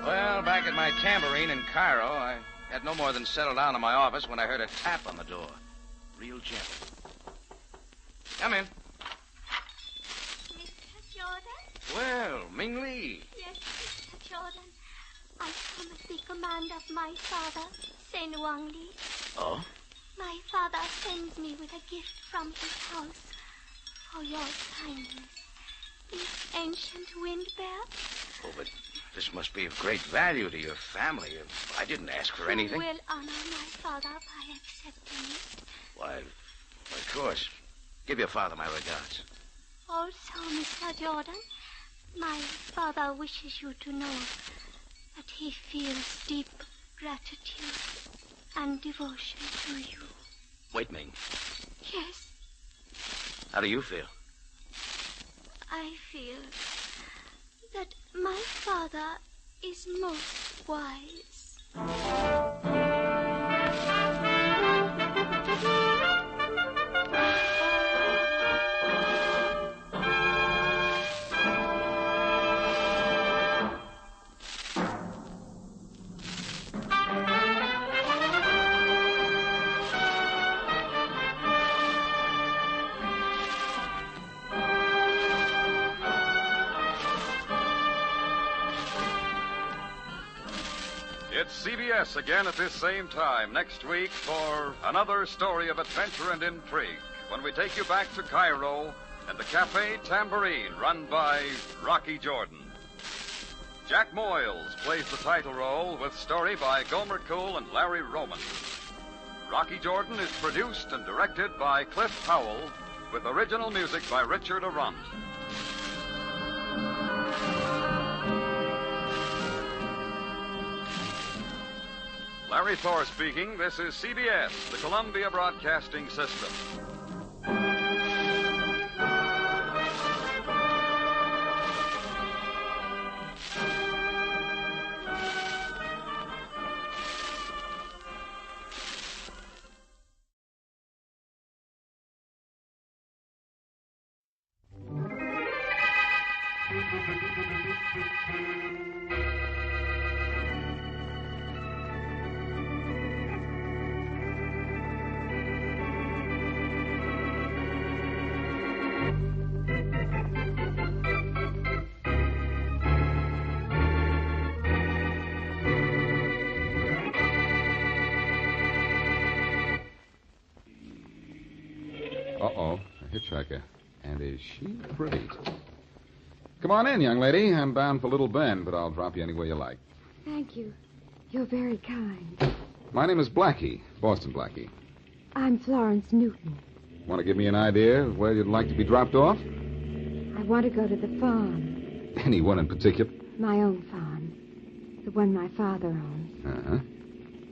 Well, back at my tambourine in Cairo, I had no more than settled down in my office when I heard a tap on the door. Real gentle. Come in. Mr. Jordan? Well, Ming Lee. Yes, Mr. Jordan. I come at the command of my father, Sen Wong Li. Oh? My father sends me with a gift from his house for your kindness. This ancient wind bell. Oh, but this must be of great value to your family. I didn't ask for anything. You will honor my father by accepting it. Why, of course. Give your father my regards. Also, Mr. Jordan, my father wishes you to know that he feels deep gratitude and devotion to you. Wait, Ming. Yes, How do you feel? I feel that my father is most wise. It's CBS again at this same time next week for another story of adventure and intrigue when we take you back to Cairo and the Cafe Tambourine run by Rocky Jordan. Jack Moyles plays the title role with story by Gomer Cole and Larry Roman. Rocky Jordan is produced and directed by Cliff Powell with original music by Richard Arant. Larry Thor speaking. This is CBS, the Columbia Broadcasting System. Uh-oh, a hitchhiker. And is she pretty? Come on in, young lady. I'm bound for Little Bend, but I'll drop you anywhere you like. Thank you. You're very kind. My name is Blackie, Boston Blackie. I'm Florence Newton. Want to give me an idea of where you'd like to be dropped off? I want to go to the farm. Anyone in particular? My own farm. The one my father owns. Uh-huh.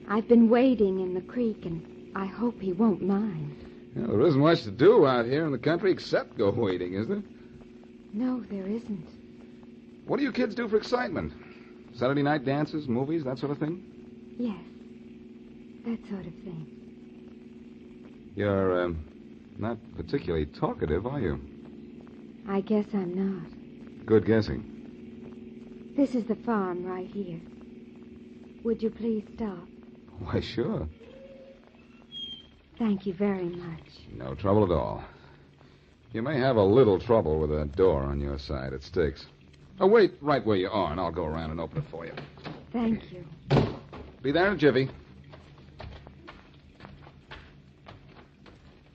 I've been wading in the creek, and I hope he won't mind. Well, there isn't much to do out here in the country except go wading, is there? No, there isn't. What do you kids do for excitement? Saturday night dances, movies, that sort of thing? Yes, that sort of thing. You're, not particularly talkative, are you? I guess I'm not. Good guessing. This is the farm right here. Would you please stop? Why, sure. Thank you very much. No trouble at all. You may have a little trouble with that door on your side. It sticks. Oh, wait right where you are, and I'll go around and open it for you. Thank you. Be there in a jiffy.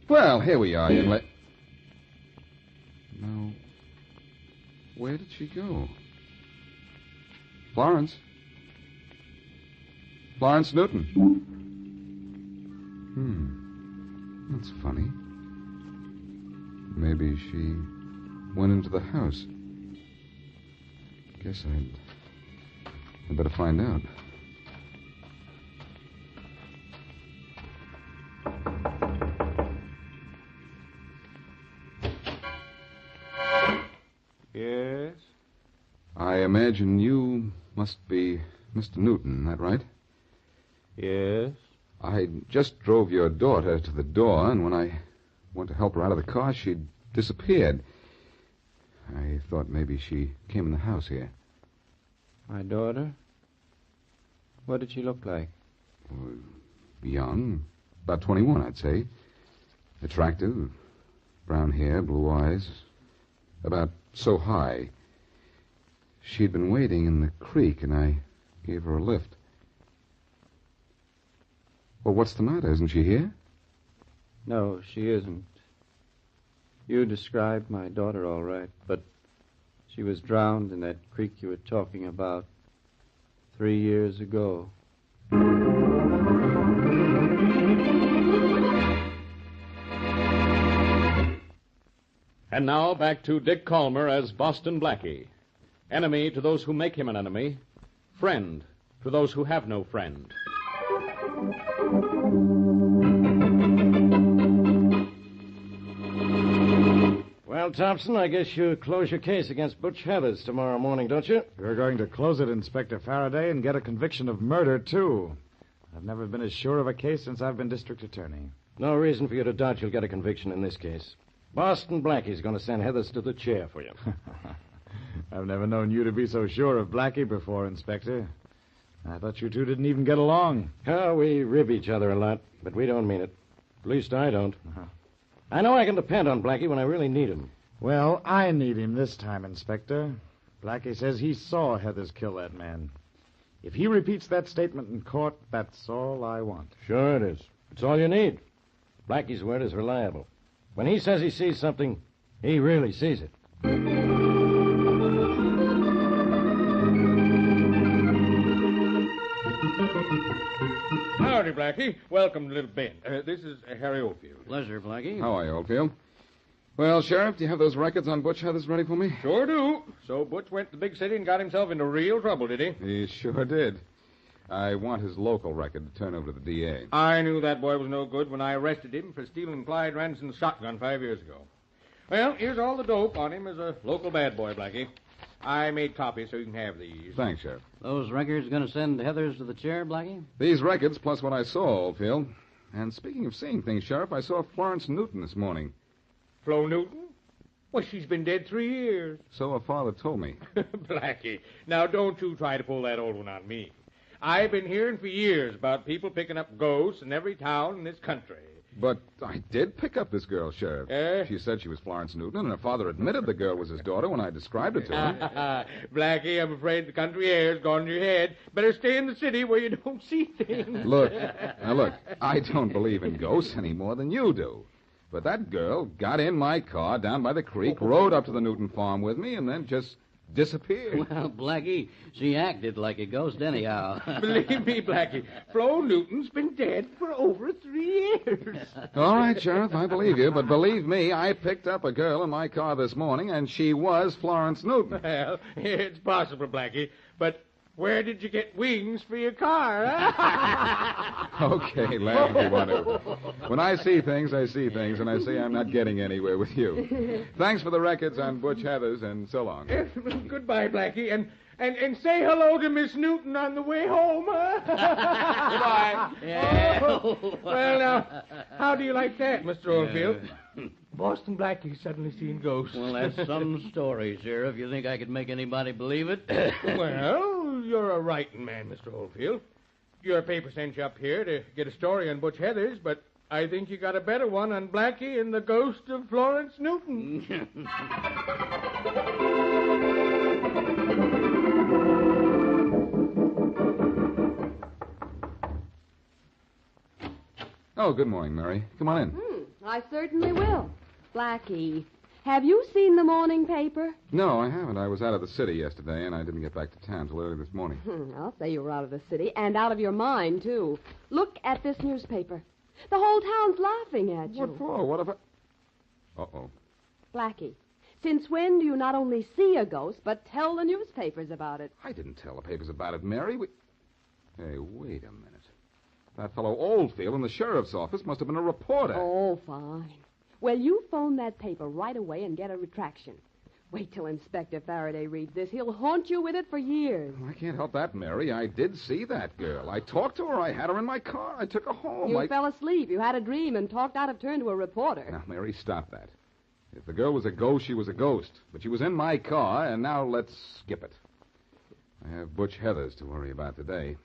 Well, here we are, young lady. Now, where did she go? Florence? Florence Newton. That's funny. Maybe she went into the house. Guess I'd better find out. Yes? I imagine you must be Mr. Newton, is that right? Yes. I just drove your daughter to the door, and when I went to help her out of the car, she'd disappeared. I thought maybe she came in the house here. My daughter? What did she look like? Young, about 21, I'd say. Attractive, brown hair, blue eyes, about so high. She'd been waiting in the creek, and I gave her a lift. Well, what's the matter? Isn't she here? No, she isn't. You described my daughter all right, but she was drowned in that creek you were talking about 3 years ago. And now back to Dick Calmer as Boston Blackie. Enemy to those who make him an enemy. Friend to those who have no friend. Well, Thompson, I guess you close your case against Butch Heathers tomorrow morning, don't you? You're going to close it, Inspector Faraday, and get a conviction of murder, too. I've never been as sure of a case since I've been district attorney. No reason for you to doubt you'll get a conviction in this case. Boston Blackie's going to send Heathers to the chair for you. I've never known you to be so sure of Blackie before, Inspector. I thought you two didn't even get along. Oh, we rib each other a lot, but we don't mean it. At least I don't. I know I can depend on Blackie when I really need him. Well, I need him this time, Inspector. Blackie says he saw Heathers kill that man. If he repeats that statement in court, that's all I want. Sure it is. It's all you need. Blackie's word is reliable. When he says he sees something, he really sees it. Howdy, Blackie. Welcome to Little Bend. This is Harry Oldfield. Pleasure, Blackie. How are you, Oldfield? Well, Sheriff, do you have those records on Butch Heathers ready for me? Sure do. So Butch went to the big city and got himself into real trouble, did he? He sure did. I want his local record to turn over to the DA. I knew that boy was no good when I arrested him for stealing Clyde Ranson's shotgun 5 years ago. Well, here's all the dope on him as a local bad boy, Blackie. I made copies so you can have these. Thanks, Sheriff. Those records going to send Heathers to the chair, Blackie? These records plus what I saw, Oldfield. And speaking of seeing things, Sheriff, I saw Florence Newton this morning. Flo Newton? Well, she's been dead 3 years. So her father told me. Blackie, now don't you try to pull that old one on me. I've been hearing for years about people picking up ghosts in every town in this country. But I did pick up this girl, Sheriff. She said she was Florence Newton, and her father admitted the girl was his daughter when I described it to him. Blackie, I'm afraid the country air's gone to your head. Better stay in the city where you don't see things. Look, I don't believe in ghosts any more than you do. But that girl got in my car down by the creek, rode up to the Newton farm with me, and then just disappeared. Well, Blackie, she acted like a ghost anyhow. Believe me, Blackie, Flo Newton's been dead for over 3 years. All right, Sheriff, I believe you. But believe me, I picked up a girl in my car this morning, and she was Florence Newton. Well, it's possible, Blackie, but where did you get wings for your car? Okay, laugh if you want to. When I see things, I see things, and I see I'm not getting anywhere with you. Thanks for the records on Butch Heathers, and so long. Goodbye, Blackie, and say hello to Miss Newton on the way home. Goodbye. Yeah. Oh, well, now, how do you like that, Mr. Oldfield? Boston Blackie suddenly seen ghosts. Well, that's some story, Sheriff. You think I could make anybody believe it? Well, you're a writing man, Mr. Oldfield. Your paper sent you up here to get a story on Butch Heathers, but I think you got a better one on Blackie and the ghost of Florence Newton. Oh, good morning, Mary. Come on in. I certainly will. Blackie, have you seen the morning paper? No, I haven't. I was out of the city yesterday, and I didn't get back to town till early this morning. I'll say you were out of the city, and out of your mind, too. Look at this newspaper. The whole town's laughing at you. What for? What if I... Uh-oh. Blackie, since when do you not only see a ghost, but tell the newspapers about it? I didn't tell the papers about it, Mary. Hey, wait a minute. That fellow Oldfield in the sheriff's office must have been a reporter. Oh, fine. Well, you phone that paper right away and get a retraction. Wait till Inspector Faraday reads this. He'll haunt you with it for years. I can't help that, Mary. I did see that girl. I talked to her. I had her in my car. I took her home. You fell asleep. You had a dream and talked out of turn to a reporter. Now, Mary, stop that. If the girl was a ghost, she was a ghost. But she was in my car, and now let's skip it. I have Butch Heathers to worry about today.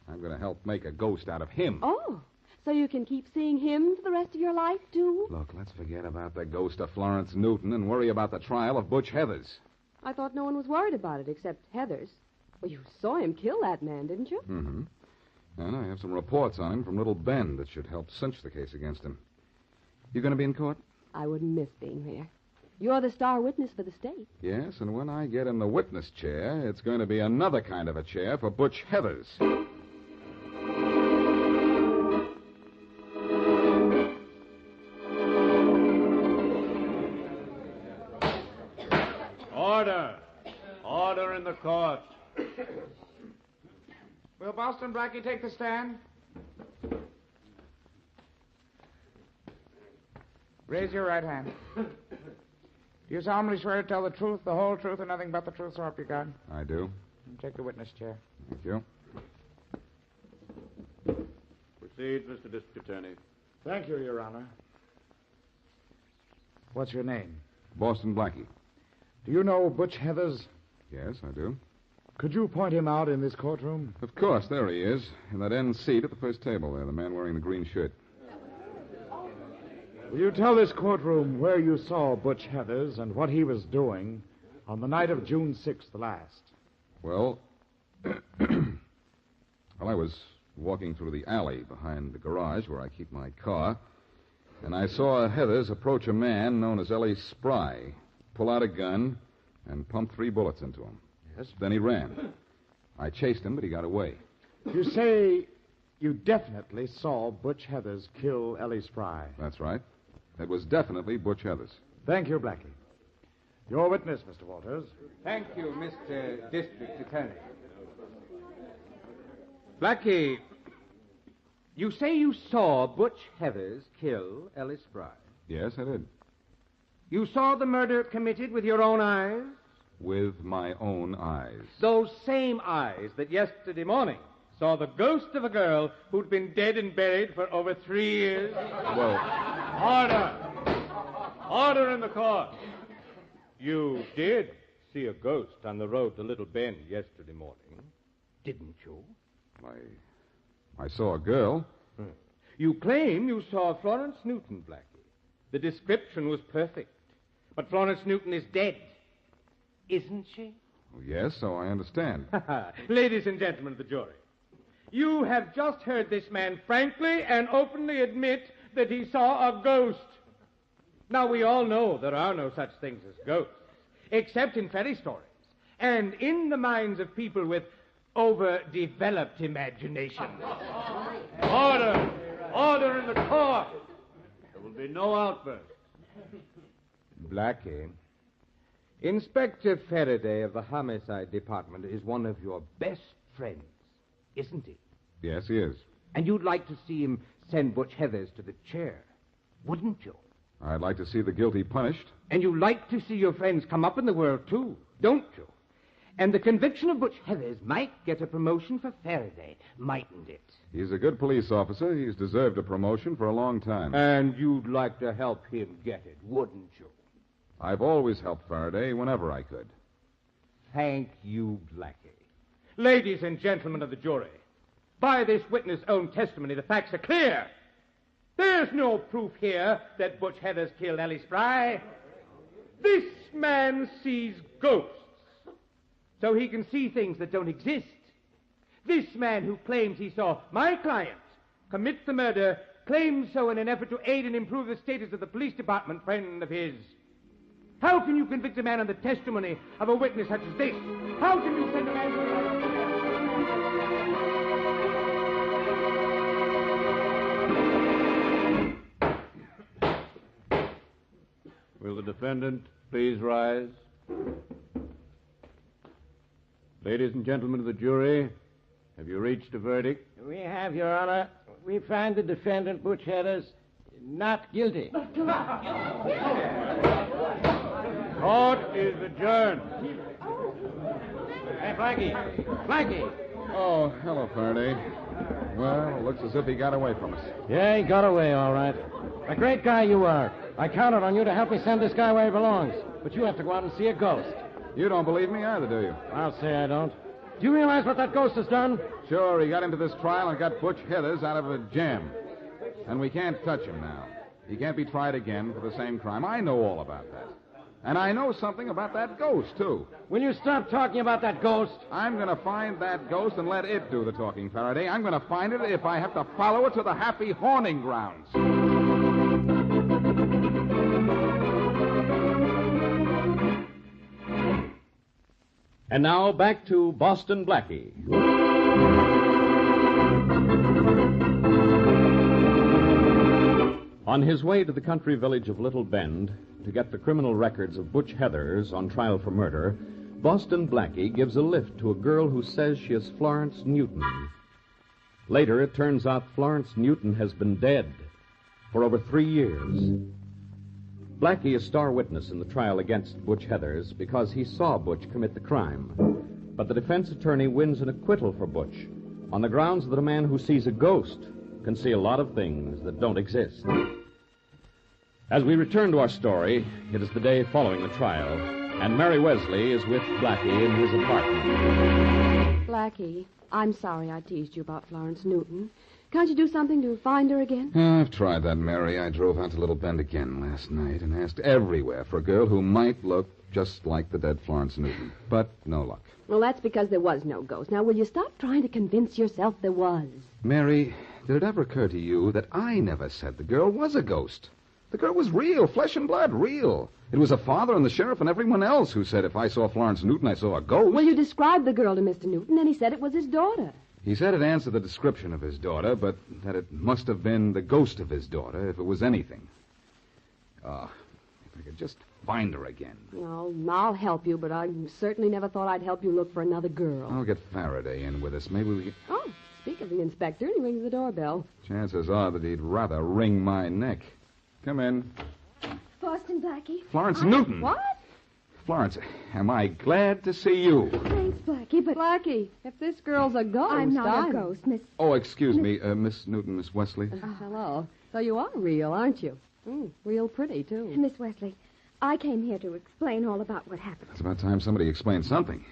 I'm going to help make a ghost out of him. Oh, so you can keep seeing him for the rest of your life, too? Look, let's forget about the ghost of Florence Newton and worry about the trial of Butch Heathers. I thought no one was worried about it except Heathers. Well, you saw him kill that man, didn't you? Mm-hmm. And I have some reports on him from Little Bend that should help cinch the case against him. You going to be in court? I wouldn't miss being there. You're the star witness for the state. Yes, and when I get in the witness chair, it's going to be another kind of a chair for Butch Heathers. Order in the court. Will Boston Blackie take the stand? Raise your right hand. Do you solemnly swear to tell the truth, the whole truth, and nothing but the truth, so help you God? I do. Take the witness chair. Thank you. Proceed, Mr. District Attorney. Thank you, Your Honor. What's your name? Boston Blackie. Do you know Butch Heathers? Yes, I do. Could you point him out in this courtroom? Of course, there he is, in that end seat at the first table there, the man wearing the green shirt. Will you tell this courtroom where you saw Butch Heathers and what he was doing on the night of June 6th last? Well, was walking through the alley behind the garage where I keep my car, and I saw Heathers approach a man known as Ellie Spry, pull out a gun, and pump 3 bullets into him. Yes? Then he ran. I chased him, but he got away. You say you definitely saw Butch Heathers kill Ellie Spry. That's right. It was definitely Butch Heathers. Thank you, Blackie. Your witness, Mr. Walters. Thank you, Mr. District Attorney. Blackie, you say you saw Butch Heathers kill Ellie Spry. Yes, I did. You saw the murder committed with your own eyes? With my own eyes. Those same eyes that yesterday morning saw the ghost of a girl who'd been dead and buried for over 3 years? Well... Order! Order in the court. You did see a ghost on the road to Little Bend yesterday morning, didn't you? I saw a girl. You claim you saw Florence Newton, Blackie. The description was perfect. But Florence Newton is dead, isn't she? Oh, yes, so I understand. Ladies and gentlemen of the jury, you have just heard this man frankly and openly admit that he saw a ghost. Now, we all know there are no such things as ghosts, except in fairy stories and in the minds of people with overdeveloped imaginations. Order! Order in the court! There will be no outburst. Blackie, Inspector Faraday of the Homicide Department is one of your best friends, isn't he? Yes, he is. And you'd like to see him send Butch Heathers to the chair, wouldn't you? I'd like to see the guilty punished. And you like to see your friends come up in the world, too, don't you? And the conviction of Butch Heathers might get a promotion for Faraday, mightn't it? He's a good police officer. He's deserved a promotion for a long time. And you'd like to help him get it, wouldn't you? I've always helped Faraday whenever I could. Thank you, Blackie. Ladies and gentlemen of the jury, by this witness' own testimony, the facts are clear. There's no proof here that Butch Heathers killed Ellie Spry. This man sees ghosts, so he can see things that don't exist. This man who claims he saw my client commit the murder claims so in an effort to aid and improve the status of the police department friend of his. How can you convict a man on the testimony of a witness such as this? How can you send a man to... Will the defendant please rise? Ladies and gentlemen of the jury, have you reached a verdict? We have, Your Honor. We find the defendant, Butch Heathers, not guilty. Court is adjourned. Hey, Blackie. Blackie. Oh, hello, Faraday. Well, it looks as if he got away from us. Yeah, he got away, all right. A great guy you are. I counted on you to help me send this guy where he belongs. But you have to go out and see a ghost. You don't believe me either, do you? I'll say I don't. Do you realize what that ghost has done? Sure, he got into this trial and got Butch Heathers out of a jam. And we can't touch him now. He can't be tried again for the same crime. I know all about that. And I know something about that ghost, too. Will you stop talking about that ghost? I'm going to find that ghost and let it do the talking, Faraday. I'm going to find it if I have to follow it to the happy horning grounds. And now back to Boston Blackie. On his way to the country village of Little Bend to get the criminal records of Butch Heathers on trial for murder, Boston Blackie gives a lift to a girl who says she is Florence Newton. Later, it turns out Florence Newton has been dead for over 3 years. Blackie is star witness in the trial against Butch Heathers because he saw Butch commit the crime. But the defense attorney wins an acquittal for Butch on the grounds that a man who sees a ghost can see a lot of things that don't exist. As we return to our story, it is the day following the trial, and Mary Wesley is with Blackie in his apartment. Blackie, I'm sorry I teased you about Florence Newton. Can't you do something to find her again? I've tried that, Mary. I drove out to Little Bend again last night and asked everywhere for a girl who might look just like the dead Florence Newton. But no luck. Well, that's because there was no ghost. Now, will you stop trying to convince yourself there was? Mary, did it ever occur to you that I never said the girl was a ghost? The girl was real, flesh and blood, real. It was her father and the sheriff and everyone else who said if I saw Florence Newton, I saw a ghost. Well, you described the girl to Mr. Newton, and he said it was his daughter. He said it answered the description of his daughter, but that it must have been the ghost of his daughter if it was anything. If I could just find her again. Well, I'll help you, but I certainly never thought I'd help you look for another girl. I'll get Faraday in with us. Maybe we could... Oh, speak of the inspector, he rings the doorbell. Chances are that he'd rather wring my neck. Come in. Boston Blackie. Florence Newton. What? Florence, am I glad to see you. Thanks, Blackie, but... Blackie, if this girl's a ghost, I'm not a ghost, Miss... Oh, excuse me, Miss Newton, Miss Wesley. Hello. So you are real, aren't you? Real pretty, too. Miss Wesley, I came here to explain all about what happened. It's about time somebody explained something.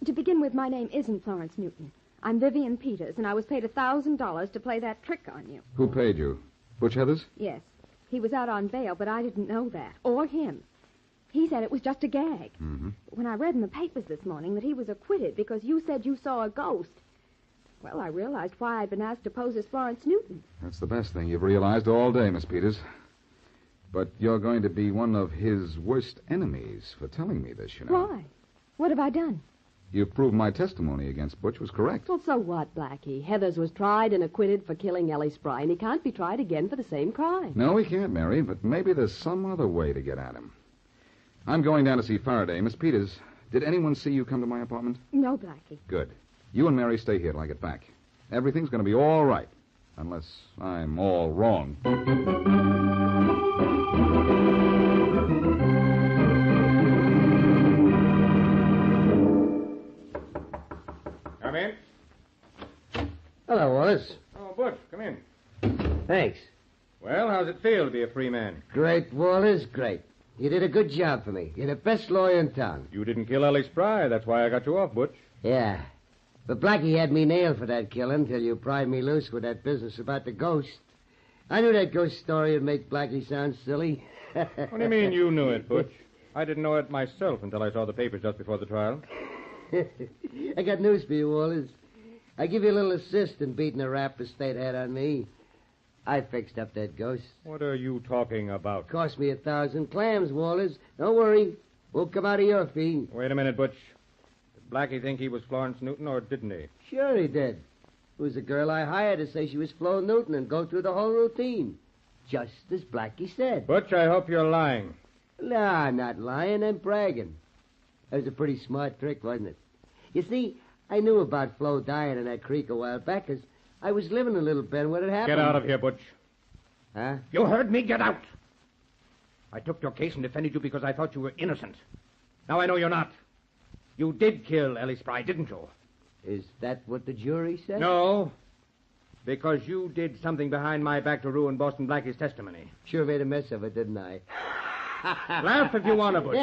To begin with, my name isn't Florence Newton. I'm Vivian Peters, and I was paid $1,000 to play that trick on you. Who paid you? Butch Heathers? Yes. He was out on bail, but I didn't know that. Or him. He said it was just a gag. Mm-hmm. When I read in the papers this morning that he was acquitted because you said you saw a ghost, well, I realized why I'd been asked to pose as Florence Newton. That's the best thing you've realized all day, Miss Peters. But you're going to be one of his worst enemies for telling me this, you know. Why? What have I done? You proved my testimony against Butch was correct. Well, so what, Blackie? Heathers was tried and acquitted for killing Ellie Spry, and he can't be tried again for the same crime. No, he can't, Mary, but maybe there's some other way to get at him. I'm going down to see Faraday. Miss Peters, did anyone see you come to my apartment? No, Blackie. Good. You and Mary stay here till I get back. Everything's going to be all right, unless I'm all wrong. Come in. Hello, Wallace. Oh, Butch, come in. Thanks. Well, how's it feel to be a free man? Great, Wallace, great. You did a good job for me. You're the best lawyer in town. You didn't kill Ellie Spry. That's why I got you off, Butch. Yeah. But Blackie had me nailed for that killing till you pried me loose with that business about the ghost. I knew that ghost story would make Blackie sound silly. What do you mean you knew it, Butch? I didn't know it myself until I saw the papers just before the trial. I got news for you, Wallace. I give you a little assist in beating the rap the state had on me. I fixed up that ghost. What are you talking about? Cost me 1,000 clams, Wallace. Don't worry. Won't come out of your fee. Wait a minute, Butch. Did Blackie think he was Florence Newton, or didn't he? Sure he did. It was the girl I hired to say she was Flo Newton and go through the whole routine. Just as Blackie said. Butch, I hope you're lying. No, I'm not lying. I'm bragging. That was a pretty smart trick, wasn't it? You see, I knew about Flo dying in that creek a while back because I was living in Little Bend when it happened. Get out of here, Butch. Huh? You heard me. Get out. I took your case and defended you because I thought you were innocent. Now I know you're not. You did kill Ellie Spry, didn't you? Is that what the jury said? No, because you did something behind my back to ruin Boston Blackie's testimony. Sure made a mess of it, didn't I? Laugh if you want to, Butch.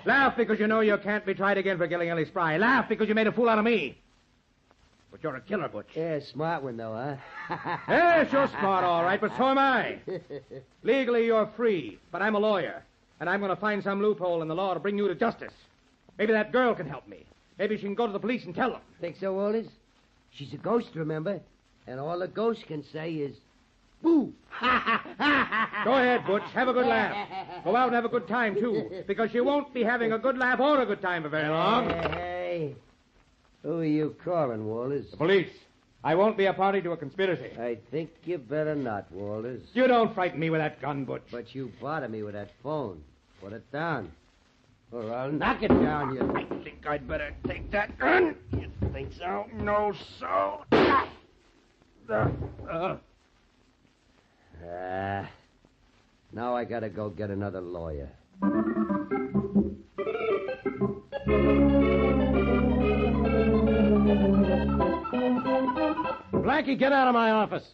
Laugh because you know you can't be tried again for killing Ellie Spry. Laugh because you made a fool out of me. But you're a killer, Butch. Yeah, smart one, though, huh? Yes, you're smart, all right, but so am I. Legally, you're free, but I'm a lawyer, and I'm going to find some loophole in the law to bring you to justice. Maybe that girl can help me. Maybe she can go to the police and tell them. Think so, Wallace? She's a ghost, remember? And all a ghost can say is, boo! Go ahead, Butch. Have a good laugh. Go out and have a good time, too, because you won't be having a good laugh or a good time for very long. Hey. Who are you calling, Wallace? The police. I won't be a party to a conspiracy. I think you better not, Wallace. You don't frighten me with that gun, Butch. But you bother me with that phone. Put it down. Or I'll knock it down, you... I think I'd better take that gun. You think so? No, so. Now I gotta go get another lawyer. Blackie, get out of my office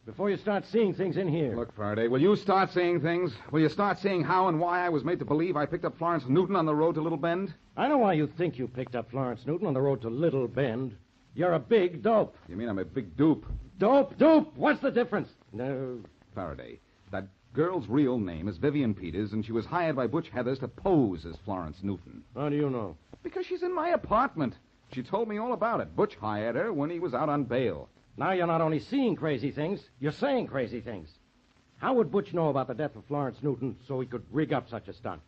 before you start seeing things in here. Look, Faraday, will you start seeing things? Will you start seeing how and why I was made to believe I picked up Florence Newton on the road to Little Bend? I know why you think you picked up Florence Newton on the road to Little Bend. You're a big dope. You mean I'm a big dupe? Dope. What's the difference? No. Faraday, that girl's real name is Vivian Peters, and she was hired by Butch Heathers to pose as Florence Newton. How do you know? Because she's in my apartment. She told me all about it. Butch hired her when he was out on bail. Now you're not only seeing crazy things, you're saying crazy things. How would Butch know about the death of Florence Newton so he could rig up such a stunt?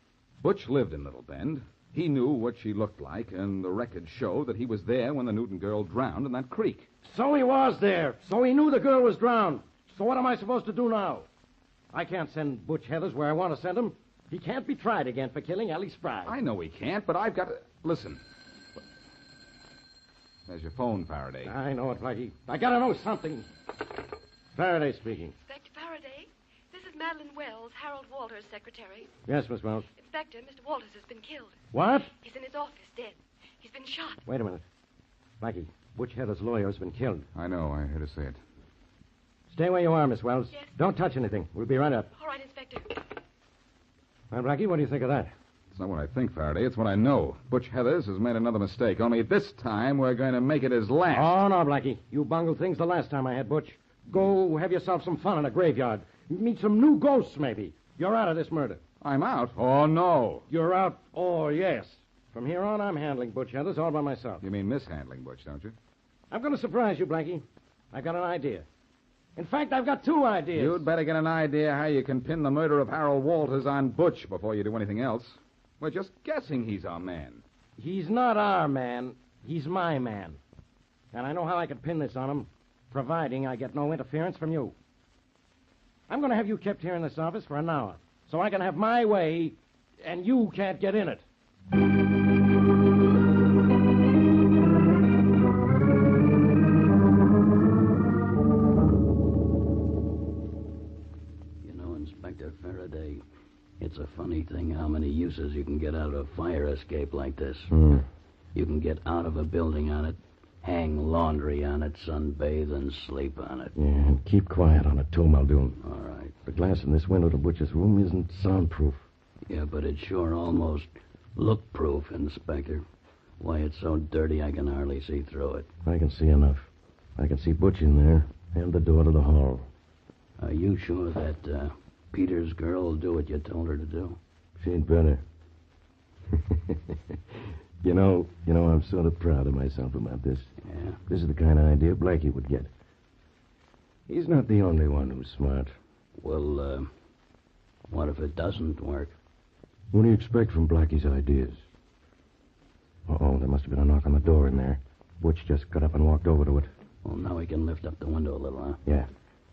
Butch lived in Little Bend. He knew what she looked like, and the records show that he was there when the Newton girl drowned in that creek. So he was there. So he knew the girl was drowned. So what am I supposed to do now? I can't send Butch Heathers where I want to send him. He can't be tried again for killing Ellie Spry. I know he can't, but I've got to... Listen. There's your phone, Faraday. I know it, Blackie. I gotta know something. Faraday speaking. Inspector Faraday, this is Madeline Wells, Harold Walters' secretary. Yes, Miss Wells. Inspector, Mr. Walters has been killed. What? He's in his office, dead. He's been shot. Wait a minute. Blackie, Butch Heather's lawyer has been killed. I know. I heard her say it. Stay where you are, Miss Wells. Yes. Don't touch anything. We'll be right up. All right, Inspector. Well, Blackie, what do you think of that? It's not what I think, Faraday. It's what I know. Butch Heathers has made another mistake. Only this time we're going to make it his last. Oh, no, Blackie. You bungled things the last time I had Butch. Go have yourself some fun in a graveyard. Meet some new ghosts, maybe. You're out of this murder. I'm out? Oh, no. You're out? Oh, yes. From here on, I'm handling Butch Heathers all by myself. You mean mishandling Butch, don't you? I'm going to surprise you, Blackie. I've got an idea. In fact, I've got two ideas. You'd better get an idea how you can pin the murder of Harold Walters on Butch before you do anything else. We're just guessing he's our man. He's not our man. He's my man. And I know how I can pin this on him, providing I get no interference from you. I'm going to have you kept here in this office for an hour, so I can have my way, and you can't get in it. Inspector Faraday, it's a funny thing how many uses you can get out of a fire escape like this. You can get out of a building on it, hang laundry on it, sunbathe, and sleep on it. Yeah, and keep quiet on it, too, Muldoon. All right. The glass in this window to Butch's room isn't soundproof. Yeah, but it's sure almost look-proof, Inspector. Why, it's so dirty I can hardly see through it. I can see enough. I can see Butch in there, and the door to the hall. Are you sure that Peter's girl will do what you told her to do? She'd better. You know, I'm sort of proud of myself about this. Yeah? This is the kind of idea Blackie would get. He's not the only one who's smart. Well, what if it doesn't work? What do you expect from Blackie's ideas? Uh-oh, there must have been a knock on the door in there. Butch just got up and walked over to it. Well, now we can lift up the window a little, huh? Yeah.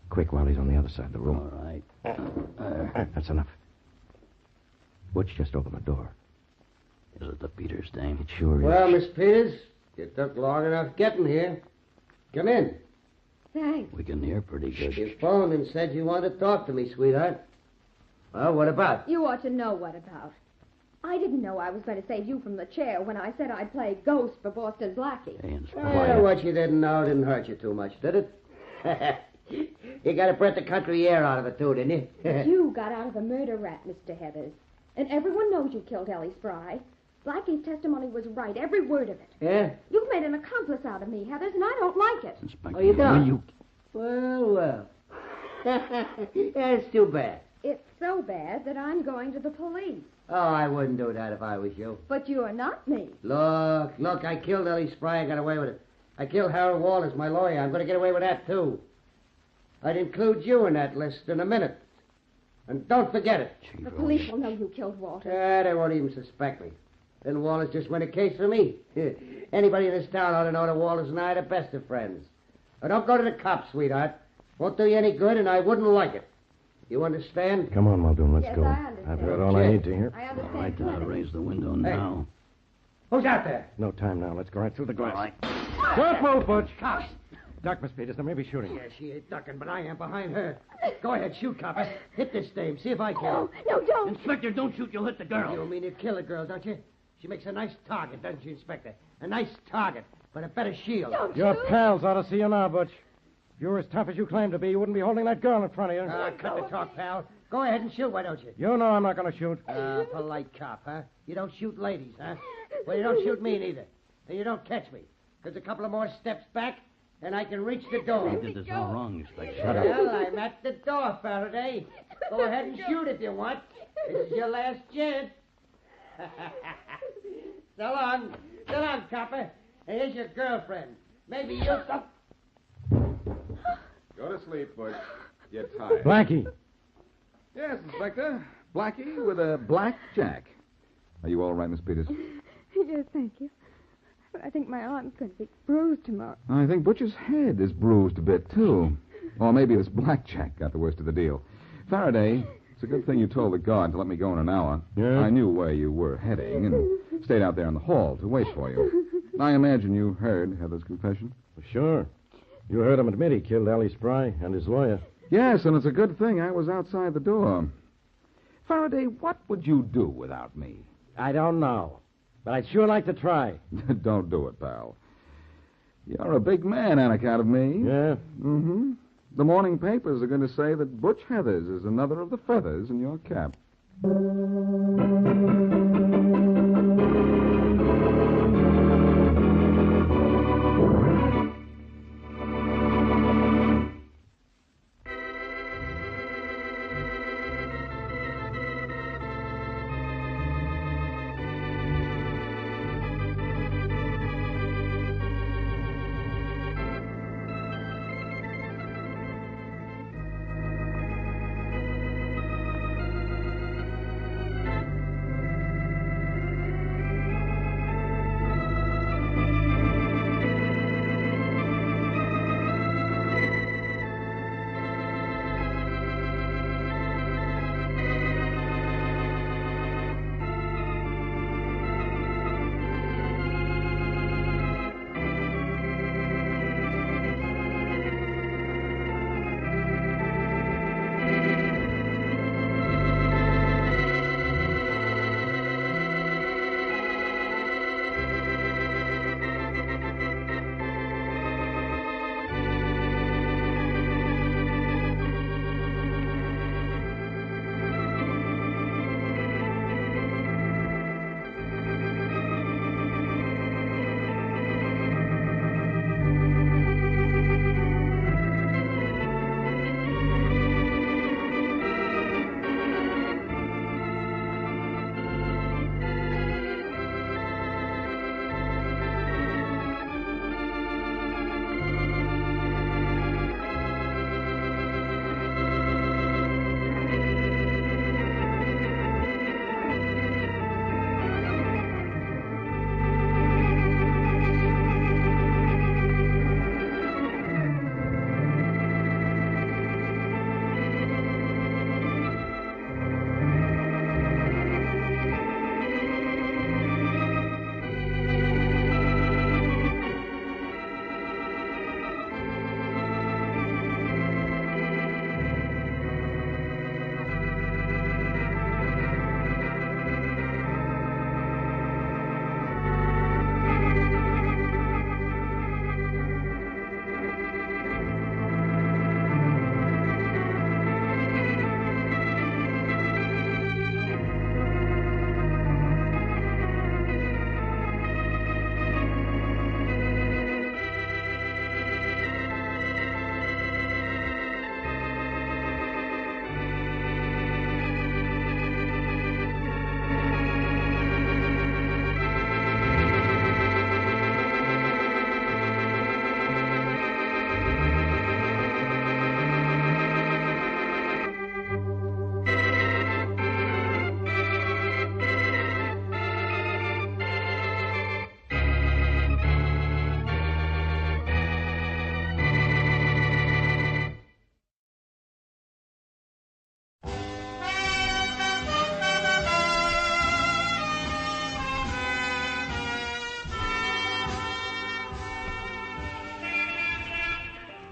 Quick, while he's on the other side of the room. All right. That's enough. Butch just opened the door. Is it the Peters dame? It sure is. Well, Miss Peters, you took long enough getting here. Come in. Thanks. We can hear pretty good. You phoned and said you wanted to talk to me, sweetheart. Well, what about? You ought to know what about. I didn't know I was going to save you from the chair when I said I'd play Ghost for Boston Blackie. Hey, Well, what you didn't know didn't hurt you too much, did it? You got a breath of country air out of it, too, didn't you? You got out of a murder rap, Mr. Heathers. And everyone knows you killed Ellie Spry. Blackie's testimony was right, every word of it. Yeah? You've made an accomplice out of me, Heathers, and I don't like it. Inspector, Oh, you don't? Well. That's too bad. It's so bad that I'm going to the police. Oh, I wouldn't do that if I was you. But you're not me. Look, I killed Ellie Spry. I got away with it. I killed Harold Walters, my lawyer. I'm going to get away with that, too. I'd include you in that list in a minute. And don't forget it. The police will know you killed Walter. They won't even suspect me. Then Walters just win a case for me. Anybody in this town ought to know that Walters and I are the best of friends. Now, don't go to the cops, sweetheart. Won't do you any good, and I wouldn't like it. You understand? Come on, Muldoon, let's Yes, go. I understand. I've heard all I need to hear. I understand. All right, then I'll raise the window now. Who's out there? No time now. Let's go right through the glass. All right. Don't move, Butch. Cops. Duck, Miss Peters. There may be shooting. Yeah, she ain't ducking, but I am behind her. Go ahead, shoot, copper. Hit this dame. See if I can. No, don't. Inspector, don't shoot. You'll hit the girl. You mean to kill a girl, don't you? She makes a nice target, doesn't she, Inspector? A nice target, but a better shield. Don't Your shoot. pals ought to see you now, Butch. If you were as tough as you claim to be, you wouldn't be holding that girl in front of you. Cut the talk, pal. Go ahead and shoot, why don't you? You know I'm not going to shoot. Polite cop, huh? You don't shoot ladies, huh? Well, you don't shoot me neither. And you don't catch me. Because a couple of more steps back, and I can reach the door. You did this all wrong, Inspector. Well, I'm at the door, Faraday. Go ahead and shoot if you want. This is your last chance. So long, copper. And here's your girlfriend. Maybe you'll... Go to sleep, Butch. Get tired. Blackie. Yes, Inspector. Blackie with a black jack. Are you all right, Miss Peters? Yes, thank you. But I think my arm's going to be bruised tomorrow. I think Butch's head is bruised a bit, too. Or maybe this blackjack got the worst of the deal. Faraday, it's a good thing you told the guard to let me go in an hour. Yeah? I knew where you were heading and stayed out there in the hall to wait for you. I imagine you heard Heather's confession? Sure. You heard him admit he killed Ellie Spry and his lawyer. Yes, and it's a good thing I was outside the door. Faraday, what would you do without me? I don't know. But I'd sure like to try. Don't do it, pal. You're a big man on account of me. Yeah? Mm-hmm. The morning papers are going to say that Butch Heathers is another of the feathers in your cap.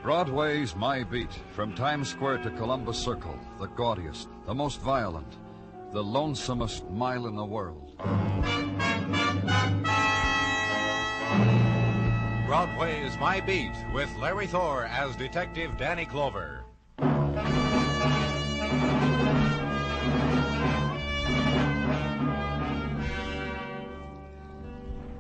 Broadway's My Beat, from Times Square to Columbus Circle, the gaudiest, the most violent, the lonesomest mile in the world. Broadway's My Beat, with Larry Thor as Detective Danny Clover.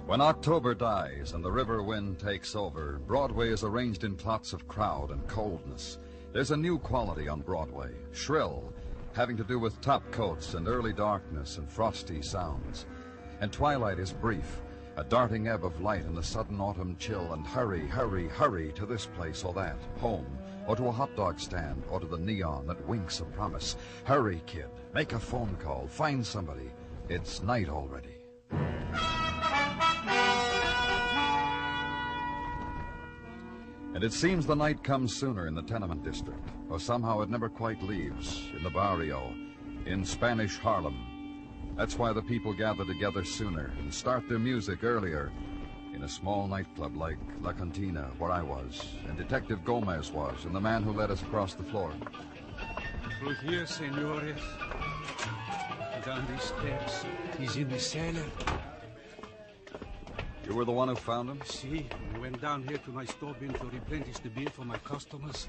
When October dies and the river wind takes over, Broadway is arranged in clots of crowd and coldness. There's a new quality on Broadway, shrill, having to do with top coats and early darkness and frosty sounds. And twilight is brief, a darting ebb of light in the sudden autumn chill, and hurry, hurry, hurry to this place or that, home, or to a hot dog stand, or to the neon that winks a promise. Hurry, kid, make a phone call, find somebody. It's night already. And it seems the night comes sooner in the tenement district, or somehow it never quite leaves, in the barrio, in Spanish Harlem. That's why the people gather together sooner and start their music earlier, in a small nightclub like La Cantina, where I was, and Detective Gomez was, and the man who led us across the floor. Through here, senores. Down these steps. He's in the cellar. You were the one who found him? See, I went down here to my store bin to replenish the beer for my customers.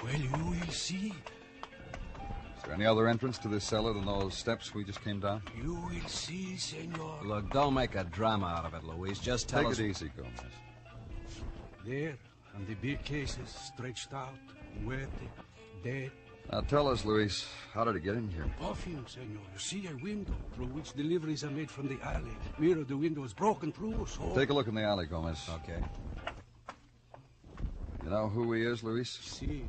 Well, you will see. Is there any other entrance to this cellar than those steps we just came down? You will see, senor. Look, don't make a drama out of it, Luis. Just tell us... Take it easy, Gomez. There, and the beer cases stretched out, muerte, dead. Now tell us, Luis, how did it get in here? Perfume, senor. You see a window through which deliveries are made from the alley. Mirror of the window is broken through, so... Take a look in the alley, Gomez. Okay. You know who he is, Luis? See,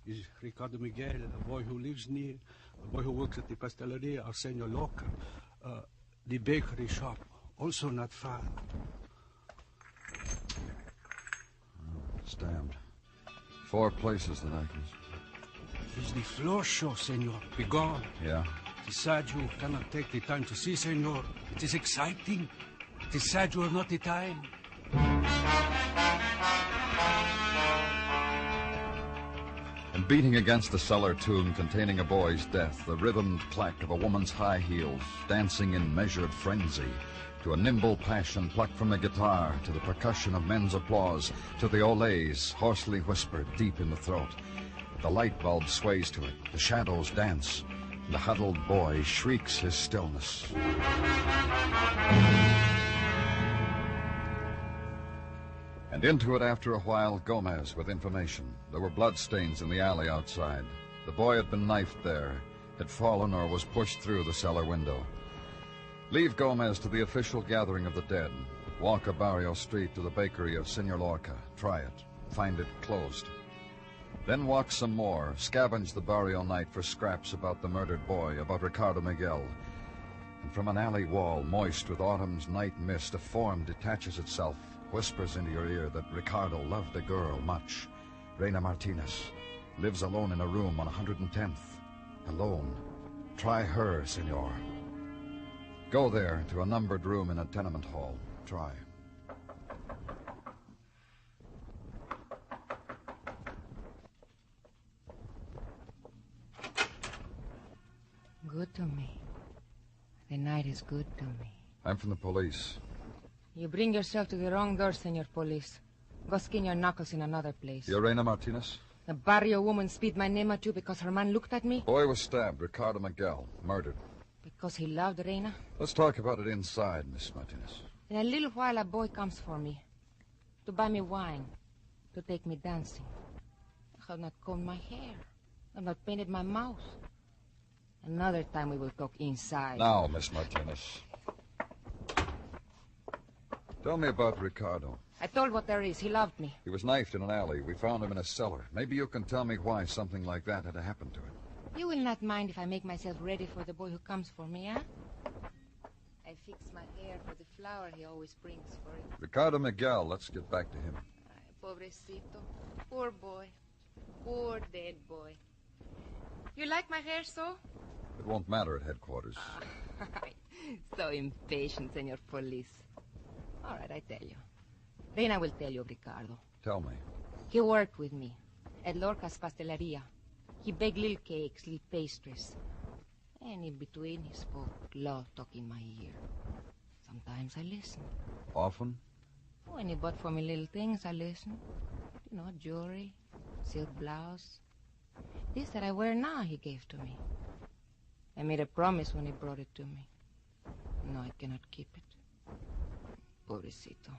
he's Ricardo Miguel, a boy who lives near, a boy who works at the pasteleria, Arsenio Loca, the bakery shop, also not far. Stamped. 4 places that I can... It's the floor show, senor. Be gone. Yeah? It is sad you cannot take the time to see, senor. It is exciting. It is sad you have not the time. And beating against the cellar tune containing a boy's death, the rhythmed clack of a woman's high heels, dancing in measured frenzy, to a nimble passion plucked from the guitar, to the percussion of men's applause, to the olays, hoarsely whispered deep in the throat. The light bulb sways to it, the shadows dance, and the huddled boy shrieks his stillness. And into it after a while, Gomez with information. There were bloodstains in the alley outside. The boy had been knifed there, had fallen or was pushed through the cellar window. Leave Gomez to the official gathering of the dead. Walk a barrio street to the bakery of Senor Lorca. Try it. Find it closed. Then walk some more, scavenge the barrio night for scraps about the murdered boy, about Ricardo Miguel. And from an alley wall, moist with autumn's night mist, a form detaches itself, whispers into your ear that Ricardo loved a girl much. Reina Martinez lives alone in a room on 110th. Alone. Try her, senor. Go there to a numbered room in a tenement hall. Try. Good to me. The night is good to me. I'm from the police. You bring yourself to the wrong door, Senor Police. Go skin your knuckles in another place. You're Reina Martinez? The barrio woman spit my name at you because her man looked at me? Boy was stabbed, Ricardo Miguel, murdered. Because he loved Reina? Let's talk about it inside, Miss Martinez. In a little while, a boy comes for me. To buy me wine. To take me dancing. I have not combed my hair. I have not painted my mouth. Another time we will talk inside. Now, Miss Martinez. Tell me about Ricardo. I told what there is. He loved me. He was knifed in an alley. We found him in a cellar. Maybe you can tell me why something like that had to happen to him. You will not mind if I make myself ready for the boy who comes for me, eh? I fix my hair for the flower he always brings for it. Ricardo Miguel, let's get back to him. Ay, pobrecito. Poor boy. Poor dead boy. You like my hair so? It won't matter at headquarters. So impatient, Senor Police. All right, I tell you. Then I will tell you of Ricardo. Tell me. He worked with me at Lorca's Pasteleria. He baked little cakes, little pastries. And in between, he spoke love talk in my ear. Sometimes I listened. Often? When he bought for me little things, I listened. You know, jewelry, silk blouse. This that I wear now, he gave to me. I made a promise when he brought it to me. No, I cannot keep it. Pobrecito.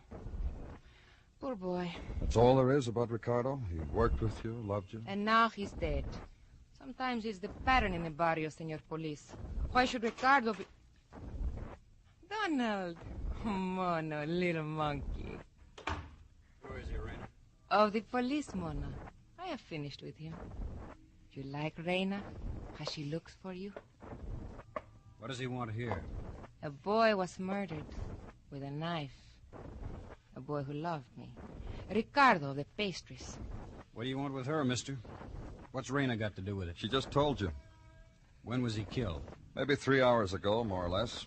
Poor boy. That's all there is about Ricardo? He worked with you, loved you? And now he's dead. Sometimes it's the pattern in the barrio, Senor Police. Why should Ricardo be... Donald. Mono, little monkey. Where is he, Reina? Of the police, Mona. I have finished with him. You like Reina? How she looks for you? What does he want here? A boy was murdered with a knife. A boy who loved me. Ricardo of the pastries. What do you want with her, mister? What's Reina got to do with it? She just told you. When was he killed? Maybe 3 hours ago, more or less.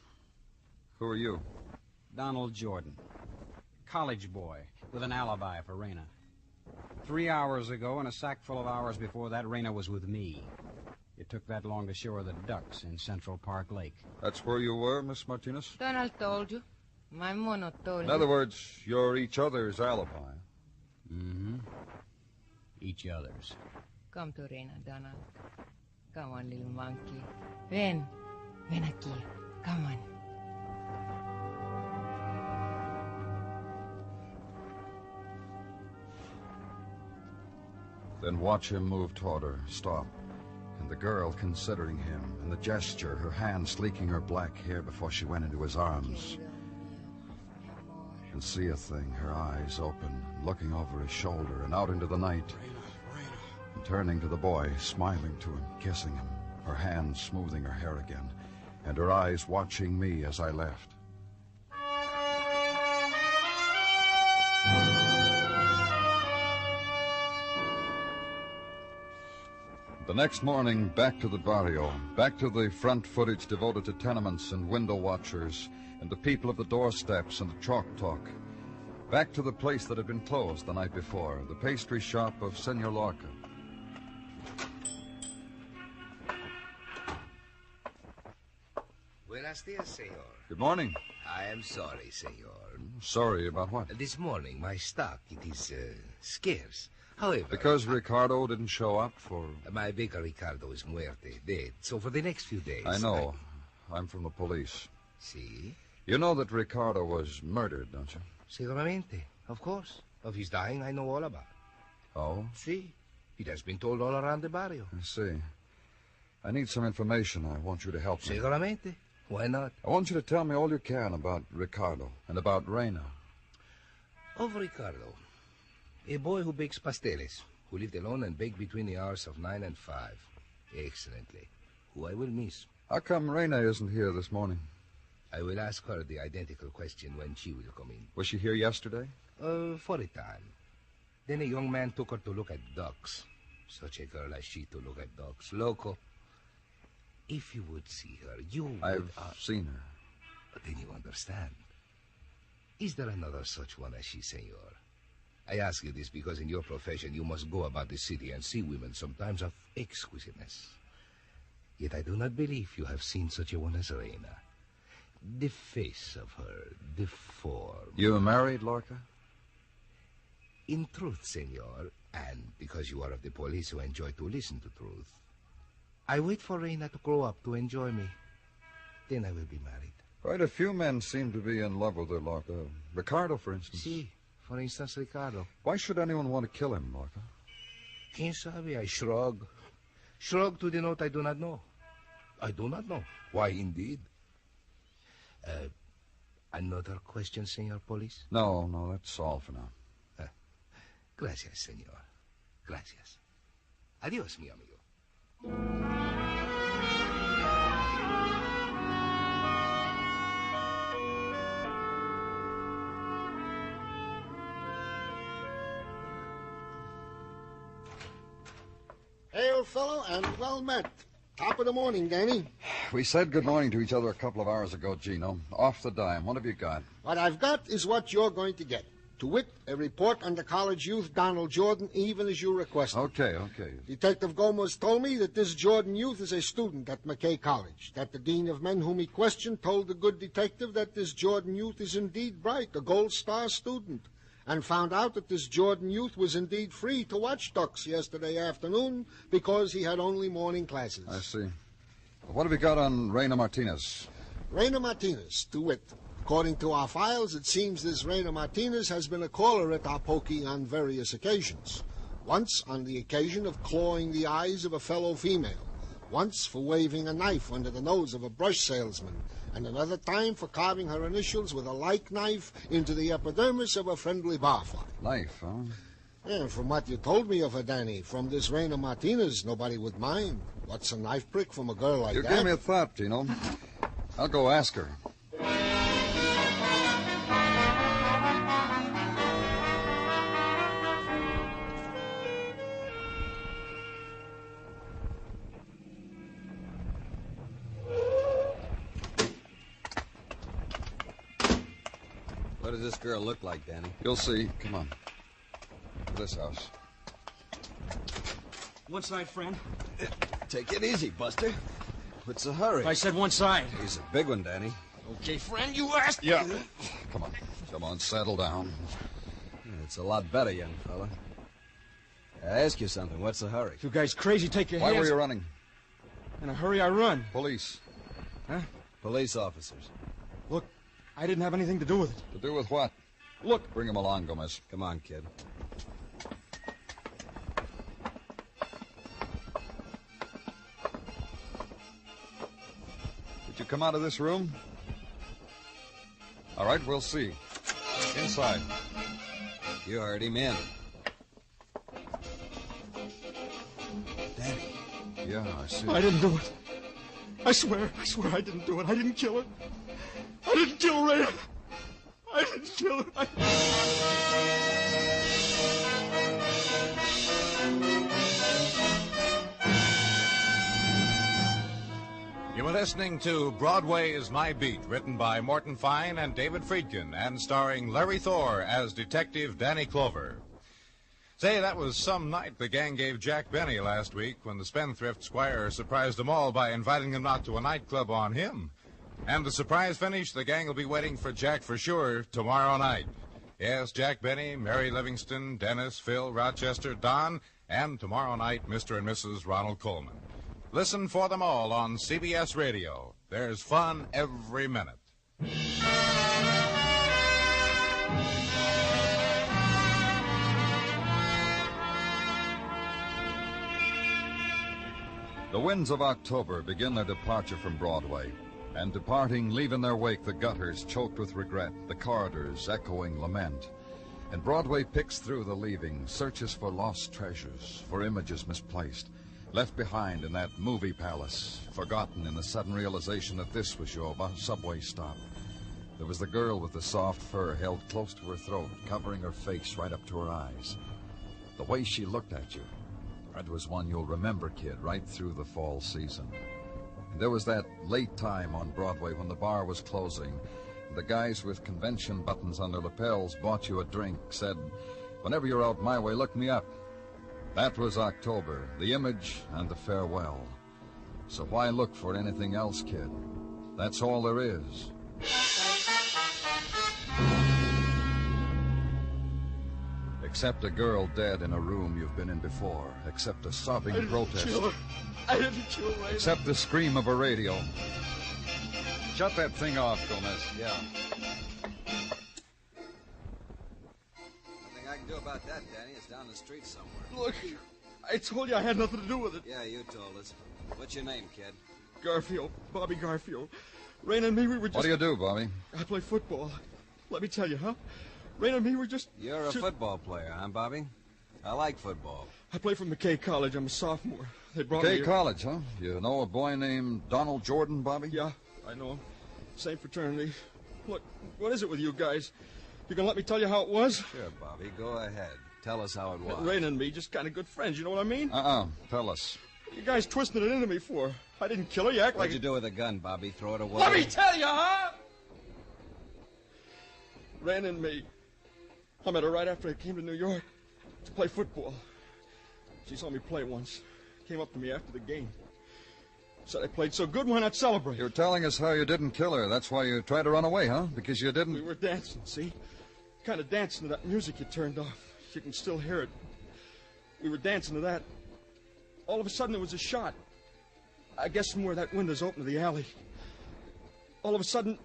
Who are you? Donald Jordan. College boy with an alibi for Reina. 3 hours ago and a sack full of hours before that, Reina was with me. It took that long to show her the ducks in Central Park Lake. That's where you were, Miss Martinez? Donald told you. My mono told you. In other words, you're each other's alibi. Mm-hmm. Each other's. Come to Reina, Donald. Come on, little monkey. Ven. Ven aquí. Come on. Then watch him move toward her, stop. And the girl considering him, and the gesture, her hand sleeking her black hair before she went into his arms. And see a thing, her eyes open, looking over his shoulder and out into the night. And turning to the boy, smiling to him, kissing him, her hands smoothing her hair again, and her eyes watching me as I left. The next morning, back to the barrio, back to the front footage devoted to tenements and window watchers, and the people of the doorsteps and the chalk talk. Back to the place that had been closed the night before, the pastry shop of Senor Lorca. Buenos dias, senor. Good morning. I am sorry, senor. Sorry about what? This morning, my stock, it is scarce. However... Because Ricardo didn't show up for... My baker Ricardo is muerte, dead. So for the next few days... I know. I'm from the police. See? You know that Ricardo was murdered, don't you? Seguramente. Of course. Of his dying, I know all about. Oh? See? It has been told all around the barrio. I see. I need some information. I want you to help me. Seguramente. Why not? I want you to tell me all you can about Ricardo and about Reina. Of Ricardo. A boy who bakes pasteles, who lived alone and baked between the hours of 9 and 5. Excellently. Who I will miss. How come Reina isn't here this morning? I will ask her the identical question when she will come in. Was she here yesterday? For a time. Then a young man took her to look at ducks. Such a girl as she to look at ducks. Loco. If you would see her, you would... I've seen her. But then you understand. Is there another such one as she, senor? I ask you this because in your profession you must go about the city and see women sometimes of exquisiteness. Yet I do not believe you have seen such a one as Reina. The face of her, the form... You married, Lorca? In truth, senor, and because you are of the police who enjoy to listen to truth, I wait for Reina to grow up to enjoy me. Then I will be married. Quite a few men seem to be in love with her, Lorca. Ricardo, for instance. Si. For instance, Ricardo. Why should anyone want to kill him, Lorca? Quien sabe? I shrug. Shrug to denote I do not know. I do not know. Why, indeed? Another question, Senor Police? No, that's all for now. Gracias, senor. Gracias. Adios, mi amigo. Hey, old fellow, and well met. Top of the morning, Danny. We said good morning to each other a couple of hours ago, Gino. Off the dime. What have you got? What I've got is what you're going to get. To wit, a report on the college youth, Donald Jordan, even as you requested. Okay. Detective Gomez told me that this Jordan youth is a student at McKay College, that the dean of men whom he questioned told the good detective that this Jordan youth is indeed bright, a gold star student, and found out that this Jordan youth was indeed free to watch ducks yesterday afternoon because he had only morning classes. I see. What have you got on Reina Martinez? Reina Martinez, to wit. According to our files, it seems this Rena Martinez has been a caller at our pokey on various occasions. Once on the occasion of clawing the eyes of a fellow female. Once for waving a knife under the nose of a brush salesman. And another time for carving her initials with a like knife into the epidermis of a friendly barfly. Knife, huh? Yeah, from what you told me of her, Danny, from this Rena Martinez, nobody would mind. What's a knife prick from a girl like You that? gave me a thought, Tino. I'll go ask her. What does this girl look like, Danny? You'll see. Come on. This house. One side, friend. Take it easy, Buster. What's the hurry? I said one side. He's a big one, Danny. Okay, friend, you asked. Yeah. Come on. Come on, settle down. Yeah, it's a lot better, young fella. I ask you something. What's the hurry? You guys crazy, take your Why hands... were you running? In a hurry, I run. Police. Huh? Police officers. Look, I didn't have anything to do with it. To do with what? Look. Bring him along, Gomez. Come on, kid. Did you come out of this room? All right, we'll see. Inside. You heard him in. Danny. Yeah, I see. I didn't do it. I swear I didn't do it. I didn't kill her. I didn't kill Rhea. I didn't kill her. You were listening to Broadway is My Beat, written by Morton Fine and David Friedkin, and starring Larry Thor as Detective Danny Clover. Say, that was some night the gang gave Jack Benny last week when the spendthrift squire surprised them all by inviting them out to a nightclub on him. And the surprise finish, the gang will be waiting for Jack for sure tomorrow night. Yes, Jack Benny, Mary Livingston, Dennis, Phil, Rochester, Don, and tomorrow night, Mr. and Mrs. Ronald Coleman. Listen for them all on CBS Radio. There's fun every minute. The winds of October begin their departure from Broadway, and departing leave in their wake the gutters choked with regret, the corridors echoing lament. And Broadway picks through the leaving, searches for lost treasures, for images misplaced, left behind in that movie palace, forgotten in the sudden realization that this was your subway stop. There was the girl with the soft fur held close to her throat, covering her face right up to her eyes. The way she looked at you, that was one you'll remember, kid, right through the fall season. And there was that late time on Broadway when the bar was closing. The guys with convention buttons on their lapels bought you a drink, said, "Whenever you're out my way, look me up." That was October, the image and the farewell. So why look for anything else, kid? That's all there is. Except a girl dead in a room you've been in before. Except a sobbing protest. I didn't kill Rhea. Except the scream of a radio. Shut that thing off, Gomez. Yeah. Nothing I can do about that, Danny. It's down the street somewhere. Look, I told you I had nothing to do with it. Yeah, you told us. What's your name, kid? Garfield. Bobby Garfield. Rain and me, we were just... What do you do, Bobby? I play football. Let me tell you, huh? Rain and me were just... You're a football player, huh, Bobby? I like football. I play for McKay College. I'm a sophomore. They brought me McKay here. College, huh? You know a boy named Donald Jordan, Bobby? Yeah, I know him. Same fraternity. Look, what is it with you guys? You gonna let me tell you how it was? Sure, Bobby. Go ahead. Tell us how it was. Rain and me, just kind of good friends. You know what I mean? Tell us. You guys twisted it into me for. I didn't kill her. You act What'd like... you do with a gun, Bobby? Throw it away? Let me tell you, huh? Rain and me. I met her right after I came to New York to play football. She saw me play once. Came up to me after the game. Said I played so good, why not celebrate? You're telling us how you didn't kill her. That's why you tried to run away, huh? Because you didn't... We were dancing, see? Kind of dancing to that music you turned off. You can still hear it. We were dancing to that. All of a sudden, there was a shot. I guess from where that window's open to the alley. All of a sudden,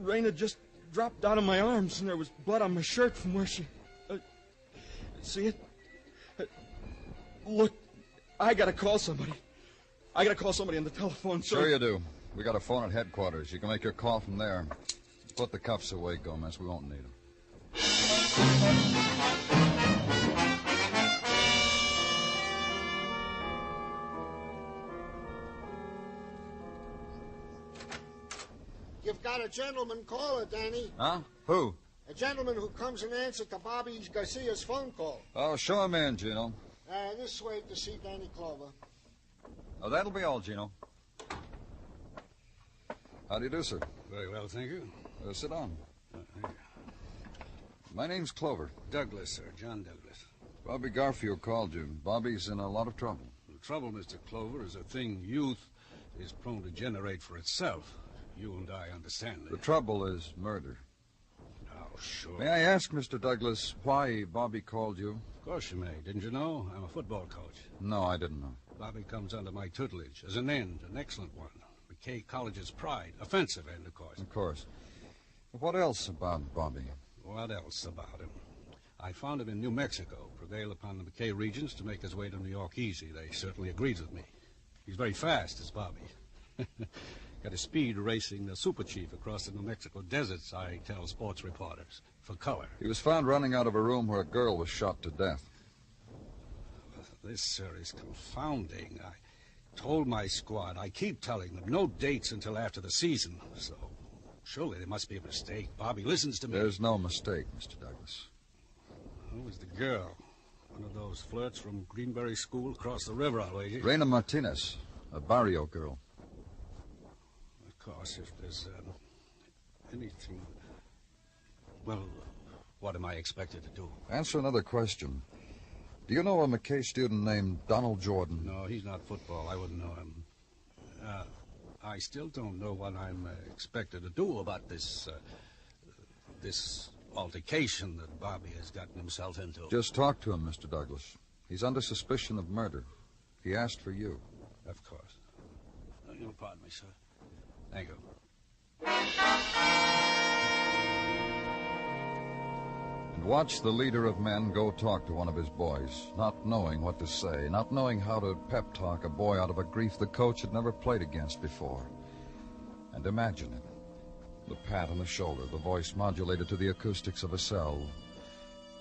Raina just dropped down in my arms, and there was blood on my shirt from where she... see it? Look, I gotta call somebody. I gotta call somebody on the telephone. Sure you do. We got a phone at headquarters. You can make your call from there. Put the cuffs away, Gomez. We won't need them. You've got a gentleman caller, Danny. Huh? Who? A gentleman who comes and answers to Bobby Garcia's phone call. Oh, show him in, Gino. This way to see Danny Clover. Oh, that'll be all, Gino. How do you do, sir? Very well, thank you. Sit down. My name's Clover. Douglas, sir. John Douglas. Bobby Garfield called you. Bobby's in a lot of trouble. The trouble, Mr. Clover, is a thing youth is prone to generate for itself. You and I understand that. The trouble is murder. Oh, sure. May I ask, Mr. Douglas, why Bobby called you? Of course you may. Didn't you know? I'm a football coach. No, I didn't know. Bobby comes under my tutelage as an end, an excellent one. McKay College's pride. Offensive end, of course. Of course. What else about Bobby? What else about him? I found him in New Mexico, prevailed upon the McKay regents to make his way to New York easy. They certainly agreed with me. He's very fast, is Bobby. Got a speed racing the super chief across the New Mexico deserts, I tell sports reporters, for color. He was found running out of a room where a girl was shot to death. This, sir, is confounding. I told my squad, I keep telling them, no dates until after the season. So, surely there must be a mistake. Bobby listens to me. There's no mistake, Mr. Douglas. Who was the girl? One of those flirts from Greenberry School across the river, I'll wager. Reina Martinez, a barrio girl. Of course, if there's anything... Well, what am I expected to do? Answer another question. Do you know a McKay student named Donald Jordan? No, he's not football. I wouldn't know him. I still don't know what I'm expected to do about this altercation that Bobby has gotten himself into. Just talk to him, Mr. Douglas. He's under suspicion of murder. He asked for you. Of course. You'll pardon me, sir. Thank you. And watch the leader of men go talk to one of his boys, not knowing what to say, not knowing how to pep talk a boy out of a grief the coach had never played against before. And imagine it. The pat on the shoulder, the voice modulated to the acoustics of a cell.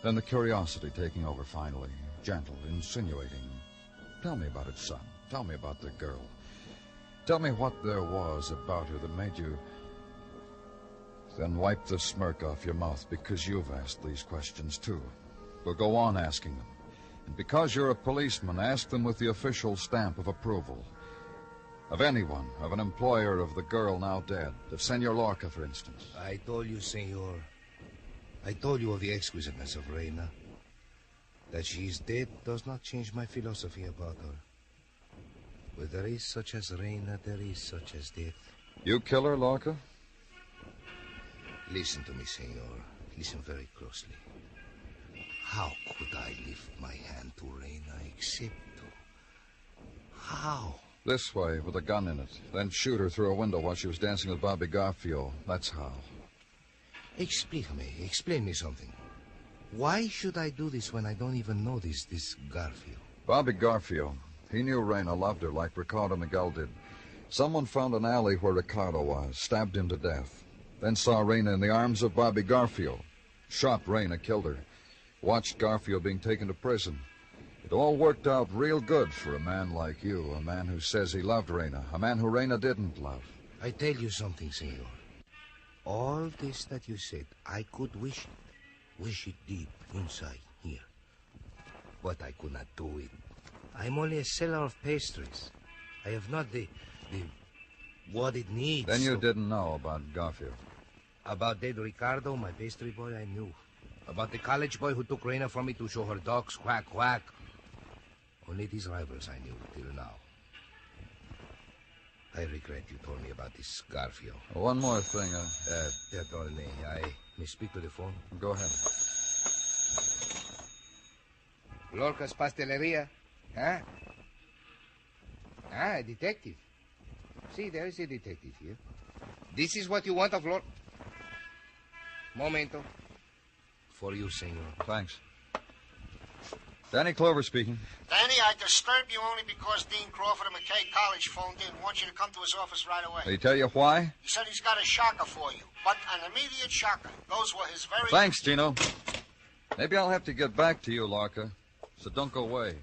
Then the curiosity taking over finally, gentle, insinuating. Tell me about it, son. Tell me about the girl. Tell me what there was about her that made you... Then wipe the smirk off your mouth because you've asked these questions too. We'll go on asking them. And because you're a policeman, ask them with the official stamp of approval. Of anyone, of an employer of the girl now dead, of Senor Lorca, for instance. I told you, senor. I told you of the exquisiteness of Reina. That she is dead does not change my philosophy about her. Where there is such as Reina, there is such as death. You kill her, Lorca? Listen to me, senor. Listen very closely. How could I lift my hand to Reina except to... How? This way, with a gun in it. Then shoot her through a window while she was dancing with Bobby Garfield. That's how. Explain me something. Why should I do this when I don't even know this Garfield? Bobby Garfield. He knew Reina loved her like Ricardo Miguel did. Someone found an alley where Ricardo was, stabbed him to death. Then saw Reina in the arms of Bobby Garfield. Shot Reina, killed her. Watched Garfield being taken to prison. It all worked out real good for a man like you, a man who says he loved Reina, a man who Reina didn't love. I tell you something, senor. All this that you said, I could wish it deep inside here. But I could not do it. I'm only a seller of pastries. I have not the what it needs. Then you didn't know about Garfield. About dead Ricardo, my pastry boy, I knew. About the college boy who took Reina from me to show her dogs, quack, quack. Only these rivals I knew till now. I regret you told me about this Garfield. One more thing. Perdone, I may speak to the phone? Go ahead. Lorca's Pasteleria. Huh? Ah, a detective. See, there is a detective here. This is what you want of Lorca. Momento. For you, senor. Thanks. Danny Clover speaking. Danny, I disturbed you only because Dean Crawford of McKay College phoned in. Wants you to come to his office right away. Did he tell you why? He said he's got a shocker for you, but an immediate shocker. Those were his very... Thanks, Gino. Maybe I'll have to get back to you, Larka, so don't go away.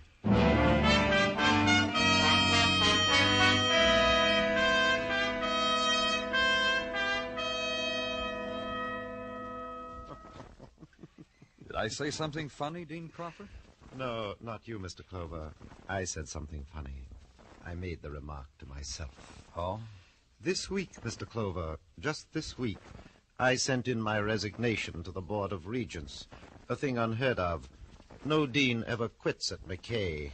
Did I say something funny, Dean Crawford? No, not you, Mr. Clover. I said something funny. I made the remark to myself. Oh? This week, Mr. Clover, just this week, I sent in my resignation to the Board of Regents. A thing unheard of. No dean ever quits at McKay.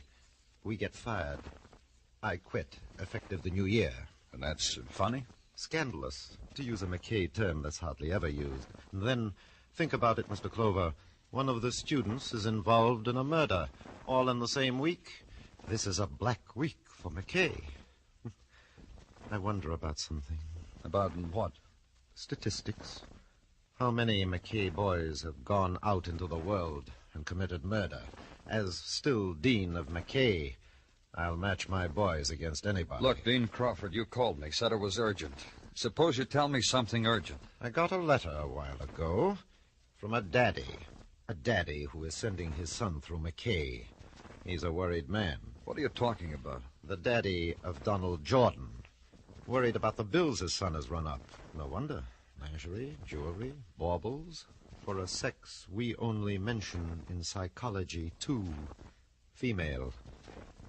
We get fired. I quit, effective the new year. And that's funny? Scandalous. To use a McKay term that's hardly ever used. And then, think about it, Mr. Clover. One of the students is involved in a murder, all in the same week. This is a black week for McKay. I wonder about something. About what? Statistics. How many McKay boys have gone out into the world and committed murder? As still Dean of McKay, I'll match my boys against anybody. Look, Dean Crawford, you called me, said it was urgent. Suppose you tell me something urgent. I got a letter a while ago from a daddy. A daddy who is sending his son through McKay. He's a worried man. What are you talking about? The daddy of Donald Jordan. Worried about the bills his son has run up. No wonder. Lingerie, jewelry, baubles. For a sex we only mention in psychology, too. Female.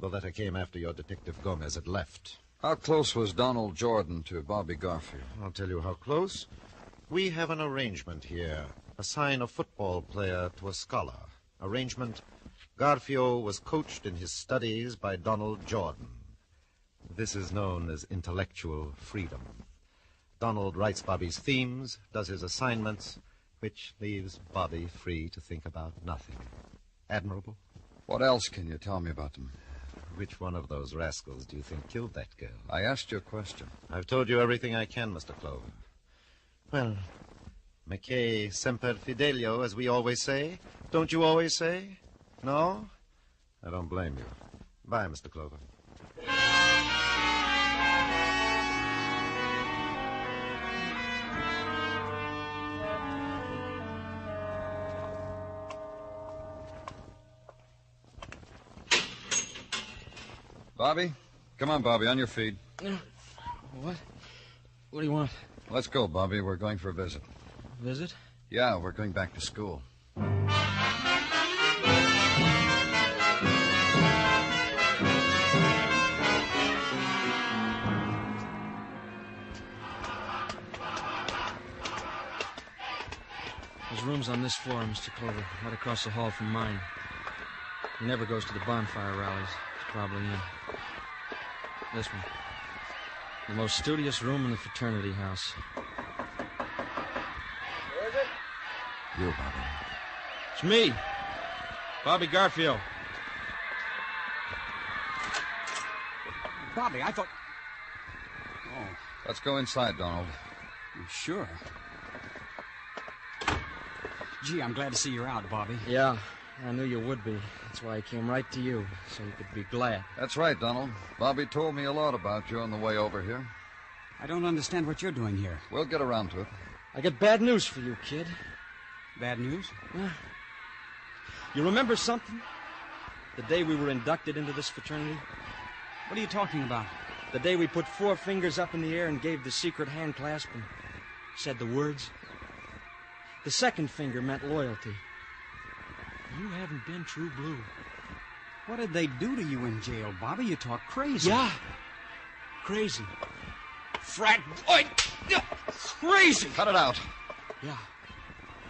The letter came after your Detective Gomez had left. How close was Donald Jordan to Bobby Garfield? I'll tell you how close. We have an arrangement here. Assign a football player to a scholar. Arrangement. Garfield was coached in his studies by Donald Jordan. This is known as intellectual freedom. Donald writes Bobby's themes, does his assignments, which leaves Bobby free to think about nothing. Admirable. What else can you tell me about them? Which one of those rascals do you think killed that girl? I asked you a question. I've told you everything I can, Mr. Clover. Well, McKay semper fidelio, as we always say. Don't you always say? No? I don't blame you. Bye, Mr. Clover. Bobby? Come on, Bobby, on your feet. What? What do you want? Let's go, Bobby. We're going for a visit. Visit? Yeah, we're going back to school. There's rooms on this floor, Mr. Clover, right across the hall from mine. He never goes to the bonfire rallies. He's probably in. This one. The most studious room in the fraternity house. Who is it? You, Bobby. It's me, Bobby Garfield. Bobby, I thought... Oh. Let's go inside, Donald. Sure. Gee, I'm glad to see you're out, Bobby. Yeah, I knew you would be. That's why I came right to you, so you could be glad. That's right, Donald. Bobby told me a lot about you on the way over here. I don't understand what you're doing here. We'll get around to it. I got bad news for you, kid. Bad news? Yeah. You remember something? The day we were inducted into this fraternity? What are you talking about? The day we put 4 fingers up in the air and gave the secret hand clasp and said the words. The second finger meant loyalty. You haven't been true blue. What did they do to you in jail, Bobby? You talk crazy. Yeah. Crazy. Frat boy. Crazy. Cut it out. Yeah.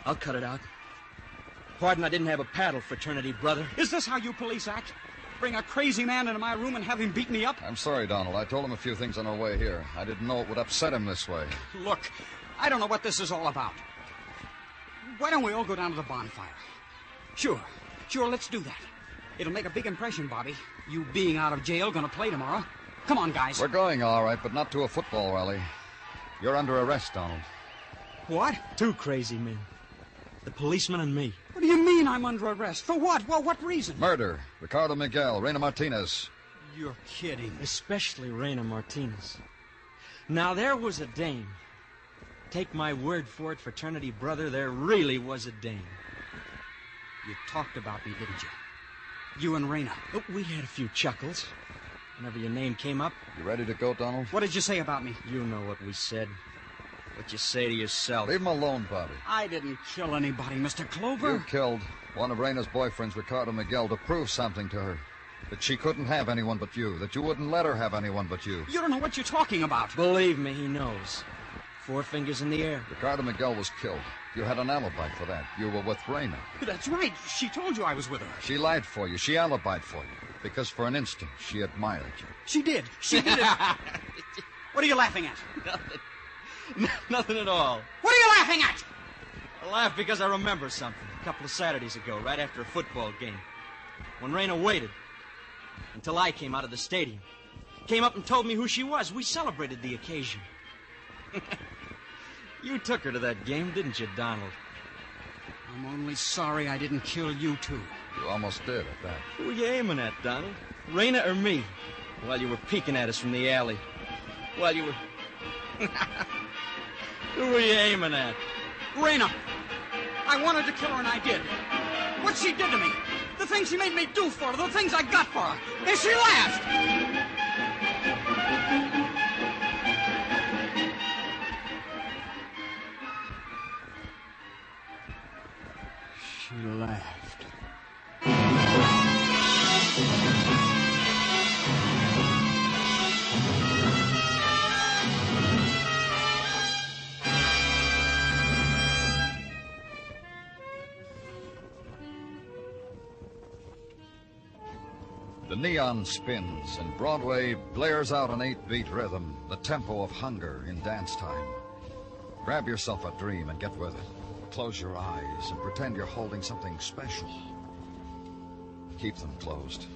I'll cut it out. Pardon I didn't have a paddle, fraternity brother. Is this how you police act? Bring a crazy man into my room and have him beat me up? I'm sorry, Donald. I told him a few things on our way here. I didn't know it would upset him this way. Look, I don't know what this is all about. Why don't we all go down to the bonfire? Sure, let's do that. It'll make a big impression, Bobby. You being out of jail, gonna play tomorrow. Come on, guys. We're going, all right, but not to a football rally. You're under arrest, Donald. What? 2 crazy men. The policeman and me. What do you mean I'm under arrest? For what? Well, what reason? Murder. Ricardo Miguel, Reina Martinez. You're kidding. Especially Reina Martinez. Now, there was a dame. Take my word for it, fraternity brother, there really was a dame. You talked about me, didn't you? You and Reina. Oh, we had a few chuckles. Whenever your name came up. You ready to go, Donald? What did you say about me? You know what we said. What you say to yourself. Leave him alone, Bobby. I didn't kill anybody, Mr. Clover. You killed one of Reina's boyfriends, Ricardo Miguel, to prove something to her. That she couldn't have anyone but you. That you wouldn't let her have anyone but you. You don't know what you're talking about. Believe me, he knows. 4 fingers in the air. Ricardo Miguel was killed. You had an alibi for that. You were with Reina. That's right. She told you I was with her. She lied for you. She alibied for you. Because for an instant, she admired you. She did. She did it. What are you laughing at? Nothing at all. What are you laughing at? I laugh because I remember something. A couple of Saturdays ago, right after a football game. When Reina waited until I came out of the stadium. Came up and told me who she was. We celebrated the occasion. You took her to that game, didn't you, Donald? I'm only sorry I didn't kill you, too. You almost did, at that. Who were you aiming at, Donald? Reina or me? While you were peeking at us from the alley. While you were... Who were you aiming at? Reina. I wanted to kill her, and I did. What she did to me. The things she made me do for her. The things I got for her. And she laughed. She laughed. The neon spins and Broadway blares out an 8-beat rhythm, the tempo of hunger in dance time. Grab yourself a dream and get with it. Close your eyes and pretend you're holding something special. Keep them closed.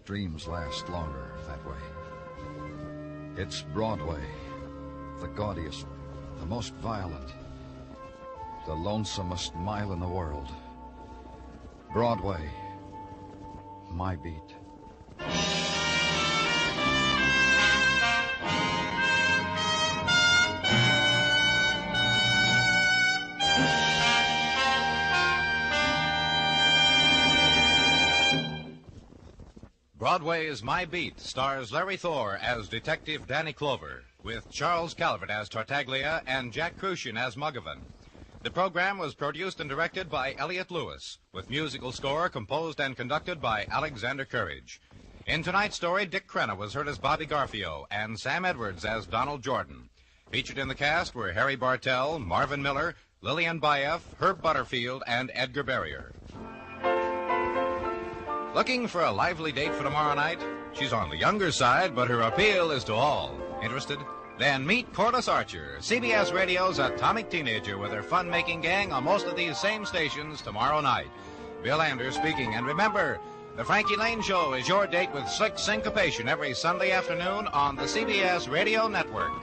Dreams last longer that way. It's Broadway, the gaudiest, the most violent, the lonesomest mile in the world. Broadway, my beat. Broadway is My Beat stars Larry Thor as Detective Danny Clover, with Charles Calvert as Tartaglia and Jack Crucian as Muggavan. The program was produced and directed by Elliott Lewis, with musical score composed and conducted by Alexander Courage. In tonight's story, Dick Crenna was heard as Bobby Garfio and Sam Edwards as Donald Jordan. Featured in the cast were Harry Bartell, Marvin Miller, Lillian Baeff, Herb Butterfield, and Edgar Barrier. Looking for a lively date for tomorrow night? She's on the younger side, but her appeal is to all. Interested? Then meet Corliss Archer, CBS Radio's atomic teenager with her fun-making gang on most of these same stations tomorrow night. Bill Anders speaking, and remember, the Frankie Lane Show is your date with slick syncopation every Sunday afternoon on the CBS Radio Network.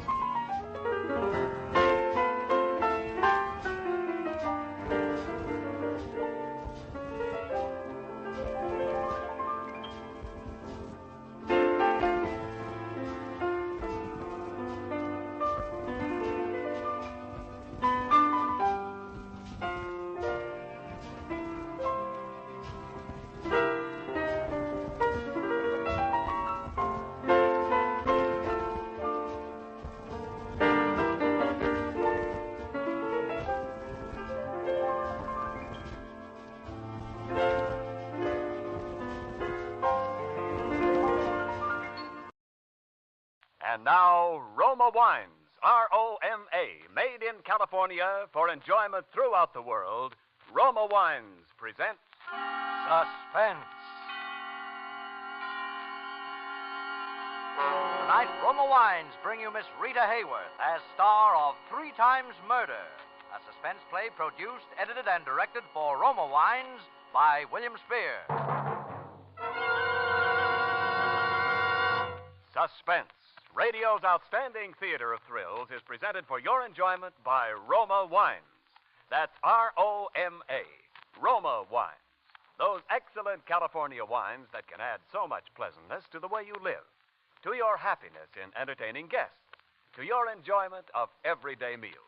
And now, Roma Wines, R-O-M-A, made in California for enjoyment throughout the world. Roma Wines presents Suspense. Tonight, Roma Wines bring you Miss Rita Hayworth as star of 3 Times Murder, a suspense play produced, edited, and directed for Roma Wines by William Spear. Suspense. radio's outstanding theater of thrills is presented for your enjoyment by Roma Wines. That's R-O-M-A, Roma Wines. Those excellent California wines that can add so much pleasantness to the way you live, to your happiness in entertaining guests, to your enjoyment of everyday meals.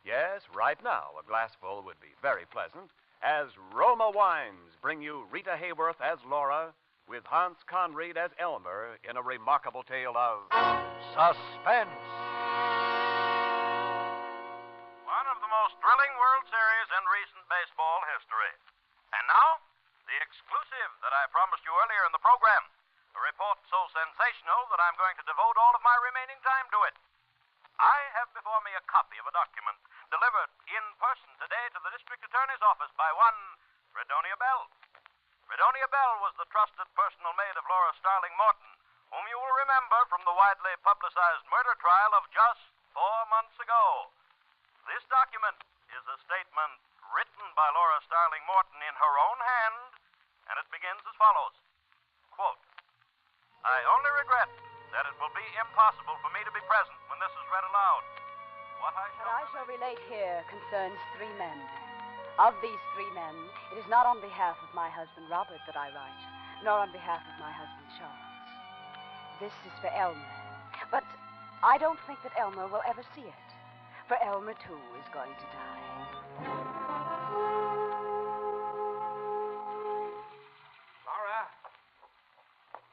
Yes, right now, a glassful would be very pleasant as Roma Wines bring you Rita Hayworth as Laura with Hans Conried as Elmer in a remarkable tale of suspense. One of the most thrilling World Series in recent baseball history. And now, the exclusive that I promised you earlier in the program. A report so sensational that I'm going to devote all of my remaining time to it. I have before me a copy of a document delivered in person today to the district attorney's office by one Fredonia Bell. Fredonia Bell was the trusted personal maid of Laura Starling Morton, whom you will remember from the widely publicized murder trial of just 4 months ago. This document is a statement written by Laura Starling Morton in her own hand, and it begins as follows. Quote, I only regret that it will be impossible for me to be present when this is read aloud. What I shall relate here concerns 3 men. Of these 3 men, it is not on behalf of my husband Robert that I write, nor on behalf of my husband Charles. This is for Elmer. But I don't think that Elmer will ever see it, for Elmer, too, is going to die.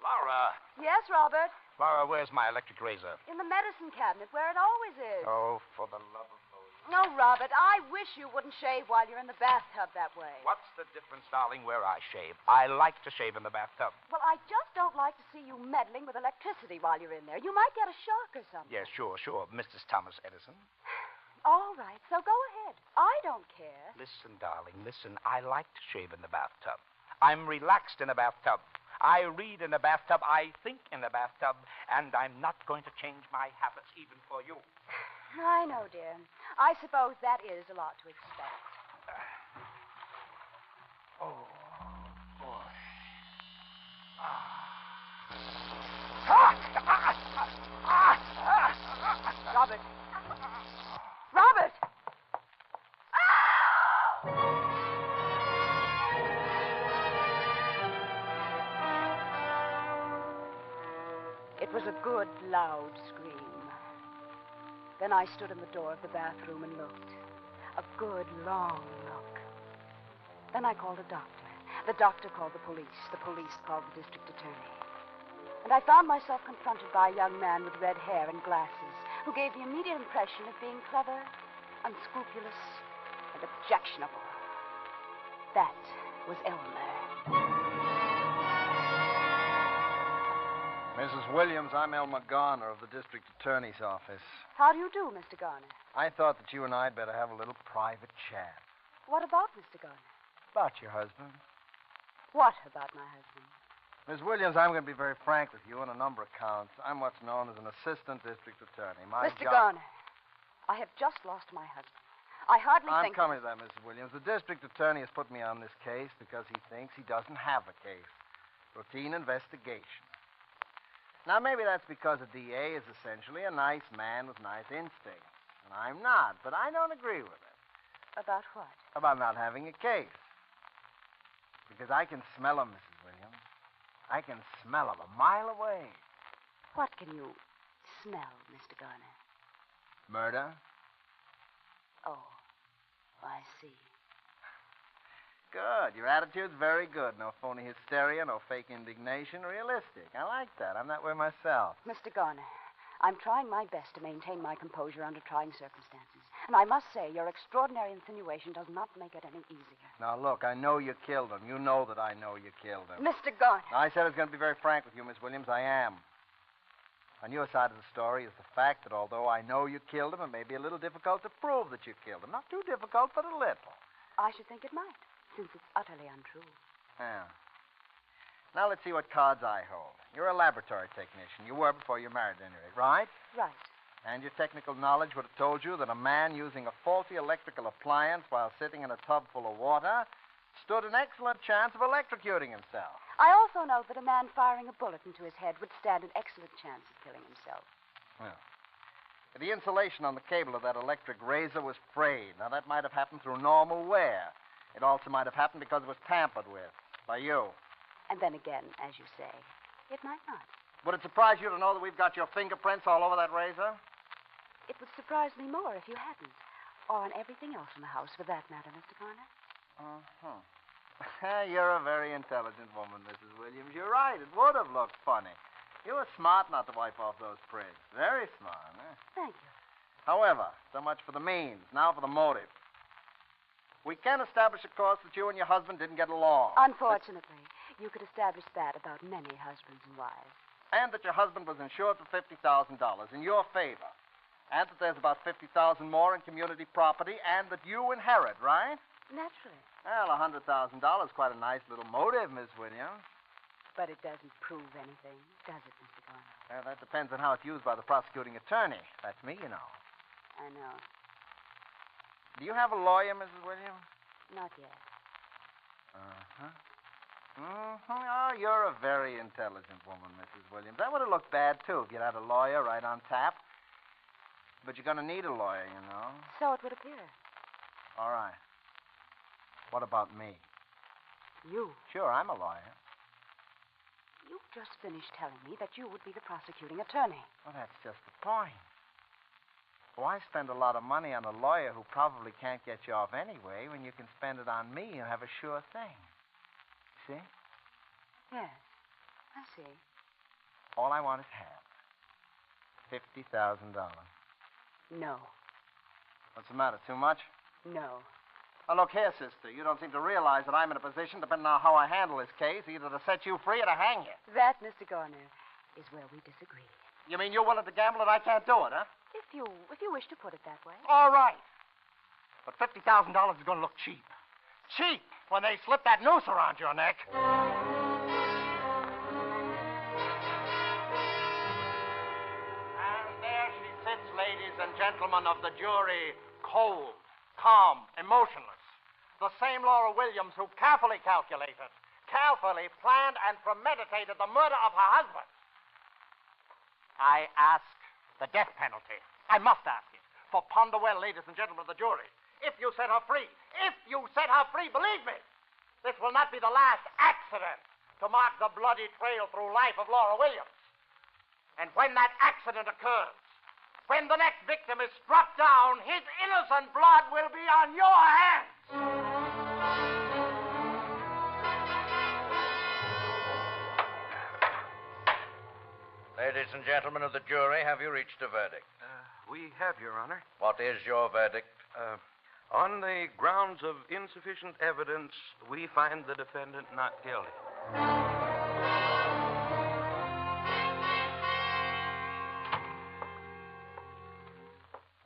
Laura. Yes, Robert? Laura, where's my electric razor? In the medicine cabinet, where it always is. Oh, for the love of Moses. No, Robert, I wish you wouldn't shave while you're in the bathtub that way. What's the difference, darling, where I shave? I like to shave in the bathtub. Well, I just don't like to see you meddling with electricity while you're in there. You might get a shock or something. Yes, sure. Mrs. Thomas Edison. All right, so go ahead. I don't care. Listen, darling, listen. I like to shave in the bathtub. I'm relaxed in a bathtub. I read in a bathtub. I think in a bathtub. And I'm not going to change my habits even for you. I know, dear. I suppose that is a lot to expect. Oh, boy. Robert. Robert! It was a good, loud scream. Then I stood in the door of the bathroom and looked. A good, long look. Then I called a doctor. The doctor called the police. The police called the district attorney. And I found myself confronted by a young man with red hair and glasses who gave the immediate impression of being clever, unscrupulous, and objectionable. That was Elmer. Mrs. Williams, I'm Elmer Garner of the district attorney's office. How do you do, Mr. Garner? I thought that you and I'd better have a little private chat. What about Mr. Garner? About your husband. What about my husband? Miss Williams, I'm going to be very frank with you on a number of counts. I'm what's known as an assistant district attorney. Mr. Garner, I have just lost my husband. I hardly I'm think... coming to that, Mrs. Williams. The district attorney has put me on this case because he thinks he doesn't have a case. Routine investigation. Now, maybe that's because a DA is essentially a nice man with nice instincts. And I'm not, but I don't agree with it. About what? About not having a case. Because I can smell him, Mrs. Williams. I can smell him a mile away. What can you smell, Mr. Garner? Murder? Oh, I see. Good. Your attitude's very good. No phony hysteria, no fake indignation. Realistic. I like that. I'm that way myself. Mr. Garner, I'm trying my best to maintain my composure under trying circumstances. And I must say, your extraordinary insinuation does not make it any easier. Now, look, I know you killed him. You know that I know you killed him. Mr. Garner. Now, I said I was going to be very frank with you, Miss Williams. I am. On your side of the story is the fact that although I know you killed him, it may be a little difficult to prove that you killed him. Not too difficult, but a little. I should think it might, since it's utterly untrue. Yeah. Now, let's see what cards I hold. You're a laboratory technician. You were before you married, at any rate, right? Right. And your technical knowledge would have told you that a man using a faulty electrical appliance while sitting in a tub full of water stood an excellent chance of electrocuting himself. I also know that a man firing a bullet into his head would stand an excellent chance of killing himself. Well, the insulation on the cable of that electric razor was frayed. Now, that might have happened through normal wear. It also might have happened because it was tampered with by you. And then again, as you say, it might not. Would it surprise you to know that we've got your fingerprints all over that razor? It would surprise me more if you hadn't. Or on everything else in the house, for that matter, Mr. Garner. Uh-huh. You're a very intelligent woman, Mrs. Williams. You're right. It would have looked funny. You were smart not to wipe off those prints. Very smart, eh? Thank you. However, so much for the means. Now for the motive. We can establish, of course, that you and your husband didn't get along. Unfortunately, you could establish that about many husbands and wives. And that your husband was insured for $50,000 in your favor. And that there's about $50,000 more in community property, and that you inherit, right? Naturally. Well, $100,000 is quite a nice little motive, Miss Williams. But it doesn't prove anything, does it, Mr. Garner? Well, that depends on how it's used by the prosecuting attorney. That's me, you know. I know. Do you have a lawyer, Mrs. Williams? Not yet. Uh-huh. Oh, you're a very intelligent woman, Mrs. Williams. That would have looked bad, too, if you'd had a lawyer right on tap. But you're going to need a lawyer, you know. So it would appear. All right. What about me? You? Sure, I'm a lawyer. You just finished telling me that you would be the prosecuting attorney. Well, that's just the point. Why spend a lot of money on a lawyer who probably can't get you off anyway when you can spend it on me and have a sure thing? See? Yes, I see. All I want is half. $50,000. No. What's the matter, too much? No. Now, look here, sister. You don't seem to realize that I'm in a position, depending on how I handle this case, either to set you free or to hang you. That, Mr. Garner, is where we disagree. You mean you're willing to gamble and I can't do it, huh? If you wish to put it that way. All right. But $50,000 is going to look cheap. Cheap when they slip that noose around your neck. And there she sits, ladies and gentlemen of the jury, cold, calm, emotionless. The same Laura Williams who carefully calculated, carefully planned and premeditated the murder of her husband. I ask the death penalty. I must ask it. For ponder well, ladies and gentlemen of the jury. If you set her free, believe me, this will not be the last accident to mark the bloody trail through life of Laura Williams. And when that accident occurs, when the next victim is struck down, his innocent blood will be on your hands. Ladies and gentlemen of the jury, have you reached a verdict? We have, Your Honor. What is your verdict? On the grounds of insufficient evidence, we find the defendant not guilty.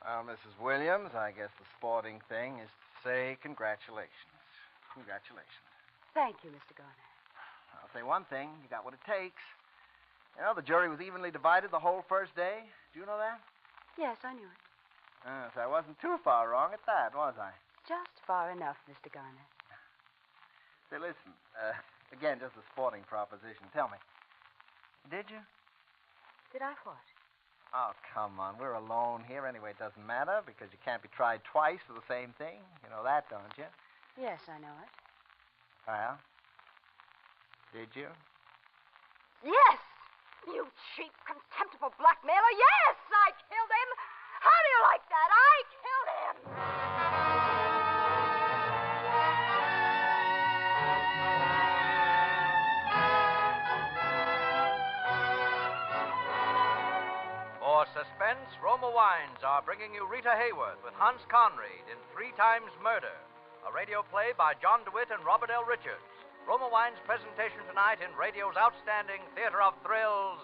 Well, Mrs. Williams, I guess the sporting thing is to say congratulations. Congratulations. Thank you, Mr. Garner. I'll say one thing. You got what it takes. You know, the jury was evenly divided the whole first day. Do you know that? Yes, I knew it. So I wasn't too far wrong at that, was I? Just far enough, Mr. Garner. Say, listen. Again, just a sporting proposition. Tell me. Did you? Did I what? Oh, come on. We're alone here. Anyway, it doesn't matter because you can't be tried twice for the same thing. You know that, don't you? Yes, I know it. Well, did you? Yes! You cheap, contemptible blackmailer. Yes, I killed him. How do you like that? I killed him. For suspense, Roma Wines are bringing you Rita Hayworth with Hans Conried in 3 Times Murder, a radio play by John DeWitt and Robert L. Richards. Roma Wines' presentation tonight in radio's outstanding theater of thrills,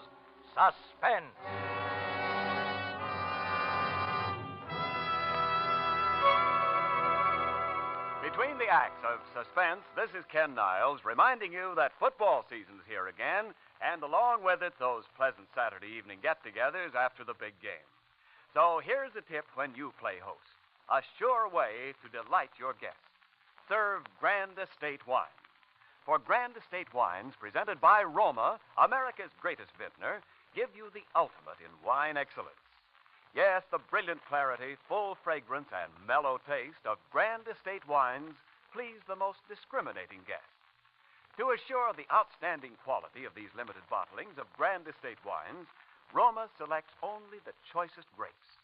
Suspense. Between the acts of Suspense, this is Ken Niles reminding you that football season's here again, and along with it, those pleasant Saturday evening get-togethers after the big game. So here's a tip when you play host. A sure way to delight your guests. Serve Grand Estate wine. For Grand Estate wines presented by Roma, America's greatest vintner, give you the ultimate in wine excellence. Yes, the brilliant clarity, full fragrance, and mellow taste of Grand Estate wines please the most discriminating guest. To assure the outstanding quality of these limited bottlings of Grand Estate wines, Roma selects only the choicest grapes.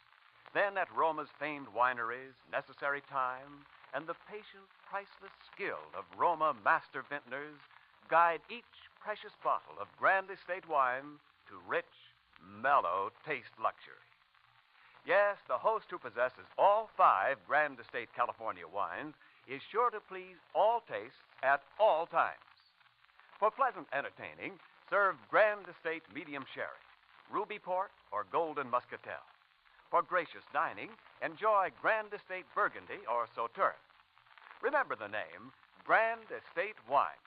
Then at Roma's famed wineries, necessary time and the patient, priceless skill of Roma master vintners guide each precious bottle of Grand Estate wine to rich, mellow taste luxury. Yes, the host who possesses all 5 Grand Estate California wines is sure to please all tastes at all times. For pleasant entertaining, serve Grand Estate medium sherry, ruby port, or golden muscatel. For gracious dining, enjoy Grand Estate Burgundy or Sauternes. Remember the name, Grand Estate Wines,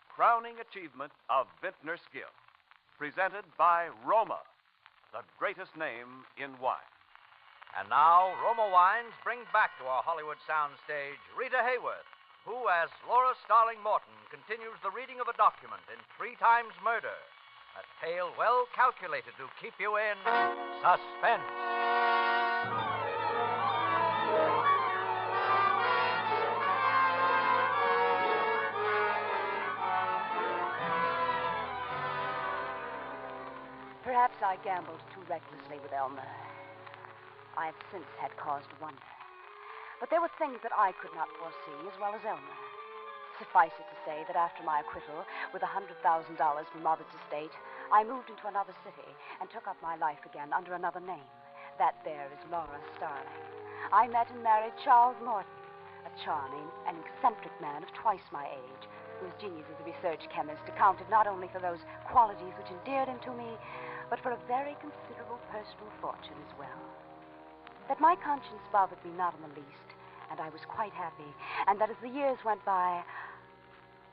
crowning achievement of vintner skill. Presented by Roma, the greatest name in wine. And now, Roma Wines brings back to our Hollywood soundstage Rita Hayworth, who, as Laura Starling Morton, continues the reading of a document in 3 Times Murder, a tale well calculated to keep you in suspense. Perhaps I gambled too recklessly with Elmer. I have since had cause to wonder. But there were things that I could not foresee as well as Elmer. Suffice it to say that after my acquittal, with $100,000 from Robert's estate, I moved into another city and took up my life again under another name. That there is Laura Starling. I met and married Charles Morton, a charming and eccentric man of twice my age, whose genius as a research chemist accounted not only for those qualities which endeared him to me, but for a very considerable personal fortune as well. That my conscience bothered me not in the least, and I was quite happy, and that as the years went by,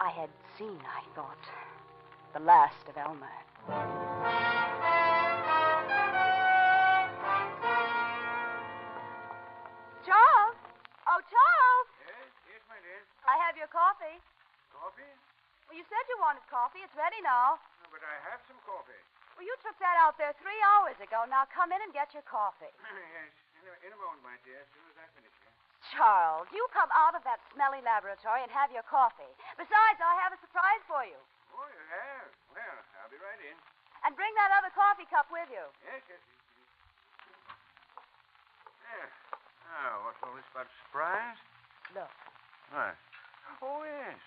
I had seen, I thought, the last of Elmer. Charles! Oh, Charles! Yes, my dear. I have your coffee. Coffee? Well, you said you wanted coffee. It's ready now. No, but I have some coffee. Well, you took that out there 3 hours ago. Now come in and get your coffee. Yes, in a moment, my dear, as soon as I finish here. Charles, you come out of that smelly laboratory and have your coffee. Besides, I have a surprise for you. Oh, you have? Well, I'll be right in. And bring that other coffee cup with you. Yes. There. Oh, what's all this about surprise? Look. What? Oh, yes.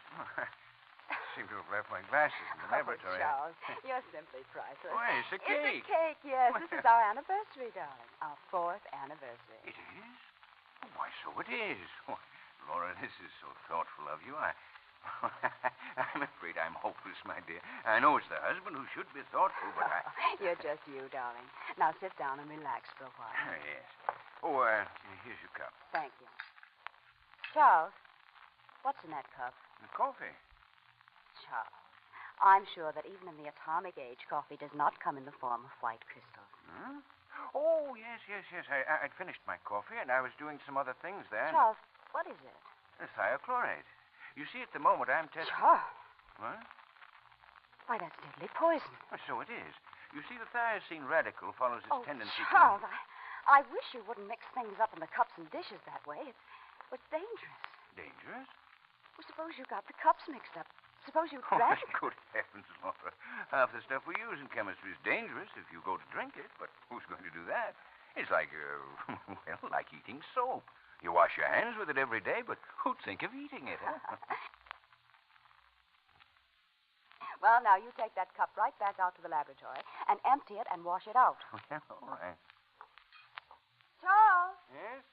I seem to have left my glasses in the laboratory. Oh, Charles, you're simply priceless. Oh, it's a cake. It's a cake, yes. This is our anniversary, darling. Our 4th anniversary. It is? Oh, why, so it is. Oh, Laura, this is so thoughtful of you. I'm afraid I'm hopeless, my dear. I know it's the husband who should be thoughtful, but I... You're just you, darling. Now sit down and relax for a while. Yes. Oh, here's your cup. Thank you. Charles, what's in that cup? The coffee. Charles, I'm sure that even in the atomic age, coffee does not come in the form of white crystals. Hmm? Oh, yes. I'd finished my coffee, and I was doing some other things there. Charles, what is it? Thiochlorate. You see, at the moment, I'm testing... Charles. What? Why, that's deadly poison. Oh, so it is. You see, the thylacine radical follows its tendency Charles, I wish you wouldn't mix things up in the cups and dishes that way. It's dangerous. Dangerous? Well, suppose you got the cups mixed up. Suppose you Oh, drank. good heavens, Laura. Half the stuff we use in chemistry is dangerous if you go to drink it, but who's going to do that? It's like, like eating soap. You wash your hands with it every day, but who'd think of eating it, huh? Well, now you take that cup right back out to the laboratory and empty it and wash it out. Well, all right. Charles, Yes?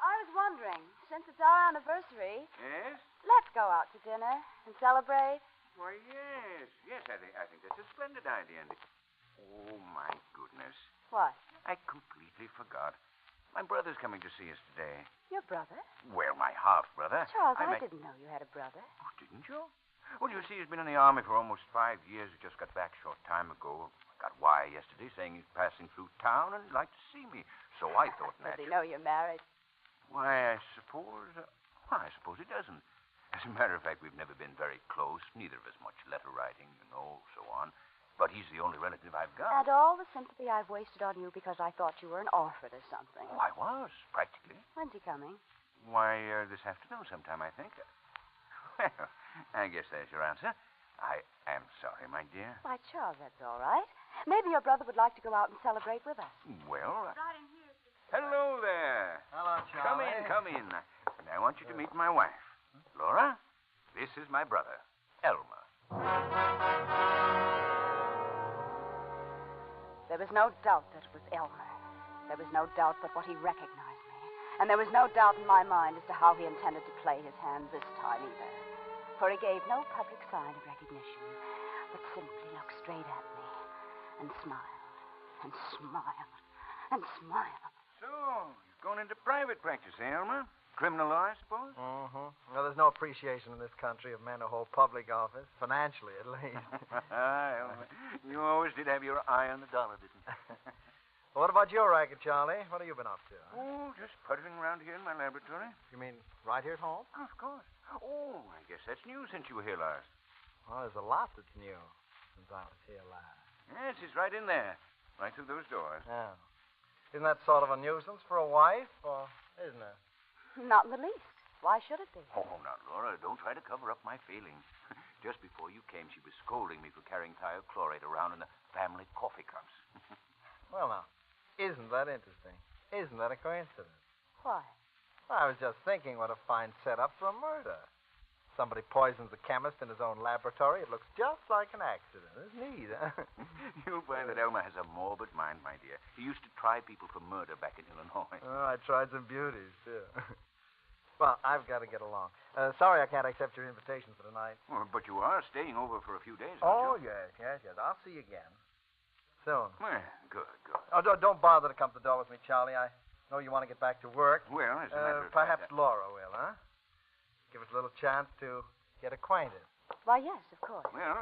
I was wondering, since it's our anniversary, Yes? let's go out to dinner and celebrate. Why, yes. I think that's a splendid idea, Andy. Oh, my goodness. What? I completely forgot. My brother's coming to see us today. Your brother? Well, my half-brother. Charles, I didn't know you had a brother. Oh, didn't you? Well, you see, he's been in the Army for almost 5 years. He just got back a short time ago. I got wire yesterday saying he's passing through town and he'd like to see me. So I thought Does he naturally. know you're married? Why, I suppose he doesn't. As a matter of fact, we've never been very close. Neither of us much letter writing, so on. But he's the only relative I've got. And all the sympathy I've wasted on you because I thought you were an orphan or something. Oh, I was, practically. When's he coming? Why, this afternoon sometime, I think. Well, I guess there's your answer. I am sorry, my dear. Why, Charles, that's all right. Maybe your brother would like to go out and celebrate with us. Well, Right in here. hello there. Hello, Charlie. Come in. And I want you to meet my wife. Laura, this is my brother, Elmer. There was no doubt that it was Elmer. There was no doubt but what he recognized me. And there was no doubt in my mind as to how he intended to play his hand this time either. For he gave no public sign of recognition, but simply looked straight at me and smiled and smiled and smiled. So, you've gone into private practice, eh, Elmer? Criminal law, I suppose? Mm-hmm. Well, there's no appreciation in this country of men who hold public office, financially at least. Elmer, you always did have your eye on the dollar, didn't you? Well, what about your racket, Charlie? What have you been up to? Oh, just puttering around here in my laboratory. You mean right here at home? Of course. Oh, I guess that's new since you were here last. Well, there's a lot that's new since I was here last. Yes, it's right in there. Right through those doors. Yeah. Isn't that sort of a nuisance for a wife, or isn't it? Not in the least. Why should it be? Oh, now, Laura, don't try to cover up my feelings. Just before you came, she was scolding me for carrying thiochlorate around in the family coffee cups. Well, now, isn't that interesting? Isn't that a coincidence? Why? I was just thinking what a fine setup for a murder. Somebody poisons a chemist in his own laboratory. It looks just like an accident. It's neat, huh? You'll find that Elmer has a morbid mind, my dear. He used to try people for murder back in Illinois. Oh, I tried some beauties, too. Well, I've got to get along. Sorry I can't accept your invitation for tonight. Well, but you are staying over for a few days, Oh, aren't you? yes. I'll see you again. Soon. Well, good. Oh, don't bother to come to the door with me, Charlie. I know you want to get back to work. Well, as a matter of perhaps fact, Laura will, huh? Give us a little chance to get acquainted. Why, yes, of course. Well,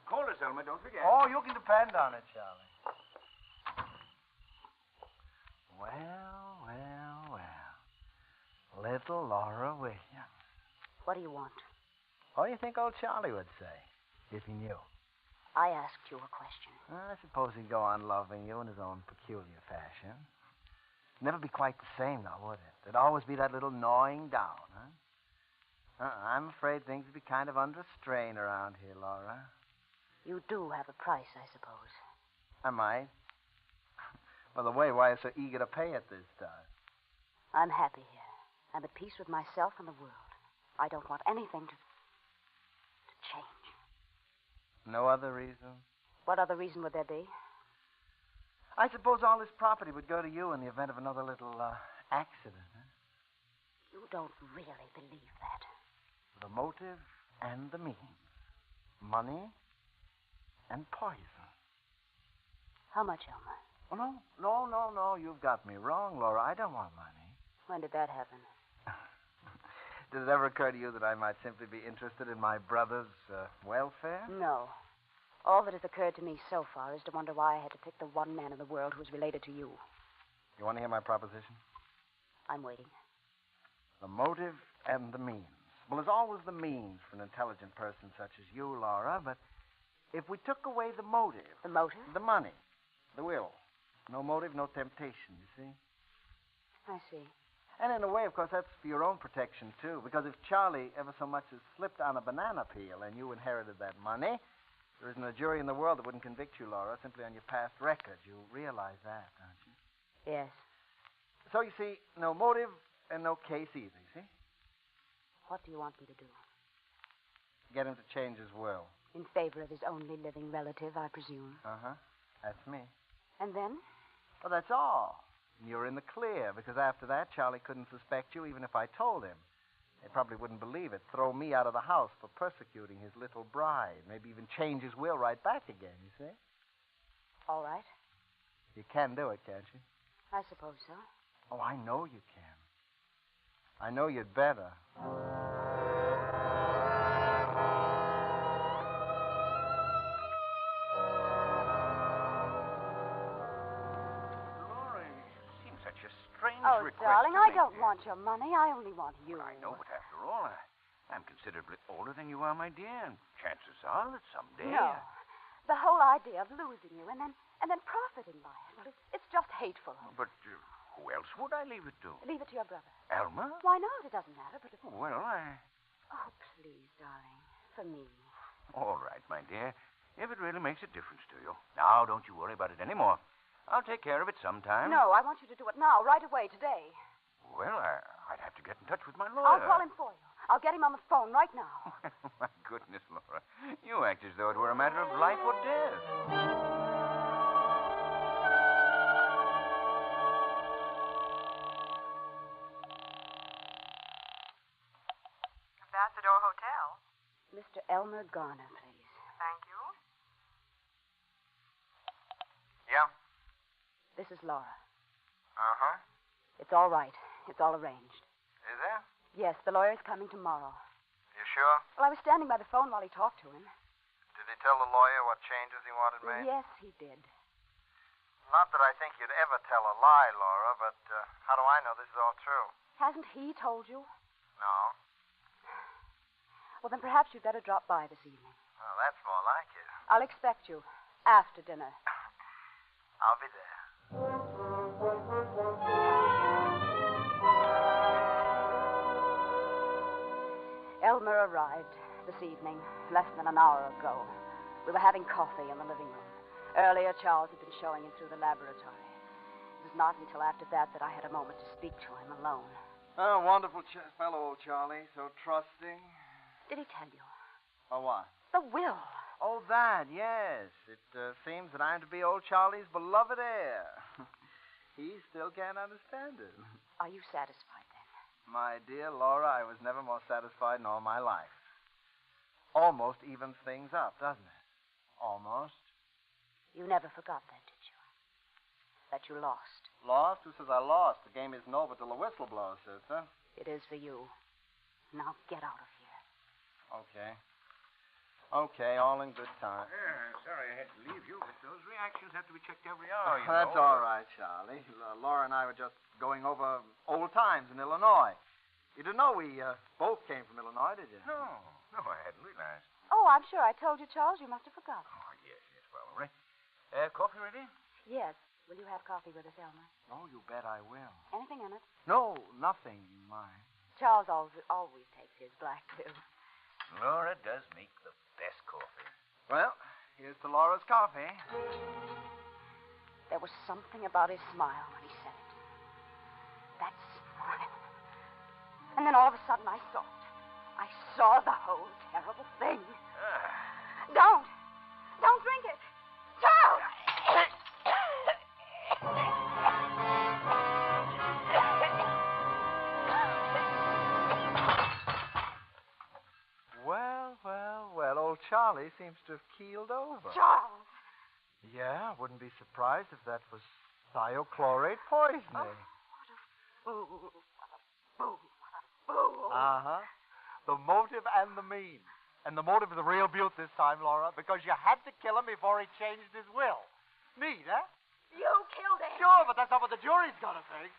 call us, Elmer, don't forget. Oh, you can depend on it, Charlie. Well. Little Laura Williams. What do you want? What do you think old Charlie would say if he knew? I asked you a question. I suppose he'd go on loving you in his own peculiar fashion. Never be quite the same, now, would it? There'd always be that little gnawing down, huh? I'm afraid things would be kind of under strain around here, Laura. You do have a price, I suppose. I might. Well, the way why you're so eager to pay it this time. I'm happy here. I'm at peace with myself and the world. I don't want anything to change. No other reason? What other reason would there be? I suppose all this property would go to you in the event of another little accident, huh? You don't really believe that. The motive and the means. Money and poison. How much, Elmer? Oh, no. You've got me wrong, Laura. I don't want money. When did that happen? Did it ever occur to you that I might simply be interested in my brother's welfare? No. All that has occurred to me so far is to wonder why I had to pick the one man in the world who was related to you. You want to hear my proposition? I'm waiting. The motive and the means. Well, there's always the means for an intelligent person such as you, Laura, but if we took away the motive... The motive? The money. The will. No motive, no temptation, you see? I see. And in a way, of course, that's for your own protection, too, because if Charlie ever so much as slipped on a banana peel and you inherited that money, there isn't a jury in the world that wouldn't convict you, Laura, simply on your past record. You realize that, don't you? Yes. So, you see, no motive and no case either, you see? What do you want me to do? Get him to change his will. In favor of his only living relative, I presume. Uh-huh. That's me. And then? Well, that's all. You're in the clear, because after that, Charlie couldn't suspect you even if I told him. They probably wouldn't believe it. Throw me out of the house for persecuting his little bride. Maybe even change his will right back again, you see? All right. You can do it, can't you? I suppose so. Oh, I know you can. I know you'd better. Strange Oh, request darling, to I make, don't dear. want your money. I only want you. I know, but after all, I'm considerably older than you are, my dear, and chances are that someday... No. The whole idea of losing you and then profiting by it, well, it's just hateful. But who else would I leave it to? Leave it to your brother. Elmer? Why not? It doesn't matter, but if... Well, Oh, please, darling. For me. All right, my dear. If it really makes a difference to you. Now, don't you worry about it anymore. I'll take care of it sometime. No, I want you to do it now, right away, today. Well, I'd have to get in touch with my lawyer. I'll call him for you. I'll get him on the phone right now. My goodness, Laura. You act as though it were a matter of life or death. Ambassador Hotel. Mr. Elmer Garner, please. Thank you. Yeah? This is Laura. Uh-huh. It's all right. It's all arranged. Is there? Yes, the lawyer's coming tomorrow. You sure? Well, I was standing by the phone while he talked to him. Did he tell the lawyer what changes he wanted made? Yes, he did. Not that I think you'd ever tell a lie, Laura, but how do I know this is all true? Hasn't he told you? No. Well, then perhaps you'd better drop by this evening. Well, that's more like it. I'll expect you after dinner. I'll be there. Elmer arrived this evening, less than an hour ago. We were having coffee in the living room. Earlier, Charles had been showing him through the laboratory. It was not until after that I had a moment to speak to him alone. Oh, wonderful fellow, old Charlie. So trusting. Did he tell you? Oh, what? The will. Oh, that, yes. It seems that I'm to be old Charlie's beloved heir. He still can't understand it. Are you satisfied, then? My dear Laura, I was never more satisfied in all my life. Almost evens things up, doesn't it? Almost. You never forgot that, did you? That you lost. Lost? Who says I lost? The game isn't over till the whistle blows, sister. It is for you. Now get out of here. Okay. Okay, all in good time. Yeah, sorry I had to leave you, but those reactions have to be checked every hour, you That's know. all right, Charlie. Laura and I were just going over old times in Illinois. You didn't know we both came from Illinois, did you? No, I hadn't realized. Oh, I'm sure I told you, Charles. You must have forgotten. Oh, yes, probably. Coffee ready? Yes. Will you have coffee with us, Elmer? Oh, you bet I will. Anything in it? No, nothing, mind. Charles always takes his black, too. Laura does make the best coffee. Well, here's to Laura's coffee. There was something about his smile when he said it. That smile. And then all of a sudden I saw it. I saw the whole terrible thing. Don't drink it. Charles! Well, old Charlie seems to have keeled over. Charles! Yeah, wouldn't be surprised if that was thiochlorate poisoning. Oh, what a fool. What a fool. Uh-huh. The motive and the means. And the motive is the real beaut this time, Laura, because you had to kill him before he changed his will. Neat, huh? You killed him. Sure, but that's not what the jury's gonna think.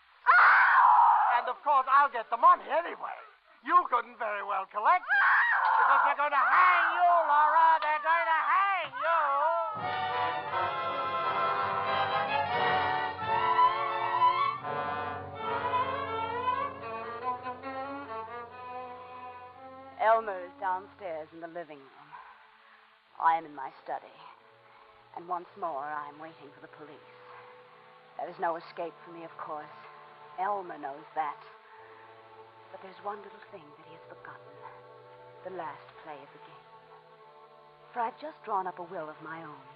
And, of course, I'll get the money anyway. You couldn't very well collect it. Because they're going to hang you, Laura. They're going to hang you. Elmer is downstairs in the living room. I am in my study. And once more, I am waiting for the police. There is no escape for me, of course. Elmer knows that. But there's one little thing that he has forgotten. The last play of the game. For I've just drawn up a will of my own,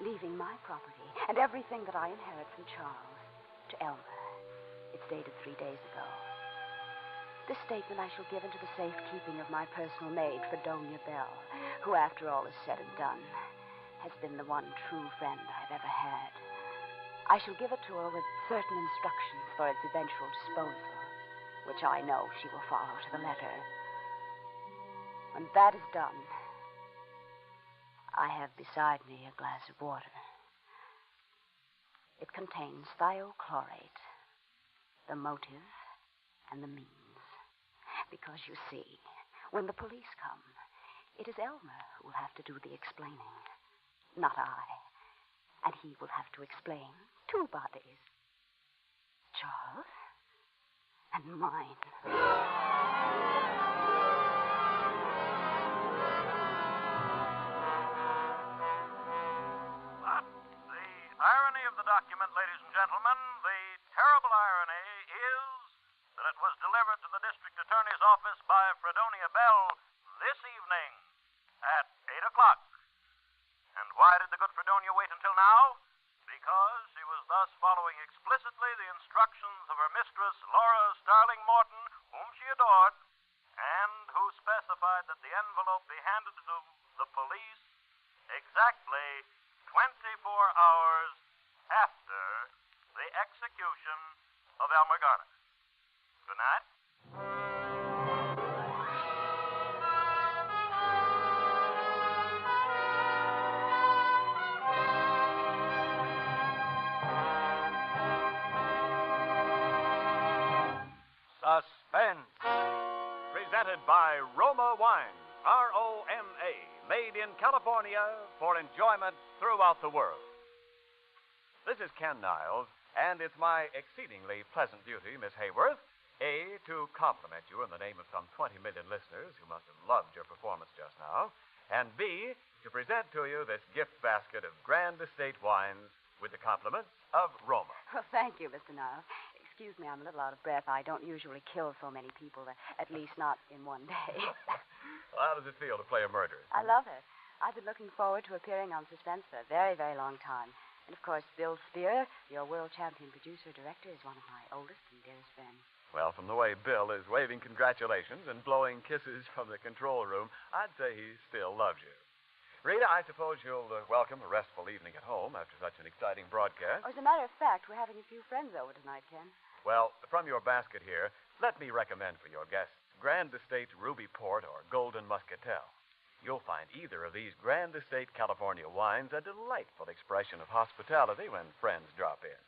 leaving my property and everything that I inherit from Charles to Elmer. It's dated 3 days ago. This statement I shall give into the safekeeping of my personal maid, Fredonia Bell, who, after all is said and done, has been the one true friend I've ever had. I shall give it to her with certain instructions for its eventual disposal, which I know she will follow to the letter. When that is done, I have beside me a glass of water. It contains thiochlorate, the motive and the means. Because, you see, When the police come, it is Elmer who will have to do the explaining, not I. And he will have to explain 2 bodies. Charles and mine. But the irony of the document, ladies and gentlemen, the terrible irony is that it was delivered to the district attorney's office by Fredonia Bell this evening at 8 o'clock. And why did the good Fredonia wait until now? Because she was thus following explicitly the instructions of her mistress, Laura Starling Morton, whom she adored, and who specified that the envelope be handed to the police exactly 24 hours after the execution of Elmer Garner. Good night. Suspense. Presented by Roma Wines, R-O-M-A, made in California for enjoyment throughout the world. This is Ken Niles, and it's my exceedingly pleasant duty, Miss Hayworth, A, to compliment you in the name of some 20 million listeners who must have loved your performance just now, and B, to present to you this gift basket of Grand Estate wines with the compliments of Roma. Well, thank you, Mr. Niles. Excuse me, I'm a little out of breath. I don't usually kill so many people, at least not in one day. Well, how does it feel to play a murderer? I love it. I've been looking forward to appearing on Suspense for a very, very long time. And, of course, Bill Spear, your world champion producer-director, is one of my oldest and dearest friends. Well, from the way Bill is waving congratulations and blowing kisses from the control room, I'd say he still loves you. Rita, I suppose you'll welcome a restful evening at home after such an exciting broadcast. As a matter of fact, we're having a few friends over tonight, Ken. Well, from your basket here, let me recommend for your guests Grand Estate Ruby Port or Golden Muscatel. You'll find either of these Grand Estate California wines a delightful expression of hospitality when friends drop in.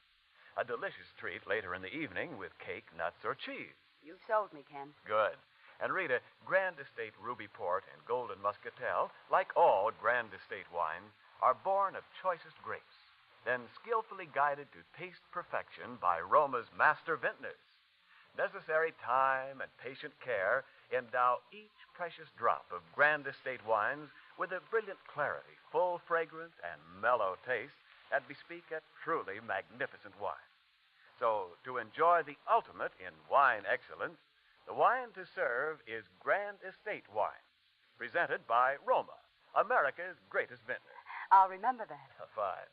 A delicious treat later in the evening with cake, nuts, or cheese. You've sold me, Ken. Good. And Rita, Grand Estate Ruby Port and Golden Muscatel, like all Grand Estate wines, are born of choicest grapes, then skillfully guided to taste perfection by Roma's master vintners. Necessary time and patient care endow each precious drop of Grand Estate wines with a brilliant clarity, full fragrance, and mellow taste that bespeak a truly magnificent wine. So, to enjoy the ultimate in wine excellence, the wine to serve is Grand Estate wines, presented by Roma, America's greatest vintner. I'll remember that. Fine.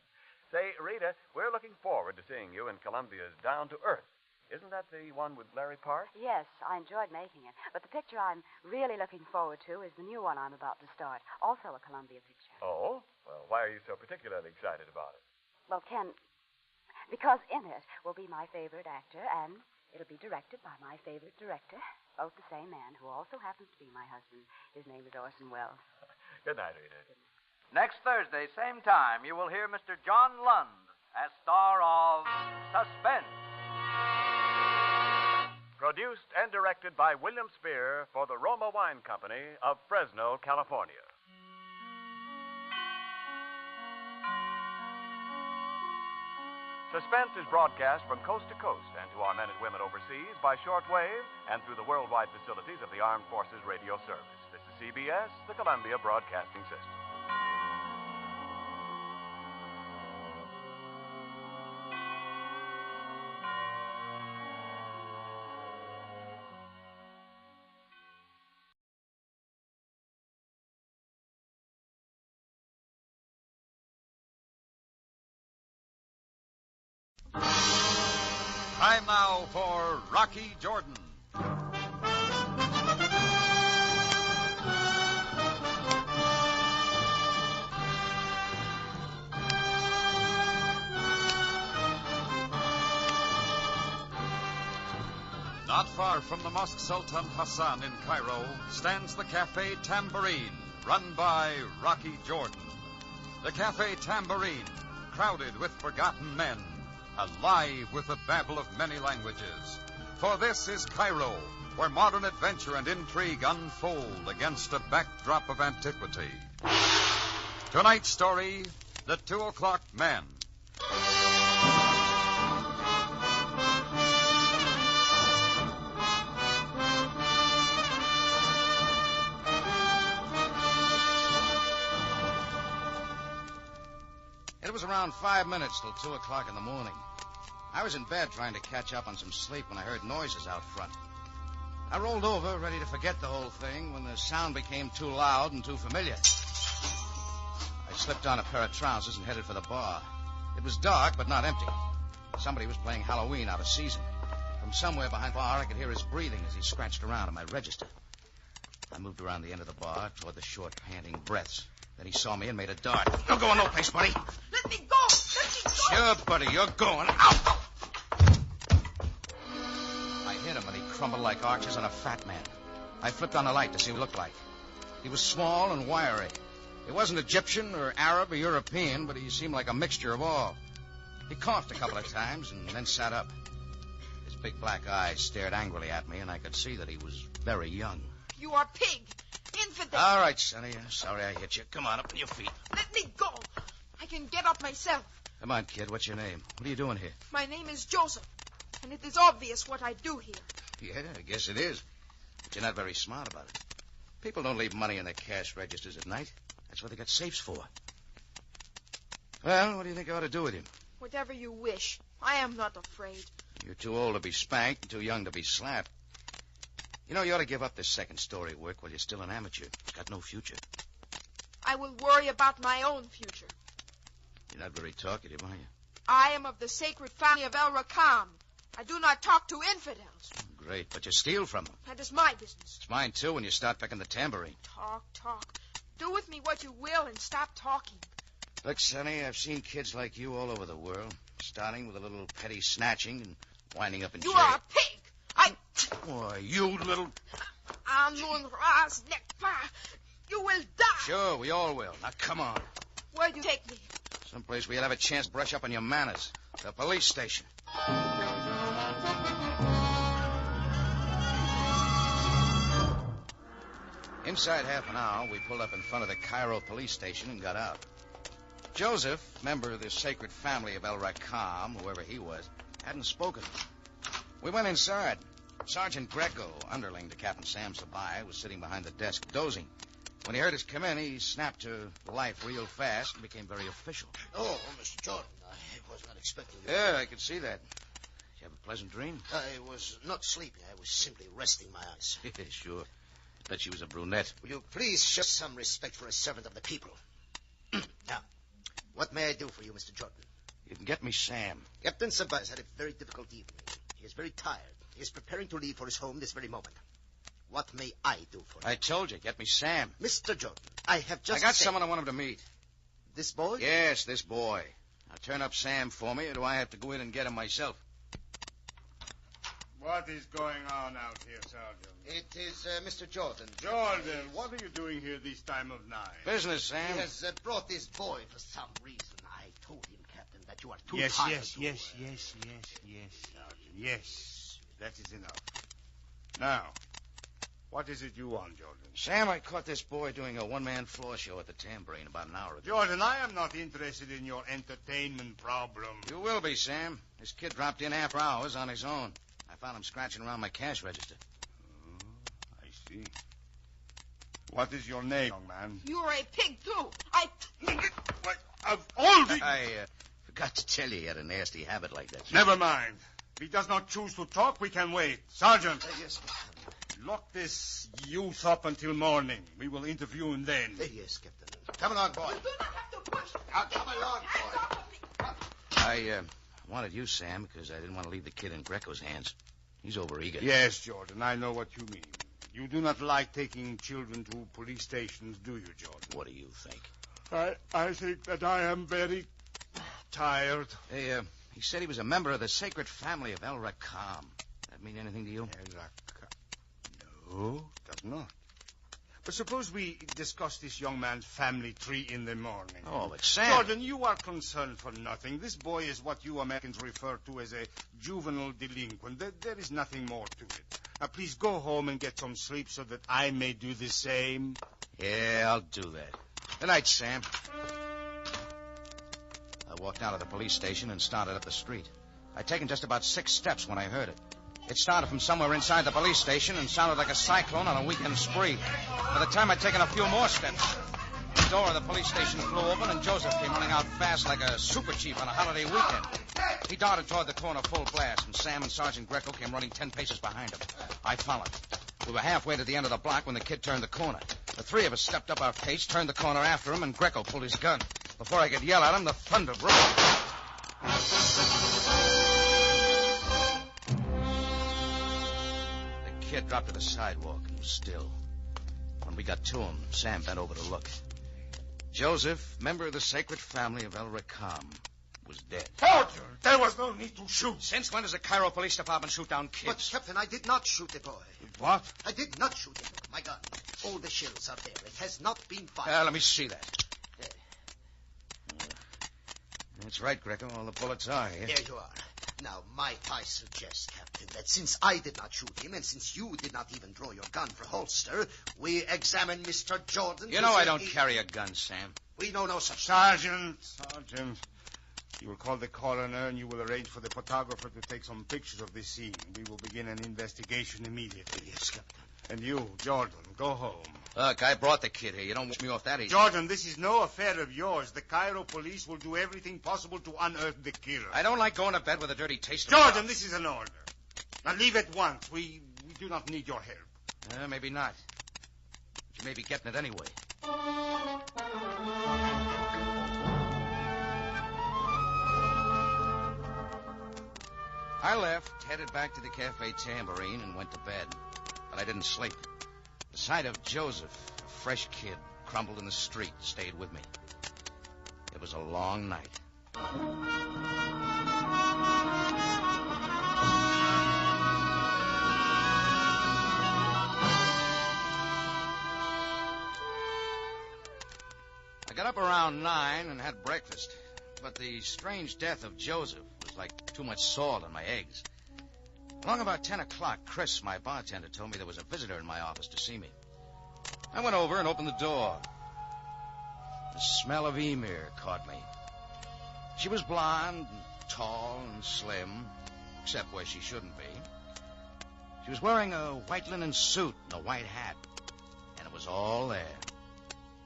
Say, Rita, we're looking forward to seeing you in Columbia's Down to Earth. Isn't that the one with Larry Park? Yes, I enjoyed making it. But the picture I'm really looking forward to is the new one I'm about to start, also a Columbia picture. Oh? Well, why are you so particularly excited about it? Well, Ken, because in it will be my favorite actor, and it'll be directed by my favorite director, both the same man who also happens to be my husband. His name is Orson Welles. Good night, Rita. Next Thursday, same time, you will hear Mr. John Lund as star of Suspense. Produced and directed by William Spear for the Roma Wine Company of Fresno, California. Suspense is broadcast from coast to coast and to our men and women overseas by shortwave and through the worldwide facilities of the Armed Forces Radio Service. This is CBS, the Columbia Broadcasting System. Time now for Rocky Jordan. Not far from the Mosque Sultan Hassan in Cairo stands the Cafe Tambourine, run by Rocky Jordan. The Cafe Tambourine, crowded with forgotten men, alive with the babble of many languages. for this is Cairo, where modern adventure and intrigue unfold against a backdrop of antiquity. Tonight's story, The 2 O'Clock Man. It was around 5 minutes till 2 o'clock in the morning. I was in bed trying to catch up on some sleep when I heard noises out front. I rolled over, ready to forget the whole thing, when the sound became too loud and too familiar. I slipped on a pair of trousers and headed for the bar. It was dark, but not empty. Somebody was playing Halloween out of season. From somewhere behind the bar, I could hear his breathing as he scratched around on my register. I moved around the end of the bar toward the short, panting breaths. Then he saw me and made a dart. You're going no place, buddy. Let me go! Let me go! Sure, buddy, you're going. Out! I hit him, and he crumbled like arches on a fat man. I flipped on the light to see what he looked like. He was small and wiry. He wasn't Egyptian or Arab or European, but he seemed like a mixture of all. He coughed a couple of times and then sat up. His big black eyes stared angrily at me, and I could see that he was very young. You are pig! Infidel! All right, Sonny. Sorry I hit you. Come on, up on your feet. Let me go! I can get up myself. Come on, kid. What's your name? What are you doing here? My name is Joseph, and it is obvious what I do here. Yeah, I guess it is. But you're not very smart about it. People don't leave money in their cash registers at night. That's what they got safes for. Well, what do you think I ought to do with him? Whatever you wish. I am not afraid. You're too old to be spanked and too young to be slapped. You know, you ought to give up this second-story work while you're still an amateur. It's got no future. I will worry about my own future. You're not very talkative, are you? I am of the sacred family of El Rakam. I do not talk to infidels. Great, but you steal from them. That is my business. It's mine, too, when you start picking the tambourine. Talk. Do with me what you will and stop talking. Look, Sonny, I've seen kids like you all over the world, starting with a little petty snatching and winding up in jail. You are a pig! Why, you little... Amun Ras Nekpa! You will die! Sure, we all will. Now, come on. Where do you take me? Someplace where you'll have a chance to brush up on your manners. The police station. Inside half an hour, we pulled up in front of the Cairo police station and got out. Joseph, member of the sacred family of El Rakam, whoever he was, hadn't spoken. We went inside. Sergeant Greco, underling to Captain Sam Sabai, was sitting behind the desk, dozing. When he heard us come in, he snapped to life real fast and became very official. Oh, Mr. Jordan, I was not expecting you. Yeah, I could see that. Did you have a pleasant dream? I was not sleeping. I was simply resting my eyes. Sure. Bet she was a brunette. Will you please show some respect for a servant of the people? Now, what may I do for you, Mr. Jordan? You can get me Sam. Captain Sabai has had a very difficult evening. He is very tired. He is preparing to leave for his home this very moment. What may I do for you? I told you, get me Sam. Mr. Jordan, I have just I got someone I want him to meet. This boy? Yes, this boy. Now turn up Sam for me, or do I have to go in and get him myself? What is going on out here, Sergeant? It is Mr. Jordan. Jordan, what are you doing here this time of night? Business, Sam. He has brought this boy for some reason. I told him, Captain, that you are too Yes, tired Sergeant. Yes, that is enough. Now, what is it you want, Jordan? Sam, I caught this boy doing a one-man floor show at the Tambourine about an hour ago. Jordan, I am not interested in your entertainment problem. You will be, Sam. This kid dropped in after hours on his own. I found him scratching around my cash register. I see. What is your name, young man? You're a pig, too. Of all the... I forgot to tell you he had a nasty habit like that. Never mind. If he does not choose to talk, we can wait. Sergeant. Yes, Lock this youth up until morning. We will interview him then. Yes, Captain. Come along, boy. You do not have to push. Come along, boy. I wanted you, Sam, because I didn't want to leave the kid in Greco's hands. He's overeager. Yes, Jordan, I know what you mean. You do not like taking children to police stations, do you, Jordan? What do you think? I think that I am very tired. Hey, he said he was a member of the sacred family of El Rakam. That mean anything to you? El Rakam. No, does not. But suppose we discuss this young man's family tree in the morning. Oh, but Sam... Jordan, you are concerned for nothing. This boy is what you Americans refer to as a juvenile delinquent. There is nothing more to it. Now, please go home and get some sleep so that I may do the same. Yeah, I'll do that. Good night, Sam. I walked down to the police station and started up the street. I'd taken just about 6 steps when I heard it. It started from somewhere inside the police station and sounded like a cyclone on a weekend spree. By the time I'd taken a few more steps, the door of the police station flew open and Joseph came running out fast like a super chief on a holiday weekend. He darted toward the corner full blast, and Sam and Sergeant Greco came running 10 paces behind him. I followed. We were halfway to the end of the block when the kid turned the corner. The 3 of us stepped up our pace, turned the corner after him, and Greco pulled his gun. Before I could yell at him, the thunder broke. The kid dropped to the sidewalk and was still. When we got to him, Sam bent over to look. Joseph, member of the sacred family of El Racam, was dead. Sergeant, there was no need to shoot. Since when does the Cairo Police Department shoot down kids? But, Captain, I did not shoot the boy. What? I did not shoot him. My gun. All the shells are there. It has not been fired. Let me see that. That's right, Greco. All the bullets are here. There you are. Now, might I suggest, Captain, that since I did not shoot him, and since you did not even draw your gun for holster, we examine Mr. Jordan. You know I don't carry a gun, Sam. We know no such... Sergeant, you will call the coroner and you will arrange for the photographer to take some pictures of this scene. We will begin an investigation immediately. Yes, Captain. And you, Jordan, go home. Look, I brought the kid here. You don't wish me off that easy. Jordan, this is no affair of yours. The Cairo police will do everything possible to unearth the killer. I don't like going to bed with a dirty taste of Jordan, this is an order. Now leave at once. We do not need your help. Maybe not. But you may be getting it anyway. I left, headed back to the Cafe Tambourine, and went to bed. But I didn't sleep. The sight of Joseph, a fresh kid, crumbled in the street, stayed with me. It was a long night. I got up around 9 and had breakfast. But the strange death of Joseph was like too much salt on my eggs. Along about 10 o'clock, Chris, my bartender, told me there was a visitor in my office to see me. I went over and opened the door. The smell of Emir caught me. She was blonde and tall and slim, except where she shouldn't be. She was wearing a white linen suit and a white hat. And it was all there.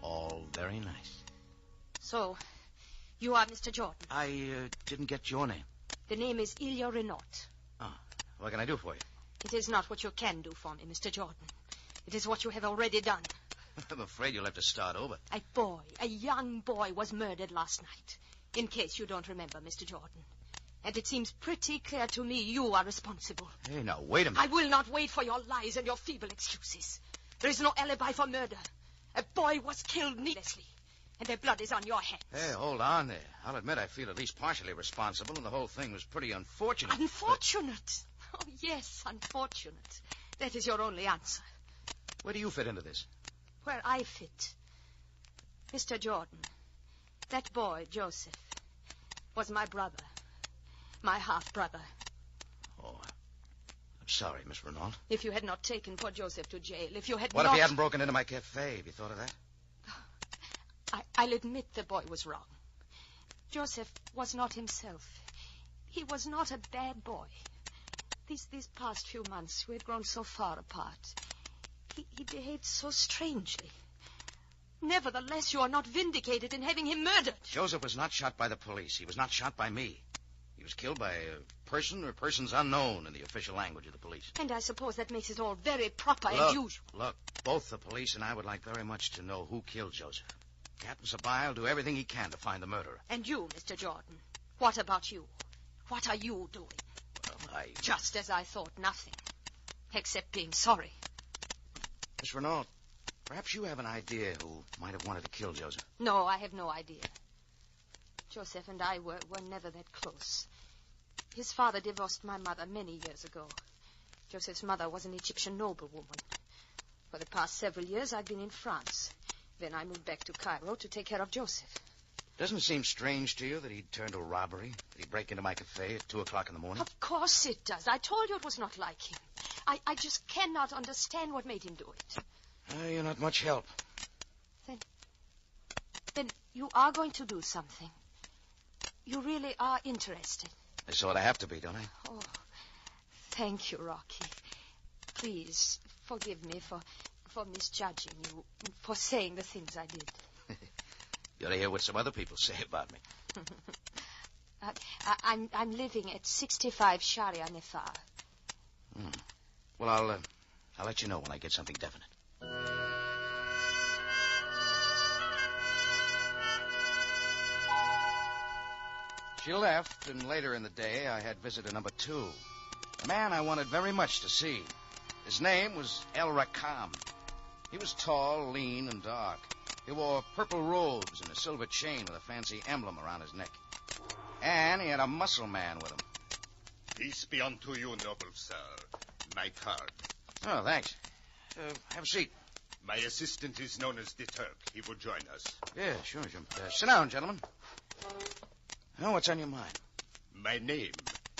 All very nice. So, you are Mr. Jordan? I didn't get your name. The name is Ilya Renault. What can I do for you? It is not what you can do for me, Mr. Jordan. It is what you have already done. I'm afraid you'll have to start over. A young boy was murdered last night. In case you don't remember, Mr. Jordan. And it seems pretty clear to me you are responsible. Hey, now, wait a minute. I will not wait for your lies and your feeble excuses. There is no alibi for murder. A boy was killed needlessly. And their blood is on your hands. Hey, hold on there. I'll admit I feel at least partially responsible, and the whole thing was pretty unfortunate. Unfortunate? Oh, yes, unfortunate. That is your only answer. Where do you fit into this? Where I fit. Mr. Jordan, that boy, Joseph, was my brother. My half-brother. Oh, I'm sorry, Miss Renault. If you had not taken poor Joseph to jail, if you had What if he hadn't broken into my cafe? Have you thought of that? I'll admit the boy was wrong. Joseph was not himself. He was not a bad boy. These past few months, we had grown so far apart. He behaved so strangely. Nevertheless, you are not vindicated in having him murdered. Joseph was not shot by the police. He was not shot by me. He was killed by a person or persons unknown in the official language of the police. And I suppose that makes it all very proper and usual. Look, both the police and I would like very much to know who killed Joseph. Captain Sabai will do everything he can to find the murderer. And you, Mr. Jordan, what about you? What are you doing? Well, Just as I thought, nothing. Except being sorry. Miss Renault, perhaps you have an idea who might have wanted to kill Joseph. No, I have no idea. Joseph and I were never that close. His father divorced my mother many years ago. Joseph's mother was an Egyptian noblewoman. For the past several years, I've been in France. Then I moved back to Cairo to take care of Joseph. Doesn't it seem strange to you that he'd turn to robbery? That he'd break into my cafe at 2 o'clock in the morning? Of course it does. I told you it was not like him. I just cannot understand what made him do it. You're not much help. Then you are going to do something. You really are interested. I sort of have to be, don't I? Oh, thank you, Rocky. Please forgive me for misjudging you, for saying the things I did. You ought to hear what some other people say about me. I'm living at 65 Sharia Nefar. Well, I'll let you know when I get something definite. She left, and later in the day, I had visitor number 2. A man I wanted very much to see. His name was El Rakam. He was tall, lean, and dark. He wore purple robes and a silver chain with a fancy emblem around his neck. And he had a muscle man with him. Peace be unto you, noble sir. My card. Oh, thanks. Have a seat. My assistant is known as the Turk. He will join us. Yeah, sure. Sit down, gentlemen. Now, what's on your mind? My name,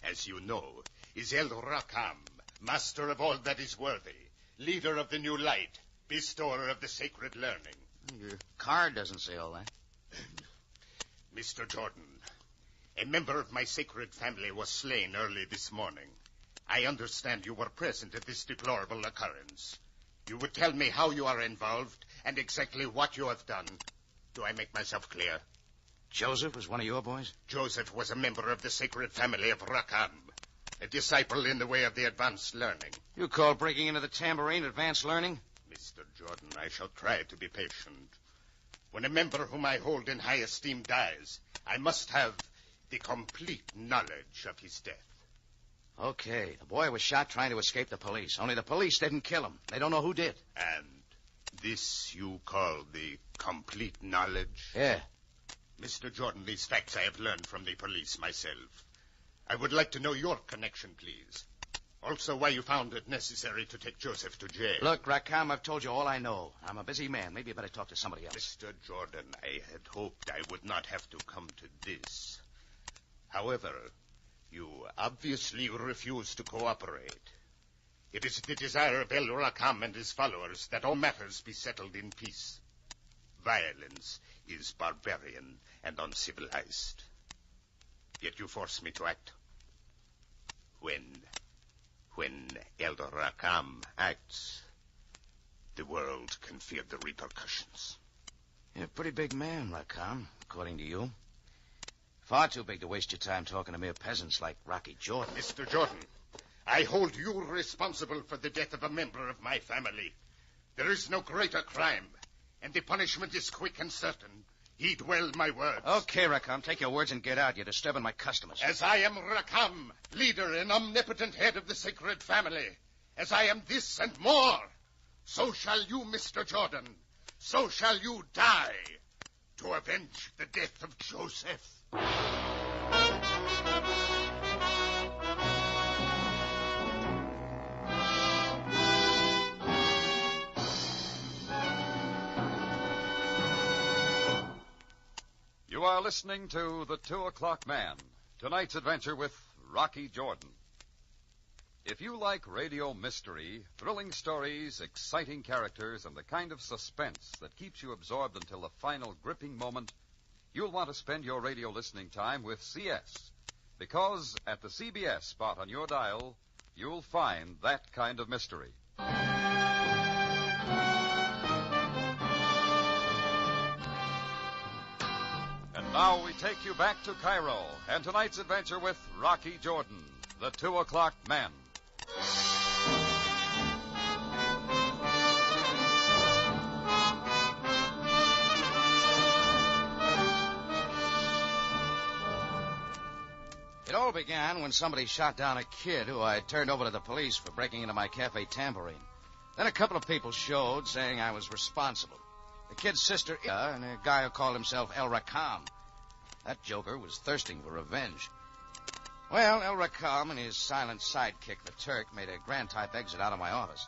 as you know, is El Rakam, master of all that is worthy, leader of the new light, bestower of the sacred learning. Your card doesn't say all that. Mr. Jordan, a member of my sacred family was slain early this morning. I understand you were present at this deplorable occurrence. You would tell me how you are involved and exactly what you have done. Do I make myself clear? Joseph was one of your boys? Joseph was a member of the sacred family of Rakam, a disciple in the way of the advanced learning. You call breaking into the tambourine advanced learning? Mr. Jordan, I shall try to be patient. When a member whom I hold in high esteem dies, I must have the complete knowledge of his death. Okay, the boy was shot trying to escape the police. Only the police didn't kill him. They don't know who did. And this you call the complete knowledge? Yeah. Mr. Jordan, these facts I have learned from the police myself. I would like to know your connection, please. Also, why you found it necessary to take Joseph to jail. Look, Rakam, I've told you all I know. I'm a busy man. Maybe you better talk to somebody else. Mr. Jordan, I had hoped I would not have to come to this. However, you obviously refuse to cooperate. It is the desire of El Rakam and his followers that all matters be settled in peace. Violence is barbarian and uncivilized. Yet you force me to act. When El Rakam acts, the world can fear the repercussions. You're a pretty big man, Rakam, according to you. Far too big to waste your time talking to mere peasants like Rocky Jordan. Mr. Jordan, I hold you responsible for the death of a member of my family. There is no greater crime, and the punishment is quick and certain. Heed well my words. Okay, Rakam, take your words and get out. You're disturbing my customers. As I am Rakam, leader and omnipotent head of the sacred family, as I am this and more, so shall you, Mr. Jordan. So shall you die to avenge the death of Joseph. You are listening to The 2 O'Clock Man, tonight's adventure with Rocky Jordan. If you like radio mystery, thrilling stories, exciting characters, and the kind of suspense that keeps you absorbed until the final gripping moment, you'll want to spend your radio listening time with CS. Because at the CBS spot on your dial, you'll find that kind of mystery. And now we take you back to Cairo and tonight's adventure with Rocky Jordan, the 2 O'Clock Man. It all began when somebody shot down a kid who I turned over to the police for breaking into my cafe tambourine. Then a couple of people showed, saying I was responsible. The kid's sister, and a guy who called himself El Rakam. That joker was thirsting for revenge. Well, El Rakam and his silent sidekick, the Turk, made a grand type exit out of my office.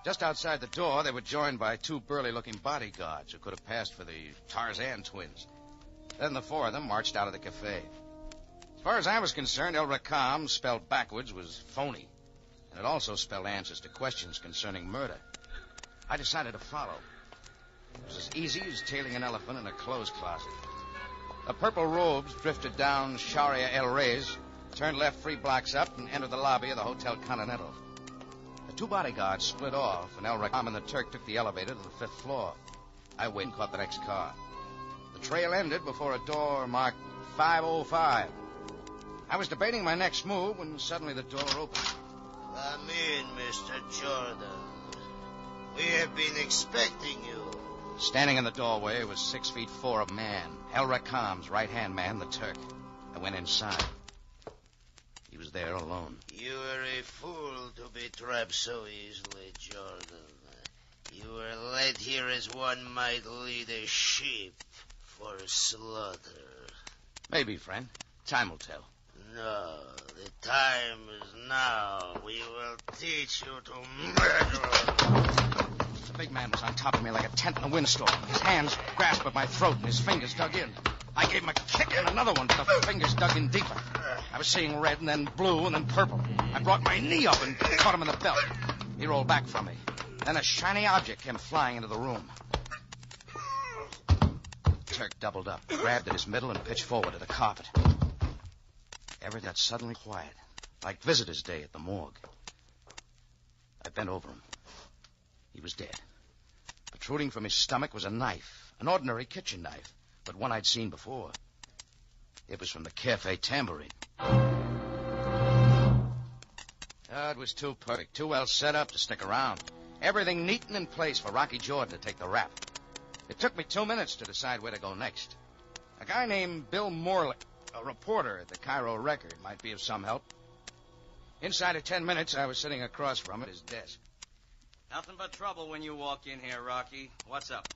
Just outside the door, they were joined by two burly-looking bodyguards who could have passed for the Tarzan twins. Then the four of them marched out of the cafe. As far as I was concerned, El Rakam, spelled backwards, was phony. And it also spelled answers to questions concerning murder. I decided to follow. It was as easy as tailing an elephant in a clothes closet. The purple robes drifted down Sharia El Reyes, turned left 3 blocks up, and entered the lobby of the Hotel Continental. The two bodyguards split off, and El Rakam and the Turk took the elevator to the 5th floor. I waited and caught the next car. The trail ended before a door marked 505. I was debating my next move when suddenly the door opened. Come in, Mr. Jordan. We have been expecting you. Standing in the doorway was 6'4" of man, El Rakam's right-hand man, the Turk. I went inside. He was there alone. You were a fool to be trapped so easily, Jordan. You were led here as one might lead a sheep for slaughter. Maybe, friend. Time will tell. No, the time is now. We will teach you to murder. The big man was on top of me like a tent in a windstorm. His hands grasped at my throat and his fingers dug in. I gave him a kick and another one, but the fingers dug in deeper. I was seeing red and then blue and then purple. I brought my knee up and caught him in the belt. He rolled back from me. Then a shiny object came flying into the room. Turk doubled up, grabbed at his middle, and pitched forward to the carpet. Everything got suddenly quiet, like visitor's day at the morgue. I bent over him. He was dead. Protruding from his stomach was a knife, an ordinary kitchen knife, but one I'd seen before. It was from the Cafe Tambourine. It was too perfect, too well set up to stick around. Everything neat and in place for Rocky Jordan to take the rap. It took me 2 minutes to decide where to go next. A guy named Bill Morley, a reporter at the Cairo Record, might be of some help. Inside of 10 minutes, I was sitting across from him at his desk. Nothing but trouble when you walk in here, Rocky. What's up?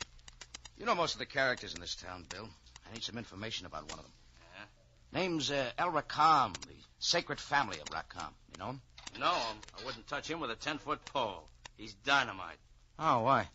You know most of the characters in this town, Bill. I need some information about one of them. Yeah? Name's El Rakam, the sacred family of Rakam. You know him? No, I wouldn't touch him with a 10-foot pole. He's dynamite. Oh, why?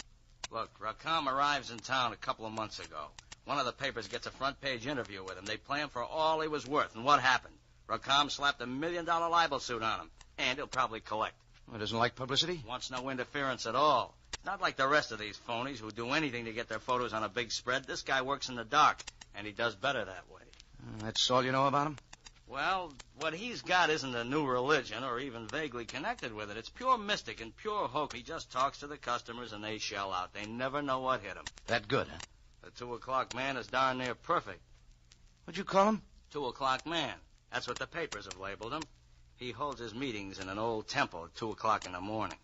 Look, Rakam arrives in town a couple of months ago. One of the papers gets a front-page interview with him. They play him for all he was worth. And what happened? Rakam slapped $1 million libel suit on him. And he'll probably collect. Well, doesn't like publicity? Wants no interference at all. Not like the rest of these phonies who do anything to get their photos on a big spread. This guy works in the dark, and he does better that way. That's all you know about him? Well, what he's got isn't a new religion or even vaguely connected with it. It's pure mystic and pure hope. He just talks to the customers and they shell out. They never know what hit them. That good, huh? The 2 o'clock man is darn near perfect. What'd you call him? 2 o'clock man. That's what the papers have labeled him. He holds his meetings in an old temple at 2 o'clock in the morning.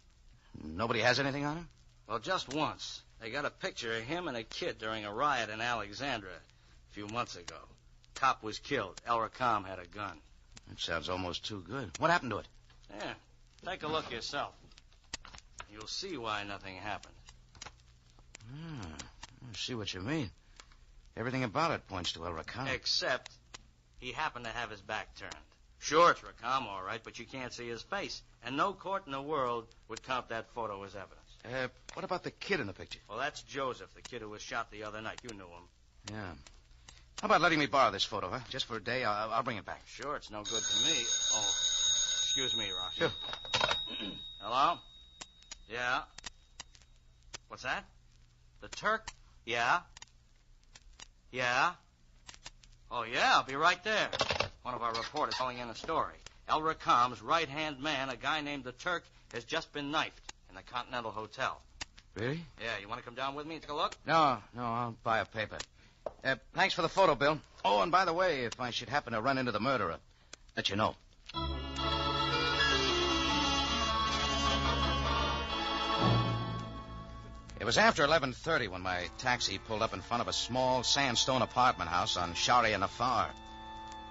Nobody has anything on him? Well, just once. They got a picture of him and a kid during a riot in Alexandria a few months ago. Cop was killed. El Rakam had a gun. That sounds almost too good. What happened to it? Yeah, take a look yourself. You'll see why nothing happened. I see what you mean. Everything about it points to El Rakam. Except he happened to have his back turned. Sure, it's Rakam, all right, but you can't see his face. And no court in the world would count that photo as evidence. What about the kid in the picture? Well, that's Joseph, the kid who was shot the other night. You knew him. Yeah. How about letting me borrow this photo, huh? Just for a day. I'll bring it back. Sure, it's no good to me. Oh, excuse me, Rocky. Sure. Hello? Yeah? What's that? The Turk? Yeah? Yeah? Oh, yeah, I'll be right there. One of our reporters calling in a story. El Rakam's right-hand man, a guy named the Turk, has just been knifed in the Continental Hotel. Really? Yeah, you want to come down with me and take a look? No, I'll buy a paper. Thanks for the photo, Bill. Oh, and by the way, if I should happen to run into the murderer, let you know. It was after 11:30 when my taxi pulled up in front of a small sandstone apartment house on Sharia Nafar.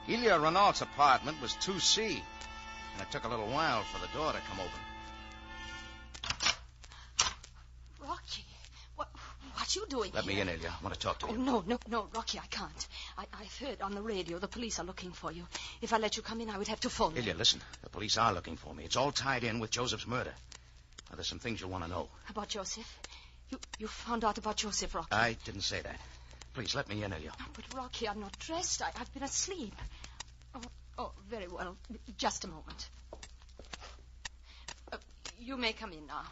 Ilya Renault's apartment was 2C, and it took a little while for the door to come open. Rocky, what you doing Let here? me in, Ilya. I want to talk to you. No, Rocky, I can't. I've heard on the radio the police are looking for you. If I let you come in, I would have to phone Ilya, listen. The police are looking for me. It's all tied in with Joseph's murder. Now, there's some things you'll want to know. About Joseph? You found out about Joseph, Rocky? I didn't say that. Please, let me in, Ilya. Oh, but, Rocky, I'm not dressed. I've been asleep. Oh, very well. Just a moment. You may come in now.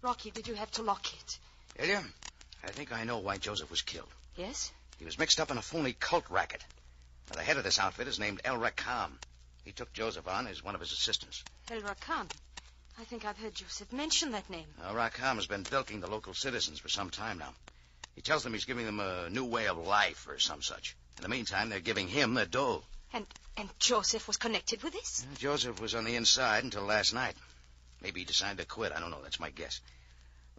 Rocky, did you have to lock it? Ilya, I think I know why Joseph was killed. Yes? He was mixed up in a phony cult racket. Now, the head of this outfit is named El Rakam. He took Joseph on as one of his assistants. El Rakam? I think I've heard Joseph mention that name. El Rakam has been bilking the local citizens for some time now. He tells them he's giving them a new way of life or some such. In the meantime, they're giving him their dough. And Joseph was connected with this? Joseph was on the inside until last night. Maybe he decided to quit. I don't know. That's my guess.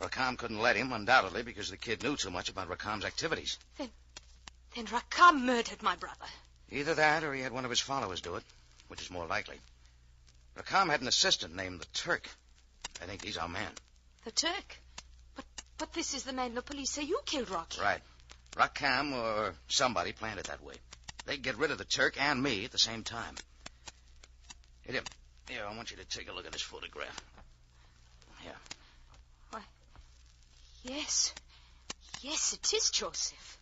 Rakam couldn't let him, undoubtedly, because the kid knew too much about Rakam's activities. Then Rakam murdered my brother. Either that or he had one of his followers do it, which is more likely. Rakam had an assistant named the Turk. I think he's our man. The Turk? But this is the man the police say you killed, Rocky. Right. Rakam or somebody planned it that way. They'd get rid of the Turk and me at the same time. Here, I want you to take a look at this photograph. Here. Why, yes. Yes, it is Joseph.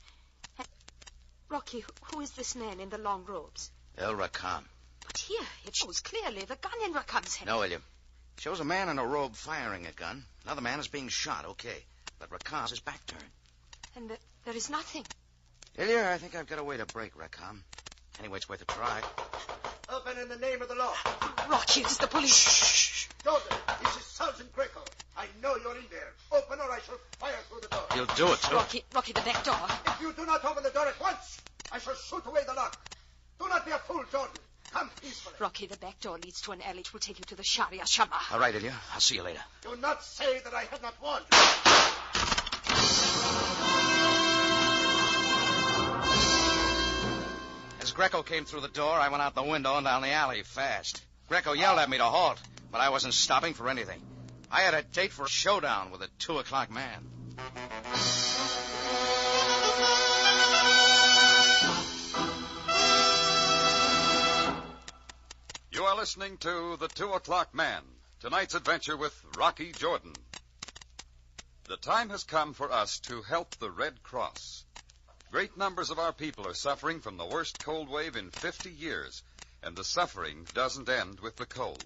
Rocky, who is this man in the long robes? El Rakam. But here, it shows clearly the gun in Rakam's hand. No, William. It shows a man in a robe firing a gun. Another man is being shot, okay. But Rakam's his back turned. And there is nothing. Ilya, I think I've got a way to break Rakam. Anyway, it's worth a try. Open in the name of the law. Rocky, it's the police. Shh. Jordan, this is Sergeant Greco. I know you're in there. Open or I shall fire through the door. You'll do it, too. Rocky, the back door. If you do not open the door at once, I shall shoot away the lock. Do not be a fool, Jordan. Come peacefully. Rocky, the back door leads to an alley which will take you to the Sharia Shama. All right, Ilya. I'll see you later. Do not say that I have not warned you. As Greco came through the door, I went out the window and down the alley fast. Greco yelled at me to halt, but I wasn't stopping for anything. I had a date for a showdown with a 2 o'clock man. You are listening to The 2 O'Clock Man, tonight's adventure with Rocky Jordan. The time has come for us to help the Red Cross. Great numbers of our people are suffering from the worst cold wave in 50 years, and the suffering doesn't end with the cold.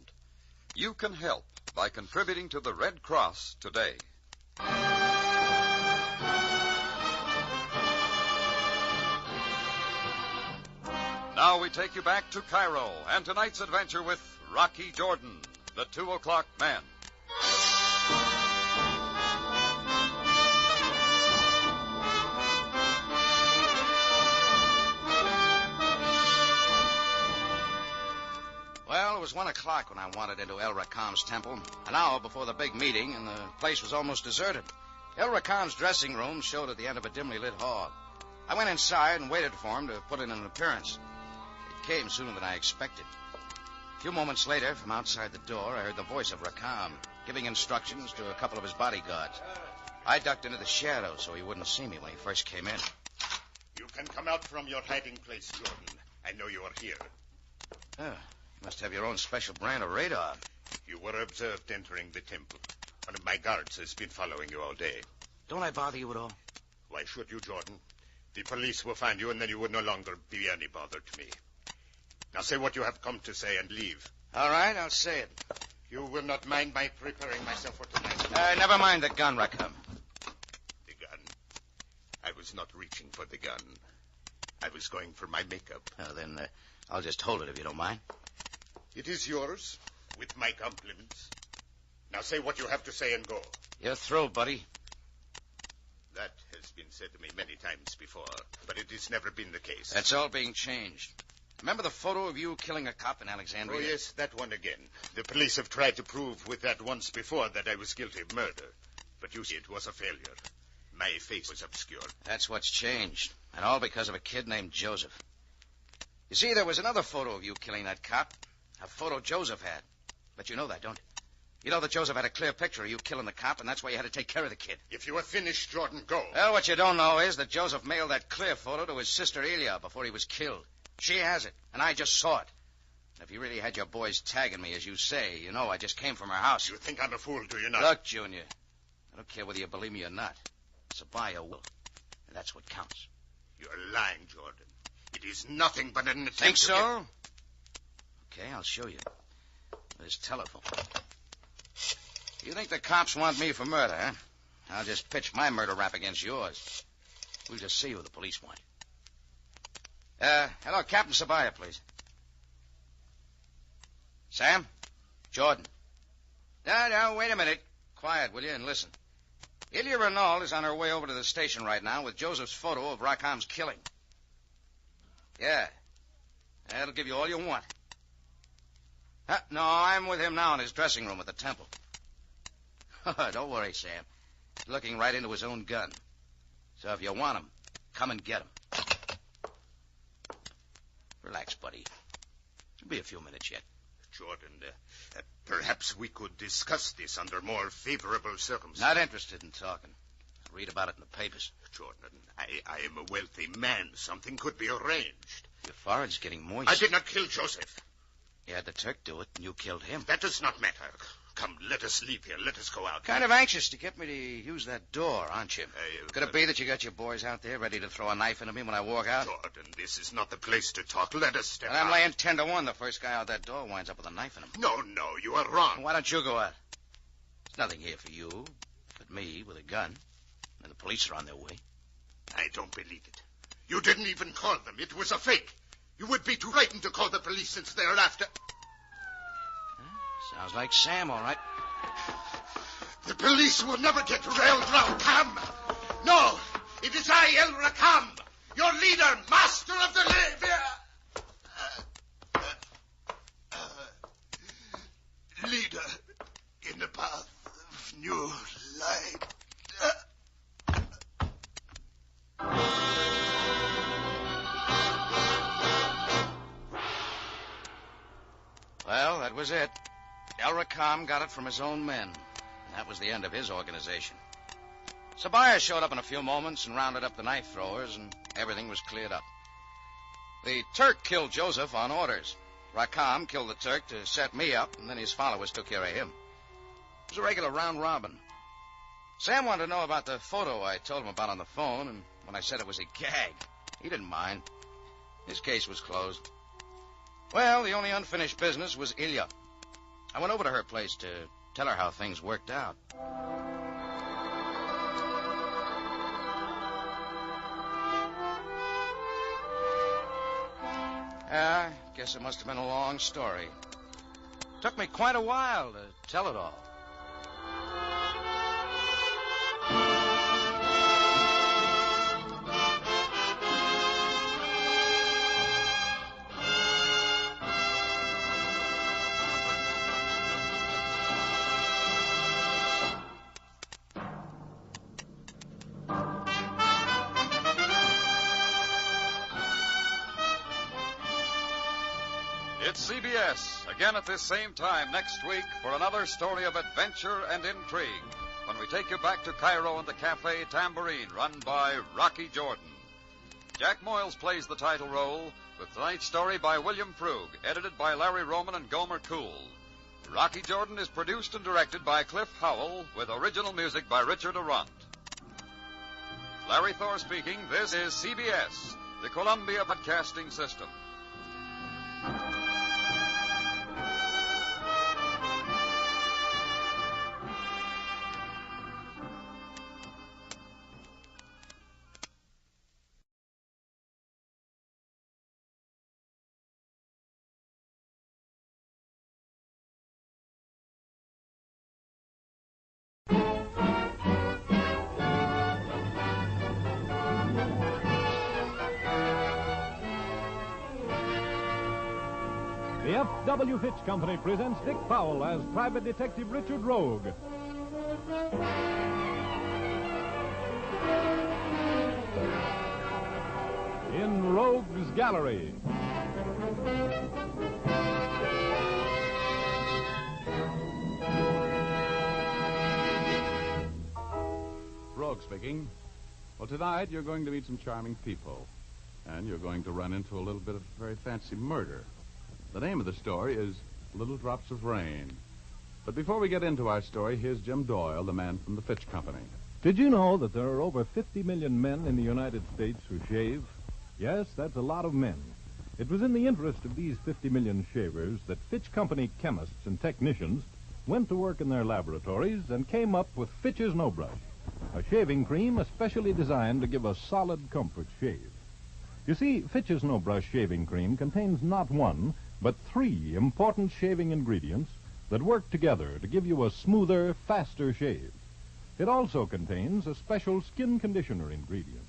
You can help by contributing to the Red Cross today. Now we take you back to Cairo and tonight's adventure with Rocky Jordan, the 2 O'Clock Man. Well, it was 1 o'clock when I wandered into El Rakam's temple, an hour before the big meeting, and the place was almost deserted. El Rakam's dressing room showed at the end of a dimly lit hall. I went inside and waited for him to put in an appearance. It came sooner than I expected. A few moments later, from outside the door, I heard the voice of Rakam, giving instructions to a couple of his bodyguards. I ducked into the shadows so he wouldn't see me when he first came in. You can come out from your hiding place, Jordan. I know you are here. Oh, you must have your own special brand of radar. You were observed entering the temple. One of my guards has been following you all day. Don't I bother you at all? Why should you, Jordan? The police will find you, and then you would no longer be any bother to me. Now say what you have come to say and leave. All right, I'll say it. You will not mind my preparing myself for tonight? Never mind the gun, Rakam. The gun? I was not reaching for the gun. I was going for my makeup. Oh, then I'll just hold it if you don't mind. It is yours, with my compliments. Now say what you have to say and go. You're through, buddy. That has been said to me many times before, but it has never been the case. That's all being changed. Remember the photo of you killing a cop in Alexandria? Oh, yes, that one again. The police have tried to prove with that once before that I was guilty of murder. But you see, it was a failure. My face was obscured. That's what's changed. And all because of a kid named Joseph. You see, there was another photo of you killing that cop. A photo Joseph had. But you know that, don't you? You know that Joseph had a clear picture of you killing the cop, and that's why you had to take care of the kid. If you are finished, Jordan, go. Well, what you don't know is that Joseph mailed that clear photo to his sister Elia before he was killed. She has it, and I just saw it. If you really had your boys tagging me, as you say, you know I just came from her house. You think I'm a fool, do you not? Look, Junior, I don't care whether you believe me or not. Sabaya will, and that's what counts. You're lying, Jordan. It is nothing but an attempt. Think so? Okay, I'll show you. This telephone. You think the cops want me for murder, huh? I'll just pitch my murder rap against yours. We'll just see who the police want. Hello, Captain Sabaya, please. Sam? Jordan. No, wait a minute. Quiet, will you, and listen. Ilya Renault is on her way over to the station right now with Joseph's photo of Rakam's killing. Yeah. That'll give you all you want. No, I'm with him now in his dressing room at the temple. Don't worry, Sam. He's looking right into his own gun. So if you want him, come and get him. Relax, buddy. It'll be a few minutes yet. Jordan, perhaps we could discuss this under more favorable circumstances. Not interested in talking. I'll read about it in the papers. Jordan, I am a wealthy man. Something could be arranged. Your forehead's getting moist. I did not kill Joseph. You had the Turk do it, and you killed him. That does not matter. Come, let us leave here. Let us go out. Kind of anxious to get me to use that door, aren't you? Could it be that you got your boys out there ready to throw a knife into me when I walk out? Jordan, this is not the place to talk. Let us step out. I'm laying 10 to 1. The first guy out that door winds up with a knife in him. No, you are wrong. Why don't you go out? There's nothing here for you but me with a gun. And the police are on their way. I don't believe it. You didn't even call them. It was a fake. You would be too frightened to call the police since they're after... Sounds like Sam, all right. The police will never get to El Rakam. No, it is I, El Rakam, your leader, master of the leader in the path of new light. Well, that was it. El Rakam got it from his own men. And that was the end of his organization. Sabaya showed up in a few moments and rounded up the knife throwers, and everything was cleared up. The Turk killed Joseph on orders. Rakam killed the Turk to set me up, and then his followers took care of him. It was a regular round robin. Sam wanted to know about the photo I told him about on the phone, and when I said it was a gag, he didn't mind. His case was closed. Well, the only unfinished business was Ilya. I went over to her place to tell her how things worked out. I guess it must have been a long story. Took me quite a while to tell it all. It's CBS, again at this same time next week for another story of adventure and intrigue, when we take you back to Cairo and the Cafe Tambourine, run by Rocky Jordan. Jack Moyles plays the title role, with tonight's story by William Frug, edited by Larry Roman and Gomer Cool. Rocky Jordan is produced and directed by Cliff Howell, with original music by Richard Arant. Larry Thor speaking. This is CBS, the Columbia Broadcasting System. The F.W. Fitch Company presents Dick Powell as Private Detective Richard Rogue. In Rogue's Gallery. Rogue speaking. Well, tonight you're going to meet some charming people. And you're going to run into a little bit of very fancy murder. The name of the story is Little Drops of Rain. But before we get into our story, here's Jim Doyle, the man from the Fitch Company. Did you know that there are over 50 million men in the United States who shave? Yes, that's a lot of men. It was in the interest of these 50 million shavers that Fitch Company chemists and technicians went to work in their laboratories and came up with Fitch's No Brush, a shaving cream especially designed to give a solid comfort shave. You see, Fitch's No Brush shaving cream contains not one, but 3 important shaving ingredients that work together to give you a smoother, faster shave. It also contains a special skin conditioner ingredient.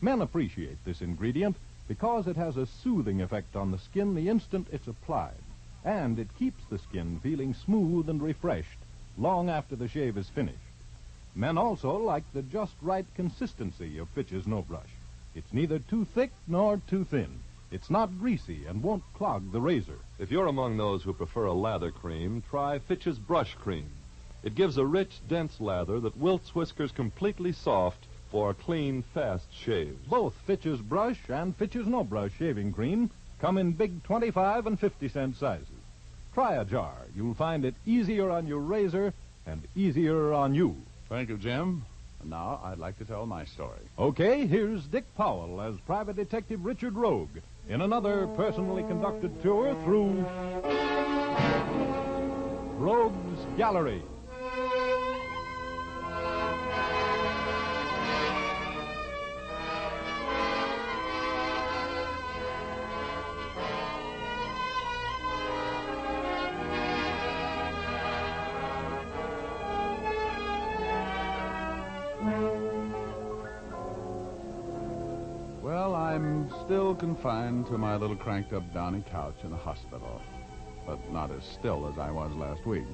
Men appreciate this ingredient because it has a soothing effect on the skin the instant it's applied, and it keeps the skin feeling smooth and refreshed long after the shave is finished. Men also like the just right consistency of Fitch's No Brush. It's neither too thick nor too thin. It's not greasy and won't clog the razor. If you're among those who prefer a lather cream, try Fitch's Brush Cream. It gives a rich, dense lather that wilts whiskers completely soft for a clean, fast shave. Both Fitch's Brush and Fitch's No Brush shaving cream come in big 25 and 50-cent sizes. Try a jar. You'll find it easier on your razor and easier on you. Thank you, Jim. And now I'd like to tell my story. Okay, here's Dick Powell as Private Detective Richard Rogue in another personally conducted tour through Rogue's Gallery. Well, I'm still confined to my little cranked-up downy couch in the hospital, but not as still as I was last week.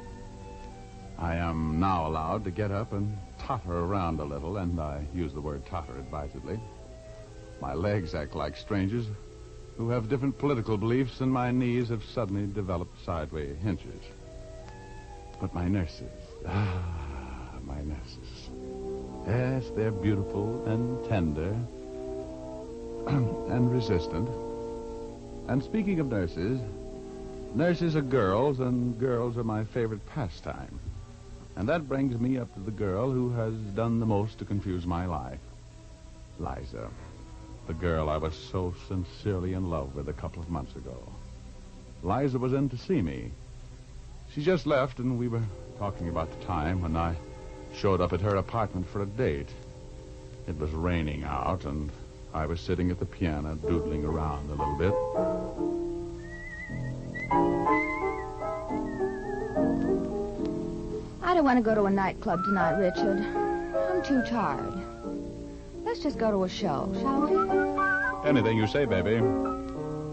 I am now allowed to get up and totter around a little, and I use the word totter advisedly. My legs act like strangers who have different political beliefs, and my knees have suddenly developed sideways hinges. But my nurses, my nurses. Yes, they're beautiful and tender and resistant. And speaking of nurses, nurses are girls, and girls are my favorite pastime. And that brings me up to the girl who has done the most to confuse my life. Liza, the girl I was so sincerely in love with a couple of months ago. Liza was in to see me. She just left, and we were talking about the time when I showed up at her apartment for a date. It was raining out, and I was sitting at the piano doodling around a little bit. I don't want to go to a nightclub tonight, Richard. I'm too tired. Let's just go to a show, shall we? Anything you say, baby.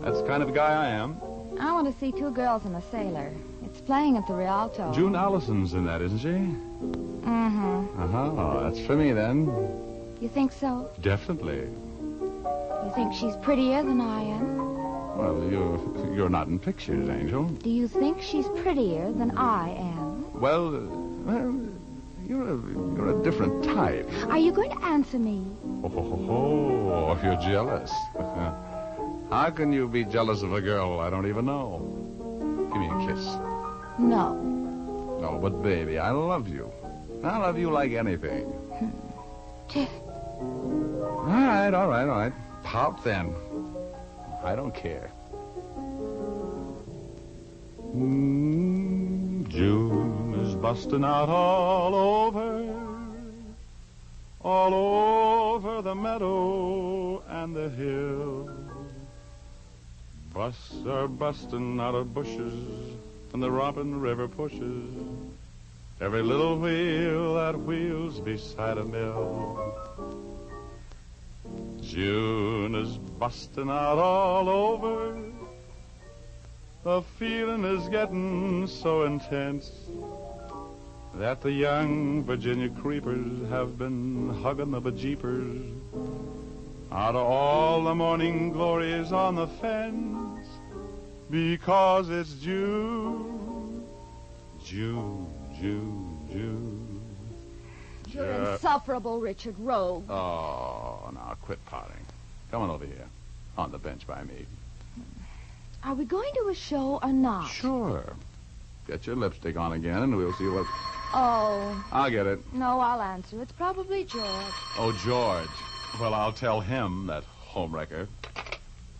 That's the kind of guy I am. I want to see Two Girls and a Sailor. It's playing at the Rialto. June Allison's in that, isn't she? Mm-hmm. Uh-huh. That's for me, then. You think so? Definitely. You think she's prettier than I am? Well, you're not in pictures, Angel. Do you think she's prettier than I am? Well, you're a different type. Are you going to answer me? Oh, you're jealous. How can you be jealous of a girl I don't even know? Give me a kiss. No. No, but baby, I love you. I love you like anything. All right. Pout then. I don't care. June is busting out all over the meadow and the hill. Busts are busting out of bushes, and the romping river pushes every little wheel that wheels beside a mill. June is busting out all over. The feeling is getting so intense that the young Virginia creepers have been hugging the bejeepers out of all the morning glories on the fence, because it's June. You're insufferable, Richard Rogue. Oh, now quit pouting. Come on over here, on the bench by me. Are we going to a show or not? Sure. Get your lipstick on again, and we'll see what... Oh. I'll get it. No, I'll answer. It's probably George. Oh, George. Well, I'll tell him, that homewrecker.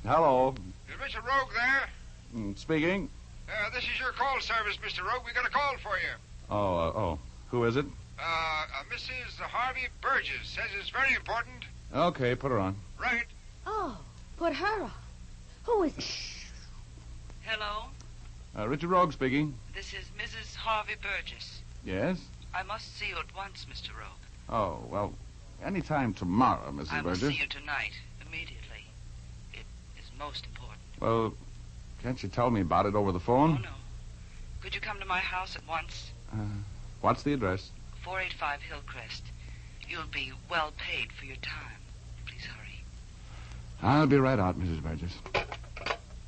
Hello. Is Mr. Rogue there? Speaking. This is your call service, Mr. Rogue. We got a call for you. Oh. Who is it? Mrs. Harvey Burgess says it's very important. Okay, put her on. Right. Oh, put her on. Who is it? Hello? Richard Rogue speaking. This is Mrs. Harvey Burgess. Yes? I must see you at once, Mr. Rogue. Oh, well, anytime tomorrow, Mrs. I Burgess. must see you tonight, immediately. It is most important. Well, can't you tell me about it over the phone? Oh, no. Could you come to my house at once? What's the address? 485 Hillcrest. You'll be well paid for your time. Please hurry. I'll be right out, Mrs. Burgess.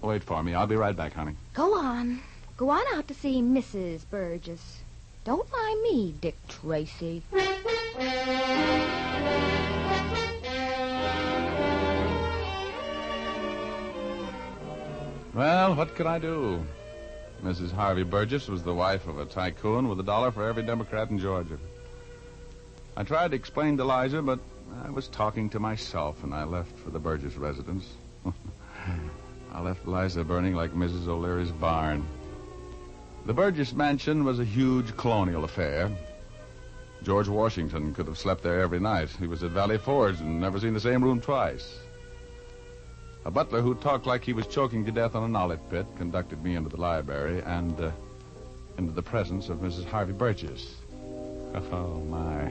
Wait for me. I'll be right back, honey. Go on. Go on out to see Mrs. Burgess. Don't mind me, Dick Tracy. Well, what could I do? Mrs. Harvey Burgess was the wife of a tycoon with $1 for every Democrat in Georgia. I tried to explain to Liza, but I was talking to myself, and I left for the Burgess residence. I left Liza burning like Mrs. O'Leary's barn. The Burgess mansion was a huge colonial affair. George Washington could have slept there every night. He was at Valley Forge and never seen the same room twice. A butler who talked like he was choking to death on a knowledge pit conducted me into the library and into the presence of Mrs. Harvey Burgess. Oh, my.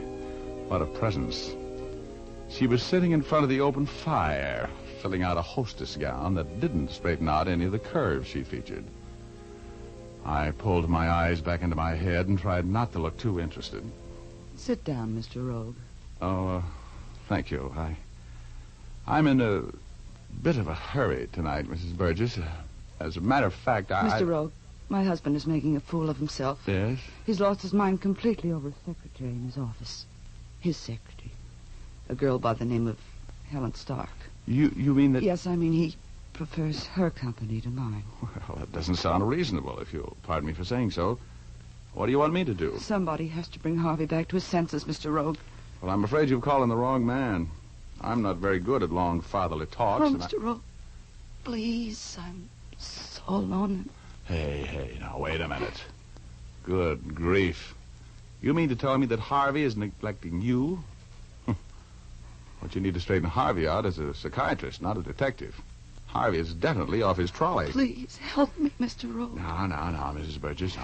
What a presence. She was sitting in front of the open fire, filling out a hostess gown that didn't straighten out any of the curves she featured. I pulled my eyes back into my head and tried not to look too interested. Sit down, Mr. Rogue. Oh, thank you. I'm in a bit of a hurry tonight, Mrs. Burgess. As a matter of fact, Mr. Rogue, my husband is making a fool of himself. Yes? He's lost his mind completely over a secretary in his office. His secretary. A girl by the name of Helen Stark. You mean that... Yes, I mean he prefers her company to mine. Well, that doesn't sound reasonable, if you'll pardon me for saying so. What do you want me to do? Somebody has to bring Harvey back to his senses, Mr. Rogue. Well, I'm afraid you've called on the wrong man. I'm not very good at long fatherly talks. Oh, Mr. Rogue, please, I'm so alone. Hey, now, wait a minute. Good grief. You mean to tell me that Harvey is neglecting you? What you need to straighten Harvey out is a psychiatrist, not a detective. Harvey is definitely off his trolley. Please, help me, Mr. Rogue. Now, Mrs. Burgess.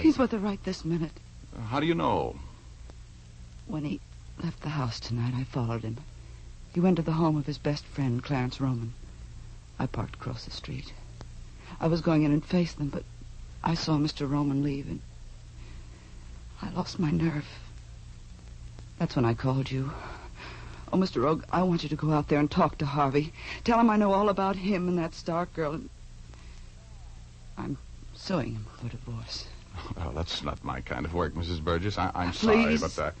He's with her right this minute. How do you know? When he left the house tonight, I followed him. He went to the home of his best friend, Clarence Roman. I parked across the street. I was going in and face them, but I saw Mr. Roman leave, and I lost my nerve. That's when I called you. Oh, Mr. Rogue, I want you to go out there and talk to Harvey. Tell him I know all about him and that Stark girl, and I'm suing him for divorce. Well, that's not my kind of work, Mrs. Burgess. I'm Please. sorry, but...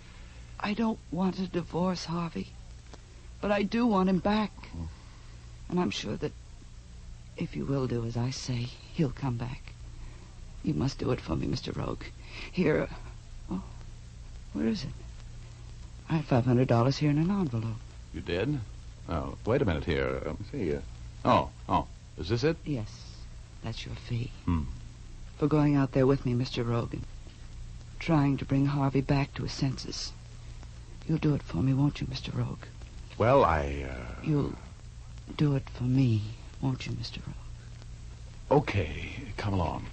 I don't want a divorce, Harvey. But I do want him back. And I'm sure that if you will do as I say, he'll come back. You must do it for me, Mr. Rogue. Here... Oh, where is it? I have $500 here in an envelope. You did? Oh, wait a minute here. Let me see. Oh, is this it? Yes, that's your fee. Hmm. For going out there with me, Mr. Rogue, and trying to bring Harvey back to his senses. You'll do it for me, won't you, Mr. Rogue? Well, You'll do it for me, won't you, Mr. Rogue? Okay, come along.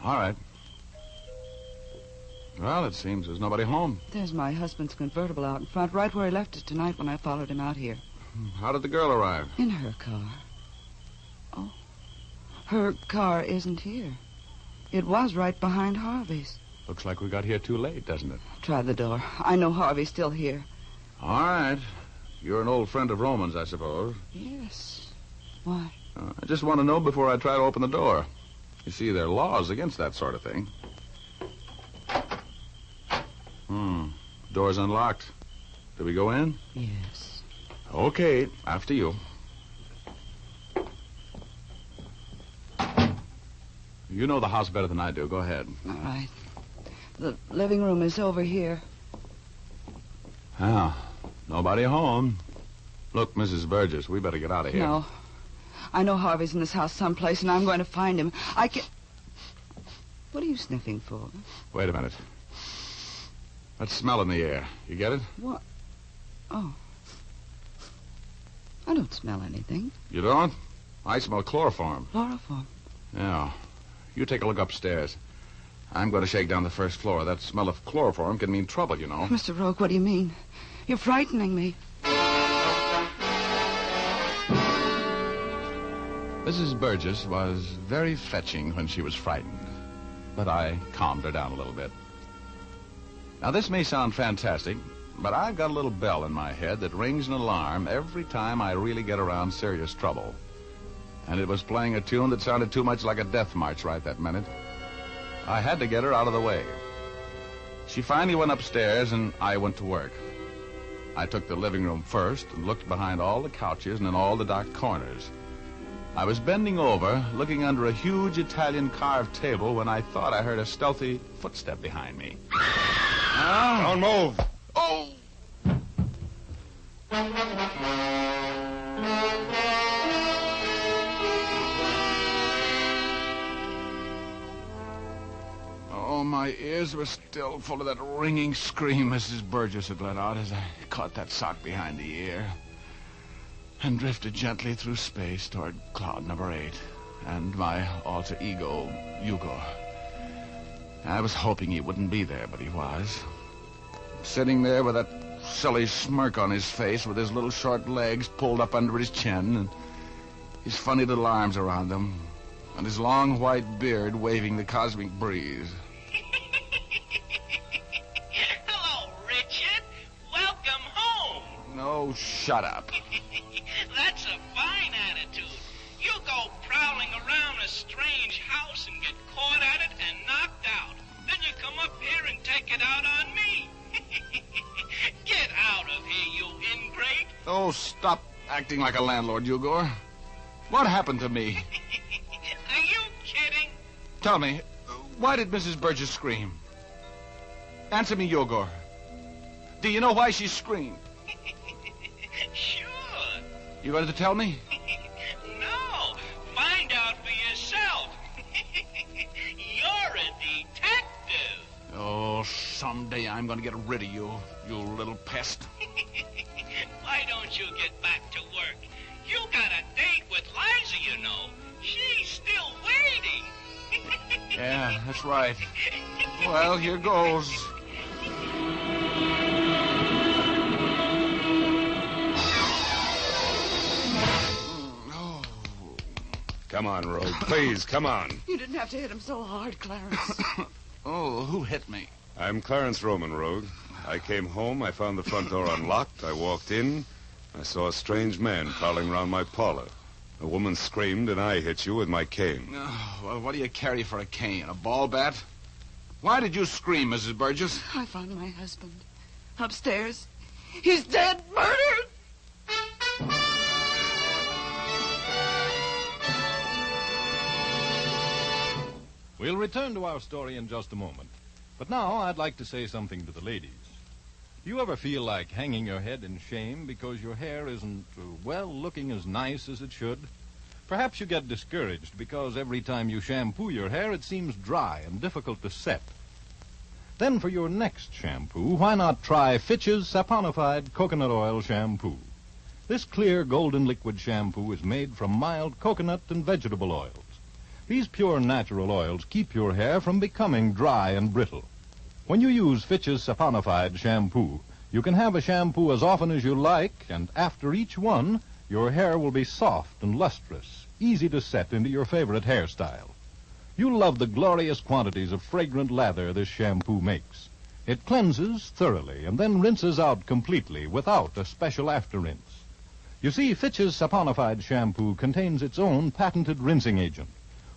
All right. Well, it seems there's nobody home. There's my husband's convertible out in front, right where he left it tonight when I followed him out here. How did the girl arrive? In her car. Oh, her car isn't here. It was right behind Harvey's. Looks like we got here too late, doesn't it? Try the door. I know Harvey's still here. All right. You're an old friend of Roman's, I suppose. Yes. Why? I just want to know before I try to open the door. You see, there are laws against that sort of thing. Door's unlocked. Do we go in? Yes. Okay, after you. You know the house better than I do. Go ahead. All right. The living room is over here. Ah, nobody home. Look, Mrs. Burgess, we better get out of here. No. I know Harvey's in this house someplace, and I'm going to find him. I can... What are you sniffing for? Wait a minute. That smell in the air. You get it? What? Oh. I don't smell anything. You don't? I smell chloroform. Chloroform? Yeah. You take a look upstairs. I'm going to shake down the first floor. That smell of chloroform can mean trouble, you know. Mr. Rogue, what do you mean? You're frightening me. Mrs. Burgess was very fetching when she was frightened, but I calmed her down a little bit. Now, this may sound fantastic, but I've got a little bell in my head that rings an alarm every time I really get around serious trouble. And it was playing a tune that sounded too much like a death march right that minute. I had to get her out of the way. She finally went upstairs, and I went to work. I took the living room first and looked behind all the couches and in all the dark corners. I was bending over, looking under a huge Italian carved table when I thought I heard a stealthy footstep behind me. Don't move. Oh! Oh, my ears were still full of that ringing scream Mrs. Burgess had let out as I caught that sock behind the ear and drifted gently through space toward cloud number 8 and my alter ego, Hugo. I was hoping he wouldn't be there, but he was. Sitting there with that silly smirk on his face with his little short legs pulled up under his chin and his funny little arms around him and his long white beard waving the cosmic breeze. Hello, Richard. Welcome home. No, shut up. That's a fine attitude. You go prowling around a strange house and get caught at it and knocked out. Then you come up here and take it out on me. Get out of here, you ingrate. Oh, stop acting like a landlord, Hugo. What happened to me? Are you kidding? Tell me, why did Mrs. Burgess scream? Answer me, Hugo. Do you know why she screamed? Sure. You going to tell me? No. Find out for yourself. You're a detective. Oh, someday I'm going to get rid of you, you little pest. Why don't you get back to work? You got a date with Liza, you know. She's still waiting. Yeah, that's right. Well, here goes. Come on, Rogue. Please, come on. You didn't have to hit him so hard, Clarence. Oh, who hit me? I'm Clarence Roman, Rogue. I came home, I found the front door unlocked, I walked in, I saw a strange man prowling around my parlor. A woman screamed, and I hit you with my cane. Oh, well, what do you carry for a cane? A ball bat? Why did you scream, Mrs. Burgess? I found my husband upstairs. He's dead, murdered! We'll return to our story in just a moment. But now I'd like to say something to the ladies. Do you ever feel like hanging your head in shame because your hair isn't, looking as nice as it should? Perhaps you get discouraged because every time you shampoo your hair, it seems dry and difficult to set. Then for your next shampoo, why not try Fitch's Saponified Coconut Oil Shampoo? This clear golden liquid shampoo is made from mild coconut and vegetable oils. These pure natural oils keep your hair from becoming dry and brittle. When you use Fitch's Saponified shampoo, you can have a shampoo as often as you like, and after each one, your hair will be soft and lustrous, easy to set into your favorite hairstyle. You'll love the glorious quantities of fragrant lather this shampoo makes. It cleanses thoroughly and then rinses out completely without a special after-rinse. You see, Fitch's Saponified shampoo contains its own patented rinsing agent.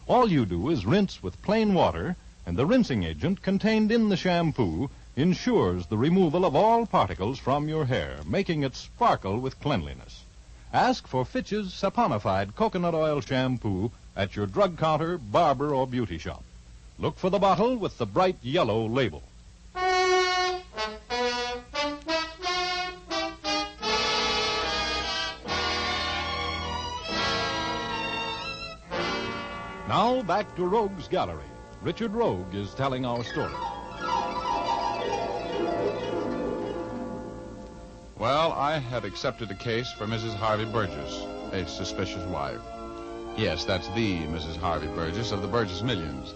All you do is rinse with plain water, and the rinsing agent contained in the shampoo ensures the removal of all particles from your hair, making it sparkle with cleanliness. Ask for Fitch's saponified coconut oil shampoo at your drug counter, barber, or beauty shop. Look for the bottle with the bright yellow label. Now back to Rogue's Gallery. Richard Rogue is telling our story. Well, I had accepted a case for Mrs. Harvey Burgess, a suspicious wife. Yes, that's the Mrs. Harvey Burgess of the Burgess Millions.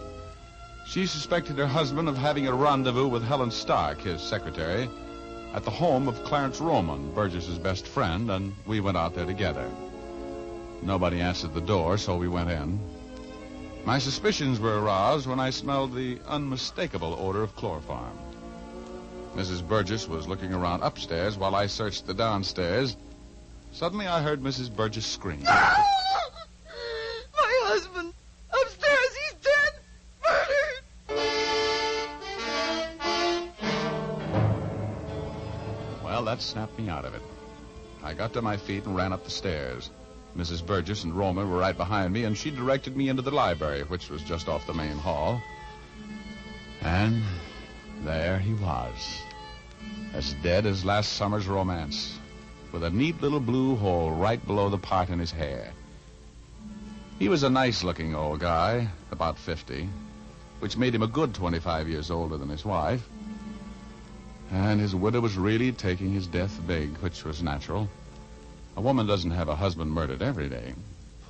She suspected her husband of having a rendezvous with Helen Stark, his secretary, at the home of Clarence Roman, Burgess's best friend, and we went out there together. Nobody answered the door, so we went in. My suspicions were aroused when I smelled the unmistakable odor of chloroform. Mrs. Burgess was looking around upstairs while I searched the downstairs. Suddenly I heard Mrs. Burgess scream. My husband! Upstairs, he's dead! Murdered! Well, that snapped me out of it. I got to my feet and ran up the stairs. Mrs. Burgess and Roma were right behind me, and she directed me into the library, which was just off the main hall. And there he was, as dead as last summer's romance, with a neat little blue hole right below the part in his hair. He was a nice-looking old guy, about 50, which made him a good 25 years older than his wife. And his widow was really taking his death big, which was natural. A woman doesn't have a husband murdered every day.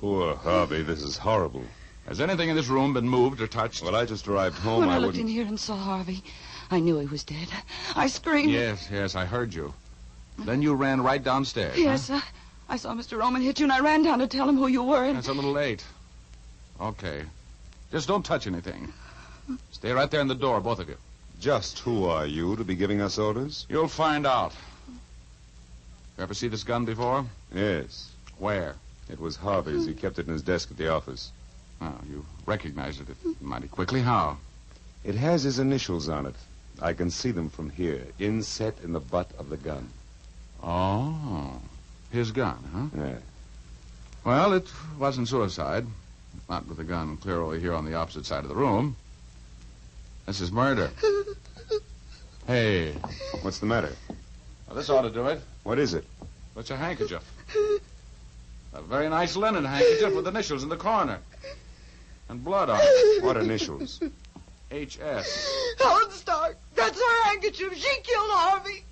Poor Harvey, this is horrible. Has anything in this room been moved or touched? Well, I just arrived home. When I looked in here and saw Harvey, I knew he was dead. I screamed. Yes, I heard you. Then you ran right downstairs. Yes, huh? I saw Mr. Roman hit you, and I ran down to tell him who you were. And... That's a little late. Okay. Just don't touch anything. Stay right there in the door, both of you. Just who are you to be giving us orders? You'll find out. You ever see this gun before? Yes. Where? It was Harvey's. He kept it in his desk at the office. Oh, you recognized it mighty quickly. How? It has his initials on it. I can see them from here, inset in the butt of the gun. Oh, his gun, huh? Yeah. Well, it wasn't suicide. Not with the gun clear over here on the opposite side of the room. This is murder. Hey. What's the matter? Well, this ought to do it. What is it? It's a handkerchief. A very nice linen handkerchief with initials in the corner. And blood on it. What initials? H.S. Helen Stark. That's her handkerchief. She killed Harvey.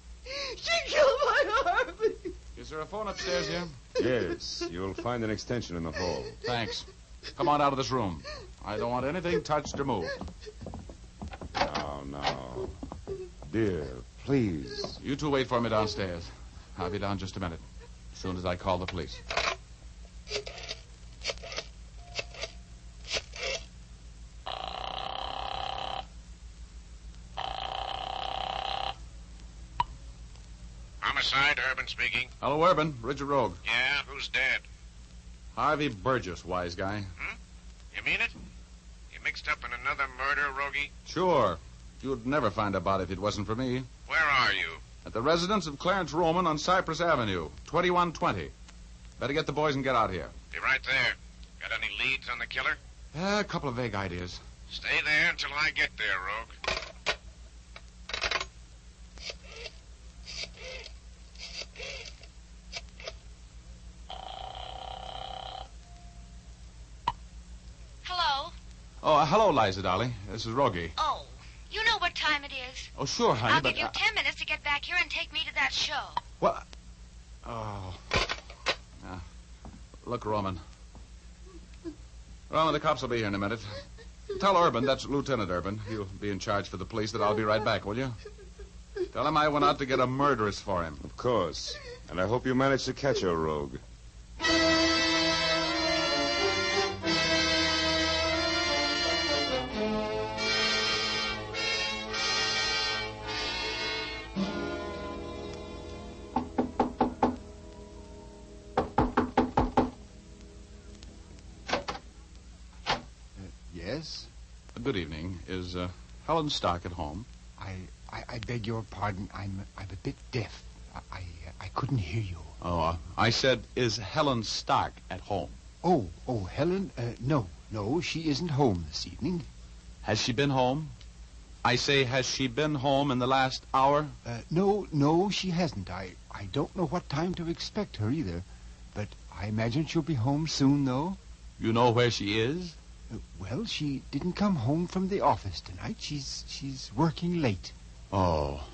She killed my Harvey. Is there a phone upstairs here? Yes. You'll find an extension in the hall. Thanks. Come on out of this room. I don't want anything touched or moved. No. Dear, please. You two wait for me downstairs. I'll be down just a minute. As soon as I call the police. Homicide, Urban speaking. Hello, Urban. Richard Rogue. Yeah, who's dead? Harvey Burgess, wise guy. You mean it? You mixed up in another murder, Rogie? Sure. You'd never find a body if it wasn't for me. Where are you? At the residence of Clarence Roman on Cypress Avenue, 2120. Better get the boys and get out here. Be right there. Got any leads on the killer? A couple of vague ideas. Stay there until I get there, Rogue. Hello? Oh, hello, Liza, darling. This is Rogie. Oh, you know what time it is. Oh, sure, honey, I'll but... give you 10 minutes to get back here and take me to that show. What? Oh. Look, Roman. Roman, the cops will be here in a minute. Tell Urban, that's Lieutenant Urban. He'll be in charge for the police, that I'll be right back, will you? Tell him I went out to get a murderess for him. Of course. And I hope you managed to catch her, Rogue. Yes? Good evening. Is Helen Stark at home? I beg your pardon. I'm a bit deaf. I couldn't hear you. Oh, I said, is Helen Stark at home? Oh, Helen? No, she isn't home this evening. Has she been home? I say, has she been home in the last hour? No, she hasn't. I don't know what time to expect her either. But I imagine she'll be home soon, though. You know where she is? Well, she didn't come home from the office tonight. She's working late. Oh.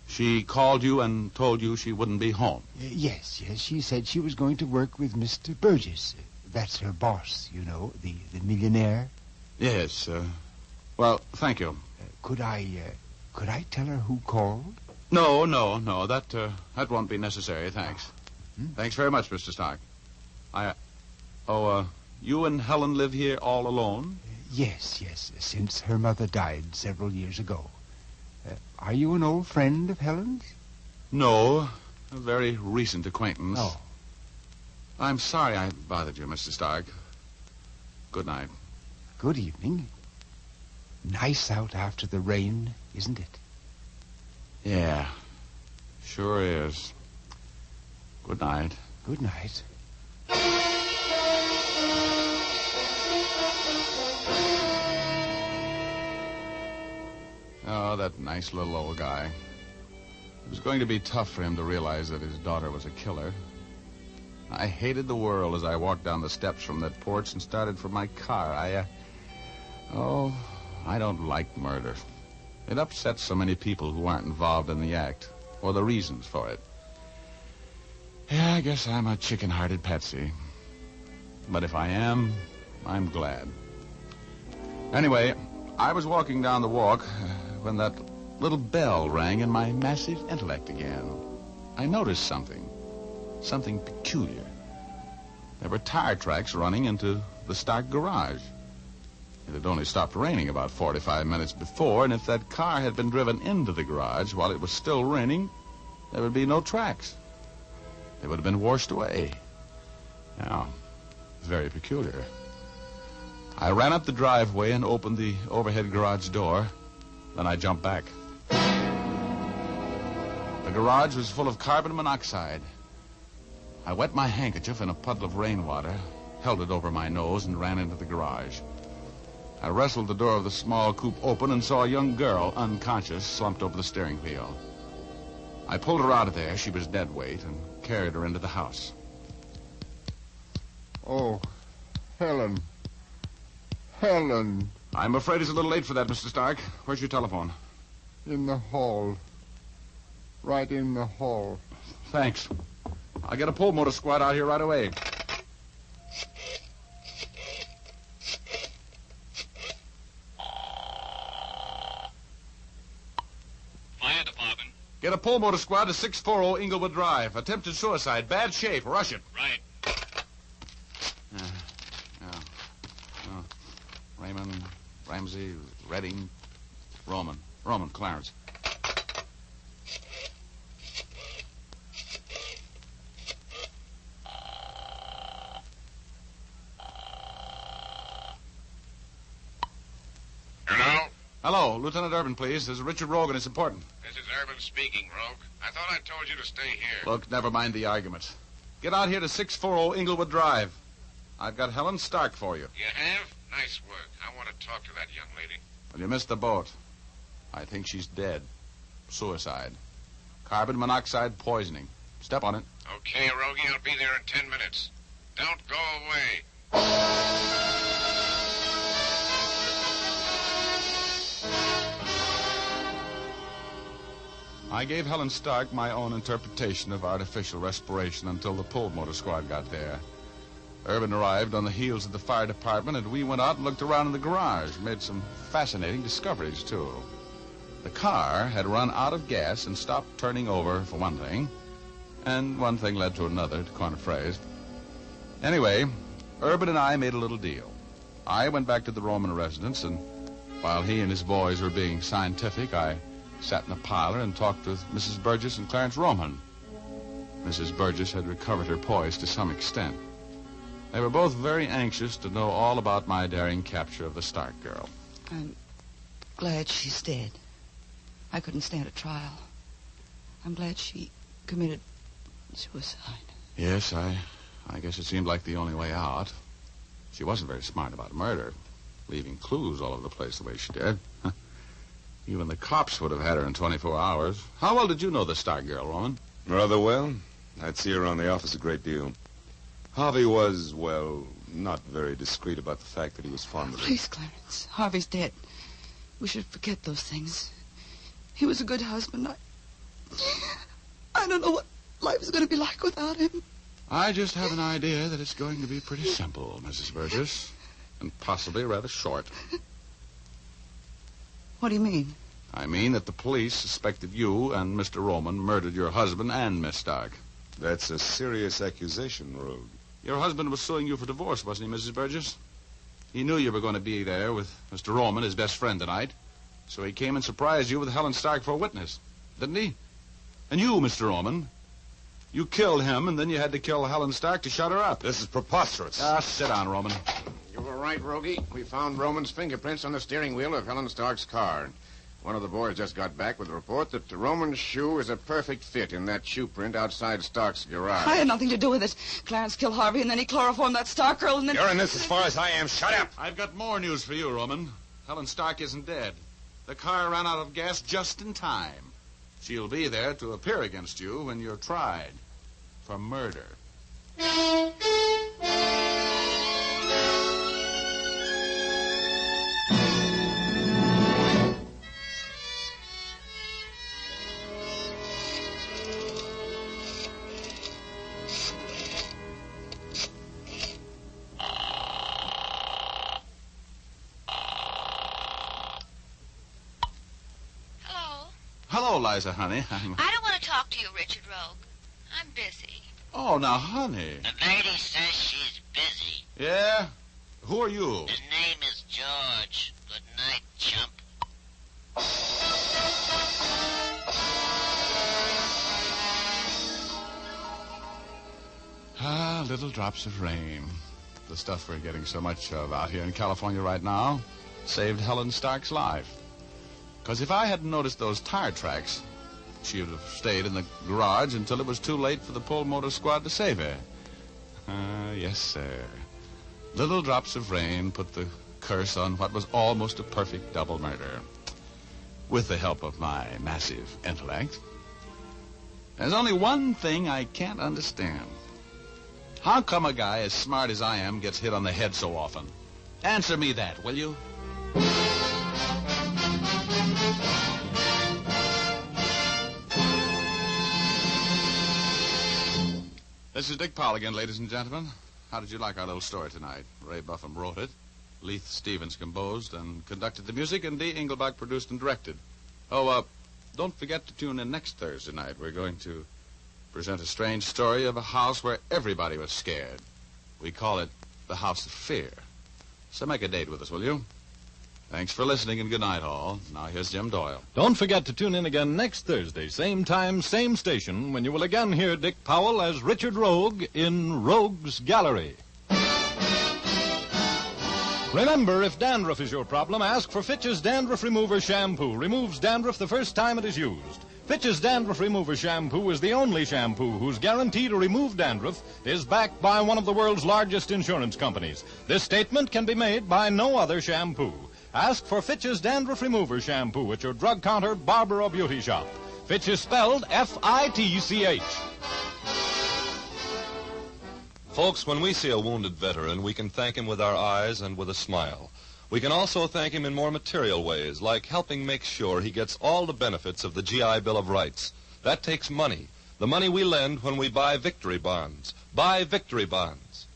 She called you and told you she wouldn't be home? Yes. She said she was going to work with Mr. Burgess. That's her boss, you know, the millionaire. Yes. Well, thank you. Could I tell her who called? No. That won't be necessary, thanks. Thanks very much, Mr. Stark. You and Helen live here all alone? Yes, since her mother died several years ago. Are you an old friend of Helen's? No, a very recent acquaintance. Oh. I'm sorry I bothered you, Mr. Stark. Good night. Good evening. Nice out after the rain, isn't it? Yeah, sure is. Good night. Good night. Oh, that nice little old guy. It was going to be tough for him to realize that his daughter was a killer. I hated the world as I walked down the steps from that porch and started for my car. I don't like murder. It upsets so many people who aren't involved in the act, or the reasons for it. Yeah, I guess I'm a chicken-hearted patsy. But if I am, I'm glad. Anyway, I was walking down the walk when that little bell rang in my massive intellect again. I noticed something peculiar. There were tire tracks running into the Stark garage. It had only stopped raining about 45 minutes before, and if that car had been driven into the garage while it was still raining, there would be no tracks. They would have been washed away. Now, it's very peculiar. I ran up the driveway and opened the overhead garage door. Then I jumped back. The garage was full of carbon monoxide. I wet my handkerchief in a puddle of rainwater, held it over my nose, and ran into the garage. I wrestled the door of the small coupe open and saw a young girl, unconscious, slumped over the steering wheel. I pulled her out of there. She was dead weight, and carried her into the house. Oh, Helen. Helen. I'm afraid it's a little late for that, Mr. Stark. Where's your telephone? In the hall. Right in the hall. Thanks. I'll get a pull motor squad out here right away. Fire department. Get a pull motor squad to 640 Inglewood Drive. Attempted suicide. Bad shape. Rush it. Right. Raymond, Ramsey, Redding, Roman, Clarence. Hello? Hello, Lieutenant Urban, please. There's Richard Rogan. It's important. This is Urban speaking, Rogue. I thought I told you to stay here. Look, never mind the arguments. Get out here to 640 Inglewood Drive. I've got Helen Stark for you. You have? Nice work. I want to talk to that young lady. Well, you missed the boat. I think she's dead. Suicide. Carbon monoxide poisoning. Step on it. Okay, Rogie, I'll be there in 10 minutes. Don't go away. I gave Helen Stark my own interpretation of artificial respiration until the pull motor squad got there. Urban arrived on the heels of the fire department, and we went out and looked around in the garage. Made some fascinating discoveries, too. The car had run out of gas and stopped turning over, for one thing. And one thing led to another, to coin a phrase. Anyway, Urban and I made a little deal. I went back to the Roman residence, and while he and his boys were being scientific, I sat in the parlor and talked with Mrs. Burgess and Clarence Roman. Mrs. Burgess had recovered her poise to some extent. They were both very anxious to know all about my daring capture of the Stark girl. I'm glad she's dead. I couldn't stand a trial. I'm glad she committed suicide. Yes, I guess it seemed like the only way out. She wasn't very smart about murder, leaving clues all over the place the way she did. Even the cops would have had her in 24 hours. How well did you know the Stark girl, Roman? Rather well. I'd see her around the office a great deal. Harvey was, well, not very discreet about the fact that he was fond of her. Please, Clarence. Harvey's dead. We should forget those things. He was a good husband. I don't know what life is going to be like without him. I just have an idea that it's going to be pretty simple, Mrs. Burgess, and possibly rather short. What do you mean? I mean that the police suspected you and Mr. Roman murdered your husband and Miss Stark. That's a serious accusation, Rogue. Your husband was suing you for divorce, wasn't he, Mrs. Burgess? He knew you were going to be there with Mr. Roman, his best friend, tonight. So he came and surprised you with Helen Stark for a witness, didn't he? And you, Mr. Roman, you killed him, and then you had to kill Helen Stark to shut her up. This is preposterous. Sit down, Roman. You were right, Rogie. We found Roman's fingerprints on the steering wheel of Helen Stark's car. One of the boys just got back with a report that Roman's shoe is a perfect fit in that shoe print outside Stark's garage. I had nothing to do with it. Clarence killed Harvey, and then he chloroformed that Stark girl, and then... You're in this as far as I am. Shut up! I've got more news for you, Roman. Helen Stark isn't dead. The car ran out of gas just in time. She'll be there to appear against you when you're tried for murder. Hello, Liza, honey. I don't want to talk to you, Richard Rogue. I'm busy. Oh, now, honey. The lady says she's busy. Yeah? Who are you? His name is George. Good night, chump. Little drops of rain. The stuff we're getting so much of out here in California right now saved Helen Stark's life. Because if I hadn't noticed those tire tracks, she would have stayed in the garage until it was too late for the Pull Motor Squad to save her. Yes, sir. Little drops of rain put the curse on what was almost a perfect double murder. With the help of my massive intellect. There's only one thing I can't understand. How come a guy as smart as I am gets hit on the head so often? Answer me that, will you? This is Dick Powell again, ladies and gentlemen. How did you like our little story tonight? Ray Buffum wrote it. Leith Stevens composed and conducted the music, and Dee Engelbach produced and directed. Oh, don't forget to tune in next Thursday night. We're going to present a strange story of a house where everybody was scared. We call it the House of Fear. So make a date with us, will you? Thanks for listening, and good night, all. Now here's Jim Doyle. Don't forget to tune in again next Thursday, same time, same station, when you will again hear Dick Powell as Richard Rogue in Rogue's Gallery. Remember, if dandruff is your problem, ask for Fitch's Dandruff Remover Shampoo. Removes dandruff the first time it is used. Fitch's Dandruff Remover Shampoo is the only shampoo whose guarantee to remove dandruff is backed by one of the world's largest insurance companies. This statement can be made by no other shampoo. Ask for Fitch's Dandruff Remover Shampoo at your drug counter, barber, or beauty shop. Fitch is spelled F-I-T-C-H. Folks, when we see a wounded veteran, we can thank him with our eyes and with a smile. We can also thank him in more material ways, like helping make sure he gets all the benefits of the GI Bill of Rights. That takes money. The money we lend when we buy victory bonds. Buy victory bonds.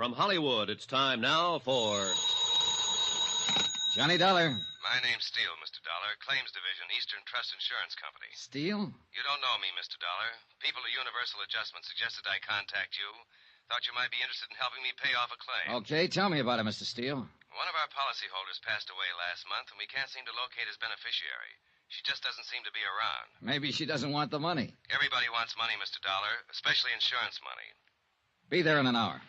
From Hollywood, it's time now for... Johnny Dollar. My name's Steele, Mr. Dollar. Claims Division, Eastern Trust Insurance Company. Steele? You don't know me, Mr. Dollar. People at Universal Adjustment suggested I contact you. Thought you might be interested in helping me pay off a claim. Okay, tell me about it, Mr. Steele. One of our policyholders passed away last month, and we can't seem to locate his beneficiary. She just doesn't seem to be around. Maybe she doesn't want the money. Everybody wants money, Mr. Dollar, especially insurance money. Be there in an hour.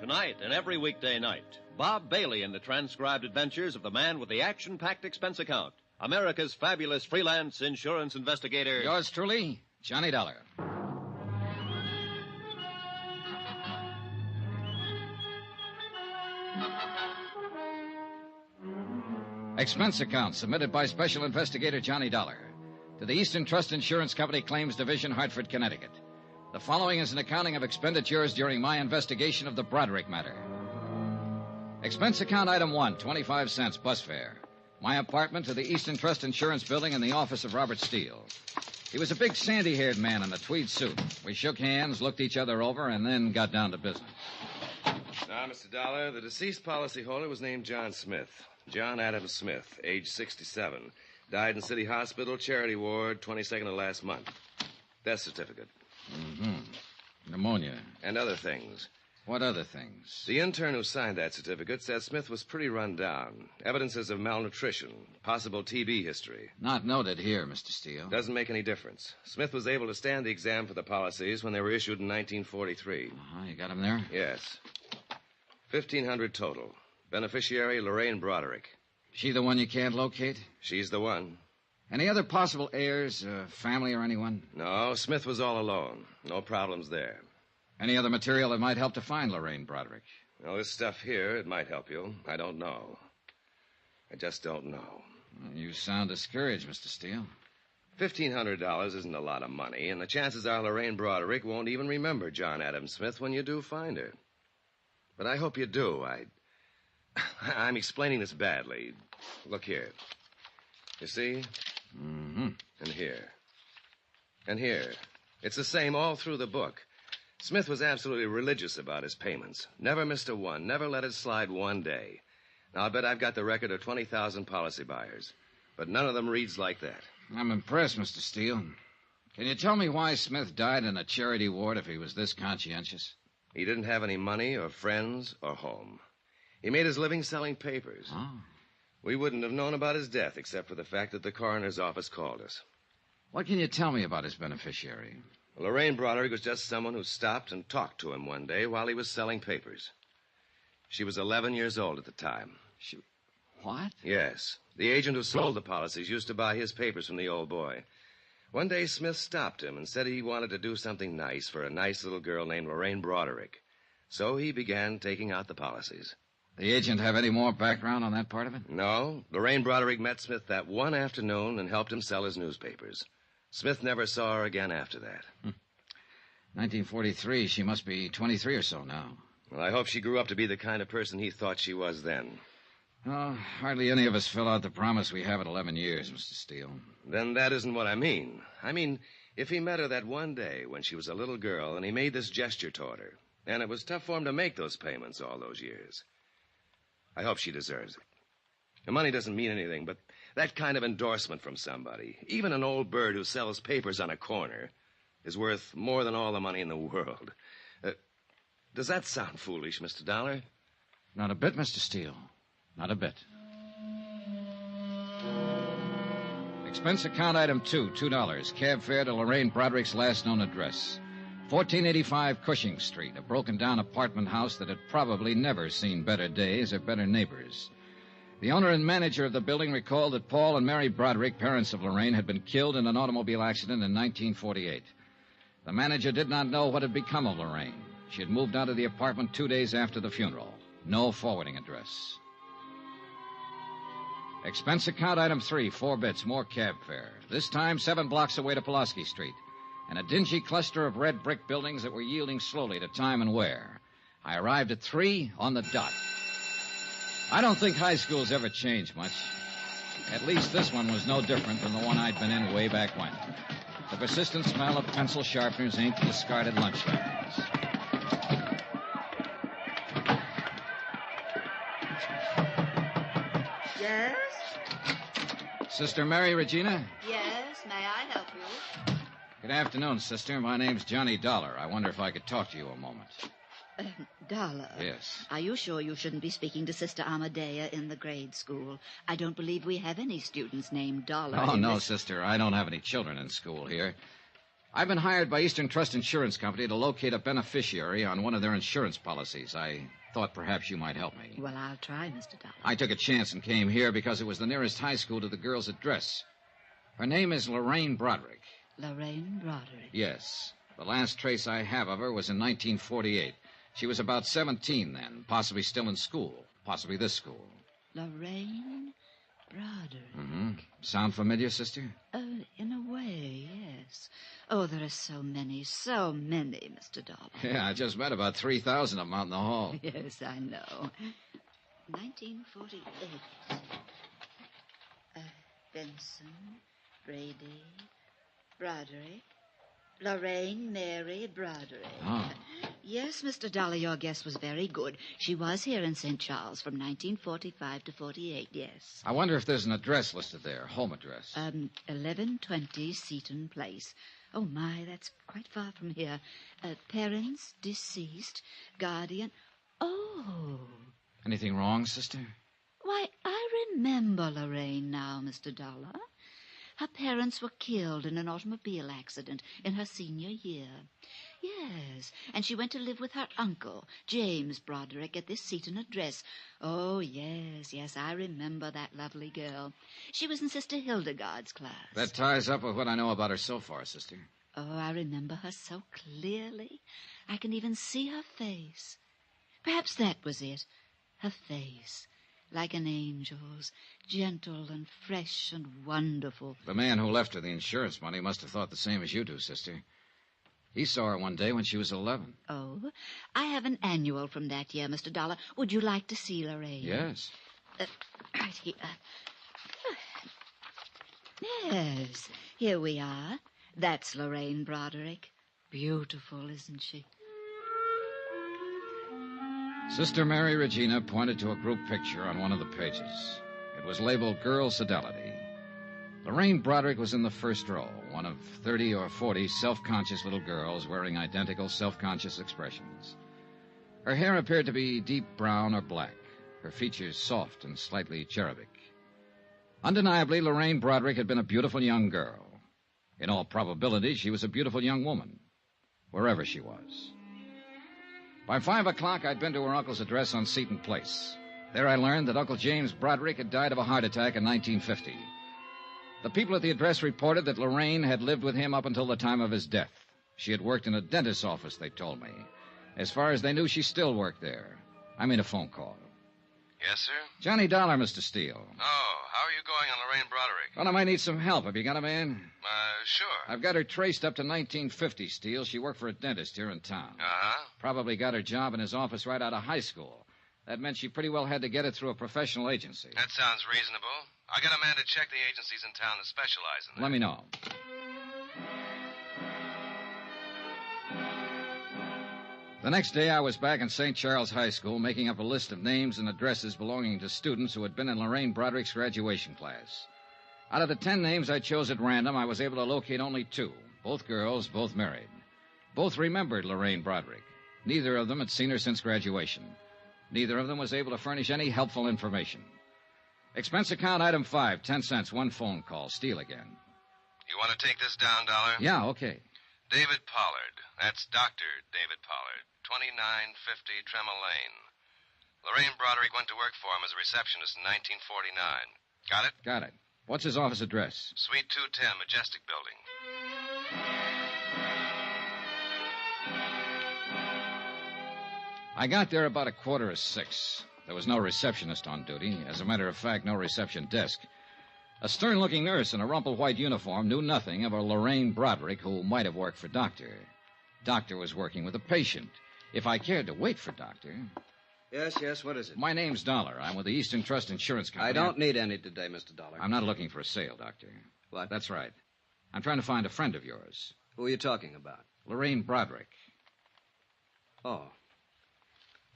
Tonight and every weekday night, Bob Bailey in the transcribed adventures of the man with the action-packed expense account, America's fabulous freelance insurance investigator. Yours truly, Johnny Dollar. Expense account submitted by Special Investigator Johnny Dollar to the Eastern Trust Insurance Company Claims Division, Hartford, Connecticut. The following is an accounting of expenditures during my investigation of the Bradrick Matter. Expense account item 1, 25 cents bus fare. My apartment to the Eastern Trust Insurance Building in the office of Robert Steele. He was a big sandy-haired man in a tweed suit. We shook hands, looked each other over, and then got down to business. Now, Mr. Dollar, the deceased policyholder was named John Smith. John Adams Smith, age 67. Died in City Hospital, Charity Ward, 22nd of last month. Death certificate. Mm-hmm. Pneumonia. And other things. What other things? The intern who signed that certificate said Smith was pretty run down. Evidences of malnutrition, possible TB history. Not noted here, Mr. Steele. Doesn't make any difference. Smith was able to stand the exam for the policies when they were issued in 1943. Uh-huh. You got him there? Yes. 1,500 total. Beneficiary, Lorraine Bradrick. She the one you can't locate? She's the one. Any other possible heirs, family or anyone? No, Smith was all alone. No problems there. Any other material that might help to find Lorraine Bradrick? Well, this stuff here, it might help you. I don't know. I just don't know. You sound discouraged, Mr. Steele. $1,500 isn't a lot of money, and the chances are Lorraine Bradrick won't even remember John Adams Smith when you do find her. But I hope you do. I'm explaining this badly. Look here. You see? Mm-hmm. And here. And here. It's the same all through the book. Smith was absolutely religious about his payments. Never missed a one. Never let it slide one day. Now, I bet I've got the record of 20,000 policy buyers. But none of them reads like that. I'm impressed, Mr. Steele. Can you tell me why Smith died in a charity ward if he was this conscientious? He didn't have any money or friends or home. He made his living selling papers. Oh. We wouldn't have known about his death except for the fact that the coroner's office called us. What can you tell me about his beneficiary? Lorraine Bradrick was just someone who stopped and talked to him one day while he was selling papers. She was 11 years old at the time. What? Yes. The agent who sold the policies used to buy his papers from the old boy. One day, Smith stopped him and said he wanted to do something nice for a nice little girl named Lorraine Bradrick. So he began taking out the policies. The agent have any more background on that part of it? No. Lorraine Bradrick met Smith that one afternoon and helped him sell his newspapers. Smith never saw her again after that. 1943. She must be 23 or so now. Well, I hope she grew up to be the kind of person he thought she was then. Oh, hardly any of us fill out the promise we have at 11 years, Mr. Steele. Then that isn't what I mean. I mean, if he met her that one day when she was a little girl and he made this gesture toward her, and it was tough for him to make those payments all those years, I hope she deserves it. The money doesn't mean anything, but that kind of endorsement from somebody, even an old bird who sells papers on a corner, is worth more than all the money in the world. Does that sound foolish, Mr. Dollar? Not a bit, Mr. Steele. Not a bit. Expense account item 2, $2. Cab fare to Lorraine Bradrick's last known address. 1485 Cushing Street, a broken-down apartment house that had probably never seen better days or better neighbors. The owner and manager of the building recalled that Paul and Mary Bradrick, parents of Lorraine, had been killed in an automobile accident in 1948. The manager did not know what had become of Lorraine. She had moved out of the apartment 2 days after the funeral. No forwarding address. Expense account item 3, 4 bits, more cab fare. This time 7 blocks away to Pulaski Street, and a dingy cluster of red brick buildings that were yielding slowly to time and wear. I arrived at 3 on the dot. I don't think high schools ever change much. At least this one was no different than the one I'd been in way back when. The persistent smell of pencil sharpeners, ink, discarded lunch wrappers. Yes? Sister Mary Regina? Yes, may I help you? Good afternoon, sister. My name's Johnny Dollar. I wonder if I could talk to you a moment. Dollar. Yes. Are you sure you shouldn't be speaking to Sister Amadea in the grade school? I don't believe we have any students named Dollar. Oh, no, sister. I don't have any children in school here. I've been hired by Eastern Trust Insurance Company to locate a beneficiary on one of their insurance policies. I thought perhaps you might help me. Well, I'll try, Mr. Dollar. I took a chance and came here because it was the nearest high school to the girl's address. Her name is Lorraine Bradrick. Lorraine Bradrick? Yes. The last trace I have of her was in 1948. She was about 17 then, possibly still in school, possibly this school. Lorraine Bradrick. Mm-hmm. Sound familiar, sister? In a way, yes. Oh, there are so many, Mr. Dollar. Yeah, I just met about 3,000 of them out in the hall. Yes, I know. 1948. Benson, Brady, Bradrick, Lorraine Mary Bradrick. Oh. Yes, Mr. Dollar, your guess was very good. She was here in St. Charles from 1945 to 48, yes. I wonder if there's an address listed there, home address. 1120 Seaton Place. Oh, my, that's quite far from here. Parents, deceased, guardian. Oh. Anything wrong, sister? Why, I remember Lorraine now, Mr. Dollar. Her parents were killed in an automobile accident in her senior year. Yes, and she went to live with her uncle, James Broderick, at this Seaton address. Oh, yes, I remember that lovely girl. She was in Sister Hildegard's class. That ties up with what I know about her so far, sister. Oh, I remember her so clearly. I can even see her face. Perhaps that was it, her face. Like an angel's, gentle and fresh and wonderful. The man who left her the insurance money must have thought the same as you do, sister. He saw her one day when she was 11. Oh, I have an annual from that year, Mr. Dollar. Would you like to see Lorraine? Yes. Right here. Yes, here we are. That's Lorraine Broderick. Beautiful, isn't she? Sister Mary Regina pointed to a group picture on one of the pages. It was labeled Girls' Fidelity. Lorraine Broderick was in the first row, one of 30 or 40 self-conscious little girls wearing identical self-conscious expressions. Her hair appeared to be deep brown or black, her features soft and slightly cherubic. Undeniably, Lorraine Broderick had been a beautiful young girl. In all probability, she was a beautiful young woman, wherever she was. By 5 o'clock, I'd been to her uncle's address on Seaton Place. There I learned that Uncle James Broderick had died of a heart attack in 1950. The people at the address reported that Lorraine had lived with him up until the time of his death. She had worked in a dentist's office, they told me. As far as they knew, she still worked there. I made a phone call. Yes, sir? Johnny Dollar, Mr. Steele. Oh, how are you going on Lorraine Broderick? Well, I might need some help. Have you got a man? Sure. I've got her traced up to 1950, Steele. She worked for a dentist here in town. Uh-huh. Probably got her job in his office right out of high school. That meant she pretty well had to get it through a professional agency. That sounds reasonable. I got a man to check the agencies in town that specialize in that. Let me know. The next day, I was back in St. Charles High School making up a list of names and addresses belonging to students who had been in Lorraine Broderick's graduation class. Out of the 10 names I chose at random, I was able to locate only 2. Both girls, both married. Both remembered Lorraine Broderick. Neither of them had seen her since graduation. Neither of them was able to furnish any helpful information. Expense account item 5, 10 cents, 1 phone call. Steele again. You want to take this down, Dollar? Yeah, okay. David Pollard. That's Dr. David Pollard. 2950 Tremel Lane. Lorraine Broderick went to work for him as a receptionist in 1949. Got it? Got it. What's his office address? Suite 210, Majestic Building. I got there about 5:45. There was no receptionist on duty. As a matter of fact, no reception desk. A stern-looking nurse in a rumpled white uniform knew nothing of a Lorraine Broderick who might have worked for Doctor. Doctor was working with a patient. If I cared to wait for Doctor... Yes, what is it? My name's Dollar. I'm with the Eastern Trust Insurance Company. I don't need any today, Mr. Dollar. I'm not looking for a sale, Doctor. What? That's right. I'm trying to find a friend of yours. Who are you talking about? Lorraine Broderick. Oh.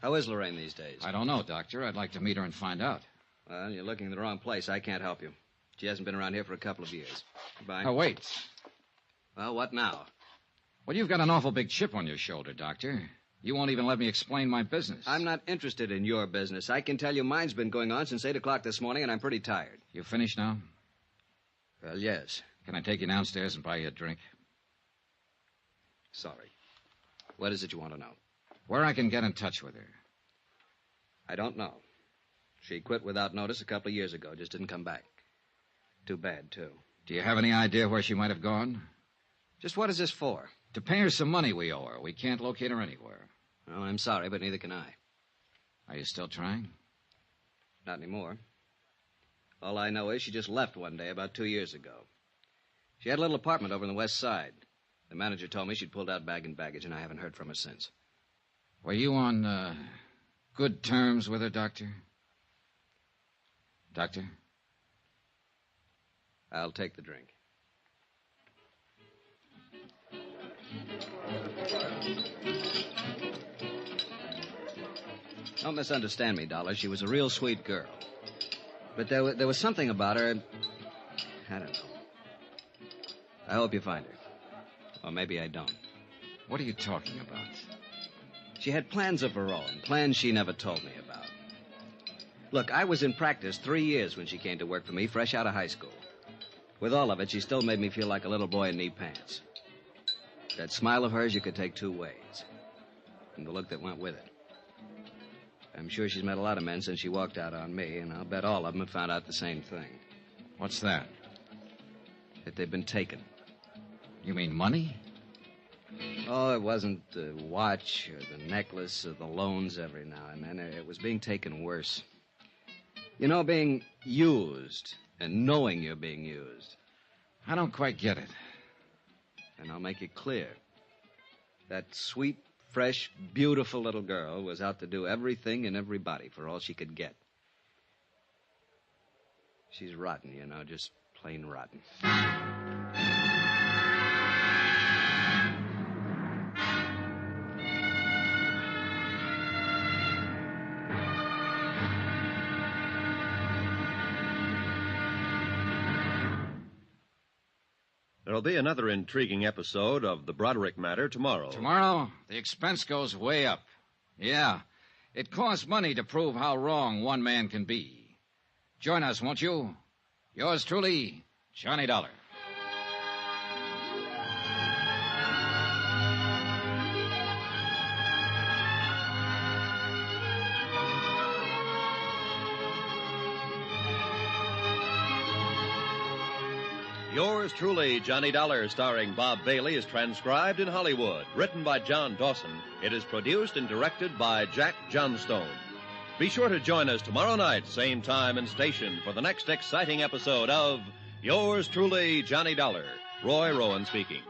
How is Lorraine these days? I don't know, Doctor. I'd like to meet her and find out. Well, you're looking in the wrong place. I can't help you. She hasn't been around here for a couple of years. Goodbye. Oh, wait. Well, what now? Well, you've got an awful big chip on your shoulder, Doctor. You won't even let me explain my business. I'm not interested in your business. I can tell you mine's been going on since 8 o'clock this morning, and I'm pretty tired. You finished now? Well, yes. Can I take you downstairs and buy you a drink? Sorry. What is it you want to know? Where I can get in touch with her. I don't know. She quit without notice a couple of years ago. Just didn't come back. Too bad, too. Do you have any idea where she might have gone? Just what is this for? To pay her some money we owe her. We can't locate her anywhere. Well, I'm sorry, but neither can I. Are you still trying? Not anymore. All I know is she just left one day about 2 years ago. She had a little apartment over on the west side. The manager told me she'd pulled out bag and baggage, and I haven't heard from her since. Were you on good terms with her, Doctor? Doctor? I'll take the drink. Don't misunderstand me, Dollar. She was a real sweet girl. But there was something about her. I don't know. I hope you find her. Or maybe I don't. What are you talking about? She had plans of her own, plans she never told me about. Look, I was in practice 3 years when she came to work for me, fresh out of high school. With all of it, she still made me feel like a little boy in knee pants. That smile of hers you could take two ways. And the look that went with it. I'm sure she's met a lot of men since she walked out on me, and I'll bet all of them have found out the same thing. What's that? That they've been taken. You mean money? Oh, it wasn't the watch or the necklace or the loans every now and then. It was being taken worse. You know, being used and knowing you're being used. I don't quite get it. And I'll make it clear. That sweet, fresh, beautiful little girl was out to do everything and everybody for all she could get. She's rotten, you know, just plain rotten. There'll be another intriguing episode of the Bradrick Matter tomorrow. Tomorrow, the expense goes way up. Yeah, it costs money to prove how wrong one man can be. Join us, won't you? Yours truly, Johnny Dollar. Yours truly, Johnny Dollar, starring Bob Bailey, is transcribed in Hollywood. Written by John Dawson. It is produced and directed by Jack Johnstone. Be sure to join us tomorrow night, same time and station, for the next exciting episode of Yours truly, Johnny Dollar. Roy Rowan speaking.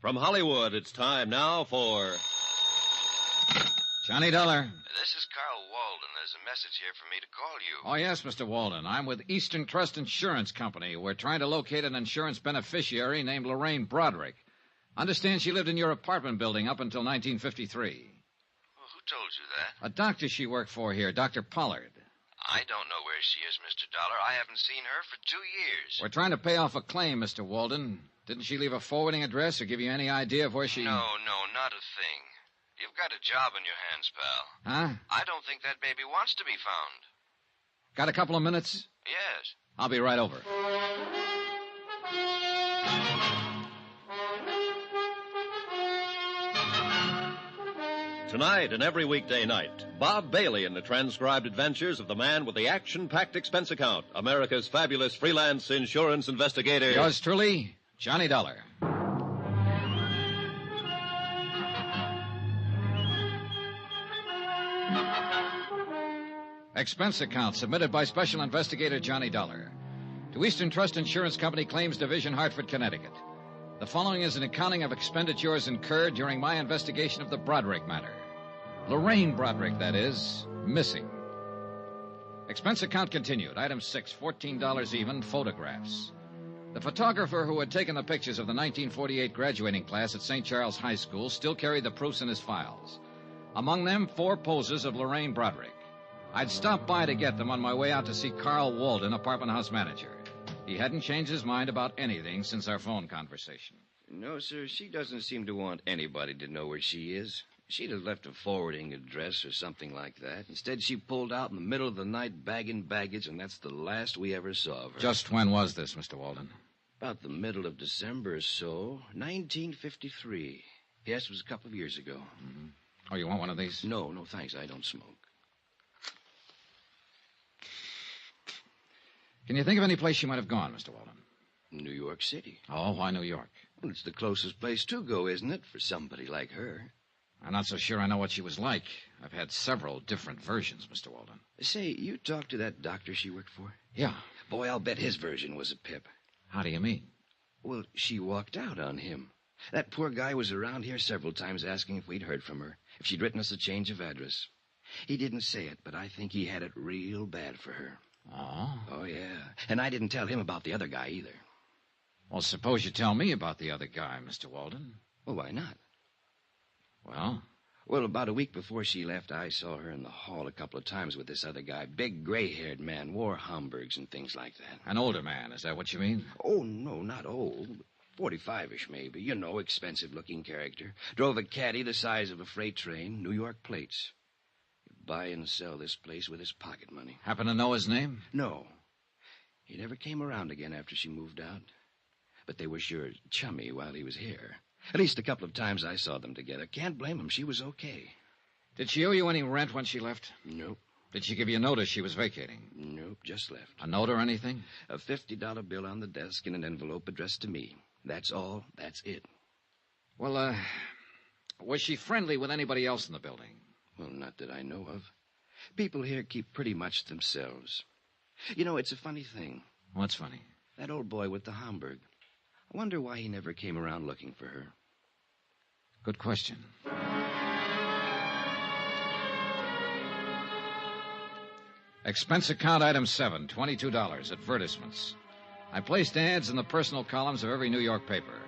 From Hollywood, it's time now for... Johnny Dollar. This is Carl Walden. There's a message here for me to call you. Oh, yes, Mr. Walden. I'm with Eastern Trust Insurance Company. We're trying to locate an insurance beneficiary named Lorraine Bradrick. Understand she lived in your apartment building up until 1953. Well, who told you that? A doctor she worked for here, Dr. Pollard. I don't know where she is, Mr. Dollar. I haven't seen her for 2 years. We're trying to pay off a claim, Mr. Walden. Didn't she leave a forwarding address or give you any idea of where she... No, not a thing. You've got a job on your hands, pal. Huh? I don't think that baby wants to be found. Got a couple of minutes? Yes. I'll be right over. Tonight and every weekday night, Bob Bailey in the transcribed adventures of the man with the action-packed expense account, America's fabulous freelance insurance investigator. Yours truly, Johnny Dollar. Expense account submitted by Special Investigator Johnny Dollar to Eastern Trust Insurance Company Claims Division, Hartford, Connecticut. The following is an accounting of expenditures incurred during my investigation of the Bradrick Matter. Lorraine Bradrick, that is, missing. Expense account continued. Item 6, $14 even, photographs. The photographer who had taken the pictures of the 1948 graduating class at St. Charles High School still carried the proofs in his files. Among them, 4 poses of Lorraine Bradrick. I'd stopped by to get them on my way out to see Carl Walden, apartment house manager. He hadn't changed his mind about anything since our phone conversation. No, sir, she doesn't seem to want anybody to know where she is. She'd have left a forwarding address or something like that. Instead, she pulled out in the middle of the night bagging baggage, and that's the last we ever saw of her. Just when was this, Mr. Walden? About the middle of December or so, 1953. Yes, it was a couple of years ago. Mm-hmm. Oh, you want one of these? No, thanks. I don't smoke. Can you think of any place she might have gone, Mr. Walden? New York City. Oh, why New York? Well, it's the closest place to go, isn't it, for somebody like her? I'm not so sure I know what she was like. I've had several different versions, Mr. Walden. Say, you talked to that doctor she worked for? Yeah. Boy, I'll bet his version was a pip. How do you mean? Well, she walked out on him. That poor guy was around here several times asking if we'd heard from her, if she'd written us a change of address. He didn't say it, but I think he had it real bad for her. Oh? Oh, yeah. And I didn't tell him about the other guy either. Well, suppose you tell me about the other guy, Mr. Walden. Well, why not? Well? Well, about a week before she left, I saw her in the hall a couple of times with this other guy. Big, gray-haired man, wore Homburgs and things like that. An older man, is that what you mean? Oh, no, not old. 45-ish, maybe. You know, expensive-looking character. Drove a caddy the size of a freight train, New York plates. He'd buy and sell this place with his pocket money. Happen to know his name? No. He never came around again after she moved out. But they were sure chummy while he was here. At least a couple of times I saw them together. Can't blame him. She was okay. Did she owe you any rent when she left? Nope. Did she give you notice she was vacating? Nope, just left. A note or anything? A $50 bill on the desk in an envelope addressed to me. That's all. That's it. Well, was she friendly with anybody else in the building? Well, not that I know of. People here keep pretty much to themselves. You know, it's a funny thing. What's funny? That old boy with the Homburg. I wonder why he never came around looking for her. Good question. Expense account item 7, $22, advertisements. I placed ads in the personal columns of every New York paper.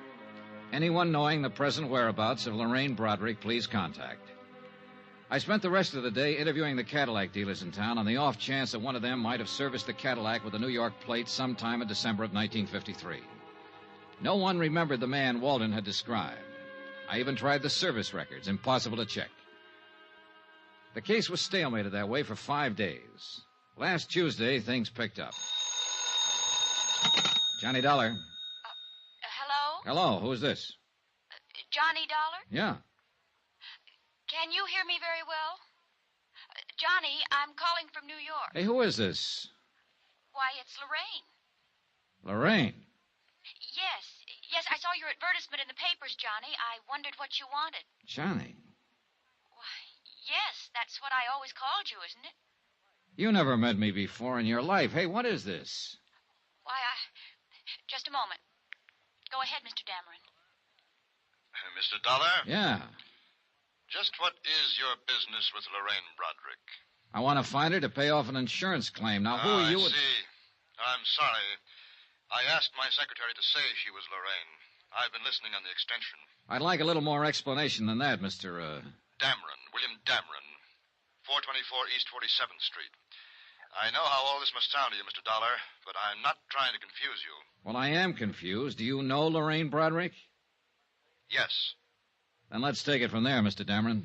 Anyone knowing the present whereabouts of Lorraine Bradrick, please contact. I spent the rest of the day interviewing the Cadillac dealers in town on the off chance that one of them might have serviced the Cadillac with a New York plate sometime in December of 1953. No one remembered the man Walden had described. I even tried the service records. Impossible to check. The case was stalemated that way for 5 days. Last Tuesday, things picked up. Johnny Dollar. Hello? Hello, who's this? Johnny Dollar? Yeah. Can you hear me very well? Johnny, I'm calling from New York. Hey, who is this? Why, it's Lorraine. Lorraine. Yes, I saw your advertisement in the papers, Johnny. I wondered what you wanted. Johnny. Why, yes, that's what I always called you, isn't it? You never met me before in your life. Hey, what is this? Why, just a moment. Go ahead, Mr. Dameron. Mr. Dollar? Yeah. Just what is your business with Lorraine Bradrick? I want to find her to pay off an insurance claim. Now, who are you? I see. I'm sorry. I asked my secretary to say she was Lorraine. I've been listening on the extension. I'd like a little more explanation than that, Mr. Dameron, William Dameron, 424 East 47th Street. I know how all this must sound to you, Mr. Dollar, but I'm not trying to confuse you. Well, I am confused. Do you know Lorraine Bradrick? Yes. Then let's take it from there, Mr. Dameron.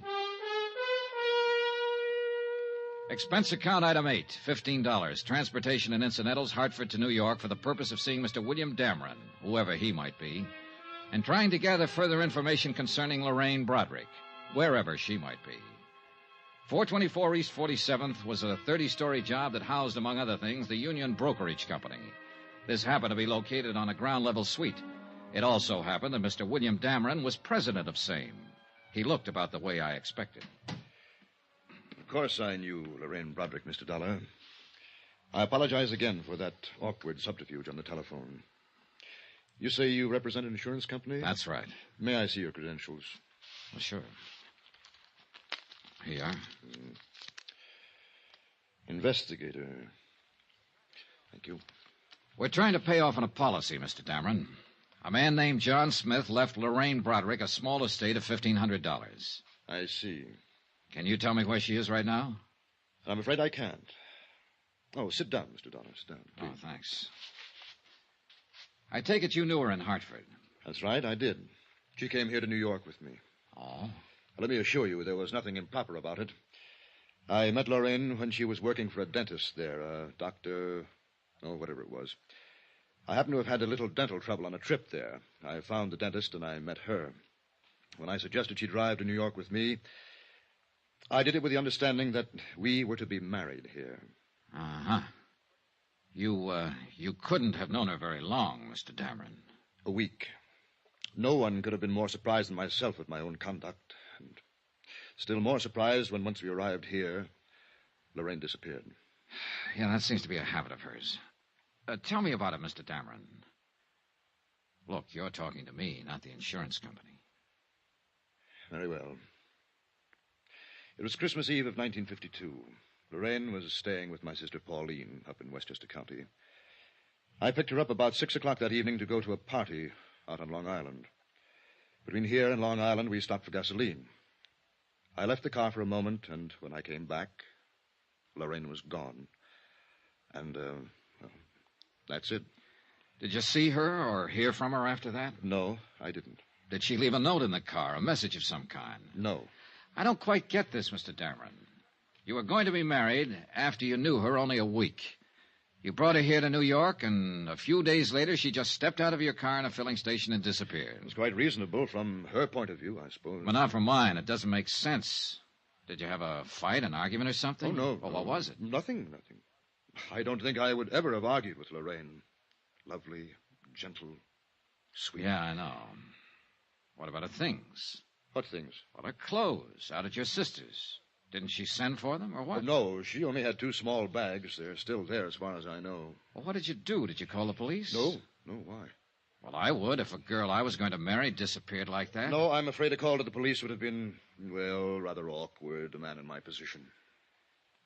Expense account item 8, $15. Transportation and incidentals, Hartford to New York for the purpose of seeing Mr. William Dameron, whoever he might be, and trying to gather further information concerning Lorraine Bradrick, wherever she might be. 424 East 47th was a 30-story job that housed, among other things, the Union Brokerage Company. This happened to be located on a ground-level suite. It also happened that Mr. William Dameron was president of same. He looked about the way I expected. Of course I knew Lorraine Bradrick, Mr. Dollar. I apologize again for that awkward subterfuge on the telephone. You say you represent an insurance company? That's right. May I see your credentials? Well, sure. Here you are. Investigator. Thank you. We're trying to pay off on a policy, Mr. Dameron. A man named John Smith left Lorraine Bradrick a small estate of $1,500. I see. Can you tell me where she is right now? I'm afraid I can't. Oh, sit down, Mr. Dollar. Sit down, please. Oh, thanks. I take it you knew her in Hartford. That's right, I did. She came here to New York with me. Oh? Let me assure you there was nothing improper about it. I met Lorraine when she was working for a dentist there, a doctor... oh, whatever it was. I happened to have had a little dental trouble on a trip there. I found the dentist and I met her. When I suggested she drive to New York with me, I did it with the understanding that we were to be married here. Uh-huh. You couldn't have known her very long, Mr. Dameron. A week. No one could have been more surprised than myself at my own conduct. And still more surprised when once we arrived here, Lorraine disappeared. Yeah, that seems to be a habit of hers. Tell me about it, Mr. Dameron. Look, you're talking to me, not the insurance company. Very well. It was Christmas Eve of 1952. Lorraine was staying with my sister Pauline up in Westchester County. I picked her up about 6 o'clock that evening to go to a party out on Long Island. Between here and Long Island, we stopped for gasoline. I left the car for a moment, and when I came back, Lorraine was gone. And, well, that's it. Did you see her or hear from her after that? No, I didn't. Did she leave a note in the car, a message of some kind? No. I don't quite get this, Mr. Dameron. You were going to be married after you knew her only a week. You brought her here to New York, and a few days later she just stepped out of your car in a filling station and disappeared. It was quite reasonable from her point of view, I suppose. But not from mine. It doesn't make sense. Did you have a fight, an argument or something? Oh, no. Well, what was it? Nothing. I don't think I would ever have argued with Lorraine. Lovely, gentle, sweet. Yeah, I know. What about her things? What things? Well, her clothes out at your sister's. Didn't she send for them, or what? No, she only had 2 small bags. They're still there as far as I know. Well, what did you do? Did you call the police? No, why? Well, I would if a girl I was going to marry disappeared like that. No, I'm afraid a call to the police would have been, well, rather awkward, a man in my position.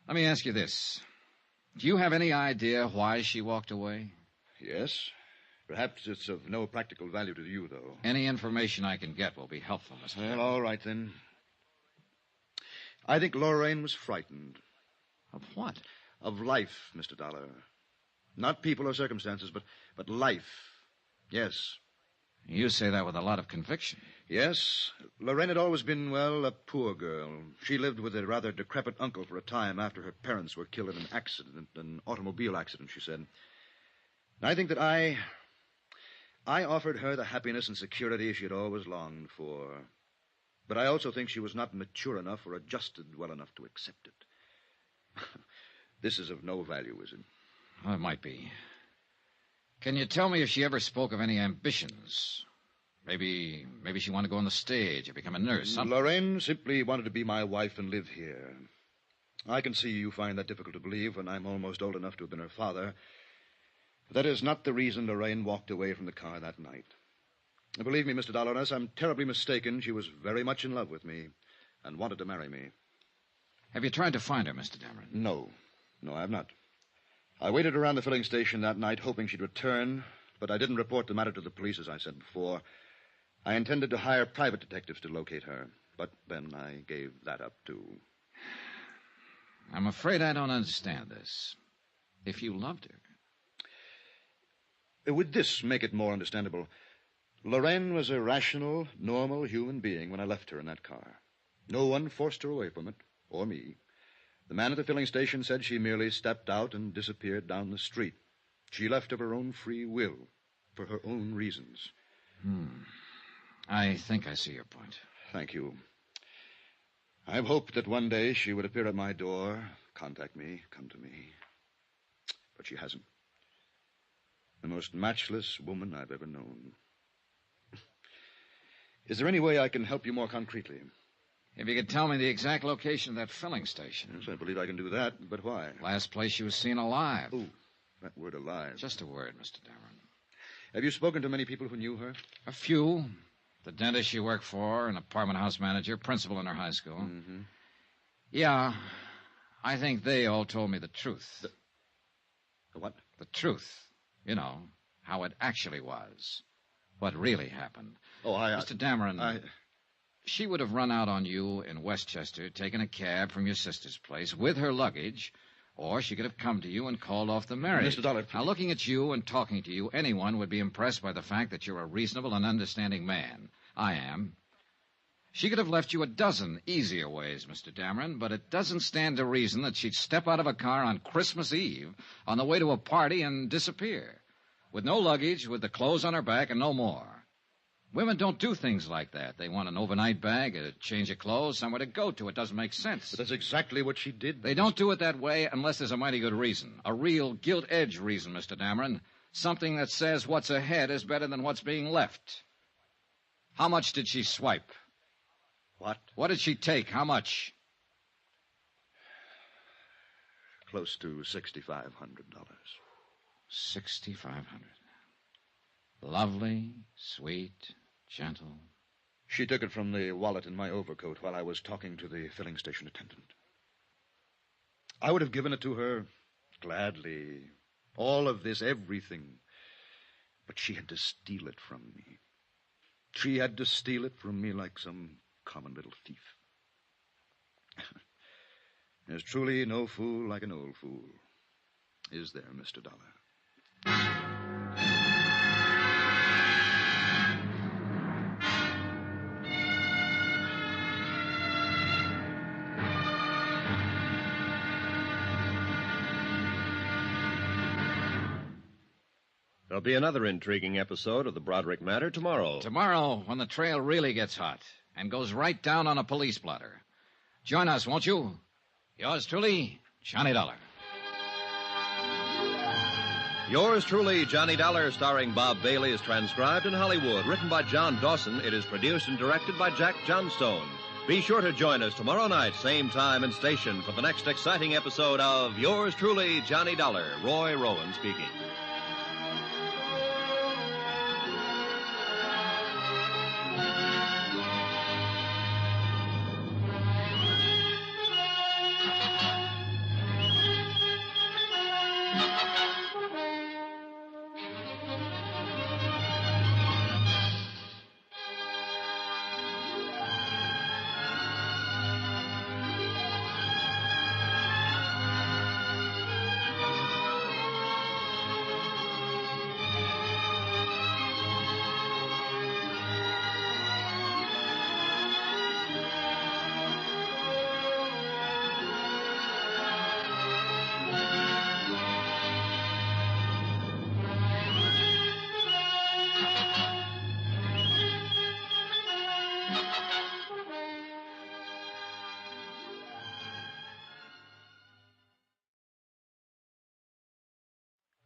Let me ask you this. Do you have any idea why she walked away? Yes. Perhaps it's of no practical value to you, though. Any information I can get will be helpful, Mr. Well, all right, then. I think Lorraine was frightened. Of what? Of life, Mr. Dollar. Not people or circumstances, but life. Yes. You say that with a lot of conviction. Yes. Lorraine had always been, well, a poor girl. She lived with a rather decrepit uncle for a time after her parents were killed in an accident, an automobile accident, she said. I think that I offered her the happiness and security she had always longed for. But I also think she was not mature enough or adjusted well enough to accept it. This is of no value, is it? Well, it might be. Can you tell me if she ever spoke of any ambitions? Maybe she wanted to go on the stage or become a nurse, something. Lorraine simply wanted to be my wife and live here. I can see you find that difficult to believe when I'm almost old enough to have been her father. But that is not the reason Lorraine walked away from the car that night. Believe me, Mr. Dollar, unless I'm terribly mistaken, she was very much in love with me and wanted to marry me. Have you tried to find her, Mr. Dameron? No, I have not. I waited around the filling station that night hoping she'd return, but I didn't report the matter to the police, as I said before. I intended to hire private detectives to locate her, but then I gave that up, too. I'm afraid I don't understand this. If you loved her... Would this make it more understandable? Lorraine was a rational, normal human being when I left her in that car. No one forced her away from it, or me. The man at the filling station said she merely stepped out and disappeared down the street. She left of her own free will, for her own reasons. I think I see your point. Thank you. I've hoped that one day she would appear at my door, contact me, come to me. But she hasn't. The most matchless woman I've ever known. Is there any way I can help you more concretely? If you could tell me the exact location of that filling station. Yes, I believe I can do that, but why? Last place she was seen alive. Oh, that word alive. Just a word, Mr. Dameron. Have you spoken to many people who knew her? A few. The dentist she worked for, an apartment house manager, principal in her high school. Mm-hmm. Yeah, I think they all told me the truth. The what? The truth. You know, how it actually was. What really happened. Oh, Mr. Dameron, she would have run out on you in Westchester, taken a cab from your sister's place with her luggage, or she could have come to you and called off the marriage. Mr. Dollar, now, looking at you and talking to you, anyone would be impressed by the fact that you're a reasonable and understanding man. I am. She could have left you a dozen easier ways, Mr. Dameron, but it doesn't stand to reason that she'd step out of a car on Christmas Eve on the way to a party and disappear. With no luggage, with the clothes on her back, and no more. Women don't do things like that. They want an overnight bag, a change of clothes, somewhere to go to. It doesn't make sense. But that's exactly what she did. They don't do it that way unless there's a mighty good reason. A real gilt-edged reason, Mr. Dameron. Something that says what's ahead is better than what's being left. How much did she swipe? What? What did she take? How much? Close to $6,500. $6,500. Lovely, sweet, gentle. She took it from the wallet in my overcoat while I was talking to the filling station attendant. I would have given it to her gladly. All of this, everything. But she had to steal it from me. She had to steal it from me like some common little thief. There's truly no fool like an old fool. Is there, Mr. Dollar? There'll be another intriguing episode of the Bradrick Matter tomorrow. Tomorrow, when the trail really gets hot and goes right down on a police blotter. Join us, won't you? Yours truly, Johnny Dollar. Yours truly, Johnny Dollar, starring Bob Bailey, is transcribed in Hollywood. Written by John Dawson, it is produced and directed by Jack Johnstone. Be sure to join us tomorrow night, same time and station, for the next exciting episode of Yours truly, Johnny Dollar. Roy Rowan speaking.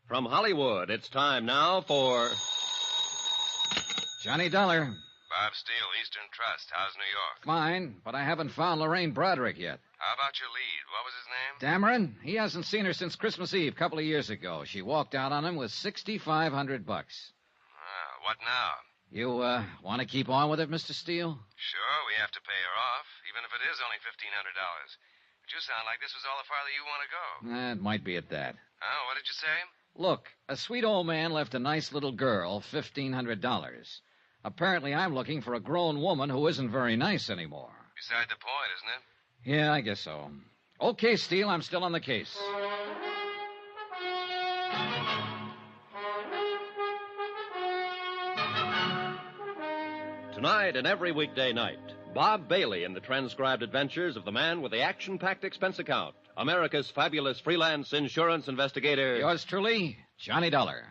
From Hollywood, it's time now for... Johnny Dollar. Bob Steele, Eastern Trust. How's New York? Fine, but I haven't found Lorraine Bradrick yet. How about your lead? What was his name? Dameron? He hasn't seen her since Christmas Eve, a couple of years ago. She walked out on him with $6,500. What now? You, want to keep on with it, Mr. Steele? Sure, we have to pay her off, even if it is only $1,500. But you sound like this was all the farther you want to go. It might be at that. Oh, what did you say? Look, a sweet old man left a nice little girl $1,500. Apparently, I'm looking for a grown woman who isn't very nice anymore. Beside the point, isn't it? Yeah, I guess so. Okay, Steele, I'm still on the case. Tonight and every weekday night, Bob Bailey in the transcribed adventures of the man with the action-packed expense account America's fabulous freelance insurance investigator. Yours truly, Johnny Dollar.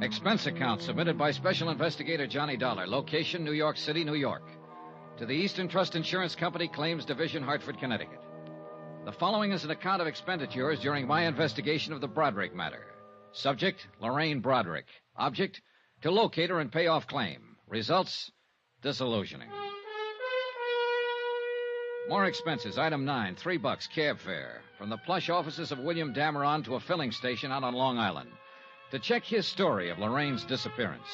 Expense account submitted by Special Investigator Johnny Dollar. Location, New York City, New York. To the Eastern Trust Insurance Company, Claims Division, Hartford, Connecticut. The following is an account of expenditures during my investigation of the Bradrick Matter. Subject, Lorraine Bradrick. Object, to locate her and pay off claim. Results, disillusioning. More expenses. Item 9, $3, cab fare. From the plush offices of William Dameron to a filling station out on Long Island. To check his story of Lorraine's disappearance.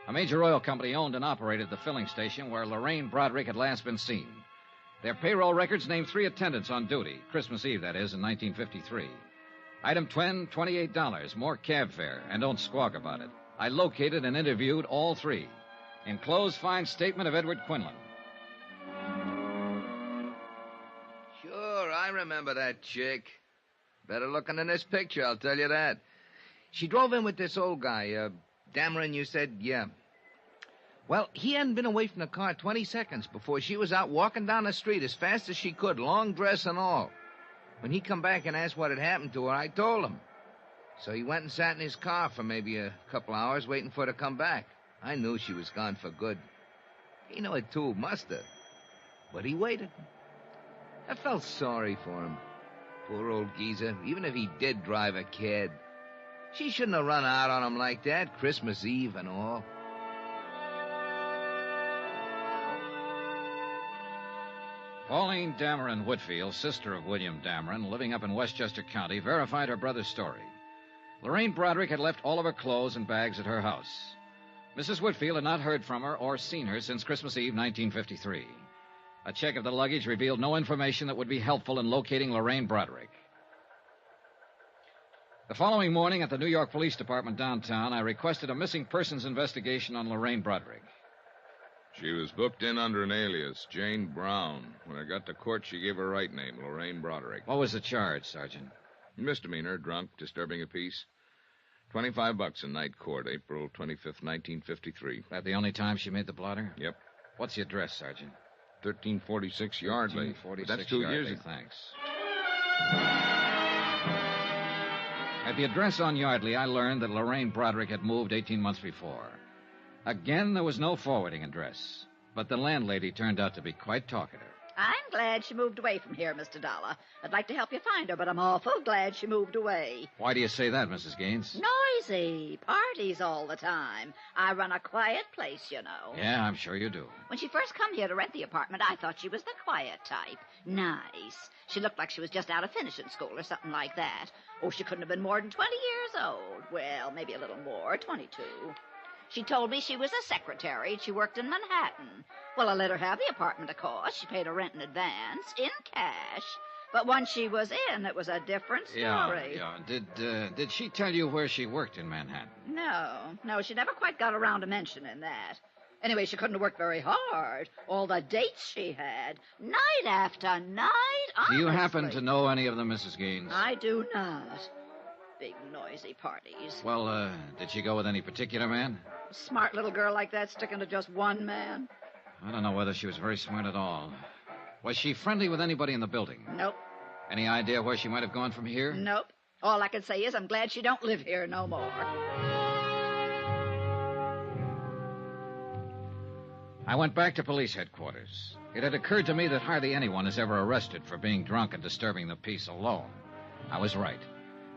A major oil company owned and operated the filling station where Lorraine Bradrick had last been seen. Their payroll records named 3 attendants on duty, Christmas Eve, that is, in 1953. Item 10, $28, more cab fare, and don't squawk about it. I located and interviewed all 3. Enclosed fine statement of Edward Quinlan. Sure, I remember that chick. Better looking than this picture, I'll tell you that. She drove in with this old guy, Dameron, you said, yeah. Well, he hadn't been away from the car 20 seconds before she was out walking down the street as fast as she could, long dress and all. When he come back and asked what had happened to her, I told him. So he went and sat in his car for maybe a couple hours waiting for her to come back. I knew she was gone for good. He knew it too, must have. But he waited. I felt sorry for him. Poor old geezer, even if he did drive a cad. She shouldn't have run out on him like that, Christmas Eve and all. Pauline Dameron Whitfield, sister of William Dameron, living up in Westchester County, verified her brother's story. Lorraine Bradrick had left all of her clothes and bags at her house. Mrs. Whitfield had not heard from her or seen her since Christmas Eve, 1953. A check of the luggage revealed no information that would be helpful in locating Lorraine Bradrick. The following morning at the New York Police Department downtown, I requested a missing persons investigation on Lorraine Bradrick. She was booked in under an alias, Jane Brown. When I got to court, she gave her right name, Lorraine Bradrick. What was the charge, Sergeant? Misdemeanor, drunk, disturbing a peace. $25 in night court, April 25th, 1953. That the only time she made the blotter? Yep. What's the address, Sergeant? 1346 Yardley. 1346 That's 2 Yardley. years ago. Thanks. At the address on Yardley, I learned that Lorraine Bradrick had moved 18 months before. Again, there was no forwarding address, but the landlady turned out to be quite talkative. I'm glad she moved away from here, Mr. Dollar. I'd like to help you find her, but I'm awful glad she moved away. Why do you say that, Mrs. Gaines? Noisy. Parties all the time. I run a quiet place, you know. Yeah, I'm sure you do. When she first come here to rent the apartment, I thought she was the quiet type. Nice. She looked like she was just out of finishing school or something like that. Oh, she couldn't have been more than 20 years old. Well, maybe a little more, 22. She told me she was a secretary and she worked in Manhattan. Well, I let her have the apartment, of course. She paid her rent in advance, in cash. But once she was in, it was a different story. Yeah. Did she tell you where she worked in Manhattan? No, she never quite got around to mentioning that. Anyway, she couldn't have worked very hard. All the dates she had, night after night, honestly. Do you happen to know any of them, Mrs. Gaines? I do not. Big, noisy parties. Well, did she go with any particular man? A smart little girl like that sticking to just one man? I don't know whether she was very smart at all. Was she friendly with anybody in the building? Nope. Any idea where she might have gone from here? Nope. All I can say is I'm glad she don't live here no more. I went back to police headquarters. It had occurred to me that hardly anyone is ever arrested for being drunk and disturbing the peace alone. I was right.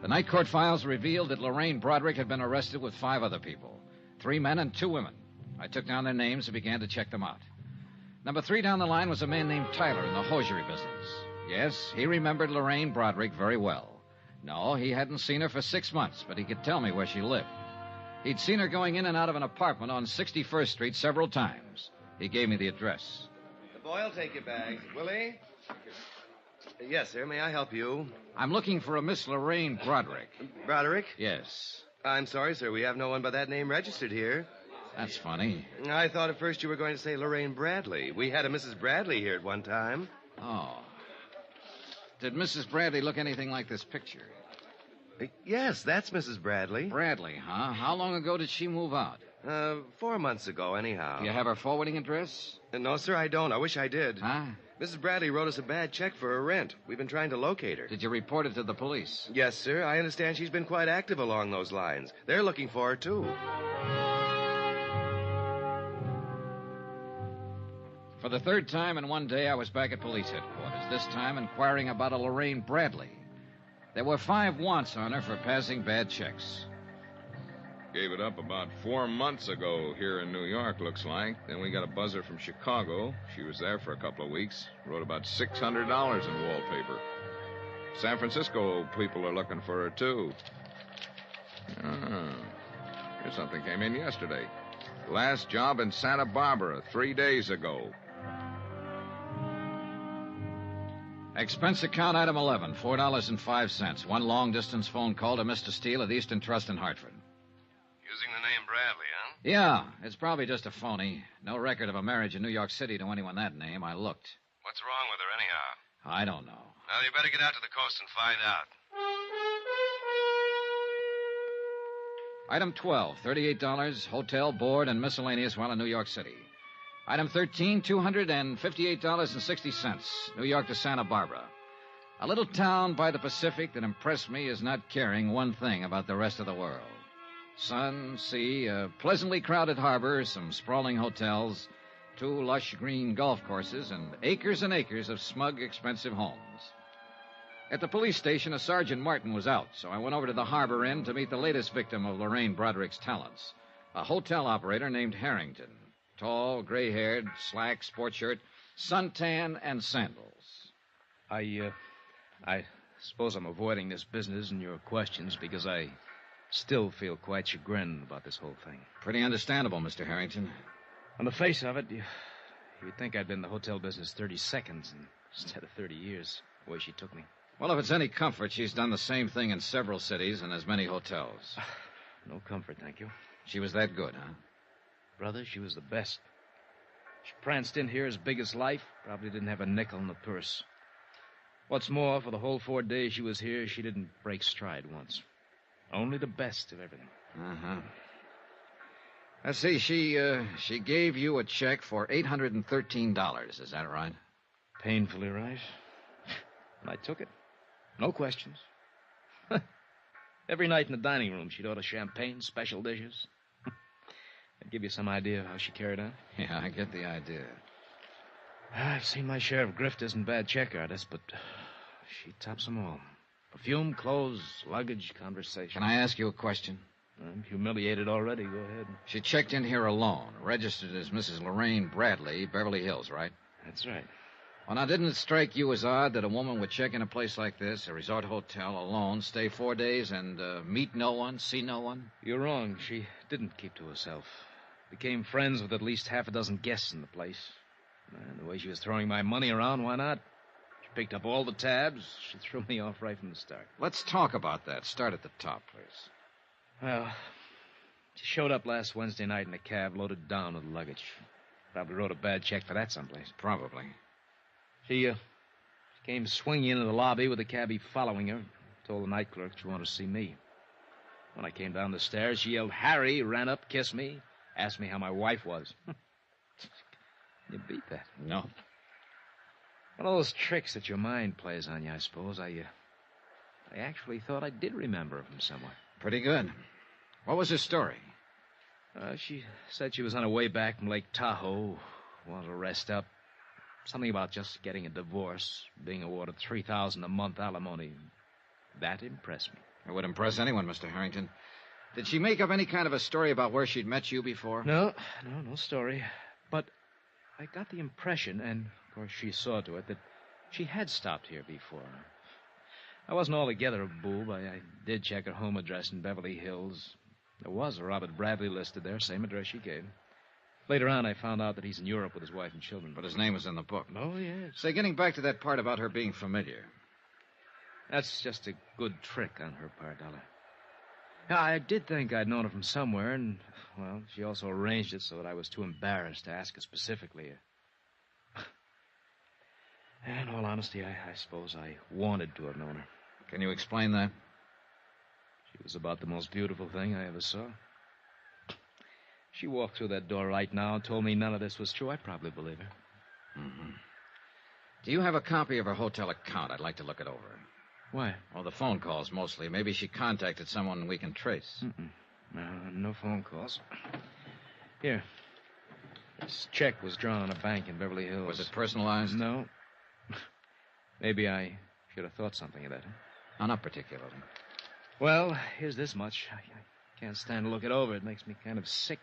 The night court files revealed that Lorraine Bradrick had been arrested with 5 other people, 3 men and 2 women. I took down their names and began to check them out. Number 3 down the line was a man named Tyler in the hosiery business. Yes, he remembered Lorraine Bradrick very well. No, he hadn't seen her for 6 months, but he could tell me where she lived. He'd seen her going in and out of an apartment on 61st Street several times. He gave me the address. The boy will take your bag. Willie? Yes, sir. May I help you? I'm looking for a Miss Lorraine Bradrick. Broderick? Yes. I'm sorry, sir. We have no one by that name registered here. That's funny. I thought at first you were going to say Lorraine Bradley. We had a Mrs. Bradley here at one time. Oh. Did Mrs. Bradley look anything like this picture? Yes, that's Mrs. Bradley. Bradley, huh? How long ago did she move out? 4 months ago, anyhow. Do you have her forwarding address? No, sir, I don't. I wish I did. Huh? Mrs. Bradley wrote us a bad check for her rent. We've been trying to locate her. Did you report it to the police? Yes, sir. I understand she's been quite active along those lines. They're looking for her, too. For the third time in one day, I was back at police headquarters, this time inquiring about a Lorraine Bradley. There were 5 wants on her for passing bad checks. Gave it up about 4 months ago here in New York, looks like. Then we got a buzzer from Chicago. She was there for a couple of weeks. Wrote about $600 in wallpaper. San Francisco people are looking for her, too. Here's something came in yesterday. Last job in Santa Barbara 3 days ago. Expense account item 11, $4.05. One long-distance phone call to Mr. Steele at Eastern Trust in Hartford. Using the name Bradley, huh? Yeah, it's probably just a phony. No record of a marriage in New York City to anyone that name. I looked. What's wrong with her, anyhow? I don't know. Now, you better get out to the coast and find out. Item 12, $38, hotel, board, and miscellaneous while in New York City. Item 13, $258.60, New York to Santa Barbara. A little town by the Pacific that impressed me as not caring one thing about the rest of the world. Sun, sea, a pleasantly crowded harbor, some sprawling hotels, 2 lush green golf courses, and acres of smug, expensive homes. At the police station, a Sergeant Martin was out, so I went over to the harbor inn to meet the latest victim of Lorraine Broderick's talents, a hotel operator named Harrington. Tall, gray-haired, slack sport shirt, suntan, and sandals. I suppose I'm avoiding this business and your questions because I still feel quite chagrined about this whole thing. Pretty understandable, Mr. Harrington. On the face of it, you'd think I'd been in the hotel business 30 seconds instead of 30 years, the way she took me. Well, if it's any comfort, she's done the same thing in several cities and as many hotels. No comfort, thank you. She was that good, huh? Brother, she was the best. She pranced in here as big as life, probably didn't have a nickel in the purse. What's more, for the whole 4 days she was here, she didn't break stride once. Only the best of everything. Uh-huh. Let's see, she gave you a check for $813, is that right? Painfully right. And I took it. No questions. Every night in the dining room, she'd order champagne, special dishes. I'd give you some idea of how she carried on. Yeah, I get the idea. I've seen my share of grifters and bad check artists, but she tops them all. Perfume, clothes, luggage, conversation. Can I ask you a question? I'm humiliated already. Go ahead. She checked in here alone, registered as Mrs. Lorraine Bradley, Beverly Hills, right? That's right. Well, now, didn't it strike you as odd that a woman would check in a place like this, a resort hotel, alone, stay 4 days, and meet no one, see no one? You're wrong. She didn't keep to herself. Became friends with at least half a dozen guests in the place. And the way she was throwing my money around, why not? She picked up all the tabs. She threw me off right from the start. Let's talk about that. Start at the top, please. Well, she showed up last Wednesday night in a cab loaded down with luggage. Probably wrote a bad check for that someplace. Probably. She came swinging into the lobby with the cabbie following her. Told the night clerk she wanted to see me. When I came down the stairs, she yelled, "Harry," ran up, kissed me, asked me how my wife was. You beat that. No. One of those tricks that your mind plays on you, I suppose. I actually thought I did remember her from somewhere. Pretty good. What was her story? She said she was on her way back from Lake Tahoe, wanted to rest up. Something about just getting a divorce, being awarded $3,000 a month alimony. That impressed me. It would impress anyone, Mr. Harrington. Did she make up any kind of a story about where she'd met you before? No story. But I got the impression, and of course she saw to it, that she had stopped here before. I wasn't altogether a boob. I did check her home address in Beverly Hills. There was a Robert Bradley listed there, same address she gave. Later on, I found out that he's in Europe with his wife and children. But his name was in the book. Oh, yes. Say, getting back to that part about her being familiar. That's just a good trick on her part, Dollar. Yeah, I did think I'd known her from somewhere, and, well, she also arranged it so that I was too embarrassed to ask her specifically. In all honesty, I suppose I wanted to have known her. Can you explain that? She was about the most beautiful thing I ever saw. She walked through that door right now and told me none of this was true. I'd probably believe her. Mm-hmm. Do you have a copy of her hotel account? I'd like to look it over. Why? Oh, the phone calls mostly. Maybe she contacted someone we can trace. No phone calls. Here. This check was drawn on a bank in Beverly Hills. Was it personalized? No. Maybe I should have thought something of that. No, not particularly. Well, here's this much. I can't stand to look it over. It makes me kind of sick.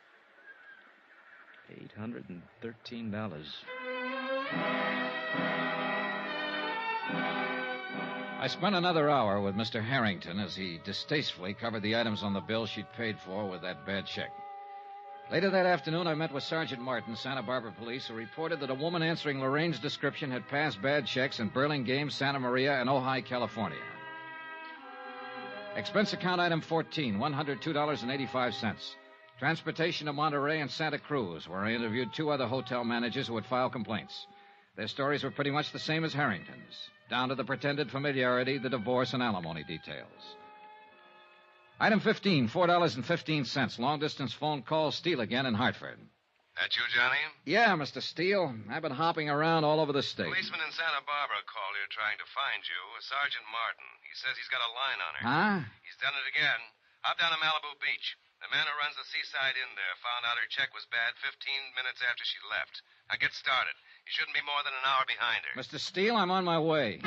$813. I spent another hour with Mr. Harrington as he distastefully covered the items on the bill she'd paid for with that bad check. Later that afternoon, I met with Sergeant Martin, Santa Barbara Police, who reported that a woman answering Lorraine's description had passed bad checks in Burlingame, Santa Maria, and Ojai, California. Expense account item 14, $102.85. Transportation to Monterey and Santa Cruz, where I interviewed 2 other hotel managers who had filed complaints. Their stories were pretty much the same as Harrington's, down to the pretended familiarity, the divorce, and alimony details. Item 15, $4.15. Long-distance phone call, Steele again in Hartford. That you, Johnny? Yeah, Mr. Steele. I've been hopping around all over the state. Policeman in Santa Barbara called here trying to find you. Sergeant Martin. He says he's got a line on her. Huh? He's done it again. Hop down to Malibu Beach. The man who runs the seaside inn there found out her check was bad 15 minutes after she left. Now get started. You shouldn't be more than an hour behind her. Mr. Steele, I'm on my way.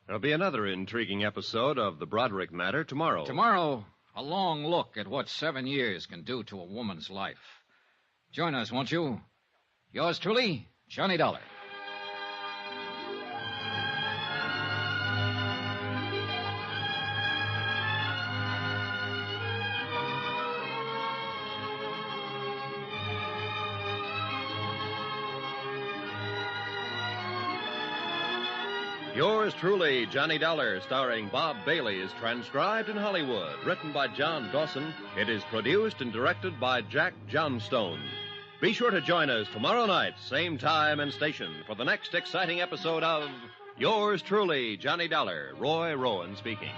There'll be another intriguing episode of the Bradrick Matter tomorrow. Tomorrow, a long look at what 7 years can do to a woman's life. Join us, won't you? Yours truly, Johnny Dollar. Yours truly, Johnny Dollar, starring Bob Bailey, is transcribed in Hollywood. Written by John Dawson, it is produced and directed by Jack Johnstone. Be sure to join us tomorrow night, same time and station, for the next exciting episode of Yours truly, Johnny Dollar. Roy Rowan speaking.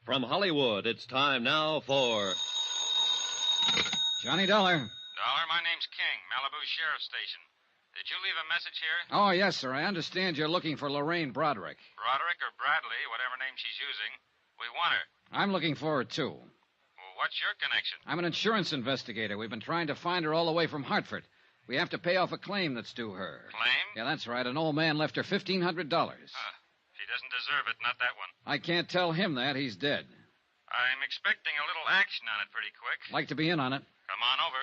From Hollywood, it's time now for... Johnny Dollar. Dollar, my name's King, Malibu Sheriff Station. Did you leave a message here? Oh, yes, sir. I understand you're looking for Lorraine Bradrick. Broderick or Bradley, whatever name she's using. We want her. I'm looking for her, too. Well, what's your connection? I'm an insurance investigator. We've been trying to find her all the way from Hartford. We have to pay off a claim that's due her. Claim? Yeah, that's right. An old man left her $1,500. She doesn't deserve it, not that one. I can't tell him that. He's dead. I'm expecting a little action on it pretty quick. Like to be in on it. Come on over.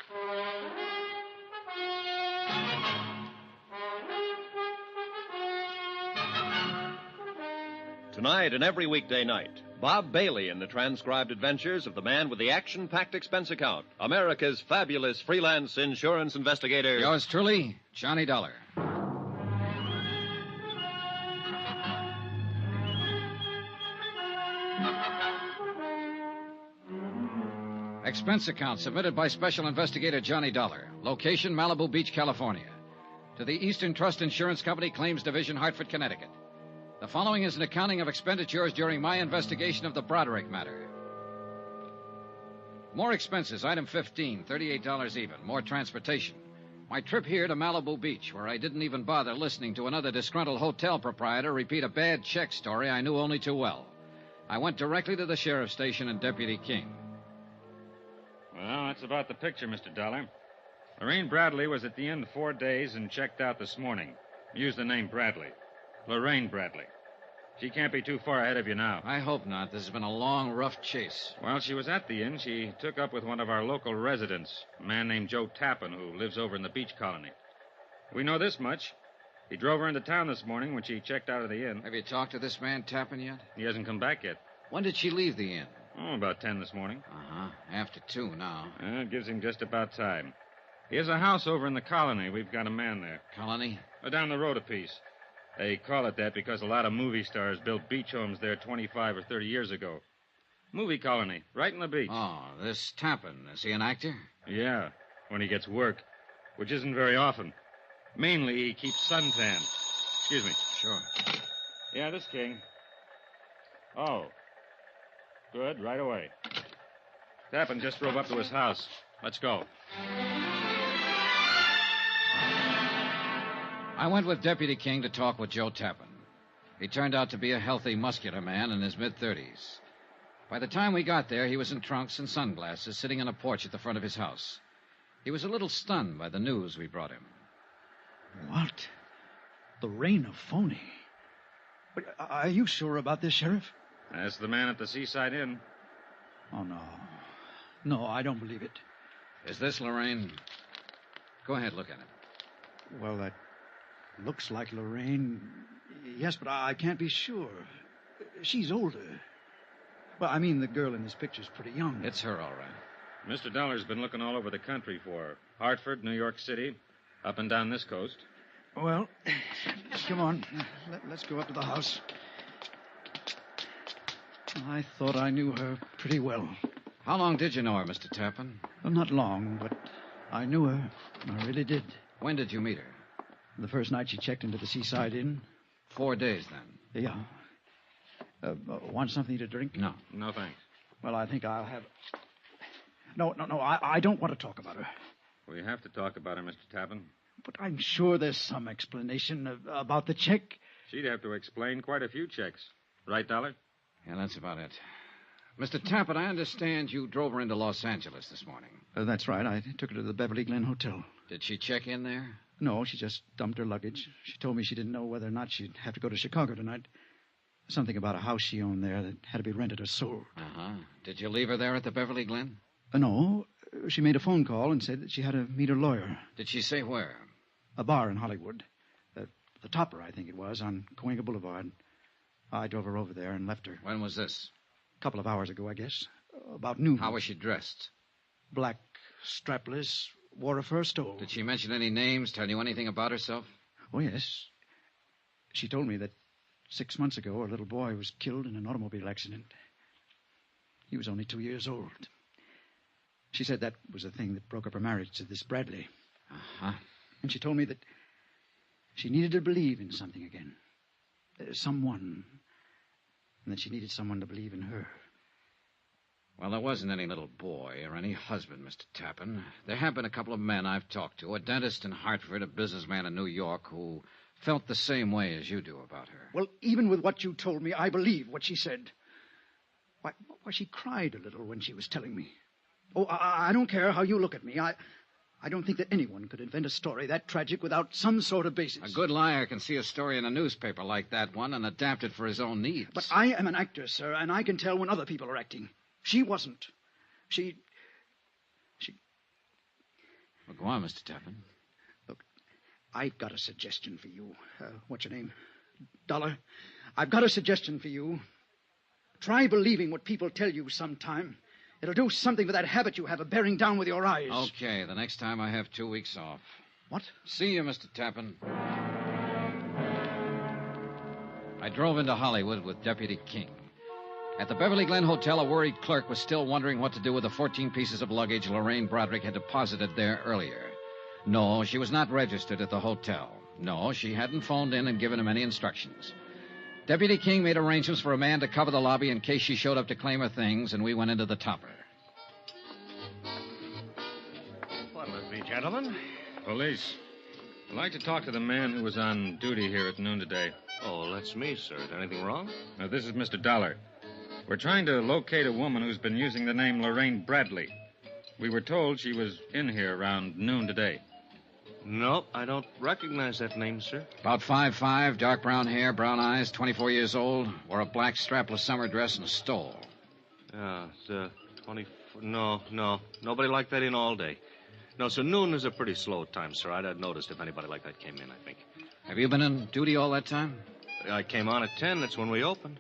Tonight and every weekday night, Bob Bailey in the transcribed adventures of the man with the action-packed expense account, America's fabulous freelance insurance investigator. Yours truly, Johnny Dollar. Expense account submitted by Special Investigator Johnny Dollar. Location, Malibu Beach, California. To the Eastern Trust Insurance Company, Claims Division, Hartford, Connecticut. The following is an accounting of expenditures during my investigation of the Bradrick Matter. More expenses, item 15, $38 even. More transportation. My trip here to Malibu Beach, where I didn't even bother listening to another disgruntled hotel proprietor repeat a bad check story I knew only too well. I went directly to the sheriff's station and Deputy King. Well, that's about the picture, Mr. Dollar. Lorraine Bradley was at the inn 4 days and checked out this morning. Used the name Bradley. Lorraine Bradley. She can't be too far ahead of you now. I hope not. This has been a long, rough chase. While she was at the inn, she took up with one of our local residents, a man named Joe Tappan, who lives over in the beach colony. We know this much. He drove her into town this morning when she checked out of the inn. Have you talked to this man Tappan yet? He hasn't come back yet. When did she leave the inn? Oh, about 10 this morning. Uh-huh. After 2 now. It gives him just about time. He has a house over in the colony. We've got a man there. Colony? Down the road a piece. They call it that because a lot of movie stars built beach homes there 25 or 30 years ago. Movie colony, right in the beach. Oh, this Tappan, is he an actor? Yeah, when he gets work, which isn't very often. Mainly, he keeps suntan. Excuse me. Sure. Yeah, this King. Oh. Good, right away. Tappan just drove up to his house. Let's go. I went with Deputy King to talk with Joe Tappan. He turned out to be a healthy, muscular man in his mid-30s. By the time we got there, he was in trunks and sunglasses, sitting on a porch at the front of his house. He was a little stunned by the news we brought him. What? Lorraine a phony? But are you sure about this, Sheriff? That's the man at the Seaside Inn. Oh, no. No, I don't believe it. Is this Lorraine? Go ahead, look at it. Well, that looks like Lorraine. Yes, but I can't be sure. She's older. Well, I mean, the girl in this picture's pretty young. It's her, all right. Mr. Dollar's been looking all over the country for her. Hartford, New York City, up and down this coast. Well, come on. Let's go up to the house. I thought I knew her pretty well. How long did you know her, Mr. Tappan? Well, not long, but I knew her. I really did. When did you meet her? The first night she checked into the Seaside Inn. 4 days, then? Yeah. Want something to drink? No. No, thanks. Well, I think I'll have... No, I don't want to talk about her. We have to talk about her, Mr. Tappan. But I'm sure there's some explanation about the check. She'd have to explain quite a few checks. Right, Dollar? Yeah, that's about it. Mr. Tappan, I understand you drove her into Los Angeles this morning. That's right. I took her to the Beverly Glen Hotel. Did she check in there? No, she just dumped her luggage. She told me she didn't know whether or not she'd have to go to Chicago tonight. Something about a house she owned there that had to be rented or sold. Uh-huh. Did you leave her there at the Beverly Glen? No. She made a phone call and said that she had to meet her lawyer. Did she say where? A bar in Hollywood. The Topper, I think it was, on Cahuenga Boulevard. I drove her over there and left her. When was this? A couple of hours ago, I guess. About noon. How was she dressed? Black, strapless, wore a fur stole. Did she mention any names, tell you anything about herself? Oh, yes. She told me that 6 months ago, a little boy was killed in an automobile accident. He was only 2 years old. She said that was the thing that broke up her marriage to this Bradley. Uh-huh. And she told me that she needed to believe in something again. Someone. And that she needed someone to believe in her. Well, there wasn't any little boy or any husband, Mr. Tappan. There have been a couple of men I've talked to, a dentist in Hartford, a businessman in New York, who felt the same way as you do about her. Well, even with what you told me, I believe what she said. Why, she cried a little when she was telling me. Oh, I don't care how you look at me. I don't think that anyone could invent a story that tragic without some sort of basis. A good liar can see a story in a newspaper like that one and adapt it for his own needs. But I am an actor, sir, and I can tell when other people are acting. She wasn't. She... Well, go on, Mr. Tappan. Look, I've got a suggestion for you. What's your name? Dollar. I've got a suggestion for you. Try believing what people tell you sometime. It'll do something with that habit you have of bearing down with your eyes. Okay, the next time I have 2 weeks off. What? See you, Mr. Tappan. I drove into Hollywood with Deputy King. At the Beverly Glen Hotel, a worried clerk was still wondering what to do with the 14 pieces of luggage Lorraine Bradrick had deposited there earlier. No, she was not registered at the hotel. No, she hadn't phoned in and given him any instructions. Deputy King made arrangements for a man to cover the lobby in case she showed up to claim her things, and we went into the Topper. What'll it be, gentlemen? Police. I'd like to talk to the man who was on duty here at noon today. Oh, that's me, sir. Is anything wrong? This is Mr. Dollar. We're trying to locate a woman who's been using the name Lorraine Bradley. We were told she was in here around noon today. Nope, I don't recognize that name, sir. About 5'5", dark brown hair, brown eyes, 24 years old, wore a black strapless summer dress and a stole. It's 24. No. Nobody like that in all day. No, so noon is a pretty slow time, sir. I'd have noticed if anybody like that came in, I think. Have you been on duty all that time? I came on at 10. That's when we opened.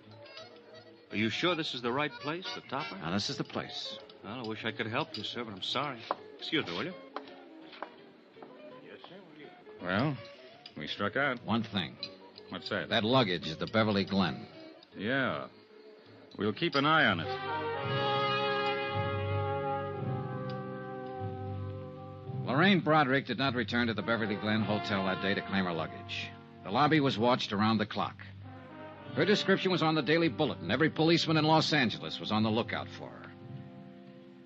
Are you sure this is the right place, the topper? Now, this is the place. Well, I wish I could help you, sir, but I'm sorry. Excuse me, will you? Well, we struck out. One thing. What's that? That luggage is the Beverly Glen. Yeah. We'll keep an eye on it. Lorraine Bradrick did not return to the Beverly Glen Hotel that day to claim her luggage. The lobby was watched around the clock. Her description was on the Daily Bulletin. Every policeman in Los Angeles was on the lookout for her.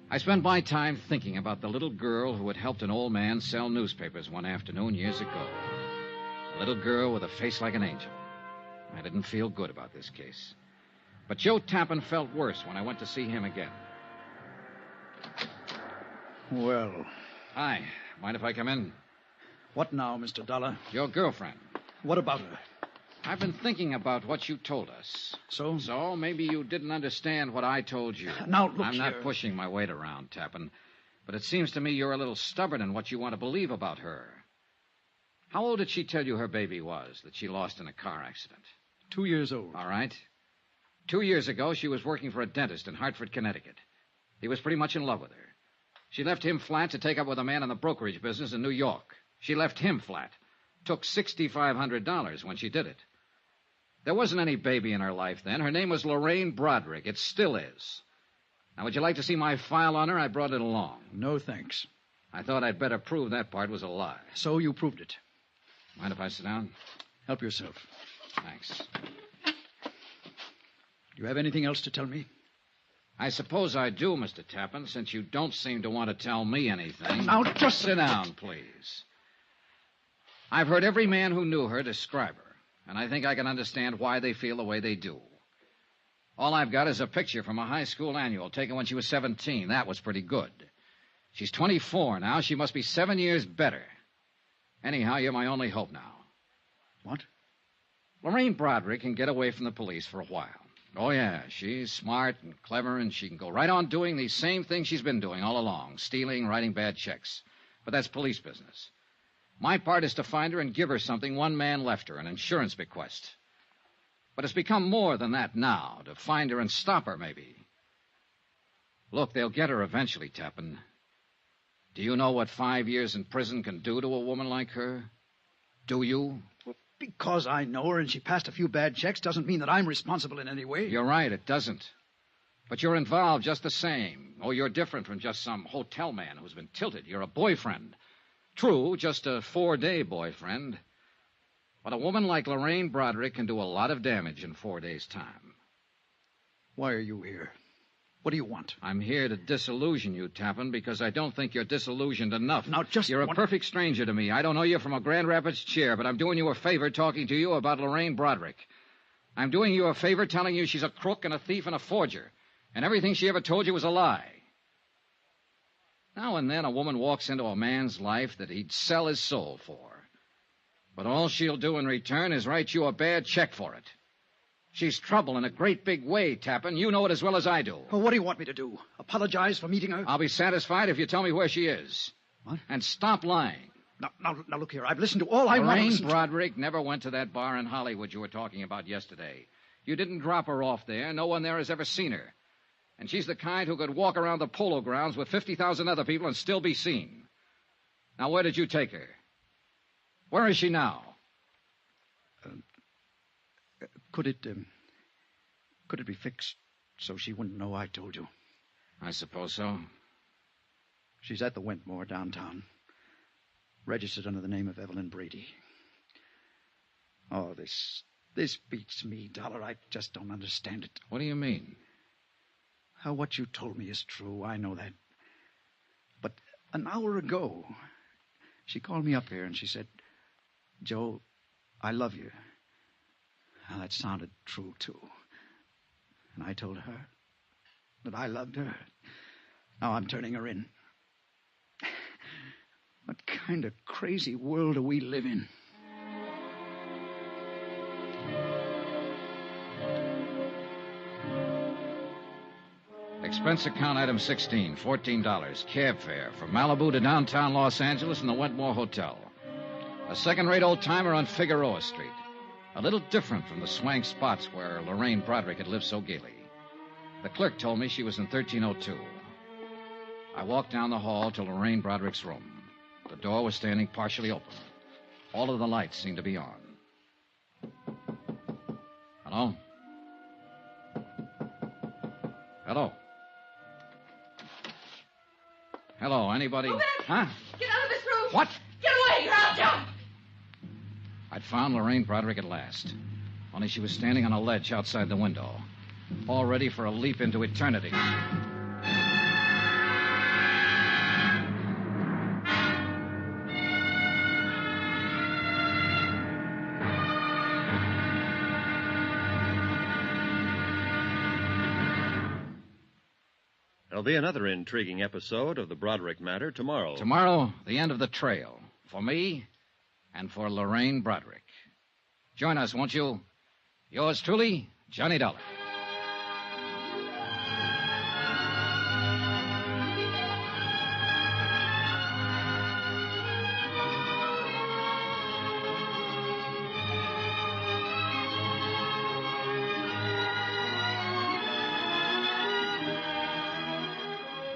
I spent my time thinking about the little girl who had helped an old man sell newspapers one afternoon years ago. A little girl with a face like an angel. I didn't feel good about this case. But Joe Tappan felt worse when I went to see him again. Well. Hi. Mind if I come in? What now, Mr. Dollar? Your girlfriend. What about her? I've been thinking about what you told us. So? So maybe you didn't understand what I told you. Now, look I'm not pushing my weight around, Tappan. But it seems to me you're a little stubborn in what you want to believe about her. How old did she tell you her baby was that she lost in a car accident? 2 years old. All right. 2 years ago, she was working for a dentist in Hartford, Connecticut. He was pretty much in love with her. She left him flat to take up with a man in the brokerage business in New York. She left him flat. Took $6,500 when she did it. There wasn't any baby in her life then. Her name was Lorraine Bradrick. It still is. Now, would you like to see my file on her? I brought it along. No, thanks. I thought I'd better prove that part was a lie. So you proved it. Mind if I sit down? Help yourself. Thanks. Do you have anything else to tell me? I suppose I do, Mr. Tappan, since you don't seem to want to tell me anything. Now, just sit down, please. I've heard every man who knew her describe her, and I think I can understand why they feel the way they do. All I've got is a picture from a high school annual taken when she was 17. That was pretty good. She's 24 now. She must be 7 years better. Anyhow, you're my only hope now. What? Lorraine Bradrick can get away from the police for a while. Oh, yeah, she's smart and clever, and she can go right on doing these same things she's been doing all along, stealing, writing bad checks. But that's police business. My part is to find her and give her something one man left her, an insurance bequest. But it's become more than that now, to find her and stop her, maybe. Look, they'll get her eventually, Tappan. Do you know what 5 years in prison can do to a woman like her? Do you? Well, because I know her and she passed a few bad checks doesn't mean that I'm responsible in any way. You're right, it doesn't. But you're involved just the same. Oh, you're different from just some hotel man who's been tilted. You're a boyfriend. True, just a 4-day boyfriend. But a woman like Lorraine Bradrick can do a lot of damage in 4 days' time. Why are you here? What do you want? I'm here to disillusion you, Tappan, because I don't think you're disillusioned enough. Now, just You're a perfect stranger to me. I don't know you from a Grand Rapids chair, but I'm doing you a favor talking to you about Lorraine Bradrick. I'm doing you a favor telling you she's a crook and a thief and a forger, and everything she ever told you was a lie. Now and then a woman walks into a man's life that he'd sell his soul for. But all she'll do in return is write you a bad check for it. She's trouble in a great big way, Tappan. You know it as well as I do. Well, what do you want me to do? Apologize for meeting her? I'll be satisfied if you tell me where she is. What? And stop lying. Now, look here. I've listened to all I want to listen to. Lorraine Bradrick never went to that bar in Hollywood you were talking about yesterday. You didn't drop her off there. No one there has ever seen her. And she's the kind who could walk around the polo grounds with 50,000 other people and still be seen. Now, where did you take her? Where is she now? Could it be fixed so she wouldn't know I told you? I suppose so. She's at the Wentmore downtown. Registered under the name of Evelyn Brady. Oh, this beats me, Dollar. I just don't understand it. What do you mean? How what you told me is true. I know that. But an hour ago, She called me up here and she said, Joe, I love you. Well, that sounded true, too. And I told her that I loved her. Now I'm turning her in. What kind of crazy world do we live in? Expense account item 16, $14. Cab fare from Malibu to downtown Los Angeles in the Wentmore Hotel. A second-rate old-timer on Figueroa Street. A little different from the swank spots where Lorraine Bradrick had lived so gaily. The clerk told me she was in 1302. I walked down the hall to Lorraine Bradrick's room. The door was standing partially open. All of the lights seemed to be on. Hello? Hello? Hello, anybody? Move it! Huh? Get out of this room! What? Get away, or I'll jump! I'd found Lorraine Bradrick at last. Only she was standing on a ledge outside the window, all ready for a leap into eternity. There'll be another intriguing episode of the Bradrick Matter tomorrow. Tomorrow, the end of the trail. For me and for Lorraine Bradrick. Join us, won't you? Yours truly, Johnny Dollar.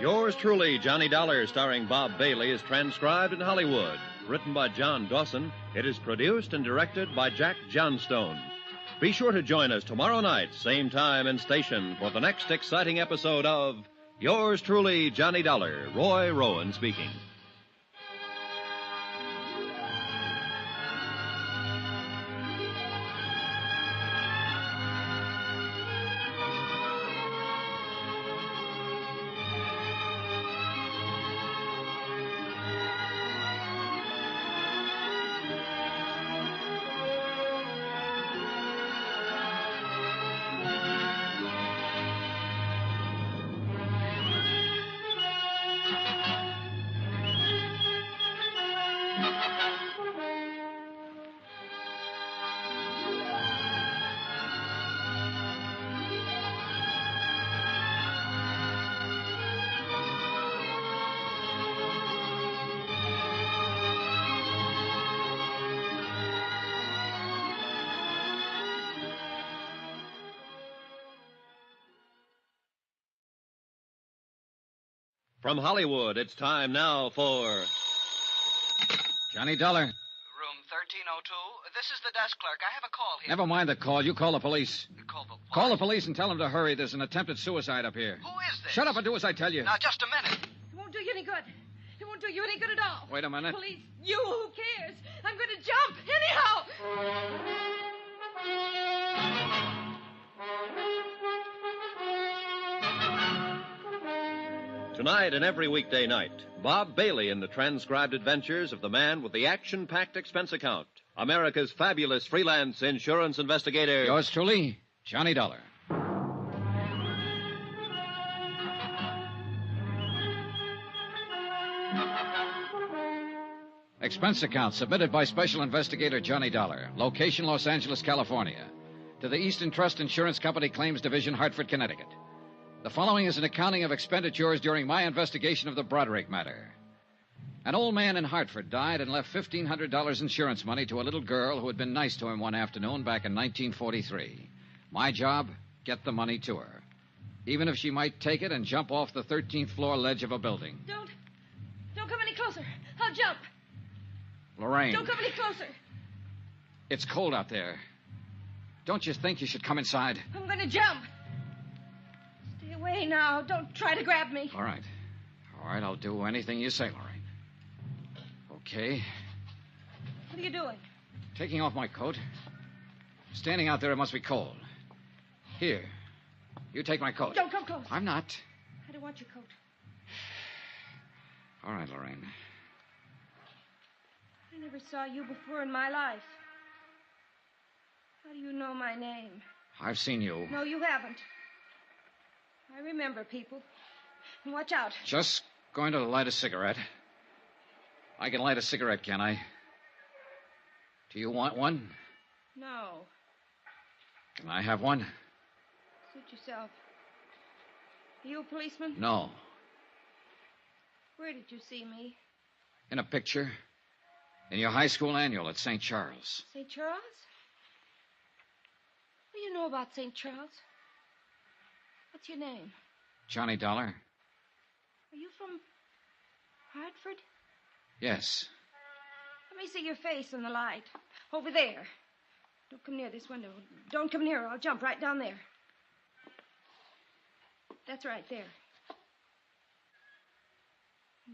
Yours truly, Johnny Dollar, starring Bob Bailey, is transcribed in Hollywood. Written by John Dawson, it is produced and directed by Jack Johnstone. Be sure to join us tomorrow night, same time and station, for the next exciting episode of Yours truly, Johnny Dollar. Roy Rowan speaking. From Hollywood, it's time now for Johnny Dollar. Room 1302. This is the desk clerk. I have a call here. Never mind the call. You call the police. Call the what? Call the police and tell them to hurry. There's an attempted suicide up here. Who is this? Shut up and do as I tell you. Now, just a minute. It won't do you any good. It won't do you any good at all. Wait a minute. Police, you, who cares? I'm going to jump anyhow. Tonight and every weekday night, Bob Bailey in the transcribed adventures of the man with the action-packed expense account, America's fabulous freelance insurance investigator. Yours truly, Johnny Dollar. Expense account submitted by Special Investigator Johnny Dollar. Location, Los Angeles, California. To the Eastern Trust Insurance Company Claims Division, Hartford, Connecticut. The following is an accounting of expenditures during my investigation of the Bradrick matter. An old man in Hartford died and left $1,500 insurance money to a little girl who had been nice to him one afternoon back in 1943. My job, get the money to her. Even if she might take it and jump off the 13th floor ledge of a building. Don't come any closer. I'll jump. Lorraine. Don't come any closer. It's cold out there. Don't you think you should come inside? I'm going to jump. Stay away now. Don't try to grab me. All right. All right, I'll do anything you say, Lorraine. Okay. What are you doing? Taking off my coat. Standing out there, it must be cold. Here. You take my coat. Don't come close. I'm not. I don't want your coat. All right, Lorraine. I never saw you before in my life. How do you know my name? I've seen you. No, you haven't. I remember people. Watch out. Just going to light a cigarette. I can light a cigarette, can I? Do you want one? No. Can I have one? Suit yourself. Are you a policeman? No. Where did you see me? In a picture. In your high school annual at St. Charles. St. Charles? What do you know about St. Charles? What's your name? Johnny Dollar? Are you from Hartford? Yes. Let me see your face in the light. Over there. Don't come near this window. Don't come near, or I'll jump right down there. That's right there.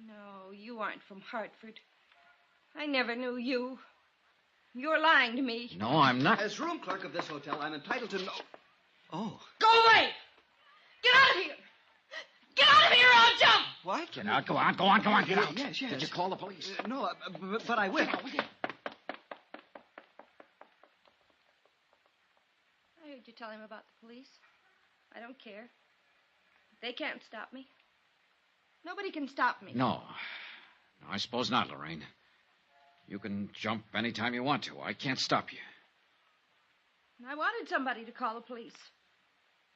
No, you aren't from Hartford. I never knew you. You're lying to me. No, I'm not. As room clerk of this hotel, I'm entitled to know... Oh. Go away! Get out of here! Get out of here or I'll jump! What? Get out. Go on, get out. Yes. Did you call the police? No, but I will. I heard you tell him about the police. I don't care. They can't stop me. Nobody can stop me. No, I suppose not, Lorraine. You can jump any time you want to. I can't stop you. I wanted somebody to call the police.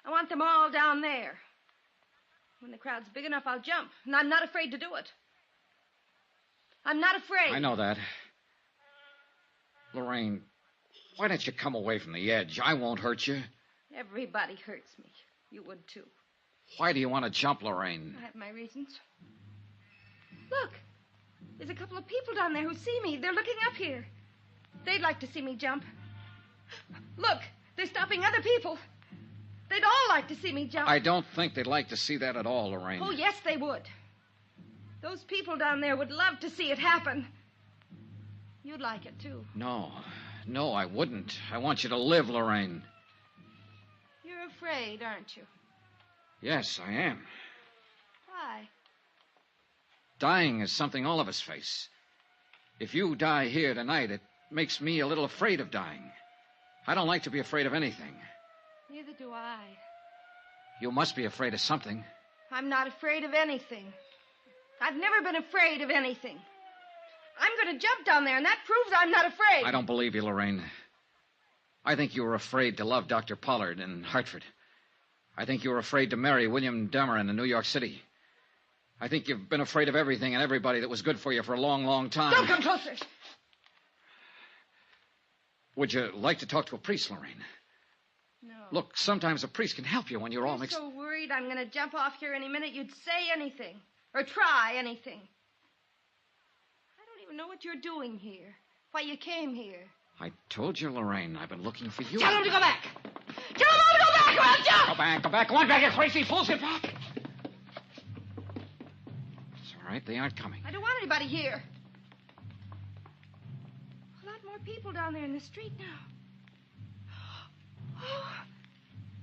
I want them all down there. When the crowd's big enough, I'll jump. And I'm not afraid to do it. I'm not afraid. I know that. Lorraine, why don't you come away from the edge? I won't hurt you. Everybody hurts me. You would, too. Why do you want to jump, Lorraine? I have my reasons. Look. There's a couple of people down there who see me. They're looking up here. They'd like to see me jump. Look. They're stopping other people. They'd all like to see me jump. I don't think they'd like to see that at all, Lorraine. Oh, yes, they would. Those people down there would love to see it happen. You'd like it, too. No, I wouldn't. I want you to live, Lorraine. You're afraid, aren't you? Yes, I am. Why? Dying is something all of us face. If you die here tonight, it makes me a little afraid of dying. I don't like to be afraid of anything. Neither do I. You must be afraid of something. I'm not afraid of anything. I've never been afraid of anything. I'm going to jump down there, and that proves I'm not afraid. I don't believe you, Lorraine. I think you were afraid to love Dr. Pollard in Hartford. I think you were afraid to marry William Dameron in New York City. I think you've been afraid of everything and everybody that was good for you for a long, long time. Don't come closer. Would you like to talk to a priest, Lorraine? No. Look, sometimes a priest can help you when you're all mixed... I'm so worried I'm going to jump off here any minute. You'd say anything. Or try anything. I don't even know what you're doing here. Why you came here. I told you, Lorraine, I've been looking for you. Tell him to go back. Tell him all to go back or I'll jump. Go back. Go on back, you crazy fools. Get back. It's all right. They aren't coming. I don't want anybody here. A lot more people down there in the street now. Oh,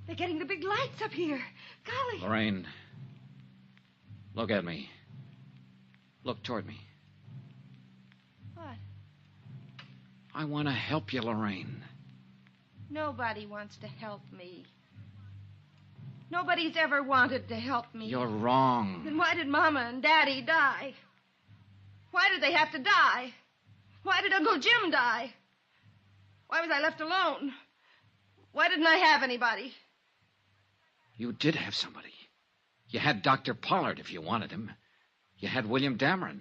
they're getting the big lights up here. Golly. Lorraine, look at me. Look toward me. What? I want to help you, Lorraine. Nobody wants to help me. Nobody's ever wanted to help me. You're wrong. Then why did Mama and Daddy die? Why did they have to die? Why did Uncle Jim die? Why was I left alone? Why didn't I have anybody? You did have somebody. You had Dr. Pollard if you wanted him. You had William Dameron.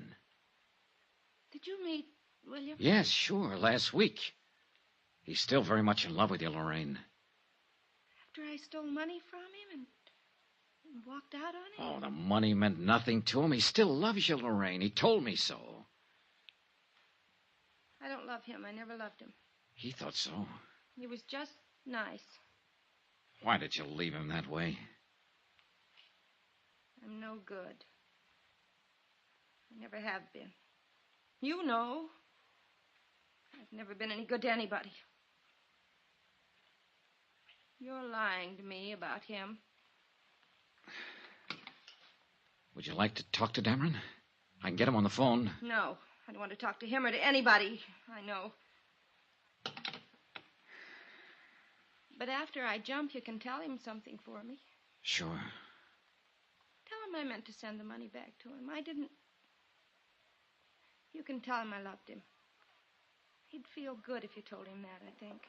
Did you meet William? Yes, sure, last week. He's still very much in love with you, Lorraine. After I stole money from him and walked out on him? Oh, the money meant nothing to him. He still loves you, Lorraine. He told me so. I don't love him. I never loved him. He thought so. He was just nice. Why did you leave him that way? I'm no good. I never have been. You know. I've never been any good to anybody. You're lying to me about him. Would you like to talk to Dameron? I can get him on the phone. No, I don't want to talk to him or to anybody I know. But after I jump, you can tell him something for me. Sure. Tell him I meant to send the money back to him. I didn't. You can tell him I loved him. He'd feel good if you told him that, I think.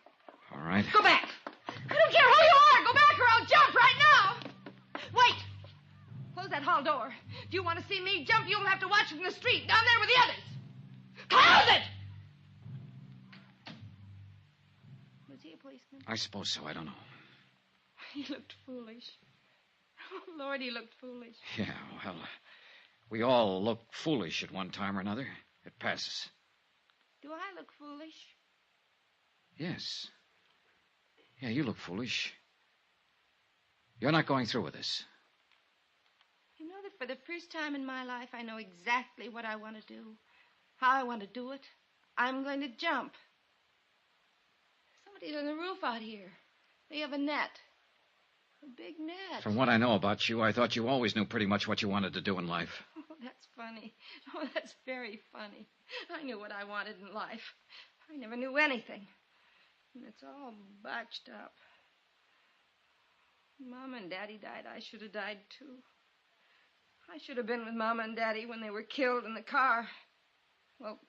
All right. Go back! I don't care who you are! Go back or I'll jump right now! Wait! Close that hall door. If you want to see me jump, you'll have to watch from the street, down there with the others. Close it! Was he a policeman? I suppose so. I don't know. He looked foolish. Oh, Lord, he looked foolish. Yeah, well, we all look foolish at one time or another. It passes. Do I look foolish? Yes. Yeah, you look foolish. You're not going through with this. You know that for the first time in my life, I know exactly what I want to do, how I want to do it. I'm going to jump. Somebody's on the roof out here. They have a net. A big net. From what I know about you, I thought you always knew pretty much what you wanted to do in life. Oh, that's funny. Oh, that's very funny. I knew what I wanted in life. I never knew anything. And it's all botched up. Mom and Daddy died. I should have died, too. I should have been with Mama and Daddy when they were killed in the car. Well,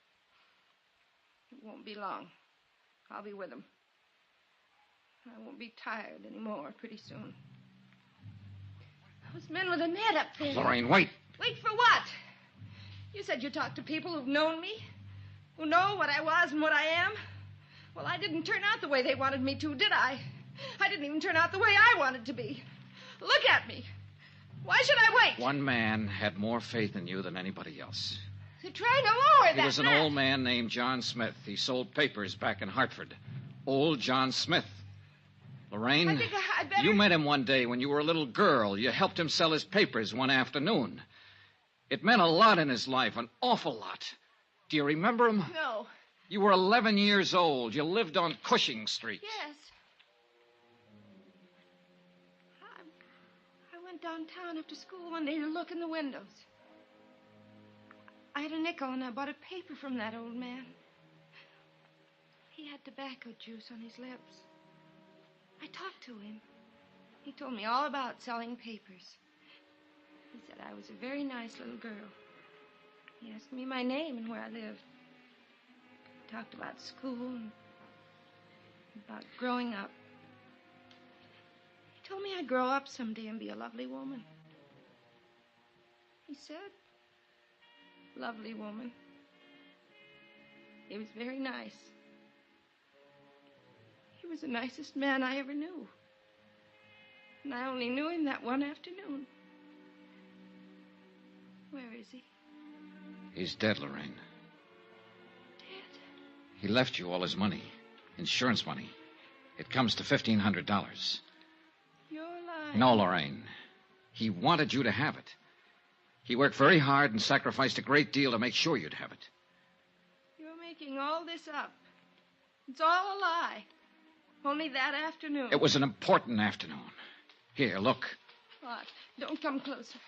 it won't be long. I'll be with them. I won't be tired anymore pretty soon. Those men with a net up there. Lorraine, wait. Wait for what? You said you talked to people who've known me, who know what I was and what I am. Well, I didn't turn out the way they wanted me to, did I? I didn't even turn out the way I wanted to be. Look at me. Why should I wait? One man had more faith in you than anybody else. They're trying to lower that He was an net. old man named John Smith. He sold papers back in Hartford. Old John Smith. Lorraine, I think I'd better... you met him one day when you were a little girl. You helped him sell his papers one afternoon. It meant a lot in his life, an awful lot. Do you remember him? No. You were 11 years old. You lived on Cushing Street. Yes. I went downtown after school one day to look in the windows. I had a nickel and I bought a paper from that old man. He had tobacco juice on his lips. I talked to him. He told me all about selling papers. He said I was a very nice little girl. He asked me my name and where I lived. He talked about school and about growing up. He told me I'd grow up someday and be a lovely woman. He said, lovely woman. He was very nice. He was the nicest man I ever knew. And I only knew him that one afternoon. Where is he? He's dead, Lorraine. Dead? He left you all his money. Insurance money. It comes to $1,500. You're lying. No, Lorraine. He wanted you to have it. He worked very hard and sacrificed a great deal to make sure you'd have it. You're making all this up. It's all a lie. Only that afternoon. It was an important afternoon. Here, look. What? Don't come closer.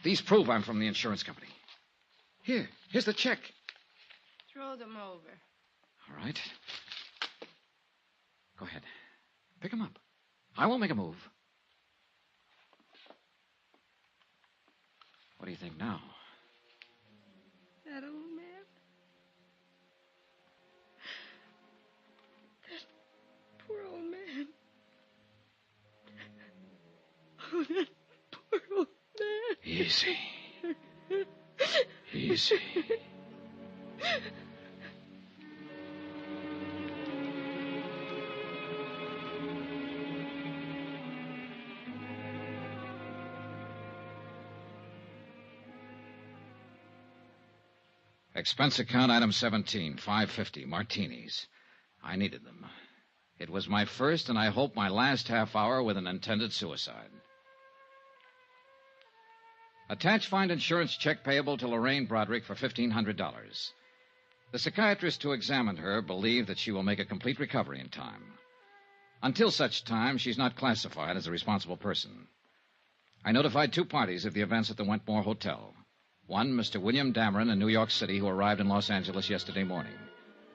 These prove I'm from the insurance company. Here's the check. Throw them over. All right. Go ahead. Pick them up. I won't make a move. What do you think now? That old man. That poor old man. Oh, that poor old man. Easy. Easy. Expense account item 17, $5.50, martinis. I needed them. It was my first and I hope my last half hour with an intended suicide. Attach find insurance check payable to Lorraine Bradrick for $1,500. The psychiatrist who examined her believed that she will make a complete recovery in time. Until such time, she's not classified as a responsible person. I notified 2 parties of the events at the Wentmore Hotel. 1, Mr. William Dameron in New York City, who arrived in Los Angeles yesterday morning.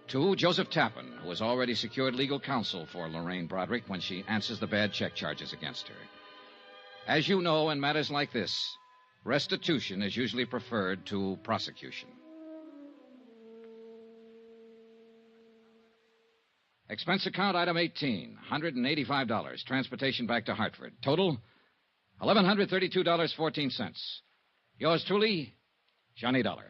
2, Joseph Tappan, who has already secured legal counsel for Lorraine Bradrick when she answers the bad check charges against her. As you know, in matters like this, restitution is usually preferred to prosecution. Expense account item 18, $185. Transportation back to Hartford. Total, $1,132.14. Yours truly, Johnny Dollar.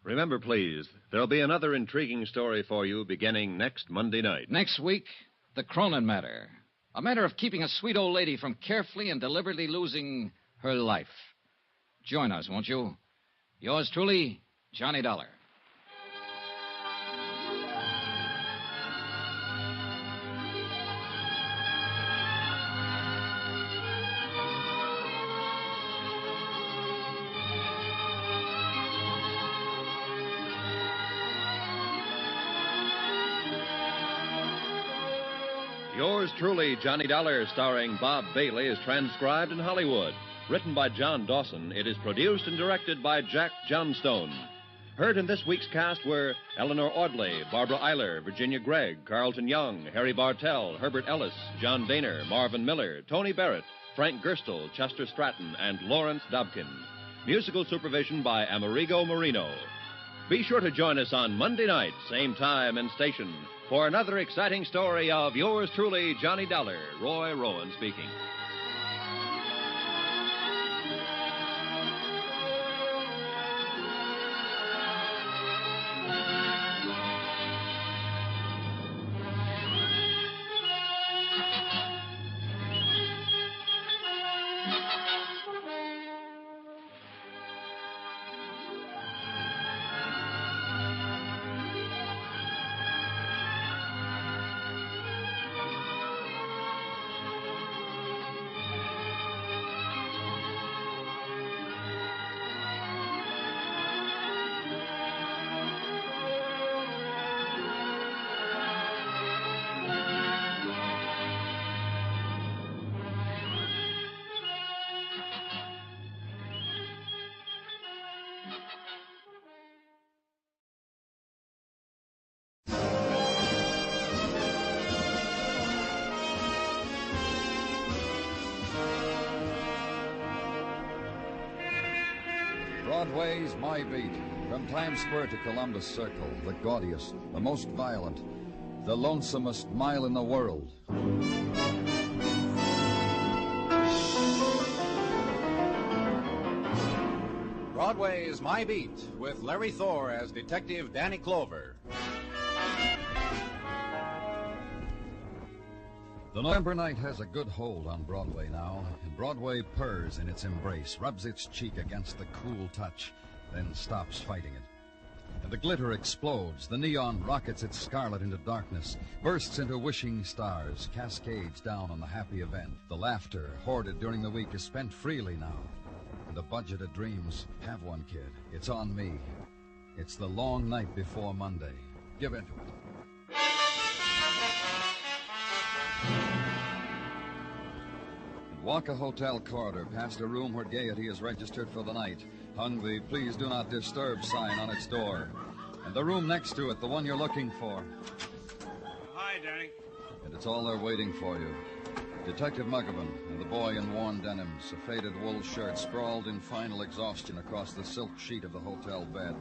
Remember, please, there'll be another intriguing story for you beginning next Monday night. Next week, the Cronin Matter. A matter of keeping a sweet old lady from carefully and deliberately losing her life. Join us, won't you? Yours truly, Johnny Dollar. Yours truly, Johnny Dollar, starring Bob Bailey, is transcribed in Hollywood. Written by John Dawson, it is produced and directed by Jack Johnstone. Heard in this week's cast were Eleanor Audley, Barbara Eiler, Virginia Gregg, Carlton Young, Harry Bartell, Herbert Ellis, John Daner, Marvin Miller, Tony Barrett, Frank Gerstle, Chester Stratton, and Lawrence Dobkin. Musical supervision by Amerigo Marino. Be sure to join us on Monday night, same time and station, for another exciting story of yours truly, Johnny Dollar. Roy Rowan speaking. Broadway's my beat. From Times Square to Columbus Circle, the gaudiest, the most violent, the lonesomest mile in the world. Broadway is my beat, with Larry Thor as Detective Danny Clover. The November night has a good hold on Broadway now, and Broadway purrs in its embrace, rubs its cheek against the cool touch, then stops fighting it. And the glitter explodes, the neon rockets its scarlet into darkness, bursts into wishing stars, cascades down on the happy event. The laughter, hoarded during the week, is spent freely now. And the budget of dreams, have one, kid. It's on me. It's the long night before Monday. Give into it. Walk a hotel corridor past a room where gaiety is registered for the night, hung the Please Do Not Disturb sign on its door. And the room next to it, the one you're looking for. Hi, Danny. And it's all there waiting for you. Detective Muggavan and the boy in worn denims, a faded wool shirt sprawled in final exhaustion across the silk sheet of the hotel bed.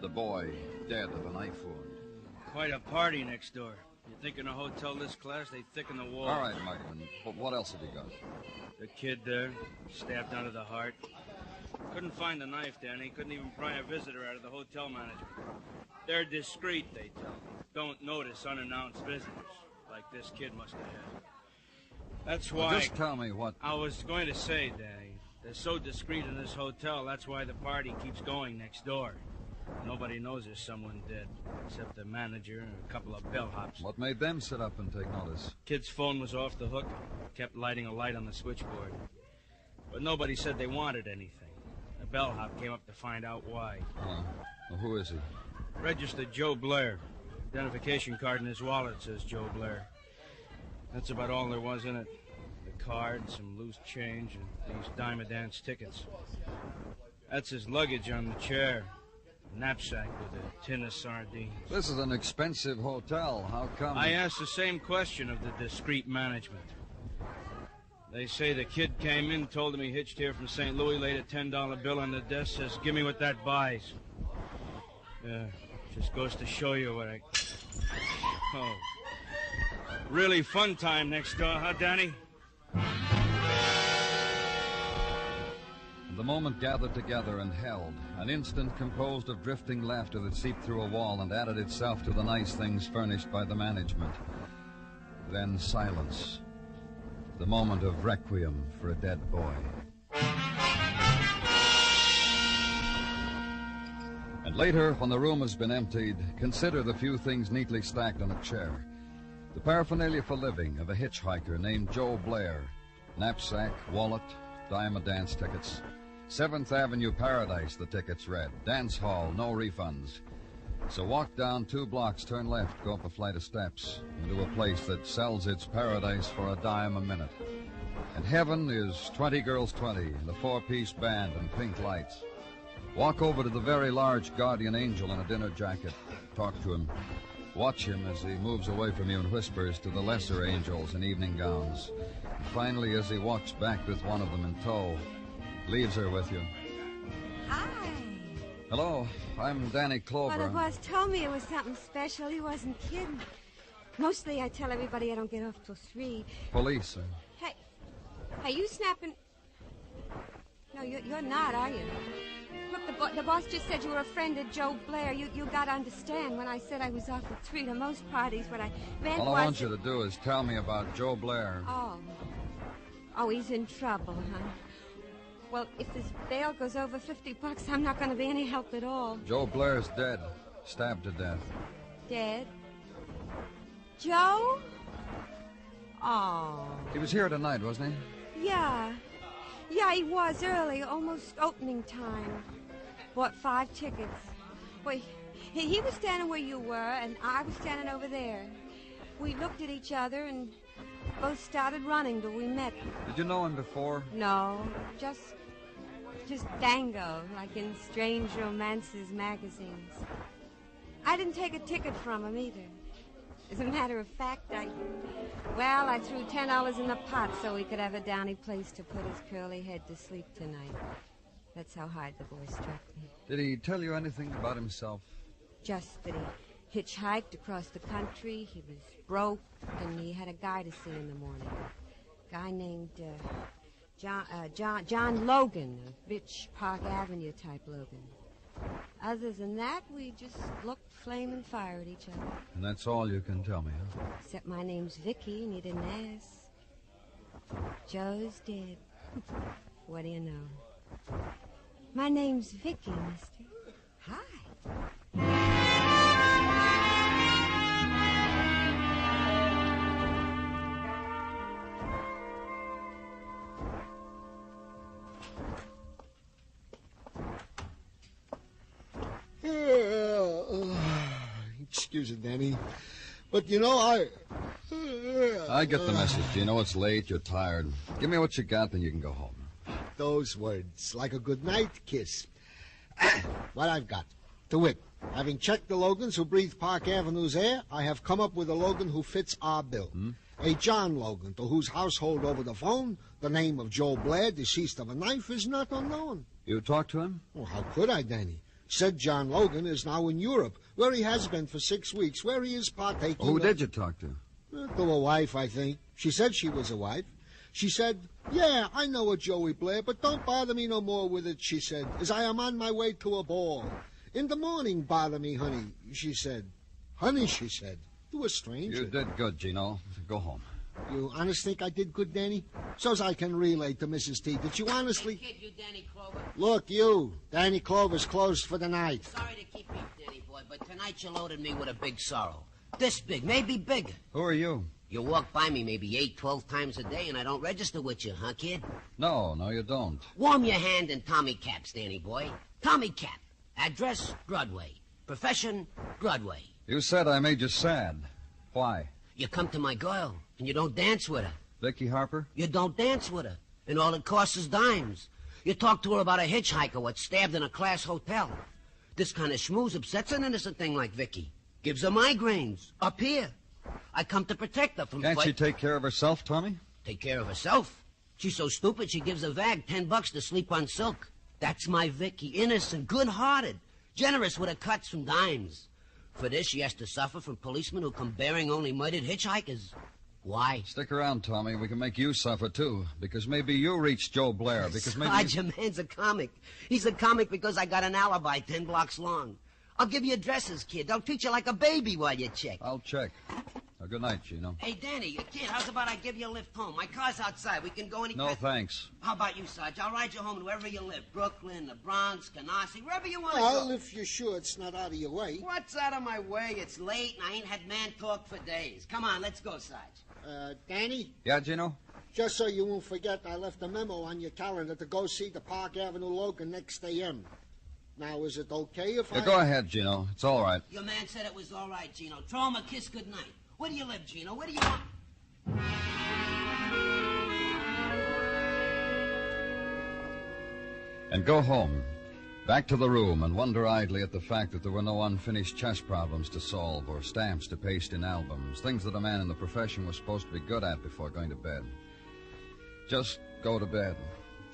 The boy, dead of a knife wound. Quite a party next door. You think in a hotel this class, they thicken the walls. All right, Muggavan, but what else have you got? The kid there, stabbed under the heart. Couldn't find the knife, Danny. Couldn't even pry a visitor out of the hotel manager. They're discreet, they tell me. Don't notice unannounced visitors, like this kid must have had. That's why... Well, just tell me what... I was going to say, Danny, they're so discreet in this hotel, that's why the party keeps going next door. Nobody knows there's someone dead, except the manager and a couple of bellhops. What made them sit up and take notice? Kid's phone was off the hook. Kept lighting a light on the switchboard. But nobody said they wanted anything. The bellhop came up to find out why. Well, who is he? Registered Joe Blair. Identification card in his wallet says Joe Blair. That's about all there was in it. The card, some loose change, and these dime a dance tickets. That's his luggage on the chair. A knapsack with a tin of sardines. This is an expensive hotel. How come? I asked the same question of the discreet management. They say the kid came in, told him he hitched here from St. Louis, laid a $10 bill on the desk, says, "Give me what that buys." Yeah, just goes to show you what I... Oh. Really fun time next door, huh, Danny? The moment gathered together and held, an instant composed of drifting laughter that seeped through a wall and added itself to the nice things furnished by the management. Then silence. The moment of requiem for a dead boy. And later, when the room has been emptied, consider the few things neatly stacked on a chair. The paraphernalia for living of a hitchhiker named Joe Blair. Knapsack, wallet, dime a dance tickets. 7th Avenue Paradise, the tickets read. Dance hall, no refunds. So walk down 2 blocks, turn left, go up a flight of steps, into a place that sells its paradise for $10 a minute. And heaven is 20 Girls 20, the 4-piece band and pink lights. Walk over to the very large guardian angel in a dinner jacket. Talk to him. Watch him as he moves away from you and whispers to the lesser angels in evening gowns. And finally, as he walks back with one of them in tow, leaves her with you. Hi. Hello, I'm Danny Clover. Well, the boss told me it was something special. He wasn't kidding. Mostly I tell everybody I don't get off till 3. Police, sir. Hey, you snapping... No, you're not, are you? Look, the boss just said you were a friend of Joe Blair. You got to understand, when I said I was off at 3 to most parties, what I meant All I want you to do is tell me about Joe Blair. Oh, he's in trouble, huh? Well, if his bail goes over $50, I'm not going to be any help at all. Joe Blair's dead. Stabbed to death. Dead? Joe? Oh. He was here tonight, wasn't he? Yeah. Yeah, he was early, almost opening time. Bought 5 tickets. Well, he was standing where you were, and I was standing over there. We looked at each other and both started running till we met. Did you know him before? No, just Dango, like in Strange Romances magazines. I didn't take a ticket from him either. As a matter of fact, I threw $10 in the pot so he could have a downy place to put his curly head to sleep tonight. That's how hard the boy struck me. Did he tell you anything about himself? Just that he hitchhiked across the country, he was broke, and he had a guy to see in the morning. A guy named John Logan, a rich Park Avenue type Logan. Other than that, we just looked flame and fire at each other. And that's all you can tell me, huh? Except my name's Vicky, and he didn't ask. Joe's dead. What do you know? My name's Vicky, mister. Hi. Excuse it, Danny. But, you know, I get the message. You know it's late, you're tired. Give me what you got, then you can go home. Those words, like a goodnight kiss. What I've got. To wit, having checked the Logans who breathe Park Avenue's air, I have come up with a Logan who fits our bill. A John Logan, to whose household over the phone the name of Joe Blair, deceased of a knife, is not unknown. You talked to him? Oh, how could I, Danny? Said John Logan is now in Europe, where he has been for 6 weeks, where he is partaking... Who did you talk to? To a wife, I think. She said she was a wife. She said, "Yeah, I know a Joey Blair, but don't bother me no more with it," she said, "as I am on my way to a ball. In the morning, bother me, honey," she said. Honey, she said, to a stranger. You did good, Gino. Go home. You honest think I did good, Danny? So's I can relay to Mrs. T. Did you honestly... Kid, you Danny Clover. Look, you. Danny Clover's closed for the night. Sorry to keep you, Danny boy, but tonight you loaded me with a big sorrow. This big, maybe bigger. Who are you? You walk by me maybe 8, 12 times a day, and I don't register with you, huh, kid? No, you don't. Warm your hand in Tommy Cap's, Danny boy. Tommy Cap. Address, Broadway. Profession, Broadway. You said I made you sad. Why? You come to my girl, and you don't dance with her. Vicky Harper? You don't dance with her, and all it costs is dimes. You talk to her about a hitchhiker what stabbed in a class hotel. This kind of schmooze upsets an innocent thing like Vicky. Gives her migraines. Up here. I come to protect her from... Can't she take care of herself, Tommy? Take care of herself? She's so stupid she gives a vag $10 to sleep on silk. That's my Vicky. Innocent, good-hearted, generous with her cuts from dimes. For this, she has to suffer from policemen who come bearing only murdered hitchhikers. Why? Stick around, Tommy. We can make you suffer, too. Because maybe you reached Joe Blair. Because maybe... Sarge, your man's a comic. He's a comic because I got an alibi 10 blocks long. I'll give you addresses, kid. I'll treat you like a baby while you check. I'll check. Good night, Gino. Hey, Danny, kid, how's about I give you a lift home? My car's outside. We can go any... No, thanks. How about you, Sarge? I'll ride you home wherever you live. Brooklyn, the Bronx, Canarsie, wherever you want to Well, go. if you're sure it's not out of your way. What's out of my way? It's late, and I ain't had man talk for days. Come on, let's go, Sarge. Danny? Yeah, Gino? Just so you won't forget, I left a memo on your calendar to go see the Park Avenue Logan next AM. Now, is it okay if I... Go ahead, Gino. It's all right. Your man said it was all right, Gino. Throw him a kiss goodnight. Where do you live, Gino? Where do you want... And go home. Back to the room and wonder idly at the fact that there were no unfinished chess problems to solve or stamps to paste in albums, things that a man in the profession was supposed to be good at before going to bed. Just go to bed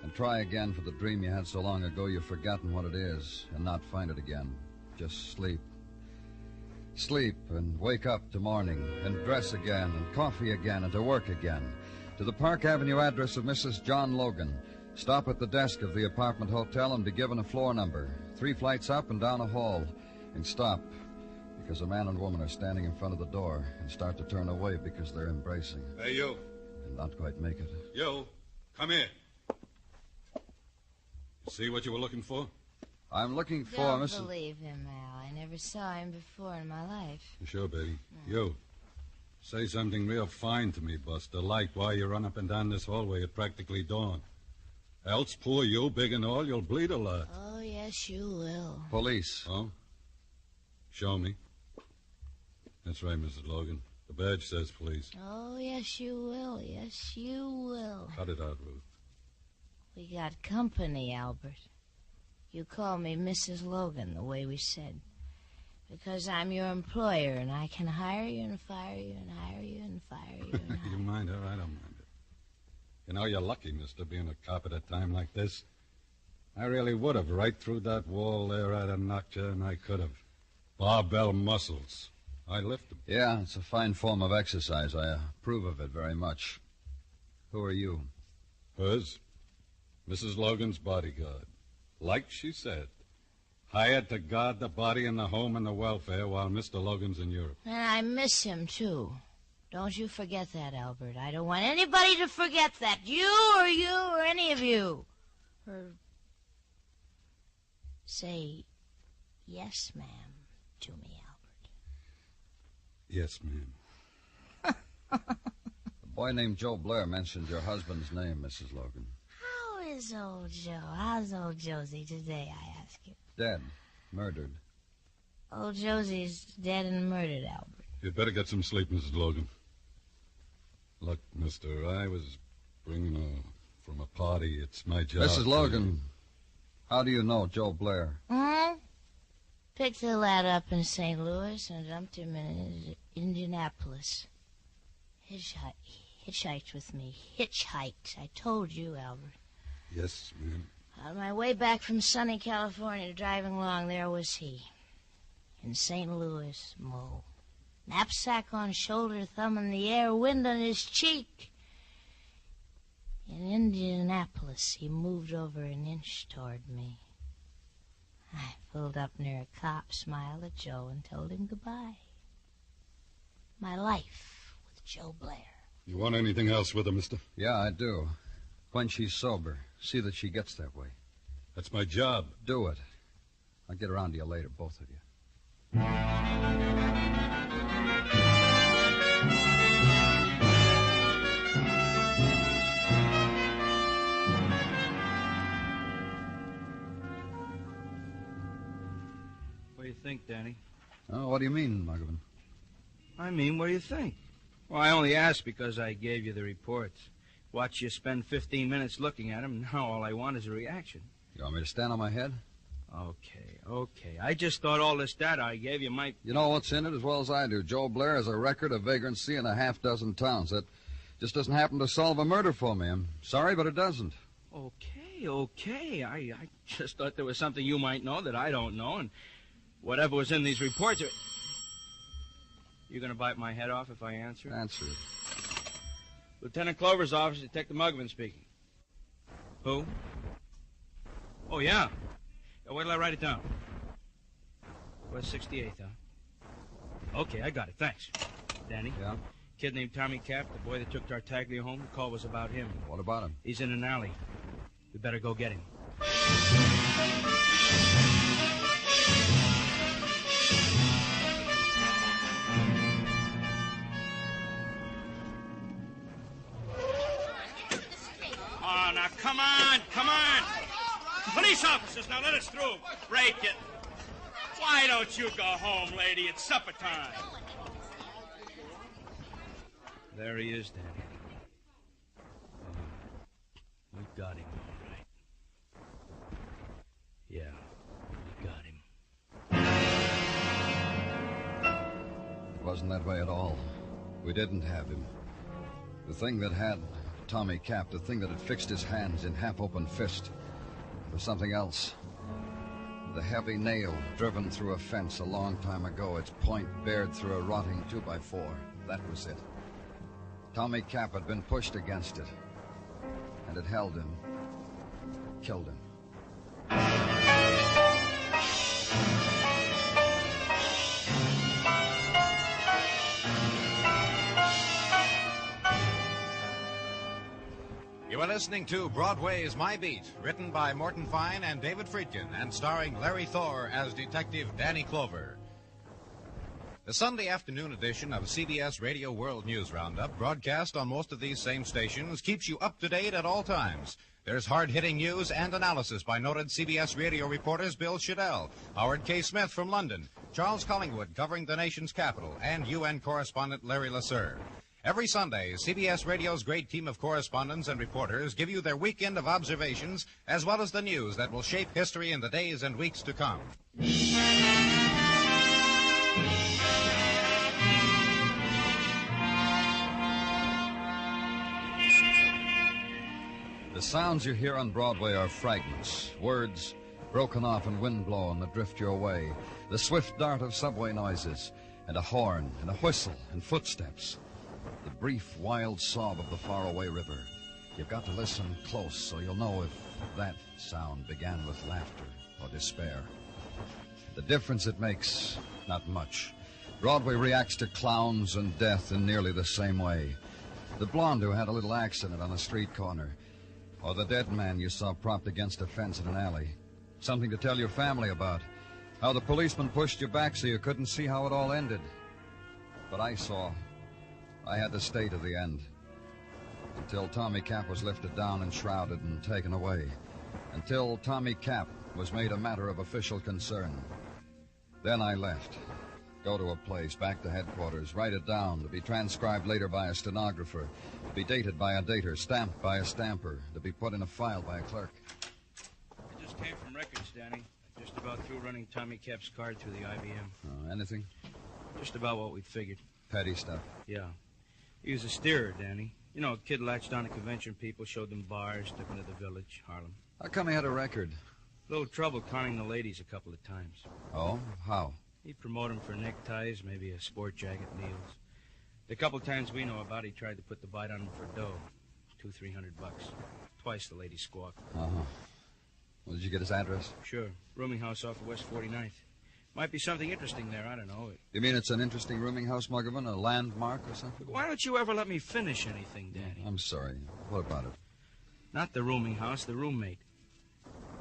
and try again for the dream you had so long ago you've forgotten what it is and not find it again. Just sleep. Sleep and wake up to morning and dress again and coffee again and to work again. To the Park Avenue address of Mrs. John Logan. Stop at the desk of the apartment hotel and be given a floor number. 3 flights up and down a hall. And stop because a man and woman are standing in front of the door and start to turn away because they're embracing. Hey, you. And not quite make it. You, come here. See what you were looking for? I'm looking for Don't Mrs. believe him, Al. I never saw him before in my life. Sure, baby. You. Say something real fine to me, Buster, like why you run up and down this hallway at practically dawn. Else, poor you, big and all, you'll bleed a lot. Oh, yes, you will. Police. Oh? Show me. That's right, Mrs. Logan. The badge says police. Oh, yes, you will. Yes, you will. Cut it out, Ruth. We got company, Albert. You call me Mrs. Logan, the way we said. Because I'm your employer, and I can hire you and fire you and hire you and fire you and hire You mind her? I don't mind it. You know, you're lucky, mister, being a cop at a time like this. I really would have. Right through that wall there, I'd have knocked you, and I could have. Barbell muscles. I lift them. Yeah, it's a fine form of exercise. I approve of it very much. Who are you? Hers? Mrs. Logan's bodyguard. Like she said. Hired to guard the body and the home and the welfare while Mr. Logan's in Europe. And I miss him, too. Don't you forget that, Albert. I don't want anybody to forget that. You or any of you. Or say, yes, ma'am, to me, Albert. Yes, ma'am. A boy named Joe Blair mentioned your husband's name, Mrs. Logan. How is old Joe? How's old Josie today, I ask you? Dead. Murdered. Old Josie's dead and murdered, Albert. You'd better get some sleep, Mrs. Logan. Look, mister, I was bringing her from a party. It's my job. Mrs. Logan, how do you know Joe Blair? Picked the lad up in St. Louis and dumped him in Indianapolis. Hitchhiked with me. Hitchhiked. I told you, Albert. Yes, ma'am. On my way back from sunny California, driving along, there was he. In St. Louis, Mo. Knapsack on shoulder, thumb in the air, wind on his cheek. In Indianapolis, he moved over an inch toward me. I pulled up near a cop, smiled at Joe, and told him goodbye. My life with Joe Blair. You want anything else with her, mister? Yeah, I do. When she's sober, see that she gets that way. That's my job. Do it. I'll get around to you later, both of you. do you think, Danny? Oh, what do you mean, Muggavan? I mean, what do you think? Well, I only asked because I gave you the reports. Watch you spend 15 minutes looking at them. Now all I want is a reaction. You want me to stand on my head? Okay. I just thought all this data I gave you might... You know what's in it as well as I do. Joe Blair has a record of vagrancy in a half dozen towns. That just doesn't happen to solve a murder for me. I'm sorry, but it doesn't. Okay. I just thought there was something you might know that I don't know, and whatever was in these reports... You going to bite my head off if I answer? Answer it. Lieutenant Clover's office, Detective Muggavan speaking. Who? Oh, yeah. Wait till I write it down. West 68th, huh? Okay, I got it. Thanks. Danny? Yeah? Kid named Tommy Cap, the boy that took Tartaglia home. The call was about him. What about him? He's in an alley. We better go get him. Oh, now, come on. Police officers, now let us through. Break it. Why don't you go home, lady? It's supper time. There he is, Danny. We got him, all right. Yeah, we got him. It wasn't that way at all. We didn't have him. The thing that had Tommy Cap, the thing that had fixed his hands in half-open fist, was something else. The heavy nail driven through a fence a long time ago, its point bared through a rotting 2x4. That was it. Tommy Cap had been pushed against it, and it held him, killed him. You are listening to Broadway's My Beat, written by Morton Fine and David Friedkin, and starring Larry Thor as Detective Danny Clover. The Sunday afternoon edition of CBS Radio World News Roundup, broadcast on most of these same stations, keeps you up to date at all times. There's hard-hitting news and analysis by noted CBS radio reporters Bill Shadell, Howard K. Smith from London, Charles Collingwood covering the nation's capital, and UN correspondent Larry Lasser. Every Sunday, CBS Radio's great team of correspondents and reporters give you their weekend of observations, as well as the news that will shape history in the days and weeks to come. The sounds you hear on Broadway are fragments, words broken off and wind-blown that drift your way, the swift dart of subway noises, and a horn, and a whistle, and footsteps. The brief, wild sob of the faraway river. You've got to listen close so you'll know if that sound began with laughter or despair. The difference it makes, not much. Broadway reacts to clowns and death in nearly the same way. The blonde who had a little accident on a street corner, or the dead man you saw propped against a fence in an alley. Something to tell your family about. How the policeman pushed you back so you couldn't see how it all ended. But I saw. I had to stay to the end. Until Tommy Cap was lifted down and shrouded and taken away. Until Tommy Cap was made a matter of official concern. Then I left. Go to a place, back to headquarters, write it down, to be transcribed later by a stenographer, to be dated by a dater, stamped by a stamper, to be put in a file by a clerk. I just came from records, Danny. Just about through running Tommy Cap's card through the IBM. Anything? Just about what we'd figured. Petty stuff. Yeah. He was a steerer, Danny. You know, a kid latched on to convention people, showed them bars, took them to the village, Harlem. How come he had a record? Little trouble conning the ladies a couple of times. Oh? How? He'd promote them for neckties, maybe a sport jacket, meals. The couple times we know about, he tried to put the bite on them for dough. $200-300. Twice the lady squawked. Uh-huh. Well, did you get his address? Sure. Rooming house off of West 49th. Might be something interesting there, I don't know. You mean it's an interesting rooming house, Muggavan? A landmark or something? Why don't you ever let me finish anything, Danny? I'm sorry. What about it? Not the rooming house, the roommate.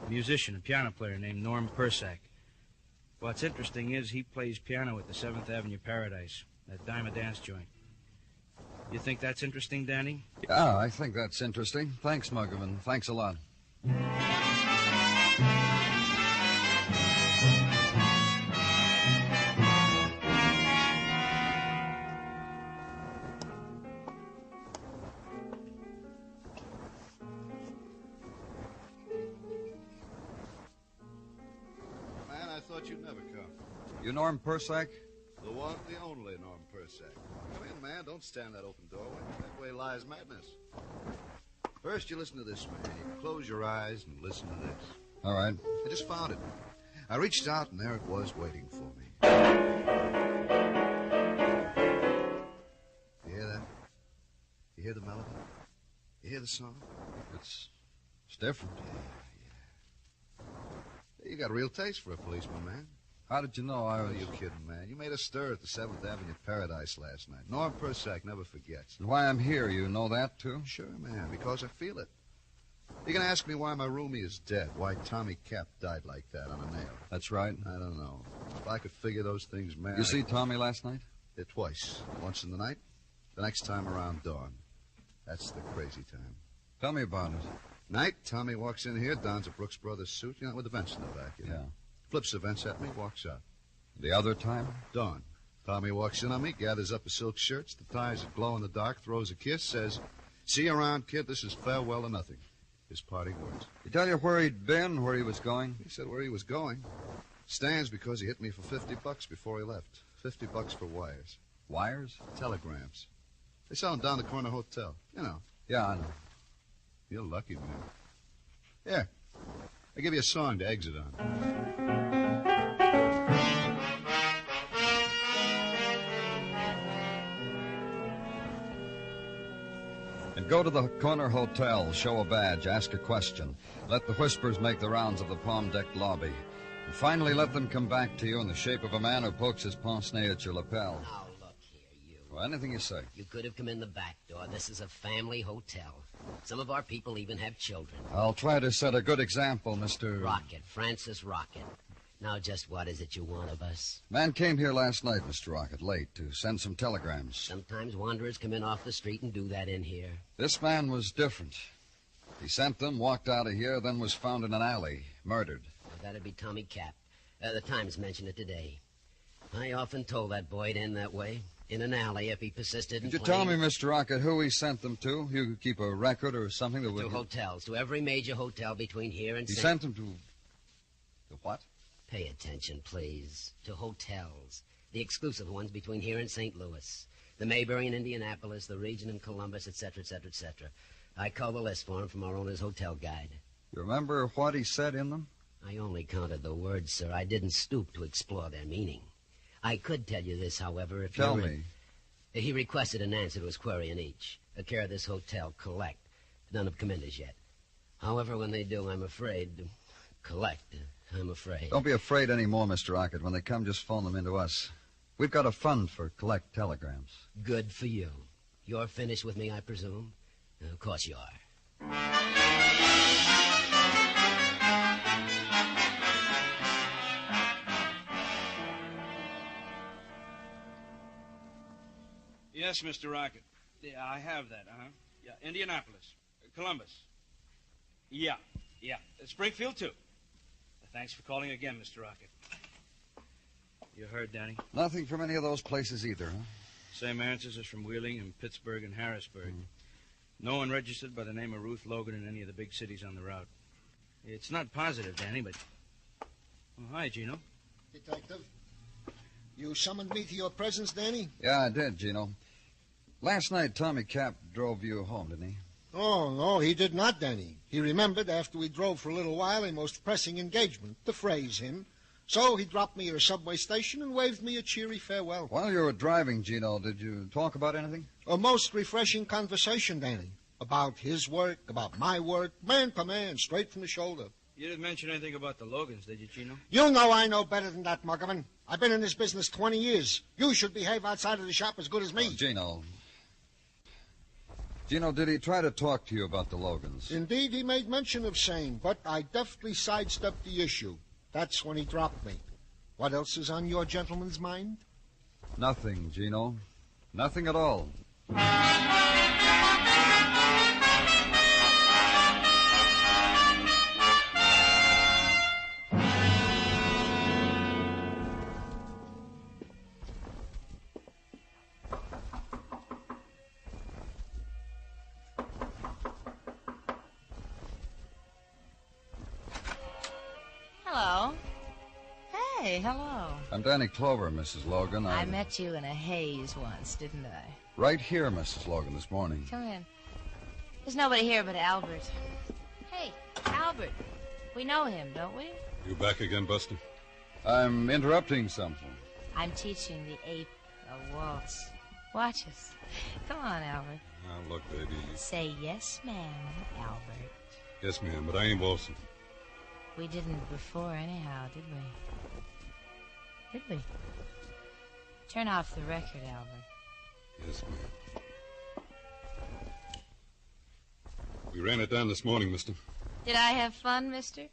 A musician, a piano player named Norm Persack. What's interesting is he plays piano at the 7th Avenue Paradise, that Diamond Dance joint. You think that's interesting, Danny? Yeah, I think that's interesting. Thanks, Muggavan. Thanks a lot. thought you'd never come. You Norm Persack? The one, the only Norm Persack. Come in, man. Don't stand in that open doorway. That way lies madness. First, you listen to this, man. You close your eyes and listen to this. All right. I just found it. I reached out, and there it was waiting for me. You hear that? You hear the melody? You hear the song? It's different. Yeah. You got a real taste for a policeman, man. How did you know I was... Oh, you kidding, man. You made a stir at the 7th Avenue Paradise last night. Norm Persack never forgets. And why I'm here, you know that, too? Sure, man, because I feel it. You're going to ask me why my roomie is dead, why Tommy Cap died like that on a nail. That's right. I don't know. If I could figure those things, man... You see Tommy last night? Yeah, twice. Once in the night, the next time around dawn. That's the crazy time. Tell me about it. Night, Tommy walks in here, dons a Brooks Brothers suit, you know, with the vents in the back, you know. Yeah. Flips the vents at me, walks out. The other time? Dawn. Tommy walks in on me, gathers up his silk shirts, the ties that glow in the dark, throws a kiss, says, "See you around, kid. This is farewell to nothing." His parting words. He tell you where he'd been, where he was going? He said where he was going. Stands because he hit me for $50 before he left. $50 for wires. Wires? Telegrams. They sell them down the corner hotel. You know. Yeah, I know. You're lucky, man. Here. I give you a song to exit on. And go to the corner hotel, show a badge, ask a question. Let the whispers make the rounds of the palm-decked lobby. And finally let them come back to you in the shape of a man who pokes his pince-nez at your lapel. Now, look here, you. Well, anything you say. You could have come in the back door. This is a family hotel. Some of our people even have children. I'll try to set a good example, Mr. Rocket, Francis Rocket. Now, just what is it you want of us? Man came here last night, Mr. Rocket, late, to send some telegrams. Sometimes wanderers come in off the street and do that in here. This man was different. He sent them, walked out of here, then was found in an alley, murdered. Well, that'd be Tommy Cap. The Times mentioned it today. I often told that boy it'd end that way. In an alley if he persisted in Could you playing... tell me, Mr. Rocket, who he sent them to? You could keep a record or something that would... To hotels. To every major hotel between here and... He sent them to... To what? Pay attention, please. To hotels. The exclusive ones between here and St. Louis. The Mayberry in Indianapolis, the Region in Columbus, etc., etc., etc. I called the list for him from our owner's hotel guide. You remember what he said in them? I only counted the words, sir. I didn't stoop to explore their meaning. I could tell you this, however, if Tell me. He requested an answer to his query in each. A care of this hotel, collect. None have come in as yet. However, when they do, I'm afraid... Collect, I'm afraid. Don't be afraid anymore, Mr. Rocket. When they come, just phone them into us. We've got a fund for collect telegrams. Good for you. You're finished with me, I presume? Of course you are. Yes, Mr. Rocket. Yeah, I have that, Yeah, Indianapolis. Columbus. Yeah. Springfield, too. Thanks for calling again, Mr. Rocket. You heard, Danny? Nothing from any of those places either, huh? Same answers as from Wheeling and Pittsburgh and Harrisburg. No one registered by the name of Ruth Logan in any of the big cities on the route. It's not positive, Danny, but... Oh, hi, Gino. Detective, you summoned me to your presence, Danny? Yeah, I did, Gino. Last night, Tommy Cap drove you home, didn't he? Oh, no, he did not, Danny. He remembered after we drove for a little while a most pressing engagement, to phrase him. So he dropped me at a subway station and waved me a cheery farewell. While you were driving, Gino, did you talk about anything? A most refreshing conversation, Danny. About his work, about my work, man to man, straight from the shoulder. You didn't mention anything about the Logans, did you, Gino? You know I know better than that, Muggerman. I've been in this business 20 years. You should behave outside of the shop as good as me. Gino, did he try to talk to you about the Logans? Indeed, he made mention of same, but I deftly sidestepped the issue. That's when he dropped me. What else is on your gentleman's mind? Nothing, Gino. Nothing at all. Hello. Hey, hello. I'm Danny Clover, Mrs. Logan. I met you in a haze once, didn't I? Right here, Mrs. Logan, this morning. Come in. There's nobody here but Albert. Hey, Albert. We know him, don't we? You back again, Buster? I'm interrupting something. I'm teaching the ape a waltz. Watch us. Come on, Albert. Now, look, baby. Say yes, ma'am, Albert. Yes, ma'am, but I ain't waltzing. We didn't before anyhow, did we? Did we? Turn off the record, Albert. Yes, ma'am. We ran it down this morning, mister. Did I have fun, mister?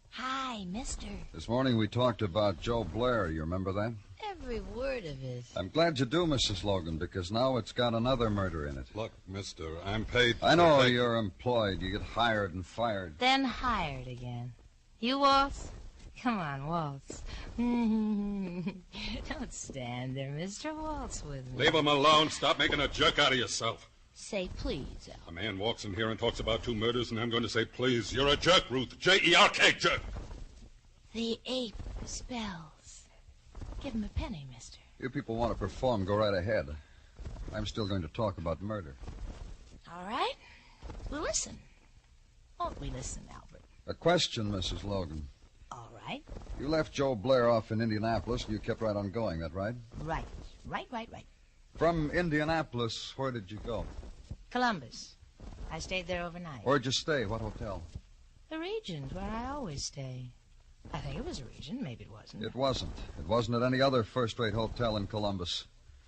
Hi, mister. This morning we talked about Joe Blair. You remember that? Every word of it. I'm glad you do, Mrs. Logan, because now it's got another murder in it. Look, mister, I'm paid... I know you're employed. You get hired and fired. Then hired again. You waltz? Come on, waltz. Don't stand there, mister. Waltz with me. Leave him alone. Stop making a jerk out of yourself. Say please, Al. A man walks in here and talks about 2 murders, and I'm going to say please. You're a jerk, Ruth. J-E-R-K, jerk. The ape spells. Give him a penny, mister. You people want to perform, go right ahead. I'm still going to talk about murder. All right. We'll listen. Won't we listen, Albert? A question, Mrs. Logan. All right. You left Joe Blair off in Indianapolis, and you kept right on going, that right? Right. From Indianapolis, where did you go? Columbus. I stayed there overnight. Where'd you stay? What hotel? The Regent, where I always stay. I think it was a Regent. Maybe it wasn't. It wasn't. It wasn't at any other first-rate hotel in Columbus.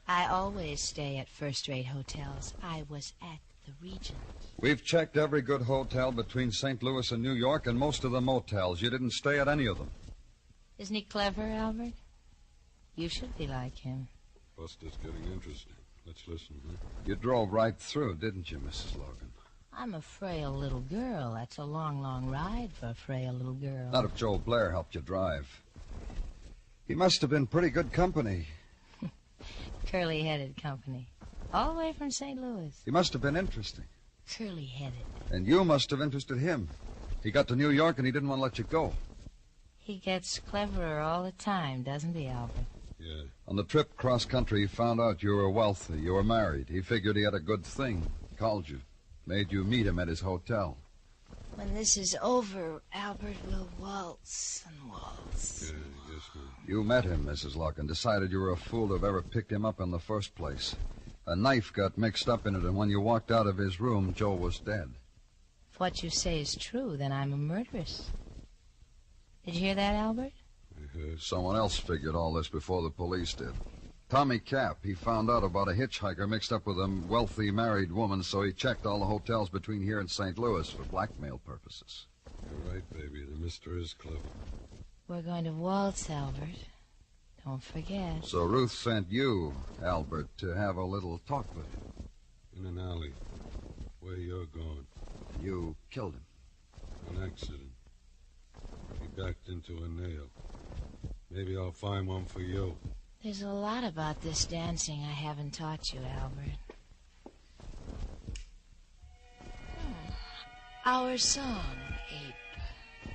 I always stay at first-rate hotels. I was at the Regent. We've checked every good hotel between St. Louis and New York and most of the motels. You didn't stay at any of them. Isn't he clever, Albert? You should be like him. Buster's getting interesting. Let's listen, huh? You drove right through, didn't you, Mrs. Logan? I'm a frail little girl. That's a long, long ride for a frail little girl. Not if Joe Blair helped you drive. He must have been pretty good company. Curly-headed company. All the way from St. Louis. He must have been interesting. Curly-headed. And you must have interested him. He got to New York and he didn't want to let you go. He gets cleverer all the time, doesn't he, Albert? Yeah. On the trip cross-country, he found out you were wealthy. You were married. He figured he had a good thing. Called you. Made you meet him at his hotel. When this is over, Albert will waltz and waltz. Yeah, yes, ma'am. You met him, Mrs. Logan. Decided you were a fool to have ever picked him up in the first place. A knife got mixed up in it, and when you walked out of his room, Joe was dead. If what you say is true, then I'm a murderess. Did you hear that, Albert? Someone else figured all this before the police did. Tommy Cap, he found out about a hitchhiker mixed up with a wealthy married woman, so he checked all the hotels between here and St. Louis for blackmail purposes. You're right, baby. The mister is clever. We're going to waltz, Albert. Don't forget. So Ruth sent you, Albert, to have a little talk with him. In an alley. Where you're going. You killed him. An accident. He backed into a nail. Maybe I'll find one for you. There's a lot about this dancing I haven't taught you, Albert. Our song, ape.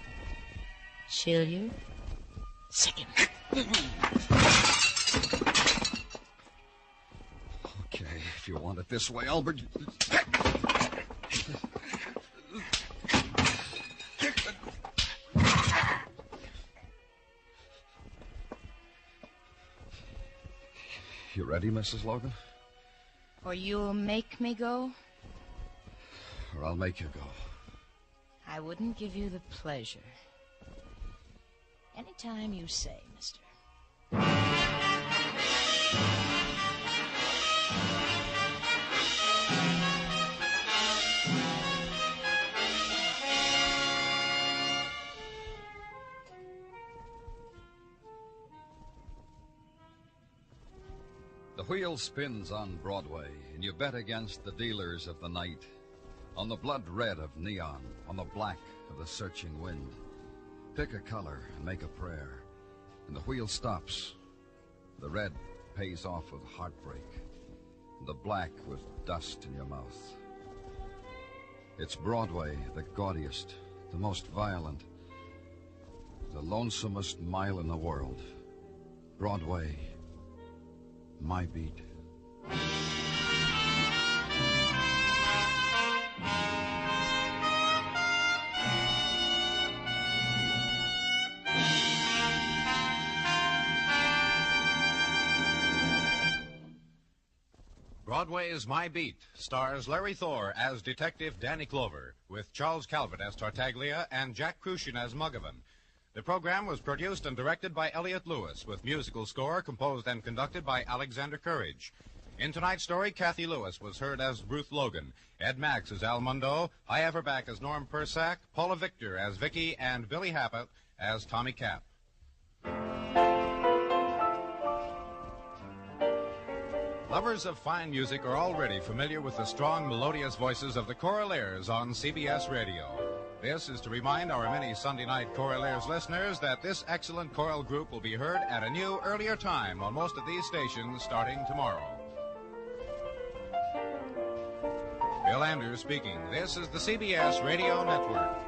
Chill you? Second. Okay, if you want it this way, Albert. You ready, Mrs. Logan? Or you'll make me go? Or I'll make you go. I wouldn't give you the pleasure. Anytime you say, mister. The wheel spins on Broadway, and you bet against the dealers of the night. On the blood red of neon, on the black of the searching wind. Pick a color and make a prayer, and the wheel stops. The red pays off with heartbreak, and the black with dust in your mouth. It's Broadway, the gaudiest, the most violent. the lonesomest mile in the world. Broadway, my beat. Broadway's My Beat stars Larry Thor as Detective Danny Clover, with Charles Calvert as Tartaglia and Jack Crucian as Muggavan. The program was produced and directed by Elliott Lewis, with musical score composed and conducted by Alexander Courage. In tonight's story, Kathy Lewis was heard as Ruth Logan, Ed Max as Al Mundo, Hy Everback as Norm Persack, Paula Victor as Vicky, and Billy Happett as Tommy Cap. Lovers of fine music are already familiar with the strong, melodious voices of the Choraleers on CBS Radio. This is to remind our many Sunday night Choraleers listeners that this excellent choral group will be heard at a new, earlier time on most of these stations starting tomorrow. Bill Andrews speaking. This is the CBS Radio Network.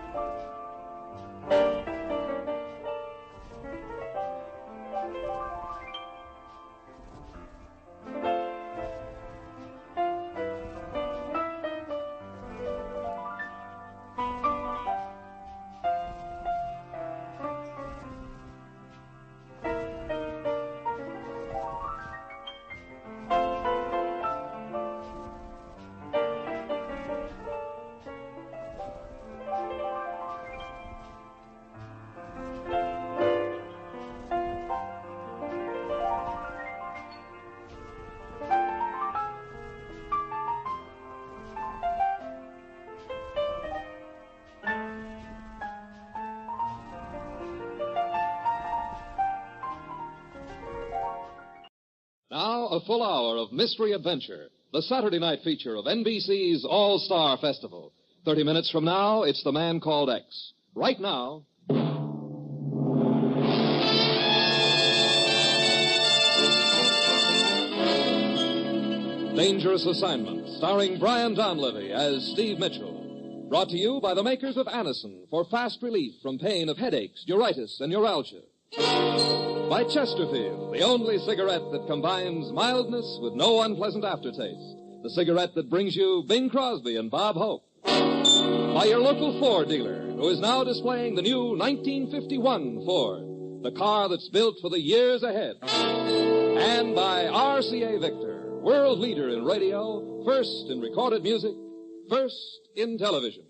Now, a full hour of Mystery Adventure, the Saturday night feature of NBC's All-Star Festival. 30 minutes from now, it's The Man Called X. Right now... Dangerous Assignment, starring Brian Donlevy as Steve Mitchell. Brought to you by the makers of Anacin for fast relief from pain of headaches, neuritis, and neuralgia. By Chesterfield, the only cigarette that combines mildness with no unpleasant aftertaste. The cigarette that brings you Bing Crosby and Bob Hope. By your local Ford dealer, who is now displaying the new 1951 Ford, the car that's built for the years ahead. And by RCA Victor, world leader in radio, first in recorded music, first in television.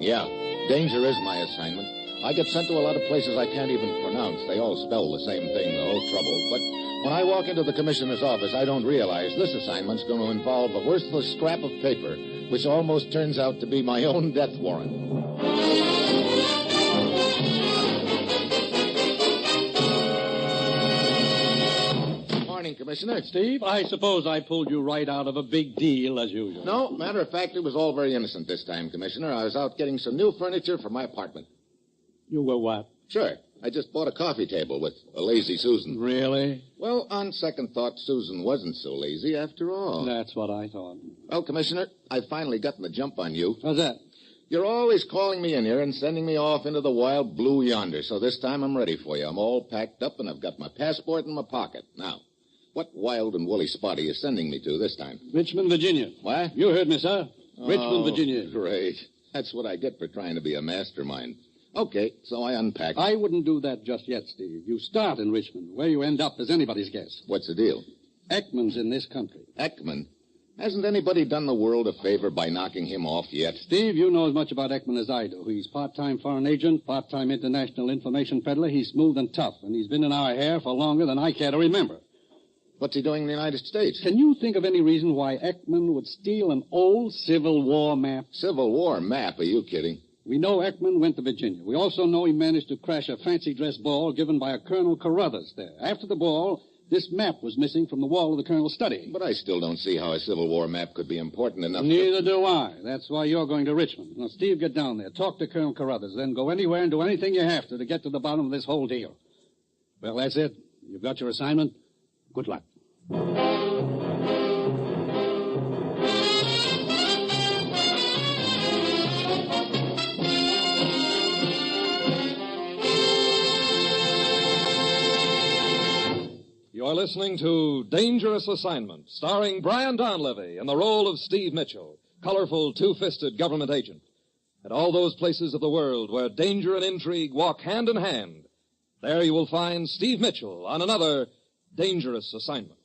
Yeah, danger is my assignment. I get sent to a lot of places I can't even pronounce. They all spell the same thing, the whole trouble. But when I walk into the commissioner's office, I don't realize this assignment's going to involve a worthless scrap of paper, which almost turns out to be my own death warrant. Morning, Commissioner. Steve, I suppose I pulled you right out of a big deal, as usual. No, matter of fact, it was all very innocent this time, Commissioner. I was out getting some new furniture for my apartment. You were what? Sure. I just bought a coffee table with a lazy Susan. Really? Well, on second thought, Susan wasn't so lazy after all. That's what I thought. Well, Commissioner, I've finally gotten the jump on you. How's that? You're always calling me in here and sending me off into the wild blue yonder, so this time I'm ready for you. I'm all packed up, and I've got my passport in my pocket. Now, what wild and woolly spot are you sending me to this time? Richmond, Virginia. What? You heard me, sir. Richmond, Virginia. Great. That's what I get for trying to be a mastermind. Okay, so I unpacked. I wouldn't do that just yet, Steve. You start in Richmond. Where you end up is anybody's guess. What's the deal? Ekman's in this country. Ekman? Hasn't anybody done the world a favor by knocking him off yet? Steve, you know as much about Ekman as I do. He's part-time foreign agent, part-time international information peddler. He's smooth and tough, and he's been in our hair for longer than I care to remember. What's he doing in the United States? Can you think of any reason why Ekman would steal an old Civil War map? Civil War map? Are you kidding? We know Ekman went to Virginia. We also know he managed to crash a fancy dress ball given by a Colonel Carruthers there. After the ball, This map was missing from the wall of the colonel's study. But I still don't see how a Civil War map could be important enough. Neither do I. That's why you're going to Richmond. Now, Steve, get down there. Talk to Colonel Carruthers. Then go anywhere and do anything you have to get to the bottom of this whole deal. Well, that's it. You've got your assignment. Good luck. You're listening to Dangerous Assignment, starring Brian Donlevy in the role of Steve Mitchell, colorful, two-fisted government agent. At all those places of the world where danger and intrigue walk hand in hand, there you will find Steve Mitchell on another Dangerous Assignment.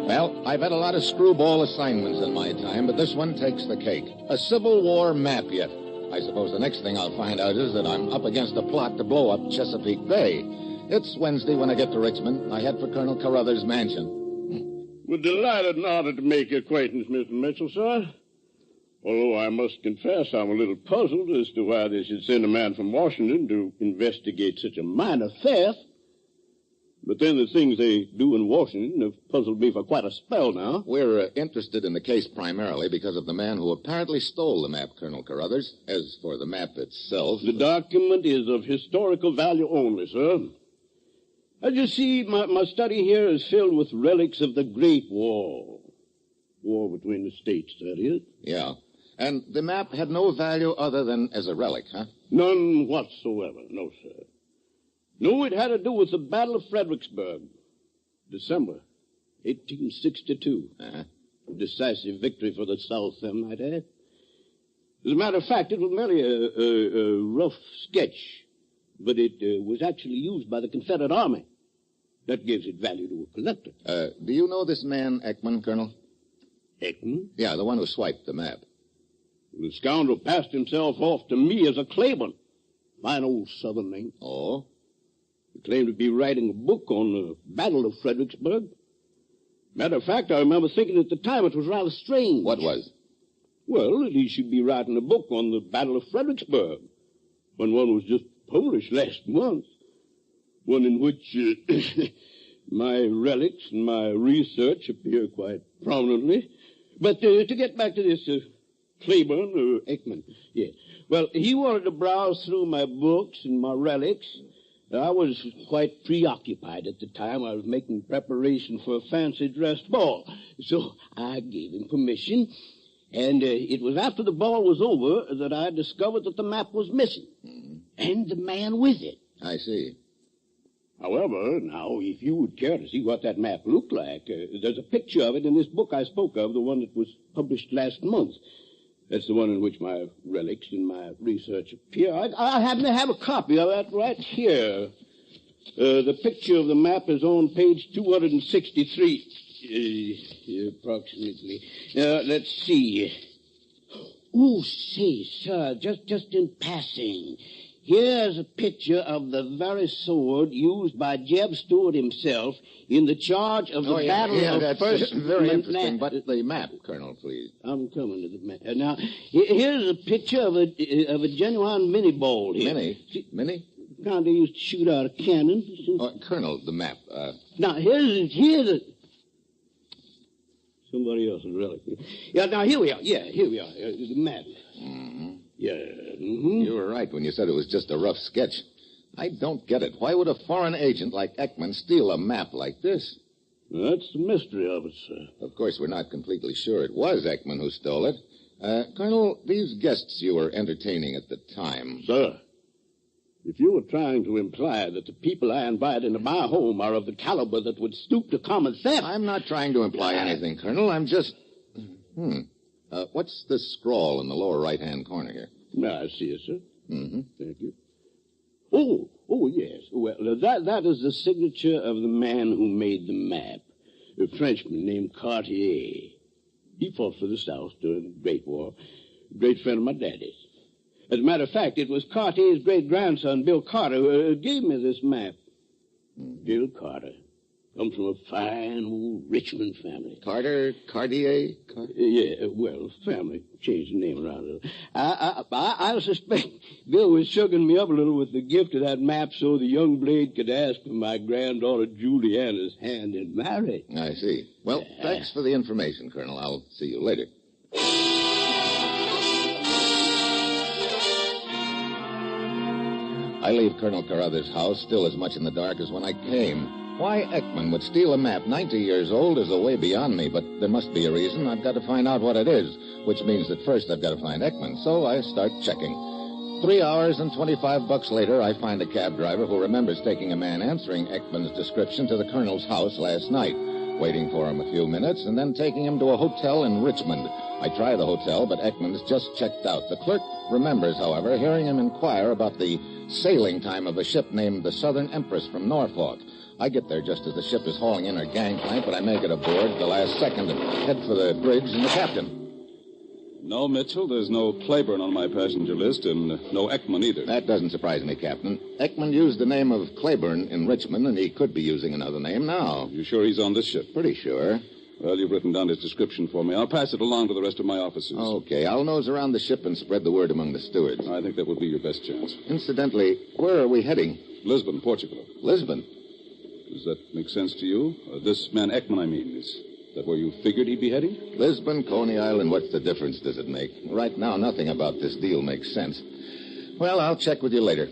Well, I've had a lot of screwball assignments in my time, but this one takes the cake. A Civil War map yet. I suppose the next thing I'll find out is that I'm up against a plot to blow up Chesapeake Bay. It's Wednesday when I get to Richmond. I head for Colonel Carruthers' mansion. We're delighted in order to make your acquaintance, Mr. Mitchell, sir. Although I must confess I'm a little puzzled as to why they should send a man from Washington to investigate such a minor theft. But then the things they do in Washington have puzzled me for quite a spell now. We're interested in the case primarily because of the man who apparently stole the map, Colonel Carruthers. As for the map itself... The document is of historical value only, sir. As you see, my study here is filled with relics of the Great War. War between the states, that is. Yeah. And the map had no value other than as a relic, huh? None whatsoever, no, sir. No, it had to do with the Battle of Fredericksburg, December 1862. Uh-huh. A decisive victory for the South, I might add. As a matter of fact, it was merely a rough sketch, but it was actually used by the Confederate Army. That gives it value to a collector. Do you know this man, Ekman, Colonel? Ekman? Yeah, the one who swiped the map. The scoundrel passed himself off to me as a Claiborne. Fine old Southern name. Oh? He claimed to be writing a book on the Battle of Fredericksburg. Matter of fact, I remember thinking at the time it was rather strange. What was? Well, that he should be writing a book on the Battle of Fredericksburg, when one was just published last month. One in which my relics and my research appear quite prominently. But to get back to this Claiborne or Ekman, yeah. Well, he wanted to browse through my books and my relics. I was quite preoccupied at the time. I was making preparation for a fancy dress ball. So I gave him permission. And it was after the ball was over that I discovered that the map was missing. Mm-hmm. And the man with it. I see. However, now, if you would care to see what that map looked like, there's a picture of it in this book I spoke of, the one that was published last month. That's the one in which my relics and my research appear. I happen to have a copy of that right here. The picture of the map is on page 263, approximately. Let's see. Oh, say, sir, just in passing. Here's a picture of the very sword used by Jeb Stuart himself in the charge of the Battle of that's First... very interesting, but the map, Colonel, please. I'm coming to the map. Now, here's a picture of a genuine mini ball here. Mini? Kind of used to shoot out a cannon. Colonel, the map. Now, here's a... Somebody else's relic. Yeah, now, here we are. Yeah, here we are. The map. Mm-hmm. Yeah. Mm-hmm. You were right when you said it was just a rough sketch. I don't get it. Why would a foreign agent like Ekman steal a map like this? That's the mystery of it, sir. Of course, we're not completely sure it was Ekman who stole it. Colonel, these guests you were entertaining at the time... Sir, if you were trying to imply that the people I invite into my home are of the caliber that would stoop to common theft... I'm not trying to imply anything, Colonel. I'm just... what's this scrawl in the lower right-hand corner here? I see it, sir. Mm-hmm. Thank you. Oh, yes. Well, that is the signature of the man who made the map, a Frenchman named Cartier. He fought for the South during the Great War, a great friend of my daddy's. As a matter of fact, it was Cartier's great-grandson, Bill Carter, who gave me this map. Bill Carter. Comes from a fine old Richmond family. Cartier? Yeah, well, family. Changed the name around a little. I suspect Bill was sugaring me up a little with the gift of that map so the young blade could ask for my granddaughter Juliana's hand in marriage. I see. Well, thanks for the information, Colonel. I'll see you later. I leave Colonel Carruthers' house still as much in the dark as when I came. Why Ekman would steal a map 90 years old is a way beyond me, but there must be a reason. I've got to find out what it is, which means that first I've got to find Ekman. So I start checking. 3 hours and $25 later, I find a cab driver who remembers taking a man answering Ekman's description to the Colonel's house last night, waiting for him a few minutes, and then taking him to a hotel in Richmond. I try the hotel, but Ekman's just checked out. The clerk remembers, however, hearing him inquire about the sailing time of a ship named the Southern Empress from Norfolk. I get there just as the ship is hauling in her gangplank, but I make it aboard at the last second and head for the bridge and the captain. No, Mitchell, there's no Claiborne on my passenger list, and no Ekman either. That doesn't surprise me, Captain. Ekman used the name of Claiborne in Richmond, and he could be using another name now. You sure he's on this ship? Pretty sure. Well, you've written down his description for me. I'll pass it along to the rest of my officers. Okay, I'll nose around the ship and spread the word among the stewards. I think that will be your best chance. Incidentally, where are we heading? Lisbon, Portugal. Lisbon? Does that make sense to you? This man Ekman, I mean, is that where you figured he'd be heading? Lisbon, Coney Island, what's the difference does it make? Right now, nothing about this deal makes sense. Well, I'll check with you later.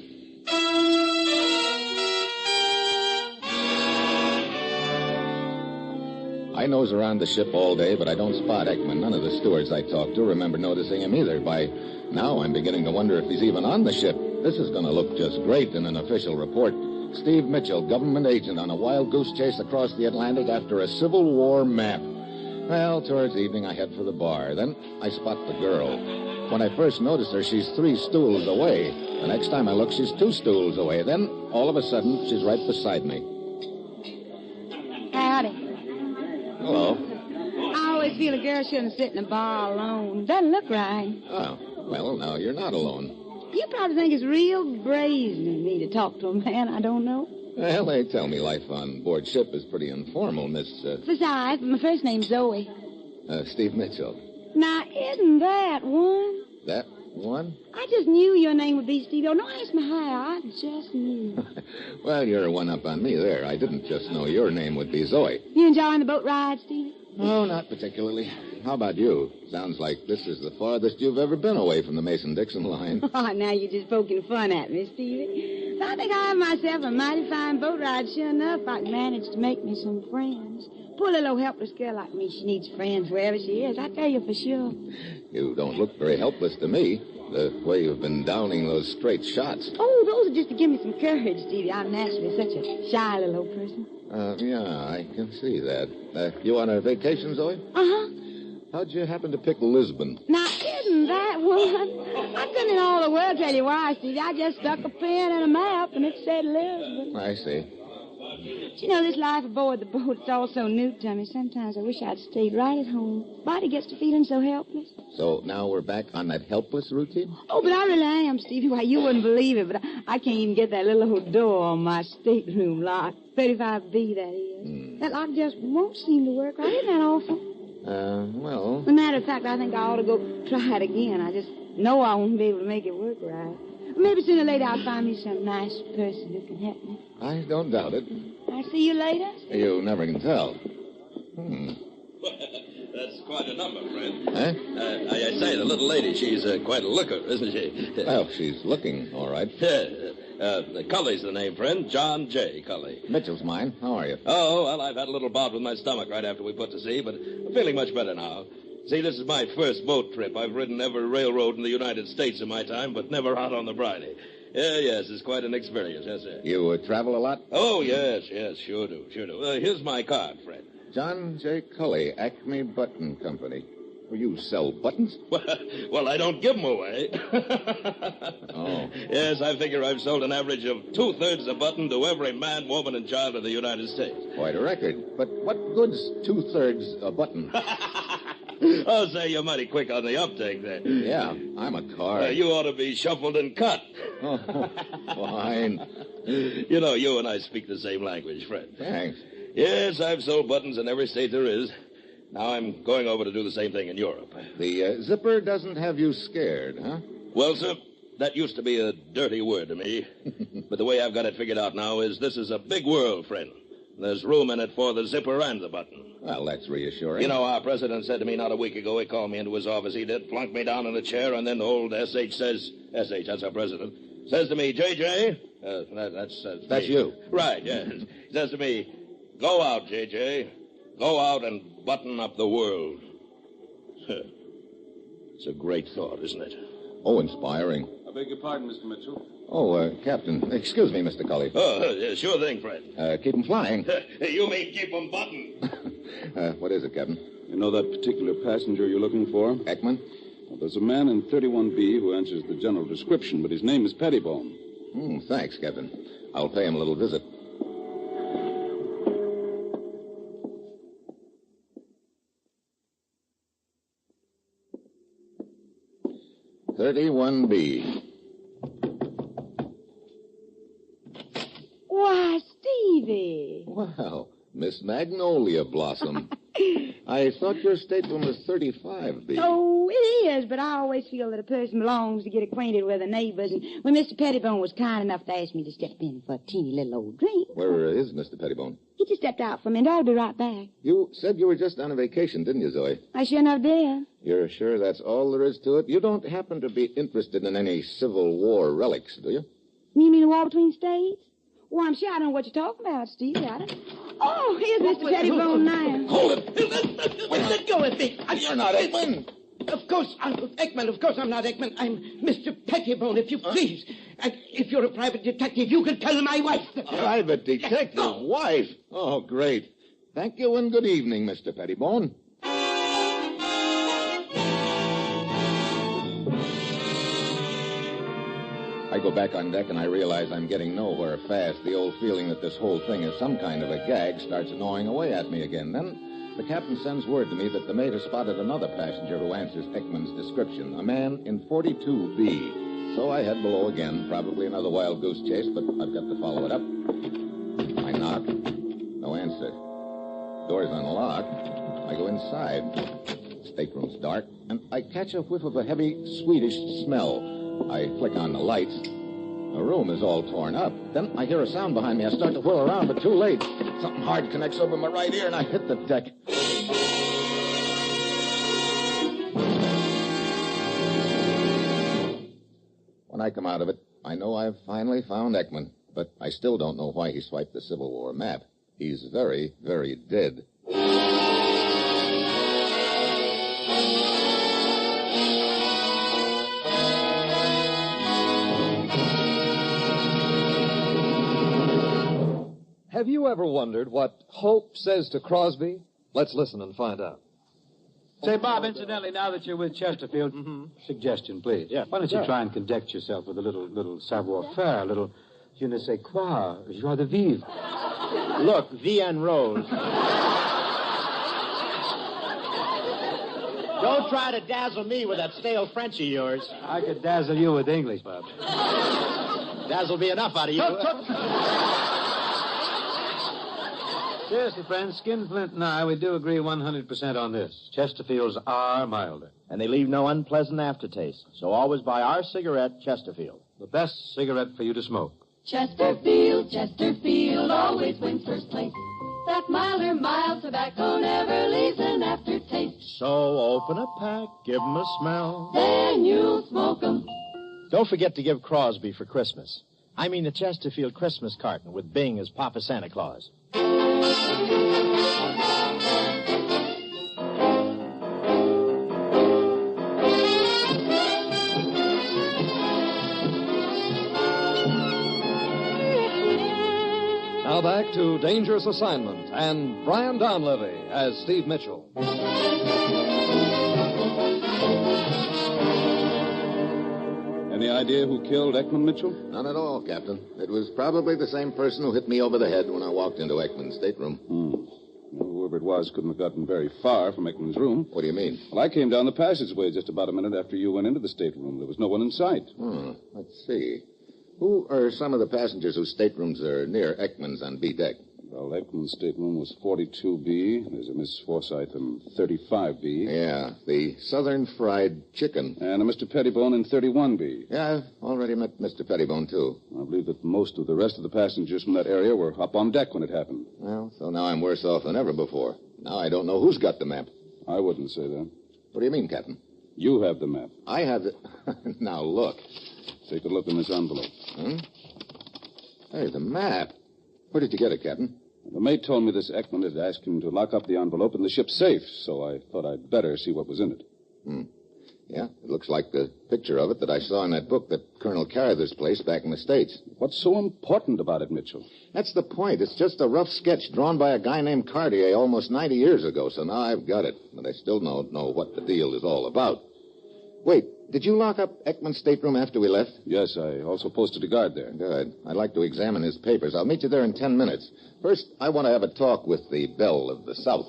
I nose around the ship all day, but I don't spot Ekman. None of the stewards I talk to remember noticing him either. By now, I'm beginning to wonder if he's even on the ship. This is going to look just great in an official report. Steve Mitchell, government agent on a wild goose chase across the Atlantic after a Civil War map. Well, towards evening, I head for the bar. Then I spot the girl. When I first notice her, she's 3 stools away. The next time I look, she's 2 stools away. Then, all of a sudden, she's right beside me. Howdy. Hello. I always feel a girl shouldn't sit in a bar alone. Doesn't look right. Oh, well, now you're not alone. You probably think it's real brazen of me to talk to a man I don't know. Well, they tell me life on board ship is pretty informal, Miss... Besides, my first name's Zoe. Steve Mitchell. Now, isn't that one? That one? I just knew your name would be Steve. Oh, don't ask me how. I just knew. Well, you're one up on me there. I didn't just know your name would be Zoe. You enjoying the boat ride, Steve? Oh, not particularly. How about you? Sounds like this is the farthest you've ever been away from the Mason-Dixon line. Oh, now you're just poking fun at me, Stevie. I think I have myself a mighty fine boat ride. Sure enough, I can manage to make me some friends. Poor little helpless girl like me, she needs friends wherever she is. I tell you for sure. You don't look very helpless to me, the way you've been downing those straight shots. Oh, those are just to give me some courage, Stevie. I'm naturally such a shy little old person. Yeah, I can see that. You on a vacation, Zoe? Uh-huh. How'd you happen to pick Lisbon? Now, isn't that one? I couldn't in all the world tell you why, Stevie. I just stuck a pen in a map, and it said Lisbon. I see. You know, this life aboard the boat, it's all so new to me. Sometimes I wish I'd stayed right at home. Body gets to feeling so helpless. So now we're back on that helpless routine? Oh, but I really am, Stevie. Why, you wouldn't believe it, but I can't even get that little old door on my stateroom lock. 35B, that is. That lock just won't seem to work right. Isn't that awful? Well... As a matter of fact, I think I ought to go try it again. I just know I won't be able to make it work right. Maybe sooner or later I'll find me some nice person who can help me. I don't doubt it. I'll see you later. You never can tell. That's quite a number, friend. Huh? I say, the little lady, she's quite a looker, isn't she? Well, she's looking, all right. Cully's the name, friend. John J. Cully. Mitchell's mine. How are you? Oh, well, I've had a little bout with my stomach right after we put to sea, but I'm feeling much better now. See, this is my first boat trip. I've ridden every railroad in the United States in my time, but never out on the Bradrick. Yes, it's quite an experience, yes, sir. You travel a lot? Oh, yes, sure do. Here's my card, friend. John J. Cully, Acme Button Company. Well, you sell buttons? Well, I don't give them away. Oh. Yes, I figure I've sold an average of 2/3 a button to every man, woman, and child of the United States. Quite a record. But what good's 2/3 a button? Oh, say, you're mighty quick on the uptake there. Yeah, I'm a card. You ought to be shuffled and cut. Oh, fine. You know, you and I speak the same language, friend. Thanks. Yes, I've sold buttons in every state there is. Now I'm going over to do the same thing in Europe. The zipper doesn't have you scared, huh? Well, sir, that used to be a dirty word to me. But the way I've got it figured out now is this is a big world, friend. There's room in it for the zipper and the button. Well, that's reassuring. You know, our president said to me not a week ago, he called me into his office, he did, plunked me down in a chair, and then old S.H. says, S.H., that's our president, says to me, J.J., that's me. you. Right, yes. He says to me, go out, J.J., go out and button up the world. It's a great thought, isn't it? Oh, inspiring. I beg your pardon, Mr. Mitchell. Oh, Captain. Excuse me, Mr. Cully. Oh, yeah, sure thing, Fred. Keep 'em flying. You mean keep 'em buttoned? What is it, Captain? You know that particular passenger you're looking for? Ekman? Well, there's a man in 31B who answers the general description, but his name is Pettibone. Thanks, Captain. I'll pay him a little visit. "31B. Why, Stevie. Wow, Miss Magnolia Blossom. I thought your stateroom was 35B. Oh, it is, but I always feel that a person belongs to get acquainted with their neighbors. And when Mr. Pettibone was kind enough to ask me to step in for a teeny little old drink... Where is Mr. Pettibone? He just stepped out for a minute. I'll be right back. You said you were just on a vacation, didn't you, Zoe? I sure enough did. You're sure that's all there is to it? You don't happen to be interested in any Civil War relics, do you? You mean the war between states? Well, I'm sure I don't know what you're talking about, Stevie. I don't... Oh, here's Mr. Pettibone now. Hold it. Let go of me. You're not Ekman. Of course, Uncle Ekman. Of course I'm not Ekman. I'm Mr. Pettibone, if you please. And if you're a private detective, you can tell my wife. Private detective? Wife? Oh, great. Thank you and good evening, Mr. Pettibone. I go back on deck and I realize I'm getting nowhere fast. The old feeling that this whole thing is some kind of a gag starts gnawing away at me again. Then the captain sends word to me that the mate has spotted another passenger who answers Ekman's description, a man in 42B. So I head below again, probably another wild goose chase, but I've got to follow it up. I knock. No answer. Door's unlocked. I go inside. Stateroom's dark, and I catch a whiff of a heavy Swedish smell. I flick on the lights. The room is all torn up. Then I hear a sound behind me. I start to whirl around, but too late. Something hard connects over my right ear, and I hit the deck. When I come out of it, I know I've finally found Ekman, but I still don't know why he swiped the Civil War map. He's very, very dead. Have you ever wondered what Hope says to Crosby? Let's listen and find out. Say, Bob, incidentally, now that you're with Chesterfield, suggestion, please. Yeah. Why don't you try and conduct yourself with a little savoir-faire, a little je ne sais quoi, joie de vivre. Look, Vienne Rose. Don't try to dazzle me with that stale French of yours. I could dazzle you with English, Bob. Dazzle be enough out of you. Seriously, friends, Skinflint and I, we do agree 100% on this. Chesterfields are milder. And they leave no unpleasant aftertaste. So always buy our cigarette, Chesterfield. The best cigarette for you to smoke. Chesterfield, Chesterfield always wins first place. That milder, mild tobacco never leaves an aftertaste. So open a pack, give 'em a smell. Then you'll smoke 'em. Don't forget to give Crosby for Christmas. I mean the Chesterfield Christmas carton with Bing as Papa Santa Claus. Now back to Dangerous Assignment and Brian Donlevy as Steve Mitchell. Any idea who killed Ekman, Mitchell? None at all, Captain. It was probably the same person who hit me over the head when I walked into Ekman's stateroom. Well, whoever it was couldn't have gotten very far from Ekman's room. What do you mean? Well, I came down the passageway just about a minute after you went into the stateroom. There was no one in sight. Let's see. Who are some of the passengers whose staterooms are near Ekman's on B deck? Well, Ekman's stateroom was 42B. There's a Miss Forsyth in 35B. Yeah, the Southern Fried Chicken. And a Mr. Pettibone in 31B. Yeah, I've already met Mr. Pettibone, too. I believe that most of the rest of the passengers from that area were up on deck when it happened. Well, so now I'm worse off than ever before. Now I don't know who's got the map. I wouldn't say that. What do you mean, Captain? You have the map. I have it. Now, look. Take a look in this envelope. Hmm? Hey, the map. Where did you get it, Captain? The mate told me this Ekman had asked him to lock up the envelope in the ship's safe, so I thought I'd better see what was in it. Hmm. Yeah, it looks like the picture of it that I saw in that book that Colonel Carather's placed back in the States. What's so important about it, Mitchell? That's the point. It's just a rough sketch drawn by a guy named Cartier almost 90 years ago, so now I've got it. But I still don't know what the deal is all about. Wait, did you lock up Ekman's stateroom after we left? Yes, I also posted a guard there. Good. I'd like to examine his papers. I'll meet you there in 10 minutes. First, I want to have a talk with the Belle of the South.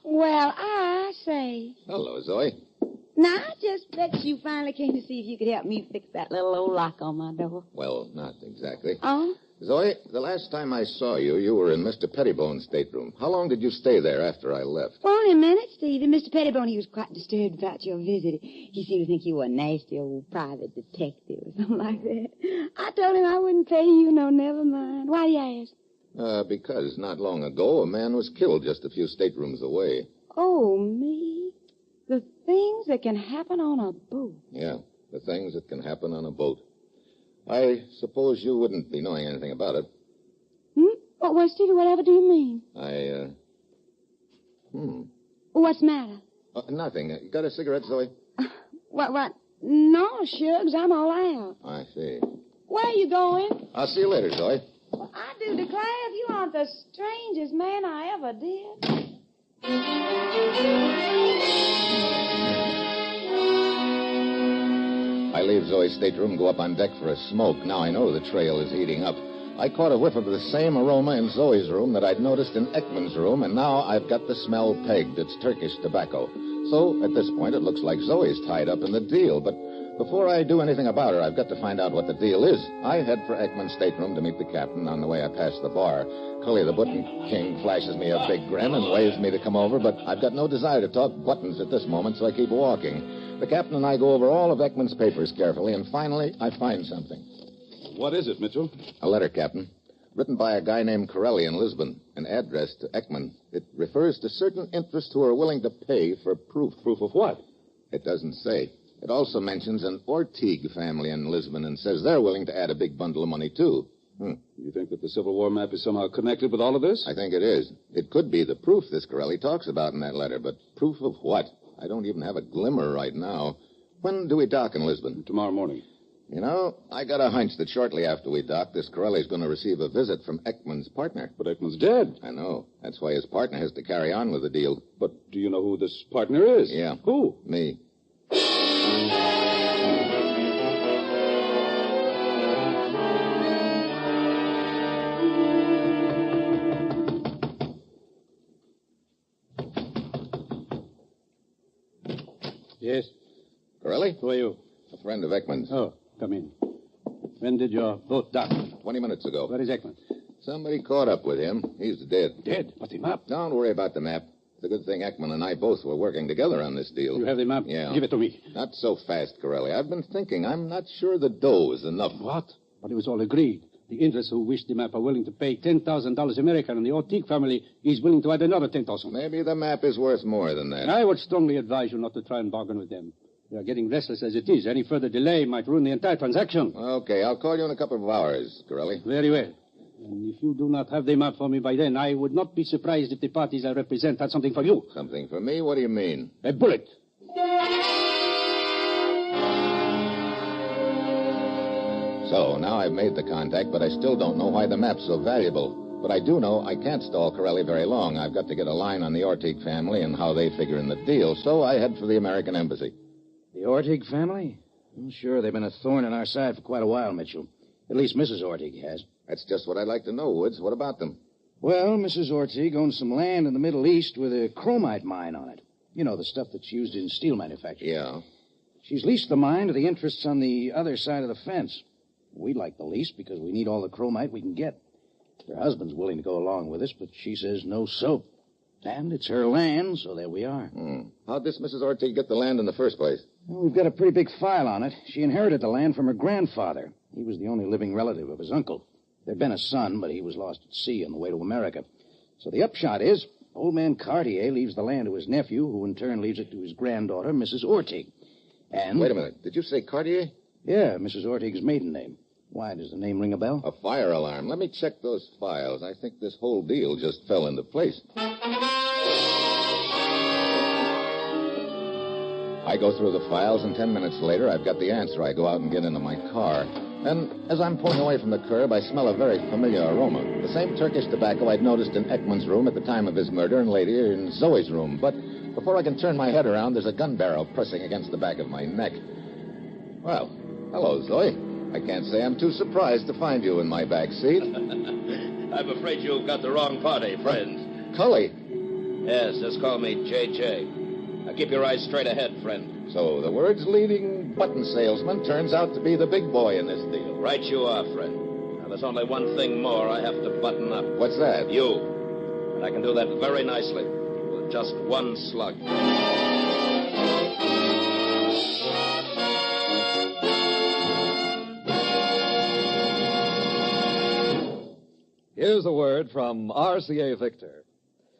Well, I say. Hello, Zoe. Now, I just bet you finally came to see if you could help me fix that little old lock on my door. Well, not exactly. Oh? Zoe, the last time I saw you, you were in Mr. Pettibone's stateroom. How long did you stay there after I left? Only a minute, Steve. And Mr. Pettibone, he was quite disturbed about your visit. He seemed to think you were a nasty old private detective or something like that. I told him I wouldn't pay you no never mind. Why do you ask? Because not long ago, a man was killed just a few staterooms away. Oh, me. The things that can happen on a boat. Yeah, the things that can happen on a boat. I suppose you wouldn't be knowing anything about it. Well, Stevie, whatever do you mean? What's the matter? Nothing. You got a cigarette, Zoe? What? No, shucks, I'm all out. I see. Where are you going? I'll see you later, Zoe. Well, I do declare if you aren't the strangest man I ever did. I leave Zoe's stateroom, go up on deck for a smoke. Now I know the trail is heating up. I caught a whiff of the same aroma in Zoe's room that I'd noticed in Ekman's room, and now I've got the smell pegged. It's Turkish tobacco. So, at this point, it looks like Zoe's tied up in the deal. But before I do anything about her, I've got to find out what the deal is. I head for Ekman's stateroom to meet the captain. On the way, I pass the bar. Cully, the button king, flashes me a big grin and waves me to come over, but I've got no desire to talk buttons at this moment, so I keep walking. The captain and I go over all of Ekman's papers carefully, and finally, I find something. What is it, Mitchell? A letter, Captain. Written by a guy named Corelli in Lisbon, and addressed to Ekman. It refers to certain interests who are willing to pay for proof. Proof of what? It doesn't say. It also mentions an Ortigue family in Lisbon and says they're willing to add a big bundle of money, too. You think that the Civil War map is somehow connected with all of this? I think it is. It could be the proof this Corelli talks about in that letter, but proof of what? I don't even have a glimmer right now. When do we dock in Lisbon? Tomorrow morning. You know, I got a hunch that shortly after we dock, this Corelli's going to receive a visit from Ekman's partner. But Ekman's dead. I know. That's why his partner has to carry on with the deal. But do you know who this partner is? Yeah. Who? Me. Yes? Corelli? Who are you? A friend of Ekman's. Oh, come in. When did your boat dock? 20 minutes ago. Where is Ekman? Somebody caught up with him. He's dead. Dead? But the map? Don't worry about the map. It's a good thing Ekman and I both were working together on this deal. You have the map? Yeah. Give it to me. Not so fast, Corelli. I've been thinking. I'm not sure the dough is enough. What? But it was all agreed. The interests who wish the map are willing to pay $10,000 American, and the Ortigue family is willing to add another $10,000. Maybe the map is worth more than that. I would strongly advise you not to try and bargain with them. They are getting restless as it is. Any further delay might ruin the entire transaction. Okay, I'll call you in a couple of hours, Corelli. Very well. And if you do not have the map for me by then, I would not be surprised if the parties I represent had something for you. Something for me? What do you mean? A bullet. So, now I've made the contact, but I still don't know why the map's so valuable. But I do know I can't stall Corelli very long. I've got to get a line on the Ortigue family and how they figure in the deal, so I head for the American embassy. The Ortigue family? Well, sure, they've been a thorn in our side for quite a while, Mitchell. At least Mrs. Ortigue has. That's just what I'd like to know, Woods. What about them? Well, Mrs. Ortiz owns some land in the Middle East with a chromite mine on it. You know, the stuff that's used in steel manufacture. Yeah. She's leased the mine to the interests on the other side of the fence. We like the lease because we need all the chromite we can get. Her husband's willing to go along with us, but she says no soap. And it's her land, so there we are. How'd this Mrs. Ortiz get the land in the first place? Well, we've got a pretty big file on it. She inherited the land from her grandfather. He was the only living relative of his uncle. There'd been a son, but he was lost at sea on the way to America. So the upshot is, old man Cartier leaves the land to his nephew, who in turn leaves it to his granddaughter, Mrs. Ortiz. And... Wait a minute. Did you say Cartier? Yeah, Mrs. Ortiz's maiden name. Why, does the name ring a bell? A fire alarm. Let me check those files. I think this whole deal just fell into place. I go through the files, and 10 minutes later, I've got the answer. I go out and get into my car. And as I'm pulling away from the curb, I smell a very familiar aroma. The same Turkish tobacco I'd noticed in Ekman's room at the time of his murder and later in Zoe's room. But before I can turn my head around, there's a gun barrel pressing against the back of my neck. Well, hello, Zoe. I can't say I'm too surprised to find you in my back seat. I'm afraid you've got the wrong party, friend. Cully. Yes, just call me J.J. Now keep your eyes straight ahead, friend. So the world's leading button salesman turns out to be the big boy in this deal. Right you are, friend. Now there's only one thing more I have to button up. What's that? You. And I can do that very nicely with just one slug. Here's a word from RCA Victor.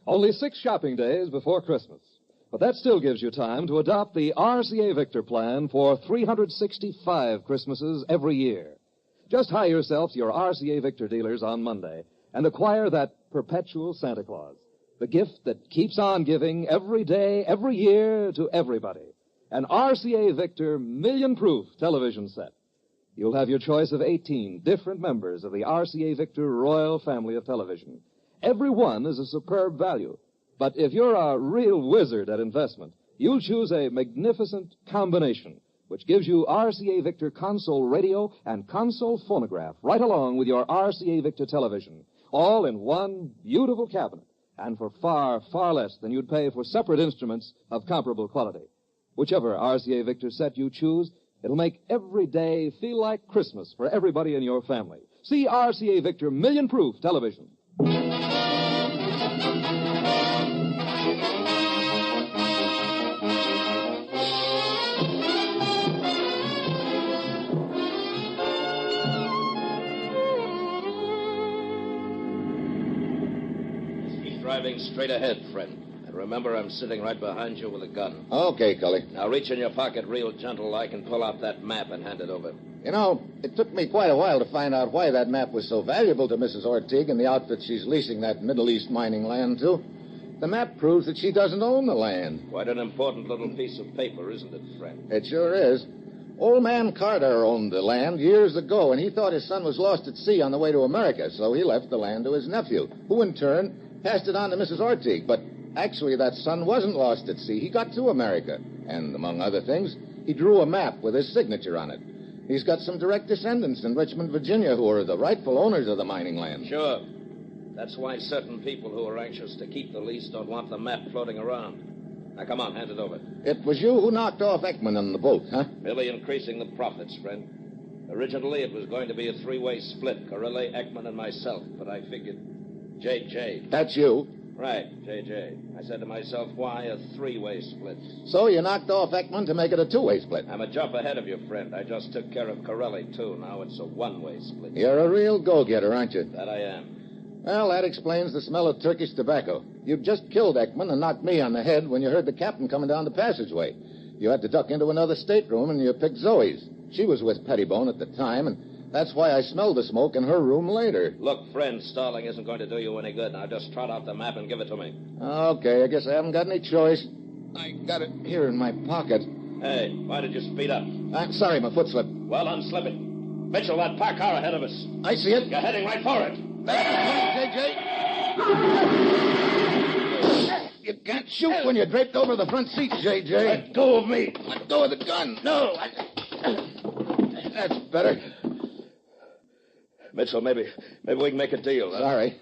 Only 6 shopping days before Christmas. But that still gives you time to adopt the RCA Victor plan for 365 Christmases every year. Just hie yourself to your RCA Victor dealers on Monday and acquire that perpetual Santa Claus, the gift that keeps on giving every day, every year to everybody. An RCA Victor million-proof television set. You'll have your choice of 18 different members of the RCA Victor Royal Family of Television. Every one is a superb value. But if you're a real wizard at investment, you'll choose a magnificent combination, which gives you RCA Victor console radio and console phonograph right along with your RCA Victor television, all in one beautiful cabinet, and for far, far less than you'd pay for separate instruments of comparable quality. Whichever RCA Victor set you choose, it'll make every day feel like Christmas for everybody in your family. See RCA Victor million-proof television. Keep driving straight ahead, friend. And remember, I'm sitting right behind you with a gun. Okay, Cully. Now reach in your pocket real gentle like and pull out that map and hand it over. You know, it took me quite a while to find out why that map was so valuable to Mrs. Ortiz and the outfit she's leasing that Middle East mining land to. The map proves that she doesn't own the land. Quite an important little piece of paper, isn't it, friend? It sure is. Old man Carter owned the land years ago, and he thought his son was lost at sea on the way to America, so he left the land to his nephew, who in turn passed it on to Mrs. Ortiz. But actually, that son wasn't lost at sea. He got to America, and among other things, he drew a map with his signature on it. He's got some direct descendants in Richmond, Virginia, who are the rightful owners of the mining land. Sure. That's why certain people who are anxious to keep the lease don't want the map floating around. Now, come on, hand it over. It was you who knocked off Ekman on the boat, huh? Merely increasing the profits, friend. Originally, it was going to be a 3-way split, Corelli, Ekman, and myself, but I figured J.J. That's you. Right, J.J. I said to myself, why a 3-way split? So you knocked off Ekman to make it a 2-way split. I'm a jump ahead of you, friend. I just took care of Corelli, too. Now it's a 1-way split. You're a real go-getter, aren't you? That I am. Well, that explains the smell of Turkish tobacco. You'd just killed Ekman and knocked me on the head when you heard the captain coming down the passageway. You had to duck into another stateroom, and you picked Zoe's. She was with Pettibone at the time, and that's why I smelled the smoke in her room later. Look, friend, stalling isn't going to do you any good. Now just trot out the map and give it to me. Okay, I guess I haven't got any choice. I got it here in my pocket. Hey, why did you speed up? I'm sorry, my foot slipped. Well, unslip it. Mitchell, that parked car ahead of us. I see it. You're heading right for it. J.J. You can't shoot when you're draped over the front seat, J.J. Let go of me. Let go of the gun. No. That's better. Mitchell, maybe we can make a deal. Huh? Sorry.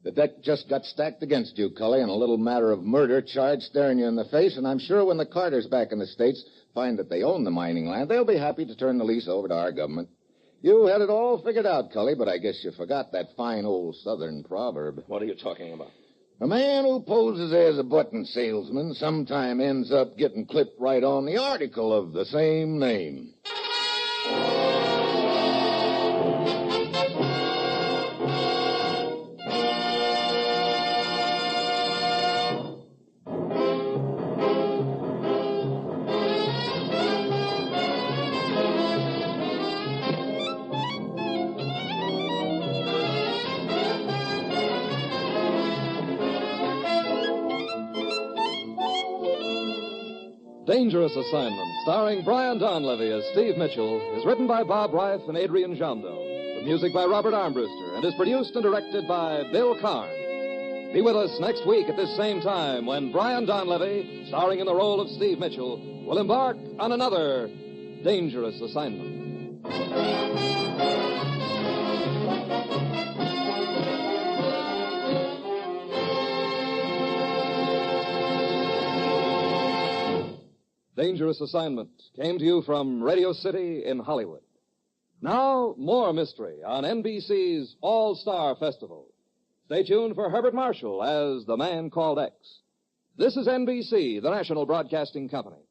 The deck just got stacked against you, Cully, and a little matter of murder charge staring you in the face, and I'm sure when the Carters back in the States find that they own the mining land, they'll be happy to turn the lease over to our government. You had it all figured out, Cully, but I guess you forgot that fine old Southern proverb. What are you talking about? A man who poses as a button salesman sometime ends up getting clipped right on the article of the same name. Dangerous Assignment, starring Brian Donlevy as Steve Mitchell, is written by Bob Reif and Adrian Jondo. The music by Robert Armbruster and is produced and directed by Bill Karn. Be with us next week at this same time when Brian Donlevy, starring in the role of Steve Mitchell, will embark on another Dangerous Assignment. Dangerous Assignment came to you from Radio City in Hollywood. Now, more mystery on NBC's All-Star Festival. Stay tuned for Herbert Marshall as The Man Called X. This is NBC, the national broadcasting company.